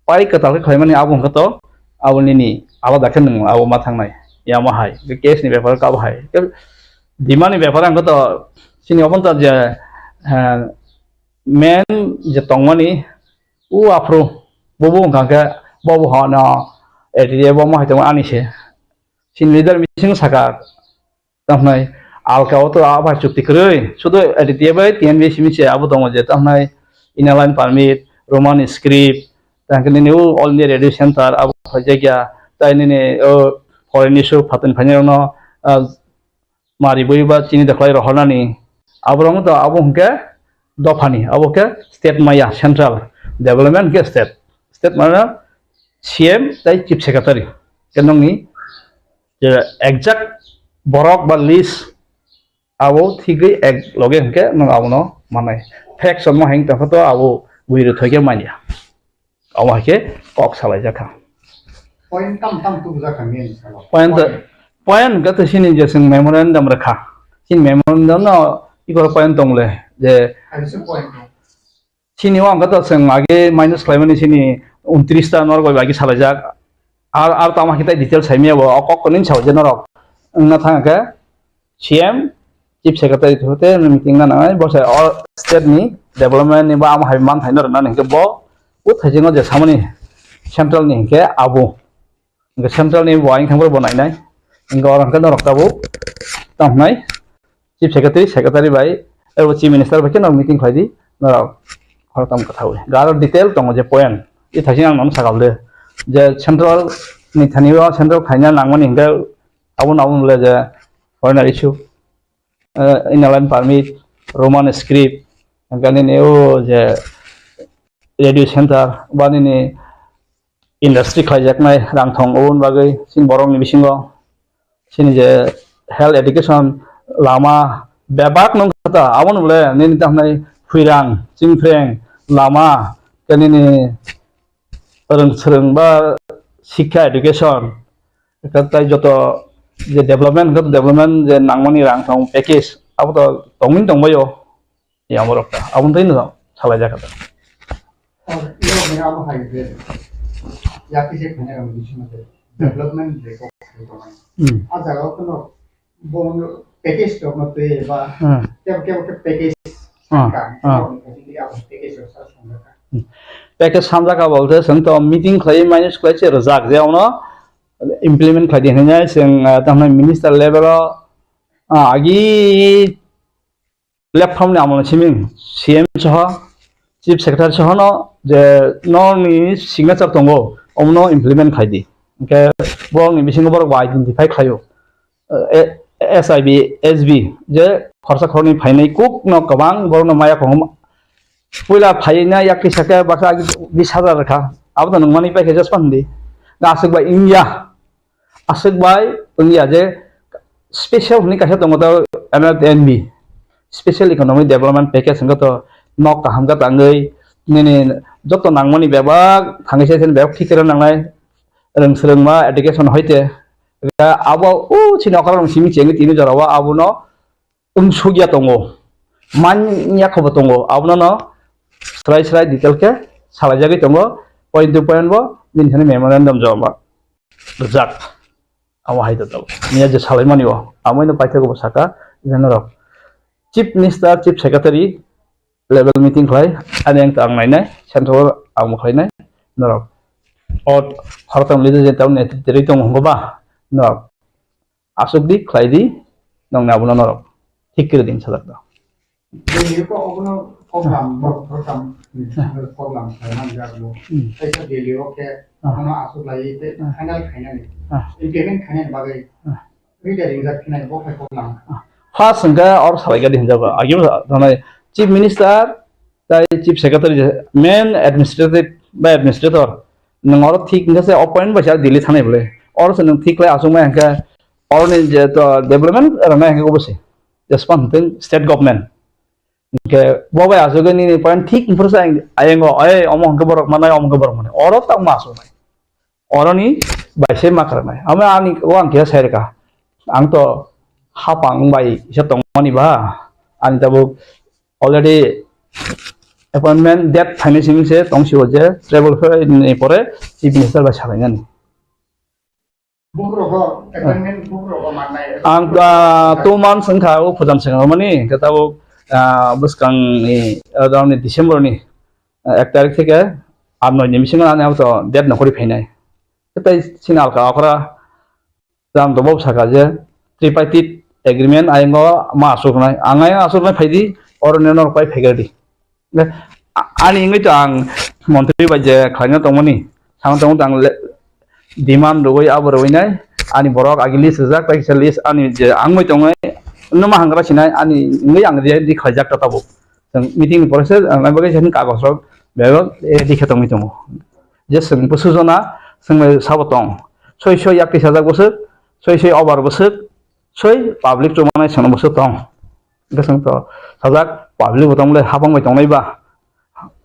pai ka tal khoi mani abo ngato abun ni aba dakhen nang abo ma thangnai ya ma hai ga case ni befaro ka hai dimani befaro ngato sini obon ta je men je tongmani u afro bobo ngaka bobo hana area बो माहित आनी से सिन leader missing साका तमनाय आलकाव तो आबा चुक्ति करय सुदो एडिटिया bye TNB सिमिसे आबो दङ जे तमनाय इनलाइन परमिट रोमान स्क्रिप्ट तांकनि new All India Radio centre आबो फजेगिया ताइनि फरेन इशू फातन फानेरनो मारि बयबा चिनि दखलाय रहनानि आबरंग तो आबो हंके दफानि आबो के स्टेट माया सेंट्रल डेवलपमेंट के स्टेट माना CM tai chief secretary kenong ni je exact borok ba list abo thigei ek loge hengke nang abono manai fact sommo heng ta photo abo buiru thoge mania abo hake kok salai jaka point tam tu jaka men point ga to sini je sing memorandum rakha sin memorandum no igor point tongle je sini wang ga to sing age minus claimani sini 29 ta nor goi bagi salajak ar tama kita detail saimia bo okok konin sauje norok na thanga CM chief secretary thote meeting na nai bo sai all state ni development ni ba am haiman thainor na nge bo u thajingo je samani central ni ke abu nge central ni boing khangor bonai nai nge orang kan norok tabu tamnai chief secretary বাই এবং chief minister বাই কেন meeting খাইদি খরতাম কথা হই Garo detail দङ যে point इ थाइसे आं नाम सागालदे जे सेंट्रल नि थानियो सेंट्रल खाइना नांगमनि हिंगा आबुन ले जे foreigner issue inner line permit Roman script गानि नेओ जे रेडियो सेंटर बानि इंडस्ट्री खाइजाकनाय रांथं उन बागै सिन बरंनि बिसिङाव सिनि जे हेल्थ एडुकेशन लामा बेबाक नंगता आबुन ले नेनि ताहनाय फुइरां चिंफ्रें लामा गानि रोंसोरों बा शिक्षा एडुकेशन ताई जत जे डेवलपमेंट जे नांगमनि रांथं पैकेज आबो तो दंमिन दंबायो यामरकता आबुन तैनो सालायजाखा और ये मेरा अब हाई पे या किसी खाने का मुझे मत है डेवलपमेंट देखो आज जगह तो ना बोल पैकेज तो मत है बा क्या पैकेज का पैकेज पैकेज सामजाका बोलते जों तो मीटिंग खालाय माइनस खालायसे रजाक जेआवनो इमप्लिमेंट खालायदेनाय जों ताहना मिनिस्टार लेभेलाव आगि प्लेटफर्मनि आमोन सिमिं सीएम सह चीफ सेक्रेटारि सह न जे ननि सिगनेचार दङ अमनो इमप्लिमेंट खालायदि ओंके बरंनि बिसिङाव बरं आइडेन्टिफाइ खालायो एसआईबी एसबी जे खरसा खरनि फायनाय कुक न गोबां बरंनो माया खम पहिला फायना याकि साके बाका 20,000 रखा अब तो नंगमानि पैकेजेस पान्दि गासैबो इंडिया जे स्पेशल नि कासे दङ त NB special economic development package संग तो नक काहामगा तांगै नेने जत नांगमानि बेबा थांगैसे सेन बेब थिकेर नांनाय रोंसोरोंमा एडुकेशन होइते आबो उ छिनकर सिमि चेंगि तिनि जरावा आबुनो उनसुगिया दङ मान्या खबर दङ आबुनो न स्राय डिटेल के सालायजागै दङ पॉइंट टू पॉइंट बो बिनथानि मेमोरेंडम जमा रजाक आवा हायदा दङ निया जे सालायमानियो आमैनो पाइथागो साका जनर chief minister chief secretary level meeting खाय आनि आं तांनायनाय सेंट्रल आमु खायनाय नर और भारतम लिदे जे टाउन नेतृत्व दङ हंगबा नर आसुकदि खायदि नंना आबुनो नर ठीक कर दिन सालादा ये को अपनो Koklam खाना जागलो ऐसा डेली ओके अपनो आसु लायै ते फाइनल खायनानै इम्प्लिमेंट खायनानै बागै रिटायरिं जाखिनाय बफाय Koklam फार्स्ट संगा और सालायगा दिन जाबा आगे थानाय चीफ मिनिस्टार ताई चीफ सेक्रेटारि मेन एडमिनिस्ट्रेटर नंगर ठीक नसे अपॉइंट बसा दिल्ली थानाय बोले और नों ठीक लाय आसुमाय हंका और ने जे तो डेवलपमेंट रनाय हंका को बसे जसपन स्टेट गवर्नमेंट के बबाय आजगनि पॉइंट ठीक फरसा आयंगो अय अमंग बरक मानाय अमंग बरक माने और ता मासुनाय औरनि बायसे माखरनाय आमे आनि वां के सायरका आं तो हापां बाय इसे तंगमानि बा आनि Tabo already appointment debt financing से तंसियो जे ट्रेवल नि परे चीफ मिनिस्टर बा सालायनानि बुकरको अपॉइंटमेंट बुकरको माननाय आं 2 months संखा फुजाम संगमानि केताबो बसकां रावनि डिसेम्बरनि 1 तारिख থেকে 8-9 निमिषंगा आने तो डेट नखरि फैनाय तै सिनाल का अखरा राम दबाव साका जे ट्रिपाइटेड एग्रीमेंट आयंगो मा आसुकनाय आंगाय आसुकनाय फायदि और नेनर पाइ फैगरदि आनि इंगै तो आं मन्थ्रि बाजे खायना दंमोनि सांग दं आं डिमान्ड रगै आबरवैनाय आनि बरक आगिलि सजाक पाइसा लिस्ट आनि जे आंमै दंङै नमा हांग्रा सिनाय आनि इंगै आं जे दि खायजाक ताबो जों मीटिंग प्रोसेस आं बगे जन कागज रक बेबो दिखे दंमै दङ जे जों बसुजना जों साबतं 600 याकि साजा बसु 600 ओभार बसु 6 पाब्लिक जमानाय सन बसु दं गसं तो साजा पाब्लिक बतंले हाबंबाय दंनायबा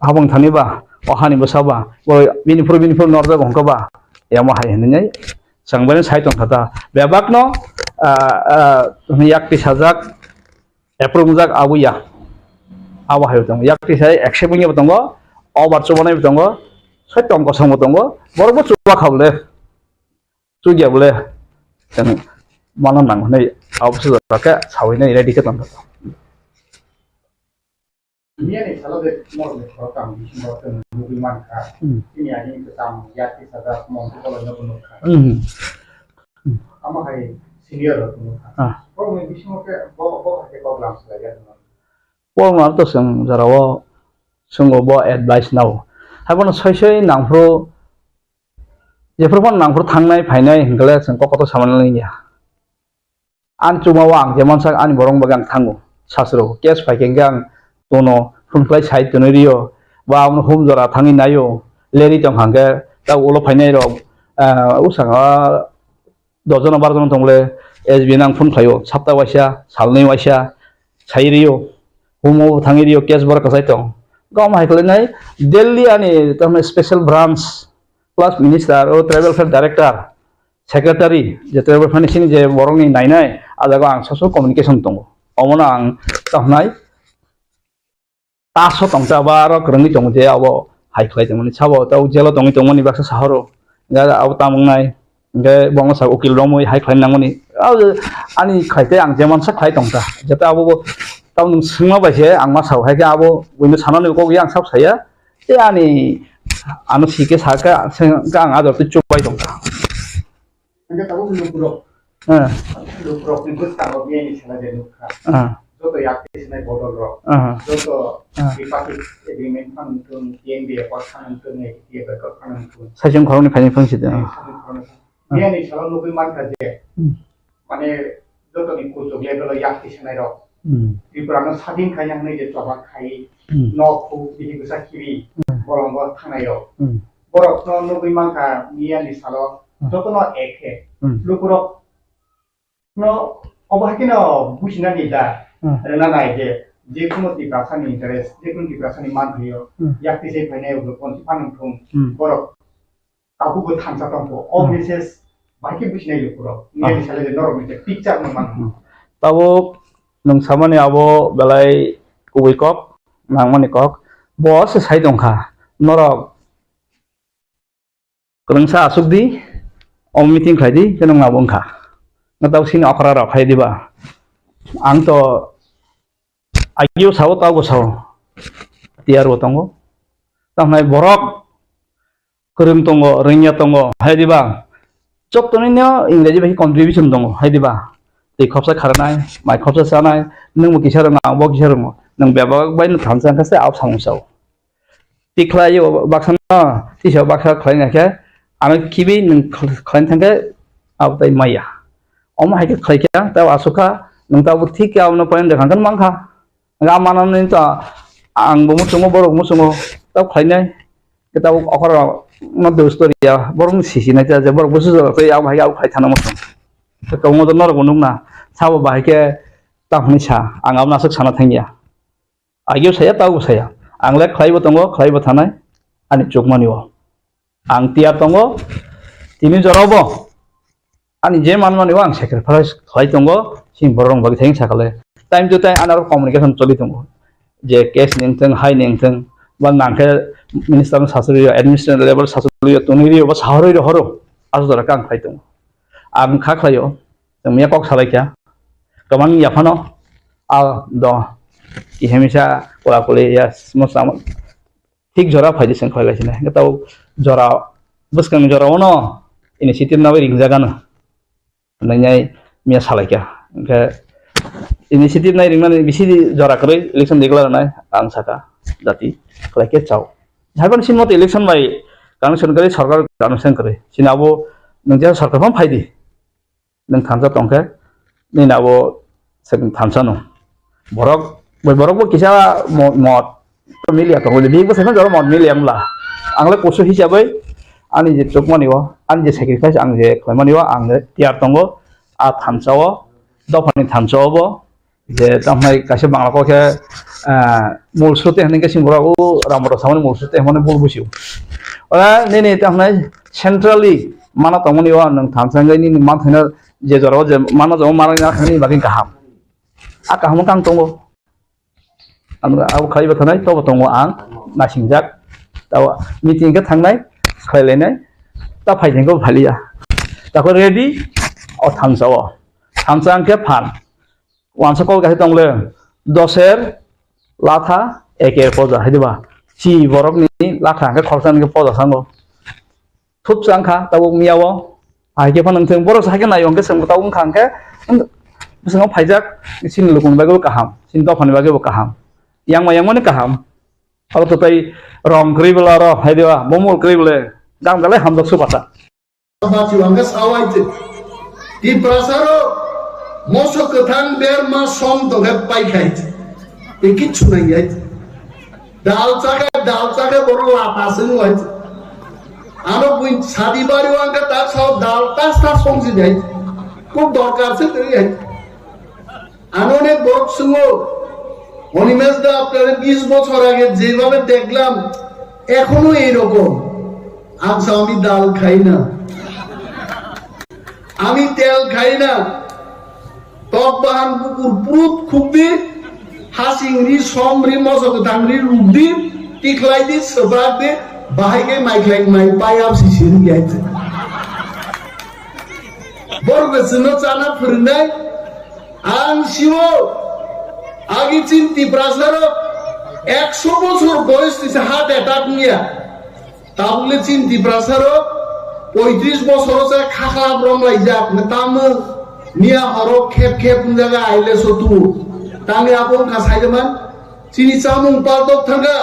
हाबं थानिबा अहानि बसाबा बिनिफोर नरजा गंकबा यामा हाय हननै संबन साइटं खाता बेबाक न याकि साजाक एप्रुव जाक आबुया आवा हाय दं याकि साय एक्सेप्टिंग दङ ओभार जमानाय दङ सत्यं कसं दङ बरबो चुवा खाबले चुगिया बोले जों मानो नांगनै आवसो जाका सावैनाय रेडि खालाम Ini nih kalau deh mau deh program di sini waktu nunggu mana ini ada yang ketemu ya kita ada mau kalau nggak penuh kamu kayak senior penuh Orang ini semua ke bawa ke Koklam Salaijaknai. Orang itu seng jarawa sungguh bawa advice now. Habis itu nangfro, jepun nangfro thangnai fainai hingga seng kok saman lagi ya. An cuma wang zaman sak an borong bagang thangu sasro kes fakengang tono kumplai side tono rio ba un hum jara thangi nayo leri tong hangge ta ulo fainai ro usanga dojon 12 jon tongle SB nang phun khayo sapta waisa salnei waisa chairiyo humo thangiriyo kes bar kasai tong gam haikle nai Delhi ani tamne special branch plus minister o travel fair director secretary je travel fair ni je borong ni nai nai adaga ang social communication tongo omona ang tamnai taso tongta baro krengi tong je abo haikle tong ni chabo ta jelo tong tong ni baksa saharo ga abo tamong nai ge bong sa ukil romoi haikle nangoni ani khaite ang jeman sa khai tongta jeta abo tau nung sungma ba je ang ma sau hai ga abo windu sanane ko yang sab saya te ani anu sike saka ga ang ador tu chupai tongta Anda tahu lukurok itu tahu dia ini salah jadi luka. Joto yakti sini Badolrok. Joto tripartite agreement kan untuk TNB kan untuk nih dia berkat untuk. 사실 그런 관련 방식 돼. Dia ini salah lupa mana saja. Mana joto nih kucuk level yakti sini rok. Tipra no sadin kaya nih jadi coba kai. Nokku ini bisa kiri. Borong tanah yo. Borok no lupa mana dia ini salah. Joto no ekhe. Lukurok no obahki no bushina ni da. Rena nai je kuno Tipra sani interest, je kuno Tipra sani man hiyo. Yakti se phane ugo konti panung thung. Borok tabu go thamsa tongpo. All messages bahki bushina lukurok. Ni sale de normal je picture no man. Tabu nung samane abo belai kuwikok nangmani kok bos sai dongkha norok kerengsa asuk di om meeting khaidi kenong ngabong kha ngatau sini akara ra khai diba ang to agio sawo taw go sawo tiar botongo tamnai borok kerem tongo renya tongo hai diba chok toni no ingreji bhi contribution tongo hai diba te khopsa kharnai mai khopsa sanai nung mo kisar ngabo kisar mo nung beba bain thamsang khase ap samsau tikhlai yo baksana ti so baksa khlai na khe আমি কিবি খাইন থাকে আবতাই মাইয়া অম হাইকে খাইকা তাও আসুকা নং তাও ঠিক আমনো point দেখান মাংখা গা মানানি তা আং বমু চঙ্গো বড় মু চঙ্গো তাও খাইনাই তাও অখর ন দোস্তরিয়া বড় সিসিনাই তা যে বড় বসু কই আও ভাই আও খাইথানা মত তো কমো তো নর বনুং না সাবো বাহিকে তাহনি सा आं आव नासक साना थांगिया आगियो साया ताव साया आंले खाइबो तंगो खाइबो थानाय आनि चुकमानिओ ang tiar tongo tini jorobo ani je manmani ang sacrifice khlai tongo sing borong bagi theng sakale time to time another communication choli tongo je case ningtheng hai ningtheng ba nangke minister sasuri administrative level sasuri toniri ba sahori horo azora kang khlai tongo ang kha khlayo tmia kok salaikya kamang yafano a do ihemisa kola kole ya smosam ঠিক জরা ফাইদিসেন খয়গাইছিনে গতাও জরা বসকাং জরা ono initiative nawe ring jagana nangai mia salaikya ke initiative nai ring mane bisi jora kore election degla nai ang saka jati khlaike chao jharban sin mot election bai kang sonkari sarkar অনুষ্ঠান করে sinabo nungja sarkar pham phaidi nung thamsa tongke ni nabo second thamsa no borok bo kisa mot milia to le big bosena jor mod miliam la angle koso hisabai ani je chokmaniwa ani je sacrifice ang je khoimaniwa ang tiar tongo a thamsao dofani thamsao je tamhai kase bangla ko ke mul sute hanin ke simbora u ramoro samane mul sute mane bol busiu ora ne tamhai centrally mana tongmaniwa nang thamsangai ni man thina je joro je mana jo mara na khani bagin kaham a kaham kang tongo आउ खाइबा थानाय तो tongo ang नासिंजाक ताव meeting के थांनाय खाइलायनाय ता फाइजेंखौ फालिया ताको रेडी अ थामसाव थामसां के फान वानस कल गाहि तंगले दसेर लाथा एके पजा हाइदिबा ची बरक नि लाथा के खरसान के पजा सांगो थुप सांखा ताव मियाव आइके फन नोंथों बर साके नायं के संग ताव खांके Busangaw phaijak sin lukun bagel kaham, sin dofan bagel kaham. Yang mana kaham? Kalau tutai rong kribela ro haidewa bomol kribele dam gale ham dok supata. Baci wangga sawai di prasaro mosok ketang ber ma som toge pai khai. Iki chunai yai. Dal chaka boro lapasin wai. Ano buin sadi bari wangga tak saw dal tas somsi yai. Kok dorkar se teri yai. Ano ne borok sungo Animesh দা আপনারা 20 বছর আগে যেভাবে দেখলাম এখনো এইরকম আচ্ছা আমি ডাল খাই না আমি তেল খাই না টক বাহান কুকুর পুরুত খুবই হাসিংরি সমরি মজক দাংরি রুবদি টিকলাই দি সবাক দে বাহাইকে মাইকলাই মাই পাই আপ সিসিন গিয়েছে বরবেসনো চানা ফিরনাই আন শিও আগে চিন্তি প্রাসারো 100 বছর বয়স দিছে হার্ট অ্যাটাক নিয়া তাহলে চিন্তি প্রাসারো 35 বছর আছে খাখা ব্রমলাই যা আপনি তাম নিয়া হরো খেপ জায়গা আইলে সতু তানে আপন খাসাইদমান চিনি চামুং পালতক থাকা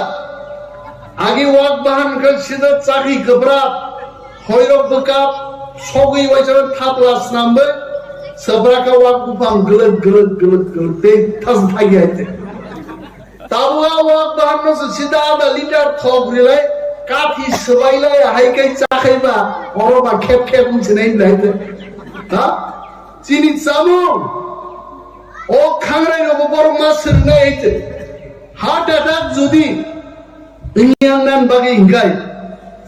আগে ওয়াক বাহান কল সিদা চাকি গবরা হয়রক বকাপ সগই ওয়াইছান থাপলাস নামবে Sabraka wak bupang gelet te tas thayate. Tawa wak bahano se sida ada liter thok rilai kathi sabaila hai kai chakai ba oro ba khep unsinai laite. Ha? Chini samu o khangrai ro bor masir naite. Heart attack jodi inyang nan bagi hingai.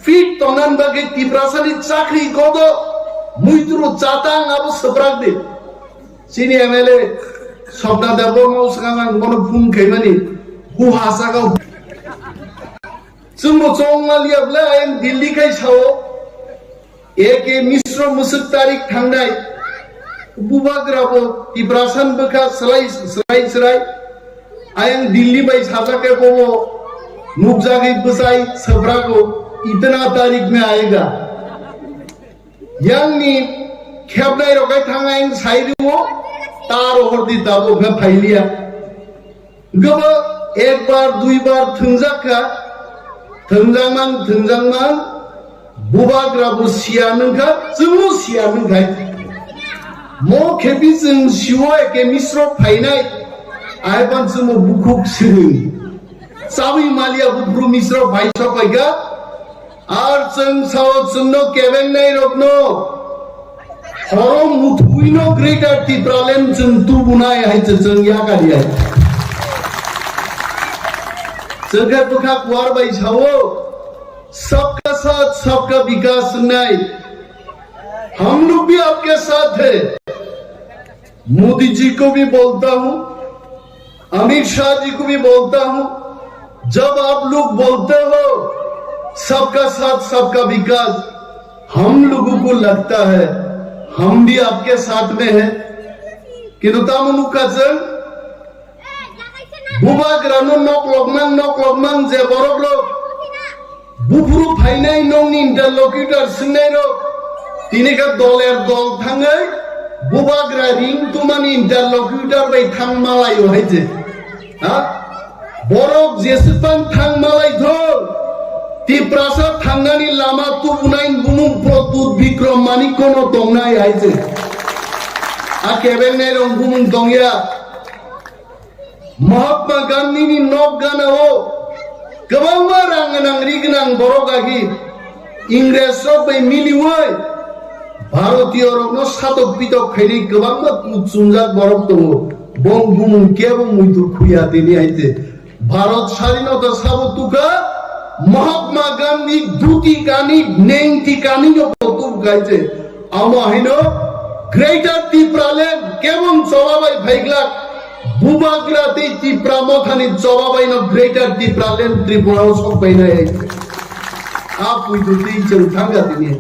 Fit tonan bagi tiprasani chakri godo মুইতুরো চাতাং Abu সবরাক দে সিনি MLA সবনা দেব মৌসকাং মনো ফুং খাইমানি হু হাসাগাও চুমো চংমালিয়াবলে আইন দিল্লি খাই Sao একে মিশ্র মুসুক তারিখ থাংনাই বুবাগ্রাবো ইব্রাসান বখা সলাই আইন Delhi by সাজাকে বো নুকজাগি বসাই সবরাকো इतना तारीख में आएगा Yang ni khebnai rokai thangain saidiwo tar hordi tabo gha phailiya gaba ek bar dui bar thungjangmang bubagrabu sianungkha jungmu sianungkhai mo khepi jung siwo eke misro phainai aiban jumo bukhuk siring sawi malia bupru misro phai sapaiga আর চং Sao চুন্নো cabin নাই রকনো হরম মুথুইনো greater টিপ্রালেন চুন্তু বুনাই হাইছে চং ইয়া কারিয়া जगह बुखा कुआर by छाओ सबका साथ सबका विकास नहीं हम लोग भी आपके साथ है मोदी जी को भी बोलता हूं अमित शाह जी को भी बोलता हूं जब आप लोग बोलते हो सबका साथ सबका विकास हम लोगों को लगता है हम भी आपके साथ में हैं किंतु तामुनुकाजन बुबा ग्रानो नकलकमां जे बरगलो बुफुरु फाइनाय नंनि इंटरलक्यूटर सिंनायरो तिनिका दलेर दल थाङै बुबा ग्रा रिं तुमानि इंटरलक्यूटर बाय थांमालायो हायजे हा बरक जेसेबां थांमालाय धर तिप्रासा थांनानि लामा तुबुनाय बुमुं प्रदुत बिक्रम मानि कोनो दंनाय हायजे आ केबेंनाय रं बुमुं दंया महात्मा गांधी नि नक गानाओ गोबां रांगनां रिगनां बरगागि इंग्रेज सब मिलिवै भारतीय रंनो सातक पितक खैनि गोबां मुचुंजाक बरक दङ बं बुमुं केबो मुइतु खुया दिनि आइते भारत स्वाधीनता साबतुका महात्मा गांधी दुति कानि नेंति कानि नो बतु गाइते आमाहिनो ग्रेटर तिप्रालेन केबं सवाबाय फाइग्लाक बुबाग्रा ते तिप्रा मथानि जवाबाइनो ग्रेटर तिप्रालेन त्रिपुराव सबायनाय आप उइदुति जों थांगा दिनि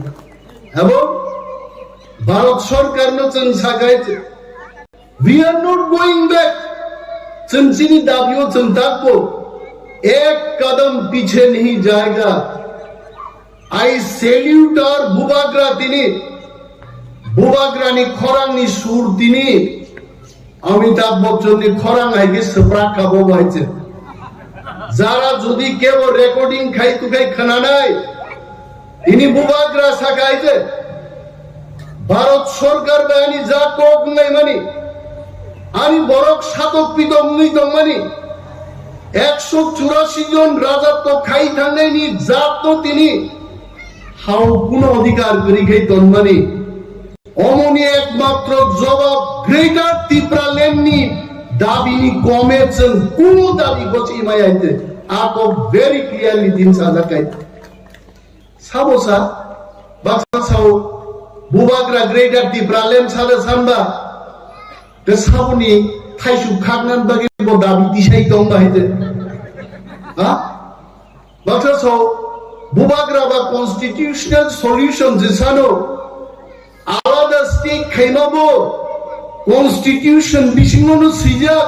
हेबो भारत सरकार नो जों सागायत we are not going back जों जिनि दाबियो जों दागो एक कदम पीछे नहीं जाएगा आई सैल्यूट और बुबाग्रा दिनि बुबाग्रानि खरांनि सुर दिनि অমিতাভ বচ্চন নি খরাং আইগে সপ্রাক খাবো হয়েছে যারা যদি কেউ রেকর্ডিং খাই তুকাই খানা নাই ইনি বুবাগ্রা সাকাইছে ভারত সরকার বাহিনী যা কক নাই মানি আমি বরক সাতক পিতম নিতম মানি 184 জন রাজত্ব খাই থাঙ্গাইনি জাত তো তিনি হাও কোন অধিকার করি খাই তন্মানি অমনি একমাত্র জবাব গ্রেটার তিপ্রা লেননি দাবিনি কমেছেন কোন দাবি গছি মায়াইতে আক ভেরি ক্লিয়ারলি দিন সাজাকাই সাবোসা Baksa Sao বুবাগ্রা greater Tipra lane সাদা সানবা তে সাবনি থাইসু খাগনান বাগে দাবি দিশাই দং বাহিতে বাক্সা সাও বুবাগ্রা বা কনস্টিটিউশনাল সলিউশন যে সানো আলাদা স্টেট খাইমাবো কনস্টিটিউশন বিশিমনো সিজাক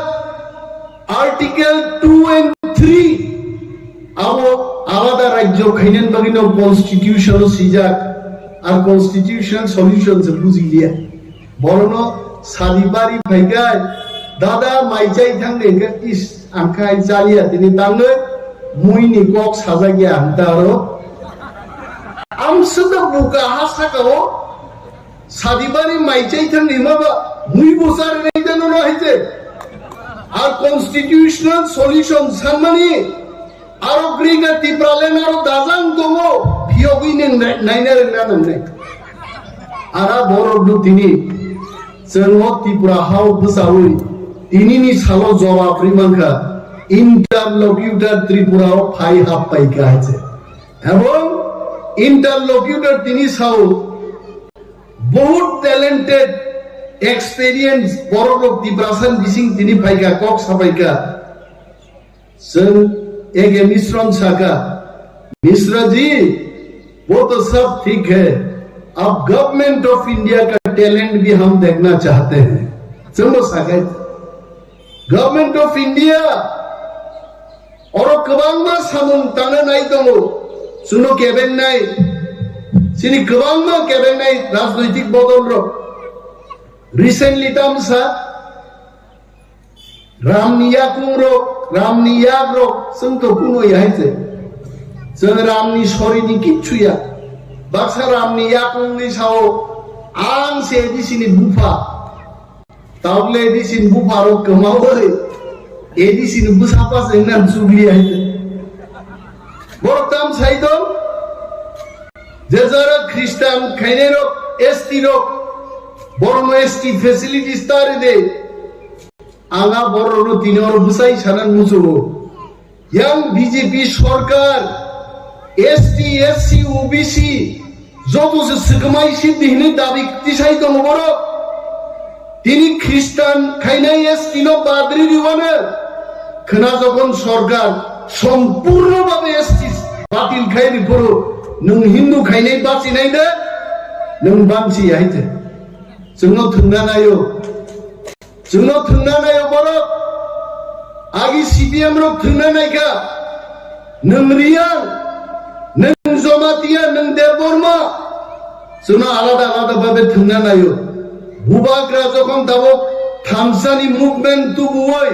আর্টিকেল 2 and 3 আবো আলাদা রাজ্য খাইনেন বাগিনো কনস্টিটিউশন সিজাক আর কনস্টিটিউশন সলিউশন যে বুঝি দিয়া বরণ সাদিবারি ভাইগায় দাদা মাইজাই থাঙ্গে ইস আঙ্কাই জালিয়া তিনি তাঙ্গে মুইনি কক সাজা গিয়া আনতারো আমসদা বুকা হাসাকাও সাদিবারি মাইচাই থাঙ্গে মাবা মুই বসার নেই জানো না হইছে আর কনস্টিটিউশনাল সলিউশন সানমানি আরো গ্রিগা তিপ্রালেন আরো দাজাং দমো ভিয়গিনেন নাইনারে নাননে আরা বড় তিনি जों त्रिपुरा हाउ बसावै तिनिनि सालो जवाब रिमांखा interlocutor Tripura phi half Paika আছে এবং इंटरलॉक्यूटर তিনি সাও বহুত ট্যালেন্টেড एक्सपीरियंस বড়লোক त्रिपुरासन बिसिं তিনি फाइका कक सापाइका जों एगे मिश्रण साका मिश्रा जी वो तो सब ठीक है अब गवर्नमेंट ऑफ इंडिया का टैलेंट भी हम देखना चाहते हैं चलो सागत गवर्नमेंट ऑफ इंडिया और कबांगमा सामुन ताना नाइ दङ सुनो केबेन नाइ सिनि कबांगमा केबेन नाइ राजनैतिक बदलरक रिसेंटली तामसा रामनिया कुंग्रक रामनिया ग्रक जों तो कुनो याइसे जों रामनि सरिनि किच्छुया बाक्सा रामनि याकुंनि साव आं से एदिसिनि बुफा तावले एदिसिन बुफारो कमावै एदिसिन बुसापा जोंना जुगलि आइते बरताम साइदो जेजारा ख्रिस्टान खाइनेरो एसटी रो बरनो एसटी फैसिलिटीज तारे दे आगा बरनो तिनोर बुसाई सानान मुसुगो यां बीजेपी सरकार एसटी एससी ओबीसी যত যে সিগমাই সিদ্ধিহীন দাবি দিশাই দङ বড় তিনি খ্রিস্টান খাইনাই এসটিনো বাদরি দিওয়ানে খনা যখন সরকার সম্পূর্ণভাবে এসটি বাতিল খাইনি করো নং হিন্দু খাইনাই বাঁচিনাই দে নং বাঁচি আইতে जोंनो थुंना नायो बड़ आगे सीपीएम रो थुंना नायका नों रिया नों जमातिया नों देवबर्मा जोंना आलादा आलादा भाबे थुंना नायो बुबाग्रा जखन दाबो थामसानि मुभमेन्ट तुबुय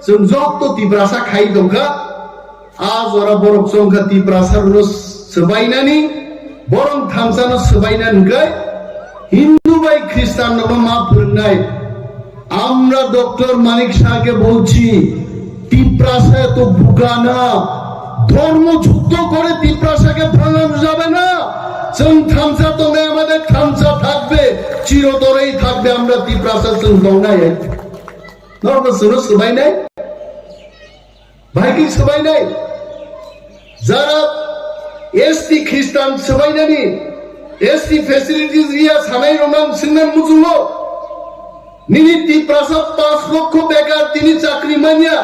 जों जत्त तिप्रासा खाइ दंखा आज ओरा बरक संखा तिप्रासा रो सबाइनानि बरं थामसानो सबाइनानखाय हिंदू भाई ख्रिस्टान मा फोरोंनाय আমরা ডক্টর মানিক শাহকে বলছি তিপ্রাসা তো বুকানা ধর্ম যুদ্ধ করে তিপ্রাসাকে ভাঙানো যাবে না जों থামসা তো নেই আমাদের থামসা থাকবে চিরতরেই থাকবে আমরা তিপ্রাসা जों দৌড়াই নরবসনো সবাই নাই ভাই কি সবাই নাই যারা এসটি খ্রিস্টান সবাই জানি एसटी फैसिलिटीज रिया सानाय रनां सिंगान मुजुलो निनि तिप्रासा 5 लक्ष बेकार तिनि चाकरी मानिया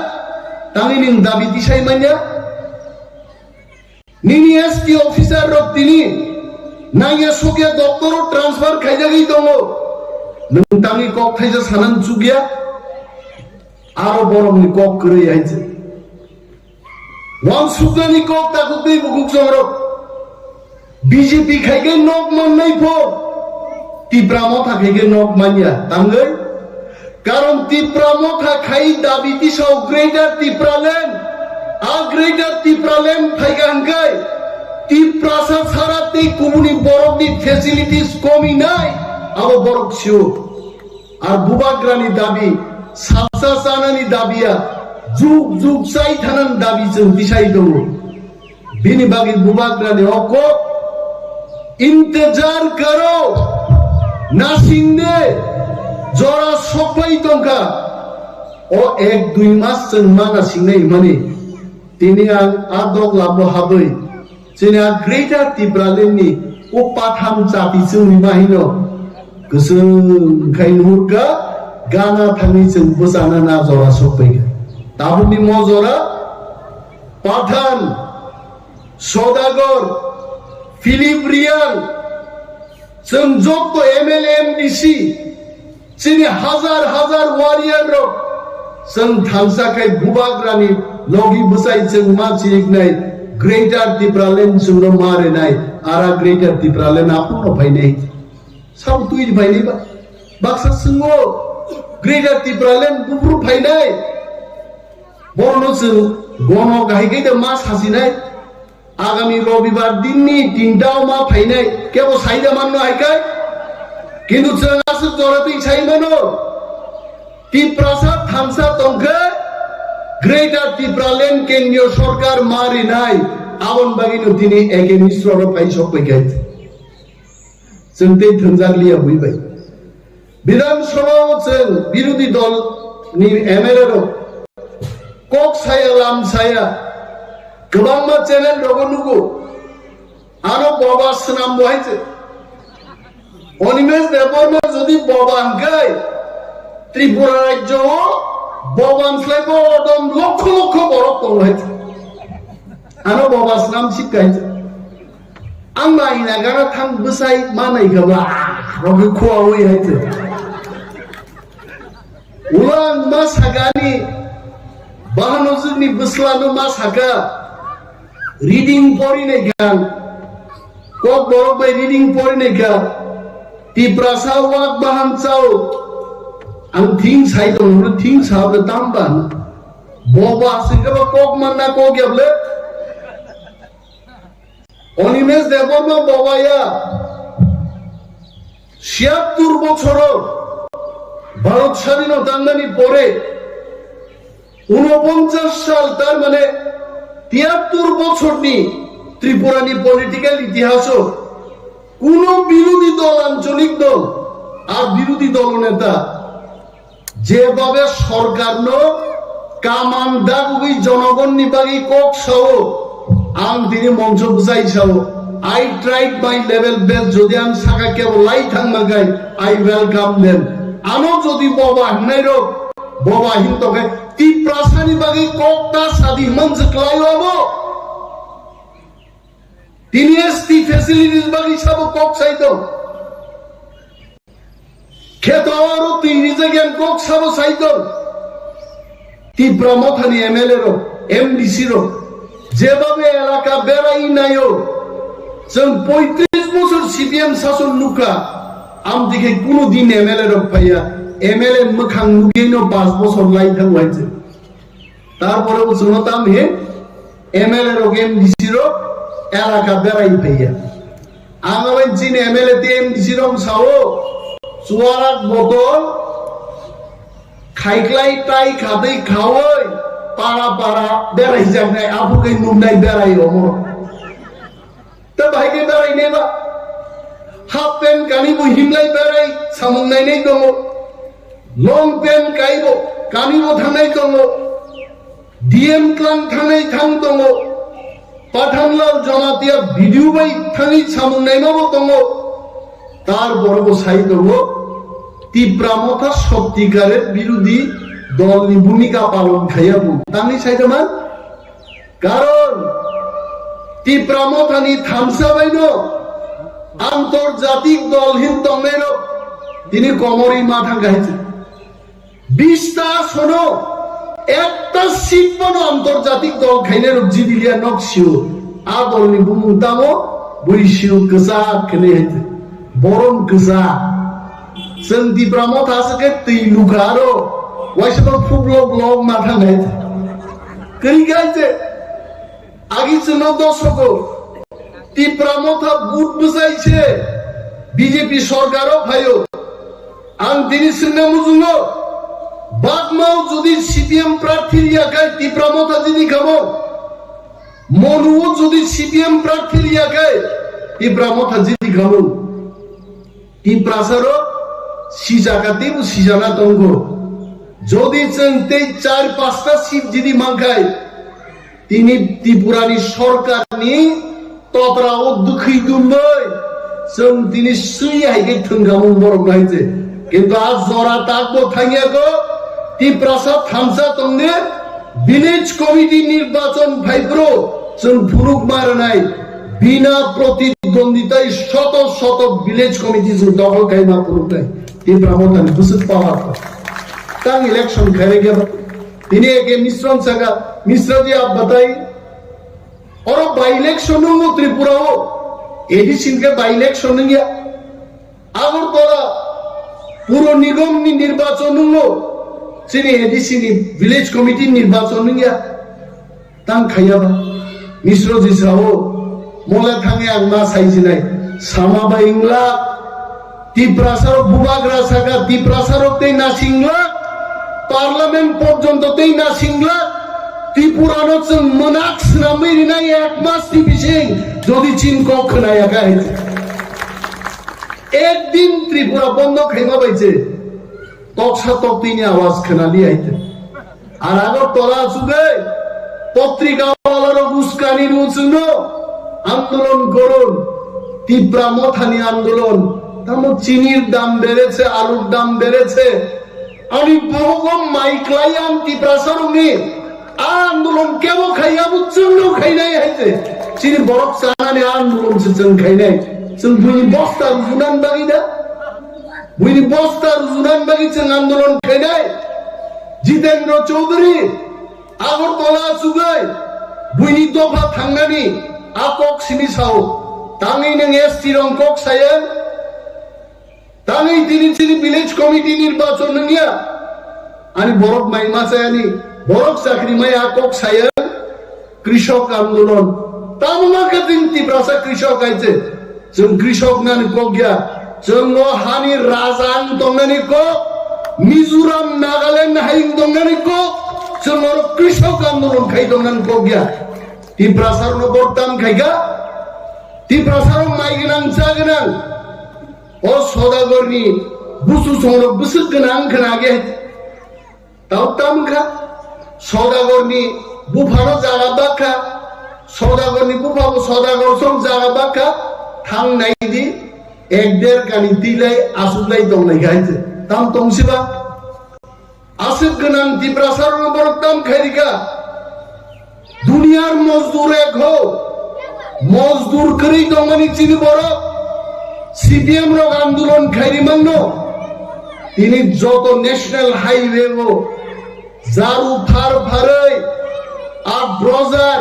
तांनि निं दाबि दिसाय मानिया निनि एसटी ऑफिसर रक तिनि नाया सगिया डॉक्टर ट्रांसफर खाइजागै दङ नों तांनि कक थाइजा सानान जुगिया आरो बरमनि कक करै आइजे वान सुगनि कक ताकु दै बुकुक जरक बीजेपी खाइगे नक माननाय फो तिप्रा मथा खाइगे नक मानिया तांगै কারণ তিপ্রা মথা খাই দাবি দিশাও Greater Tipra Land Greater Tipra Land ফাইগাঙ্গাই তিপ্রাসা ছাড়াতে কুমুনি বরফনি ফেসিলিটিস কমি নাই আরো বরফ শিও আর বুবাগ্রানি দাবি সালসা সানানি দাবিয়া যুগ যুগ চাই থানান দাবি जों দিশাই দङ बिनि बागै बुबाग्रानि अक इंतजार करो नासिंने जरा सफाई दंखा ओ 1-2 मास जों मा नासिंनाय माने दिनै आं आदक लाबो हाबै जोंना ग्रेटार तिब्रालेन्डनि ओ पाथाम जाति जोंनि माहिनो गोसों खायनुरगा गाना थाङै जों बोजाना ना जरा सफाई दाबुनि मजरा पाठान सौदागर फिलिप रियाल जों जत एमएलए एमडीसी जोंनि हाजार हाजार वारियर जों थांसाखाय बुबाग्रानि लगी बुसाय जों मानसिनाय ग्रेटार तिब्रालेन्ड जों मारिनाय आरा ग्रेटार तिब्रालेन्ड आपुनो फायनाय साउ तुइ फायनाय बाक्सा सिङो ग्रेटार तिब्रालेन्ड बुब्रु फायनाय बरनो जों गन गाहायगै मा सासिनाय आगामी रविवार दिननि तिनटाव मा फायनाय केबो साइदा माननो हायखाय किन्तु जों आसो जरातै साइमानो तिप्रासा थामसा तंखे ग्रेटार तिब्रालेन्ड केन्द्रीय सरकार मारिनाय आबन बागिनो दिनै एके मिश्रर फाय सफैखाय जों दै थोंजागलिया बुइबाय विधानसभायाव जों बिरोधी दलनि एमएलए कक साया लाम साया गोबां मा चेनेल दङ नुगो आरो बाबा सनाम बहायजे अनिमेश देबबर्मा যদি बाबा हांखाय त्रिपुरा राज्यआव बाबानस्लायबो एकदम लक्ष लक्ष बरफ दङ हायजे आरो बाबा सनाम सिकायजे आं माइना गाना थां बोसाय मानायखौबा रगै खोआवै हायजे उलां मा सागानि बाहानो जोंनि बोस्लानो मा सागा रीडिंग पढ़िनाय गान कक बरफ बाय रीडिंग पढ़िनाय गा तिप्रासा वाक बाहान चाव आं थिं साइड दङ थिं साबे तामबान बबा सिंगाबा कक मानना कक याबले অনিমেষ দেববর্মা বাবায়া ৭৬ বছর ভারত স্বাধীনতা আন্দোলনের পরে ৪৯ সাল তার মানে ৭৩ বছরনি ত্রিপুরানি পলিটিক্যাল ইতিহাস কোন বিরোধী দল আঞ্চলিক দল আর বিরোধী দল নেতা যেভাবে সরকার কামান্ডা গুই জনগণ নিবাগী কক সহ आं दिनै मंच बुजाय Sao I tried my level best যদি আম সাকা কেবল লাই থাংমাগাই I welcome them আনো যদি বাবা হান্নাই রক বাবা হিন্তকে তিপ্রাসানি বাগি ককটা সাদি মঞ্চ ক্লাই হবো তিনি এসটি ফ্যাসিলিটিস বাগি সব কক সাইতো খেত আরো তিনি জায়গায় কক সব সাইতো তিপ্রা মথানি এমএলএ রক এমডিসি রক যেভাবে এলাকা বেড়াই নাইও जों 35 বছর সিপিএম শাসন নুকা আম দিকে কোনো দিন এমএলএ রক পাইয়া এমএলএ মুখাং নুগেনো 5 বছর লাই থাং হইছে তারপরে জনতাম হে এমএলএ রক এমডিসি রক এলাকা বেড়াই পাইয়া আগাবেন চিন এমএলএ তে এমডিসি রক সাও চুয়ারাক বোতল খাইকলাই টাই খাदै খাওই पारा पारा बेराय जागनाय आफुकै नुनाय बेराय हमो त भाइके बेराय नेबा हाफ पेन कानिबो हिमलाय बेराय सामुंनाय नै दङ लं पेन काइबो कानिबो थांनाय दङ डीएम क्लां थांनाय थां दङ पाठानलाल जमातिया भिडिअ बाय थाङै सामुंनाय माबो दङ तार बरबो साइ दङ तिप्रा मथा सत्यिकारेर बिरोधी দলনি ভূমিকা পালন খাইয়াবো তানি সাইদমান কারণ তিপ্রা মথানি থামসাবাইন আন্তর্জাতিক দল হিন্দমের তিনি কমরি মাথা গাইছে 20টা শোনো একটা সিট বনো আন্তর্জাতিক দল খাইনে রবজি দিলিয়া নকশিও আ দলনি ভূমিকামো বইশিও কসা খেলে হইছে বরং কসা जों Tipra Motha के tui lukaro waisaba fublo blog matha ngai kari gaite agi chuno dosoko Tipra Motha বুট বুঝাইছে বিজেপি সরকারও ভাইও আন তিনি সিনে মুজুনো বাদমাও যদি সিপিএম প্রার্থী ইয়াকায় Tipra Motha যদি খাবো মনুও যদি সিপিএম প্রার্থী ইয়াকায় Tipra Motha যদি খাবো Tipra সারো সিজাকাতি ও সিজানা তঙ্গ যদি চেনতে 4-5টা সিট যদি মাঙ্গায় তিনি ত্রিপুরানি সরকার নিয়ে ততরা অধ্যক্ষই দুমই जों दिनै सुइहायगे थोंगामु बरम नायजे किन्तु आज जरा ताकबो थांगियागो Tiprasa थामसा तंगे विलेज कमिटी निर्वाचन भाइब्रो जों फुरुक मारनाय बिना प्रतिद्वंदिताय शत शत विलेज कमिटी जों दखल खायना फुरुकनाय Tipra Motha नि बुसुत पावर तां इलेक्शन खारेगे दिनै एके मिश्रण सगा मिश्रा जी आप बताइए और बाई इलेक्शन हो त्रिपुरा हो एडिसिन के बाई इलेक्शन गया আগরতলা পুর নিগম নির্বাচন হলো চিনি এডিসি ভিলেজ কমিটি নির্বাচন গিয়া তাং খাইয়াবা মিশ্র জিসাও মোলে থাঙে আংমা সাইজিনাই সামাবা ইংলা Tiprasaro বুবাগরা সাগা Tiprasaro তেই না সিংলা পার্লামেন্ট পর্যন্ত তেই না সিংলা ত্রিপুরানো जों मोनाक्स नामैरिनाय एक मास टिपिसिं যদি চীন কখনায় গাইছে একদিন ত্রিপুরা বন্ধ খাইমা পাইছে তকসা তকতিনি আওয়াজ খানালি আইতে আর আগরতলা সুবে পত্রিকাওয়ালার উস্কানি রুচুন আন্দোলন করুন Tipra Motha নি আন্দোলন তাম চিনির দাম বেড়েছে আলুর দাম বেড়েছে আমি বহুগম মাইক্লাইয়াম Tiprasaroni আন্দোলন কেব খাইয়া বুঝছুন খাইনাই আইছে চিনি বরফ চানানি আন্দোলন সেচন খাইনাই जों बुनि बस्ता रुजुनान बागिदा बुनि बस्ता रुजुनान बागि जों आंदोलन खायनाय जितेन्द्र चौधुरी আগরতলা सुगाय बुनि दफा थांनानि आकक सिनिसाव ताङै नों एसटि रंकक सायन ताङै दिनि चिनि विलेज कमिटी निर्वाचन नोंनिया आनि बरफ माइमा सायानि बरफ चाकरि माइ आकक सायन कृषक आंदोलन तामुमा कदिन Tiprasa कृषक आइছে जों कृषक नानि कगिया जों हानि राजां दंनानि को मिजोराम नागालैंड हाइं दंनानि को जों कृषक आंदोलन खाइ दंनानि कगिया Tiprasarno बर्ताम खाइगा Tiprasaro माइगोनां जागोनां ओ सदागरनि बुसु संरो बुसु गोनां खोनागे दाउतामखा सदागरनि बुफानो जागा बाखा सदागरनि बुफाबो सदागर सं जागा बाखा थांनायदि एक देर गानि दिलाय आसुलाय दंनाय गायजे ताम तंसिबा आसिब गोनां Tiprasarno बरताम खारिका दुनियार मजदूर एक हो मजदूर करी दंगनि चिनि बरो सीपीएम रो आंदोलन खाइरि मांनो तिनि যত ন্যাশনাল हाईवे हो जारू फार फारै आ ब्रजार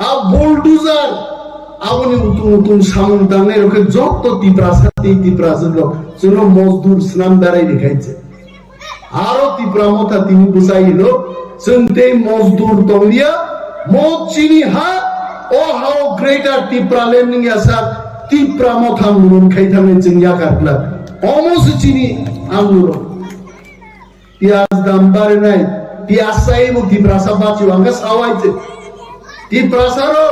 आ बुलडोजार आबनि उतुम सामुं दांनाय रखे যত Tiprasar जोंनो मजदूर स्नान दाराय देखाइছে आरो Tipra Motha तिनि बुझाइलो जों ते मजदूर दंलिया मोचिनि हा ओ हाउ ग्रेटर Tipra लैंडिंग यासा Tipra Motha आंदोलन खाइथाङै जों याकारब्ला अमसचिनि आंदोलन पियाज दाम बारायनाय पियासाइबो Tiprasa बाचिव आंगा सावाइছে Tiprasaro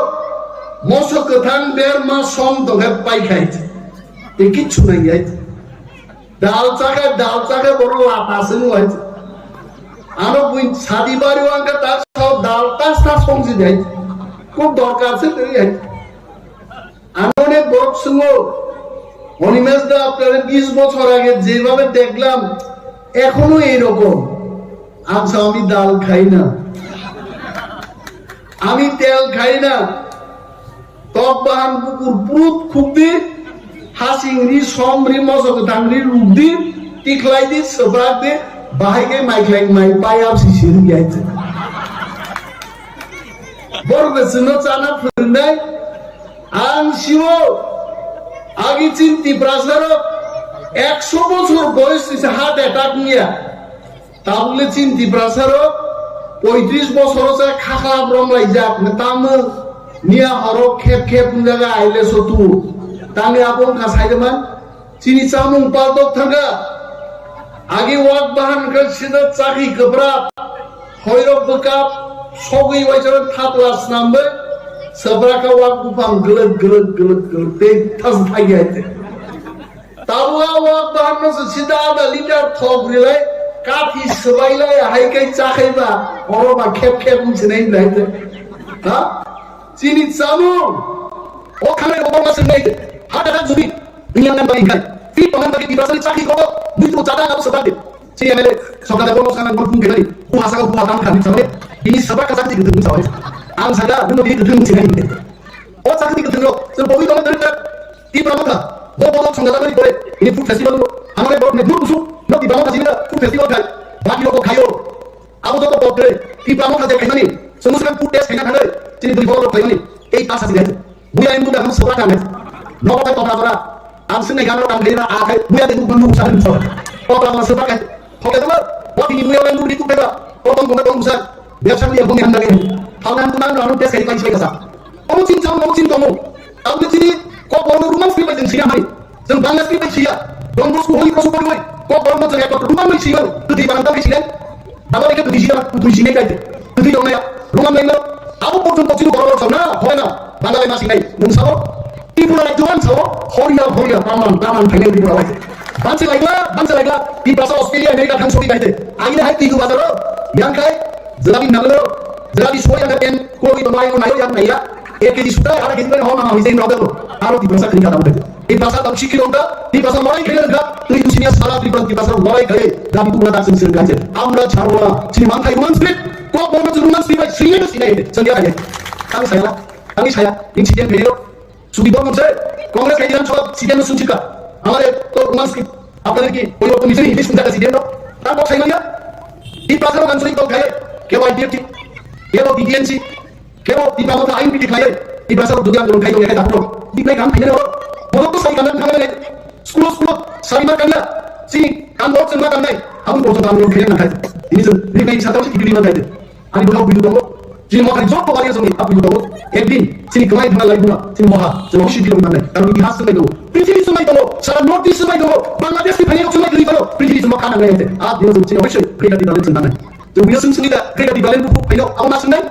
मोसो गोथां बेर मा सम दगे पाइखाइছে ए किछु নাই आइছে दाल चाका बरो लातासो होइছে आरो बुइ सादी बारिव आंगा तासाव दाल तास्ता संजि आइছে খুব দরকার আছে তুই আইছে আননে বড় সুঙ্গো অনিমেষ দা আপনারা 20 বছর আগে যেভাবে দেখলাম এখনো এই রকম আচ্ছা আমি ডাল খাই না আমি তেল খাই না টক বাহান কুকুর পুরুত খুবদি হাসিংরি সমরি মজক দাংরি রুবদি টিকলাই দি সবরাক দি বাহাইকে মাইকলাই মাই পায়াব সিসির গিয়াইছে বরবেসনো চানা ফুরনাই আং শিও আগিচিন Tiprasaro 100 বছর বয়স দিছে হার্ট অ্যাটাক নিয়ে তাহলে চিন্তি প্রাসারও 35 বছর আছে খাখা ব্রমলাই যাক তামু নিয়া হরো খেপ খেপ জায়গা আইলে সতু তানি আপন কাছাইদেমান চিনি চামুং পালদক থাকা আগে ওয়াক বাহান সিধা চাকি গোবরাব হইরক বকাপ সগই ওয়াইজার থাপলাস নামবে সবরাকা ওয়াক বুফাং গলদ গলদ গলদ গলদ তে থাস থাইয়াইতে তাওয়া ওয়াক বাহান সিধা আদা লিটার থক রিলে কাঠি সবাইলাই হাইকাই চাখাইবা অরবা খেপ খেপ মুছনাই লাইতে হ্যাঁ চিনি চামুং ওখানে ওবামাসে নাইতে হাটাটা জুবি দুনিয়া নাম বাই খাই ফি পমান বাকি বিবাসে চাকরি করো দুই তো চাটা নাম সবাতে চিনি এমএলএ সকালে বলো সানা বল ফুন গেলি বুয়া সাগা বুয়া দাম খানি সামনে ini sabak ka sakti gitu sawe ang saga dulu di gedung sini oh sakti gedung lo sebab itu orang dari Tipra Motha bobo sangga lagi boleh ini food festival lo amare bor ne dulu susu no di Motha sini food festival kai baki lo khayo abu to bob deh Tipra Motha je kaimani semua sekarang food test kena kan sini beli bobo kaimani ei pas asli itu buya ini udah kamu sekolah kan no kata topra ang sini kan lo kam lera akai buya itu bukan usaha itu topra masuk pakai oke teman waktu ini buya yang dulu itu beda potong usaha ব্যবসা নিয়ে ভূমি হান্ডা গেল হাওনান তুনান round test কাই কাই কাসা অমচিন চাও অমচিন তমো আপনি চিনি ক বড় Ruman script পাইছেন সিয়া মাই जों Bangla script পাইছিয়া Don Bosco Holy Cross করে কই ক বড় মত এক রুমান পাইছিয়া তুই বাংলা পাইছিলেন আবার একে তুই সিয়া তুই সিনে গাইতে তুই দম না রুমান লাইন আবু পর্যন্ত চিনি বড় বড় না হয় না বাংলা মাসি নাই মুন সাবো ত্রিপুরা জোয়ান সাবো হরিয়া প্রমাণ ফাইনাল ত্রিপুরা হইছে বানসে লাগলা ত্রিপুরা অস্ট্রেলিয়া আমেরিকা ধান ছবি গাইতে আইলে হাই তিগু বাজারো ইয়াং খাই Jelabi naglo, jelabi soya ngaten, ko itu main nayo yang naya, ke di sudah ada gitu kan hona hizain rodelo, aro di pasar kerja tamu itu. Di pasar tamu sikil onda, di pasar mulai kerja kerja, tu itu sini salah di pasar mulai kerja, tapi tu nggak tak sensir kerja. Amra charwa, sini mangkai rumah split, ko bono tu rumah split, sini itu sini itu, sendia aja. Kami saya, insiden video, sudi bono saya, kongres kajian coba insiden sunjika, amare to rumah split, apa lagi, koyo tu misalnya ini sunjika insiden to, tak kok saya lihat, di pasar kan sering kau kaya. Kewa IDFT, kewa BDNC, kewa Tipra Motha ain pitik lain, di bahasa Juda yang kayu yang dapur, di play kan ini loh, boleh tuh saya kanan kanan sekolah, saya makan ya, sini kan boleh semua kan naik, aku boleh semua orang kaya naik, ini tuh, ini kayak satu sih di mana naik, ani boleh bidu dong, sini makan jauh kok kalian semua, aku bidu dong, Edwin, sini kemai mana lagi guna, sini Motha, semua sih di mana naik, kalau di khas semua itu, Prince semua itu, salah North semua itu, Bangladesh di banyak semua itu, Prince semua kanan naik, dia tuh sini masih kerja di dalam sana. Jadi sung sini dah kerja di balen buku, ayo, awak masuk nih,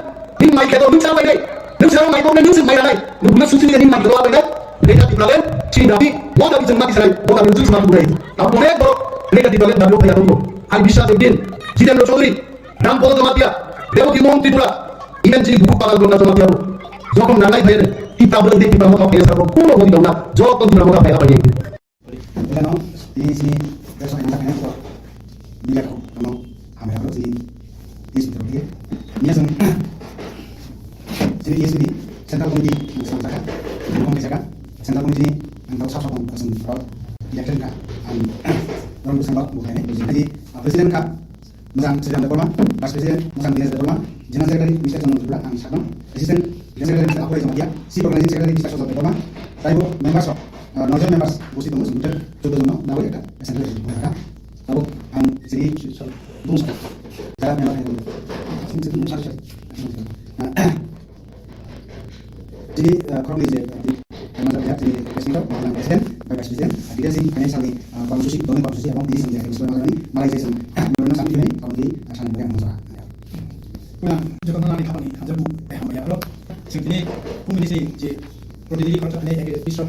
ni mai kerja, ni cara mai, ni cara mai kau ni mai dah, ni bukan sung sini ni mai kerja apa dah, kerja di balen, sini dah, mau dah bisa mati serai, mau dah bisa cuma bukai, tapi boleh kalau kerja di balen dah boleh kerja dulu, hari bisa begin, jadi lo curi, ram boleh cuma dia, dia mau dimong Tipra, ini jadi buku kalau belum cuma dia, jauh nangai bayar, kita boleh dek Tipra Motha kerja sekarang, kulo mau di dalam, jauh pun Tipra Motha bayar apa ni? Bueno, di sini besok yang akan ekspor, dia kalau kami harus di sini terus dia sini sini central committee mengesahkan mengesahkan central committee untuk satu persen fraud election kan orang bersama bukan ini jadi presiden kan musang sedang berkorban vice presiden musang dinas berkorban jenazah sekretari bisa sama juga kami sedang asisten dinas sekretari bisa apa sama dia si organizing sekretari bisa sama berkorban tapi members non members mesti tunggu sebentar coba dulu nawa ya kan sekretari berkorban tahu jadi tunggu saya memang itu jadi kurang lebih masa dia jadi presiden maupun presiden bapak presiden tidak sih hanya sekali konstitusi domain konstitusi abang di sini sebenarnya ini Malaysia sih menurut saya ini kalau di asalnya banyak masalah. Pulang jika nanti kapan ini aja bu ya lo sebetulnya komunikasi je produksi kontrak ini agak bisa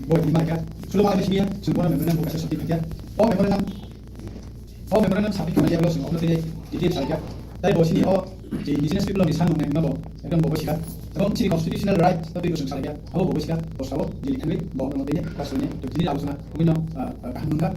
buat di mana sudah malam ini semua memang bukan sesuatu yang memang sampai kemudian lo semua ini jadi saya tapi bos ini jadi indigenous people di sana memang nabo एकदम bos sih এবং sini constitutional right tapi itu saya aku bos sih bos aku jadi kan bawa nama dia pasalnya itu jadi aku sana mungkin kahmunka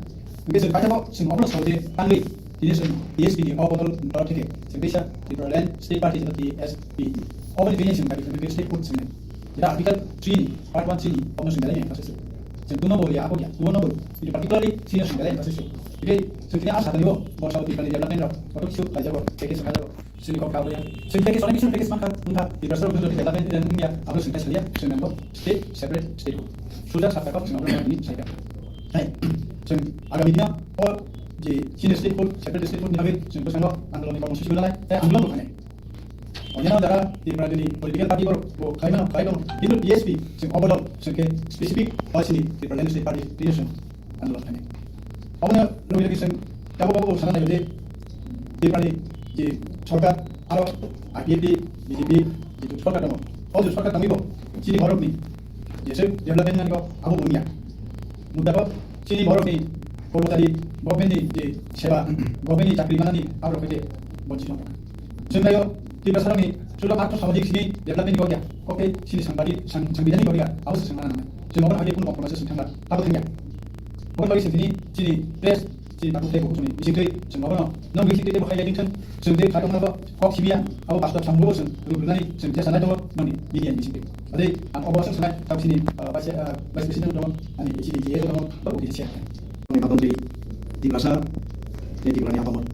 mungkin saya baca semua orang sahaja panggil jadi ESP di awal betul tiket sebisa di Berlin state party seperti SPT awal ini sih kami state put sebenarnya jadi artikel 3 part 1 sini kamu sebenarnya kasus itu sebetulnya boleh aku ya dua nomor jadi particularly sini sebenarnya kasus itu jadi sebetulnya asal tadi bos aku tinggal di dalam tenda waktu itu aja kok pakai sekarang sini kau kau ya sini pakai soalnya bisa pakai makan entah di pasar betul di dalam tenda dan ya harus kita sedia semua state separate state sudah sampai kau semua ini saya जों आगामी दिनाव जे senior स्टेटफोर separate स्टेटफोरनि बागै जों बेसां आन्दोलननि कर्मसुचि लानाय आन्दोलन होनाय अन्यान्य जारा त्रिपुरानि पलिटिकल पार्टीफोर खाय दं किन्तु टीएसपी जों अबदल जोंखे स्पेसिफिक पार्टीनि त्रिपुरा स्टेट पार्टी क्रिएशन आन्दोलन खानाय अबनो लुबैयो जों गावबा सानना नायो जे त्रिपुरानि जे सरकार आरो आईपीएफटी बीजेपी जितु सरकार दङ अजु सरकार दङिबो सिनि भारतनि जेसो डेभलपमेन्टनि आबो बुनिया मुद्दाखौ सिनि भारतनि कर्मचारी गभर्नमेन्टनि जे सेवा गभर्नमेन्टनि चाकरि मानानि आब्रफैदे बन्चित दङ जों दायो त्रिपुरा सरकारनि सुला मात्र सामाजिक सिनि डेभलपमेन्टनि गया कके सिनि संविधाननि गया आवश्यक संना जों अबन हागे कुन कम्प्रमाइज थांगा आबो थांगा अबन बागै सिनि press si aku teh bukan ini, sih semua orang, non bisik teh bahaya ni kan, sendiri kado mana kok sibia, aku pasti sambung sen, rupanya ni sendiri sana tu noni, ini bisik teh, ada, aku awasan sana, tapi sini bahasa sini tu, ani sini dia tu, baru dia siap. Kami makan di bahasa, di mana apa pun,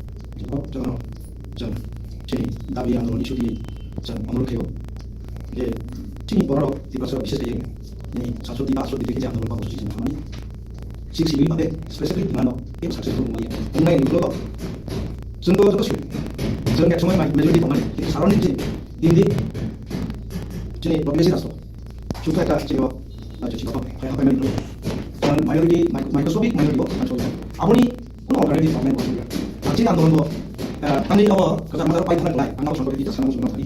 jangan, sini, tapi yang tu isu di, jangan menurut kau, jadi sini Badolrok di bahasa bisa saja, ini satu di bahasa di kerja menurut bahasa sini sama ni. Siksi ini pakai spesifik mana yang sukses untuk mulai. Mulai ini dulu, sentuh sih. Jangan semua majoriti pemain. Saran ini jadi jadi populasi rasio. Cukup ada cewa, macam cewa apa yang main dulu. Dan majoriti Microsoft majoriti macam itu. Apa ni? Pun orang ini pemain boleh. Macam ni antara dua. Kami awal kerja macam apa yang lain. Anak sampai kita sana semua tadi.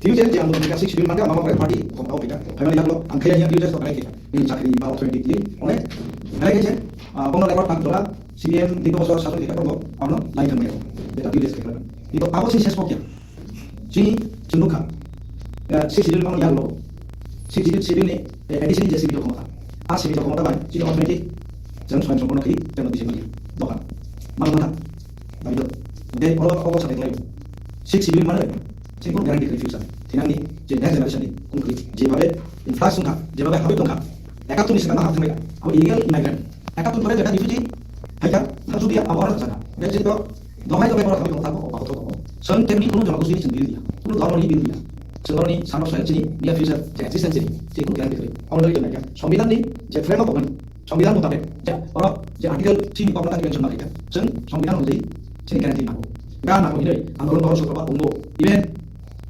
Tujuan yang untuk mereka siksi mana nama mereka parti, kau tahu kita. Family yang lo angkanya tujuan itu mereka. Ini cakap di bawah 20 ini, oleh mereka je, kalau lewat kantor, CDM itu pasal satu kita kalau apa lain kan mereka. Kita tujuan sekarang. Itu apa sih saya sebutnya? Sini cenderung, siksi dulu mana yang lo, siksi ni, edisi ni jadi video komentar. Video komentar baik, sini otomatis, jangan sempurna kiri, jangan di sini, doang. Mana, tapi itu, jadi kalau sampai lagi, siksi dulu mana? Singkong garanti kerja tinang ni, jadi generasi ni, konkret. Jika inflasi tungkap, jika habis tungkap, ekap tu ni sekarang hafal mereka. Aku illegal immigrant. Ekap tu mereka jadi difuji, hanya satu dia awal sana. Jadi tu, doa itu mereka kami tahu apa tu. Sen teknik pun jangan kusui sendiri dia. Pun orang ni biru dia. Sen ni sama saya sini, dia future, jadi existence ni. Singkong garanti kerja. Awal dari mereka. Sembilan ni, jadi frame apa pun. Sembilan tu tapi, jadi orang, jadi artikel sini kau nak kita mereka. Sen sembilan tu jadi, sini garanti aku. Kan aku ini, anggaran orang suka buat umum, event.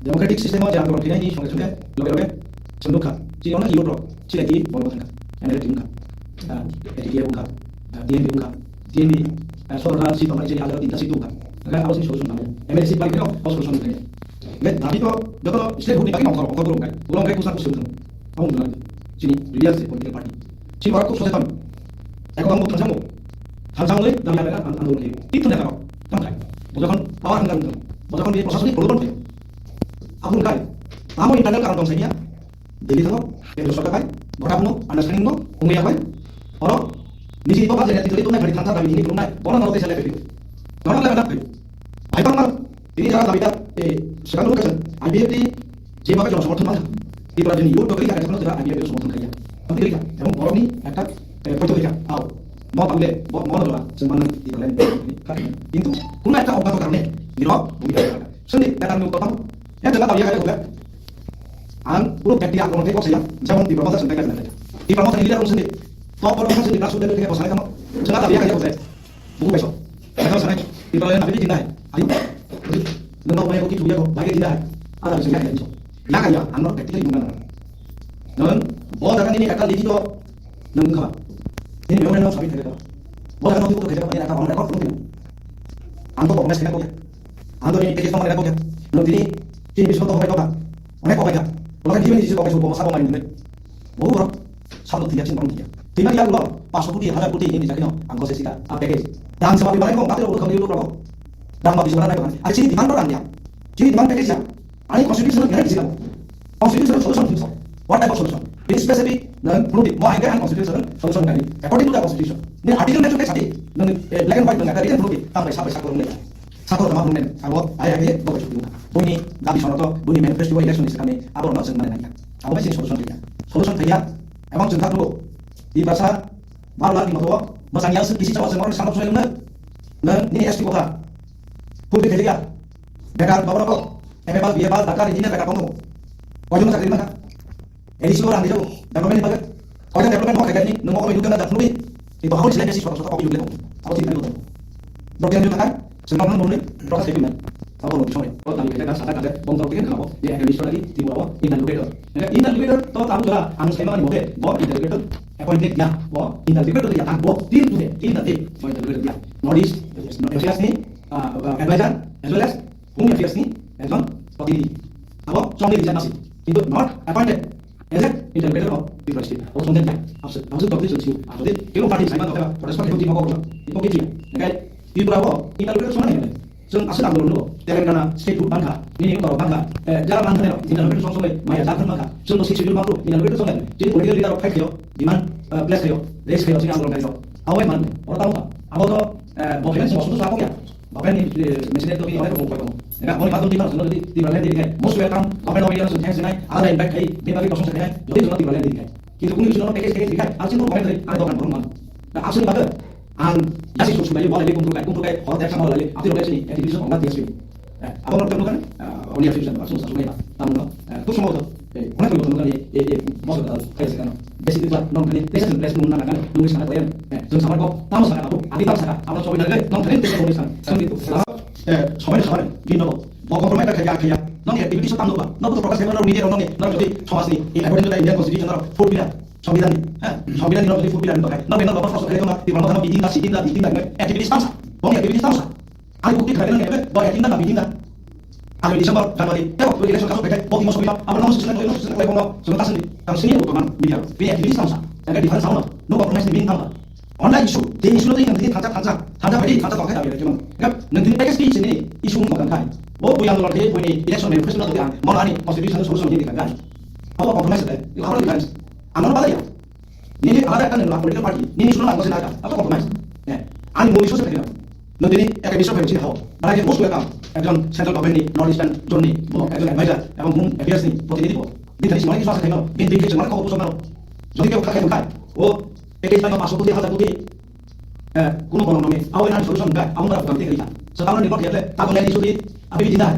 Democratic system aja anggaran kita ini sungai loge cenderung jadi orang Europe jadi lagi boleh tengah energi tengah energi tengah DNB tengah DNB soal si pemain jadi agak tidak situ kan agar awal sih solusi namanya emergency paling kau awal solusi namanya lihat tapi kok kalau setiap hari pakai orang belum kan orang kayak kusang kusang kamu bilang sini lihat sih political party sini orang tuh soal aku kamu tanjamu le dari ada anggaran itu dah kau kan bukan awal anggaran bukan dia proses ini belum aku enggak, kamu internal kan orang saya, jadi tu, yang sudah kai, berapa no, understanding no, umum apa? Orang, ni sih tu kan jadi itu naik dari kantor tapi ini belum naik, orang orang saya lebih, orang lebih nak, apa kan? Ini jangan tapi tak, sekarang tu kan, IBFT, siapa kan cuma semua teman, di pelajaran ini, lu kerja kan sekarang IBFT semua teman kerja, tapi kerja, yang orang ni, akan, foto kerja, mau panggil, mau lah, semua di dalam ini, kan? Itu, pun ada orang tu kerana, di luar, mungkin, sendiri, datang tu tahu. Yang jelas dia kaya juga, urut ganti aku nanti kok saya, jangan di promosi sampai kan di promosi ini dia urus sendiri, kalau promosi sendiri langsung dari kita pasang kamu, jelas dia kaya juga, buku besok, kalau sana di promosi nabi cinta, ayo, nggak mau kita juga kok, lagi cinta, ada bisa kaya besok, ya kaya, anak kecil itu mana, non, bawa kan ini kata lagi tu, nengkah, ini memang sabi kerja, bawa kan waktu itu kerja ini akan orang rekod belum, anto promosi kena kok, anto ini kerja sama kena kok, non ini Kini bisa tahu mereka apa? Mereka apa ya? Kalau kita di situ pakai suku masa main ini, mau orang satu tiga cint orang tiga. Tinggal dia loh, pas putih, ada putih ini jadi no, angkau sesika, APK. Dan sebab ibaratnya kau kata kami dulu berapa? Dan mau bisa mana kan? Ada sini di mana orang dia? Sini di mana package ya? Ani konstitusi itu gimana di sini? Konstitusi itu solution bisa. What type of solution? Ini spesifik dan perlu mau angkat konstitusi solution kan? According to the constitution. Ini artikel itu kayak tadi, dan black and white dengan tadi kan perlu sampai satu rumah. Satu sama rumah, kalau ayah ini bawa cukup. Bunyi, gabi sono to, bunyi manifesto election ini kami, apa orang senang dengan dia. Apa sih solution dia? Emang cerita dulu di bahasa baru lagi Motha, bahasa yang sekisi cawat semua orang sangat sulit dan ini SD kota, publik kerja, mereka Badolrok, MBA, BA, Dakar, ini mereka kamu, wajib macam mana? Edisi orang itu, development bagai, wajib development mau kayak ini, nunggu kami juga ada fluid, কিন্তু ahora selain besi shota kopi juga lekong aku tidak tahu dokter juga kan senang mau nih proses itu kan aku mau disini kalau tadi kita kan sadar ada bom tahu kan kalau dia akan bisa lagi di bawah interlocutor toh kamu juga anu skema nih boleh bahwa interlocutor appointed ya bahwa interlocutor dia tak bahwa tim nanti bahwa interlocutor dia notice affairs nih advisor as well as home affairs nih as well seperti ini apa soalnya bisa masih itu not appointed as an interlocutor of Tipra state atau soalnya maksud dokter sosial atau dia kalau parti saya mana proses parti itu mau itu gitu ya kan Tipra apa interlocutor soalnyaซึ่งอาศัยตามตัวรู้แต่ในการสเตทบังคับนี่ก็บังคับจะรับมันได้หรอที่นั่นเป็นส่วนๆไม่อยากจะทำบังคับซึ่งเราสิ่งที่รู้มารู้นี่นั่นเป็นส่วนๆที่คนที่เราใช้เขียวดีมันเพลสเขียวเลสเขียวที่นั่นเราใช้เอาไว้มันเราต้องเอาตัวบอกให้มันสมบูรณ์สมบูรณ์บอกให้ไม่ใช่ตัวที่อะไรก็คงไปกันนะครับวันนี้มาตัวที่มันสมบูรณ์ที่เราเล่นดีกันmost welcome บอกให้เรามีอะไรส่วนแทนสิ่งไหนอะไรอิมแพคให้มีอะไรก็ส่งเสริมให้โดยที่เราที่เราเล่นดีกันที่ทุกคนที่เราเป็นแค่ดีกันอาชีพเราบอกให้เลยอะไรต้องการผลมันแต่อาชีพเราเนี่ยan yasi so sudah boleh kumpulkan kalau tak sama lagi aku tidak sini aktivitas orang tiap sini apa orang terlukan orang aktivitas apa susah susah ya tamu tu semua tu orang tu terlukan masuk ke dalam kayak sekarang basic itu non kali desa tu place menggunakan nulis sangat lain so sama kau tamu sangat aku adi tamu sangat apa coba lagi non kali desa tulisan seperti itu sama di nopo mau kompromi kerja non aktivitas tamu apa non tu progres kalau media non jadi thomas ni according to the Indian Constitution non four pillar সংবিধান সংবিধান নিরব যদি ফুল pillar দরকার না Ben বাবা ফসল খেলে তোমার দিবান কথা বিদিন না সিদিন না দিদিন না অ্যাক্টিভিটিস তামসা বং অ্যাক্টিভিটিস তামসা আমি বুকটি খাইলে না বয় অ্যাক্টিং না বিদিন না আমি ডিসেম্বর জানুয়ারি তেও ওই ইলেকশন কাজ করতে বকি মসবিনা আবার নমস সিস্টেম ওই সিস্টেম ওই কোন সুন্দর কাছে কারণ সিনিয়র বর্তমান মিডিয়া বি অ্যাক্টিভিটিস তামসা একটা ডিফারেন্স সাউন্ড নো কম্প্রোমাইজ বিদিন তামসা অনলাইন ইস্যু যে ইস্যুতে ইংরেজি থাজা ভাই থাজা দরকার দাবি কেমন নতুন প্যাকেজ কি সিনি ইস্যু মতন খাই ও বই আন্দোলন থেকে বই ইলেকশন ম্যানিফেস্টো না দিলাম মনানি কনস্টিটিউশনাল সলিউশন দিয়ে দিলাম apa kompromis itu itu harus diferensi amal apa ya ini ada kan dalam political party ini sudah nggak bisa atau kompromis ya ani mau isu seperti itu nanti ini akan bisa versi hal mereka most welcome ekjon central government ni north eastern zone ni ekjon advisor এবং home affairs ni প্রতিনিধি di tadi semuanya kisah saya bin bin kecil mana kau usul mana jadi kau kakek bukan oh package lain masuk tuh hasil tuh kuno kono nami awal nanti solution enggak awal berapa ganti kerja sekarang di party ada tak boleh isu di apa di tindak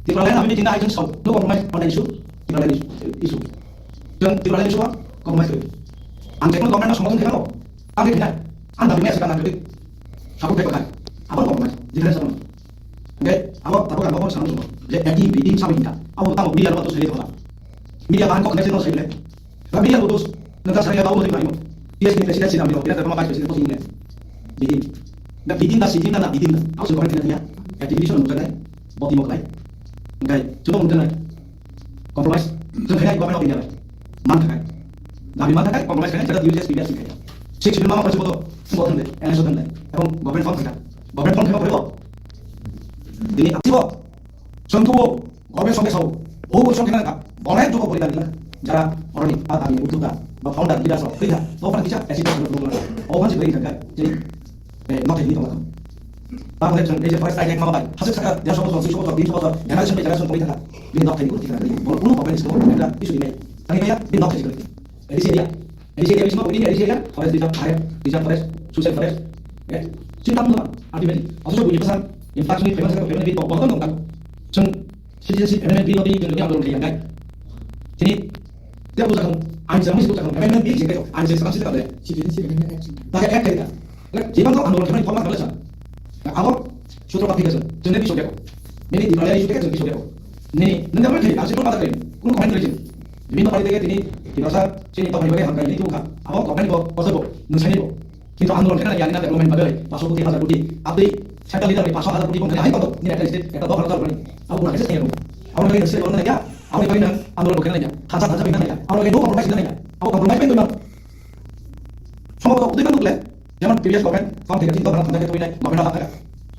Tipra lain apa di tindak ekjon solve no kompromis on isu Tipra lain isu dan Tipra lain isu apa kompromis itu ante pun government semua kan kok tapi tidak anda punya sekarang jadi aku pakai apa kompromis jadi sama oke apa apa sama semua jadi di bidding sama kita apa tahu media apa tuh sendiri orang media bahan kok nggak sih no sendiri tapi dia putus nanti saya tahu dari mana dia sendiri presiden sih namanya dia terima kasih presiden posisinya bidding nggak bidding dah bidding dah bidding aku suka orang dia aktivitas orang bukan boti mau lain oke coba mungkin lagi kompromis sebenarnya government opinion mantap Nabi mana kan kompromis kan jadi UJS PBS gitu. Sik sebelum mama pergi foto semua kan deh, enak sudah deh. Emang government fund kan, government fund berapa? Ini aktif. Contoh government fund besar, oh besar kan kan, boleh juga boleh tadi lah. Cara orang ini ada yang utuh kan, founder tidak so, tidak. Oh kan bisa, esok sudah berbulan. Oh kan sih beri kan, jadi not ini tuh kan. Pak lihat kan, dia first time mama baik. Hasil saya dia semua generation by generation politik kan. Ini not ini politik kan. Boleh government semua ada isu ini. Tapi kayak ini not ini. Edisi dia semua ini edisi dia forest bisa forest social forest ya cinta tuh artinya aku punya pesan inflasi ini memang saya itu pokoknya dong kan ceng sisi elemen biologi itu dia belum lihat kan jadi dia butuh kan anjir masih butuh kan elemen biologi itu anjir sekarang sih tak ada sisi elemen action pakai act kita jadi kalau anda orang informan kalau saya awal sudah pakai kan jadi bisa dia ini di mana isu kita bisa dia ini nanti apa jadi asal pada kan kun komen lagi বিভিন্ন বাড়ি থেকে তিনি ভাষা সেই তখন হাঙ্গাই নীতি মুখা আমার গভর্নমেন্ট বসব নসাইব কিন্তু আন্দোলন কেন জানি না ডেভেলপমেন্ট ভাবে 550,000 কোটি আপনি সেটা লিডার 500,000 কোটি কোন আই কত নি একটা স্টেট একটা দখল করবেন আপনি কাছে নেব আমরা কাছে সে বলেন না আপনি কইনা আন্দোলন কেন না খাঁচা বিনা না আমরা নো কম্প্রোমাইজ না আপনি কম্প্রোমাইজ পেন না সম্ভবত উদ্যোগ করলে যেমন প্রিভিয়াস গভর্নমেন্ট ফর্ম থেকে চিন্তা ভাবনা থেকে তৈরি গভর্নমেন্ট হাতে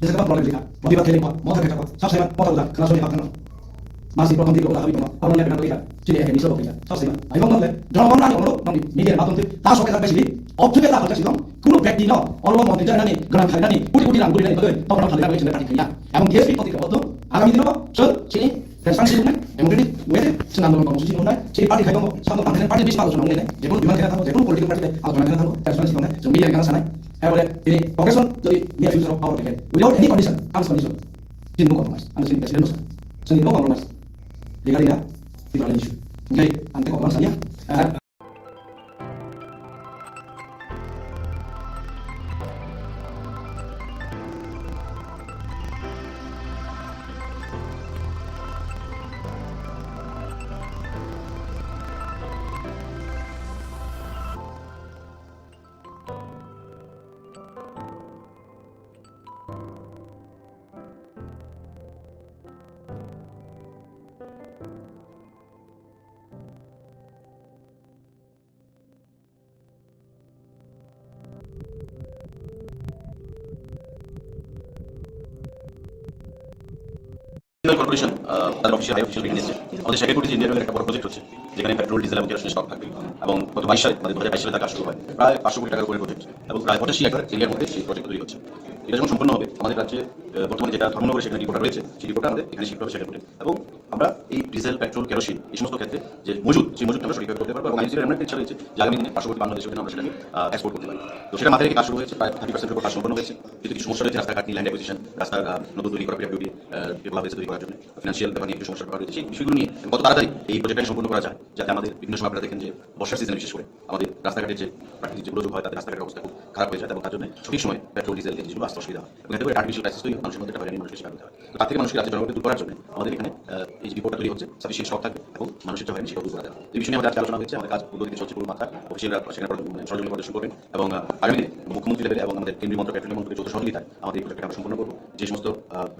দেশে কোনো প্রবলেম লেখা প্রতিবাদ থেকে মথা থেকে সব সেবা মথা উদা খানা সরি হাতে masih প্রথম দিকে ওলা হইতো না আমরা লেখা কইরা চিনি এখানে মিশো কইরা সবসেবা আইবং বললে জনগণ না হলো ননি মিডিয়ার মাধ্যমে তা সঙ্গে থাকবে বেশি অবজেক্টে তা হচ্ছে কোনো ব্যক্তি না অলব মন্ত্রী জানানি গ্রাম খালি কোটি কোটি রাম কোটি রানি বলে তখন খালি রাখবে ছেলে পাঠিয়ে না এবং ডিএসপি প্রতিক্রিয়া বলতো আগামী দিনে চল চিনি রেসপন্সিবল না ডেমোক্রেটিক ওয়েতে সে আন্দোলন কর্মসূচি না সেই পার্টি খাইবো সামনে পার্টি বেশি আলোচনা নেই যে কোনো বিমান খেলা থাকো যে কোনো পলিটিক্যাল পার্টিতে আলোচনা খেলা থাকো রেসপন্সিবল না যে মিডিয়ার কাছে নাই এবারে তিনি প্রফেশন যদি নিয়ার ফিউচার অফ পাওয়ার থাকে without any condition arms condition তিনি নো কম্প্রোমাইজ আমি সেই প্রেসিডেন্ট নো সেই no compromise llegaría Tipra lain isu. Oke, ante Koklam saya corporation তাদের অফিসিয়াল এখানে এসেছে। আমাদের শেখারপুরে যে ইন্ডিয়ান অয়েলের একটা বড় প্রজেক্ট হচ্ছে, যেখানে পেট্রোল, ডিজেল এবং কেরোসিনের স্টক থাকবে এবং গত 22 সালে, মানে 2022 সালে তার কাজ শুরু হয়। প্রায় 500 কোটি টাকার উপরে প্রজেক্ট এবং প্রায় 85 একর এরিয়ার মধ্যে সেই প্রজেক্ট তৈরি হচ্ছে। এটা যখন সম্পন্ন হবে, আমাদের রাজ্যে বর্তমানে যেটা ধর্মনগরে সেখানে ডিপোটা রয়েছে, সেই ডিপোটা আমাদের এখানে শিফট হবে শেখারপুরে, এবং আমরা এই ডিজেল, পেট্রোল, কেরোসিন এই সমস্ত ক্ষেত্রে যে মজুদ, সেই মজুদটা আমরা সঠিকভাবে করতে পারবো এবং আইনসির এমন একটা ইচ্ছা রয়েছে যে আগামী দিনে পার্শ্ববর্তী বাংলাদেশের জন্য আমরা সেটাকে এক্সপোর্ট করতে পারি। তো সেটা মাথায় রেখে কাজ শুরু হয়েছে, প্রায় 30% উপর কাজ সম্পন্ন হয়েছে। কিন্তু কিছু সমস্যা রয়েছে, রাস্তাঘাট, ল্যান্ড অ্যাকুইজিশন, রাস্তার নতুন তৈরি করা পিডব্লিউডি এগুলো হয়েছে তৈরি করার জন্য, ফিনান্সিয়াল ব্যাপার নিয়ে একটু সমস্যা রয়েছে। সেই বিষয়গুলো নিয়ে কত তাড়াতাড়ি এই প্রজেক্টটা সম্পূর্ণ করা যায়, যাতে আমাদের বিভিন্ন সময় আপনারা দেখেন যে বর্ষার সিজনে বিশেষ করে আমাদের রাস্তাঘাটের যে প্রাকৃতিক যে দুর্যোগ হয়, তাদের রাস্তাঘাটের অবস্থা খুব খারাপ হয়ে যায় এবং তার জন্য সঠিক সময় পেট্রোল, ডিজেল এই জিনিসগুলো আসতে অসুবিধা হয় এবং এতে করে আর্টিফিশিয়াল ক্রাইসিস তৈরি হয়, মানুষের মধ্যে একটা হয়রানি মানুষকে শিকার হতে হয়। তো তার থেকে মানুষকে রাজ্যের জনগণকে দূর করার জন্য আমাদের এখানে এই যে রিপোর্টটা তৈরি হচ্ছে, সাফিসিয়েন্ট স্টক থাকবে এবং মানুষের যে হয়রানি সেটা দূর করা যাবে। এই বিষয়ে আমাদের আজকে আলোচনা হয়েছে। আমাদের কাজ পূর্ব দিকে চলছে, পুরো মাথা অফিসিয়ালরা সেখানে সরজমিন প্রদর্শন করবেন এবং আগামী দিনে মুখ্যমন্ত্রী লেভেলে এবং আমাদের কেন্দ্রীয় মন্ত্রক, পেট্রোলিয়াম মন্ত্রকের যৌথ সহযোগিতায় আমাদের এই প্রজেক্টটা আমরা সম্পন্ন করবো। যে সমস্ত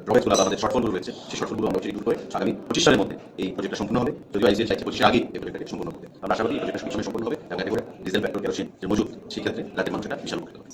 ড্রব্যাকসগুলো বা আমাদের শর্টফলগুলো রয়েছে, সেই শর্টফলগুলো আমরা দূর করে আগামী 25 সালের মধ্যে এই প্রজেক্টটা সম্পূর্ণ হবে। যদিও আইজিএল চাইছে 25 আগে এই প্রজেক্টটাকে সম্পূর্ণ করতে। আমরা আশাবাদী এই প্রজেক্টটা সময় সম্পূর্ণ হবে এবং এতে করে ডিজেল, পেট্রোল, কেরোসিন যে মজুদ, সেই ক্ষেত্রে রাজ্যের মানুষ এটা বিশাল উপকৃত হবে।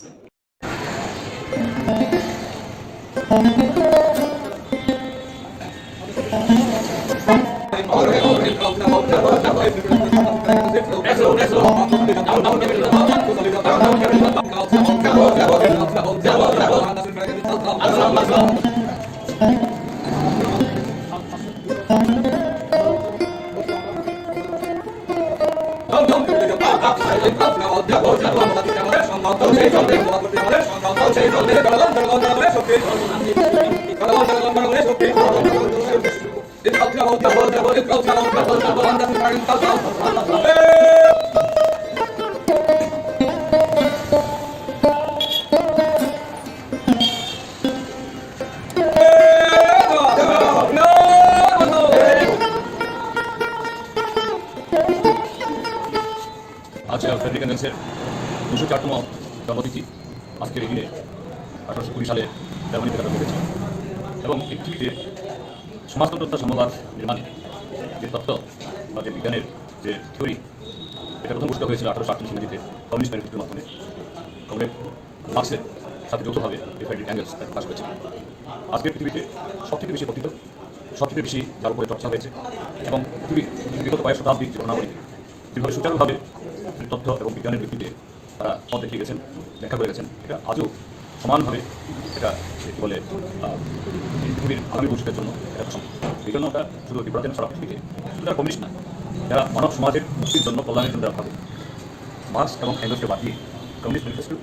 আজকে ফেডারেশনের 204তম জন্মতিথি আজকের এই দিনে 1820 সালে জার্মানি থেকে ঘটেছে এবং পৃথিবীতে সমাজতন্ত্র সাম্যবাদ নির্মাণে যে তত্ত্ব বা যে বিজ্ঞানের যে থিওরি, এটা প্রথম ঘোষিত হয়েছিল 1848 ইংরেজিতে কমিউনিস্ট ম্যানিফেস্টোর মাধ্যমে। কমরেড মার্ক্সের সাথে যৌথভাবে ফ্রেডরিক এঙ্গেলস প্রকাশ করেছে। আজকে পৃথিবীতে সবথেকে বেশি পঠিত, সবথেকে বেশি যার উপরে চর্চা হয়েছে এবং পৃথিবীর বিগত কয়েক শতাব্দীর যে ঘটনাবলী যেভাবে সুচারুভাবে তথ্য এবং বিজ্ঞানের ভিত্তিতে তারা পথ দেখিয়ে গেছেন, ব্যাখ্যা করে গেছেন, এটা আজও সমানভাবে এটা কী বলে পৃথিবীর আগামী ভবিষ্যতের জন্য এটা সম্ভব। এই জন্য ওটা শুধু ত্রিপুরা যেন সারা পৃথিবীতে শুধু তারা কমিউনিস্ট না, যারা মানব সমাজের মুক্তির জন্য, কল্যাণের জন্য যারা ভাবে, মার্ক্স এবং এঙ্গেলসকে বাদ দিয়ে কমিউনিস্ট ম্যানিফেস্টো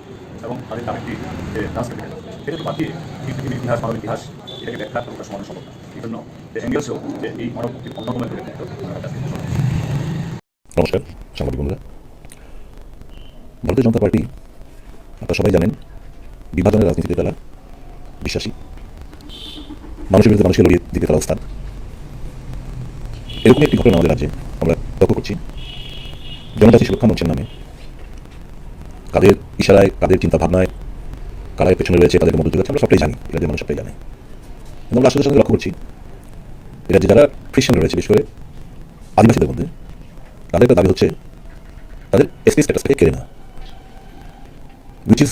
এবং তাদের আরেকটি যে ডান্স ক্যাপিটাল, এটাকে বাদ দিয়ে এই পৃথিবীর ইতিহাস, মানব ইতিহাস এটাকে ব্যাখ্যা করা সমাধান সম্ভব। এই জন্য এঙ্গেলসও যে এই মানব মুক্তির অন্যতম একটা ব্যক্তিত্ব। নমস্কার সাংবাদিক বন্ধুরা। ভারতীয় জনতা পার্টি আপনারা সবাই জানেন বিভাজনের রাজনীতিতে তারা বিশ্বাসী, মানুষের বিরুদ্ধে মানুষকে লড়িয়ে দিতে তারা ওস্তাদ। এরকম একটি ঘটনা আমাদের রাজ্যে আমরা লক্ষ্য করছি। জনজাতি সুরক্ষা মঞ্চের নামে কাদের ইশারায়, কাদের চিন্তা ভাবনায়, কারা পেছনে রয়েছে, তাদের মদত যোগাচ্ছে, আমরা সবটাই জানি, এরা যে মানুষ সবটাই জানে। কিন্তু আমরা আসলে সঙ্গে লক্ষ্য করছি এরা যে যারা খ্রিস্টান রয়েছে, বিশেষ করে আদিবাসীদের মধ্যে, তাদের একটা দাবি হচ্ছে তাদের এসপি স্ট্যাটাসকে কেড়ে নেওয়া, which is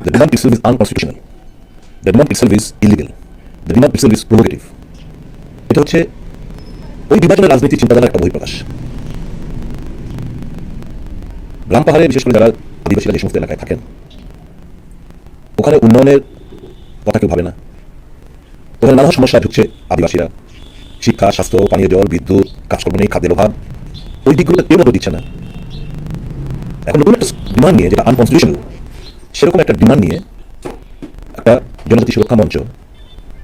the demand itself is unconstitutional, the demand itself is illegal, the demand itself is provocative. এটা হচ্ছে ওই বিভাজনের রাজনীতির চিন্তাধারার একটা বহিঃপ্রকাশ। গ্রাম পাহাড়ে বিশেষ করে যারা আদিবাসীরা যে সমস্ত এলাকায় থাকেন, ওখানে উন্নয়নের কথা কেউ ভাবে না। ওখানে নানা সমস্যা ঢুকছে আদিবাসীরা, শিক্ষা, স্বাস্থ্য, পানীয় জল, বিদ্যুৎ, কাজকর্ম নেই, খাদ্যের অভাব, ওই দিকগুলোতে কেউ নজর দিচ্ছে না। এখন নতুন একটা ডিমান্ড নিয়ে, যেটা আনকনস্টিটিউশনাল, সেরকম একটা ডিমান্ড নিয়ে একটা জনজাতি সুরক্ষা মঞ্চ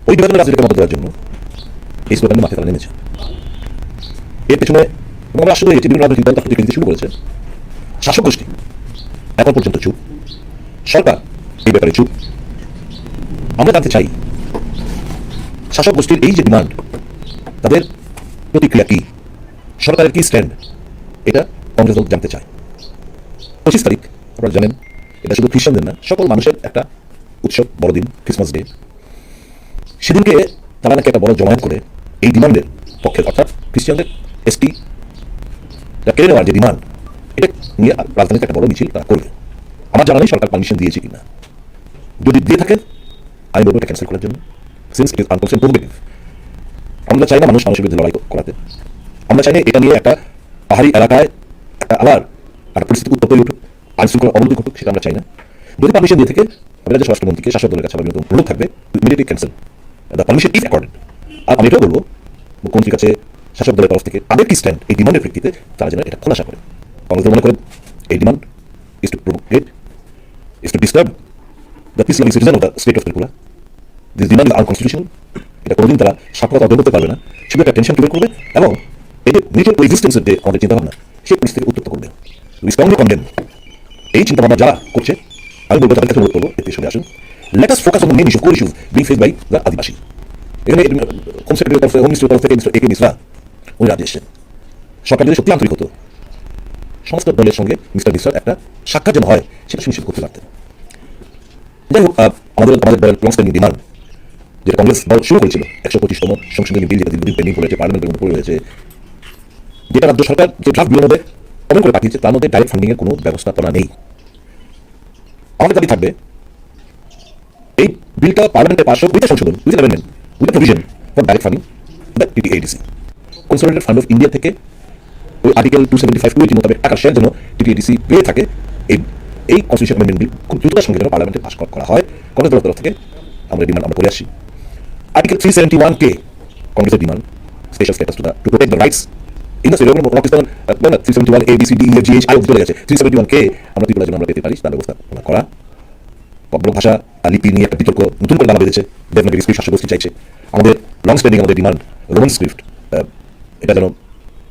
ওই বিভাজনের রাজনীতিকে মদত দেওয়ার জন্য এই স্লোগানে মাঠে তারা নেমেছে। এর পেছনে আমরা আশ্চর্য হয়েছি, বিভিন্ন রাজনৈতিক দল তার প্রতিক্রিয়া শুরু করেছে। শাসক গোষ্ঠী এখন পর্যন্ত চুপ, সরকার এই ব্যাপারে চুপ। আমরা জানতে চাই শাসক গোষ্ঠীর এই যে ডিমান্ড, তাদের প্রতিক্রিয়া কি, সরকারের কি স্ট্যান্ড, এটা কংগ্রেস দল জানতে চায়। 25 তারিখ আপনারা জানেন এটা শুধু খ্রিস্টানদের না, সকল মানুষের একটা উৎসব, বড়দিন, ক্রিসমাস ডে। সেদিনকে তারা নাকি একটা বড় জমায়েত করে এই ডিমান্ডের পক্ষে, অর্থাৎ খ্রিস্টানদের এসপি কেড়ে নেওয়ার যে ডিমান্ড, এটা নিয়ে রাজধানীতে একটা বড় মিছিল তারা করবে। আমার জানা নেই সরকার পারমিশন দিয়েছে কিনা। যদি দিয়ে থাকেন আমি বলবো এটা ক্যান্সেল করার জন্য, সিন্স ইট ইজ আনকনস্টিটিউশনাল। আমরা চাই না মানুষ মানুষের বিরুদ্ধে লড়াই করাতে। আমরা চাই না এটা নিয়ে একটা পাহাড়ি এলাকায় একটা আবার একটা পরিস্থিতি উত্তপ্ত হয়ে উঠুক, আইন শৃঙ্খলা অবনতি ঘটুক, সেটা আমরা চাই না। যদি পারমিশন দিয়ে থেকে আমাদের রাজ্য স্বরাষ্ট্রমন্ত্রীকে শাসক দলের কাছে আমার অনুরোধ থাকবে immediately cancel the permission is accorded. আর আমি এটাও বলবো মুখ্যমন্ত্রীর কাছে শাসক দলের তরফ থেকে তাদের কি স্ট্যান্ড এই ডিমান্ডের প্রেক্ষিতে তারা যেন এটা খোলাসা করে। কংগ্রেস মনে করেন এই demand is to provoke, is to disturb the peace loving citizen of the state of Tripura. This demand is unconstitutional. এটা কোনোদিন তারা সার্থকতা অর্জন করতে পারবে না। শুধু একটা টেনশন ক্রিয়েট করবে এবং এই যে মিউচুয়াল কোএক্সিস্টেন্সের যে আমাদের চিন্তাভাবনা সেই পরিস্থিতি উত্তপ্ত করবে। উই স্ট্রংলি কন্ডেম এই চিন্তাভাবনা যারা করছে, আমি বলবো তাদের কাছে অনুরোধ করবো এতে সরে আসুন। Let us focus on the main issue, core issues being faced by the Adivasi. এখানে হোম সেক্রেটারি তরফে, হোম মিনিস্টারের তরফ থেকে মিস্টার এ কে মিশ্রা উনি রাজ্যে এসেছেন। সরকার যদি সত্যি আন্তরিক হতো সমস্ত দলের সঙ্গে মিস্টার মিশ্রার একটা সাক্ষাৎ যেন হয় সেটা সুনিশ্চিত করতে পারতেন। যাই হোক, আমাদের লং স্ট্যান্ডিং ডিমান্ড যেটা কংগ্রেস দল শুরু করেছিল 125তম সংশোধনী বিল, যেটা দীর্ঘদিন পেন্ডিং পড়েছে, পার্লামেন্টের মধ্যে পড়ে রয়েছে, যেটা রাজ্য সরকার যে ড্রাফট বিলের মধ্যে কমেন্ট করে পাঠিয়েছে তার মধ্যে ডাইরেক্ট ফান্ডিং এর কোনো ব্যবস্থাপনা নেই। আমাদের দাবি থাকবে এই বিলটা পার্লামেন্টে পাস হোক উইথ সংশোধন, with amendment, with provision for direct funding the TTADC. Consolidated fund of India থেকে ওই আর্টিকেল 275 মোতাবেক টাকা শেয়ার জন্য টিটিএডিসি পেয়ে থাকে। এই কনস্টিটিউশন অ্যামেন্ডমেন্ট বিল খুব দ্রুততার সঙ্গে যেন পার্লামেন্টে পাস করা হয়, কংগ্রেস দলের তরফ থেকে আমরা ডিমান্ড আমরা করে আসছি। আর্টিকেল 371K কংগ্রেসের demand special status to protect the rights in the state of Pakistan. 371A B C D E F G H I চলে গেছে, 371K আমরা ত্রিপুরার জন্য আমরা পেতে পারি তার ব্যবস্থা করা। বড় ভাষা লিপি নিয়ে একটা বিতর্ক নতুন করে দানা বেঁধেছে, দেবনাগরী স্ক্রিপ্ট শাসকগোষ্ঠী চাইছে। আমাদের লং স্ট্যান্ডিং আমাদের ডিমান্ড রোমান স্ক্রিপ্ট, এটা যেন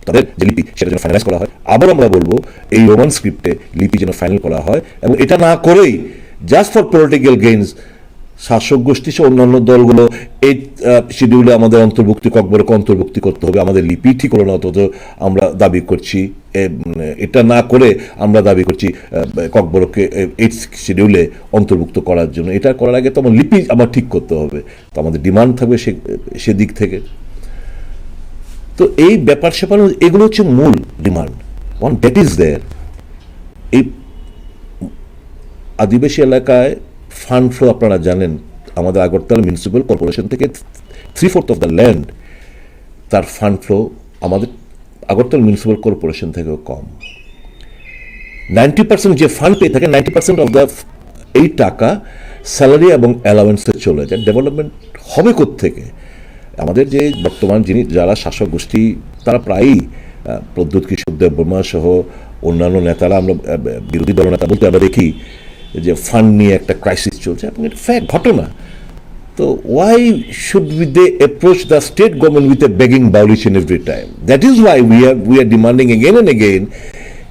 তাদের যে লিপি সেটা যেন ফাইনালাইজ করা হয়। আবার আমরা বলবো এই রোমান স্ক্রিপ্টে লিপি যেন ফাইনাল করা হয় এবং এটা না করেই জাস্ট ফর পলিটিক্যাল গেইনস শাসক গোষ্ঠী সহ অন্যান্য দলগুলো এই শিডিউলে আমাদের ককবরকে অন্তর্ভুক্তি করতে হবে। আমাদের লিপি ঠিক হলো না, অথচ আমরা দাবি করছি এটা না করে আমরা দাবি করছি ককবরকে এই শিডিউলে অন্তর্ভুক্ত করার জন্য। এটা করার আগে তো আমার লিপি আমার ঠিক করতে হবে, তো আমাদের ডিমান্ড থাকবে সেদিক থেকে। তো এই ব্যাপার স্যাপার এগুলো হচ্ছে মূল demand, one that is there. এই আদিবাসী এলাকায় ফান্ড ফ্লো আপনারা জানেন, আমাদের আগরতলা মিউনিসিপ্যাল কর্পোরেশন থেকে 3/4 অফ দ্য ল্যান্ড তার ফান্ড ফ্লো আমাদের আগরতলা মিউনিসিপ্যাল কর্পোরেশন থেকেও কম। 90% যে ফান্ড পেয়ে থাকে 90% অফ দ্য এই টাকা স্যালারি এবং অ্যালাওয়েন্সে চলে যায়। ডেভেলপমেন্ট হবে কোত্থেকে? আমাদের যে বর্তমান যারা শাসক গোষ্ঠী তারা প্রায়ই প্রদ্যুৎ কিশোর দেববর্মা সহ অন্যান্য নেতারা, আমরা বিরোধী দলনেতা বলতে আমরা দেখি যে ফান্ড নিয়ে একটা ক্রাইসিস চলছে এবং এটা ফ্যাক্ট, ঘটনা। তো why should they approach the state government with a begging bowl each and every time? That is why we are demanding again and again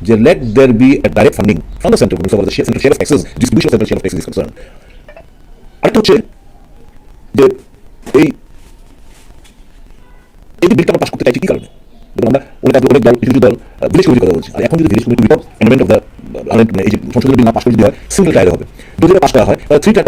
যে let there be a direct funding from the central government, so the central share of taxes, distribution of central share of taxes is concerned. আরেকটা হচ্ছে যে এই বিলটা আমরা pass করতে চাইছি কি কারণে? আমরা অনেক দল কিছু দল ভিলেজ কমিটির কথা বলছি, আর এখন যদি village committee without amendment of the এই যে সংশোধনী বিল না পাস করে যদি হয় সিঙ্গেল ট্রায়ালে হবে। যদি পাস করা হয় তাহলে 3 টায়ার